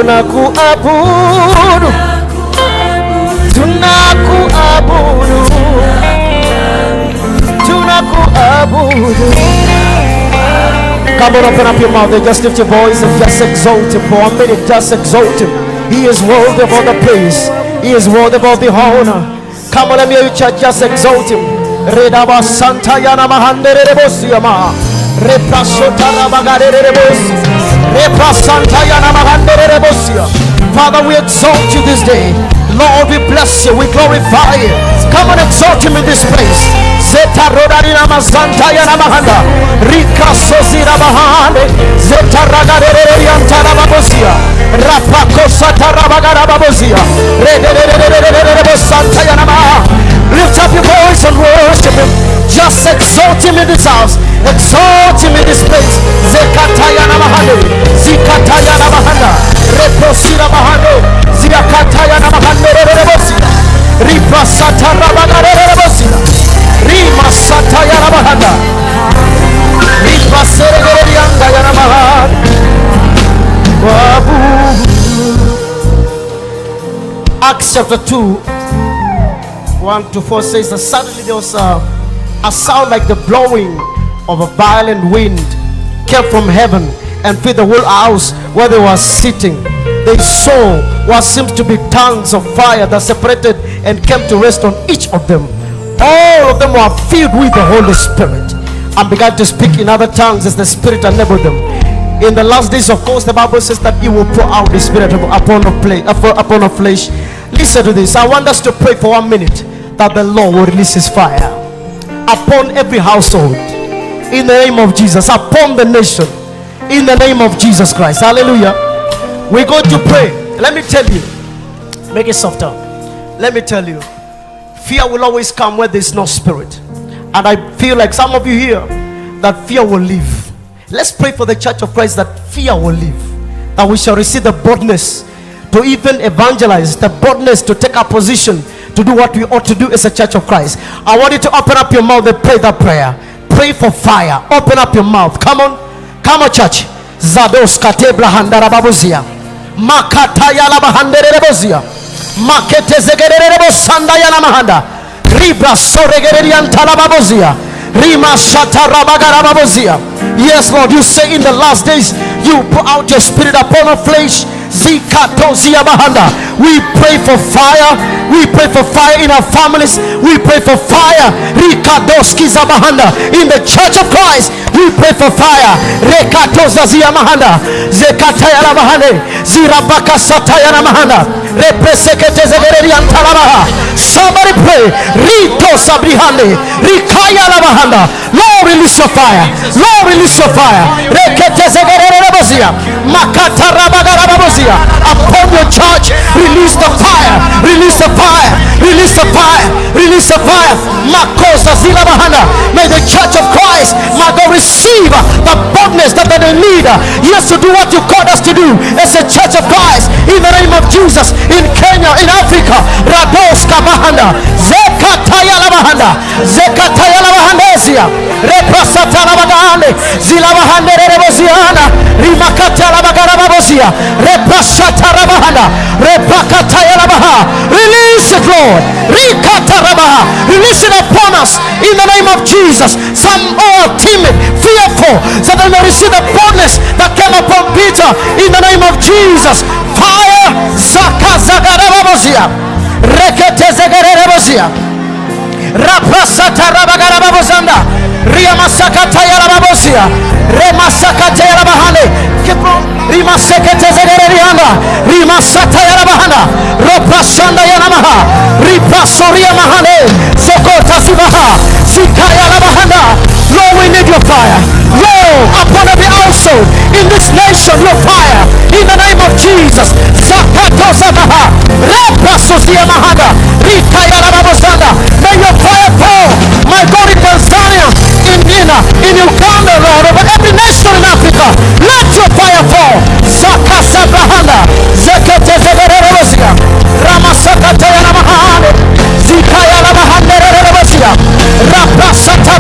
tunakuabudu, tunakuabudu, tunakuabudu. Come on, open up your mouth and just lift your voice and just exalt him for a minute. Just exalt him. He is worthy of all the praise. He is worthy of all the honor. Come on, let me hear you, church. Just exalt him. Redaba Santa Yana Mahandere Rebosiama. Repa Sota Rabagare Rebosi. Repa Santa Yana Mahandere Rebosia. Father, we exalt you this day. Lord, we bless you. We glorify you. Come on, exalt him in this place. Zeta Rodarina Mazanta Yana Mahanda. Rika Sosira Bahane. Zeta Ragadere Yantara Babosia. Rapako Sata Rabagara Babosia. Rede Santa Yana Maha. Lift up your voice and worship him. Just exalt him in this house. Exalt him in this place. Zekatayana Mahande. Zikatayana Mahanda. Reposira Mahande. Ziakatayana Mahande. Ripa Sata Rabagare Rebosia. Rima Satayana Mahanda. Ripa Seregerianda Yana Mahanda. Acts chapter 2. 1-4 says that suddenly there was a sound like the blowing of a violent wind came from heaven and filled the whole house where they were sitting. They saw what seemed to be tongues of fire that separated and came to rest on each of them. All of them were filled with the Holy Spirit and began to speak in other tongues as the Spirit enabled them. In the last days, of course, the Bible says that He will pour out the Spirit upon a flesh. Listen to this. I want us to pray for 1 minute that the Lord will release His fire upon every household in the name of Jesus, upon the nation in the name of Jesus Christ. Hallelujah. We're going to pray. Let me tell you, make it softer. Let me tell you, fear will always come where there's no spirit, and I feel like some of you here that fear will leave. Let's pray for the church of Christ that fear will leave, that we shall receive the boldness to even evangelize, the boldness to take our position, to do what we ought to do as a church of Christ. I want you to open up your mouth and pray that prayer. Pray for fire. Open up your mouth. Come on, church. Zados katebla handara babuzia. Makataya la bahandere rebozia. Makete zegere rebosanda ya la mahanda. Ribra soregere yantala babuzia. Rima shata rabagara babuzia. Yes, Lord, you say in the last days you pour out your spirit upon our flesh. Zikatozia bahanda. We pray for fire. We pray for fire in our families. We pray for fire. Rikadoski zabahanda. In the church of Christ, we pray for fire. Rekatoza zia mahanda. Zekataya la bahane. Zirabaka sataya la mahanda. Represekete zegereri antalabaha. Somebody pray. Rito sabrihande. Rikaya la bahanda. Lord, release your fire. Lord, release your fire. Rekete zegereri rebozia. Makata rabagara babozia. Upon your church, release the fire, release the fire, release the fire, release the fire. Makosa zila bahana. May the church of Christ, may God receive the boldness that they need. Yes, to do what you called us to do as a church of Christ in the name of Jesus. In Kenya, in Africa, Radoska bahana, Zekataya la bahana, Zekataya la bahandesia, Reprasata la bagane, Zila bahane reboziana, Rimakata la bagara babosia, Release it, Lord. Release it upon us in the name of Jesus. Some are timid, fearful, so they may receive the boldness that came upon Peter in the name of Jesus. Fire. Zakazagarababosia. Reketezegarababosia. Rapasata rabagarababosanda. Riamasakataya rababosia. Remasakataya rabahane. Rima sekete zegerianda, Rima sataya rabahana, Ropasanda yanamaha, Ripa soria mahane, Sokota sibaha, Sikaya rabahana. Lord, we need your fire. Lord, upon every household in this nation, your fire in the name of Jesus. Zakato sabaha, Repasosia mahana, Rikaya rababosanda. May your fire fall, my God, in Tanzania, in Uganda, Lord, over every nation in Africa. Let your fire fall. Zakasa bahanda, Zekete zegereresia, Ramasakata yanamahane, Zikaya rabahane reresia, Rapasata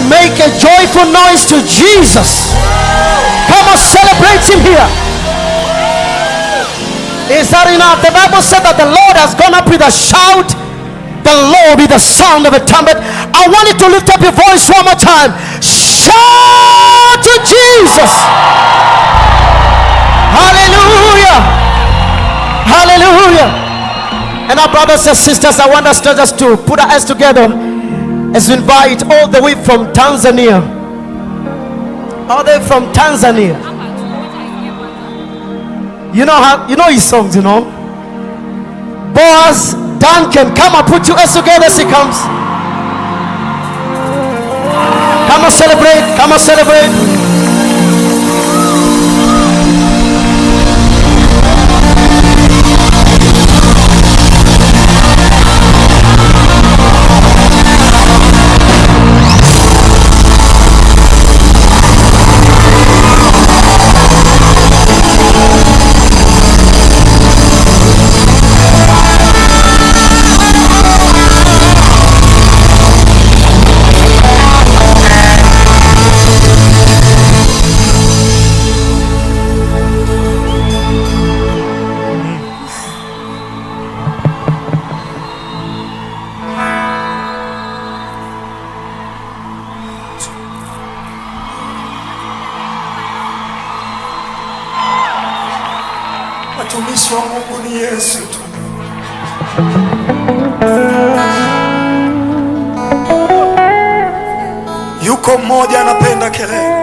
Make a joyful noise to Jesus. Come on, celebrate him here. Is that enough? The Bible said that the Lord has gone up with a shout, the Lord with the sound of a trumpet. I want you to lift up your voice one more time. Shout to Jesus. Hallelujah. Hallelujah. And our brothers and sisters, I want us to just to put our hands together as we invite all the way from Tanzania. All the way from Tanzania. You know his songs, you know. Boaz Duncan, come on, put your hands together as he comes. Come on, celebrate. Come on, celebrate. Watumishi wa Mungu ni Yesu tu. Yuko mmoja anapenda kelele.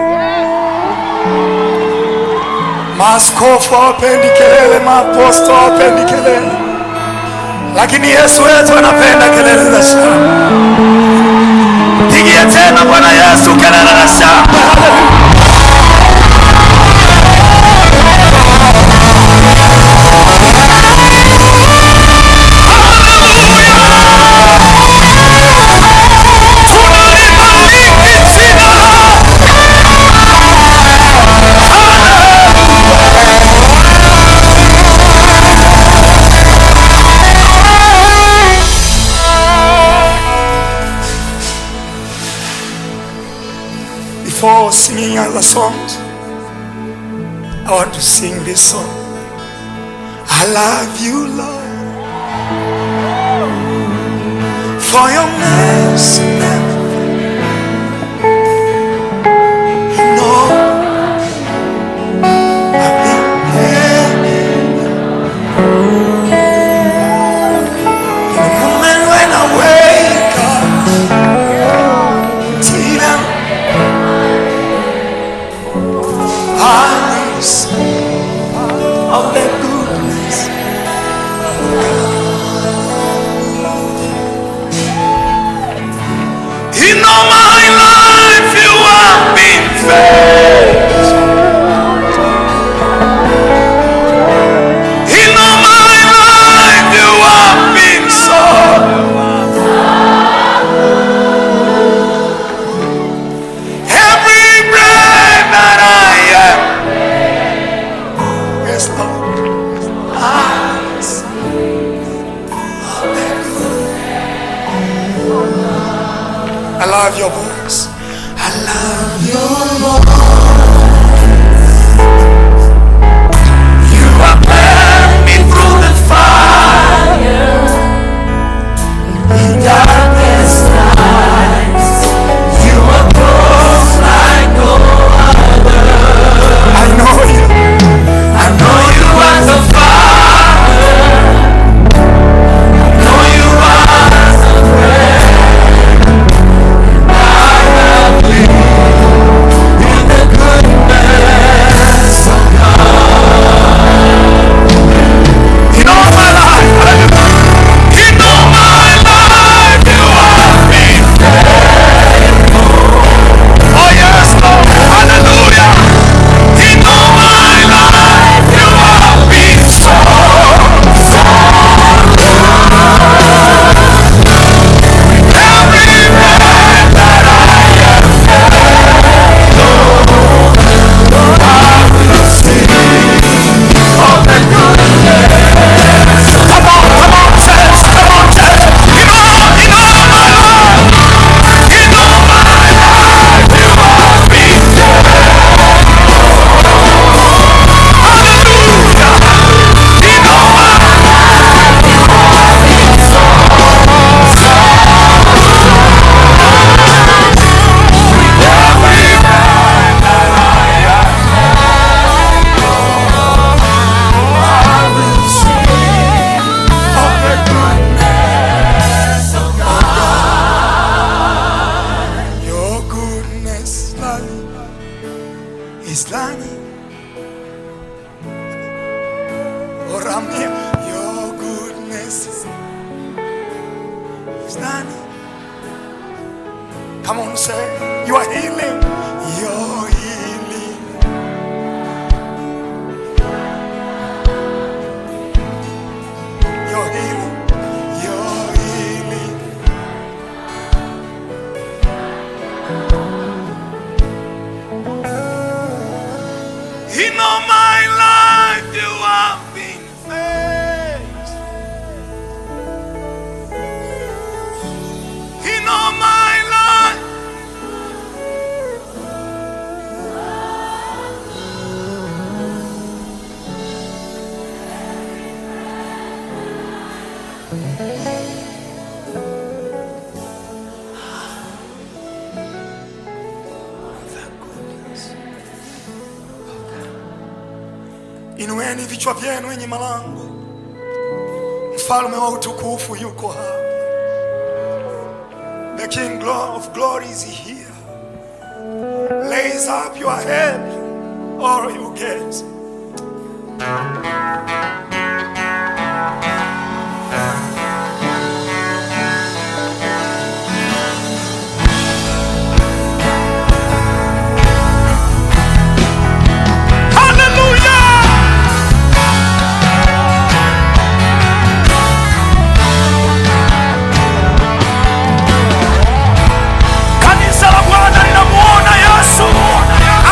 Maaskofu hawapendi kelele, maaposto hawapendi kelele, lakini Yesu wetu anapenda kelele za shangwe. Pigie tena Bwana Yesu kelele za shangwe. Before singing other songs, I want to sing this song. I love you, Lord, for your mercy. You know I've been praying in the moment when I wake up till now. Eyes of the goodness of God. In all my life you have been faithful. In all my life you have been so. Every breath that I am, yes, Lord, eyes of the good. I love your voice. I love your voice. You have led me through the fire in darkest nights. You are close like no other. I know you. I know you as a father. I know you as a friend. I have lived in the goodness is nani? Oramia, your goodness is nani? Come on, say, you are healing. You're healing. You're healing. You're healing. In all my life you have been faithful. In all my life inueni vichwa vyenu enyi malango, mfalme wa utukufu yuko hapa. The King of glory is here. Raise up your head, all you gates.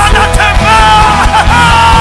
Anatembea.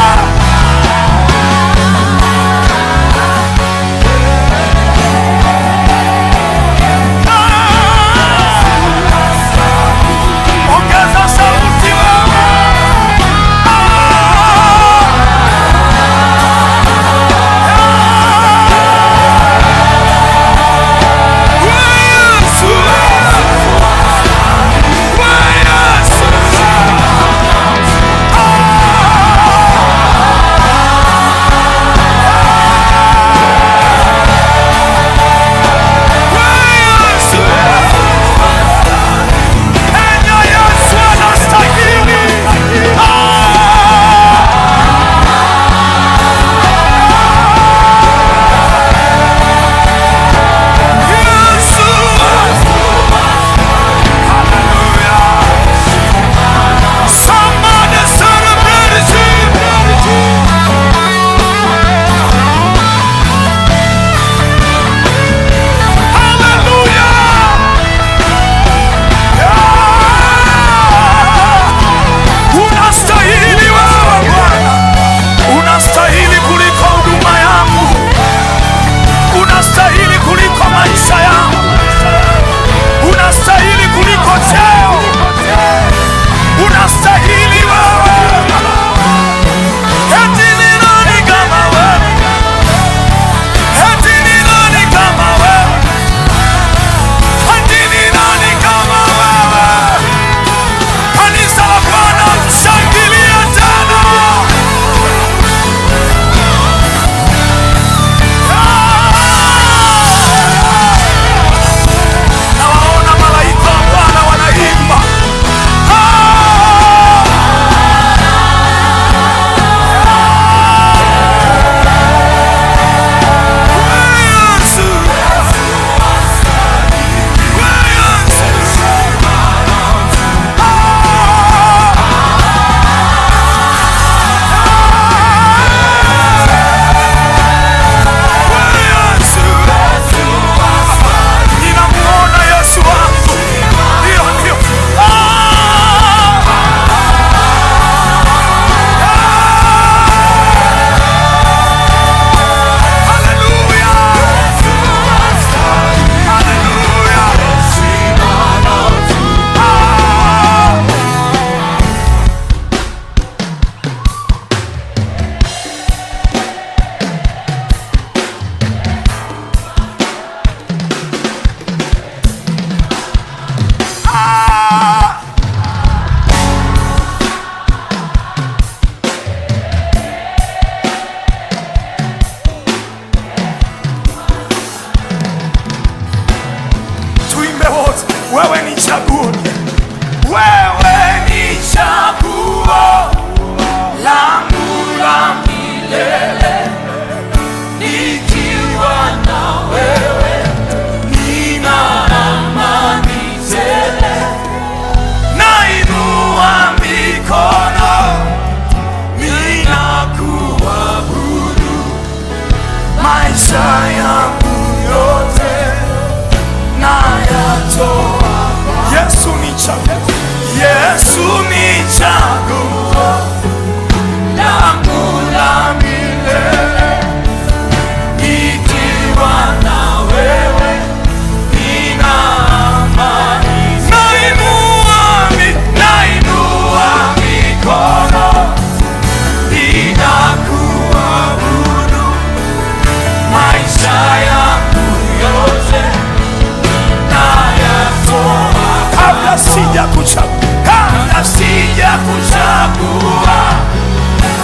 nikakuchagua,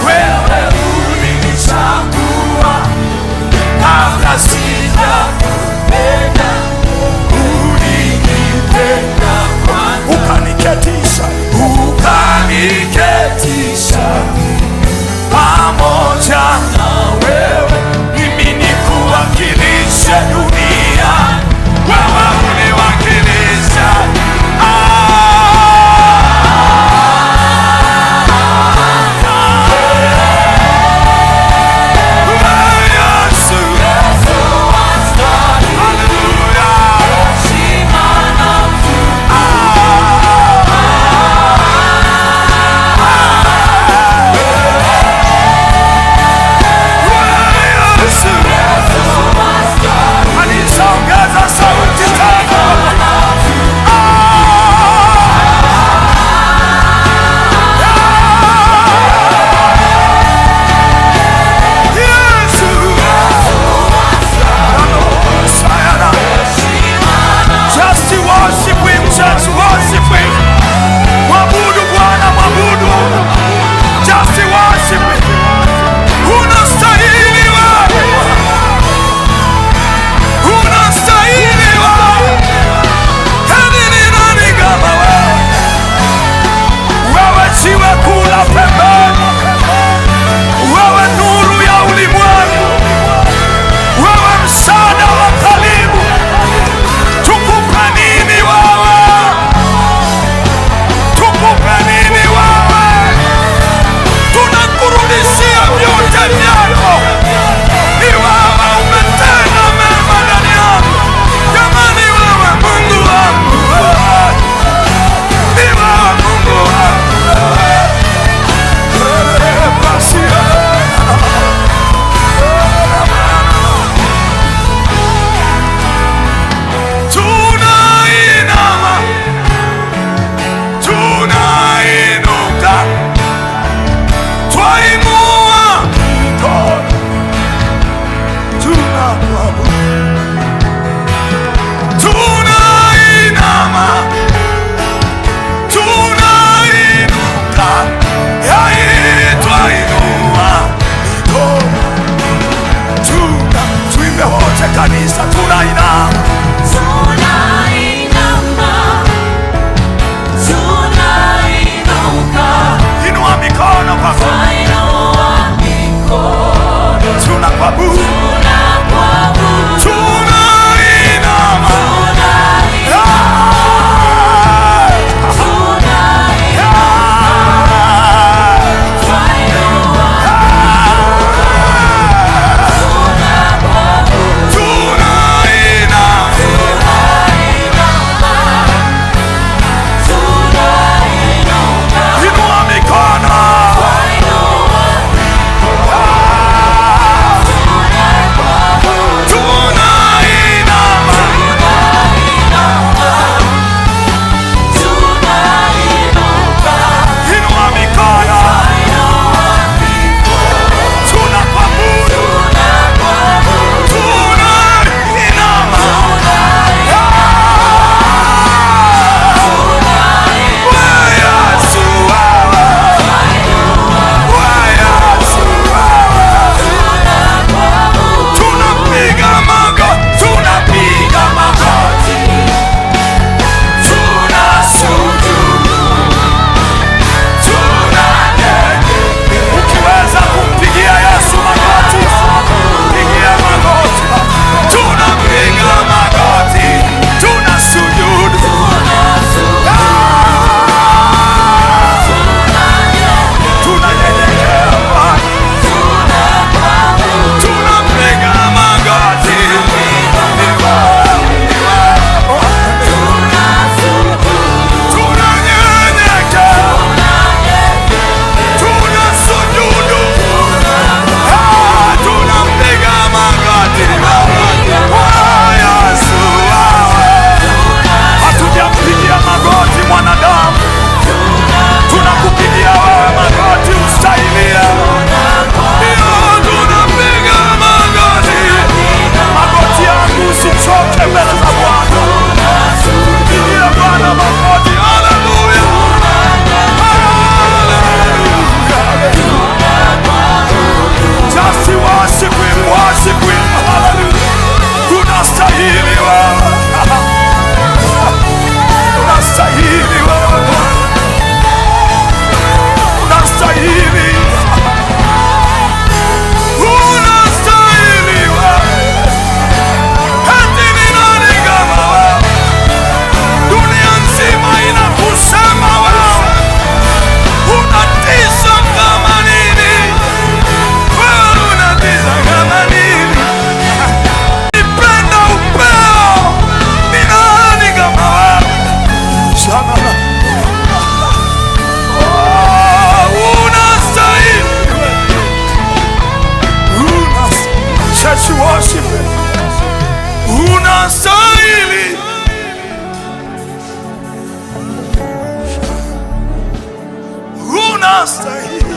wewe ulinichagua kabla sijakupenda, ulinipenda kwanza, ukaniketisha pamoja na wewe, mimi nikuwakilishe dunia, wewe uniwakilisha. unastahili.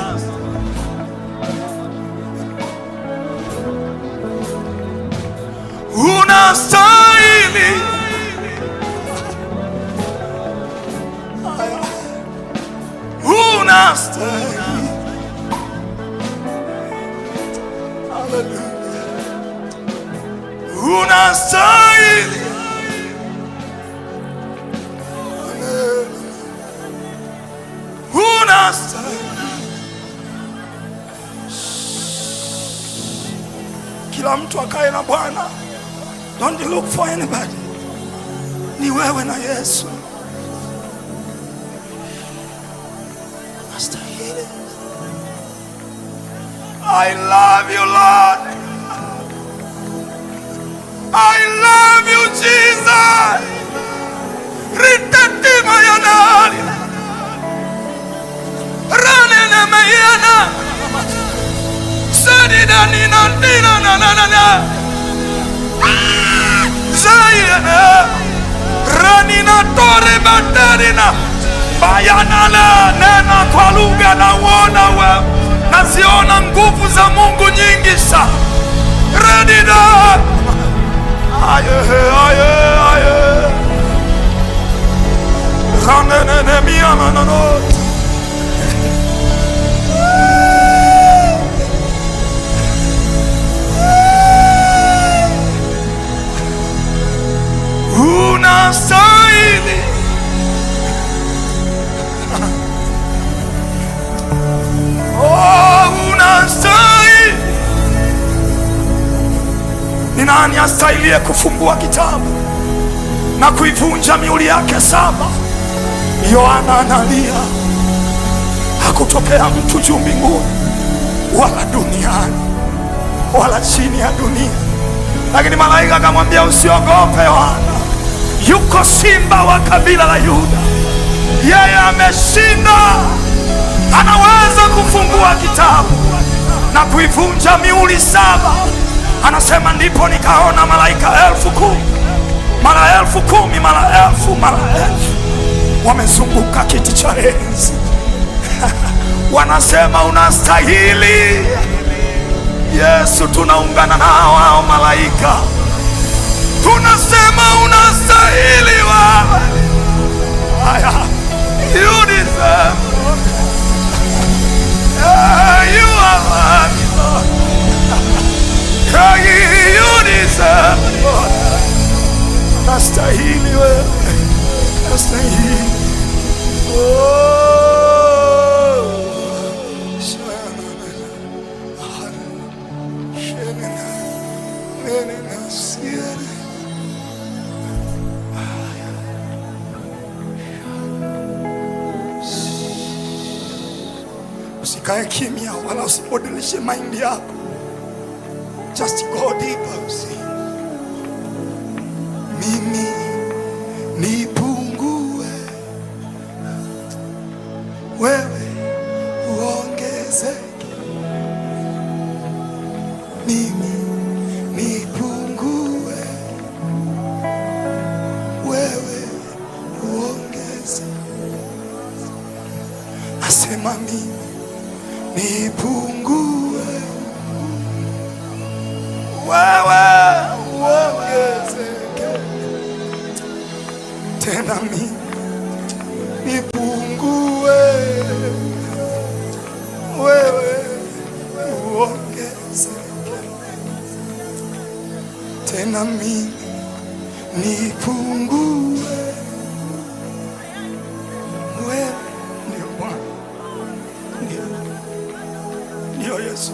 Unastahili. Unastahili. Hallelujah. Unastahili. Unastahili. Kila mtu akae na Bwana. Don't look for anybody. Ni wewe na Yesu. Unastahili. I love you, Lord. I love you, Jesus. Ritatima yanali. Ranene mayana. Sadidani nandina na na na na. Zayana. Ranina tore badarina. Bayanala nena kwa lugha na uona wewe. Naziona nguvu za Mungu nyingi sana. Redida. Aye aye aye. Ranene miana no no. Unastahili. Oh, unastahili. Ni nani astahiliye kufungua kitabu na kuivunja mihuri yake saba? Yohana analia, hakutokea mtu juu mbinguni wala duniani wala chini ya dunia, lakini malaika akamwambia, usiogope Yohana, yuko simba wa kabila la Yuda, yeye ameshinda, anaweza kufungua kitabu na kuivunja mihuri saba. Anasema ndipo nikaona malaika 10,000 mara 10,000 mara 1000 mara 1000 wamezunguka kiti cha enzi. Wanasema unastahili Yesu. Tunaungana nao hao malaika, tunasema unastahili wewe. Haya, you deserve. You are worthy, Lord. You deserve, Lord. Unastahili wewe, unastahili. Oh. Usikae kimya wala usibadilishe mind yako. Just go deeper. See. Mimi nipungue, wewe uongezeke. Mimi nipungue, wewe uongezeke. Asema mimi nipungue, wewe uongezeke. Tena mimi nipungue, wewe uongezeke. Tena mimi nipungue, wewe. Ndio Bwana, ndio Yesu.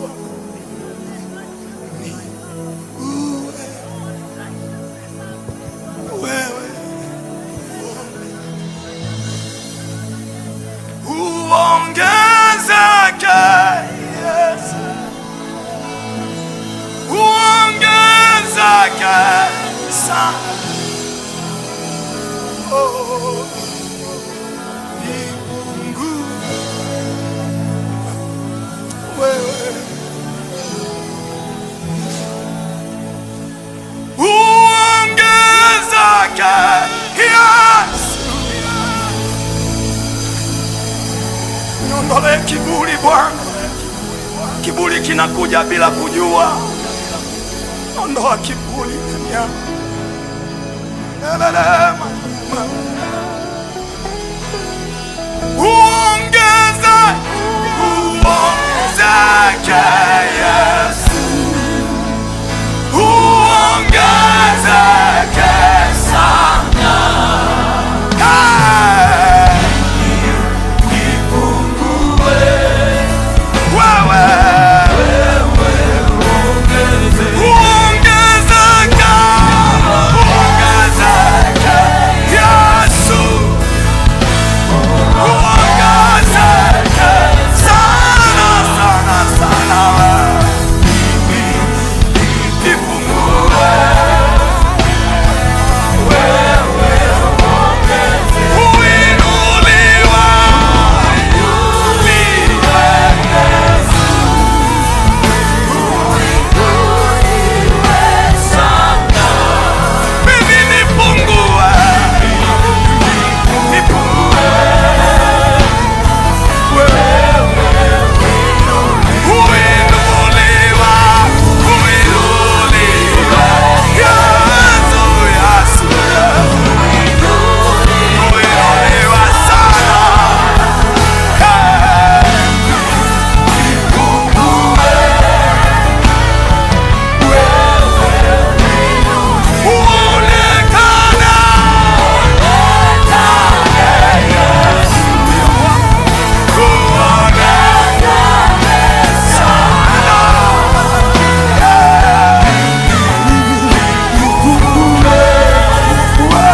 Niondolee kiburi Bwana. Kiburi kinakuja bila kujua. Ondoa kiburi ndani yangu.